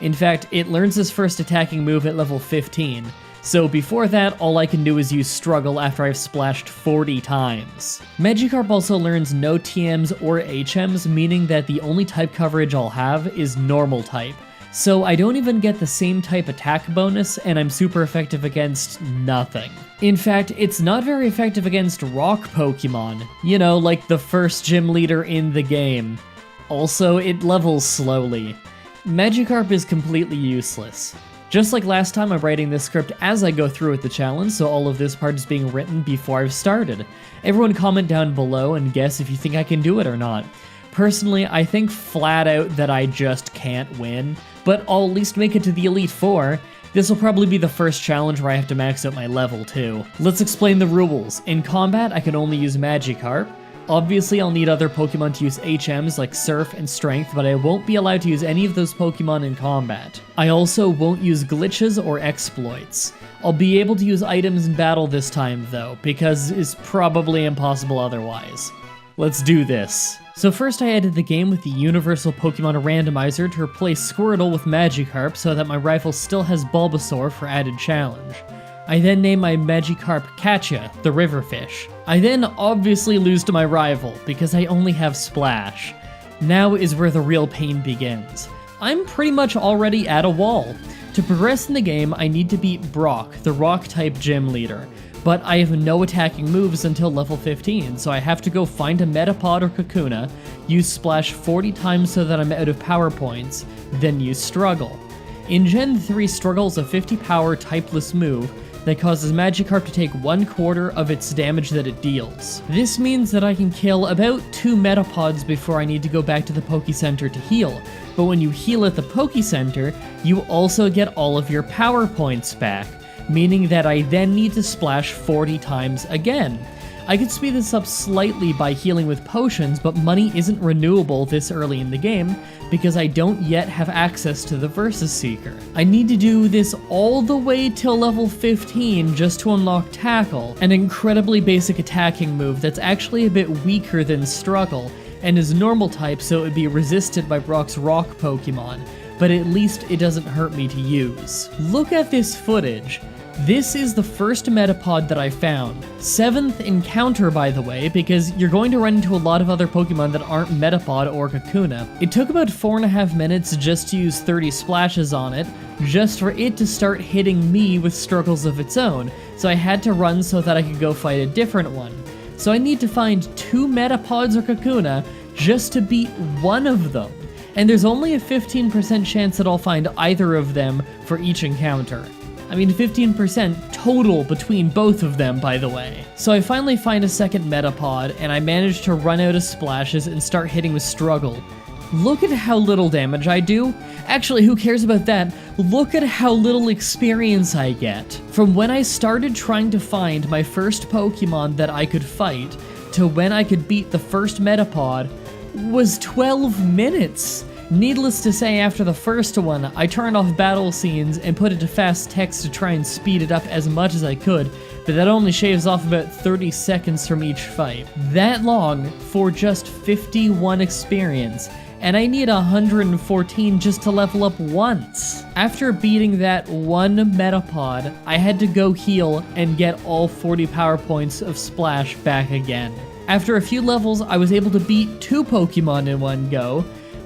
In fact, it learns its first attacking move at level 15, So before that, all I can do is use Struggle after I've splashed 40 times. Magikarp also learns no TMs or HMs, meaning that the only type coverage I'll have is normal type. So I don't even get the same type attack bonus, and I'm super effective against nothing. In fact, it's not very effective against rock Pokemon, you know, like the first gym leader in the game. Also, it levels slowly. Magikarp is completely useless. Just like last time, I'm writing this script as I go through with the challenge, so all of this part is being written before I've started. Everyone comment down below and guess if you think I can do it or not. Personally, I think flat out that I just can't win, but I'll at least make it to the Elite Four. This will probably be the first challenge where I have to max out my level too. Let's explain the rules. In combat, I can only use Magikarp. Obviously, I'll need other Pokemon to use HMs like Surf and Strength, but I won't be allowed to use any of those Pokemon in combat. I also won't use glitches or exploits. I'll be able to use items in battle this time though, because it's probably impossible otherwise. Let's do this. So first I added the game with the Universal Pokemon Randomizer to replace Squirtle with Magikarp so that my rival still has Bulbasaur for added challenge. I then name my Magikarp Katya, the river fish. I then obviously lose to my rival, because I only have Splash. Now is where the real pain begins. I'm pretty much already at a wall. To progress in the game, I need to beat Brock, the rock-type gym leader. But I have no attacking moves until level 15, so I have to go find a Metapod or Kakuna, use Splash 40 times so that I'm out of power points, then use Struggle. In Gen 3, Struggle is a 50 power typeless move that causes Magikarp to take 1/4 of its damage that it deals. This means that I can kill about 2 Metapods before I need to go back to the Poke Center to heal, but when you heal at the Poke Center, you also get all of your power points back, meaning that I then need to splash 40 times again. I could speed this up slightly by healing with potions, but money isn't renewable this early in the game because I don't yet have access to the Versus Seeker. I need to do this all the way till level 15 just to unlock Tackle, an incredibly basic attacking move that's actually a bit weaker than Struggle, and is normal type so it would be resisted by Brock's rock Pokemon, but at least it doesn't hurt me to use. Look at this footage. This is the first Metapod that I found. 7th encounter, by the way, because you're going to run into a lot of other Pokemon that aren't Metapod or Kakuna. It took about 4.5 minutes just to use 30 splashes on it, just for it to start hitting me with struggles of its own, so I had to run so that I could go fight a different one. So I need to find 2 Metapods or Kakuna just to beat one of them. And there's only a 15% chance that I'll find either of them for each encounter. I mean, 15% total between both of them, by the way. So I finally find a second Metapod, and I manage to run out of splashes and start hitting with Struggle. Look at how little damage I do. Actually, who cares about that? Look at how little experience I get. From when I started trying to find my first Pokemon that I could fight, to when I could beat the first Metapod, was 12 minutes. Needless to say, after the first one, I turned off battle scenes and put it to fast text to try and speed it up as much as I could, but that only shaves off about 30 seconds from each fight. That long for just 51 experience, and I need 114 just to level up once. After beating that one Metapod, I had to go heal and get all 40 power points of Splash back again. After a few levels, I was able to beat 2 Pokemon in one go,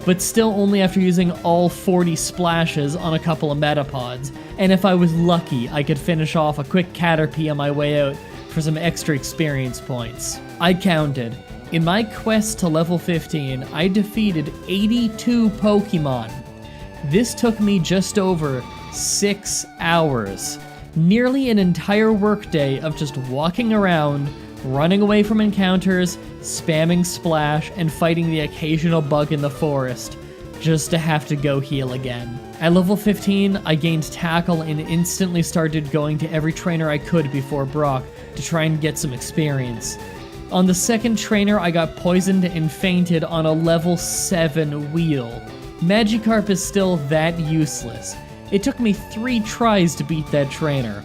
but still only after using all 40 splashes on a couple of Metapods, and if I was lucky, I could finish off a quick Caterpie on my way out for some extra experience points. I counted. In my quest to level 15, I defeated 82 Pokemon. This took me just over 6 hours. Nearly an entire workday of just walking around, running away from encounters, spamming Splash, and fighting the occasional bug in the forest, just to have to go heal again. At level 15, I gained Tackle and instantly started going to every trainer I could before Brock to try and get some experience. On the second trainer, I got poisoned and fainted on a level 7 wheel. Magikarp is still that useless. It took me 3 tries to beat that trainer.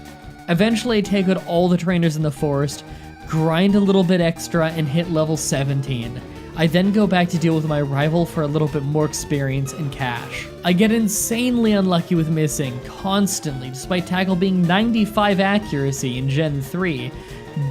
Eventually, I take out all the trainers in the forest, grind a little bit extra, and hit level 17. I then go back to deal with my rival for a little bit more experience and cash. I get insanely unlucky with missing constantly, despite tackle being 95 accuracy in Gen 3,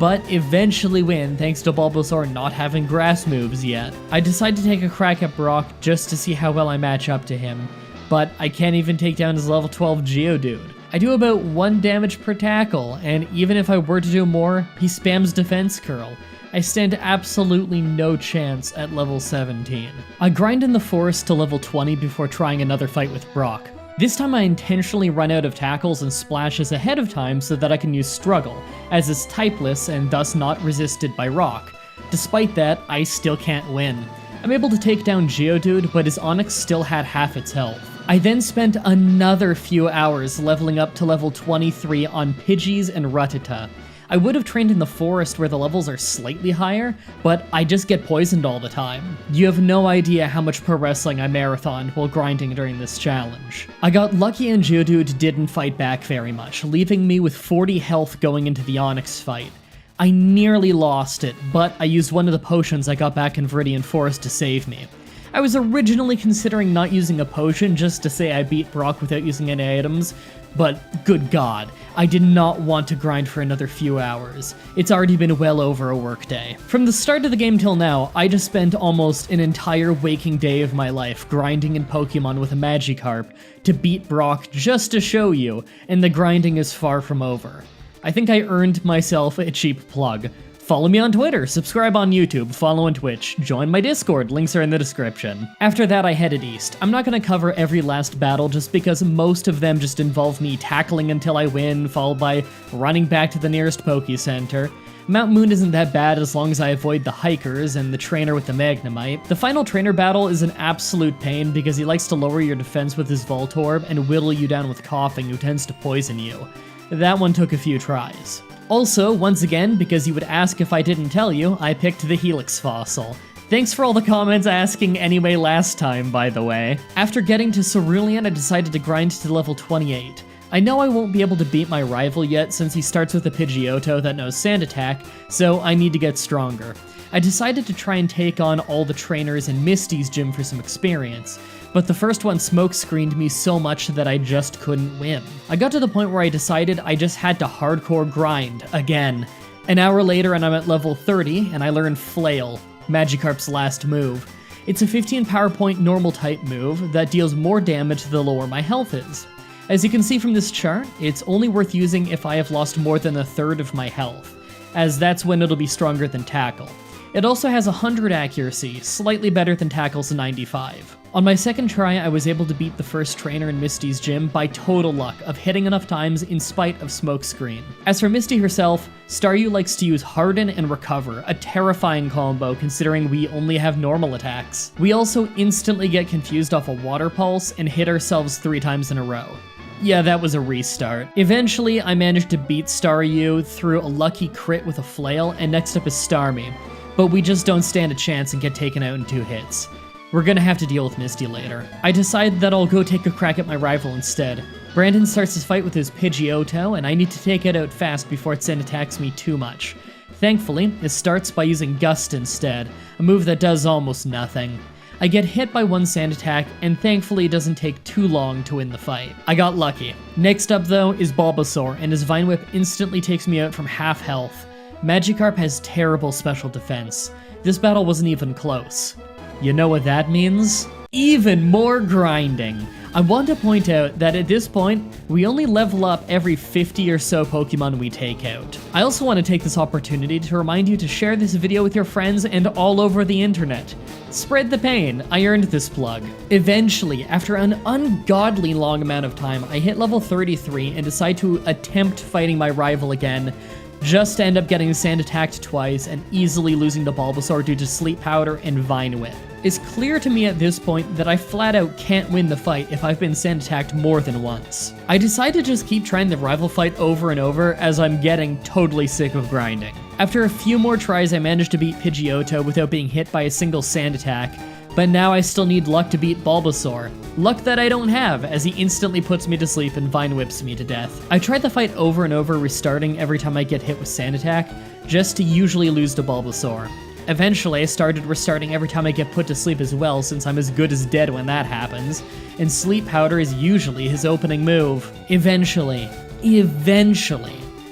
but eventually win thanks to Bulbasaur not having grass moves yet. I decide to take a crack at Brock just to see how well I match up to him, but I can't even take down his level 12 Geodude. I do about 1 damage per tackle, and even if I were to do more, he spams Defense Curl. I stand absolutely no chance at level 17. I grind in the forest to level 20 before trying another fight with Brock. This time I intentionally run out of tackles and splashes ahead of time so that I can use Struggle, as it's typeless and thus not resisted by Rock. Despite that, I still can't win. I'm able to take down Geodude, but his Onix still had half its health. I then spent another few hours leveling up to level 23 on Pidgeys and Rattata. I would have trained in the forest where the levels are slightly higher, but I just get poisoned all the time. You have no idea how much pro wrestling I marathoned while grinding during this challenge. I got lucky and Geodude didn't fight back very much, leaving me with 40 health going into the Onix fight. I nearly lost it, but I used one of the potions I got back in Viridian Forest to save me. I was originally considering not using a potion just to say I beat Brock without using any items, but good god, I did not want to grind for another few hours. It's already been well over a workday. From the start of the game till now, I just spent almost an entire waking day of my life grinding in Pokemon with a Magikarp to beat Brock just to show you, and the grinding is far from over. I think I earned myself a cheap plug. Follow me on Twitter, subscribe on YouTube, follow on Twitch, join my Discord, links are in the description. After that I headed east. I'm not going to cover every last battle just because most of them just involve me tackling until I win, followed by running back to the nearest Poke Center. Mount Moon isn't that bad as long as I avoid the hikers and the trainer with the Magnemite. The final trainer battle is an absolute pain because he likes to lower your defense with his Voltorb and whittle you down with Coughing, who tends to poison you. That one took a few tries. Also, once again, because you would ask if I didn't tell you, I picked the Helix fossil. Thanks for all the comments asking anyway last time, by the way. After getting to Cerulean, I decided to grind to level 28. I know I won't be able to beat my rival yet since he starts with a Pidgeotto that knows Sand Attack, so I need to get stronger. I decided to try and take on all the trainers in Misty's gym for some experience, but the first one smoke-screened me so much that I just couldn't win. I got to the point where I decided I just had to hardcore grind, again. An hour later and I'm at level 30, and I learned Flail, Magikarp's last move. It's a 15 power point normal type move that deals more damage the lower my health is. As you can see from this chart, it's only worth using if I have lost more than a third of my health, as that's when it'll be stronger than Tackle. It also has 100 accuracy, slightly better than Tackle's 95. On my second try, I was able to beat the first trainer in Misty's gym by total luck of hitting enough times in spite of Smokescreen. As for Misty herself, Staryu likes to use Harden and Recover, a terrifying combo considering we only have normal attacks. We also instantly get confused off a Water Pulse and hit ourselves 3 times in a row. Yeah, that was a restart. Eventually, I managed to beat Staryu through a lucky crit with a Flail, and next up is Starmie. But we just don't stand a chance and get taken out in 2 hits. We're gonna have to deal with Misty later. I decide that I'll go take a crack at my rival instead. Brandon starts his fight with his Pidgeotto, and I need to take it out fast before it sand attacks me too much. Thankfully, it starts by using Gust instead, a move that does almost nothing. I get hit by 1 sand attack, and thankfully it doesn't take too long to win the fight. I got lucky. Next up though is Bulbasaur, and his Vine Whip instantly takes me out from half health. Magikarp has terrible special defense. This battle wasn't even close. You know what that means? Even more grinding! I want to point out that at this point, we only level up every 50 or so Pokemon we take out. I also want to take this opportunity to remind you to share this video with your friends and all over the internet. Spread the pain, I earned this plug. Eventually, after an ungodly long amount of time, I hit level 33 and decide to attempt fighting my rival again, just to end up getting sand attacked twice and easily losing to Bulbasaur due to Sleep Powder and Vine Whip. It's clear to me at this point that I flat out can't win the fight if I've been sand attacked more than once. I decide to just keep trying the rival fight over and over as I'm getting totally sick of grinding. After a few more tries, I managed to beat Pidgeotto without being hit by a single sand attack, but now I still need luck to beat Bulbasaur. Luck that I don't have, as he instantly puts me to sleep and Vine Whips me to death. I try the fight over and over, restarting every time I get hit with Sand Attack, just to usually lose to Bulbasaur. Eventually, I started restarting every time I get put to sleep as well, since I'm as good as dead when that happens, and sleep powder is usually his opening move. Eventually,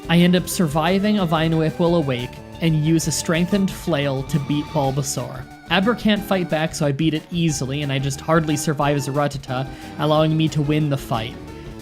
I end up surviving a Vine Whip while awake, and use a strengthened flail to beat Bulbasaur. Abra can't fight back, so I beat it easily, and I just hardly survive as a Rattata, allowing me to win the fight.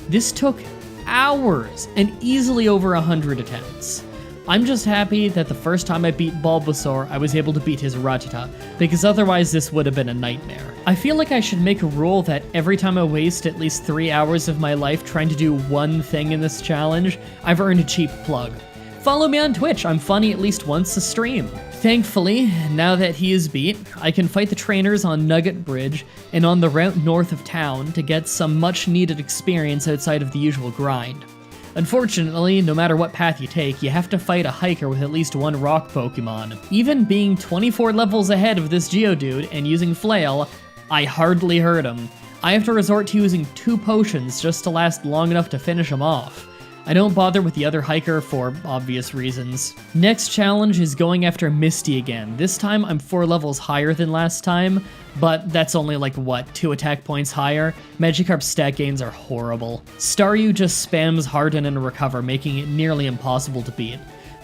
This took hours, and easily over 100 attempts. I'm just happy that the first time I beat Bulbasaur, I was able to beat his Rattata, because otherwise this would have been a nightmare. I feel like I should make a rule that every time I waste at least 3 hours of my life trying to do one thing in this challenge, I've earned a cheap plug. Follow me on Twitch, I'm funny at least once a stream. Thankfully, now that he is beat, I can fight the trainers on Nugget Bridge and on the route north of town to get some much needed experience outside of the usual grind. Unfortunately, no matter what path you take, you have to fight a hiker with at least one rock Pokemon. Even being 24 levels ahead of this Geodude and using Flail, I hardly hurt him. I have to resort to using 2 potions just to last long enough to finish him off. I don't bother with the other hiker for obvious reasons. Next challenge is going after Misty again. This time I'm 4 levels higher than last time, but that's only like, what, 2 attack points higher? Magikarp's stat gains are horrible. Staryu just spams Harden and Recover, making it nearly impossible to beat.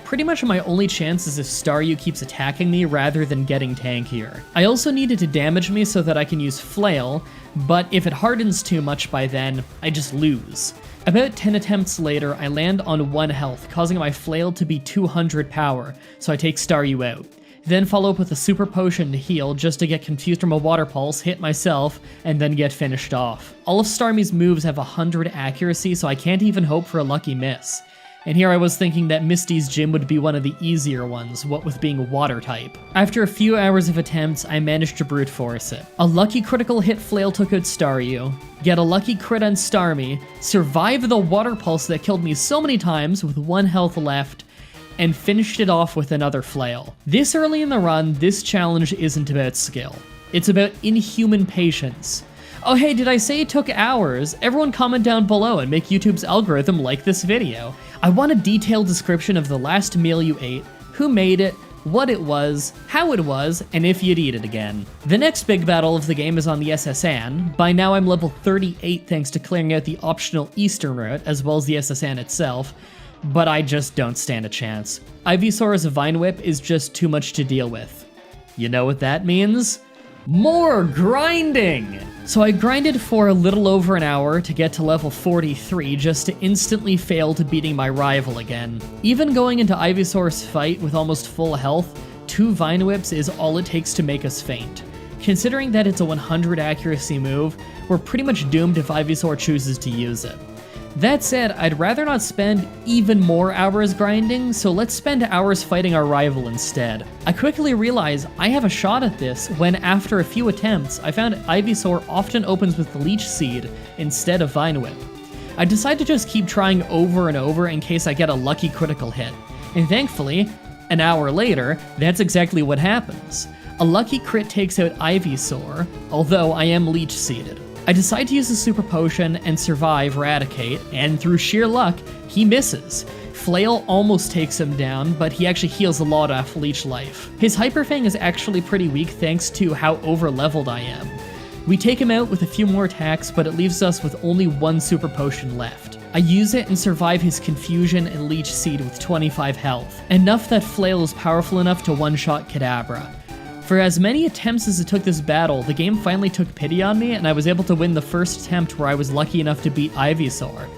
Pretty much my only chance is if Staryu keeps attacking me rather than getting tankier. I also needed to damage me so that I can use Flail, but if it hardens too much by then, I just lose. About 10 attempts later, I land on 1 health, causing my Flail to be 200 power, so I take Staryu out. Then follow up with a super potion to heal, just to get confused from a water pulse, hit myself, and then get finished off. All of Starmie's moves have 100 accuracy, so I can't even hope for a lucky miss. And here I was thinking that Misty's gym would be one of the easier ones, what with being water type. After a few hours of attempts, I managed to brute force it. A lucky critical hit Flail took out Staryu, get a lucky crit on Starmie, survive the water pulse that killed me so many times with 1 health left, and finished it off with another Flail. This early in the run, this challenge isn't about skill. It's about inhuman patience. Oh hey, did I say it took hours? Everyone comment down below and make YouTube's algorithm like this video. I want a detailed description of the last meal you ate, who made it, what it was, how it was, and if you'd eat it again. The next big battle of the game is on the SSN. By now I'm level 38 thanks to clearing out the optional eastern route, as well as the SSN itself, but I just don't stand a chance. Ivysaur's Vine Whip is just too much to deal with. You know what that means? More grinding! So I grinded for a little over an hour to get to level 43 just to instantly fail to beating my rival again. Even going into Ivysaur's fight with almost full health, 2 Vine Whips is all it takes to make us faint. Considering that it's a 100 accuracy move, we're pretty much doomed if Ivysaur chooses to use it. That said, I'd rather not spend even more hours grinding, so let's spend hours fighting our rival instead. I quickly realized I have a shot at this when, after a few attempts, I found Ivysaur often opens with Leech Seed instead of Vine Whip. I decide to just keep trying over and over in case I get a lucky critical hit, and thankfully, an hour later, that's exactly what happens. A lucky crit takes out Ivysaur, although I am Leech Seeded. I decide to use the Super Potion and survive Raticate, and through sheer luck, he misses. Flail almost takes him down, but he actually heals a lot off Leech Life. His Hyper Fang is actually pretty weak thanks to how over-leveled I am. We take him out with a few more attacks, but it leaves us with only 1 Super Potion left. I use it and survive his Confusion and Leech Seed with 25 health, enough that Flail is powerful enough to one-shot Kadabra. For as many attempts as it took this battle, the game finally took pity on me, and I was able to win the first attempt where I was lucky enough to beat Ivysaur.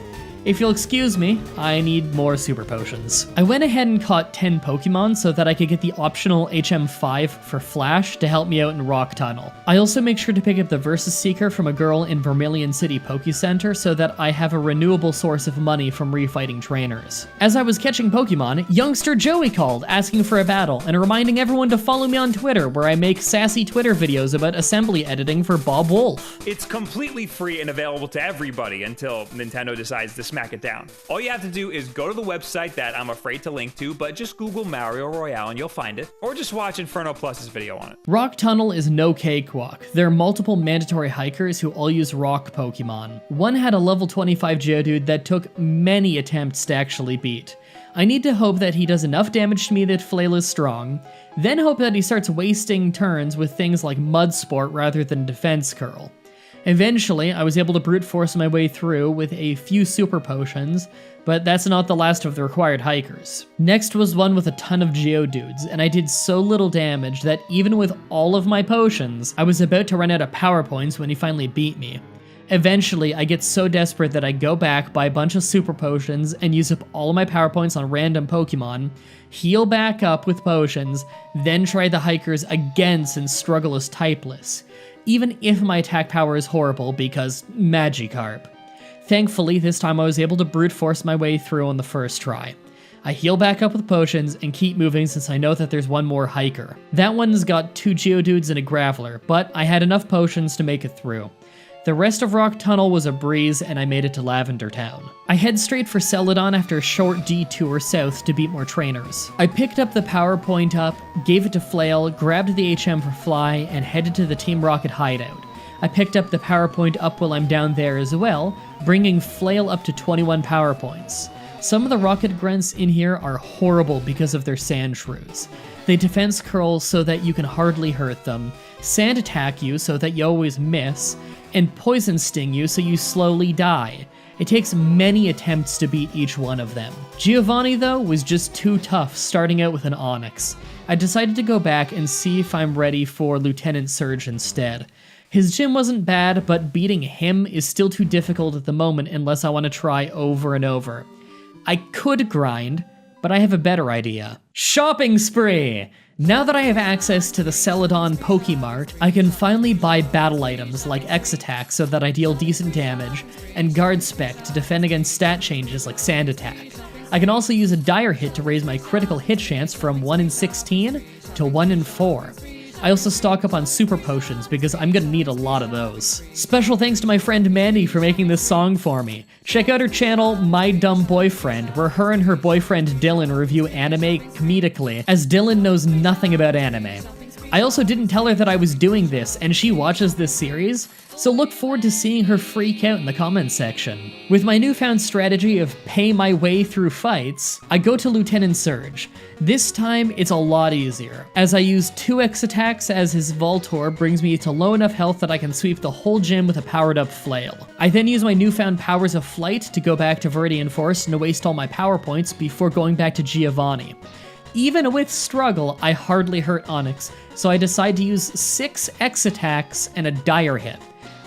If you'll excuse me, I need more Super Potions. I went ahead and caught 10 Pokemon so that I could get the optional HM5 for Flash to help me out in Rock Tunnel. I also make sure to pick up the Versus Seeker from a girl in Vermilion City Poke Center so that I have a renewable source of money from refighting trainers. As I was catching Pokemon, youngster Joey called asking for a battle and reminding everyone to follow me on Twitter where I make sassy Twitter videos about assembly editing for Bob Wolf. It's completely free and available to everybody until Nintendo decides this smack it down. All you have to do is go to the website that I'm afraid to link to, but just Google Mario Royale and you'll find it, or just watch Inferno Plus's video on it. Rock Tunnel is no cakewalk. There are multiple mandatory hikers who all use rock Pokemon. One had a level 25 Geodude that took many attempts to actually beat. I need to hope that he does enough damage to me that Flail is strong, then hope that he starts wasting turns with things like Mud Sport rather than Defense Curl. Eventually, I was able to brute force my way through with a few super potions, but that's not the last of the required hikers. Next was one with a ton of Geodudes, and I did so little damage that even with all of my potions, I was about to run out of power points when he finally beat me. Eventually, I get so desperate that I go back, buy a bunch of super potions, and use up all of my power points on random Pokemon, heal back up with potions, then try the hikers again since struggle is typeless, even if my attack power is horrible because Magikarp. Thankfully, this time I was able to brute force my way through on the first try. I heal back up with potions and keep moving since I know that there's one more hiker. That one's got 2 Geodudes and a Graveler, but I had enough potions to make it through. The rest of Rock Tunnel was a breeze, and I made it to Lavender Town. I head straight for Celadon after a short detour south to beat more trainers. I picked up the power point up, gave it to Flail, grabbed the HM for Fly, and headed to the Team Rocket hideout. I picked up the power point up while I'm down there as well, bringing Flail up to 21 power points. Some of the Rocket Grunts in here are horrible because of their sand shrews. They defense curl so that you can hardly hurt them, sand attack you so that you always miss, and poison sting you so you slowly die. It takes many attempts to beat each one of them. Giovanni, though, was just too tough starting out with an Onix. I decided to go back and see if I'm ready for Lieutenant Surge instead. His gym wasn't bad, but beating him is still too difficult at the moment unless I want to try over and over. I could grind, but I have a better idea. Shopping spree! Now that I have access to the Celadon Pokemart, I can finally buy battle items like X-Attack so that I deal decent damage, and Guard Spec to defend against stat changes like Sand Attack. I can also use a Dire Hit to raise my critical hit chance from 1 in 16 to 1 in 4. I also stock up on super potions because I'm gonna need a lot of those. Special thanks to my friend Mandy for making this song for me. Check out her channel, My Dumb Boyfriend, where her and her boyfriend Dylan review anime comedically, as Dylan knows nothing about anime. I also didn't tell her that I was doing this, and she watches this series, so look forward to seeing her freak out in the comments section. With my newfound strategy of pay my way through fights, I go to Lieutenant Surge. This time, it's a lot easier, as I use 2 X-Attacks as his Voltorb brings me to low enough health that I can sweep the whole gym with a powered up Flail. I then use my newfound powers of Flight to go back to Viridian Forest and to waste all my power points before going back to Giovanni. Even with struggle, I hardly hurt Onix, so I decide to use 6 X-Attacks and a Dire Hit.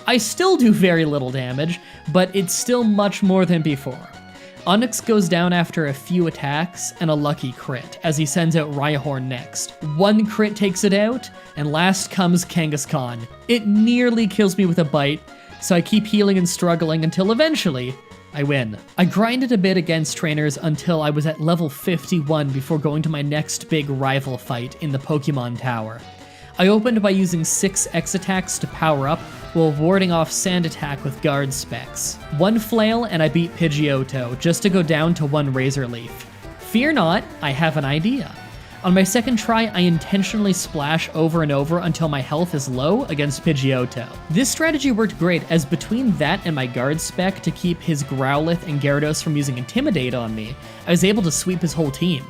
I still do very little damage, but it's still much more than before. Onix goes down after a few attacks and a lucky crit, as he sends out Rhyhorn next. 1 crit takes it out, and last comes Kangaskhan. It nearly kills me with a bite, so I keep healing and struggling until eventually, I win. I grinded a bit against trainers until I was at level 51 before going to my next big rival fight in the Pokemon Tower. I opened by using 6 X-Attacks to power up, while warding off Sand Attack with Guard Specs. 1 Flail and I beat Pidgeotto, just to go down to 1 Razor Leaf. Fear not, I have an idea. On my second try, I intentionally splash over and over until my health is low against Pidgeotto. This strategy worked great, as between that and my Guard Spec to keep his Growlithe and Gyarados from using Intimidate on me, I was able to sweep his whole team.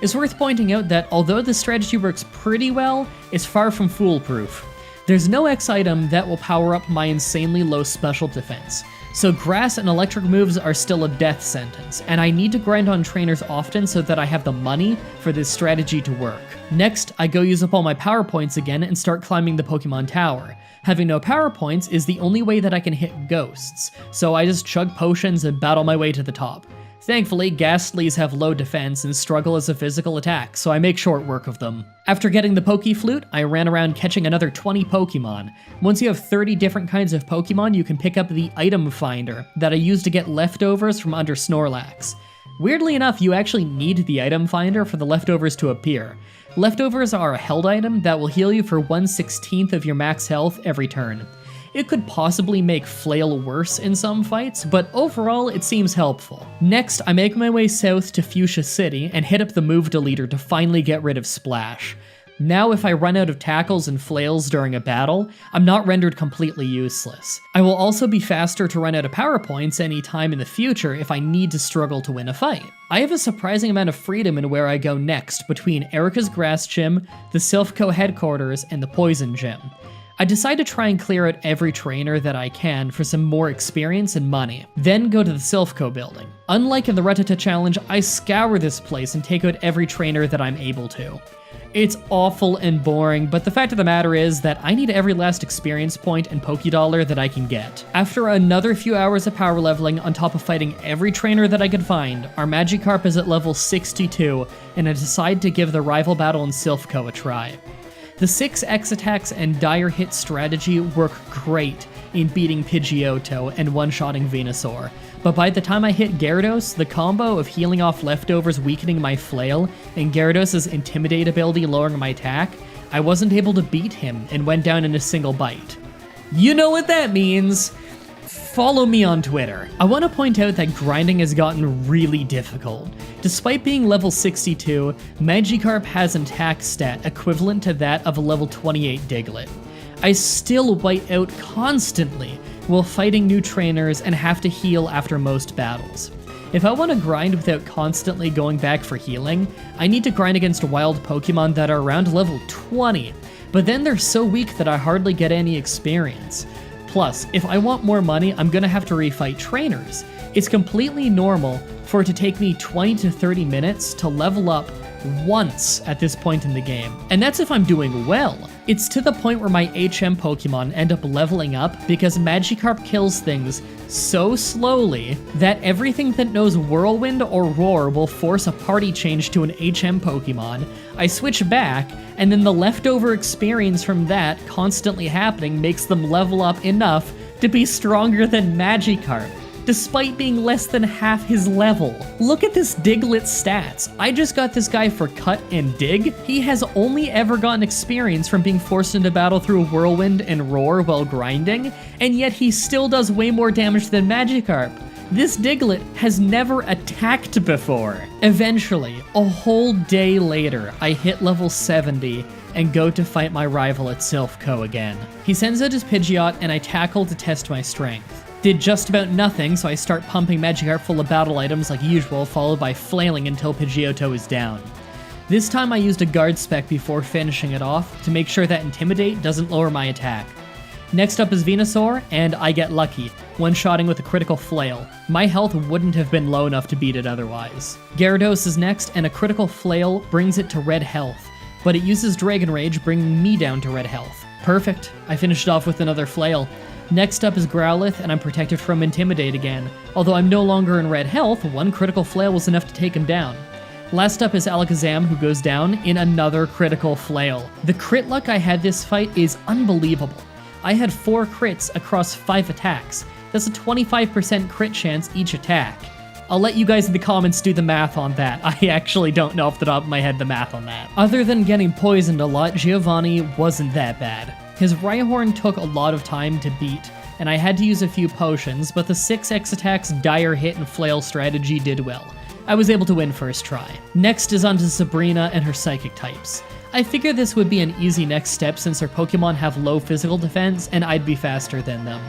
It's worth pointing out that although this strategy works pretty well, it's far from foolproof. There's no X item that will power up my insanely low special defense, so grass and electric moves are still a death sentence, and I need to grind on trainers often so that I have the money for this strategy to work. Next, I go use up all my power points again and start climbing the Pokemon Tower. Having no power points is the only way that I can hit ghosts, so I just chug potions and battle my way to the top. Thankfully, Ghastlies have low defense and struggle as a physical attack, so I make short work of them. After getting the Pokeflute, I ran around catching another 20 Pokemon. Once you have 30 different kinds of Pokemon, you can pick up the Item Finder that I use to get leftovers from under Snorlax. Weirdly enough, you actually need the Item Finder for the leftovers to appear. Leftovers are a held item that will heal you for 1/16 of your max health every turn. It could possibly make Flail worse in some fights, but overall it seems helpful. Next, I make my way south to Fuchsia City and hit up the move deleter to finally get rid of Splash. Now if I run out of tackles and flails during a battle, I'm not rendered completely useless. I will also be faster to run out of power points any time in the future if I need to struggle to win a fight. I have a surprising amount of freedom in where I go next between Erica's Grass Gym, the Silphco headquarters, and the Poison Gym. I decide to try and clear out every trainer that I can for some more experience and money, then go to the Silphco building. Unlike in the Rattata challenge, I scour this place and take out every trainer that I'm able to. It's awful and boring, but the fact of the matter is that I need every last experience point and Pokédollar that I can get. After another few hours of power leveling on top of fighting every trainer that I could find, our Magikarp is at level 62, and I decide to give the rival battle in Silphco a try. The 6 X attacks and dire hit strategy work great in beating Pidgeotto and one-shotting Venusaur, but by the time I hit Gyarados, the combo of healing off leftovers weakening my Flail and Gyarados' Intimidate ability lowering my attack, I wasn't able to beat him and went down in a single bite. You know what that means! Follow me on Twitter. I want to point out that grinding has gotten really difficult. Despite being level 62, Magikarp has an attack stat equivalent to that of a level 28 Diglett. I still white out constantly while fighting new trainers and have to heal after most battles. If I want to grind without constantly going back for healing, I need to grind against wild Pokemon that are around level 20, but then they're so weak that I hardly get any experience. Plus, if I want more money, I'm gonna have to refight trainers. It's completely normal for it to take me 20 to 30 minutes to level up once at this point in the game, and that's if I'm doing well. It's to the point where my HM Pokemon end up leveling up because Magikarp kills things so slowly that everything that knows Whirlwind or Roar will force a party change to an HM Pokemon. I switch back, and then the leftover experience from that constantly happening makes them level up enough to be stronger than Magikarp, despite being less than half his level. Look at this Diglett's stats. I just got this guy for Cut and Dig. He has only ever gotten experience from being forced into battle through Whirlwind and Roar while grinding, and yet he still does way more damage than Magikarp. This Diglett has never attacked before. Eventually, a whole day later, I hit level 70 and go to fight my rival at Silphco again. He sends out his Pidgeot and I tackle to test my strength. Did just about nothing, so I start pumping Magikarp full of battle items like usual, followed by flailing until Pidgeotto is down. This time I used a guard spec before finishing it off to make sure that Intimidate doesn't lower my attack. Next up is Venusaur, and I get lucky, one-shotting with a critical flail. My health wouldn't have been low enough to beat it otherwise. Gyarados is next, and a critical flail brings it to red health, but it uses Dragon Rage, bringing me down to red health. Perfect, I finished off with another flail. Next up is Growlithe, and I'm protected from Intimidate again. Although I'm no longer in red health, one critical flail was enough to take him down. Last up is Alakazam, who goes down in another critical flail. The crit luck I had this fight is unbelievable. I had 4 crits across 5 attacks. That's a 25% crit chance each attack. I'll let you guys in the comments do the math on that. I actually don't know off the top of my head the math on that. Other than getting poisoned a lot, Giovanni wasn't that bad. His Rhyhorn took a lot of time to beat, and I had to use a few potions, but the 6 X attacks, dire hit, and flail strategy did well. I was able to win first try. Next is onto Sabrina and her psychic types. I figured this would be an easy next step since her Pokemon have low physical defense and I'd be faster than them.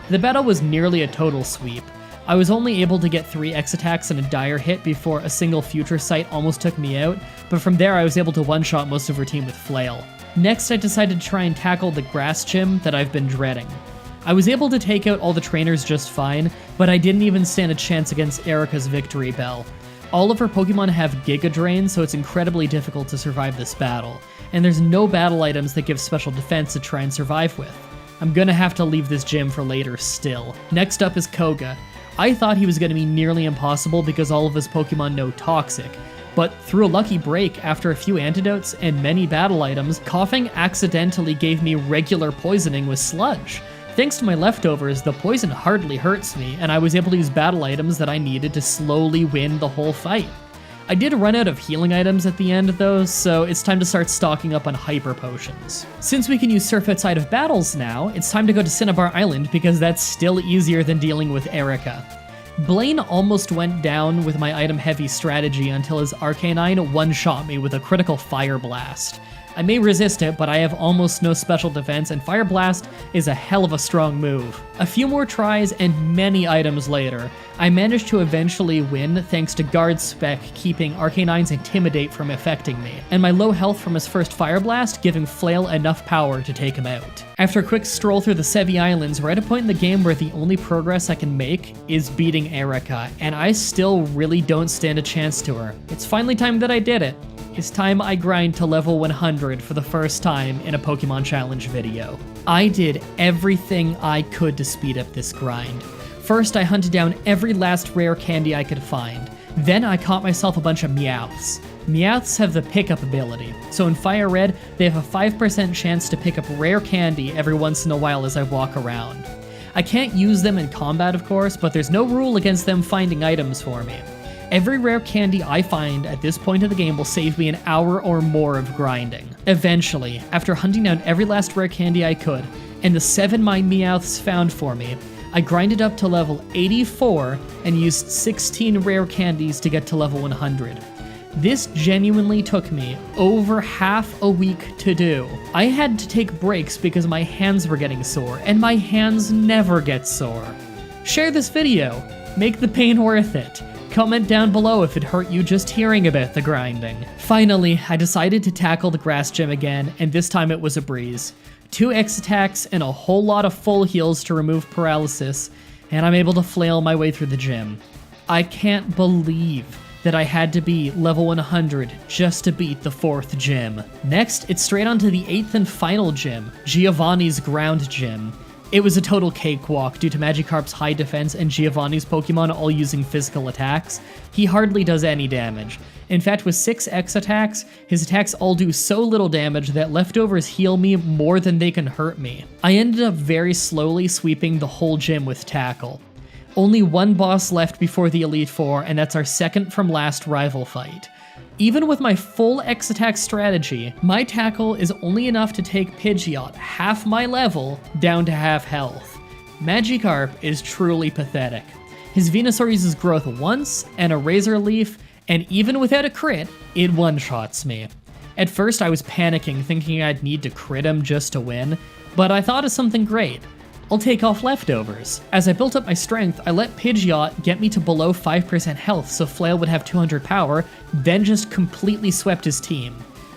The battle was nearly a total sweep. I was only able to get 3 X attacks and a dire hit before a single future sight almost took me out, but from there I was able to one-shot most of her team with Flail. Next, I decided to try and tackle the grass gym that I've been dreading. I was able to take out all the trainers just fine, but I didn't even stand a chance against Erica's Victory Bell. All of her Pokemon have Giga Drain, so it's incredibly difficult to survive this battle, and there's no battle items that give special defense to try and survive with. I'm gonna have to leave this gym for later still. Next up is Koga. I thought he was gonna be nearly impossible because all of his Pokemon know Toxic, but through a lucky break, after a few antidotes and many battle items, Coughing accidentally gave me regular poisoning with Sludge. Thanks to my leftovers, the poison hardly hurts me, and I was able to use battle items that I needed to slowly win the whole fight. I did run out of healing items at the end though, so it's time to start stocking up on hyper potions. Since we can use surf outside of battles now, it's time to go to Cinnabar Island because that's still easier than dealing with Erica. Blaine almost went down with my item heavy strategy until his Arcanine one-shot me with a critical Fire Blast. I may resist it, but I have almost no special defense, and Fire Blast is a hell of a strong move. A few more tries and many items later, I managed to eventually win thanks to Guard Spec keeping Arcanine's Intimidate from affecting me, and my low health from his first Fire Blast giving Flail enough power to take him out. After a quick stroll through the Sevi Islands, we're at a point in the game where the only progress I can make is beating Erica, and I still really don't stand a chance to her. It's finally time that I did it. It's time I grind to level 100 for the first time in a Pokemon Challenge video. I did everything I could to speed up this grind. First, I hunted down every last rare candy I could find. Then I caught myself a bunch of Meowths. Meowths have the pickup ability, so in Fire Red, they have a 5% chance to pick up rare candy every once in a while as I walk around. I can't use them in combat, of course, but there's no rule against them finding items for me. Every rare candy I find at this point of the game will save me an hour or more of grinding. Eventually, after hunting down every last rare candy I could, and the 7 my Meowths found for me, I grinded up to level 84 and used 16 rare candies to get to level 100. This genuinely took me over half a week to do. I had to take breaks because my hands were getting sore, and my hands never get sore. Share this video, make the pain worth it. Comment down below if it hurt you just hearing about the grinding. Finally, I decided to tackle the grass gym again, and this time it was a breeze. 2 X attacks and a whole lot of full heals to remove paralysis, and I'm able to flail my way through the gym. I can't believe that I had to be level 100 just to beat the 4th gym. Next, it's straight on to the 8th and final gym, Giovanni's Ground Gym. It was a total cakewalk due to Magikarp's high defense and Giovanni's Pokemon all using physical attacks. He hardly does any damage. In fact, with 6 X attacks, his attacks all do so little damage that leftovers heal me more than they can hurt me. I ended up very slowly sweeping the whole gym with Tackle. Only one boss left before the Elite Four, and that's our second from last rival fight. Even with my full X attack strategy, my Tackle is only enough to take Pidgeot half my level down to half health. Magikarp is truly pathetic. His Venusaur uses Growth once and a Razor Leaf, and even without a crit, it one-shots me. At first I was panicking, thinking I'd need to crit him just to win, but I thought of something great. I'll take off leftovers. As I built up my strength, I let Pidgeot get me to below 5% health so Flail would have 200 power, then just completely swept his team.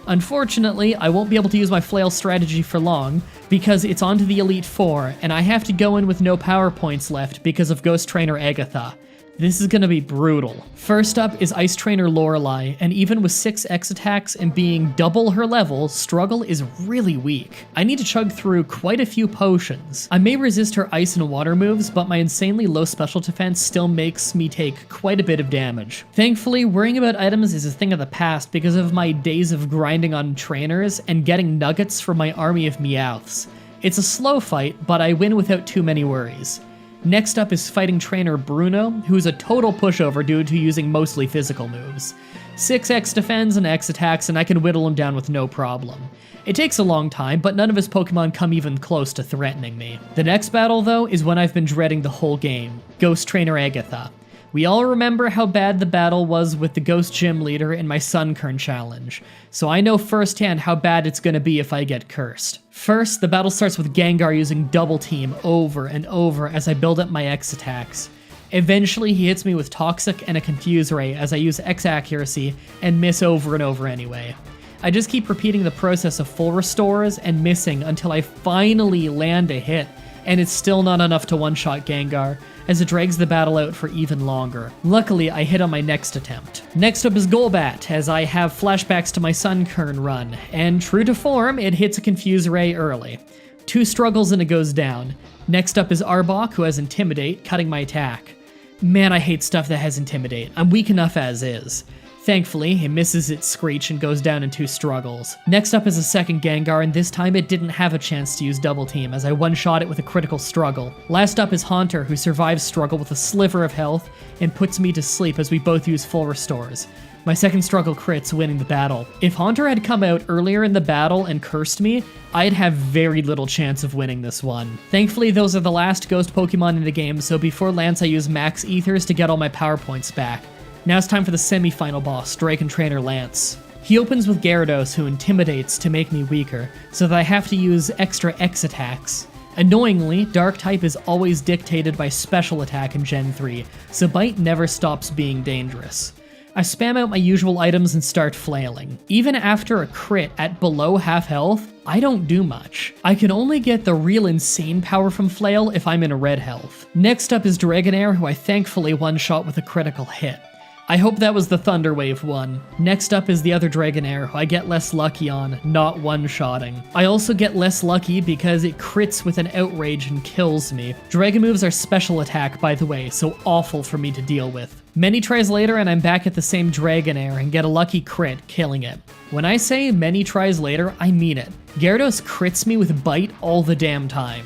Unfortunately, I won't be able to use my Flail strategy for long, because it's on to the Elite Four, and I have to go in with no power points left because of Ghost Trainer Agatha. This is gonna be brutal. First up is Ice Trainer Lorelei, and even with 6 X attacks and being double her level, Struggle is really weak. I need to chug through quite a few potions. I may resist her ice and water moves, but my insanely low special defense still makes me take quite a bit of damage. Thankfully, worrying about items is a thing of the past because of my days of grinding on trainers and getting nuggets from my army of Meowths. It's a slow fight, but I win without too many worries. Next up is fighting trainer Bruno, who's a total pushover due to using mostly physical moves. 6 X defends and X attacks, and I can whittle him down with no problem. It takes a long time, but none of his Pokemon come even close to threatening me. The next battle, though, is one I've been dreading the whole game, Ghost Trainer Agatha. We all remember how bad the battle was with the Ghost Gym Leader in my Sunkern challenge, so I know firsthand how bad it's gonna be if I get cursed. First, the battle starts with Gengar using Double Team over and over as I build up my X attacks. Eventually, he hits me with Toxic and a Confuse Ray as I use X accuracy and miss over and over anyway. I just keep repeating the process of full restores and missing until I finally land a hit, and it's still not enough to one-shot Gengar, as it drags the battle out for even longer. Luckily, I hit on my next attempt. Next up is Golbat, as I have flashbacks to my Sunkern run, and true to form, it hits a Confuse Ray early. 2 struggles and it goes down. Next up is Arbok, who has Intimidate, cutting my attack. Man, I hate stuff that has Intimidate. I'm weak enough as is. Thankfully, it misses its Screech and goes down in 2 struggles. Next up is a second Gengar, and this time it didn't have a chance to use Double Team, as I one-shot it with a critical struggle. Last up is Haunter, who survives struggle with a sliver of health and puts me to sleep as we both use full restores. My second struggle crits, winning the battle. If Haunter had come out earlier in the battle and cursed me, I'd have very little chance of winning this one. Thankfully, those are the last ghost Pokemon in the game, so before Lance I use Max Ethers to get all my power points back. Now it's time for the semi-final boss, Dragon Trainer Lance. He opens with Gyarados, who intimidates to make me weaker, so that I have to use extra X attacks. Annoyingly, Dark type is always dictated by Special Attack in Gen 3, so Bite never stops being dangerous. I spam out my usual items and start flailing. Even after a crit at below half health, I don't do much. I can only get the real insane power from Flail if I'm in a red health. Next up is Dragonair, who I thankfully one-shot with a critical hit. I hope that was the Thunder Wave one. Next up is the other Dragonair, who I get less lucky on, not one-shotting. I also get less lucky because it crits with an Outrage and kills me. Dragon moves are special attack, by the way, so awful for me to deal with. Many tries later and I'm back at the same Dragonair and get a lucky crit, killing it. When I say many tries later, I mean it. Gyarados crits me with Bite all the damn time.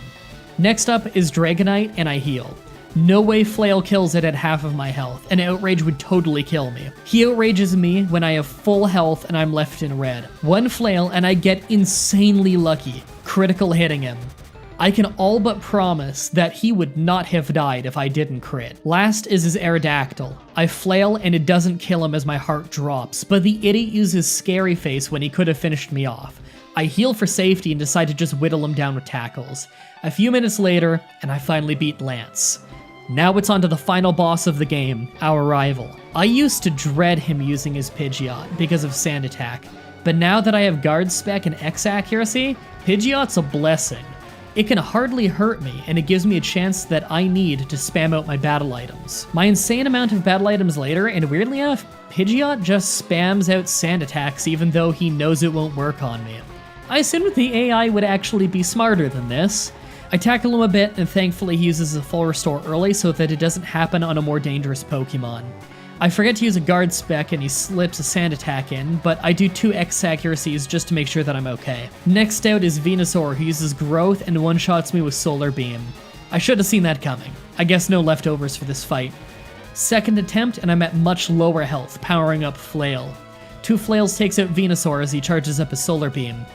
Next up is Dragonite and I heal. No way Flail kills it at half of my health, and Outrage would totally kill me. He outrages me when I have full health and I'm left in red. One Flail and I get insanely lucky, critical hitting him. I can all but promise that he would not have died if I didn't crit. Last is his Aerodactyl. I flail and it doesn't kill him as my heart drops, but the idiot uses Scary Face when he could have finished me off. I heal for safety and decide to just whittle him down with tackles. A few minutes later, and I finally beat Lance. Now it's on to the final boss of the game, our rival. I used to dread him using his Pidgeot because of Sand Attack, but now that I have Guard Spec and X Accuracy, Pidgeot's a blessing. It can hardly hurt me, and it gives me a chance that I need to spam out my battle items. My insane amount of battle items later, and weirdly enough, Pidgeot just spams out Sand Attacks even though he knows it won't work on me. I assumed the AI would actually be smarter than this. I tackle him a bit, and thankfully he uses a full restore early so that it doesn't happen on a more dangerous Pokemon. I forget to use a Guard Spec and he slips a Sand Attack in, but I do 2 X accuracies just to make sure that I'm okay. Next out is Venusaur, who uses Growth and one-shots me with Solar Beam. I should have seen that coming. I guess no leftovers for this fight. Second attempt, and I'm at much lower health, powering up Flail. 2 Flails takes out Venusaur as he charges up his Solar Beam.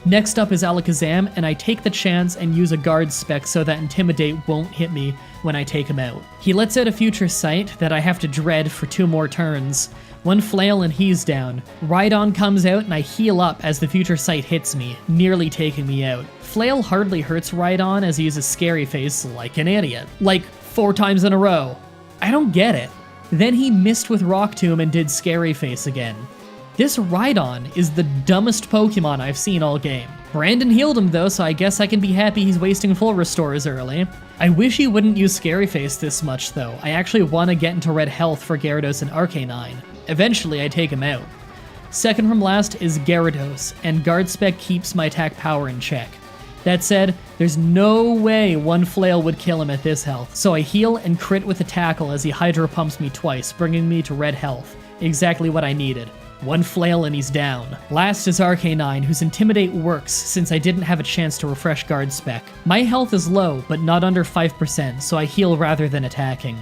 Next up is Alakazam, and I take the chance and use a Guard Spec so that Intimidate won't hit me when I take him out. He lets out a Future Sight that I have to dread for 2 more turns. 1 Flail and he's down. Rhydon comes out and I heal up as the Future Sight hits me, nearly taking me out. Flail hardly hurts Rhydon as he uses Scary Face like an idiot. Like 4 times in a row. I don't get it. Then he missed with Rock Tomb and did Scary Face again. This Rhydon is the dumbest Pokemon I've seen all game. Brandon healed him though, so I guess I can be happy he's wasting full restores early. I wish he wouldn't use Scary Face this much though. I actually want to get into red health for Gyarados and Arcanine. Eventually I take him out. Second from last is Gyarados, and Guard Spec keeps my attack power in check. That said, there's no way 1 Flail would kill him at this health, so I heal and crit with a Tackle as he Hydro Pumps me twice, bringing me to red health. Exactly what I needed. 1 Flail and he's down. Last is Arcanine, whose Intimidate works since I didn't have a chance to refresh Guard Spec. My health is low, but not under 5%, so I heal rather than attacking.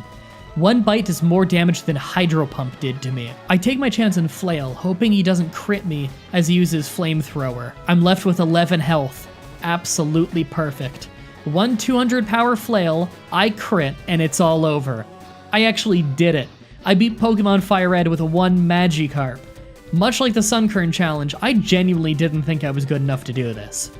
1 Bite does more damage than Hydro Pump did to me. I take my chance and Flail, hoping he doesn't crit me as he uses Flamethrower. I'm left with 11 health. Absolutely perfect. 1 200 power Flail, I crit, and it's all over. I actually did it. I beat Pokemon Fire Red with a 1 Magikarp. Much like the Sunkern challenge, I genuinely didn't think I was good enough to do this.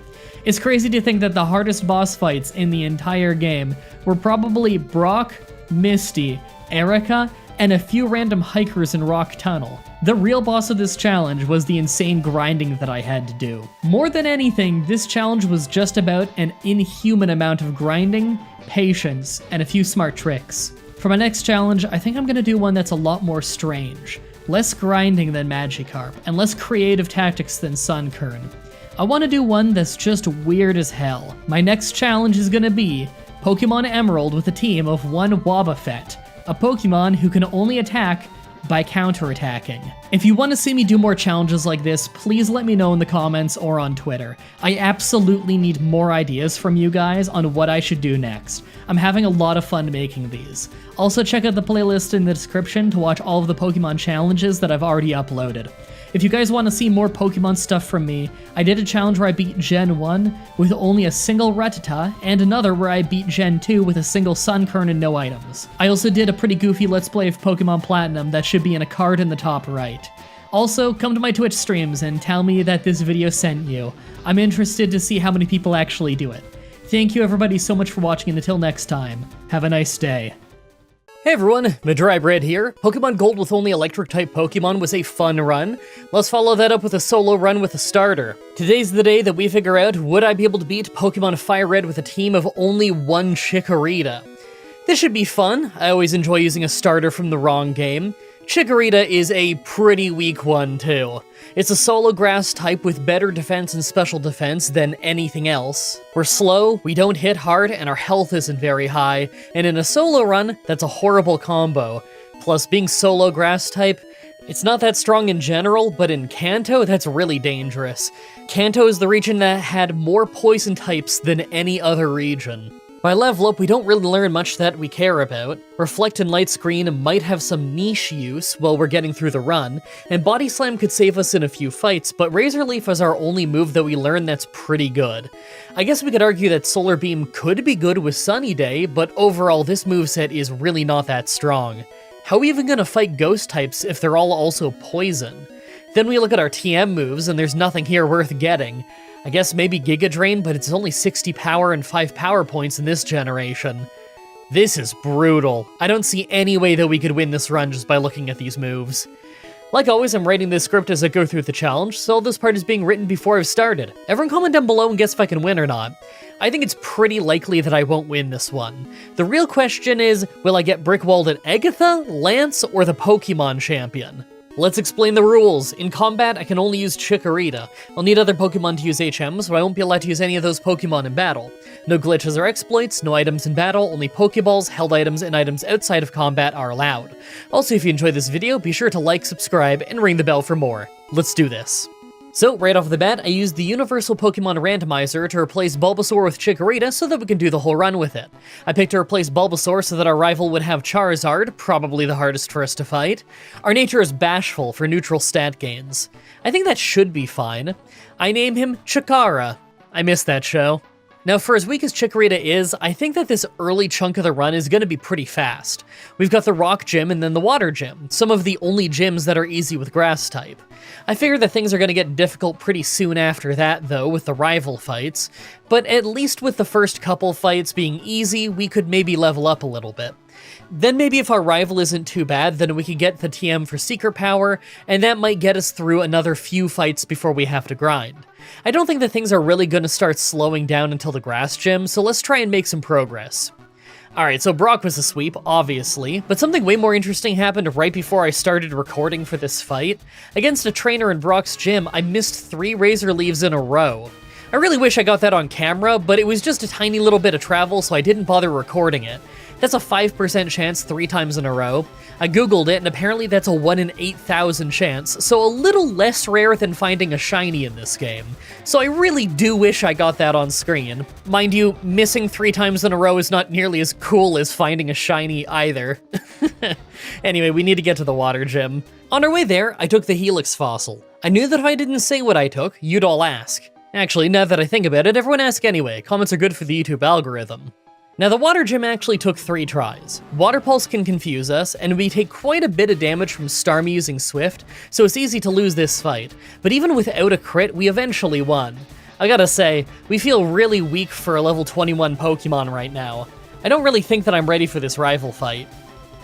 It's crazy to think that the hardest boss fights in the entire game were probably Brock, Misty, Erica, and a few random hikers in Rock Tunnel. The real boss of this challenge was the insane grinding that I had to do. More than anything, this challenge was just about an inhuman amount of grinding, patience, and a few smart tricks. For my next challenge, I think I'm gonna do one that's a lot more strange. Less grinding than Magikarp, and less creative tactics than Sunkern. I want to do one that's just weird as hell. My next challenge is gonna be Pokemon Emerald with a team of 1 Wobbuffet, a Pokemon who can only attack by counterattacking. If you want to see me do more challenges like this, please let me know in the comments or on Twitter. I absolutely need more ideas from you guys on what I should do next. I'm having a lot of fun making these. Also check out the playlist in the description to watch all of the Pokemon challenges that I've already uploaded. If you guys want to see more Pokemon stuff from me, I did a challenge where I beat Gen 1 with only a single Rattata, and another where I beat Gen 2 with a single Sunkern and no items. I also did a pretty goofy Let's Play of Pokemon Platinum that should be in a card in the top right. Also, come to my Twitch streams and tell me that this video sent you. I'm interested to see how many people actually do it. Thank you everybody so much for watching, and until next time, have a nice day. Hey everyone, Mah-Dry-Bread here. Pokemon Gold with only Electric-type Pokemon was a fun run. Let's follow that up with a solo run with a starter. Today's the day that we figure out, would I be able to beat Pokemon Fire Red with a team of only one Chikorita? This should be fun. I always enjoy using a starter from the wrong game. Chikorita is a pretty weak one too. It's a solo grass type with better defense and special defense than anything else. We're slow, we don't hit hard, and our health isn't very high, and in a solo run, that's a horrible combo. Plus, being solo grass type, it's not that strong in general, but in Kanto, that's really dangerous. Kanto is the region that had more poison types than any other region. By level up, we don't really learn much that we care about. Reflect and Light Screen might have some niche use while we're getting through the run, and Body Slam could save us in a few fights, but Razor Leaf is our only move that we learn that's pretty good. I guess we could argue that Solar Beam could be good with Sunny Day, but overall this moveset is really not that strong. How are we even gonna fight ghost types if they're all also poison? Then we look at our TM moves, and there's nothing here worth getting. I guess maybe Giga Drain, but it's only 60 power and 5 power points in this generation. This is brutal. I don't see any way that we could win this run just by looking at these moves. Like always, I'm writing this script as I go through the challenge, so this part is being written before I've started. Everyone comment down below and guess if I can win or not. I think it's pretty likely that I won't win this one. The real question is, will I get brickwalled at Agatha, Lance, or the Pokemon Champion? Let's explain the rules. In combat, I can only use Chikorita. I'll need other Pokemon to use HM, so I won't be allowed to use any of those Pokemon in battle. No glitches or exploits, no items in battle, only Pokeballs, held items, and items outside of combat are allowed. Also, if you enjoyed this video, be sure to like, subscribe, and ring the bell for more. Let's do this. So, right off the bat, I used the Universal Pokemon Randomizer to replace Bulbasaur with Chikorita so that we can do the whole run with it. I picked to replace Bulbasaur so that our rival would have Charizard, probably the hardest for us to fight. Our nature is Bashful for neutral stat gains. I think that should be fine. I name him Chikara. I missed that show. Now, for as weak as Chikorita is, I think that this early chunk of the run is going to be pretty fast. We've got the Rock Gym and then the Water Gym, some of the only gyms that are easy with Grass type. I figure that things are going to get difficult pretty soon after that, though, with the rival fights, but at least with the first couple fights being easy, we could maybe level up a little bit. Then maybe if our rival isn't too bad, then we could get the TM for Secret Power, and that might get us through another few fights before we have to grind. I don't think that things are really going to start slowing down until the Grass Gym, so let's try and make some progress. Alright, so Brock was a sweep, obviously, but something way more interesting happened right before I started recording for this fight. Against a trainer in Brock's gym, I missed 3 Razor Leaves in a row. I really wish I got that on camera, but it was just a tiny little bit of travel, so I didn't bother recording it. That's a 5% chance 3 times in a row. I googled it, and apparently that's a 1 in 8,000 chance, so a little less rare than finding a shiny in this game. So I really do wish I got that on screen. Mind you, missing 3 times in a row is not nearly as cool as finding a shiny either. Anyway, we need to get to the Water Gym. On our way there, I took the Helix Fossil. I knew that if I didn't say what I took, you'd all ask. Actually, now that I think about it, everyone ask anyway. Comments are good for the YouTube algorithm. Now, the Water Gym actually took 3 tries. Water Pulse can confuse us, and we take quite a bit of damage from Starmie using Swift, so it's easy to lose this fight. But even without a crit, we eventually won. I gotta say, we feel really weak for a level 21 Pokemon right now. I don't really think that I'm ready for this rival fight.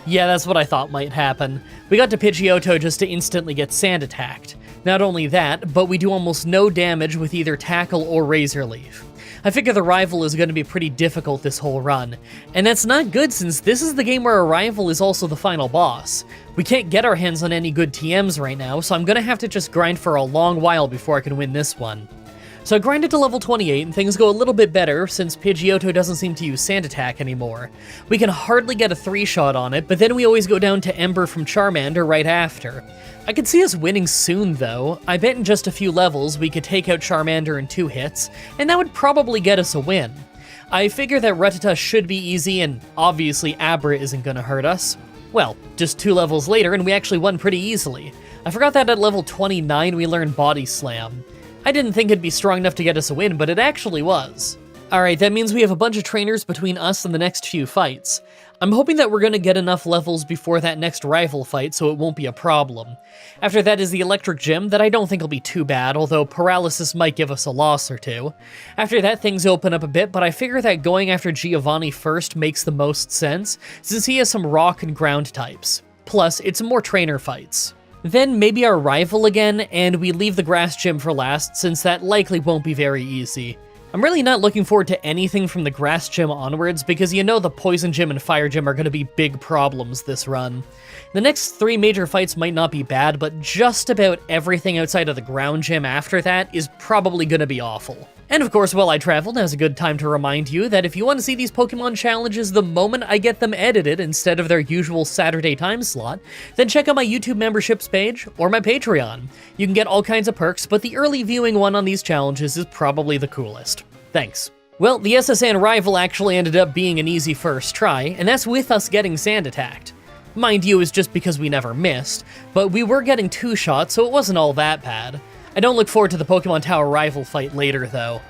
Yeah, that's what I thought might happen. We got to Pidgeotto just to instantly get Sand attacked. Not only that, but we do almost no damage with either Tackle or Razor Leaf. I figure the rival is going to be pretty difficult this whole run, and that's not good since this is the game where a rival is also the final boss. We can't get our hands on any good TMs right now, so I'm going to have to just grind for a long while before I can win this one. So I grinded to level 28 and things go a little bit better since Pidgeotto doesn't seem to use Sand Attack anymore. We can hardly get a 3-shot on it, but then we always go down to Ember from Charmander right after. I could see us winning soon though. I bet in just a few levels we could take out Charmander in 2 hits, and that would probably get us a win. I figure that Rattata should be easy, and obviously Abra isn't gonna hurt us. Well, just 2 levels later and we actually won pretty easily. I forgot that at level 29 we learned Body Slam. I didn't think it'd be strong enough to get us a win, but it actually was. Alright, that means we have a bunch of trainers between us and the next few fights. I'm hoping that we're gonna get enough levels before that next rival fight so it won't be a problem. After that is the Electric Gym that I don't think will be too bad, although Paralysis might give us a loss or two. After that, things open up a bit, but I figure that going after Giovanni first makes the most sense, since he has some rock and ground types. Plus, it's more trainer fights. Then maybe our rival again, and we leave the Grass Gym for last, since that likely won't be very easy. I'm really not looking forward to anything from the Grass Gym onwards, because you know the Poison Gym and Fire Gym are going to be big problems this run. The next 3 major fights might not be bad, but just about everything outside of the Ground Gym after that is probably going to be awful. And of course, while I traveled, now's a good time to remind you that if you want to see these Pokemon challenges the moment I get them edited instead of their usual Saturday time slot, then check out my YouTube memberships page or my Patreon. You can get all kinds of perks, but the early viewing one on these challenges is probably the coolest. Thanks. Well, the SSN rival actually ended up being an easy first try, and that's with us getting Sand Attacked. Mind you, it's just because we never missed, but we were getting 2 shots, so it wasn't all that bad. I don't look forward to the Pokemon Tower rival fight later, though.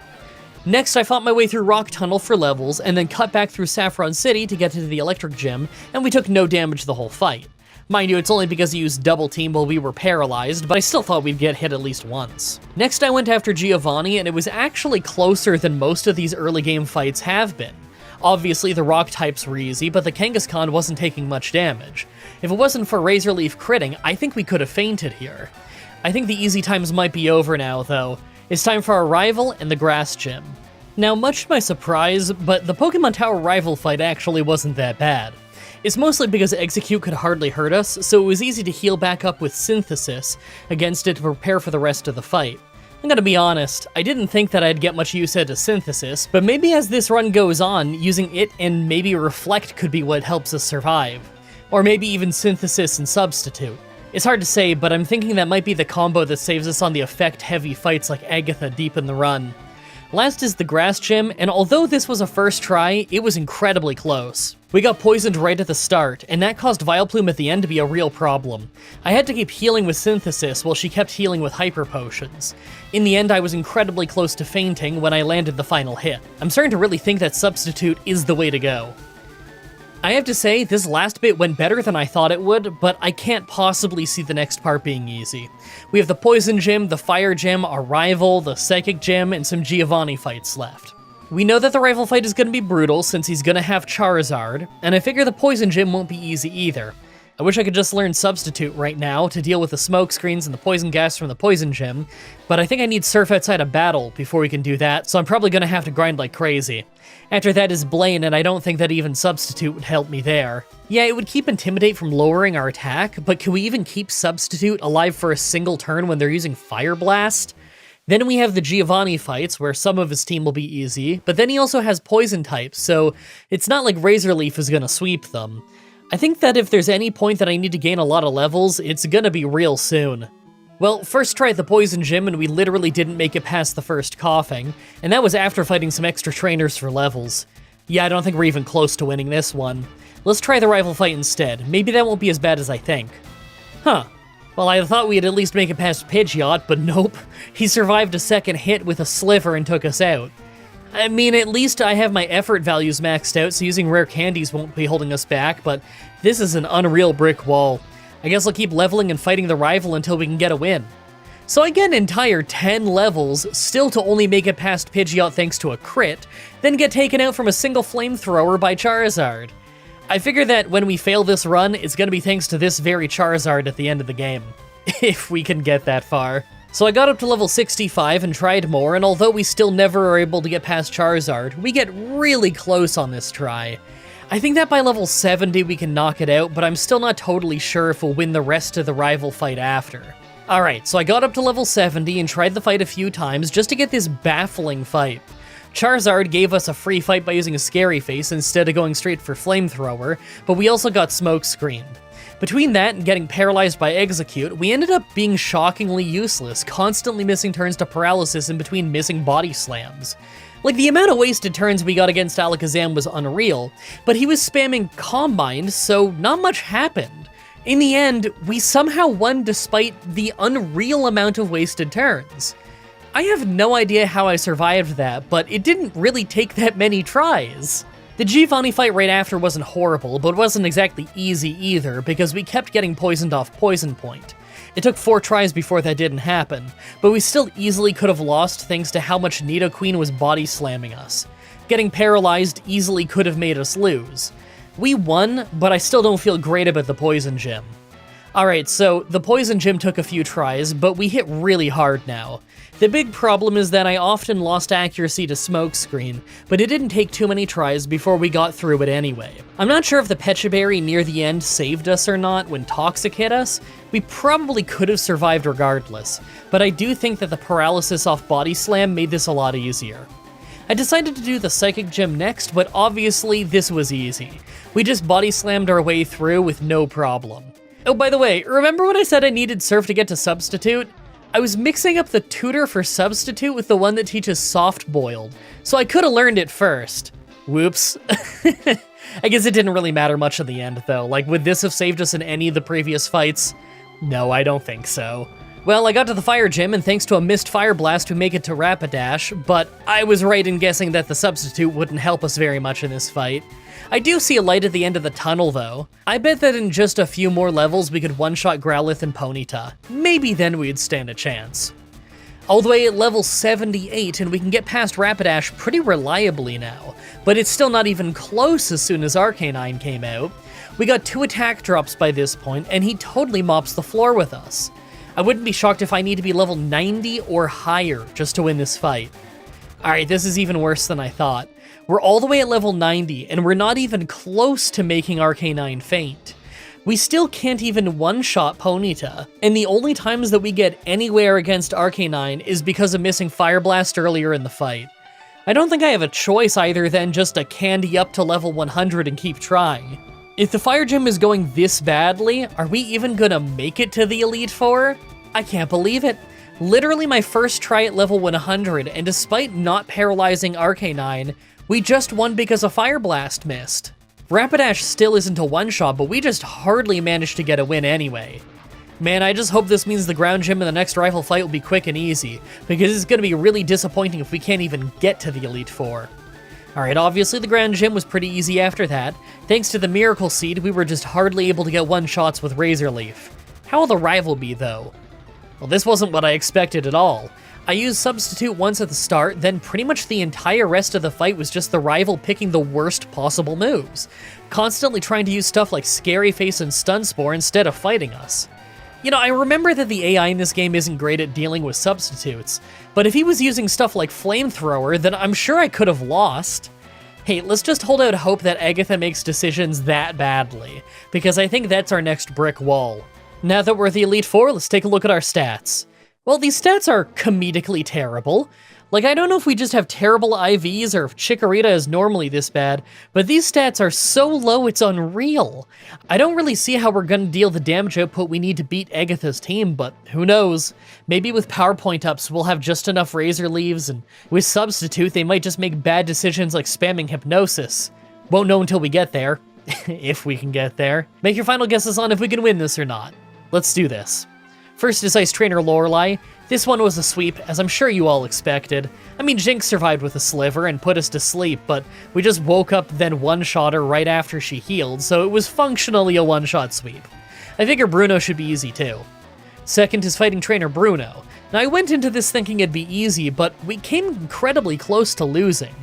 Next, I fought my way through Rock Tunnel for levels, and then cut back through Saffron City to get to the Electric Gym, and we took no damage the whole fight. Mind you, it's only because he used Double Team while we were paralyzed, but I still thought we'd get hit at least once. Next, I went after Giovanni, and it was actually closer than most of these early game fights have been. Obviously, the rock types were easy, but the Kangaskhan wasn't taking much damage. If it wasn't for Razor Leaf critting, I think we could have fainted here. I think the easy times might be over now, though. It's time for our rival and the Grass Gym. Now, much to my surprise, but the Pokemon Tower rival fight actually wasn't that bad. It's mostly because Execute could hardly hurt us, so it was easy to heal back up with Synthesis against it to prepare for the rest of the fight. I'm gonna be honest, I didn't think that I'd get much use out of Synthesis, but maybe as this run goes on, using it and maybe Reflect could be what helps us survive. Or maybe even Synthesis and Substitute. It's hard to say, but I'm thinking that might be the combo that saves us on the effect-heavy fights like Agatha deep in the run. Last is the Grass Gym, and although this was a first try, it was incredibly close. We got poisoned right at the start, and that caused Vileplume at the end to be a real problem. I had to keep healing with Synthesis while she kept healing with Hyper Potions. In the end, I was incredibly close to fainting when I landed the final hit. I'm starting to really think that Substitute is the way to go. I have to say, this last bit went better than I thought it would, but I can't possibly see the next part being easy. We have the Poison Gym, the Fire Gym, our rival, the Psychic Gym, and some Giovanni fights left. We know that the rival fight is going to be brutal since he's going to have Charizard, and I figure the Poison Gym won't be easy either. I wish I could just learn Substitute right now to deal with the smoke screens and the poison gas from the Poison Gym, but I think I need Surf outside of battle before we can do that, so I'm probably going to have to grind like crazy. After that is Blaine, and I don't think that even Substitute would help me there. Yeah, it would keep Intimidate from lowering our attack, but can we even keep Substitute alive for a single turn when they're using Fire Blast? Then we have the Giovanni fights, where some of his team will be easy, but then he also has poison types, so it's not like Razor Leaf is gonna sweep them. I think that if there's any point that I need to gain a lot of levels, it's gonna be real soon. Well, first try at the Poison Gym, and we literally didn't make it past the first coughing, and that was after fighting some extra trainers for levels. Yeah, I don't think we're even close to winning this one. Let's try the rival fight instead. Maybe that won't be as bad as I think. Huh. Well, I thought we'd at least make it past Pidgeot, but nope. He survived a second hit with a Sliver and took us out. I mean, at least I have my effort values maxed out, so using rare candies won't be holding us back, but this is an unreal brick wall. I guess I'll keep leveling and fighting the rival until we can get a win. So I get an entire 10 levels, still to only make it past Pidgeot thanks to a crit, then get taken out from a single flamethrower by Charizard. I figure that when we fail this run, it's gonna be thanks to this very Charizard at the end of the game. If we can get that far. So I got up to level 65 and tried more, and although we still never are able to get past Charizard, we get really close on this try. I think that by level 70 we can knock it out, but I'm still not totally sure if we'll win the rest of the rival fight after. Alright, so I got up to level 70 and tried the fight a few times just to get this baffling fight. Charizard gave us a free fight by using a Scary Face instead of going straight for Flamethrower, but we also got smoke screened. Between that and getting paralyzed by Execute, we ended up being shockingly useless, constantly missing turns to paralysis in between missing body slams. Like, the amount of wasted turns we got against Alakazam was unreal, but he was spamming Combine, so not much happened. In the end, we somehow won despite the unreal amount of wasted turns. I have no idea how I survived that, but it didn't really take that many tries. The Giovanni fight right after wasn't horrible, but wasn't exactly easy either, because we kept getting poisoned off Poison Point. It took 4 tries before that didn't happen, but we still easily could have lost thanks to how much Nidoqueen was body slamming us. Getting paralyzed easily could have made us lose. We won, but I still don't feel great about the Poison Gym. Alright, so the Poison Gym took a few tries, but we hit really hard now. The big problem is that I often lost accuracy to Smokescreen, but it didn't take too many tries before we got through it anyway. I'm not sure if the Pecha Berry near the end saved us or not when Toxic hit us. We probably could have survived regardless, but I do think that the paralysis off Body Slam made this a lot easier. I decided to do the Psychic Gym next, but obviously this was easy. We just Body Slammed our way through with no problem. Oh, by the way, remember when I said I needed Surf to get to Substitute? I was mixing up the tutor for Substitute with the one that teaches Soft Boiled, so I could have learned it first. Whoops. I guess it didn't really matter much in the end, though. Like, would this have saved us in any of the previous fights? No, I don't think so. Well, I got to the Fire Gym, and thanks to a missed Fire Blast, we make it to Rapidash, but I was right in guessing that the Substitute wouldn't help us very much in this fight. I do see a light at the end of the tunnel, though. I bet that in just a few more levels we could one-shot Growlithe and Ponyta. Maybe then we'd stand a chance. All the way at level 78, and we can get past Rapidash pretty reliably now, but it's still not even close as soon as Arcanine came out. We got 2 attack drops by this point, and he totally mops the floor with us. I wouldn't be shocked if I need to be level 90 or higher just to win this fight. Alright, this is even worse than I thought. We're all the way at level 90, and we're not even close to making Arcanine faint. We still can't even one-shot Ponyta, and the only times that we get anywhere against Arcanine is because of missing Fire Blast earlier in the fight. I don't think I have a choice either than just to candy up to level 100 and keep trying. If the Fire Gym is going this badly, are we even gonna make it to the Elite Four? I can't believe it. Literally my first try at level 100, and despite not paralyzing Arcanine, we just won because a Fire Blast missed. Rapidash still isn't a one-shot, but we just hardly managed to get a win anyway. Man, I just hope this means the Ground Gym in the next rival fight will be quick and easy, because it's going to be really disappointing if we can't even get to the Elite Four. Alright, obviously the Ground Gym was pretty easy after that. Thanks to the Miracle Seed, we were just hardly able to get one-shots with Razor Leaf. How will the rival be, though? Well, this wasn't what I expected at all. I used Substitute once at the start, then pretty much the entire rest of the fight was just the rival picking the worst possible moves, constantly trying to use stuff like Scary Face and Stun Spore instead of fighting us. You know, I remember that the AI in this game isn't great at dealing with substitutes, but if he was using stuff like Flamethrower, then I'm sure I could have lost. Hey, let's just hold out hope that Agatha makes decisions that badly, because I think that's our next brick wall. Now that we're the Elite Four, let's take a look at our stats. Well, these stats are comedically terrible. Like, I don't know if we just have terrible IVs or if Chikorita is normally this bad, but these stats are so low it's unreal. I don't really see how we're gonna deal the damage output we need to beat Agatha's team, but who knows? Maybe with PowerPoint ups we'll have just enough Razor Leaves, and with Substitute they might just make bad decisions like spamming Hypnosis. Won't know until we get there. If we can get there. Make your final guesses on if we can win this or not. Let's do this. First is Ice Trainer Lorelei. This one was a sweep, as I'm sure you all expected. I mean, Jinx survived with a sliver and put us to sleep, but we just woke up then one-shot her right after she healed, so it was functionally a one-shot sweep. I figure Bruno should be easy too. Second is Fighting Trainer Bruno. Now I went into this thinking it'd be easy, but we came incredibly close to losing.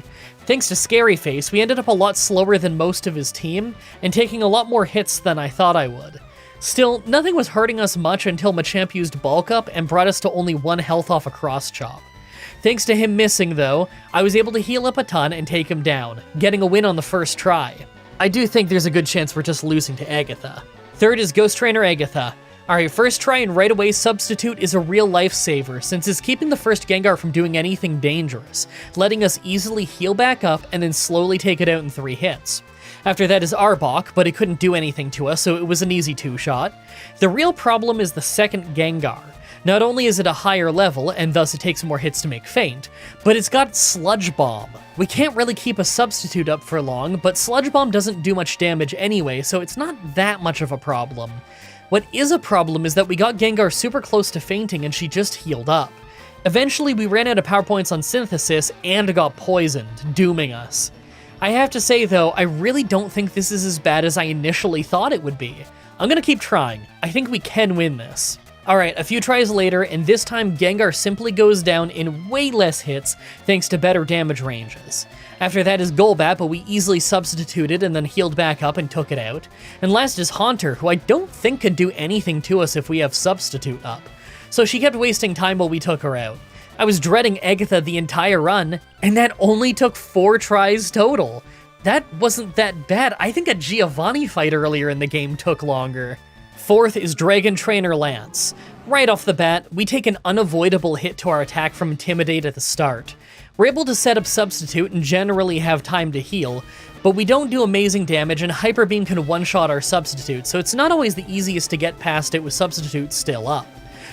Thanks to Scary Face, we ended up a lot slower than most of his team, and taking a lot more hits than I thought I would. Still, nothing was hurting us much until Machamp used Bulk Up and brought us to only 1 health off a Cross Chop. Thanks to him missing, though, I was able to heal up a ton and take him down, getting a win on the first try. I do think there's a good chance we're just losing to Agatha. Third is Ghost Trainer Agatha. Alright, first try and right away substitute is a real lifesaver, since it's keeping the first Gengar from doing anything dangerous, letting us easily heal back up and then slowly take it out in 3 hits. After that is Arbok, but it couldn't do anything to us, so it was an easy 2-shot. The real problem is the second Gengar. Not only is it a higher level, and thus it takes more hits to make faint, but it's got Sludge Bomb. We can't really keep a substitute up for long, but Sludge Bomb doesn't do much damage anyway, so it's not that much of a problem. What is a problem is that we got Gengar super close to fainting and she just healed up. Eventually we ran out of power points on Synthesis and got poisoned, dooming us. I have to say though, I really don't think this is as bad as I initially thought it would be. I'm gonna keep trying. I think we can win this. Alright, a few tries later, and this time Gengar simply goes down in way less hits thanks to better damage ranges. After that is Golbat, but we easily substituted and then healed back up and took it out. And last is Haunter, who I don't think can do anything to us if we have Substitute up. So she kept wasting time while we took her out. I was dreading Agatha the entire run, and that only took 4 tries total. That wasn't that bad. I think a Giovanni fight earlier in the game took longer. Fourth is Dragon Trainer Lance. Right off the bat, we take an unavoidable hit to our attack from Intimidate at the start. We're able to set up Substitute and generally have time to heal, but we don't do amazing damage and Hyper Beam can one-shot our Substitute, so it's not always the easiest to get past it with Substitute still up.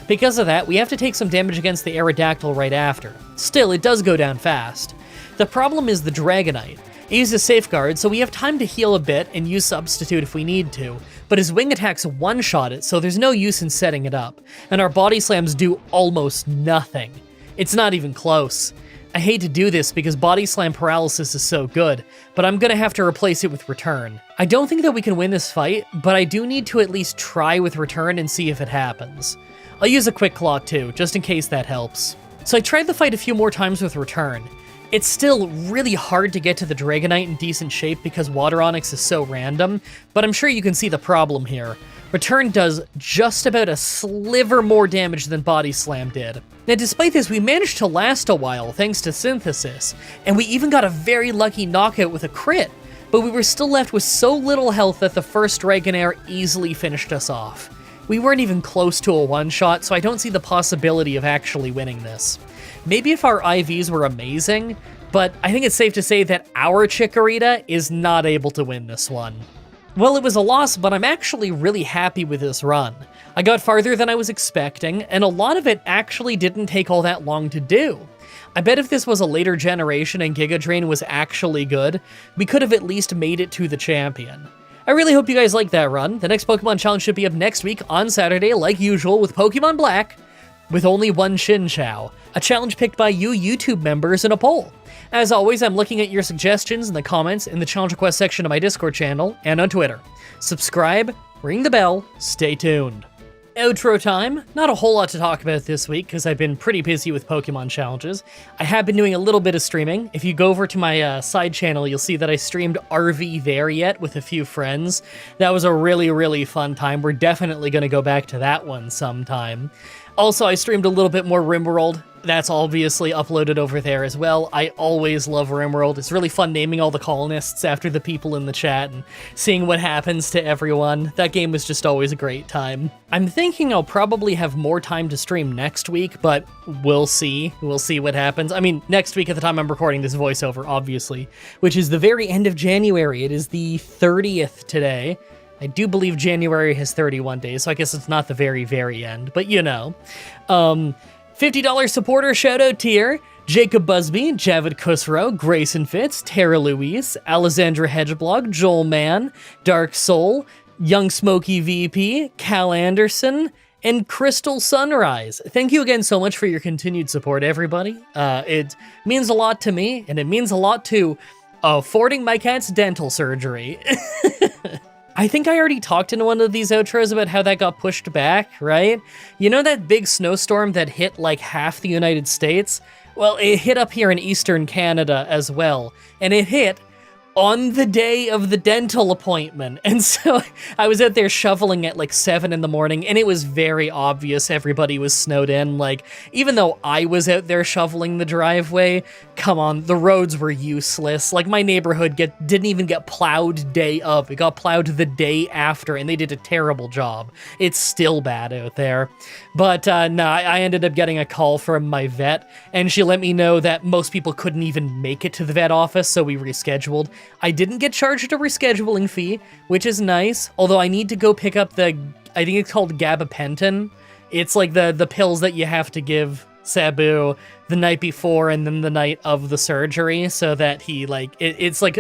Because of that, we have to take some damage against the Aerodactyl right after. Still, it does go down fast. The problem is the Dragonite. It uses Safeguard, so we have time to heal a bit and use Substitute if we need to, but his wing attacks one-shot it, so there's no use in setting it up, and our Body Slams do almost nothing. It's not even close. I hate to do this because Body Slam Paralysis is so good, but I'm gonna have to replace it with Return. I don't think that we can win this fight, but I do need to at least try with Return and see if it happens. I'll use a Quick Claw too, just in case that helps. So I tried the fight a few more times with Return. It's still really hard to get to the Dragonite in decent shape because Water Onix is so random, but I'm sure you can see the problem here. Return does just about a sliver more damage than Body Slam did. Now despite this, we managed to last a while thanks to Synthesis, and we even got a very lucky knockout with a crit, but we were still left with so little health that the first Dragonair easily finished us off. We weren't even close to a one-shot, so I don't see the possibility of actually winning this. Maybe if our IVs were amazing, but I think it's safe to say that our Chikorita is not able to win this one. Well, it was a loss, but I'm actually really happy with this run. I got farther than I was expecting, and a lot of it actually didn't take all that long to do. I bet if this was a later generation and Giga Drain was actually good, we could have at least made it to the champion. I really hope you guys liked that run. The next Pokemon challenge should be up next week on Saturday, like usual, with Pokemon Black, with only one Chinchou, a challenge picked by you YouTube members in a poll. As always, I'm looking at your suggestions in the comments in the challenge request section of my Discord channel and on Twitter. Subscribe, ring the bell, stay tuned. Outro time. Not a whole lot to talk about this week because I've been pretty busy with Pokemon challenges. I have been doing a little bit of streaming. If you go over to my side channel, you'll see that I streamed RV There Yet with a few friends. That was a really, really fun time. We're definitely going to go back to that one sometime. Also, I streamed a little bit more RimWorld. That's obviously uploaded over there as well. I always love RimWorld. It's really fun naming all the colonists after the people in the chat and seeing what happens to everyone. That game was just always a great time. I'm thinking I'll probably have more time to stream next week, but we'll see. We'll see what happens. I mean, next week at the time I'm recording this voiceover, obviously, which is the very end of January. It is the 30th today. I do believe January has 31 days, so I guess it's not the very, very end, but you know. $50 supporter shout-out tier, Jacob Busby, Javid Khusro, Grayson Fitz, Tara Louise, Alessandra Hedgeblog, Joel Mann, Dark Soul, Young Smoky VP, Cal Anderson, and Crystal Sunrise. Thank you again so much for your continued support, everybody. It means a lot to me, and it means a lot to affording my cat's dental surgery. I think I already talked in one of these outros about how that got pushed back, right? You know that big snowstorm that hit like half the United States? Well, it hit up here in eastern Canada as well, and it hit on the day of the dental appointment. And so I was out there shoveling at like 7 in the morning, and it was very obvious everybody was snowed in. Like, even though I was out there shoveling the driveway, come on, the roads were useless. Like, my neighborhood didn't even get plowed day of. It got plowed the day after, and they did a terrible job. It's still bad out there. But no, I ended up getting a call from my vet, and she let me know that most people couldn't even make it to the vet office, so we rescheduled. I didn't get charged a rescheduling fee, which is nice, although I need to go pick up I think it's called gabapentin. It's like the pills that you have to give Sabu the night before and then the night of the surgery, so that he, like, it's like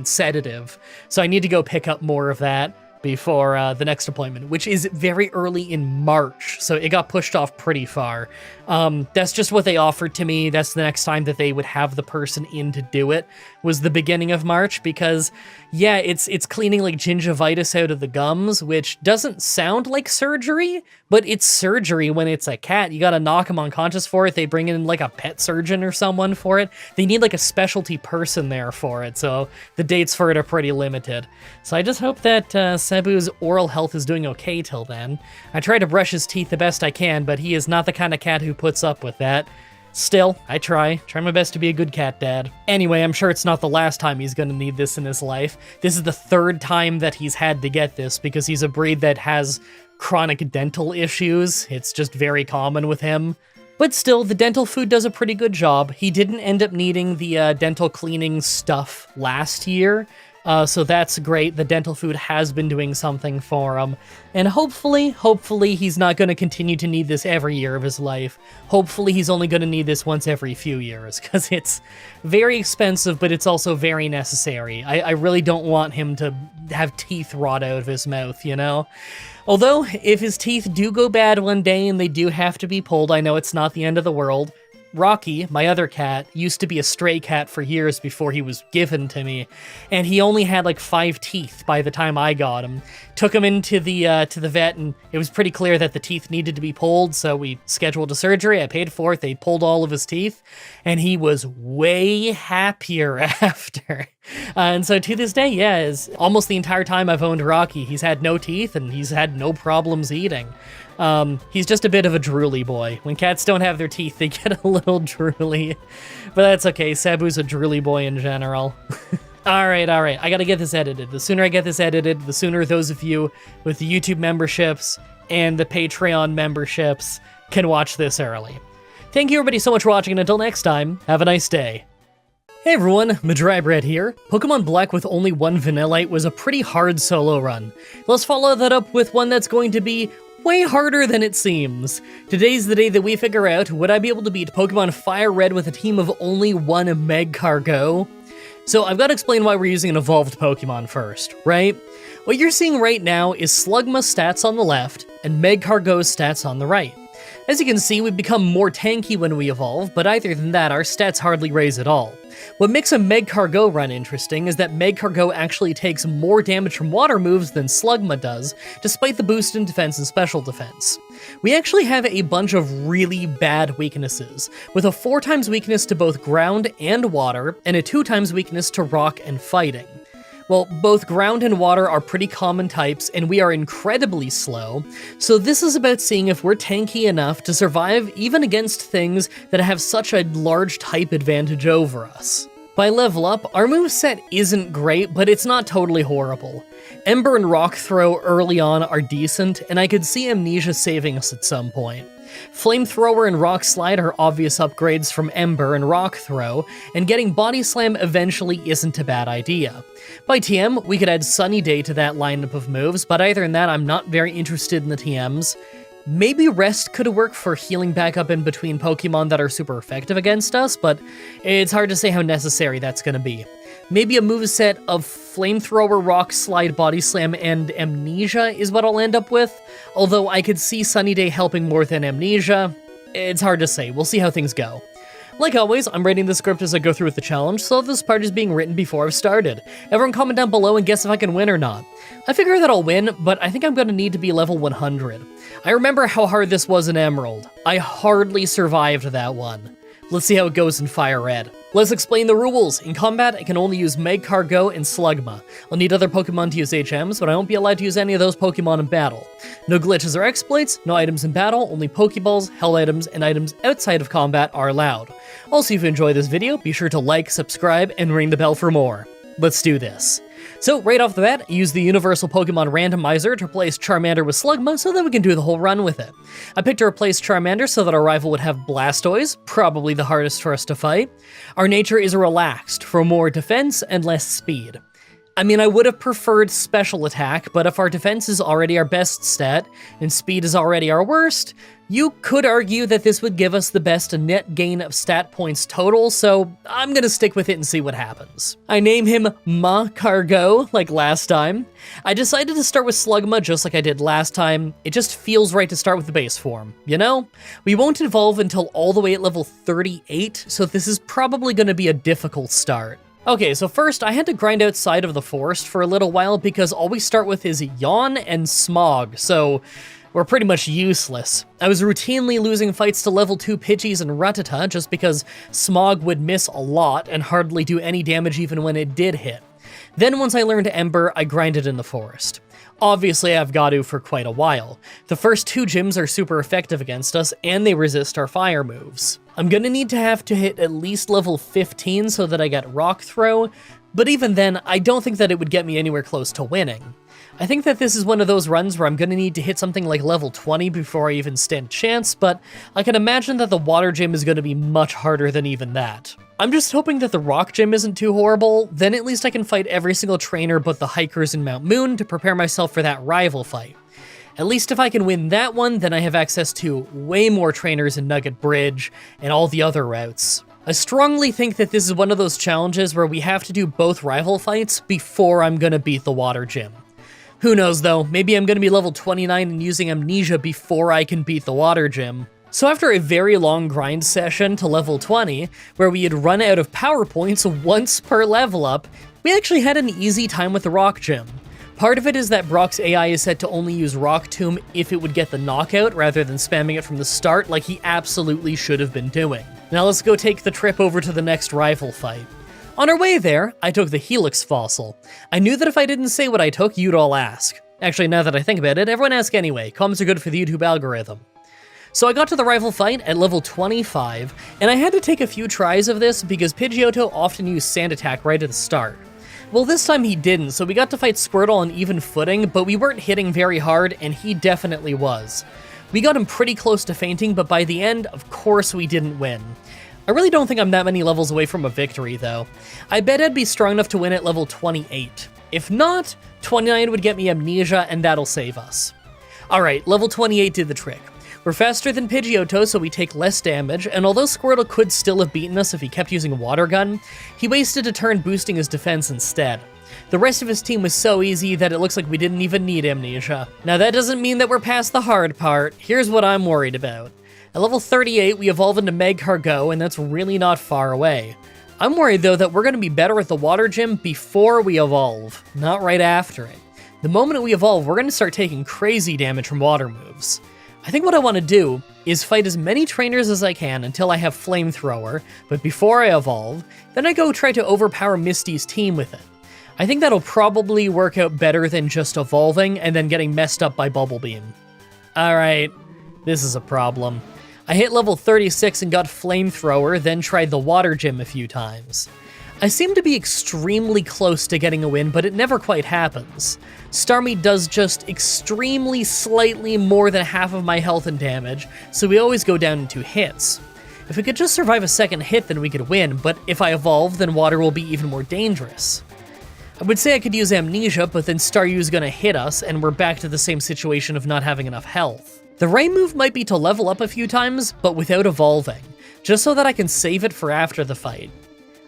sedative. So I need to go pick up more of that before the next appointment, which is very early in March, so it got pushed off pretty far. That's just what they offered to me. That's the next time that they would have the person in to do it, was the beginning of March, because yeah, it's cleaning like gingivitis out of the gums, which doesn't sound like surgery, but it's surgery when it's a cat. You gotta knock them unconscious for it. They bring in like a pet surgeon or someone for it. They need like a specialty person there for it, so the dates for it are pretty limited. So I just hope that Sabu's oral health is doing okay till then. I try to brush his teeth the best I can, but he is not the kind of cat who puts up with that. Still, I try my best to be a good cat dad. Anyway, I'm sure it's not the last time he's gonna need this in his life. This is the 3rd time that he's had to get this, because he's a breed that has chronic dental issues. It's just very common with him. But still, the dental food does a pretty good job. He didn't end up needing the dental cleaning stuff last year, so that's great. The dental food has been doing something for him. And hopefully he's not going to continue to need this every year of his life. Hopefully he's only going to need this once every few years, because it's very expensive, but it's also very necessary. I really don't want him to have teeth rot out of his mouth, you know? Although, if his teeth do go bad one day and they do have to be pulled, I know it's not the end of the world. Rocky, my other cat, used to be a stray cat for years before he was given to me, and he only had like 5 teeth by the time I got him. Took him into the vet, and it was pretty clear that the teeth needed to be pulled, so we scheduled a surgery. I paid for it. They pulled all of his teeth, and he was way happier after. And so to this day, yeah, is almost the entire time I've owned Rocky, he's had no teeth, and he's had no problems eating. He's just a bit of a drooly boy. When cats don't have their teeth, they get a little drooly. But that's okay, Sabu's a drooly boy in general. Alright, I gotta get this edited. The sooner I get this edited, the sooner those of you with the YouTube memberships and the Patreon memberships can watch this early. Thank you everybody so much for watching, and until next time, have a nice day. Hey everyone, Mah-Dry-Bread here. Pokemon Black with only 1 Vanillite was a pretty hard solo run. Let's follow that up with one that's going to be way harder than it seems. Today's the day that we figure out, would I be able to beat Pokemon Fire Red with a team of only 1 Magcargo? So I've got to explain why we're using an evolved Pokemon first, right? What you're seeing right now is Slugma's stats on the left and Magcargo's stats on the right. As you can see, we've become more tanky when we evolve, but other than that, our stats hardly raise at all. What makes a Magcargo run interesting is that Magcargo actually takes more damage from water moves than Slugma does, despite the boost in defense and special defense. We actually have a bunch of really bad weaknesses, with a 4 times weakness to both ground and water, and a 2 times weakness to rock and fighting. Well, both ground and water are pretty common types, and we are incredibly slow, so this is about seeing if we're tanky enough to survive even against things that have such a large type advantage over us. By level up, our moveset isn't great, but it's not totally horrible. Ember and Rock Throw early on are decent, and I could see Amnesia saving us at some point. Flamethrower and Rock Slide are obvious upgrades from Ember and Rock Throw, and getting Body Slam eventually isn't a bad idea. By TM, we could add Sunny Day to that lineup of moves, but other than that, I'm not very interested in the TMs. Maybe Rest could work for healing back up in between Pokemon that are super effective against us, but it's hard to say how necessary that's gonna be. Maybe a moveset of Flamethrower, Rock Slide, Body Slam, and Amnesia is what I'll end up with, although I could see Sunny Day helping more than Amnesia. It's hard to say, we'll see how things go. Like always, I'm writing the script as I go through with the challenge, so this part is being written before I've started. Everyone comment down below and guess if I can win or not. I figure that I'll win, but I think I'm gonna need to be level 100. I remember how hard this was in Emerald. I hardly survived that one. Let's see how it goes in Fire Red. Let's explain the rules. In combat, I can only use Magcargo and Slugma. I'll need other Pokemon to use HMs, but I won't be allowed to use any of those Pokemon in battle. No glitches or exploits, no items in battle, only Pokeballs, Hell items, and items outside of combat are allowed. Also, if you enjoy this video, be sure to like, subscribe, and ring the bell for more. Let's do this. So, right off the bat, I use the Universal Pokemon Randomizer to replace Charmander with Slugma so that we can do the whole run with it. I picked to replace Charmander so that our rival would have Blastoise, probably the hardest for us to fight. Our nature is relaxed, for more defense and less speed. I mean, I would have preferred Special Attack, but if our defense is already our best stat, and speed is already our worst, you could argue that this would give us the best net gain of stat points total, so I'm gonna stick with it and see what happens. I name him Mah-Cargo, like last time. I decided to start with Slugma just like I did last time. It just feels right to start with the base form, you know? We won't evolve until all the way at level 38, so this is probably gonna be a difficult start. Okay, so first I had to grind outside of the forest for a little while because all we start with is Yawn and Smog, so we're pretty much useless. I was routinely losing fights to level 2 Pidgeys and Rattata just because Smog would miss a lot and hardly do any damage even when it did hit. Then once I learned Ember, I grinded in the forest. Obviously I've got to for quite a while. The first 2 gyms are super effective against us and they resist our fire moves. I'm gonna need to have to hit at least level 15 so that I get Rock Throw, but even then, I don't think that it would get me anywhere close to winning. I think that this is one of those runs where I'm gonna need to hit something like level 20 before I even stand a chance, but I can imagine that the water gym is gonna be much harder than even that. I'm just hoping that the rock gym isn't too horrible, then at least I can fight every single trainer but the hikers in Mount Moon to prepare myself for that rival fight. At least if I can win that one, then I have access to way more trainers in Nugget Bridge and all the other routes. I strongly think that this is one of those challenges where we have to do both rival fights before I'm gonna beat the water gym. Who knows though, maybe I'm gonna be level 29 and using Amnesia before I can beat the water gym. So after a very long grind session to level 20, where we had run out of power points once per level up, we actually had an easy time with the rock gym. Part of it is that Brock's AI is set to only use Rock Tomb if it would get the knockout rather than spamming it from the start like he absolutely should have been doing. Now let's go take the trip over to the next rival fight. On our way there, I took the Helix Fossil. I knew that if I didn't say what I took, you'd all ask. Actually, now that I think about it, everyone asks anyway. Comments are good for the YouTube algorithm. So I got to the rival fight at level 25, and I had to take a few tries of this because Pidgeotto often used Sand Attack right at the start. Well, this time he didn't, so we got to fight Squirtle on even footing, but we weren't hitting very hard, and he definitely was. We got him pretty close to fainting, but by the end, of course we didn't win. I really don't think I'm that many levels away from a victory, though. I bet I'd be strong enough to win at level 28. If not, 29 would get me Amnesia, and that'll save us. Alright, level 28 did the trick. We're faster than Pidgeotto, so we take less damage, and although Squirtle could still have beaten us if he kept using Water Gun, he wasted a turn boosting his defense instead. The rest of his team was so easy that it looks like we didn't even need Amnesia. Now that doesn't mean that we're past the hard part. Here's what I'm worried about. At level 38, we evolve into Magcargo, and that's really not far away. I'm worried though that we're going to be better at the water gym before we evolve, not right after it. The moment we evolve, we're going to start taking crazy damage from water moves. I think what I want to do is fight as many trainers as I can until I have Flamethrower, but before I evolve, then I go try to overpower Misty's team with it. I think that'll probably work out better than just evolving and then getting messed up by Bubble Beam. Alright, this is a problem. I hit level 36 and got Flamethrower, then tried the Water Gym a few times. I seem to be extremely close to getting a win, but it never quite happens. Starmie does just extremely slightly more than half of my health and damage, so we always go down in 2 hits. If we could just survive a second hit, then we could win, but if I evolve, then water will be even more dangerous. I would say I could use Amnesia, but then Staryu's gonna hit us, and we're back to the same situation of not having enough health. The right move might be to level up a few times, but without evolving, just so that I can save it for after the fight.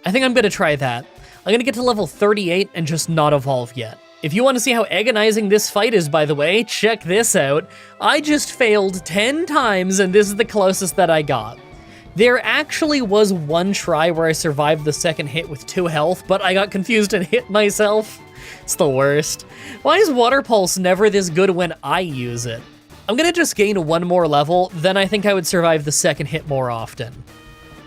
I think I'm gonna try that. I'm gonna get to level 38 and just not evolve yet. If you want to see how agonizing this fight is, by the way, check this out. I just failed 10 times and this is the closest that I got. There actually was one try where I survived the second hit with 2 health, but I got confused and hit myself. It's the worst. Why is Water Pulse never this good when I use it? I'm gonna just gain 1 more level, then I think I would survive the second hit more often.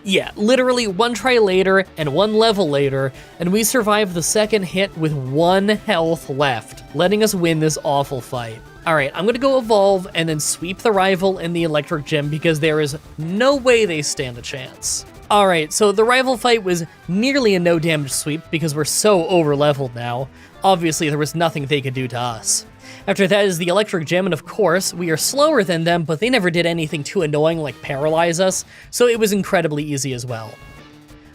Yeah, literally one try later and one level later, and we survived the second hit with 1 health left, letting us win this awful fight. Alright, I'm gonna go evolve and then sweep the rival in the electric gym because there is no way they stand a chance. Alright, so the rival fight was nearly a no damage sweep because we're so over leveled now. Obviously there was nothing they could do to us. After that is the electric gym, and of course, we are slower than them, but they never did anything too annoying like paralyze us, so it was incredibly easy as well.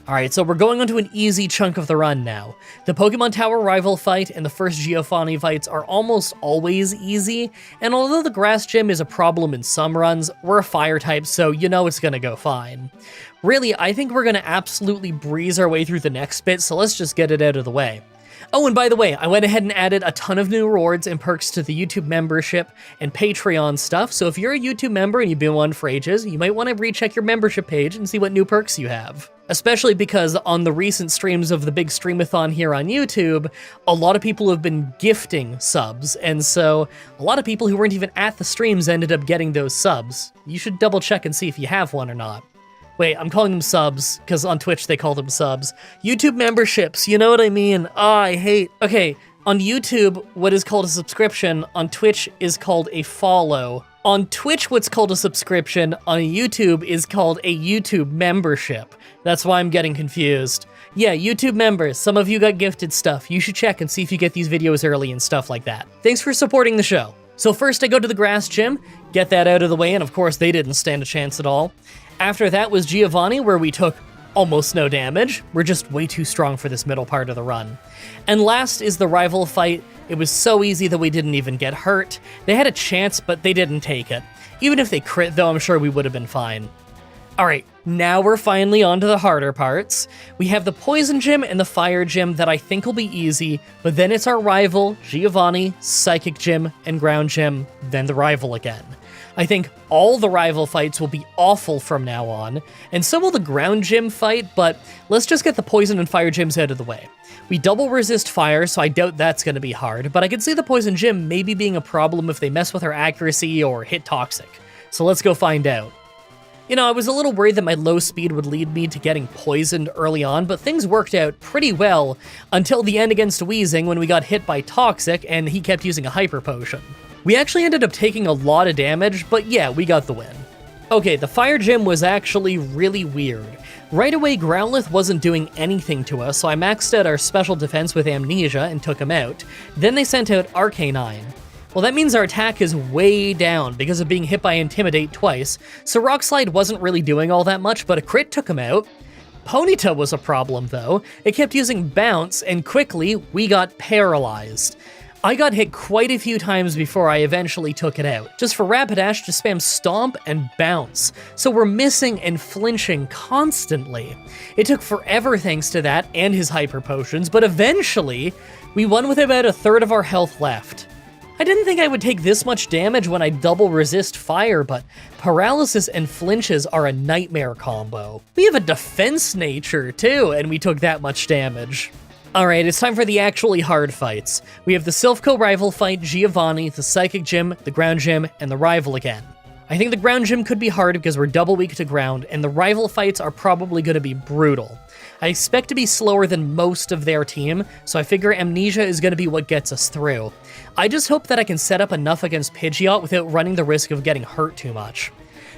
Alright, so we're going on to an easy chunk of the run now. The Pokemon Tower rival fight and the first Giovanni fights are almost always easy, and although the grass gym is a problem in some runs, we're a fire type, so you know it's gonna go fine. Really, I think we're gonna absolutely breeze our way through the next bit, so let's just get it out of the way. Oh, and by the way, I went ahead and added a ton of new rewards and perks to the YouTube membership and Patreon stuff, so if you're a YouTube member and you've been one for ages, you might want to recheck your membership page and see what new perks you have. Especially because on the recent streams of the big streamathon here on YouTube, a lot of people have been gifting subs, and so a lot of people who weren't even at the streams ended up getting those subs. You should double check and see if you have one or not. Wait, I'm calling them subs, because on Twitch they call them subs. YouTube memberships, you know what I mean? I hate... Okay, on YouTube, what is called a subscription, on Twitch is called a follow. On Twitch, what's called a subscription, on YouTube is called a YouTube membership. That's why I'm getting confused. Yeah, YouTube members, some of you got gifted stuff. You should check and see if you get these videos early and stuff like that. Thanks for supporting the show. So first I go to the grass gym, get that out of the way, and of course they didn't stand a chance at all. After that was Giovanni, where we took almost no damage. We're just way too strong for this middle part of the run. And last is the rival fight. It was so easy that we didn't even get hurt. They had a chance, but they didn't take it. Even if they crit, though, I'm sure we would have been fine. Alright, now we're finally on to the harder parts. We have the Poison Gym and the Fire Gym that I think will be easy, but then it's our rival, Giovanni, Psychic Gym, and Ground Gym, then the rival again. I think all the rival fights will be awful from now on, and so will the Ground Gym fight, but let's just get the Poison and Fire Gyms out of the way. We double resist fire, so I doubt that's going to be hard, but I could see the Poison Gym maybe being a problem if they mess with our accuracy or hit Toxic. So let's go find out. You know, I was a little worried that my low speed would lead me to getting poisoned early on, but things worked out pretty well until the end against Weezing when we got hit by Toxic and he kept using a Hyper Potion. We actually ended up taking a lot of damage, but yeah, we got the win. Okay, the Fire Gym was actually really weird. Right away, Growlithe wasn't doing anything to us, so I maxed out our special defense with Amnesia and took him out. Then they sent out Arcanine. Well, that means our attack is way down because of being hit by Intimidate twice, so Rock Slide wasn't really doing all that much, but a crit took him out. Ponyta was a problem, though. It kept using Bounce, and quickly, we got paralyzed. I got hit quite a few times before I eventually took it out. Just for Rapidash, just spam Stomp and Bounce. So we're missing and flinching constantly. It took forever thanks to that and his Hyper Potions, but eventually, we won with about a third of our health left. I didn't think I would take this much damage when I double resist fire, but paralysis and flinches are a nightmare combo. We have a defense nature too, and we took that much damage. Alright, it's time for the actually hard fights. We have the Silphco rival fight, Giovanni, the Psychic Gym, the Ground Gym, and the rival again. I think the Ground Gym could be hard because we're double weak to ground, and the rival fights are probably going to be brutal. I expect to be slower than most of their team, so I figure Amnesia is going to be what gets us through. I just hope that I can set up enough against Pidgeot without running the risk of getting hurt too much.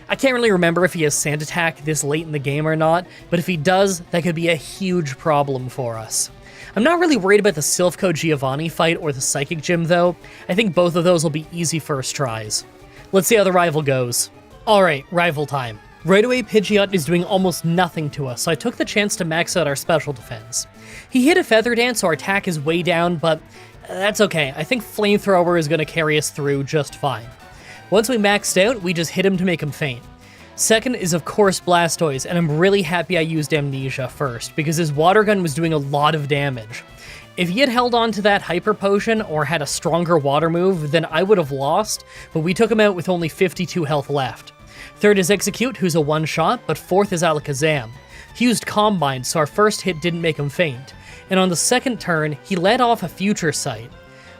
I can't really remember if he has Sand Attack this late in the game or not, but if he does, that could be a huge problem for us. I'm not really worried about the Silphco Giovanni fight or the Psychic Gym though. I think both of those will be easy first tries. Let's see how the rival goes. Alright, rival time. Right away, Pidgeot is doing almost nothing to us, so I took the chance to max out our special defense. He hit a Feather Dance, so our attack is way down, but that's okay. I think Flamethrower is going to carry us through just fine. Once we maxed out, we just hit him to make him faint. Second is of course Blastoise, and I'm really happy I used Amnesia first, because his Water Gun was doing a lot of damage. If he had held on to that Hyper Potion or had a stronger water move, then I would have lost, but we took him out with only 52 health left. Third is Execute, who's a one-shot, but fourth is Alakazam. He used Combine, so our first hit didn't make him faint, and on the second turn, he let off a Future Sight.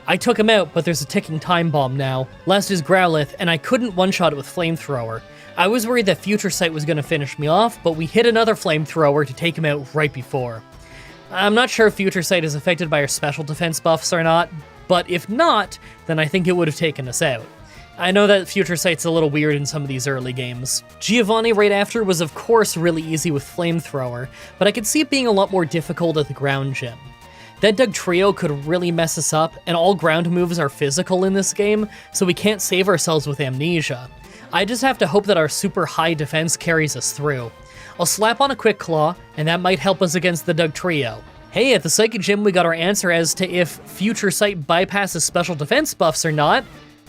I took him out, but there's a ticking time bomb now. Last is Growlithe, and I couldn't one-shot it with Flamethrower. I was worried that Future Sight was going to finish me off, but we hit another Flamethrower to take him out right before. I'm not sure if Future Sight is affected by our special defense buffs or not, but if not, then I think it would have taken us out. I know that Future Sight's a little weird in some of these early games. Giovanni right after was of course really easy with Flamethrower, but I could see it being a lot more difficult at the ground gym. That Dugtrio could really mess us up, and all ground moves are physical in this game, so we can't save ourselves with Amnesia. I just have to hope that our super high defense carries us through. I'll slap on a Quick Claw, and that might help us against the Dugtrio. Hey, at the Psychic Gym we got our answer as to if Future Sight bypasses special defense buffs or not.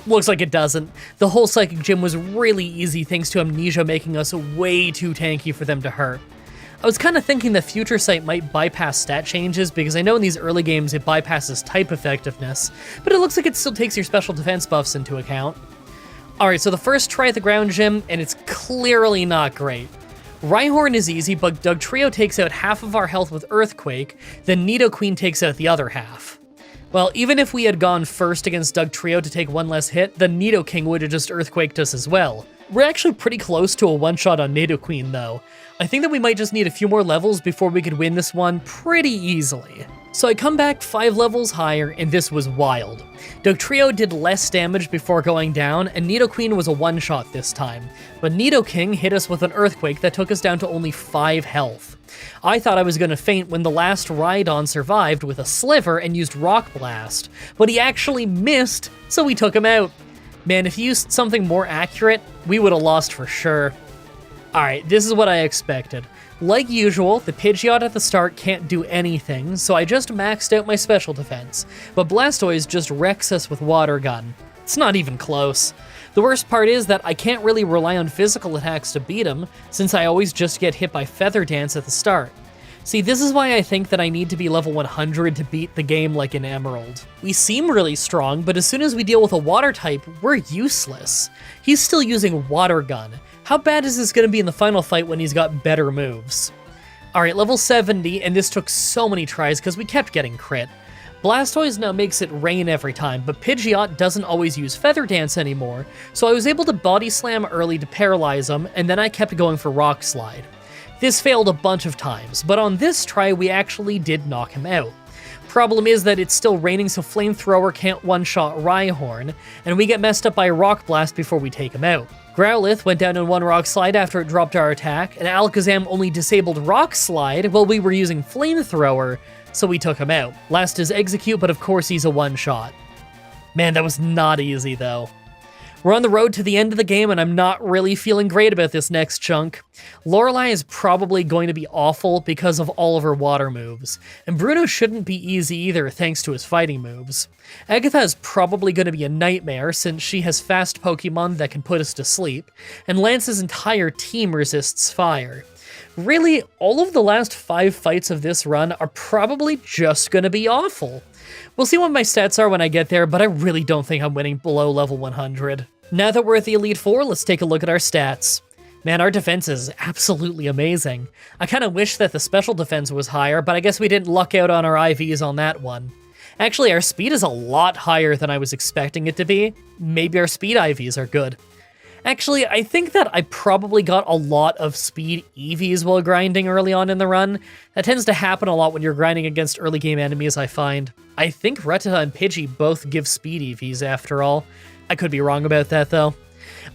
Looks like it doesn't. The whole Psychic Gym was really easy thanks to Amnesia making us way too tanky for them to hurt. I was kind of thinking that Future Sight might bypass stat changes because I know in these early games it bypasses type effectiveness, but it looks like it still takes your special defense buffs into account. Alright, so the first try at the ground gym, and it's clearly not great. Rhyhorn is easy, but Dugtrio takes out half of our health with Earthquake, then Nidoqueen takes out the other half. Well, even if we had gone first against Dugtrio to take one less hit, then Nidoking would have just Earthquaked us as well. We're actually pretty close to a one-shot on Nidoqueen though. I think that we might just need a few more levels before we could win this one pretty easily. So I come back 5 levels higher, and this was wild. Dugtrio did less damage before going down, and Nidoqueen was a one-shot this time, but Nidoking hit us with an Earthquake that took us down to only 5 health. I thought I was going to faint when the last Rhydon survived with a Sliver and used Rock Blast, but he actually missed, so we took him out. Man, if he used something more accurate, we would have lost for sure. Alright, this is what I expected. Like usual, the Pidgeot at the start can't do anything, so I just maxed out my special defense, but Blastoise just wrecks us with Water Gun. It's not even close. The worst part is that I can't really rely on physical attacks to beat him, since I always just get hit by Feather Dance at the start. See, this is why I think that I need to be level 100 to beat the game like in Emerald. We seem really strong, but as soon as we deal with a water type, we're useless. He's still using Water Gun. How bad is this going to be in the final fight when he's got better moves? Alright, level 70, and this took so many tries because we kept getting crit. Blastoise now makes it rain every time, but Pidgeot doesn't always use Feather Dance anymore, so I was able to Body Slam early to paralyze him, and then I kept going for Rock Slide. This failed a bunch of times, but on this try we actually did knock him out. Problem is that it's still raining, so Flamethrower can't one-shot Rhyhorn, and we get messed up by Rock Blast before we take him out. Growlithe went down in one Rock Slide after it dropped our attack, and Alakazam only disabled Rock Slide while we were using Flamethrower, so we took him out. Last is Execute, but of course he's a one-shot. Man, that was not easy though. We're on the road to the end of the game, and I'm not really feeling great about this next chunk. Lorelei is probably going to be awful because of all of her water moves, and Bruno shouldn't be easy either thanks to his fighting moves. Agatha is probably going to be a nightmare since she has fast Pokemon that can put us to sleep, and Lance's entire team resists fire. Really, all of the last 5 fights of this run are probably just going to be awful. We'll see what my stats are when I get there, but I really don't think I'm winning below level 100. Now that we're at the Elite Four, let's take a look at our stats. Man, our defense is absolutely amazing. I kind of wish that the special defense was higher, but I guess we didn't luck out on our IVs on that one. Actually, our speed is a lot higher than I was expecting it to be. Maybe our speed IVs are good. Actually, I think that I probably got a lot of speed EVs while grinding early on in the run. That tends to happen a lot when you're grinding against early game enemies, I find. I think Rattata and Pidgey both give speed EVs after all. I could be wrong about that though.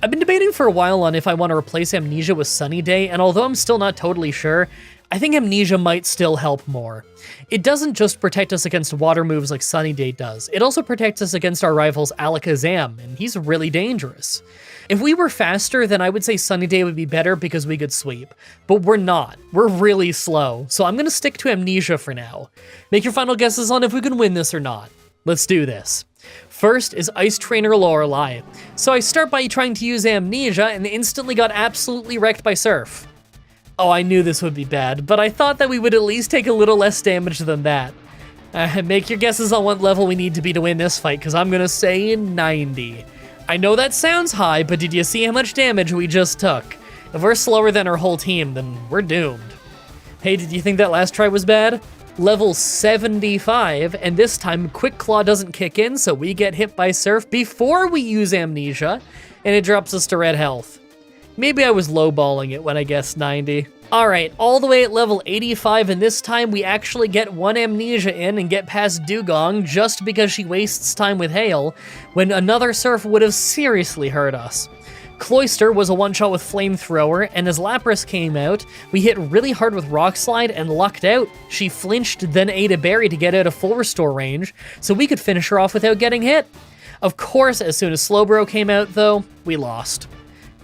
I've been debating for a while on if I want to replace Amnesia with Sunny Day, and although I'm still not totally sure, I think Amnesia might still help more. It doesn't just protect us against water moves like Sunny Day does, it also protects us against our rival's Alakazam, and he's really dangerous. If we were faster, then I would say Sunny Day would be better because we could sweep, but we're not. We're really slow, so I'm gonna stick to Amnesia for now. Make your final guesses on if we can win this or not. Let's do this. First is Ice Trainer Lorelei. So I start by trying to use Amnesia and instantly got absolutely wrecked by Surf. Oh, I knew this would be bad, but I thought that we would at least take a little less damage than that. Make your guesses on what level we need to be to win this fight, because I'm gonna say 90. I know that sounds high, but did you see how much damage we just took? If we're slower than our whole team, then we're doomed. Hey, did you think that last try was bad? level 75, and this time Quick Claw doesn't kick in, so we get hit by Surf before we use Amnesia, and it drops us to red health. Maybe I was lowballing it when I guessed 90. Alright, all the way at level 85, and this time we actually get one Amnesia in and get past Dugong just because she wastes time with Hail, when another Surf would have seriously hurt us. Cloyster was a one-shot with Flamethrower, and as Lapras came out, we hit really hard with Rock Slide and lucked out. She flinched, then ate a berry to get out of full restore range, so we could finish her off without getting hit. Of course, as soon as Slowbro came out, though, we lost.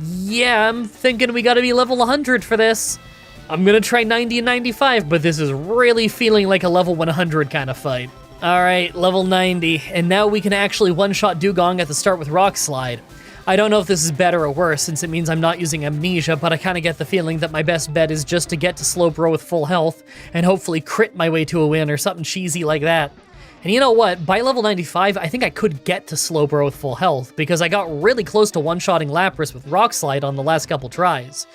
Yeah, I'm thinking we gotta be level 100 for this. I'm gonna try 90 and 95, but this is really feeling like a level 100 kind of fight. Alright, level 90, and now we can actually one-shot Dugong at the start with Rock Slide. I don't know if this is better or worse, since it means I'm not using Amnesia, but I kind of get the feeling that my best bet is just to get to Slowbro with full health, and hopefully crit my way to a win or something cheesy like that. And you know what, by level 95, I think I could get to Slowbro with full health, because I got really close to one-shotting Lapras with Rock Slide on the last couple tries.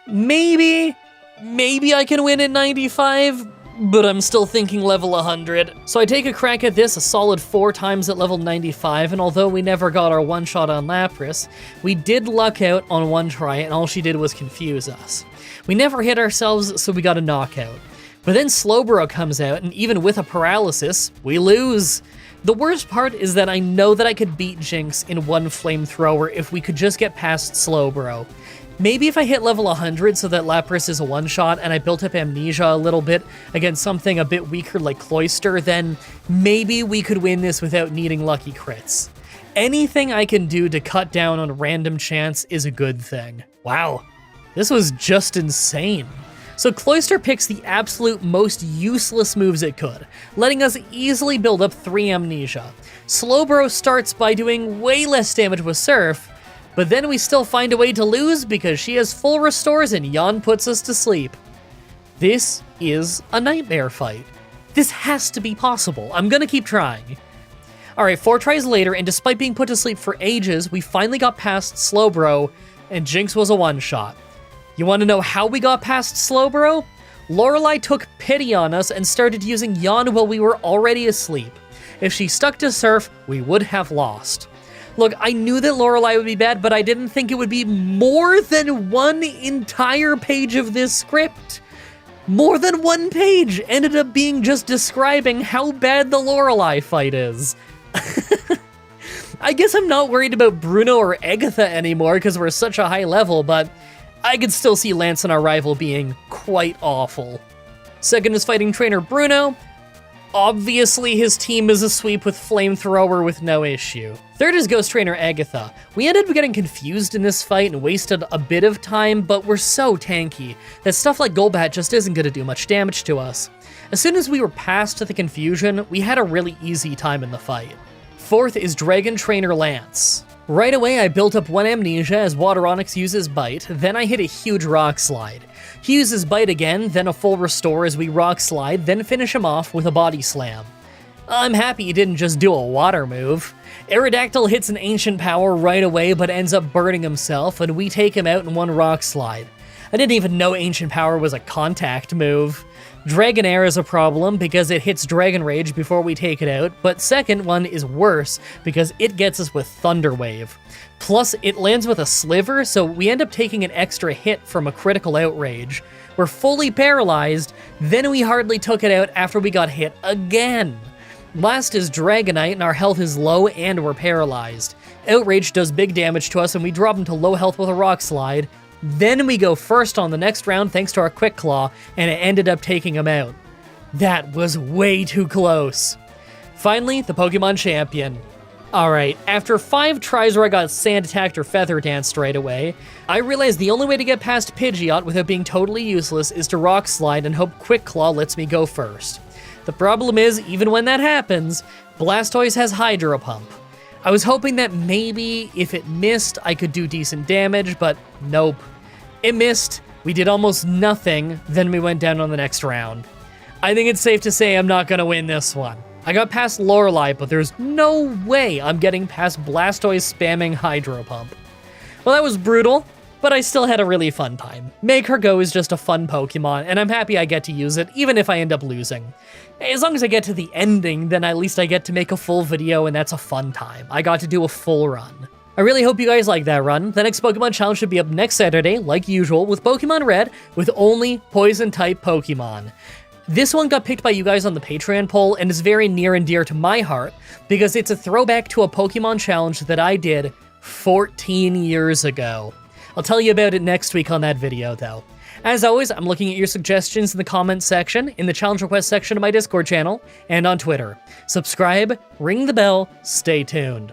Maybe I can win at 95, but I'm still thinking level 100. So I take a crack at this a solid 4 times at level 95, and although we never got our one-shot on Lapras, we did luck out on one try, and all she did was confuse us. We never hit ourselves, so we got a knockout. But then Slowbro comes out, and even with a paralysis, we lose. The worst part is that I know that I could beat Jinx in one Flamethrower if we could just get past Slowbro. Maybe if I hit level 100 so that Lapras is a one-shot and I built up Amnesia a little bit against something a bit weaker like Cloyster, then maybe we could win this without needing lucky crits. Anything I can do to cut down on random chance is a good thing. Wow, this was just insane. So Cloyster picks the absolute most useless moves it could, letting us easily build up 3 Amnesia. Slowbro starts by doing way less damage with Surf, but then we still find a way to lose because she has full restores and Yawn puts us to sleep. This is a nightmare fight. This has to be possible. I'm gonna keep trying. Alright, 4 tries later, and despite being put to sleep for ages, we finally got past Slowbro, and Jinx was a one-shot. You want to know how we got past Slowbro? Lorelei took pity on us and started using Yawn while we were already asleep. If she stuck to Surf, we would have lost. Look, I knew that Lorelei would be bad, but I didn't think it would be more than one entire page of this script. More than one page ended up being just describing how bad the Lorelei fight is. I guess I'm not worried about Bruno or Agatha anymore because we're such a high level, but I could still see Lance and our rival being quite awful. Second is fighting trainer Bruno. Obviously, his team is a sweep with Flamethrower with no issue. Third is Ghost Trainer Agatha. We ended up getting confused in this fight and wasted a bit of time, but we're so tanky that stuff like Golbat just isn't going to do much damage to us. As soon as we were past the confusion, we had a really easy time in the fight. Fourth is Dragon Trainer Lance. Right away, I built up one Amnesia as Water Onix uses Bite, then I hit a huge Rock Slide. He uses Bite again, then a full Restore as we Rock Slide, then finish him off with a Body Slam. I'm happy he didn't just do a water move. Aerodactyl hits an Ancient Power right away but ends up burning himself, and we take him out in one Rock Slide. I didn't even know Ancient Power was a contact move. Dragonair is a problem because it hits Dragon Rage before we take it out, but second one is worse because it gets us with Thunder Wave. Plus, it lands with a Sliver, so we end up taking an extra hit from a critical outrage. We're fully paralyzed, then we hardly took it out after we got hit again. Last is Dragonite, and our health is low and we're paralyzed. Outrage does big damage to us and we drop him to low health with a Rock Slide. Then we go first on the next round thanks to our Quick Claw, and it ended up taking him out. That was way too close. Finally, the Pokemon Champion. Alright, after 5 tries where I got Sand Attacked or Feather Danced right away, I realized the only way to get past Pidgeot without being totally useless is to Rock Slide and hope Quick Claw lets me go first. The problem is, even when that happens, Blastoise has Hydro Pump. I was hoping that maybe if it missed, I could do decent damage, but nope. It missed, we did almost nothing, then we went down on the next round. I think it's safe to say I'm not gonna win this one. I got past Lorelei, but there's no way I'm getting past Blastoise spamming Hydro Pump. Well, that was brutal, but I still had a really fun time. Make Her Go is just a fun Pokemon, and I'm happy I get to use it, even if I end up losing. As long as I get to the ending, then at least I get to make a full video, and that's a fun time. I got to do a full run. I really hope you guys like that run. The next Pokemon Challenge should be up next Saturday, like usual, with Pokemon Red, with only Poison-type Pokemon. This one got picked by you guys on the Patreon poll, and is very near and dear to my heart, because it's a throwback to a Pokemon Challenge that I did 14 years ago. I'll tell you about it next week on that video, though. As always, I'm looking at your suggestions in the comments section, in the challenge request section of my Discord channel, and on Twitter. Subscribe, ring the bell, stay tuned.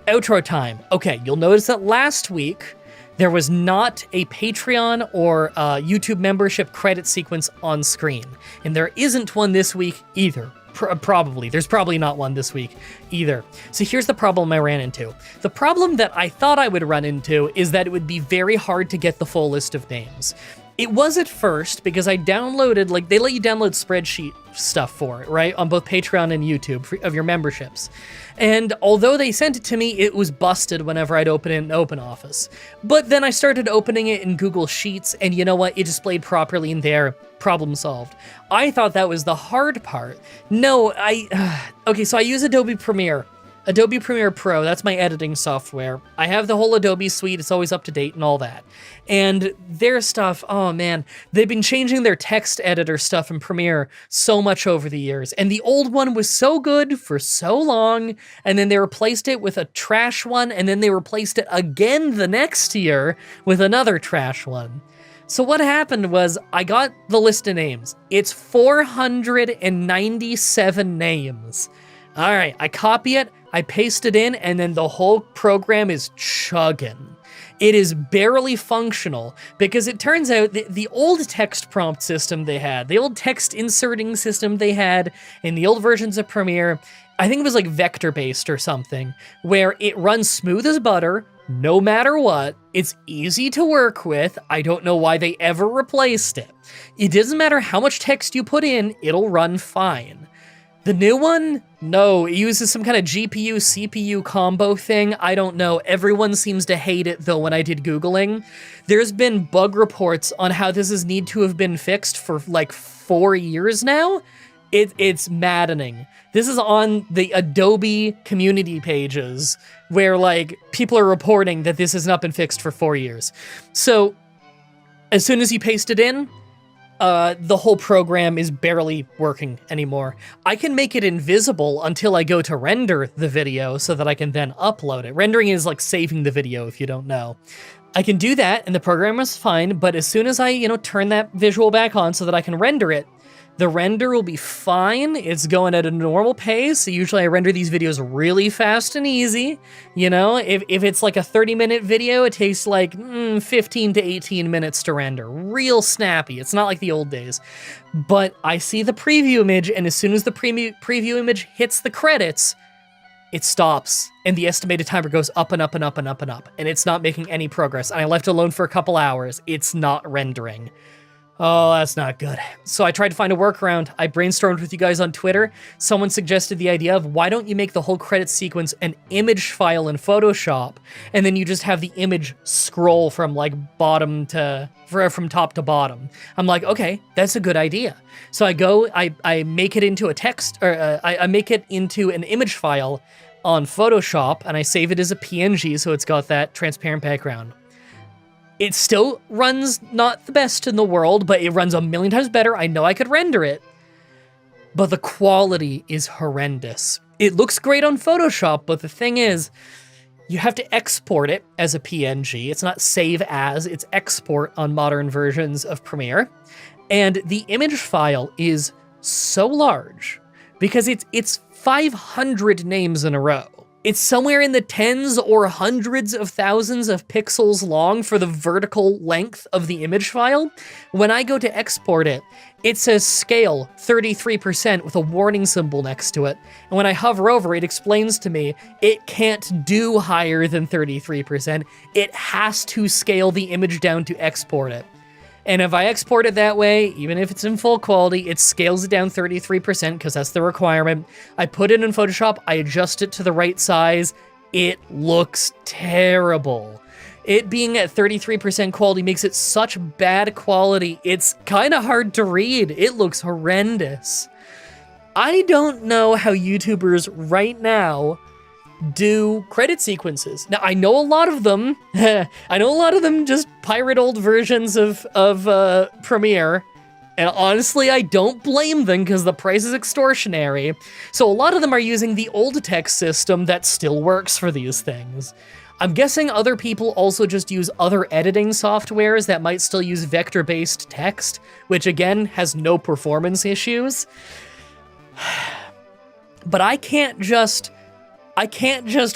Outro time. Okay, you'll notice that last week, there was not a Patreon or YouTube membership credit sequence on screen. And there isn't one this week either. Probably. There's probably not one this week either. So here's the problem I ran into. The problem that I thought I would run into is that it would be very hard to get the full list of names. It was at first, because I downloaded, like, they let you download spreadsheet stuff for it, right? On both Patreon and YouTube of your memberships. And although they sent it to me, it was busted whenever I'd open it in OpenOffice. But then I started opening it in Google Sheets, and you know what? It displayed properly in there. Problem solved. I thought that was the hard part. No, okay, so I use Adobe Premiere. Adobe Premiere Pro, that's my editing software. I have the whole Adobe suite, it's always up to date and all that. And their stuff, oh man, they've been changing their text editor stuff in Premiere so much over the years. And the old one was so good for so long, and then they replaced it with a trash one, and then they replaced it again the next year with another trash one. So what happened was, I got the list of names. It's 497 names. All right, I copy it, I paste it in, and then the whole program is chugging. It is barely functional, because it turns out that the old text prompt system they had, the old text inserting system they had in the old versions of Premiere, I think it was like vector-based or something, where it runs smooth as butter, no matter what. It's easy to work with. I don't know why they ever replaced it. It doesn't matter how much text you put in, it'll run fine. The new one? No, it uses some kind of GPU-CPU combo thing. I don't know. Everyone seems to hate it, though, when I did Googling. There's been bug reports on how this is need to have been fixed for, like, 4 years now. It's maddening. This is on the Adobe community pages, where, like, people are reporting that this has not been fixed for 4 years. So, as soon as you paste it in, the whole program is barely working anymore. I can make it invisible until I go to render the video so that I can then upload it. Rendering is like saving the video, if you don't know. I can do that and the program is fine, but as soon as I, turn that visual back on so that I can render it, the render will be fine. It's going at a normal pace. Usually I render these videos really fast and easy. If it's like a 30-minute video, it takes like 15 to 18 minutes to render. Real snappy. It's not like the old days. But I see the preview image, and as soon as the preview image hits the credits, it stops, and the estimated timer goes up and up and up and up and up, and it's not making any progress. And I left it alone for a couple hours. It's not rendering. Oh, that's not good. So I tried to find a workaround. I brainstormed with you guys on Twitter. Someone suggested the idea of, why don't you make the whole credit sequence an image file in Photoshop, and then you just have the image scroll from like from top to bottom. I'm like, okay, that's a good idea. So I make it into a text, or I make it into an image file on Photoshop, and I save it as a PNG, so it's got that transparent background. It still runs not the best in the world, but it runs a million times better. I know I could render it, but the quality is horrendous. It looks great on Photoshop, but the thing is, you have to export it as a PNG. It's not save as, it's export on modern versions of Premiere. And the image file is so large because it's 500 names in a row. It's somewhere in the tens or hundreds of thousands of pixels long for the vertical length of the image file. When I go to export it, it says scale 33% with a warning symbol next to it. And when I hover over, it explains to me it can't do higher than 33%. It has to scale the image down to export it. And if I export it that way, even if it's in full quality, it scales it down 33% because that's the requirement. I put it in Photoshop, I adjust it to the right size. It looks terrible. It being at 33% quality makes it such bad quality, it's kind of hard to read. It looks horrendous. I don't know how YouTubers right now do credit sequences. Now, I know a lot of them. Just pirate old versions of Premiere. And honestly, I don't blame them because the price is extortionary. So a lot of them are using the old text system that still works for these things. I'm guessing other people also just use other editing softwares that might still use vector-based text, which again has no performance issues. But I can't just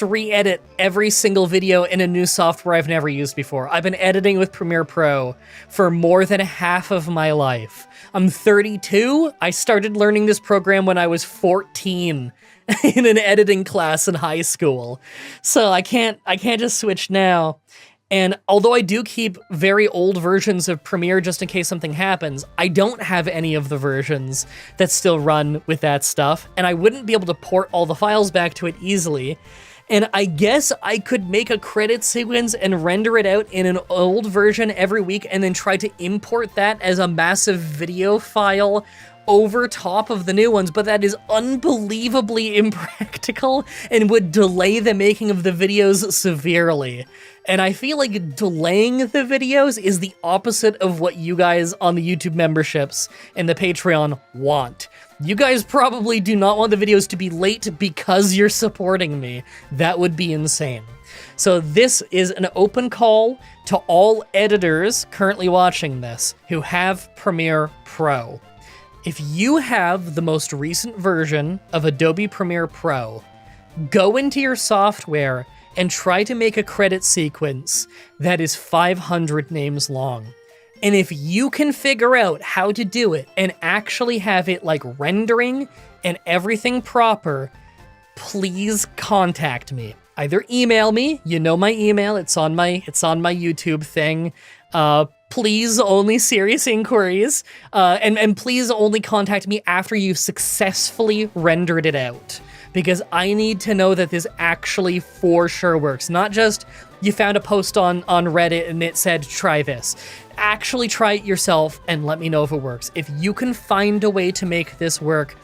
re-edit every single video in a new software I've never used before. I've been editing with Premiere Pro for more than half of my life. I'm 32. I started learning this program when I was 14 in an editing class in high school. So I can't just switch now. And although I do keep very old versions of Premiere just in case something happens, I don't have any of the versions that still run with that stuff, and I wouldn't be able to port all the files back to it easily. And I guess I could make a credit sequence and render it out in an old version every week and then try to import that as a massive video file over top of the new ones, but that is unbelievably impractical and would delay the making of the videos severely. And I feel like delaying the videos is the opposite of what you guys on the YouTube memberships and the Patreon want. You guys probably do not want the videos to be late because you're supporting me. That would be insane. So this is an open call to all editors currently watching this who have Premiere Pro. If you have the most recent version of Adobe Premiere Pro, go into your software and try to make a credit sequence that is 500 names long. And if you can figure out how to do it and actually have it like rendering and everything proper, please contact me. Either email me, you know my email, it's on my YouTube thing. Please only serious inquiries, and please only contact me after you've successfully rendered it out, because I need to know that this actually for sure works. Not just you found a post on Reddit and it said, try this. Actually try it yourself and let me know if it works. If you can find a way to make this work,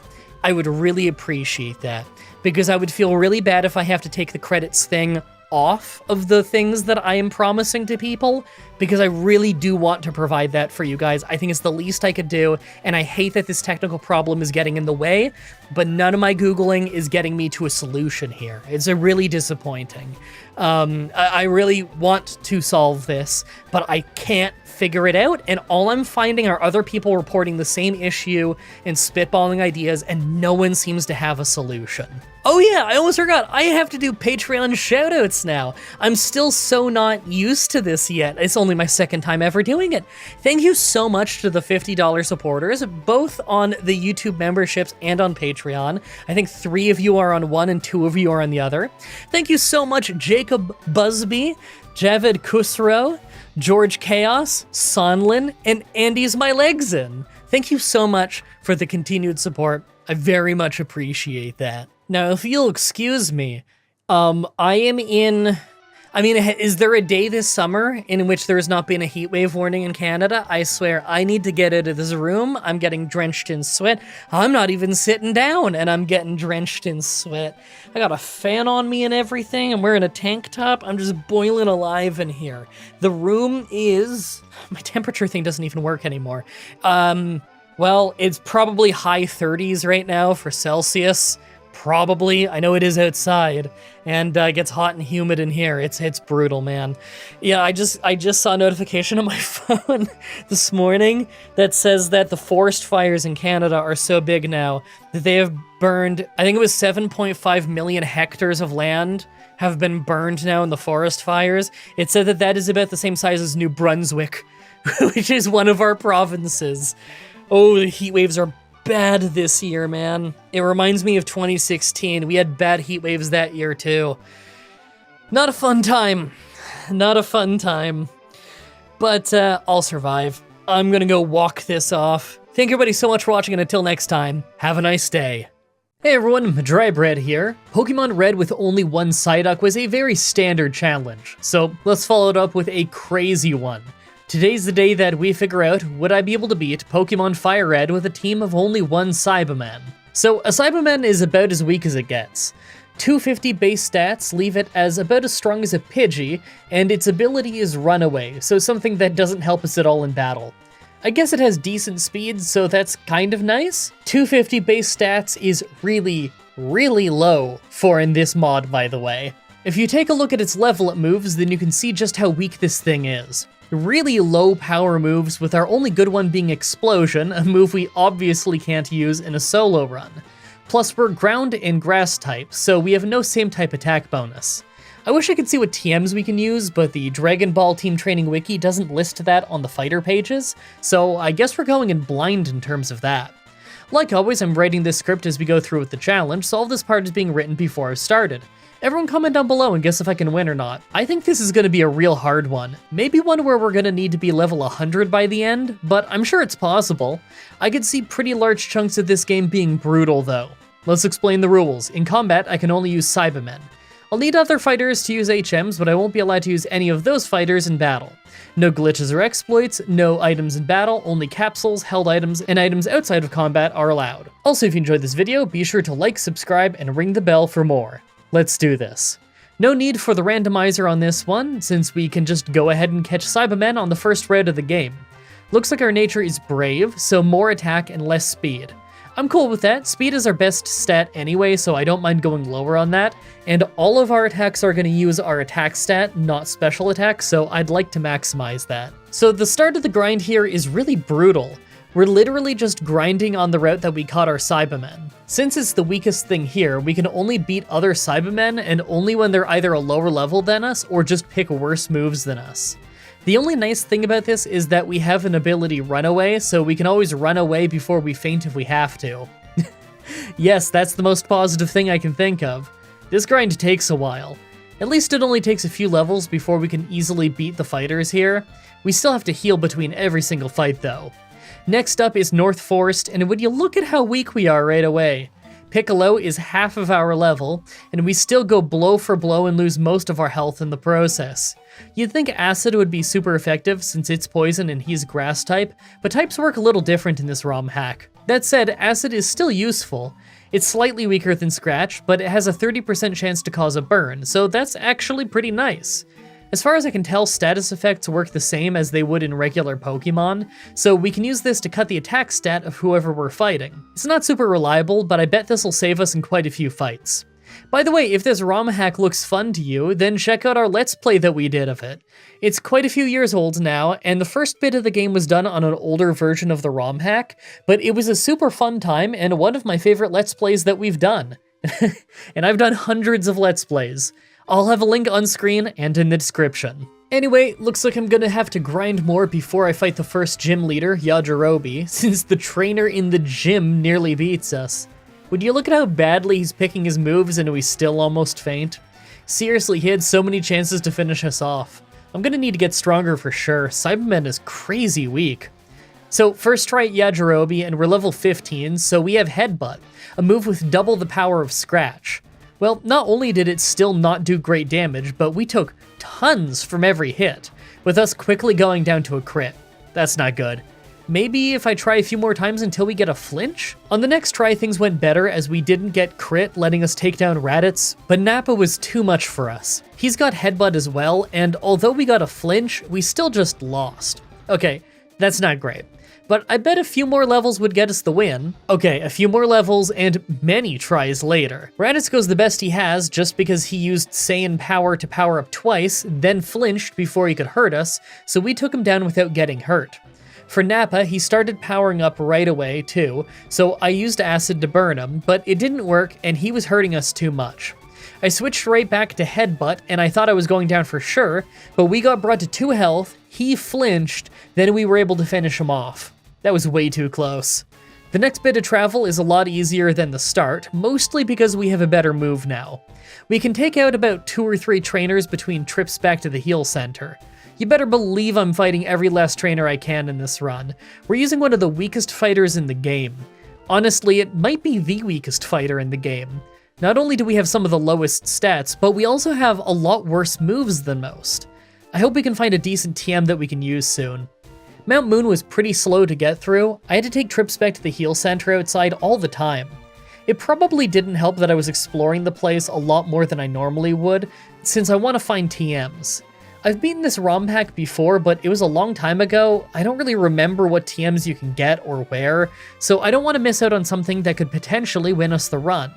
I would really appreciate that, because I would feel really bad if I have to take the credits thing off of the things that I am promising to people, because I really do want to provide that for you guys. I think it's the least I could do, and I hate that this technical problem is getting in the way, but none of my Googling is getting me to a solution here. It's really disappointing. I really want to solve this, but I can't figure it out, and all I'm finding are other people reporting the same issue and spitballing ideas, and no one seems to have a solution. Oh yeah, I almost forgot, I have to do Patreon shoutouts now. I'm still so not used to this yet. It's only my second time ever doing it. Thank you so much to the $50 supporters, both on the YouTube memberships and on Patreon. I think 3 of you are on one and 2 of you are on the other. Thank you so much, Jacob Busby, Javid Kusro, George Chaos, Sonlin, and Andy's My Legs In. Thank you so much for the continued support. I very much appreciate that. Now, if you'll excuse me, is there a day this summer in which there has not been a heat wave warning in Canada? I swear, I need to get out of this room. I'm getting drenched in sweat. I'm not even sitting down, and I'm getting drenched in sweat. I got a fan on me and everything. I'm wearing a tank top. I'm just boiling alive in here. The room is... My temperature thing doesn't even work anymore. Well, it's probably high 30s right now for Celsius. Probably. I know it is outside, and it gets hot and humid in here. It's brutal, man. Yeah, I just saw a notification on my phone this morning that says that the forest fires in Canada are so big now that they have burned, I think it was 7.5 million hectares of land have been burned now in the forest fires. It said that is about the same size as New Brunswick, which is one of our provinces. Oh, the heat waves are bad this year, man. It reminds me of 2016. We had bad heat waves that year too. Not a fun time. Not a fun time. But I'll survive. I'm gonna go walk this off. Thank everybody so much for watching, and until next time, have a nice day. Hey everyone, Mah-Dry-Bread here. Pokemon Red with only one Psyduck was a very standard challenge, so let's follow it up with a crazy one. Today's the day that we figure out, would I be able to beat Pokemon Fire Red with a team of only one Cyberman? So a Cyberman is about as weak as it gets. 250 base stats leave it as about as strong as a Pidgey, and its ability is Runaway, so something that doesn't help us at all in battle. I guess it has decent speed, so that's kind of nice. 250 base stats is really, really low for in this mod, by the way. If you take a look at its level it moves, then you can see just how weak this thing is. Really low power moves, with our only good one being Explosion, a move we obviously can't use in a solo run. Plus we're ground and grass type, so we have no same type attack bonus. I wish I could see what TMs we can use, but the Dragon Ball Team Training Wiki doesn't list that on the fighter pages, so I guess we're going in blind in terms of that. Like always, I'm writing this script as we go through with the challenge, so all this part is being written before I've started. Everyone comment down below and guess if I can win or not. I think this is going to be a real hard one. Maybe one where we're going to need to be level 100 by the end, but I'm sure it's possible. I could see pretty large chunks of this game being brutal though. Let's explain the rules. In combat, I can only use Cybermen. I'll need other fighters to use HMs, but I won't be allowed to use any of those fighters in battle. No glitches or exploits, no items in battle, only capsules, held items, and items outside of combat are allowed. Also, if you enjoyed this video, be sure to like, subscribe, and ring the bell for more. Let's do this. No need for the randomizer on this one, since we can just go ahead and catch Cybermen on the first round of the game. Looks like our nature is brave, so more attack and less speed. I'm cool with that. Speed is our best stat anyway, so I don't mind going lower on that. And all of our attacks are going to use our attack stat, not special attack, so I'd like to maximize that. So the start of the grind here is really brutal. We're literally just grinding on the route that we caught our Cybermen. Since it's the weakest thing here, we can only beat other Cybermen, and only when they're either a lower level than us or just pick worse moves than us. The only nice thing about this is that we have an ability Runaway, so we can always run away before we faint if we have to. Yes, that's the most positive thing I can think of. This grind takes a while. At least it only takes a few levels before we can easily beat the fighters here. We still have to heal between every single fight though. Next up is North Forest, and would you look at how weak we are right away. Piccolo is half of our level, and we still go blow for blow and lose most of our health in the process. You'd think Acid would be super effective since it's poison and he's grass type, but types work a little different in this ROM hack. That said, Acid is still useful. It's slightly weaker than Scratch, but it has a 30% chance to cause a burn, so that's actually pretty nice. As far as I can tell, status effects work the same as they would in regular Pokemon, so we can use this to cut the attack stat of whoever we're fighting. It's not super reliable, but I bet this will save us in quite a few fights. By the way, if this ROM hack looks fun to you, then check out our Let's Play that we did of it. It's quite a few years old now, and the first bit of the game was done on an older version of the ROM hack, but it was a super fun time and one of my favorite Let's Plays that we've done. And I've done hundreds of Let's Plays. I'll have a link on screen and in the description. Anyway, looks like I'm gonna have to grind more before I fight the first gym leader, Yajirobe, since the trainer in the gym nearly beats us. Would you look at how badly he's picking his moves and we still almost faint? Seriously, he had so many chances to finish us off. I'm gonna need to get stronger for sure. Cyberman is crazy weak. So first try Yajirobe, and we're level 15, so we have Headbutt, a move with double the power of Scratch. Well, not only did it still not do great damage, but we took tons from every hit, with us quickly going down to a crit. That's not good. Maybe if I try a few more times until we get a flinch? On the next try, things went better as we didn't get crit, letting us take down Raditz, but Nappa was too much for us. He's got Headbutt as well, and although we got a flinch, we still just lost. Okay, that's not great. But I bet a few more levels would get us the win. Okay, a few more levels and many tries later. Raditz goes the best he has just because he used Saiyan power to power up twice, then flinched before he could hurt us, so we took him down without getting hurt. For Nappa, he started powering up right away too, so I used Acid to burn him, but it didn't work and he was hurting us too much. I switched right back to Headbutt and I thought I was going down for sure, but we got brought to 2 health, he flinched, then we were able to finish him off. That was way too close. The next bit of travel is a lot easier than the start, mostly because we have a better move now. We can take out about 2 or 3 trainers between trips back to the heal center. You better believe I'm fighting every last trainer I can in this run. We're using one of the weakest fighters in the game. Honestly, it might be the weakest fighter in the game. Not only do we have some of the lowest stats, but we also have a lot worse moves than most. I hope we can find a decent TM that we can use soon. Mount Moon was pretty slow to get through. I had to take trips back to the heal center outside all the time. It probably didn't help that I was exploring the place a lot more than I normally would, since I want to find TMs. I've beaten this ROM pack before, but it was a long time ago. I don't really remember what TMs you can get or where, so I don't want to miss out on something that could potentially win us the run.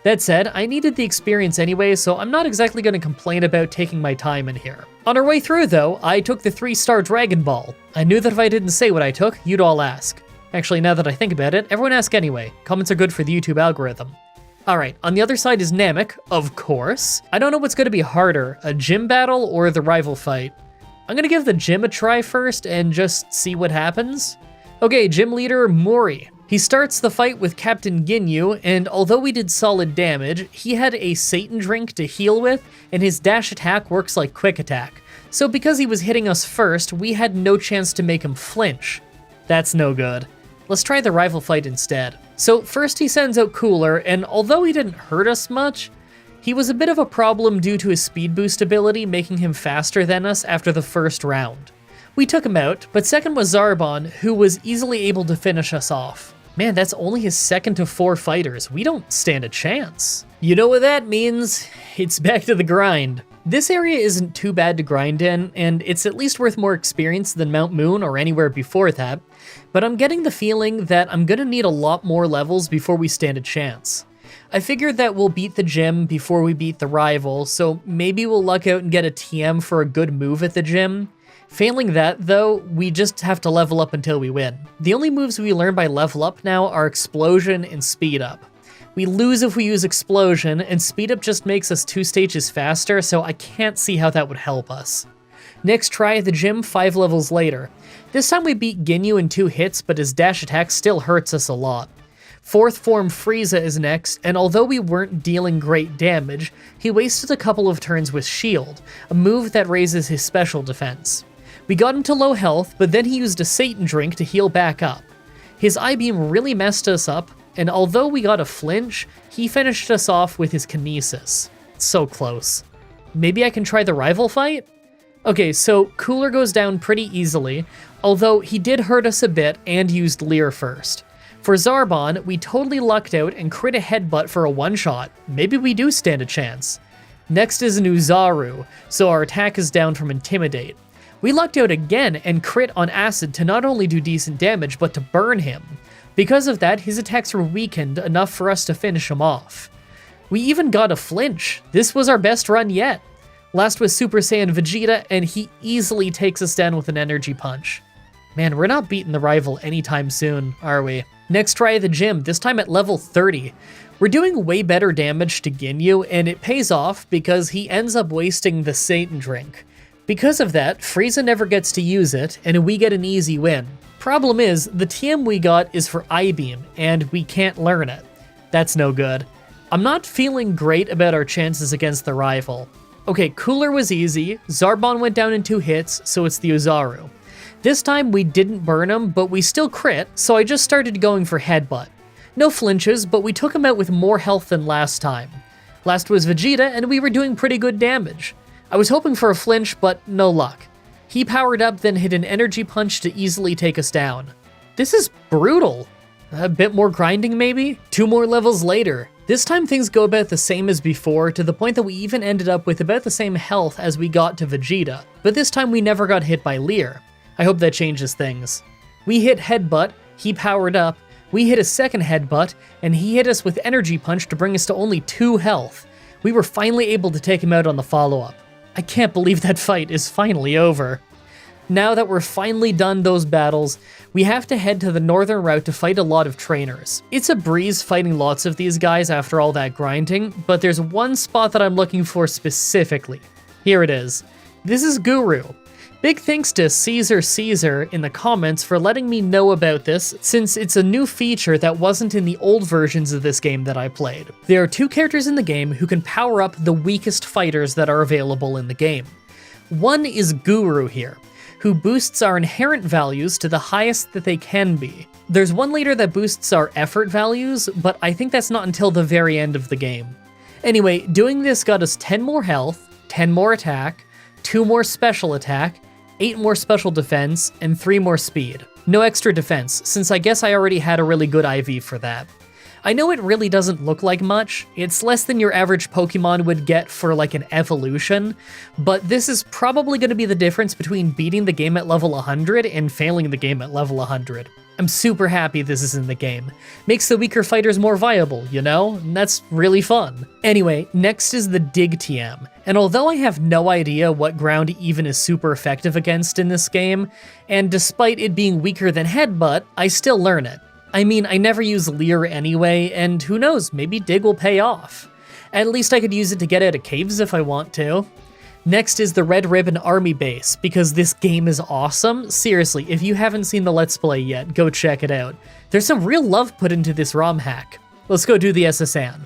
That said, I needed the experience anyway, so I'm not exactly going to complain about taking my time in here. On our way through though, I took the 3-star Dragon Ball. I knew that if I didn't say what I took, you'd all ask. Actually, now that I think about it, everyone ask anyway. Comments are good for the YouTube algorithm. Alright, on the other side is Namek, of course. I don't know what's going to be harder, a gym battle or the rival fight. I'm going to give the gym a try first and just see what happens. Okay, gym leader Mori. He starts the fight with Captain Ginyu, and although we did solid damage, he had a Satan drink to heal with, and his dash attack works like quick attack. So because he was hitting us first, we had no chance to make him flinch. That's no good. Let's try the rival fight instead. So first he sends out Cooler, and although he didn't hurt us much, he was a bit of a problem due to his speed boost ability making him faster than us after the first round. We took him out, but second was Zarbon, who was easily able to finish us off. Man, that's only his second to 4 fighters. We don't stand a chance. You know what that means? It's back to the grind. This area isn't too bad to grind in, and it's at least worth more experience than Mount Moon or anywhere before that, but I'm getting the feeling that I'm gonna need a lot more levels before we stand a chance. I figured that we'll beat the gym before we beat the rival, so maybe we'll luck out and get a TM for a good move at the gym. Failing that, though, we just have to level up until we win. The only moves we learn by level up now are Explosion and Speed Up. We lose if we use Explosion, and Speed Up just makes us 2 stages faster, so I can't see how that would help us. Next try at the gym 5 levels later. This time we beat Ginyu in 2 hits, but his dash attack still hurts us a lot. 4th form Frieza is next, and although we weren't dealing great damage, he wasted a couple of turns with Shield, a move that raises his special defense. We got him to low health, but then he used a Satan drink to heal back up. His I-beam really messed us up, and although we got a flinch, he finished us off with his Kinesis. So close. Maybe I can try the rival fight? Okay, so Cooler goes down pretty easily, although he did hurt us a bit and used Leer first. For Zarbon, we totally lucked out and crit a headbutt for a one-shot. Maybe we do stand a chance. Next is an Uzaru, so our attack is down from Intimidate. We lucked out again and crit on Acid to not only do decent damage, but to burn him. Because of that, his attacks were weakened enough for us to finish him off. We even got a flinch. This was our best run yet. Last was Super Saiyan Vegeta, and he easily takes us down with an energy punch. Man, we're not beating the rival anytime soon, are we? Next try at the gym, this time at level 30. We're doing way better damage to Ginyu, and it pays off because he ends up wasting the Satan drink. Because of that, Frieza never gets to use it, and we get an easy win. Problem is, the TM we got is for I-Beam, and we can't learn it. That's no good. I'm not feeling great about our chances against the rival. Okay, Cooler was easy, Zarbon went down in 2 hits, so it's the Uzaru. This time we didn't burn him, but we still crit, so I just started going for Headbutt. No flinches, but we took him out with more health than last time. Last was Vegeta, and we were doing pretty good damage. I was hoping for a flinch, but no luck. He powered up, then hit an energy punch to easily take us down. This is brutal. A bit more grinding maybe? 2 more levels later. This time things go about the same as before, to the point that we even ended up with about the same health as we got to Vegeta, but this time we never got hit by Leer. I hope that changes things. We hit Headbutt, he powered up, we hit a second Headbutt, and he hit us with Energy Punch to bring us to only 2 health. We were finally able to take him out on the follow-up. I can't believe that fight is finally over. Now that we're finally done those battles, we have to head to the northern route to fight a lot of trainers. It's a breeze fighting lots of these guys after all that grinding, but there's one spot that I'm looking for specifically. Here it is. This is Guru. Big thanks to Caesar in the comments for letting me know about this, since it's a new feature that wasn't in the old versions of this game that I played. There are 2 characters in the game who can power up the weakest fighters that are available in the game. One is Guru here. who boosts our inherent values to the highest that they can be. There's one later that boosts our effort values, but I think that's not until the very end of the game. Anyway, doing this got us 10 more health, 10 more attack, 2 more special attack, 8 more special defense, and 3 more speed. No extra defense, since I guess I already had a really good IV for that. I know it really doesn't look like much, it's less than your average Pokemon would get for like an evolution, but this is probably going to be the difference between beating the game at level 100 and failing the game at level 100. I'm super happy this is in the game. Makes the weaker fighters more viable, you know? And that's really fun. Anyway, next is the Dig TM, and although I have no idea what ground even is super effective against in this game, and despite it being weaker than Headbutt, I still learn it. I mean, I never use Leer anyway, and who knows, maybe Dig will pay off. At least I could use it to get out of caves if I want to. Next is the Red Ribbon Army Base, because this game is awesome. Seriously, if you haven't seen the Let's Play yet, go check it out. There's some real love put into this ROM hack. Let's go do the SSN.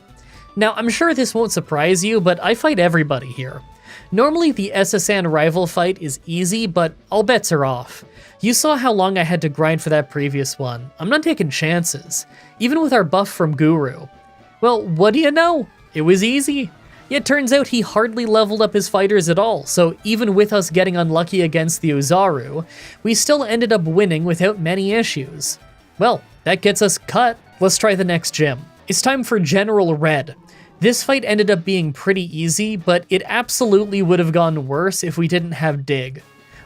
Now, I'm sure this won't surprise you, but I fight everybody here. Normally, the SSN rival fight is easy, but all bets are off. You saw how long I had to grind for that previous one. I'm not taking chances, even with our buff from Guru. Well, what do you know? It was easy. It turns out he hardly leveled up his fighters at all, so even with us getting unlucky against the Ozaru, we still ended up winning without many issues. Well, that gets us cut. Let's try the next gym. It's time for General Red. This fight ended up being pretty easy, but it absolutely would have gone worse if we didn't have Dig.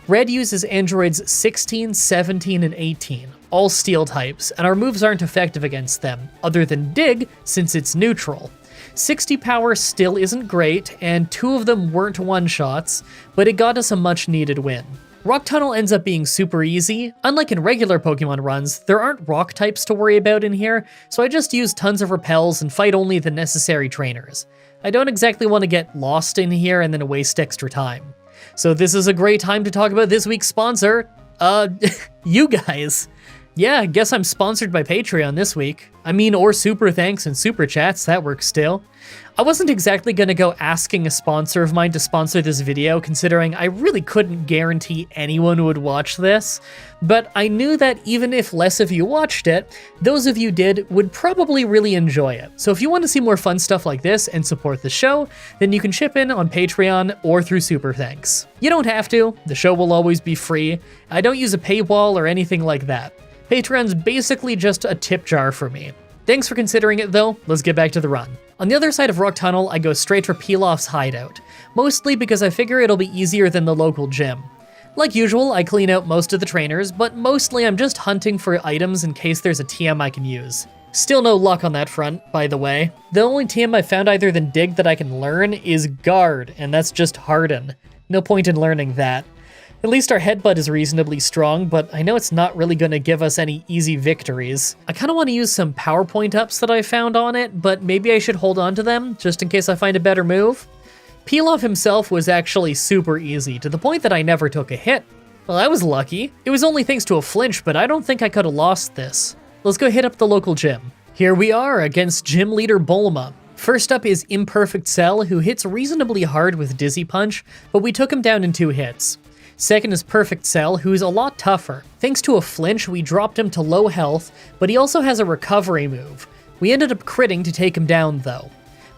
Red uses androids 16, 17, and 18, all steel types, and our moves aren't effective against them, other than Dig, since it's neutral. 60 power still isn't great, and 2 of them weren't one-shots, but it got us a much-needed win. Rock Tunnel ends up being super easy. Unlike in regular Pokemon runs, there aren't rock types to worry about in here, so I just use tons of repels and fight only the necessary trainers. I don't exactly want to get lost in here and then waste extra time. So this is a great time to talk about this week's sponsor, you guys. Yeah, I guess I'm sponsored by Patreon this week. I mean, or super thanks and super chats, that works still. I wasn't exactly gonna go asking a sponsor of mine to sponsor this video, considering I really couldn't guarantee anyone would watch this, but I knew that even if less of you watched it, those of you did would probably really enjoy it. So if you want to see more fun stuff like this and support the show, then you can chip in on Patreon or through super thanks. You don't have to, the show will always be free. I don't use a paywall or anything like that. Patreon's basically just a tip jar for me. Thanks for considering it though, let's get back to the run. On the other side of Rock Tunnel, I go straight for Pilaf's hideout, mostly because I figure it'll be easier than the local gym. Like usual, I clean out most of the trainers, but mostly I'm just hunting for items in case there's a TM I can use. Still no luck on that front, by the way. The only TM I found other than Dig that I can learn is Guard, and that's just Harden. No point in learning that. At least our Headbutt is reasonably strong, but I know it's not really going to give us any easy victories. I kind of want to use some PowerPoint ups that I found on it, but maybe I should hold on to them, just in case I find a better move. Pilaf himself was actually super easy, to the point that I never took a hit. Well, I was lucky. It was only thanks to a flinch, but I don't think I could have lost this. Let's go hit up the local gym. Here we are against Gym Leader Bulma. First up is Imperfect Cell, who hits reasonably hard with Dizzy Punch, but we took him down in 2 hits. Second is Perfect Cell, who's a lot tougher. Thanks to a flinch, we dropped him to low health, but he also has a recovery move. We ended up critting to take him down, though.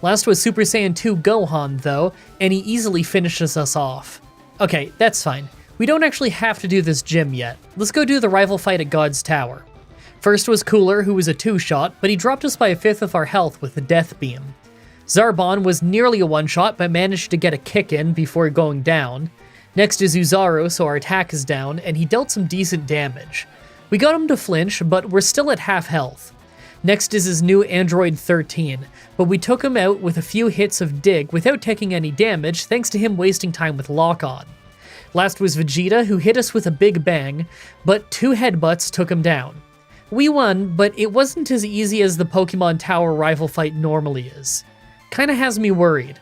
Last was Super Saiyan 2 Gohan, though, and he easily finishes us off. Okay, that's fine. We don't actually have to do this gym yet. Let's go do the rival fight at God's Tower. First was Cooler, who was a 2-shot, but he dropped us by a 5th of our health with the Death Beam. Zarbon was nearly a 1-shot, but managed to get a kick in before going down. Next is Uzaru, so our attack is down, and he dealt some decent damage. We got him to flinch, but we're still at half health. Next is his new Android 13, but we took him out with a few hits of Dig without taking any damage thanks to him wasting time with Lock-On. Last was Vegeta, who hit us with a big bang, but 2 headbutts took him down. We won, but it wasn't as easy as the Pokemon Tower rival fight normally is. Kinda has me worried.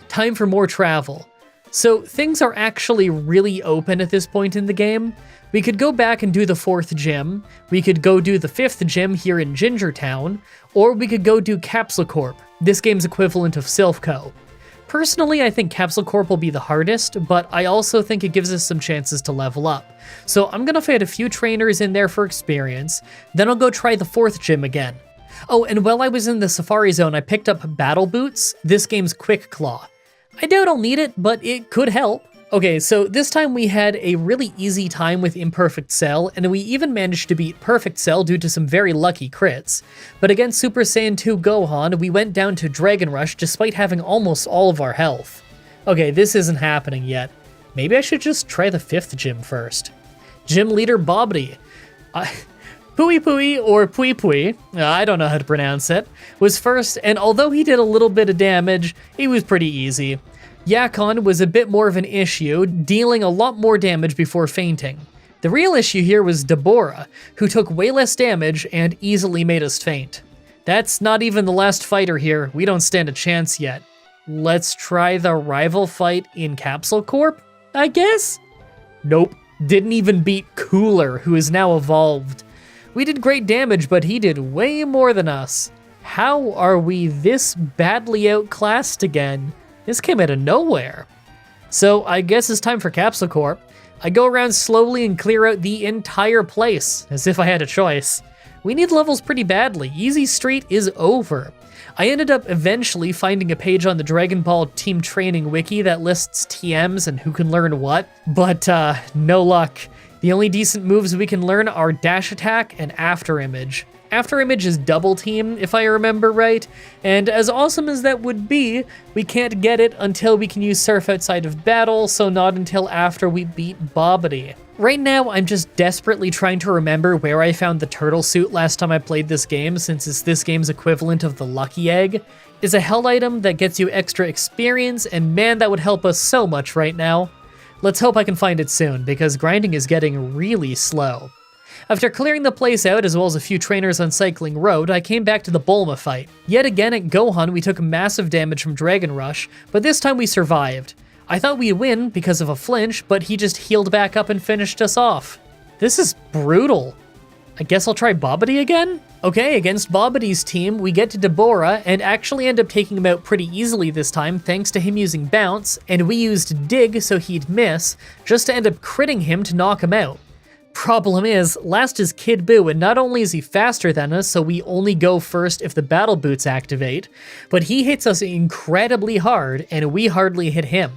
Time for more travel. So things are actually really open at this point in the game. We could go back and do the 4th gym, we could go do the 5th gym here in Ginger Town, or we could go do Capsule Corp, this game's equivalent of Silph Co. Personally, I think Capsule Corp will be the hardest, but I also think it gives us some chances to level up. So I'm gonna fight a few trainers in there for experience, then I'll go try the 4th gym again. Oh, and while I was in the Safari Zone, I picked up Battle Boots, this game's Quick Claw. I doubt I'll need it, but it could help. Okay, so this time we had a really easy time with Imperfect Cell, and we even managed to beat Perfect Cell due to some very lucky crits. But against Super Saiyan 2 Gohan, we went down to Dragon Rush despite having almost all of our health. Okay, this isn't happening yet. Maybe I should just try the 5th gym first. Gym Leader Bobbity. Pui Pui, or Pui Pui, I don't know how to pronounce it, was first, and although he did a little bit of damage, he was pretty easy. Yakon was a bit more of an issue, dealing a lot more damage before fainting. The real issue here was Deborah, who took way less damage and easily made us faint. That's not even the last fighter here, we don't stand a chance yet. Let's try the rival fight in Capsule Corp, I guess? Nope, didn't even beat Cooler, who is now evolved. We did great damage, but he did way more than us. How are we this badly outclassed again? This came out of nowhere. So I guess it's time for Capsule Corp. I go around slowly and clear out the entire place, as if I had a choice. We need levels pretty badly. Easy Street is over. I ended up eventually finding a page on the Dragon Ball Team Training Wiki that lists TMs and who can learn what, but no luck. The only decent moves we can learn are Dash Attack and After Image. After Image is Double Team, if I remember right, and as awesome as that would be, we can't get it until we can use Surf outside of battle, so not until after we beat Bobbity. Right now, I'm just desperately trying to remember where I found the turtle suit last time I played this game, since it's this game's equivalent of the Lucky Egg. It's a held item that gets you extra experience, and man, that would help us so much right now. Let's hope I can find it soon, because grinding is getting really slow. After clearing the place out, as well as a few trainers on Cycling Road, I came back to the Bulma fight. Yet again at Gohan, we took massive damage from Dragon Rush, but this time we survived. I thought we'd win because of a flinch, but he just healed back up and finished us off. This is brutal. I guess I'll try Bobbity again? Okay, against Bobbity's team, we get to Deborah and actually end up taking him out pretty easily this time thanks to him using Bounce, and we used Dig so he'd miss, just to end up critting him to knock him out. Problem is, last is Kid Buu, and not only is he faster than us, so we only go first if the battle boots activate, but he hits us incredibly hard, and we hardly hit him.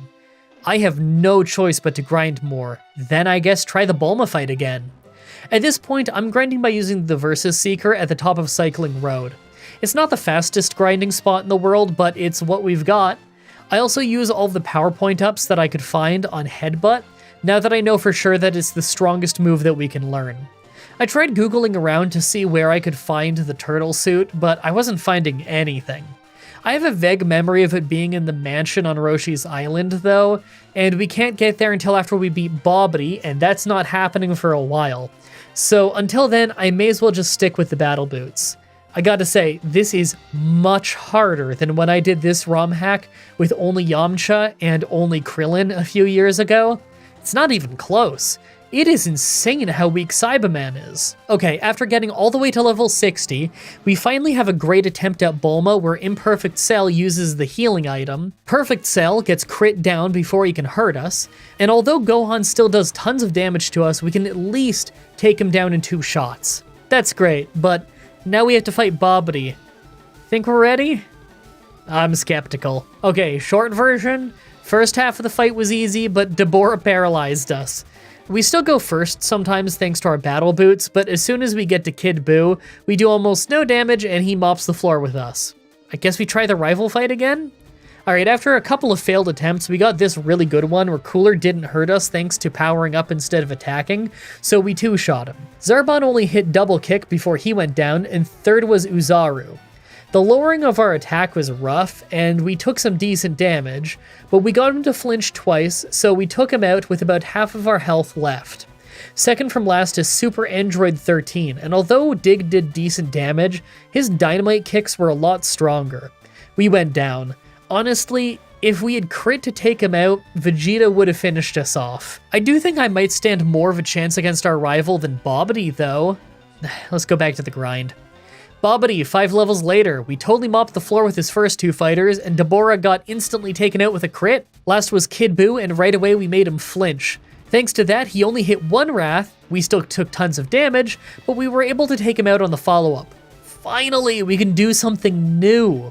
I have no choice but to grind more, then I guess try the Bulma fight again. At this point, I'm grinding by using the Versus Seeker at the top of Cycling Road. It's not the fastest grinding spot in the world, but it's what we've got. I also use all of the PowerPoint ups that I could find on Headbutt, now that I know for sure that it's the strongest move that we can learn. I tried Googling around to see where I could find the turtle suit, but I wasn't finding anything. I have a vague memory of it being in the mansion on Roshi's Island, though, and we can't get there until after we beat Bobbity, and that's not happening for a while. So until then, I may as well just stick with the battle boots. I gotta say, this is much harder than when I did this ROM hack with only Yamcha and only Krillin a few years ago. It's not even close. It is insane how weak Cyberman is. Okay, after getting all the way to level 60, we finally have a great attempt at Bulma where Imperfect Cell uses the healing item, Perfect Cell gets crit down before he can hurt us, and although Gohan still does tons of damage to us, we can at least take him down in 2 shots. That's great, but now we have to fight Bobbity. Think we're ready? I'm skeptical. Okay, short version. First half of the fight was easy, but Deborah paralyzed us. We still go first sometimes thanks to our battle boots, but as soon as we get to Kid Buu, we do almost no damage and he mops the floor with us. I guess we try the rival fight again? Alright, after a couple of failed attempts, we got this really good one where Cooler didn't hurt us thanks to powering up instead of attacking, so we two-shot him. Zarbon only hit double kick before he went down, and third was Uzaru. The lowering of our attack was rough, and we took some decent damage, but we got him to flinch twice, so we took him out with about half of our health left. Second from last is Super Android 13, and although Dig did decent damage, his dynamite kicks were a lot stronger. We went down. Honestly, if we had crit to take him out, Vegeta would have finished us off. I do think I might stand more of a chance against our rival than Bobbity, though. Let's go back to the grind. Bobbity, 5 levels later, we totally mopped the floor with his first 2 fighters, and Deborah got instantly taken out with a crit. Last was Kid Boo, and right away we made him flinch. Thanks to that, he only hit 1 Wrath. We still took tons of damage, but we were able to take him out on the follow-up. Finally, we can do something new.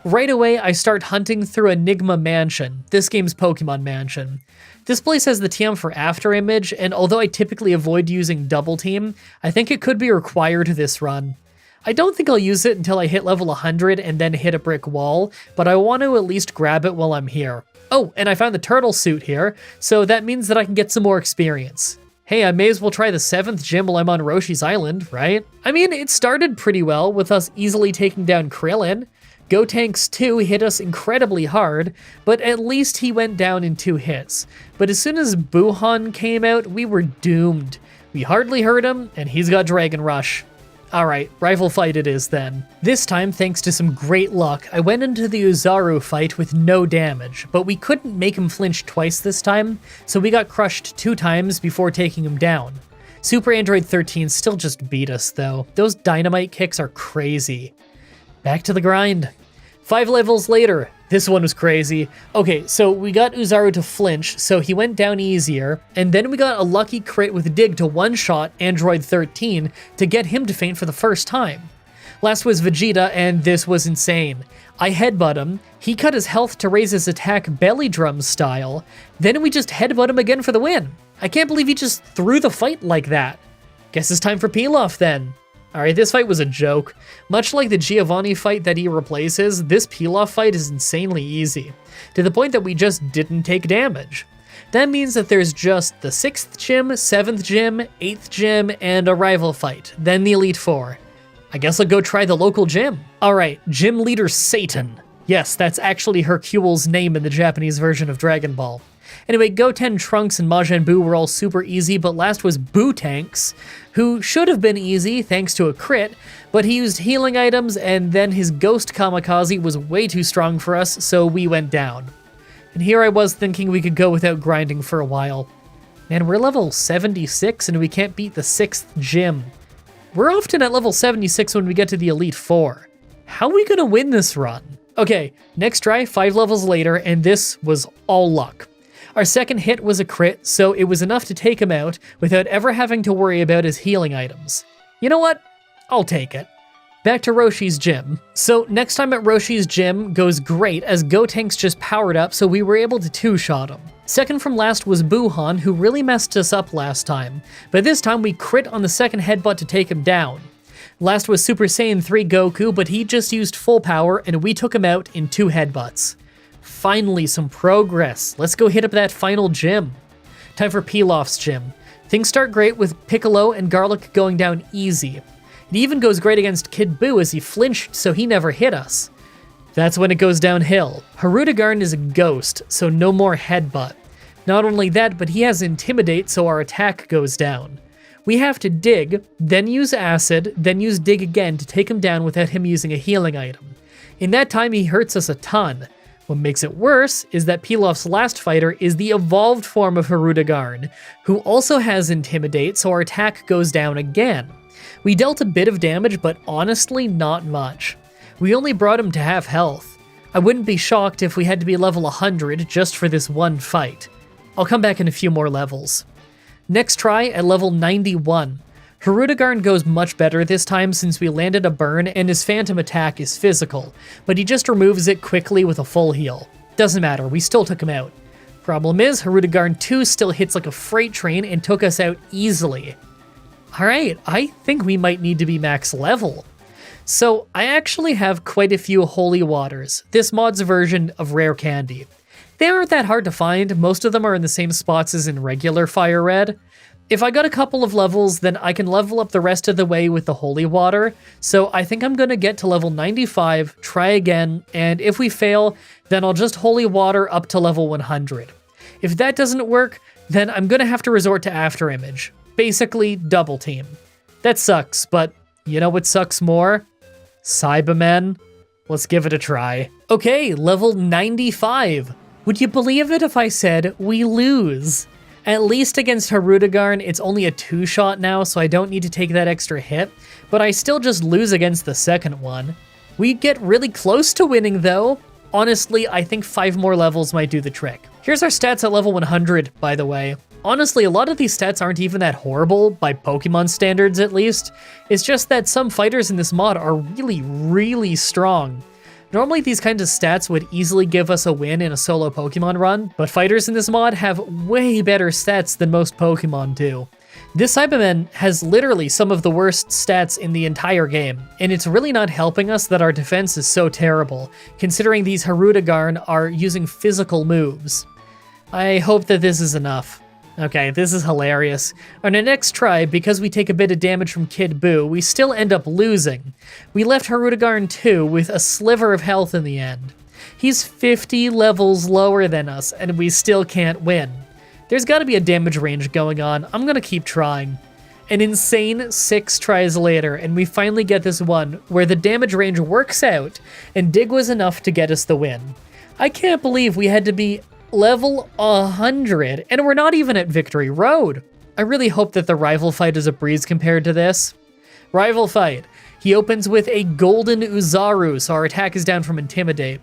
Right away, I start hunting through Enigma Mansion, this game's Pokemon Mansion. This place has the TM for After Image, and although I typically avoid using Double Team, I think it could be required this run. I don't think I'll use it until I hit level 100 and then hit a brick wall, but I want to at least grab it while I'm here. Oh, and I found the turtle suit here, so that means that I can get some more experience. Hey, I may as well try the 7th gym while I'm on Roshi's Island, right? I mean, it started pretty well with us easily taking down Krillin. Gotenks 2 hit us incredibly hard, but at least he went down in 2 hits. But as soon as Buhan came out, we were doomed. We hardly hurt him, and he's got Dragon Rush. Alright, rival fight it is then. This time, thanks to some great luck, I went into the Uzaru fight with no damage, but we couldn't make him flinch twice this time, so we got crushed 2 times before taking him down. Super Android 13 still just beat us though. Those dynamite kicks are crazy. Back to the grind. 5 levels later, this one was crazy. Okay, so we got Uzaru to flinch, so he went down easier, and then we got a lucky crit with Dig to one-shot Android 13 to get him to faint for the first time. Last was Vegeta, and this was insane. I headbutt him, he cut his health to raise his attack belly drum style, then we just headbutt him again for the win. I can't believe he just threw the fight like that. Guess it's time for Pilaf then. Alright, this fight was a joke. Much like the Giovanni fight that he replaces, this Pilaf fight is insanely easy, to the point that we just didn't take damage. That means that there's just the 6th gym, 7th gym, 8th gym, and a rival fight, then the Elite Four. I guess I'll go try the local gym. Alright, Gym Leader Satan. Yes, that's actually Hercule's name in the Japanese version of Dragon Ball. Anyway, Goten, Trunks, and Majin Buu were all super easy, but last was Boo-Tanks, who should have been easy thanks to a crit, but he used healing items, and then his Ghost Kamikaze was way too strong for us, so we went down. And here I was thinking we could go without grinding for a while. Man, we're level 76 and we can't beat the 6th gym. We're often at level 76 when we get to the Elite Four. How are we gonna win this run? Okay, next try, 5 levels later, and this was all luck. Our second hit was a crit, so it was enough to take him out without ever having to worry about his healing items. You know what? I'll take it. Back to Roshi's gym. So next time at Roshi's gym goes great as Gotenks just powered up, so we were able to 2-shot him. Second from last was Buhan, who really messed us up last time, but this time we crit on the second headbutt to take him down. Last was Super Saiyan 3 Goku, but he just used full power and we took him out in 2 headbutts. Finally, some progress. Let's go hit up that final gym. Time for Pilaf's gym. Things start great with Piccolo and Garlic going down easy. It even goes great against Kid Buu as he flinched so he never hit us. That's when it goes downhill. Hirudegarn is a ghost, so no more headbutt. Not only that, but he has Intimidate so our attack goes down. We have to dig, then use Acid, then use Dig again to take him down without him using a healing item. In that time he hurts us a ton. What makes it worse is that Pilaf's last fighter is the evolved form of Hirudegarn, who also has Intimidate, so our attack goes down again. We dealt a bit of damage, but honestly not much. We only brought him to half health. I wouldn't be shocked if we had to be level 100 just for this one fight. I'll come back in a few more levels. Next try at level 91. Hirudegarn goes much better this time since we landed a burn and his phantom attack is physical, but he just removes it quickly with a full heal. Doesn't matter, we still took him out. Problem is, Hirudegarn 2 still hits like a freight train and took us out easily. Alright, I think we might need to be max level. So I actually have quite a few holy waters, this mod's version of rare candy. They aren't that hard to find, most of them are in the same spots as in regular Fire Red. If I got a couple of levels, then I can level up the rest of the way with the holy water, so I think I'm gonna get to level 95, try again, and if we fail, then I'll just holy water up to level 100. If that doesn't work, then I'm gonna have to resort to After Image. Basically, double team. That sucks, but you know what sucks more? Cybermen. Let's give it a try. Okay, level 95. Would you believe it if I said we lose? At least against Harudegarn, it's only a 2-shot now, so I don't need to take that extra hit, but I still just lose against the second one. We get really close to winning though. Honestly, I think 5 more levels might do the trick. Here's our stats at level 100, by the way. Honestly, a lot of these stats aren't even that horrible, by Pokemon standards at least. It's just that some fighters in this mod are really, really strong. Normally these kinds of stats would easily give us a win in a solo Pokemon run, but fighters in this mod have way better stats than most Pokemon do. This Cyberman has literally some of the worst stats in the entire game, and it's really not helping us that our defense is so terrible, considering these Harudegarn are using physical moves. I hope that this is enough. Okay, this is hilarious. On our next try, because we take a bit of damage from Kid Buu, we still end up losing. We left Harudegarn 2 with a sliver of health in the end. He's 50 levels lower than us, and we still can't win. There's gotta be a damage range going on. I'm gonna keep trying. An insane 6 tries later, and we finally get this one where the damage range works out, and Dig was enough to get us the win. I can't believe we had to be level 100, and we're not even at Victory Road. I really hope that the rival fight is a breeze compared to this. Rival fight. He opens with a Golden Uzaru, so our attack is down from Intimidate.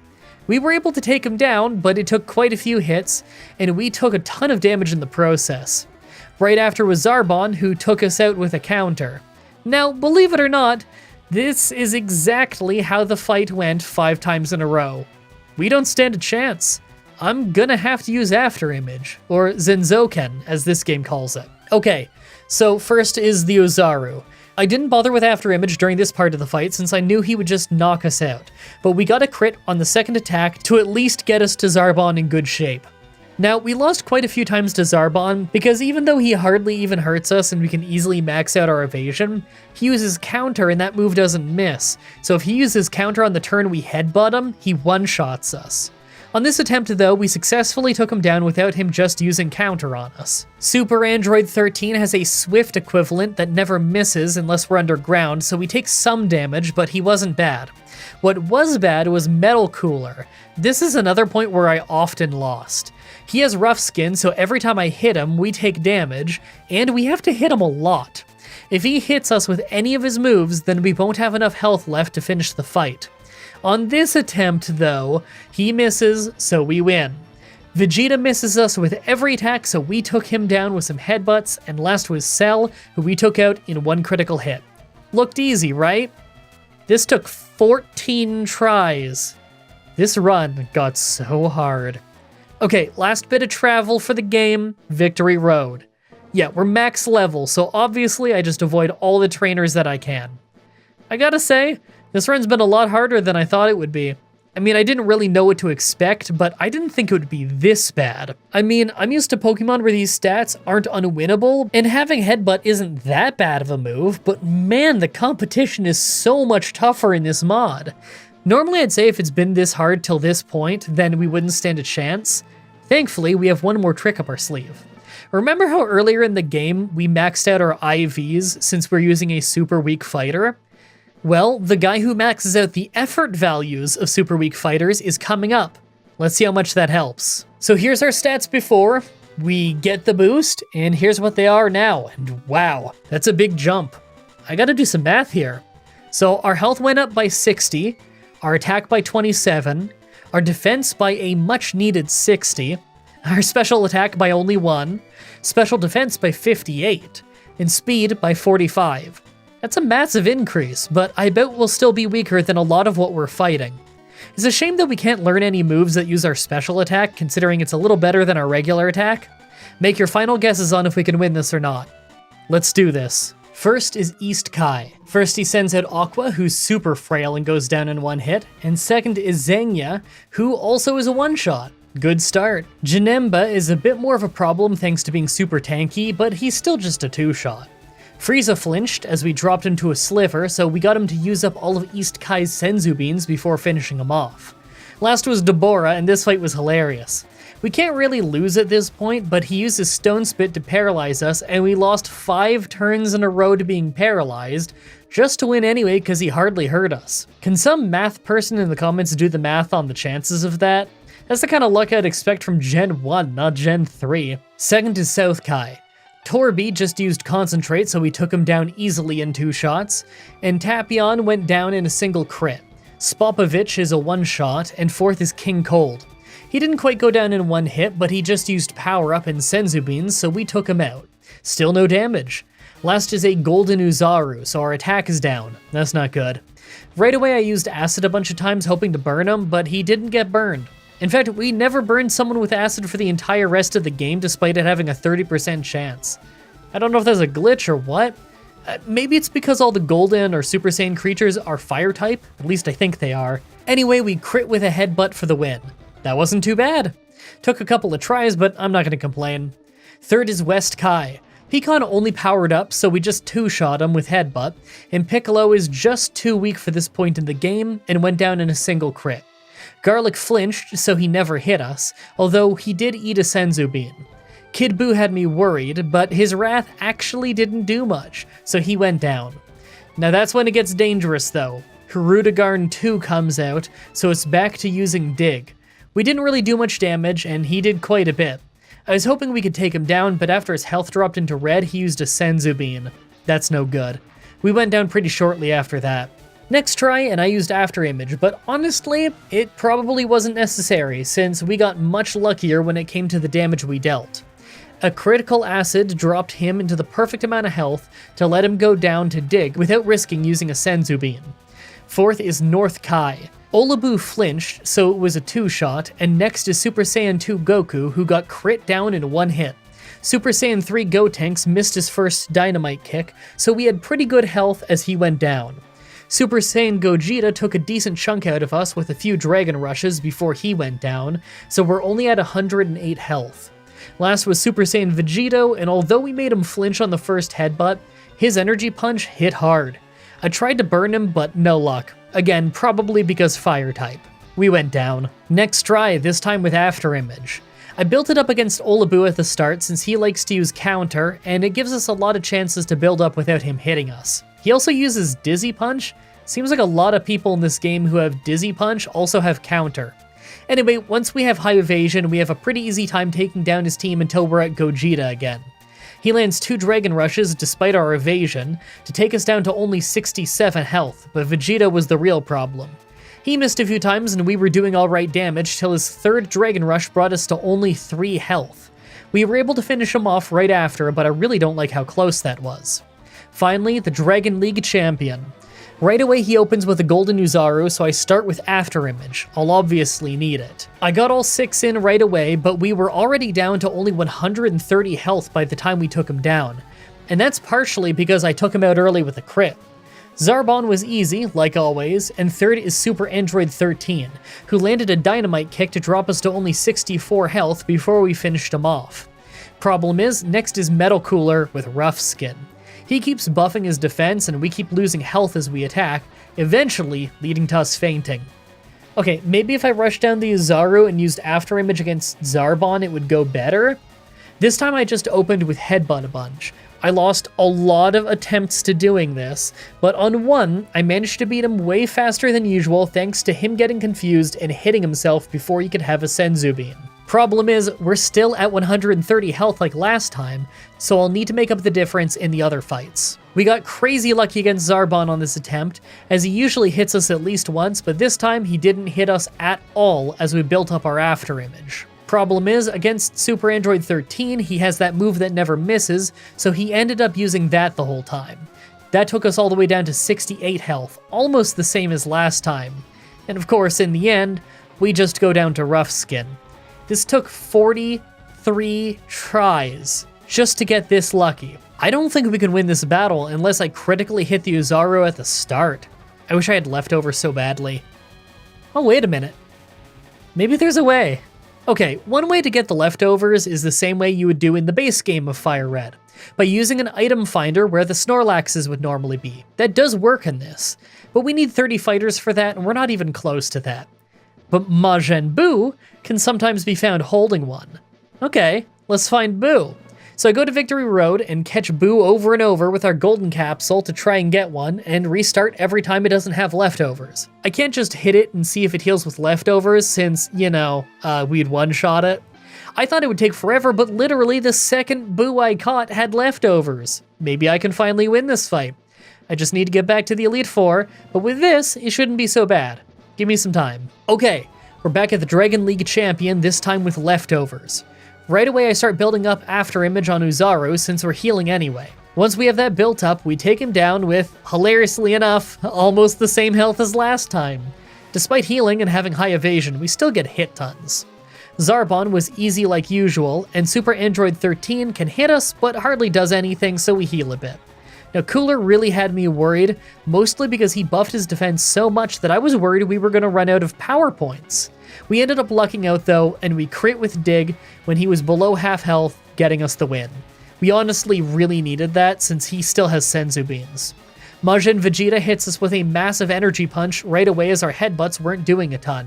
We were able to take him down, but it took quite a few hits, and we took a ton of damage in the process. Right after was Zarbon, who took us out with a counter. Now, believe it or not, this is exactly how the fight went 5 times in a row. We don't stand a chance. I'm gonna have to use After Image, or Zenzoken, as this game calls it. Okay, so first is the Uzaru. I didn't bother with After Image during this part of the fight since I knew he would just knock us out, but we got a crit on the second attack to at least get us to Zarbon in good shape. Now, we lost quite a few times to Zarbon, because even though he hardly even hurts us and we can easily max out our evasion, he uses counter and that move doesn't miss, so if he uses counter on the turn we headbutt him, he one-shots us. On this attempt though, we successfully took him down without him just using counter on us. Super Android 13 has a swift equivalent that never misses unless we're underground, so we take some damage, but he wasn't bad. What was bad was Metal Cooler. This is another point where I often lost. He has rough skin, so every time I hit him, we take damage, and we have to hit him a lot. If he hits us with any of his moves, then we won't have enough health left to finish the fight. On this attempt, though, he misses, so we win. Vegeta misses us with every attack, so we took him down with some headbutts, and last was Cell, who we took out in 1 critical hit. Looked easy, right? This took 14 tries. This run got so hard. Okay, last bit of travel for the game, Victory Road. Yeah, we're max level, so obviously I just avoid all the trainers that I can. I gotta say, this run's been a lot harder than I thought it would be. I mean, I didn't really know what to expect, but I didn't think it would be this bad. I mean, I'm used to Pokemon where these stats aren't unwinnable, and having Headbutt isn't that bad of a move, but man, the competition is so much tougher in this mod. Normally I'd say if it's been this hard till this point, then we wouldn't stand a chance. Thankfully, we have one more trick up our sleeve. Remember how earlier in the game we maxed out our IVs since we're using a super weak fighter? Well, the guy who maxes out the effort values of super weak fighters is coming up. Let's see how much that helps. So here's our stats before we get the boost, and here's what they are now, and wow, that's a big jump. I gotta do some math here. So our health went up by 60, our attack by 27, our defense by a much needed 60, our special attack by only 1, special defense by 58, and speed by 45. That's a massive increase, but I bet we'll still be weaker than a lot of what we're fighting. It's a shame that we can't learn any moves that use our special attack, considering it's a little better than our regular attack. Make your final guesses on if we can win this or not. Let's do this. First is East Kai. First he sends out Aqua, who's super frail and goes down in 1 hit, and second is Zenya, who also is a one-shot. Good start. Janemba is a bit more of a problem thanks to being super tanky, but he's still just a 2-shot. Frieza flinched as we dropped him to a sliver, so we got him to use up all of East Kai's Senzu beans before finishing him off. Last was Deborah, and this fight was hilarious. We can't really lose at this point, but he uses Stone Spit to paralyze us, and we lost 5 turns in a row to being paralyzed, just to win anyway because he hardly hurt us. Can some math person in the comments do the math on the chances of that? That's the kind of luck I'd expect from Gen 1, not Gen 3. Second is South Kai. Torby just used Concentrate, so we took him down easily in 2 shots, and Tapion went down in a single crit. Spopovich is a 1-shot, and fourth is King Cold. He didn't quite go down in 1 hit, but he just used Power Up and Senzu Beans, so we took him out. Still no damage. Last is a Golden Uzaru, so our attack is down. That's not good. Right away I used Acid a bunch of times hoping to burn him, but he didn't get burned. In fact, we never burned someone with Acid for the entire rest of the game despite it having a 30% chance. I don't know if that's a glitch or what. Maybe it's because all the Golden or Super Saiyan creatures are Fire type, at least I think they are. Anyway, we crit with a headbutt for the win. That wasn't too bad. Took a couple of tries, but I'm not going to complain. Third is West Kai. Pecan only powered up, so we just 2-shot him with headbutt, and Piccolo is just too weak for this point in the game and went down in a single crit. Garlic flinched, so he never hit us, although he did eat a Senzu Bean. Kid Buu had me worried, but his wrath actually didn't do much, so he went down. Now that's when it gets dangerous though. Hirudegarn 2 comes out, so it's back to using Dig. We didn't really do much damage, and he did quite a bit. I was hoping we could take him down, but after his health dropped into red, he used a Senzu Bean. That's no good. We went down pretty shortly after that. Next try, and I used After Image, but honestly, it probably wasn't necessary, since we got much luckier when it came to the damage we dealt. A critical acid dropped him into the perfect amount of health to let him go down to Dig without risking using a Senzu Bean. Fourth is North Kai. Olabu flinched, so it was a 2-shot, and next is Super Saiyan 2 Goku, who got crit down in 1 hit. Super Saiyan 3 Gotenks missed his first dynamite kick, so we had pretty good health as he went down. Super Saiyan Gogeta took a decent chunk out of us with a few Dragon Rushes before he went down, so we're only at 108 health. Last was Super Saiyan Vegito, and although we made him flinch on the first headbutt, his energy punch hit hard. I tried to burn him, but no luck. Again, probably because Fire type. We went down. Next try, this time with After Image. I built it up against Olabu at the start since he likes to use Counter, and it gives us a lot of chances to build up without him hitting us. He also uses Dizzy Punch. Seems like a lot of people in this game who have Dizzy Punch also have Counter. Anyway, once we have High Evasion, we have a pretty easy time taking down his team until we're at Gogeta again. He lands 2 Dragon Rushes despite our evasion to take us down to only 67 health, but Vegeta was the real problem. He missed a few times and we were doing alright damage till his 3rd Dragon Rush brought us to only 3 health. We were able to finish him off right after, but I really don't like how close that was. Finally, the Dragon League champion. Right away he opens with a Golden Uzaru, so I start with After Image. I'll obviously need it. I got all 6 in right away, but we were already down to only 130 health by the time we took him down. And that's partially because I took him out early with a crit. Zarbon was easy, like always, and third is Super Android 13, who landed a dynamite kick to drop us to only 64 health before we finished him off. Problem is, next is Metal Cooler with Rough Skin. He keeps buffing his defense and we keep losing health as we attack, eventually leading to us fainting. Okay, maybe if I rushed down the Uzaru and used After Image against Zarbon it would go better? This time I just opened with Headbutt a bunch. I lost a lot of attempts to doing this, but on one, I managed to beat him way faster than usual thanks to him getting confused and hitting himself before he could have a Senzu Bean. Problem is, we're still at 130 health like last time, so I'll need to make up the difference in the other fights. We got crazy lucky against Zarbon on this attempt, as he usually hits us at least once, but this time he didn't hit us at all as we built up our After Image. Problem is, against Super Android 13, he has that move that never misses, so he ended up using that the whole time. That took us all the way down to 68 health, almost the same as last time. And of course, in the end, we just go down to Rough Skin. This took 43 tries just to get this lucky. I don't think we can win this battle unless I critically hit the Uzaru at the start. I wish I had leftovers so badly. Oh, wait a minute. Maybe there's a way. Okay, one way to get the leftovers is the same way you would do in the base game of Fire Red, by using an item finder where the Snorlaxes would normally be. That does work in this, but we need 30 fighters for that and we're not even close to that. But Majin Buu can sometimes be found holding one. Okay, let's find Buu. So I go to Victory Road and catch Boo over and over with our golden capsule to try and get one, and restart every time it doesn't have leftovers. I can't just hit it and see if it heals with leftovers since, we'd one-shot it. I thought it would take forever, but literally the second Boo I caught had leftovers. Maybe I can finally win this fight. I just need to get back to the Elite Four, but with this, it shouldn't be so bad. Give me some time. Okay, we're back at the Dragon League champion, this time with leftovers. Right away I start building up After Image on Uzaru since we're healing anyway. Once we have that built up, we take him down with, hilariously enough, almost the same health as last time. Despite healing and having high evasion, we still get hit tons. Zarbon was easy like usual, and Super Android 13 can hit us but hardly does anything, so we heal a bit. Now Cooler really had me worried, mostly because he buffed his defense so much that I was worried we were going to run out of power points. We ended up lucking out though, and we crit with Dig when he was below half health, getting us the win. We honestly really needed that since he still has Senzu Beans. Majin Vegeta hits us with a massive energy punch right away as our headbutts weren't doing a ton.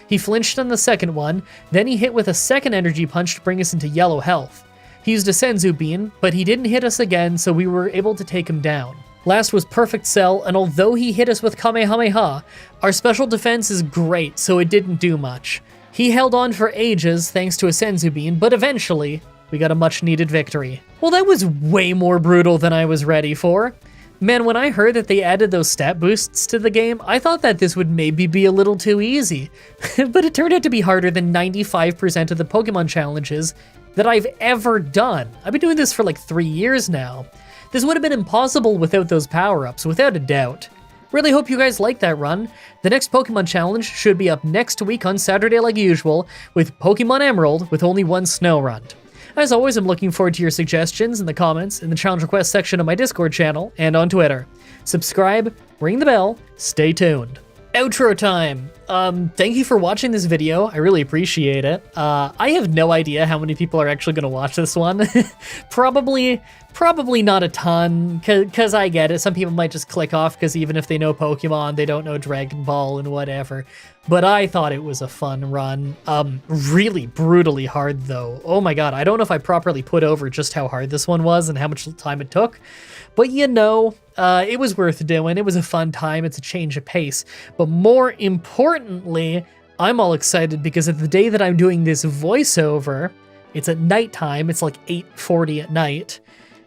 He flinched on the second one, then he hit with a second energy punch to bring us into yellow health. He used a Senzu Bean, but he didn't hit us again, so we were able to take him down. Last was Perfect Cell, and although he hit us with Kamehameha, our special defense is great, so it didn't do much. He held on for ages thanks to a Senzu Bean, but eventually, we got a much-needed victory. Well, that was way more brutal than I was ready for. Man, when I heard that they added those stat boosts to the game, I thought that this would maybe be a little too easy. But it turned out to be harder than 95% of the Pokemon challenges that I've ever done. I've been doing this for like 3 years now. This would have been impossible without those power-ups, without a doubt. Really hope you guys like that run. The next Pokemon challenge should be up next week on Saturday like usual, with Pokemon Emerald with only one snow run. As always, I'm looking forward to your suggestions in the comments, in the challenge request section of my Discord channel, and on Twitter. Subscribe, ring the bell, stay tuned. Outro time! Thank you for watching this video, I really appreciate it. I have no idea how many people are actually gonna watch this one. Probably not a ton, cause I get it, some people might just click off because even if they know Pokemon, they don't know Dragon Ball and whatever. But I thought it was a fun run. Really brutally hard though. Oh my god, I don't know if I properly put over just how hard this one was and how much time it took. But it was worth doing. It was a fun time. It's a change of pace. But more importantly, I'm all excited because of the day that I'm doing this voiceover, it's at nighttime. It's like 8:40 at night.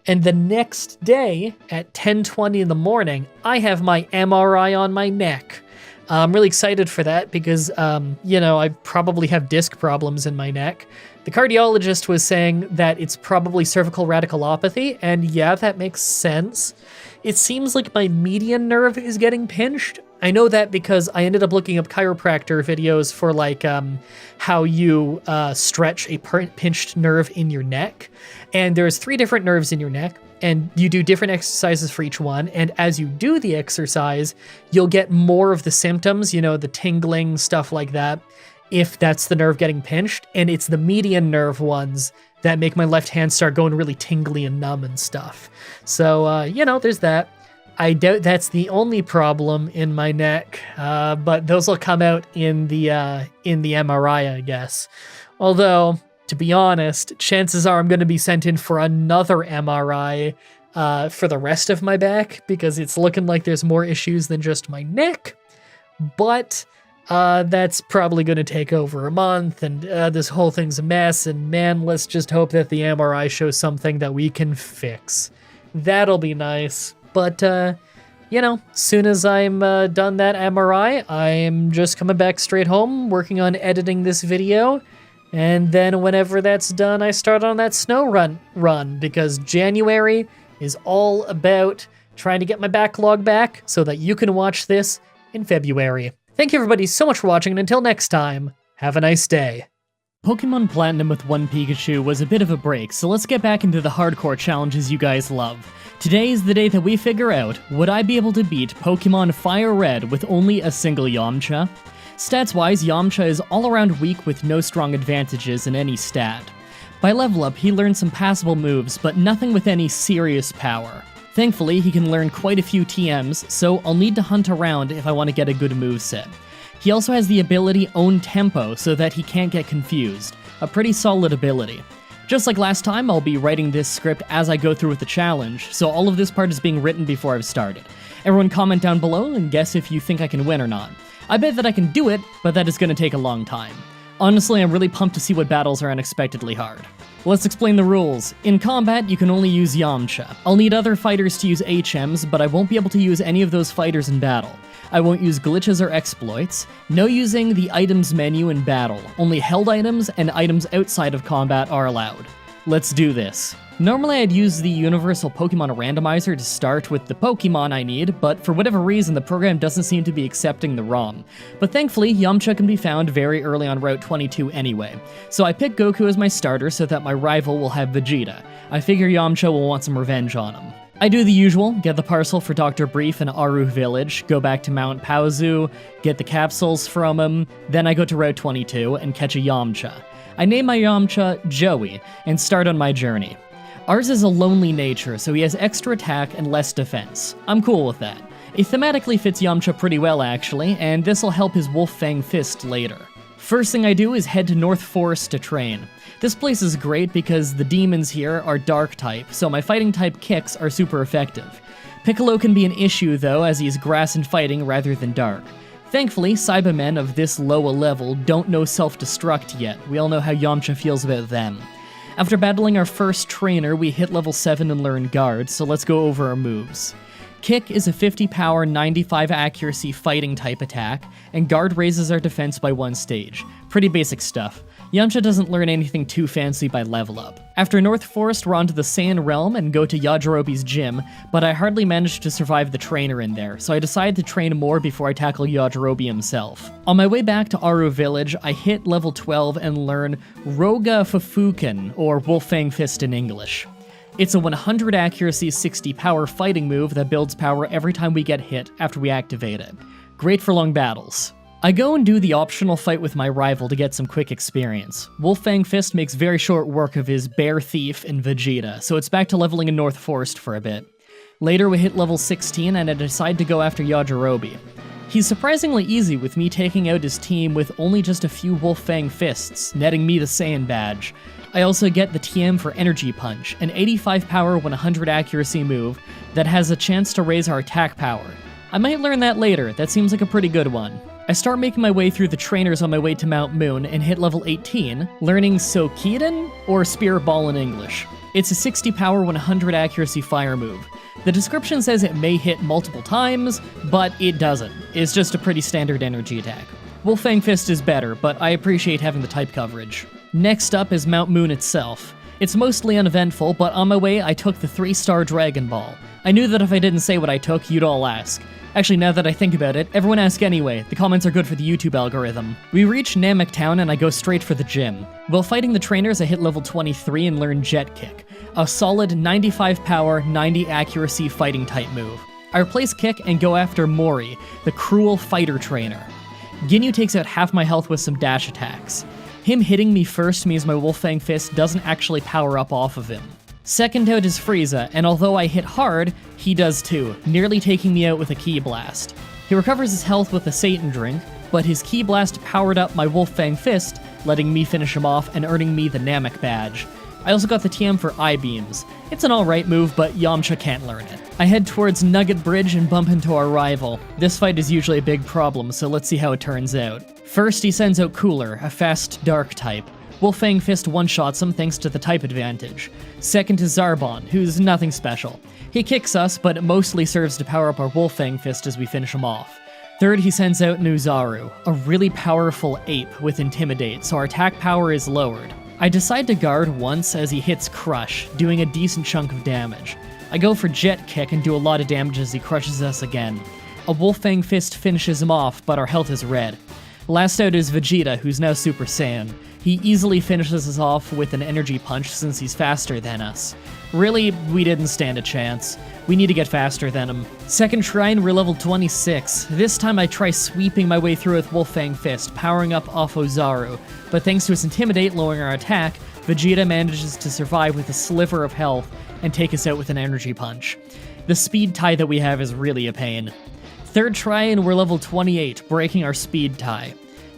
And the next day at 10:20 in the morning, I have my MRI on my neck. I'm really excited for that because, I probably have disc problems in my neck. The cardiologist was saying that it's probably cervical radicalopathy, and yeah, that makes sense. It seems like my median nerve is getting pinched. I know that because I ended up looking up chiropractor videos for how you stretch a pinched nerve in your neck. And there's 3 different nerves in your neck, and you do different exercises for each one. And as you do the exercise, you'll get more of the symptoms, the tingling, stuff like that, if that's the nerve getting pinched. And it's the median nerve ones that make my left hand start going really tingly and numb and stuff. So, there's that. I doubt that's the only problem in my neck, but those will come out in the MRI, I guess. Although, to be honest, chances are I'm going to be sent in for another MRI for the rest of my back, because it's looking like there's more issues than just my neck. But that's probably going to take over a month, and this whole thing's a mess, and man, let's just hope that the MRI shows something that we can fix. That'll be nice. But, soon as I'm done that MRI, I'm just coming back straight home, working on editing this video, and then whenever that's done, I start on that snow run, because January is all about trying to get my backlog back so that you can watch this in February. Thank you everybody so much for watching, and until next time, have a nice day. Pokemon Platinum with one Pikachu was a bit of a break, so let's get back into the hardcore challenges you guys love. Today is the day that we figure out, would I be able to beat Pokemon Fire Red with only a single Yamcha? Stats-wise, Yamcha is all-around weak with no strong advantages in any stat. By level up, he learned some passable moves, but nothing with any serious power. Thankfully, he can learn quite a few TMs, so I'll need to hunt around if I want to get a good moveset. He also has the ability Own Tempo so that he can't get confused, a pretty solid ability. Just like last time, I'll be writing this script as I go through with the challenge, so all of this part is being written before I've started. Everyone comment down below and guess if you think I can win or not. I bet that I can do it, but that is going to take a long time. Honestly, I'm really pumped to see what battles are unexpectedly hard. Let's explain the rules. In combat, you can only use Yamcha. I'll need other fighters to use HMs, but I won't be able to use any of those fighters in battle. I won't use glitches or exploits. No using the items menu in battle. Only held items and items outside of combat are allowed. Let's do this. Normally I'd use the universal Pokemon randomizer to start with the Pokemon I need, but for whatever reason the program doesn't seem to be accepting the ROM. But thankfully, Yamcha can be found very early on Route 22 anyway. So I pick Goku as my starter so that my rival will have Vegeta. I figure Yamcha will want some revenge on him. I do the usual, get the parcel for Dr. Brief in Aru Village, go back to Mount Paozu, get the capsules from him, then I go to Route 22 and catch a Yamcha. I name my Yamcha Joey and start on my journey. Ours is a lonely nature, so he has extra attack and less defense. I'm cool with that. It thematically fits Yamcha pretty well actually, and this'll help his Wolf Fang Fist later. First thing I do is head to North Forest to train. This place is great because the demons here are dark type, so my fighting type kicks are super effective. Piccolo can be an issue though, as he's grass and fighting rather than dark. Thankfully, Cybermen of this low a level don't know self-destruct yet. We all know how Yamcha feels about them. After battling our first trainer, we hit level 7 and learn Guard, so let's go over our moves. Kick is a 50 power, 95 accuracy fighting type attack, and Guard raises our defense by 1 stage. Pretty basic stuff. Yamcha doesn't learn anything too fancy by level up. After North Forest, we're on to the Saiyan Realm and go to Yajirobe's gym, but I hardly managed to survive the trainer in there, so I decide to train more before I tackle Yajirobe himself. On my way back to Aru Village, I hit level 12 and learn Roga Fufuken, or Wolf Fang Fist in English. It's a 100 accuracy, 60 power fighting move that builds power every time we get hit after we activate it. Great for long battles. I go and do the optional fight with my rival to get some quick experience. Wolf Fang Fist makes very short work of his Bear Thief and Vegeta, so it's back to leveling in North Forest for a bit. Later we hit level 16 and I decide to go after Yajirobe. He's surprisingly easy with me taking out his team with only just a few Wolf Fang Fists, netting me the Saiyan badge. I also get the TM for Energy Punch, an 85 power 100 accuracy move that has a chance to raise our attack power. I might learn that later, that seems like a pretty good one. I start making my way through the trainers on my way to Mount Moon and hit level 18, learning Sokiden, or Spirit Ball in English. It's a 60 power 100 accuracy fire move. The description says it may hit multiple times, but it doesn't. It's just a pretty standard energy attack. Wolf Fang Fist is better, but I appreciate having the type coverage. Next up is Mount Moon itself. It's mostly uneventful, but on my way I took the 3-star Dragon Ball. I knew that if I didn't say what I took, you'd all ask. Actually, now that I think about it, everyone ask anyway. The comments are good for the YouTube algorithm. We reach Namek Town and I go straight for the gym. While fighting the trainers, I hit level 23 and learn Jet Kick, a solid 95 power, 90 accuracy fighting type move. I replace Kick and go after Mori, the cruel fighter trainer. Ginyu takes out half my health with some dash attacks. Him hitting me first means my Wolf Fang Fist doesn't actually power up off of him. Second out is Frieza, and although I hit hard, he does too, nearly taking me out with a Ki Blast. He recovers his health with a Satan Drink, but his Ki Blast powered up my Wolf Fang Fist, letting me finish him off and earning me the Namek badge. I also got the TM for I-Beams. It's an alright move, but Yamcha can't learn it. I head towards Nugget Bridge and bump into our rival. This fight is usually a big problem, so let's see how it turns out. First, he sends out Cooler, a fast dark type. Wolf Fang Fist one-shots him thanks to the type advantage. Second is Zarbon, who's nothing special. He kicks us, but it mostly serves to power up our Wolf Fang Fist as we finish him off. Third, he sends out Nuzaru, a really powerful ape with Intimidate, so our attack power is lowered. I decide to guard once as he hits Crush, doing a decent chunk of damage. I go for Jet Kick and do a lot of damage as he crushes us again. A Wolf Fang Fist finishes him off, but our health is red. Last out is Vegeta, who's now Super Saiyan. He easily finishes us off with an energy punch since he's faster than us. Really, we didn't stand a chance. We need to get faster than him. Second shrine, we're level 26. This time I try sweeping my way through with Wolf Fang Fist, powering up off Ozaru, but thanks to his Intimidate lowering our attack, Vegeta manages to survive with a sliver of health and take us out with an energy punch. The speed tie that we have is really a pain. Third try and we're level 28, breaking our speed tie.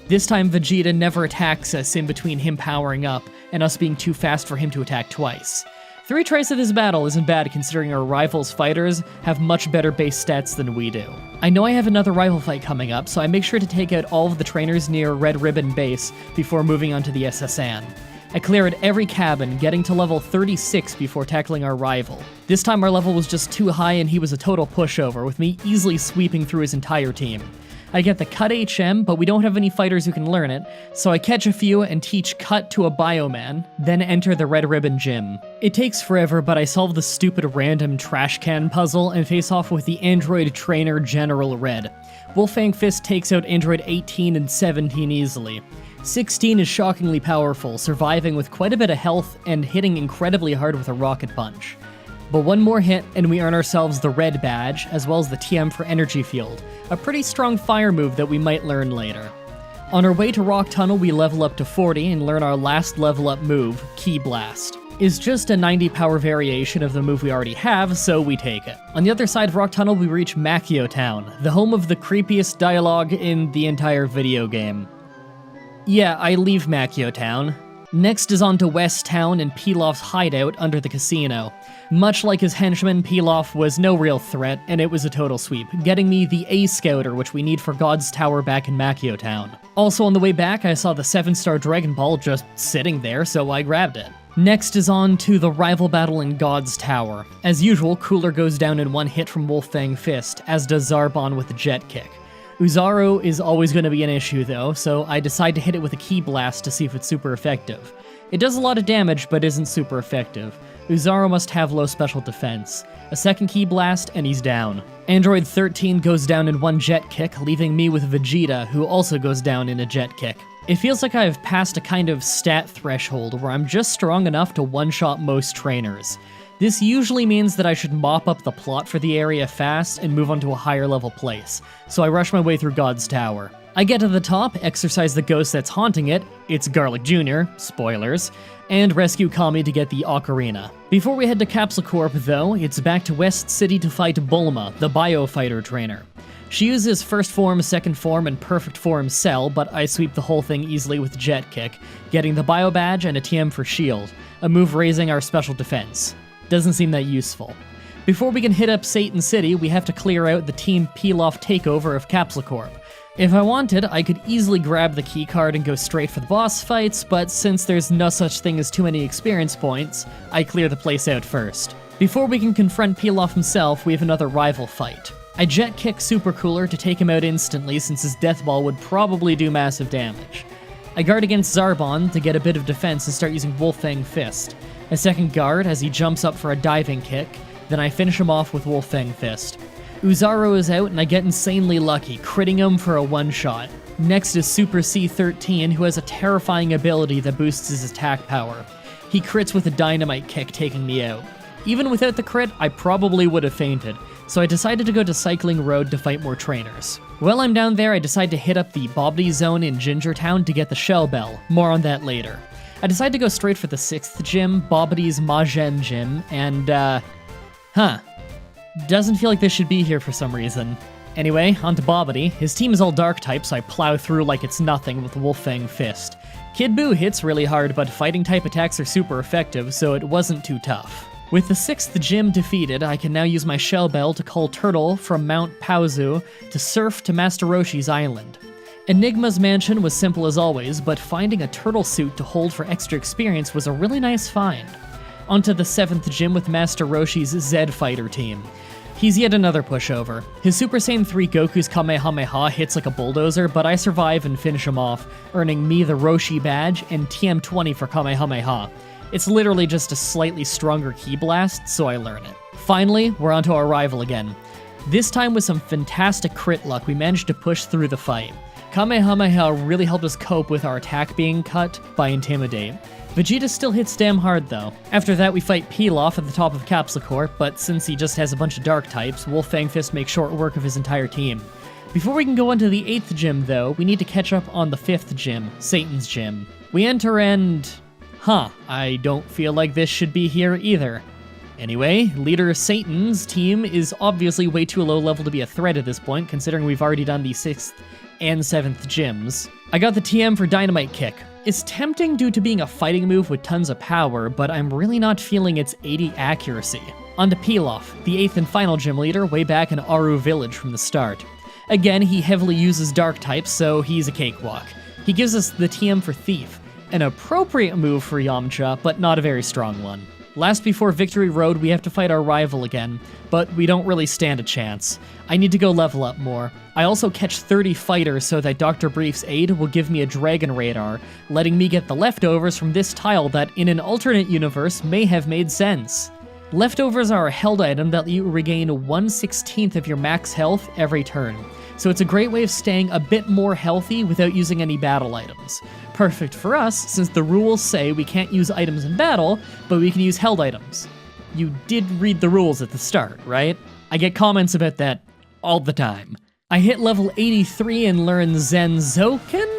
This time Vegeta never attacks us in between him powering up, and us being too fast for him to attack twice. 3 tries of this battle isn't bad considering our rivals' fighters have much better base stats than we do. I know I have another rival fight coming up, so I make sure to take out all of the trainers near Red Ribbon base before moving on to the SSN. I cleared every cabin, getting to level 36 before tackling our rival. This time our level was just too high and he was a total pushover, with me easily sweeping through his entire team. I get the Cut HM, but we don't have any fighters who can learn it, so I catch a few and teach Cut to a Bioman, then enter the Red Ribbon Gym. It takes forever, but I solve the stupid random trash can puzzle and face off with the Android Trainer General Red. Wolfang Fist takes out Android 18 and 17 easily. 16 is shockingly powerful, surviving with quite a bit of health and hitting incredibly hard with a rocket punch. But one more hit and we earn ourselves the red badge, as well as the TM for Energy Field, a pretty strong fire move that we might learn later. On our way to Rock Tunnel, we level up to 40 and learn our last level up move, Key Blast. It's just a 90 power variation of the move we already have, so we take it. On the other side of Rock Tunnel, we reach Makio Town, the home of the creepiest dialogue in the entire video game. Yeah, I leave Makio Town. Next is on to West Town and Pilaf's hideout under the casino. Much like his henchman, Pilaf was no real threat, and it was a total sweep, getting me the A-Scouter, which we need for God's Tower back in Makio Town. Also on the way back, I saw the 7-star Dragon Ball just sitting there, so I grabbed it. Next is on to the rival battle in God's Tower. As usual, Cooler goes down in one hit from Wolfang Fist, as does Zarbon with the Jet Kick. Uzaro is always going to be an issue though, so I decide to hit it with a Key Blast to see if it's super effective. It does a lot of damage, but isn't super effective. Uzaro must have low special defense. A second Key Blast, and he's down. Android 13 goes down in one Jet Kick, leaving me with Vegeta, who also goes down in a Jet Kick. It feels like I've passed a kind of stat threshold where I'm just strong enough to one-shot most trainers. This usually means that I should mop up the plot for the area fast and move on to a higher level place, so I rush my way through God's Tower. I get to the top, exorcise the ghost that's haunting it, it's Garlic Jr., spoilers, and rescue Kami to get the Ocarina. Before we head to Capsule Corp though, it's back to West City to fight Bulma, the Biofighter trainer. She uses First Form, Second Form, and Perfect Form Cell, but I sweep the whole thing easily with Jet Kick, getting the Bio Badge and a TM for Shield, a move raising our special defense. Doesn't seem that useful. Before we can hit up Satan City, we have to clear out the Team Pilaf takeover of Capsule Corp. If I wanted, I could easily grab the keycard and go straight for the boss fights, but since there's no such thing as too many experience points, I clear the place out first. Before we can confront Pilaf himself, we have another rival fight. I Jet Kick Super Cooler to take him out instantly since his Death Ball would probably do massive damage. I guard against Zarbon to get a bit of defense and start using Wolfang Fist. A second guard as he jumps up for a diving kick, then I finish him off with Wolfang Fist. Uzaro is out and I get insanely lucky, critting him for a one-shot. Next is Super C13, who has a terrifying ability that boosts his attack power. He crits with a dynamite kick, taking me out. Even without the crit, I probably would have fainted, so I decided to go to Cycling Road to fight more trainers. While I'm down there, I decide to hit up the Bobbity Zone in Ginger Town to get the Shell Bell, more on that later. I decide to go straight for the 6th gym, Bobbity's Magen Gym, and, doesn't feel like this should be here for some reason. Anyway, on to Bobbity. His team is all dark type, so I plow through like it's nothing with Wolfang Fist. Kid Buu hits really hard, but fighting type attacks are super effective, so it wasn't too tough. With the 6th gym defeated, I can now use my Shell Bell to call Turtle from Mount Paozu to surf to Master Roshi's island. Enigma's mansion was simple as always, but finding a turtle suit to hold for extra experience was a really nice find. Onto the 7th gym with Master Roshi's Z Fighter team. He's yet another pushover. His Super Saiyan 3 Goku's Kamehameha hits like a bulldozer, but I survive and finish him off, earning me the Roshi badge and TM20 for Kamehameha. It's literally just a slightly stronger Key Blast, so I learn it. Finally, we're onto our rival again. This time with some fantastic crit luck, we managed to push through the fight. Kamehameha really helped us cope with our attack being cut by Intimidate. Vegeta still hits damn hard though. After that we fight Pilaf at the top of Capsule Corp, but since he just has a bunch of dark types, Wolfang Fist makes short work of his entire team. Before we can go on to the 8th gym though, we need to catch up on the 5th gym, Satan's Gym. We enter and... I don't feel like this should be here either. Anyway, leader Satan's team is obviously way too low level to be a threat at this point, considering we've already done the 6th and 7th gyms. I got the TM for Dynamite Kick. is tempting due to being a fighting move with tons of power, but I'm really not feeling its 80 accuracy. On to Pilaf, the 8th and final gym leader way back in Aru Village from the start. Again, he heavily uses dark types, so he's a cakewalk. He gives us the TM for Thief, an appropriate move for Yamcha, but not a very strong one. Last before Victory Road, we have to fight our rival again, but we don't really stand a chance. I need to go level up more. I also catch 30 fighters so that Dr. Brief's aid will give me a dragon radar, letting me get the leftovers from this tile that in an alternate universe may have made sense. Leftovers are a held item that let you regain 1/16 of your max health every turn, so it's a great way of staying a bit more healthy without using any battle items. Perfect for us, since the rules say we can't use items in battle, but we can use held items. You did read the rules at the start, right? I get comments about that all the time. I hit level 83 and learn Zenzoken?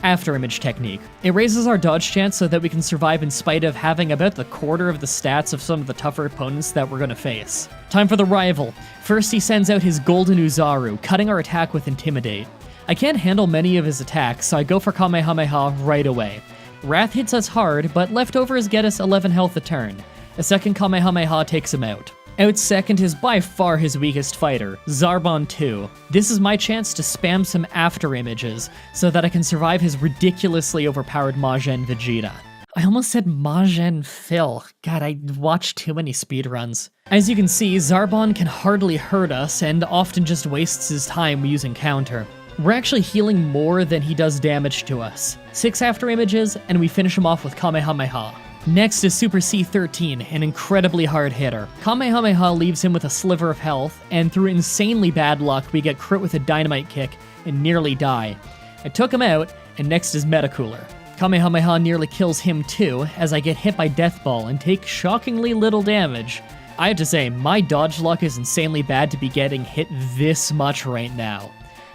Afterimage technique. It raises our dodge chance so that we can survive in spite of having about the quarter of the stats of some of the tougher opponents that we're gonna face. Time for the rival. First he sends out his Golden Uzaru, cutting our attack with Intimidate. I can't handle many of his attacks, so I go for Kamehameha right away. Wrath hits us hard, but leftovers get us 11 health a turn. A second Kamehameha takes him out. Out second is by far his weakest fighter, Zarbon 2. This is my chance to spam some after images, so that I can survive his ridiculously overpowered Majin Vegeta. I almost said Majin Phil. God, I watched too many speedruns. As you can see, Zarbon can hardly hurt us, and often just wastes his time using counter. We're actually healing more than he does damage to us. 6 after images, and we finish him off with Kamehameha. Next is Super C13, an incredibly hard hitter. Kamehameha leaves him with a sliver of health, and through insanely bad luck, we get crit with a dynamite kick and nearly die. I took him out, and next is Metacooler. Kamehameha nearly kills him too, as I get hit by Death Ball and take shockingly little damage. I have to say, my dodge luck is insanely bad to be getting hit this much right now.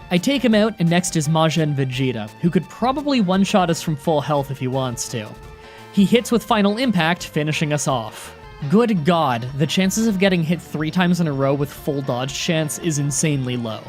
I take him out, and next is Majin Vegeta, who could probably one-shot us from full health if he wants to. He hits with Final Impact, finishing us off. Good God, the chances of getting hit 3 times in a row with full dodge chance is insanely low.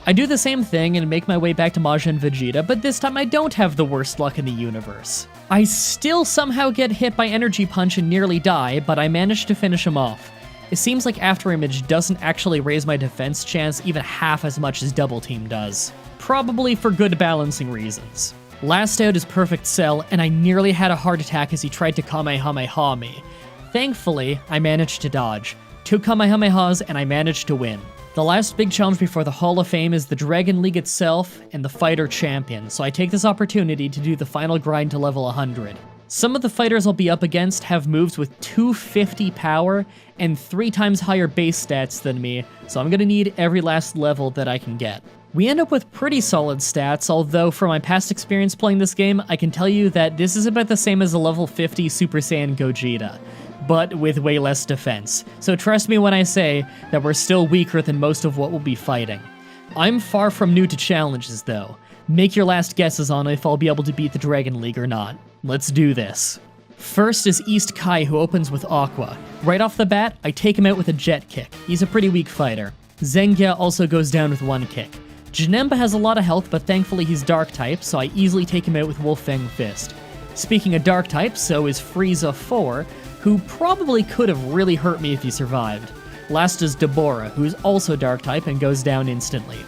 I do the same thing and make my way back to Majin Vegeta, but this time I don't have the worst luck in the universe. I still somehow get hit by Energy Punch and nearly die, but I manage to finish him off. It seems like Afterimage doesn't actually raise my defense chance even half as much as Double Team does. Probably for good balancing reasons. Last out is Perfect Cell, and I nearly had a heart attack as he tried to Kamehameha me. Thankfully, I managed to dodge. 2 Kamehamehas, and I managed to win. The last big challenge before the Hall of Fame is the Dragon League itself and the Fighter Champion, so I take this opportunity to do the final grind to level 100. Some of the fighters I'll be up against have moves with 250 power and 3 times higher base stats than me, so I'm gonna need every last level that I can get. We end up with pretty solid stats, although from my past experience playing this game, I can tell you that this is about the same as a level 50 Super Saiyan Gogeta, but with way less defense. So trust me when I say that we're still weaker than most of what we'll be fighting. I'm far from new to challenges though. Make your last guesses on if I'll be able to beat the Dragon League or not. Let's do this. First is East Kai, who opens with Aqua. Right off the bat, I take him out with a Jet Kick. He's a pretty weak fighter. Zengia also goes down with 1 kick. Janemba has a lot of health, but thankfully he's Dark type, so I easily take him out with Wolfang Fist. Speaking of Dark types, so is Frieza 4, who probably could have really hurt me if he survived. Last is Deborah, who's also Dark type and goes down instantly.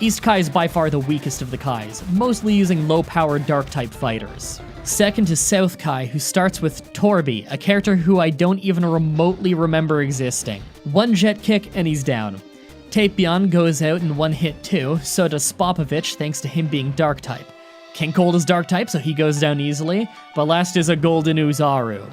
East Kai is by far the weakest of the Kais, mostly using low-powered Dark type fighters. Second is South Kai, who starts with Torby, a character who I don't even remotely remember existing. 1 jet kick and he's down. Tapion goes out in 1 hit too, so does Spopovich thanks to him being Dark type. King Cold is Dark type, so he goes down easily, but last is a Golden Uzaru.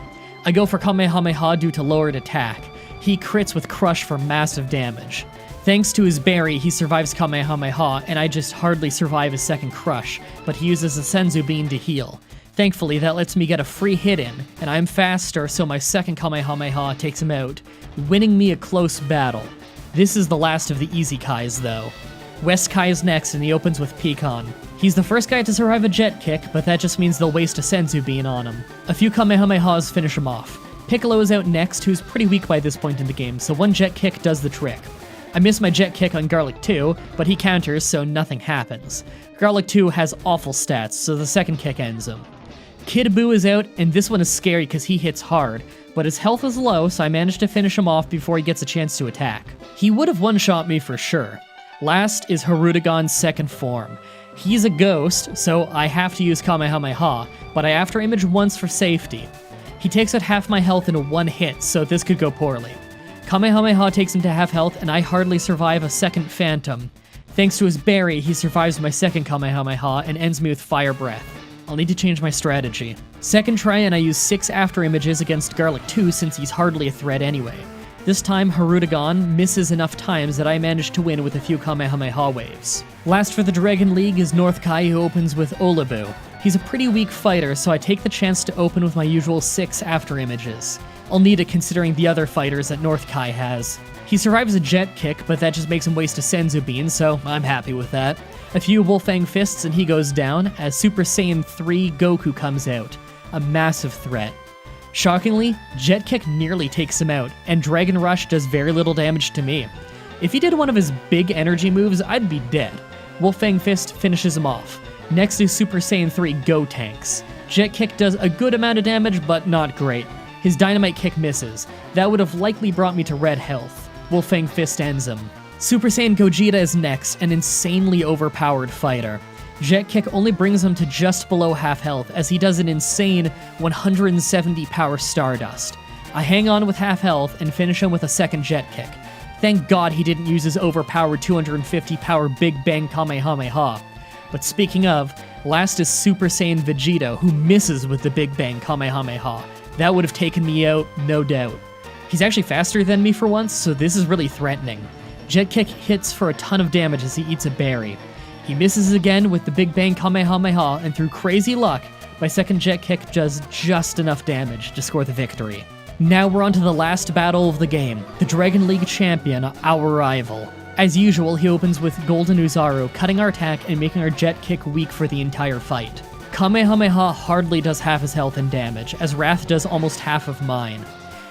I go for Kamehameha due to lowered attack. He crits with Crush for massive damage. Thanks to his berry, he survives Kamehameha, and I just hardly survive his second Crush, but he uses a Senzu Bean to heal. Thankfully, that lets me get a free hit in, and I'm faster, so my second Kamehameha takes him out, winning me a close battle. This is the last of the easy Kais, though. West Kai is next, and he opens with Pecan. He's the first guy to survive a jet kick, but that just means they'll waste a Senzu Bean on him. A few Kamehamehas finish him off. Piccolo is out next, who's pretty weak by this point in the game, so 1 jet kick does the trick. I miss my jet kick on Garlic 2, but he counters, so nothing happens. Garlic 2 has awful stats, so the second kick ends him. Kid Buu is out, and this one is scary because he hits hard, but his health is low, so I managed to finish him off before he gets a chance to attack. He would have one-shot me for sure. Last is Hirudegan's second form. He's a ghost, so I have to use Kamehameha, but I after-image once for safety. He takes out half my health in one hit, so this could go poorly. Kamehameha takes him to half health, and I hardly survive a second Phantom. Thanks to his berry, he survives my second Kamehameha and ends me with Fire Breath. I'll need to change my strategy. Second try, and I use 6 after images against Garlic 2 since he's hardly a threat anyway. This time, Hirudegan misses enough times that I managed to win with a few Kamehameha waves. Last for the Dragon League is North Kai, who opens with Olabu. He's a pretty weak fighter, so I take the chance to open with my usual 6 after images. I'll need it considering the other fighters that North Kai has. He survives a jet kick, but that just makes him waste a Senzu Bean, so I'm happy with that. A few Wolfang Fists and he goes down, as Super Saiyan 3 Goku comes out. A massive threat. Shockingly, Jet Kick nearly takes him out, and Dragon Rush does very little damage to me. If he did one of his big energy moves, I'd be dead. Wolfang Fist finishes him off. Next is Super Saiyan 3 Gotenks. Jet Kick does a good amount of damage, but not great. His Dynamite Kick misses. That would have likely brought me to red health. Wolfang Fist ends him. Super Saiyan Gogeta is next, an insanely overpowered fighter. Jet Kick only brings him to just below half health, as he does an insane 170 power Stardust. I hang on with half health and finish him with a second Jet Kick. Thank God he didn't use his overpowered 250 power Big Bang Kamehameha. But speaking of, last is Super Saiyan Vegeta, who misses with the Big Bang Kamehameha. That would have taken me out, no doubt. He's actually faster than me for once, so this is really threatening. Jet Kick hits for a ton of damage as he eats a berry. He misses again with the Big Bang Kamehameha, and through crazy luck, my second Jet Kick does just enough damage to score the victory. Now we're on to the last battle of the game, the Dragon League champion, our rival. As usual, he opens with Golden Uzaru, cutting our attack and making our Jet Kick weak for the entire fight. Kamehameha hardly does half his health and damage, as Wrath does almost half of mine.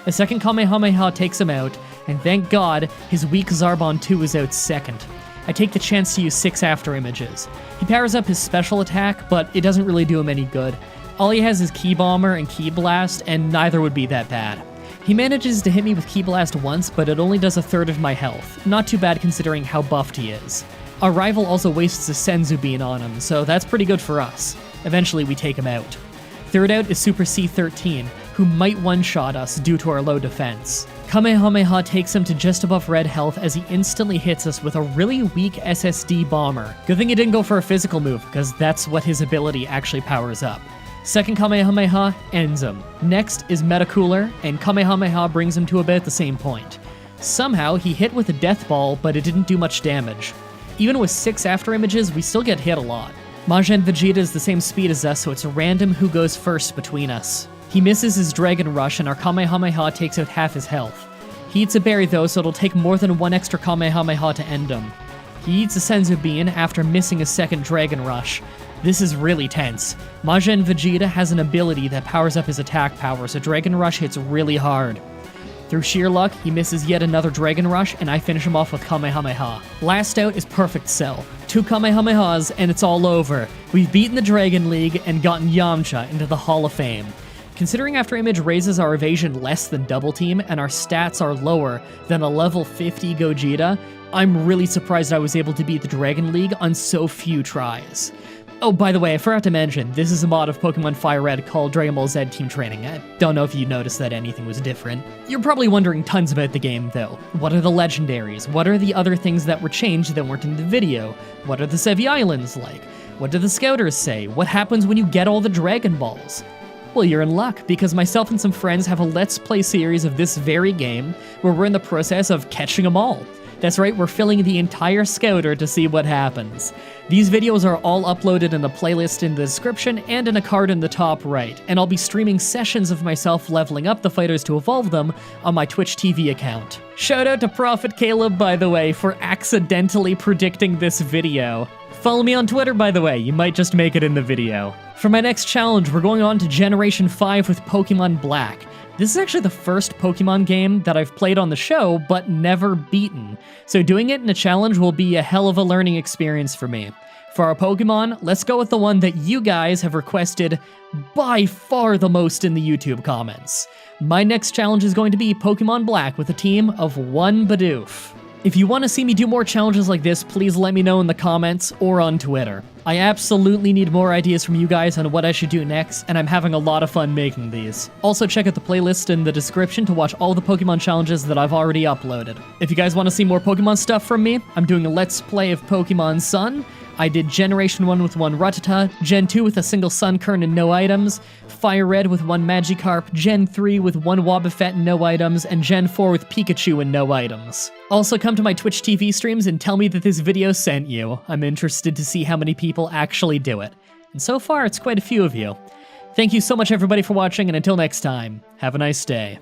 A second Kamehameha takes him out, and thank God, his weak Zarbon 2 is out second. I take the chance to use 6 after images. He powers up his special attack, but it doesn't really do him any good. All he has is Ki Bomber and Ki Blast, and neither would be that bad. He manages to hit me with Ki Blast once, but it only does a third of my health. Not too bad considering how buffed he is. Our rival also wastes a Senzu Bean on him, so that's pretty good for us. Eventually we take him out. Third out is Super C13, who might one-shot us due to our low defense. Kamehameha takes him to just above red health as he instantly hits us with a really weak SSD bomber. Good thing he didn't go for a physical move, because that's what his ability actually powers up. Second Kamehameha ends him. Next is Metacooler, and Kamehameha brings him to about the same point. Somehow, he hit with a death ball, but it didn't do much damage. Even with 6 after images, we still get hit a lot. Majin Vegeta is the same speed as us, so it's random who goes first between us. He misses his Dragon Rush, and our Kamehameha takes out half his health. He eats a berry though, so it'll take more than 1 extra Kamehameha to end him. He eats a Senzu Bean after missing a second Dragon Rush. This is really tense. Majin Vegeta has an ability that powers up his attack power, so Dragon Rush hits really hard. Through sheer luck, he misses yet another Dragon Rush, and I finish him off with Kamehameha. Last out is Perfect Cell. 2 Kamehamehas, and it's all over. We've beaten the Dragon League and gotten Yamcha into the Hall of Fame. Considering After Image raises our evasion less than Double Team, and our stats are lower than a level 50 Gogeta, I'm really surprised I was able to beat the Dragon League on so few tries. Oh, by the way, I forgot to mention, this is a mod of Pokemon Fire Red called Dragon Ball Z Team Training. I don't know if you noticed that anything was different. You're probably wondering tons about the game, though. What are the legendaries? What are the other things that were changed that weren't in the video? What are the Sevi Islands like? What do the Scouters say? What happens when you get all the Dragon Balls? Well, you're in luck, because myself and some friends have a Let's Play series of this very game, where we're in the process of catching them all. That's right, we're filling the entire Scouter to see what happens. These videos are all uploaded in a playlist in the description and in a card in the top right, and I'll be streaming sessions of myself leveling up the fighters to evolve them on my Twitch TV account. Shout out to Prophet Caleb, by the way, for accidentally predicting this video. Follow me on Twitter, by the way, you might just make it in the video. For my next challenge, we're going on to Generation 5 with Pokemon Black. This is actually the first Pokemon game that I've played on the show, but never beaten. So doing it in a challenge will be a hell of a learning experience for me. For our Pokemon, let's go with the one that you guys have requested by far the most in the YouTube comments. My next challenge is going to be Pokemon Black with a team of 1 Bidoof. If you want to see me do more challenges like this, please let me know in the comments or on Twitter. I absolutely need more ideas from you guys on what I should do next, and I'm having a lot of fun making these. Also, check out the playlist in the description to watch all the Pokemon challenges that I've already uploaded. If you guys want to see more Pokemon stuff from me, I'm doing a Let's Play of Pokemon Sun. I did Generation 1 with 1 Rattata, Gen 2 with a single Sunkern and no items, Fire Red with 1 Magikarp, Gen 3 with 1 Wobbuffet and no items, and Gen 4 with Pikachu and no items. Also, come to my Twitch TV streams and tell me that this video sent you. I'm interested to see how many people actually do it. And so far, it's quite a few of you. Thank you so much everybody for watching, and until next time, have a nice day.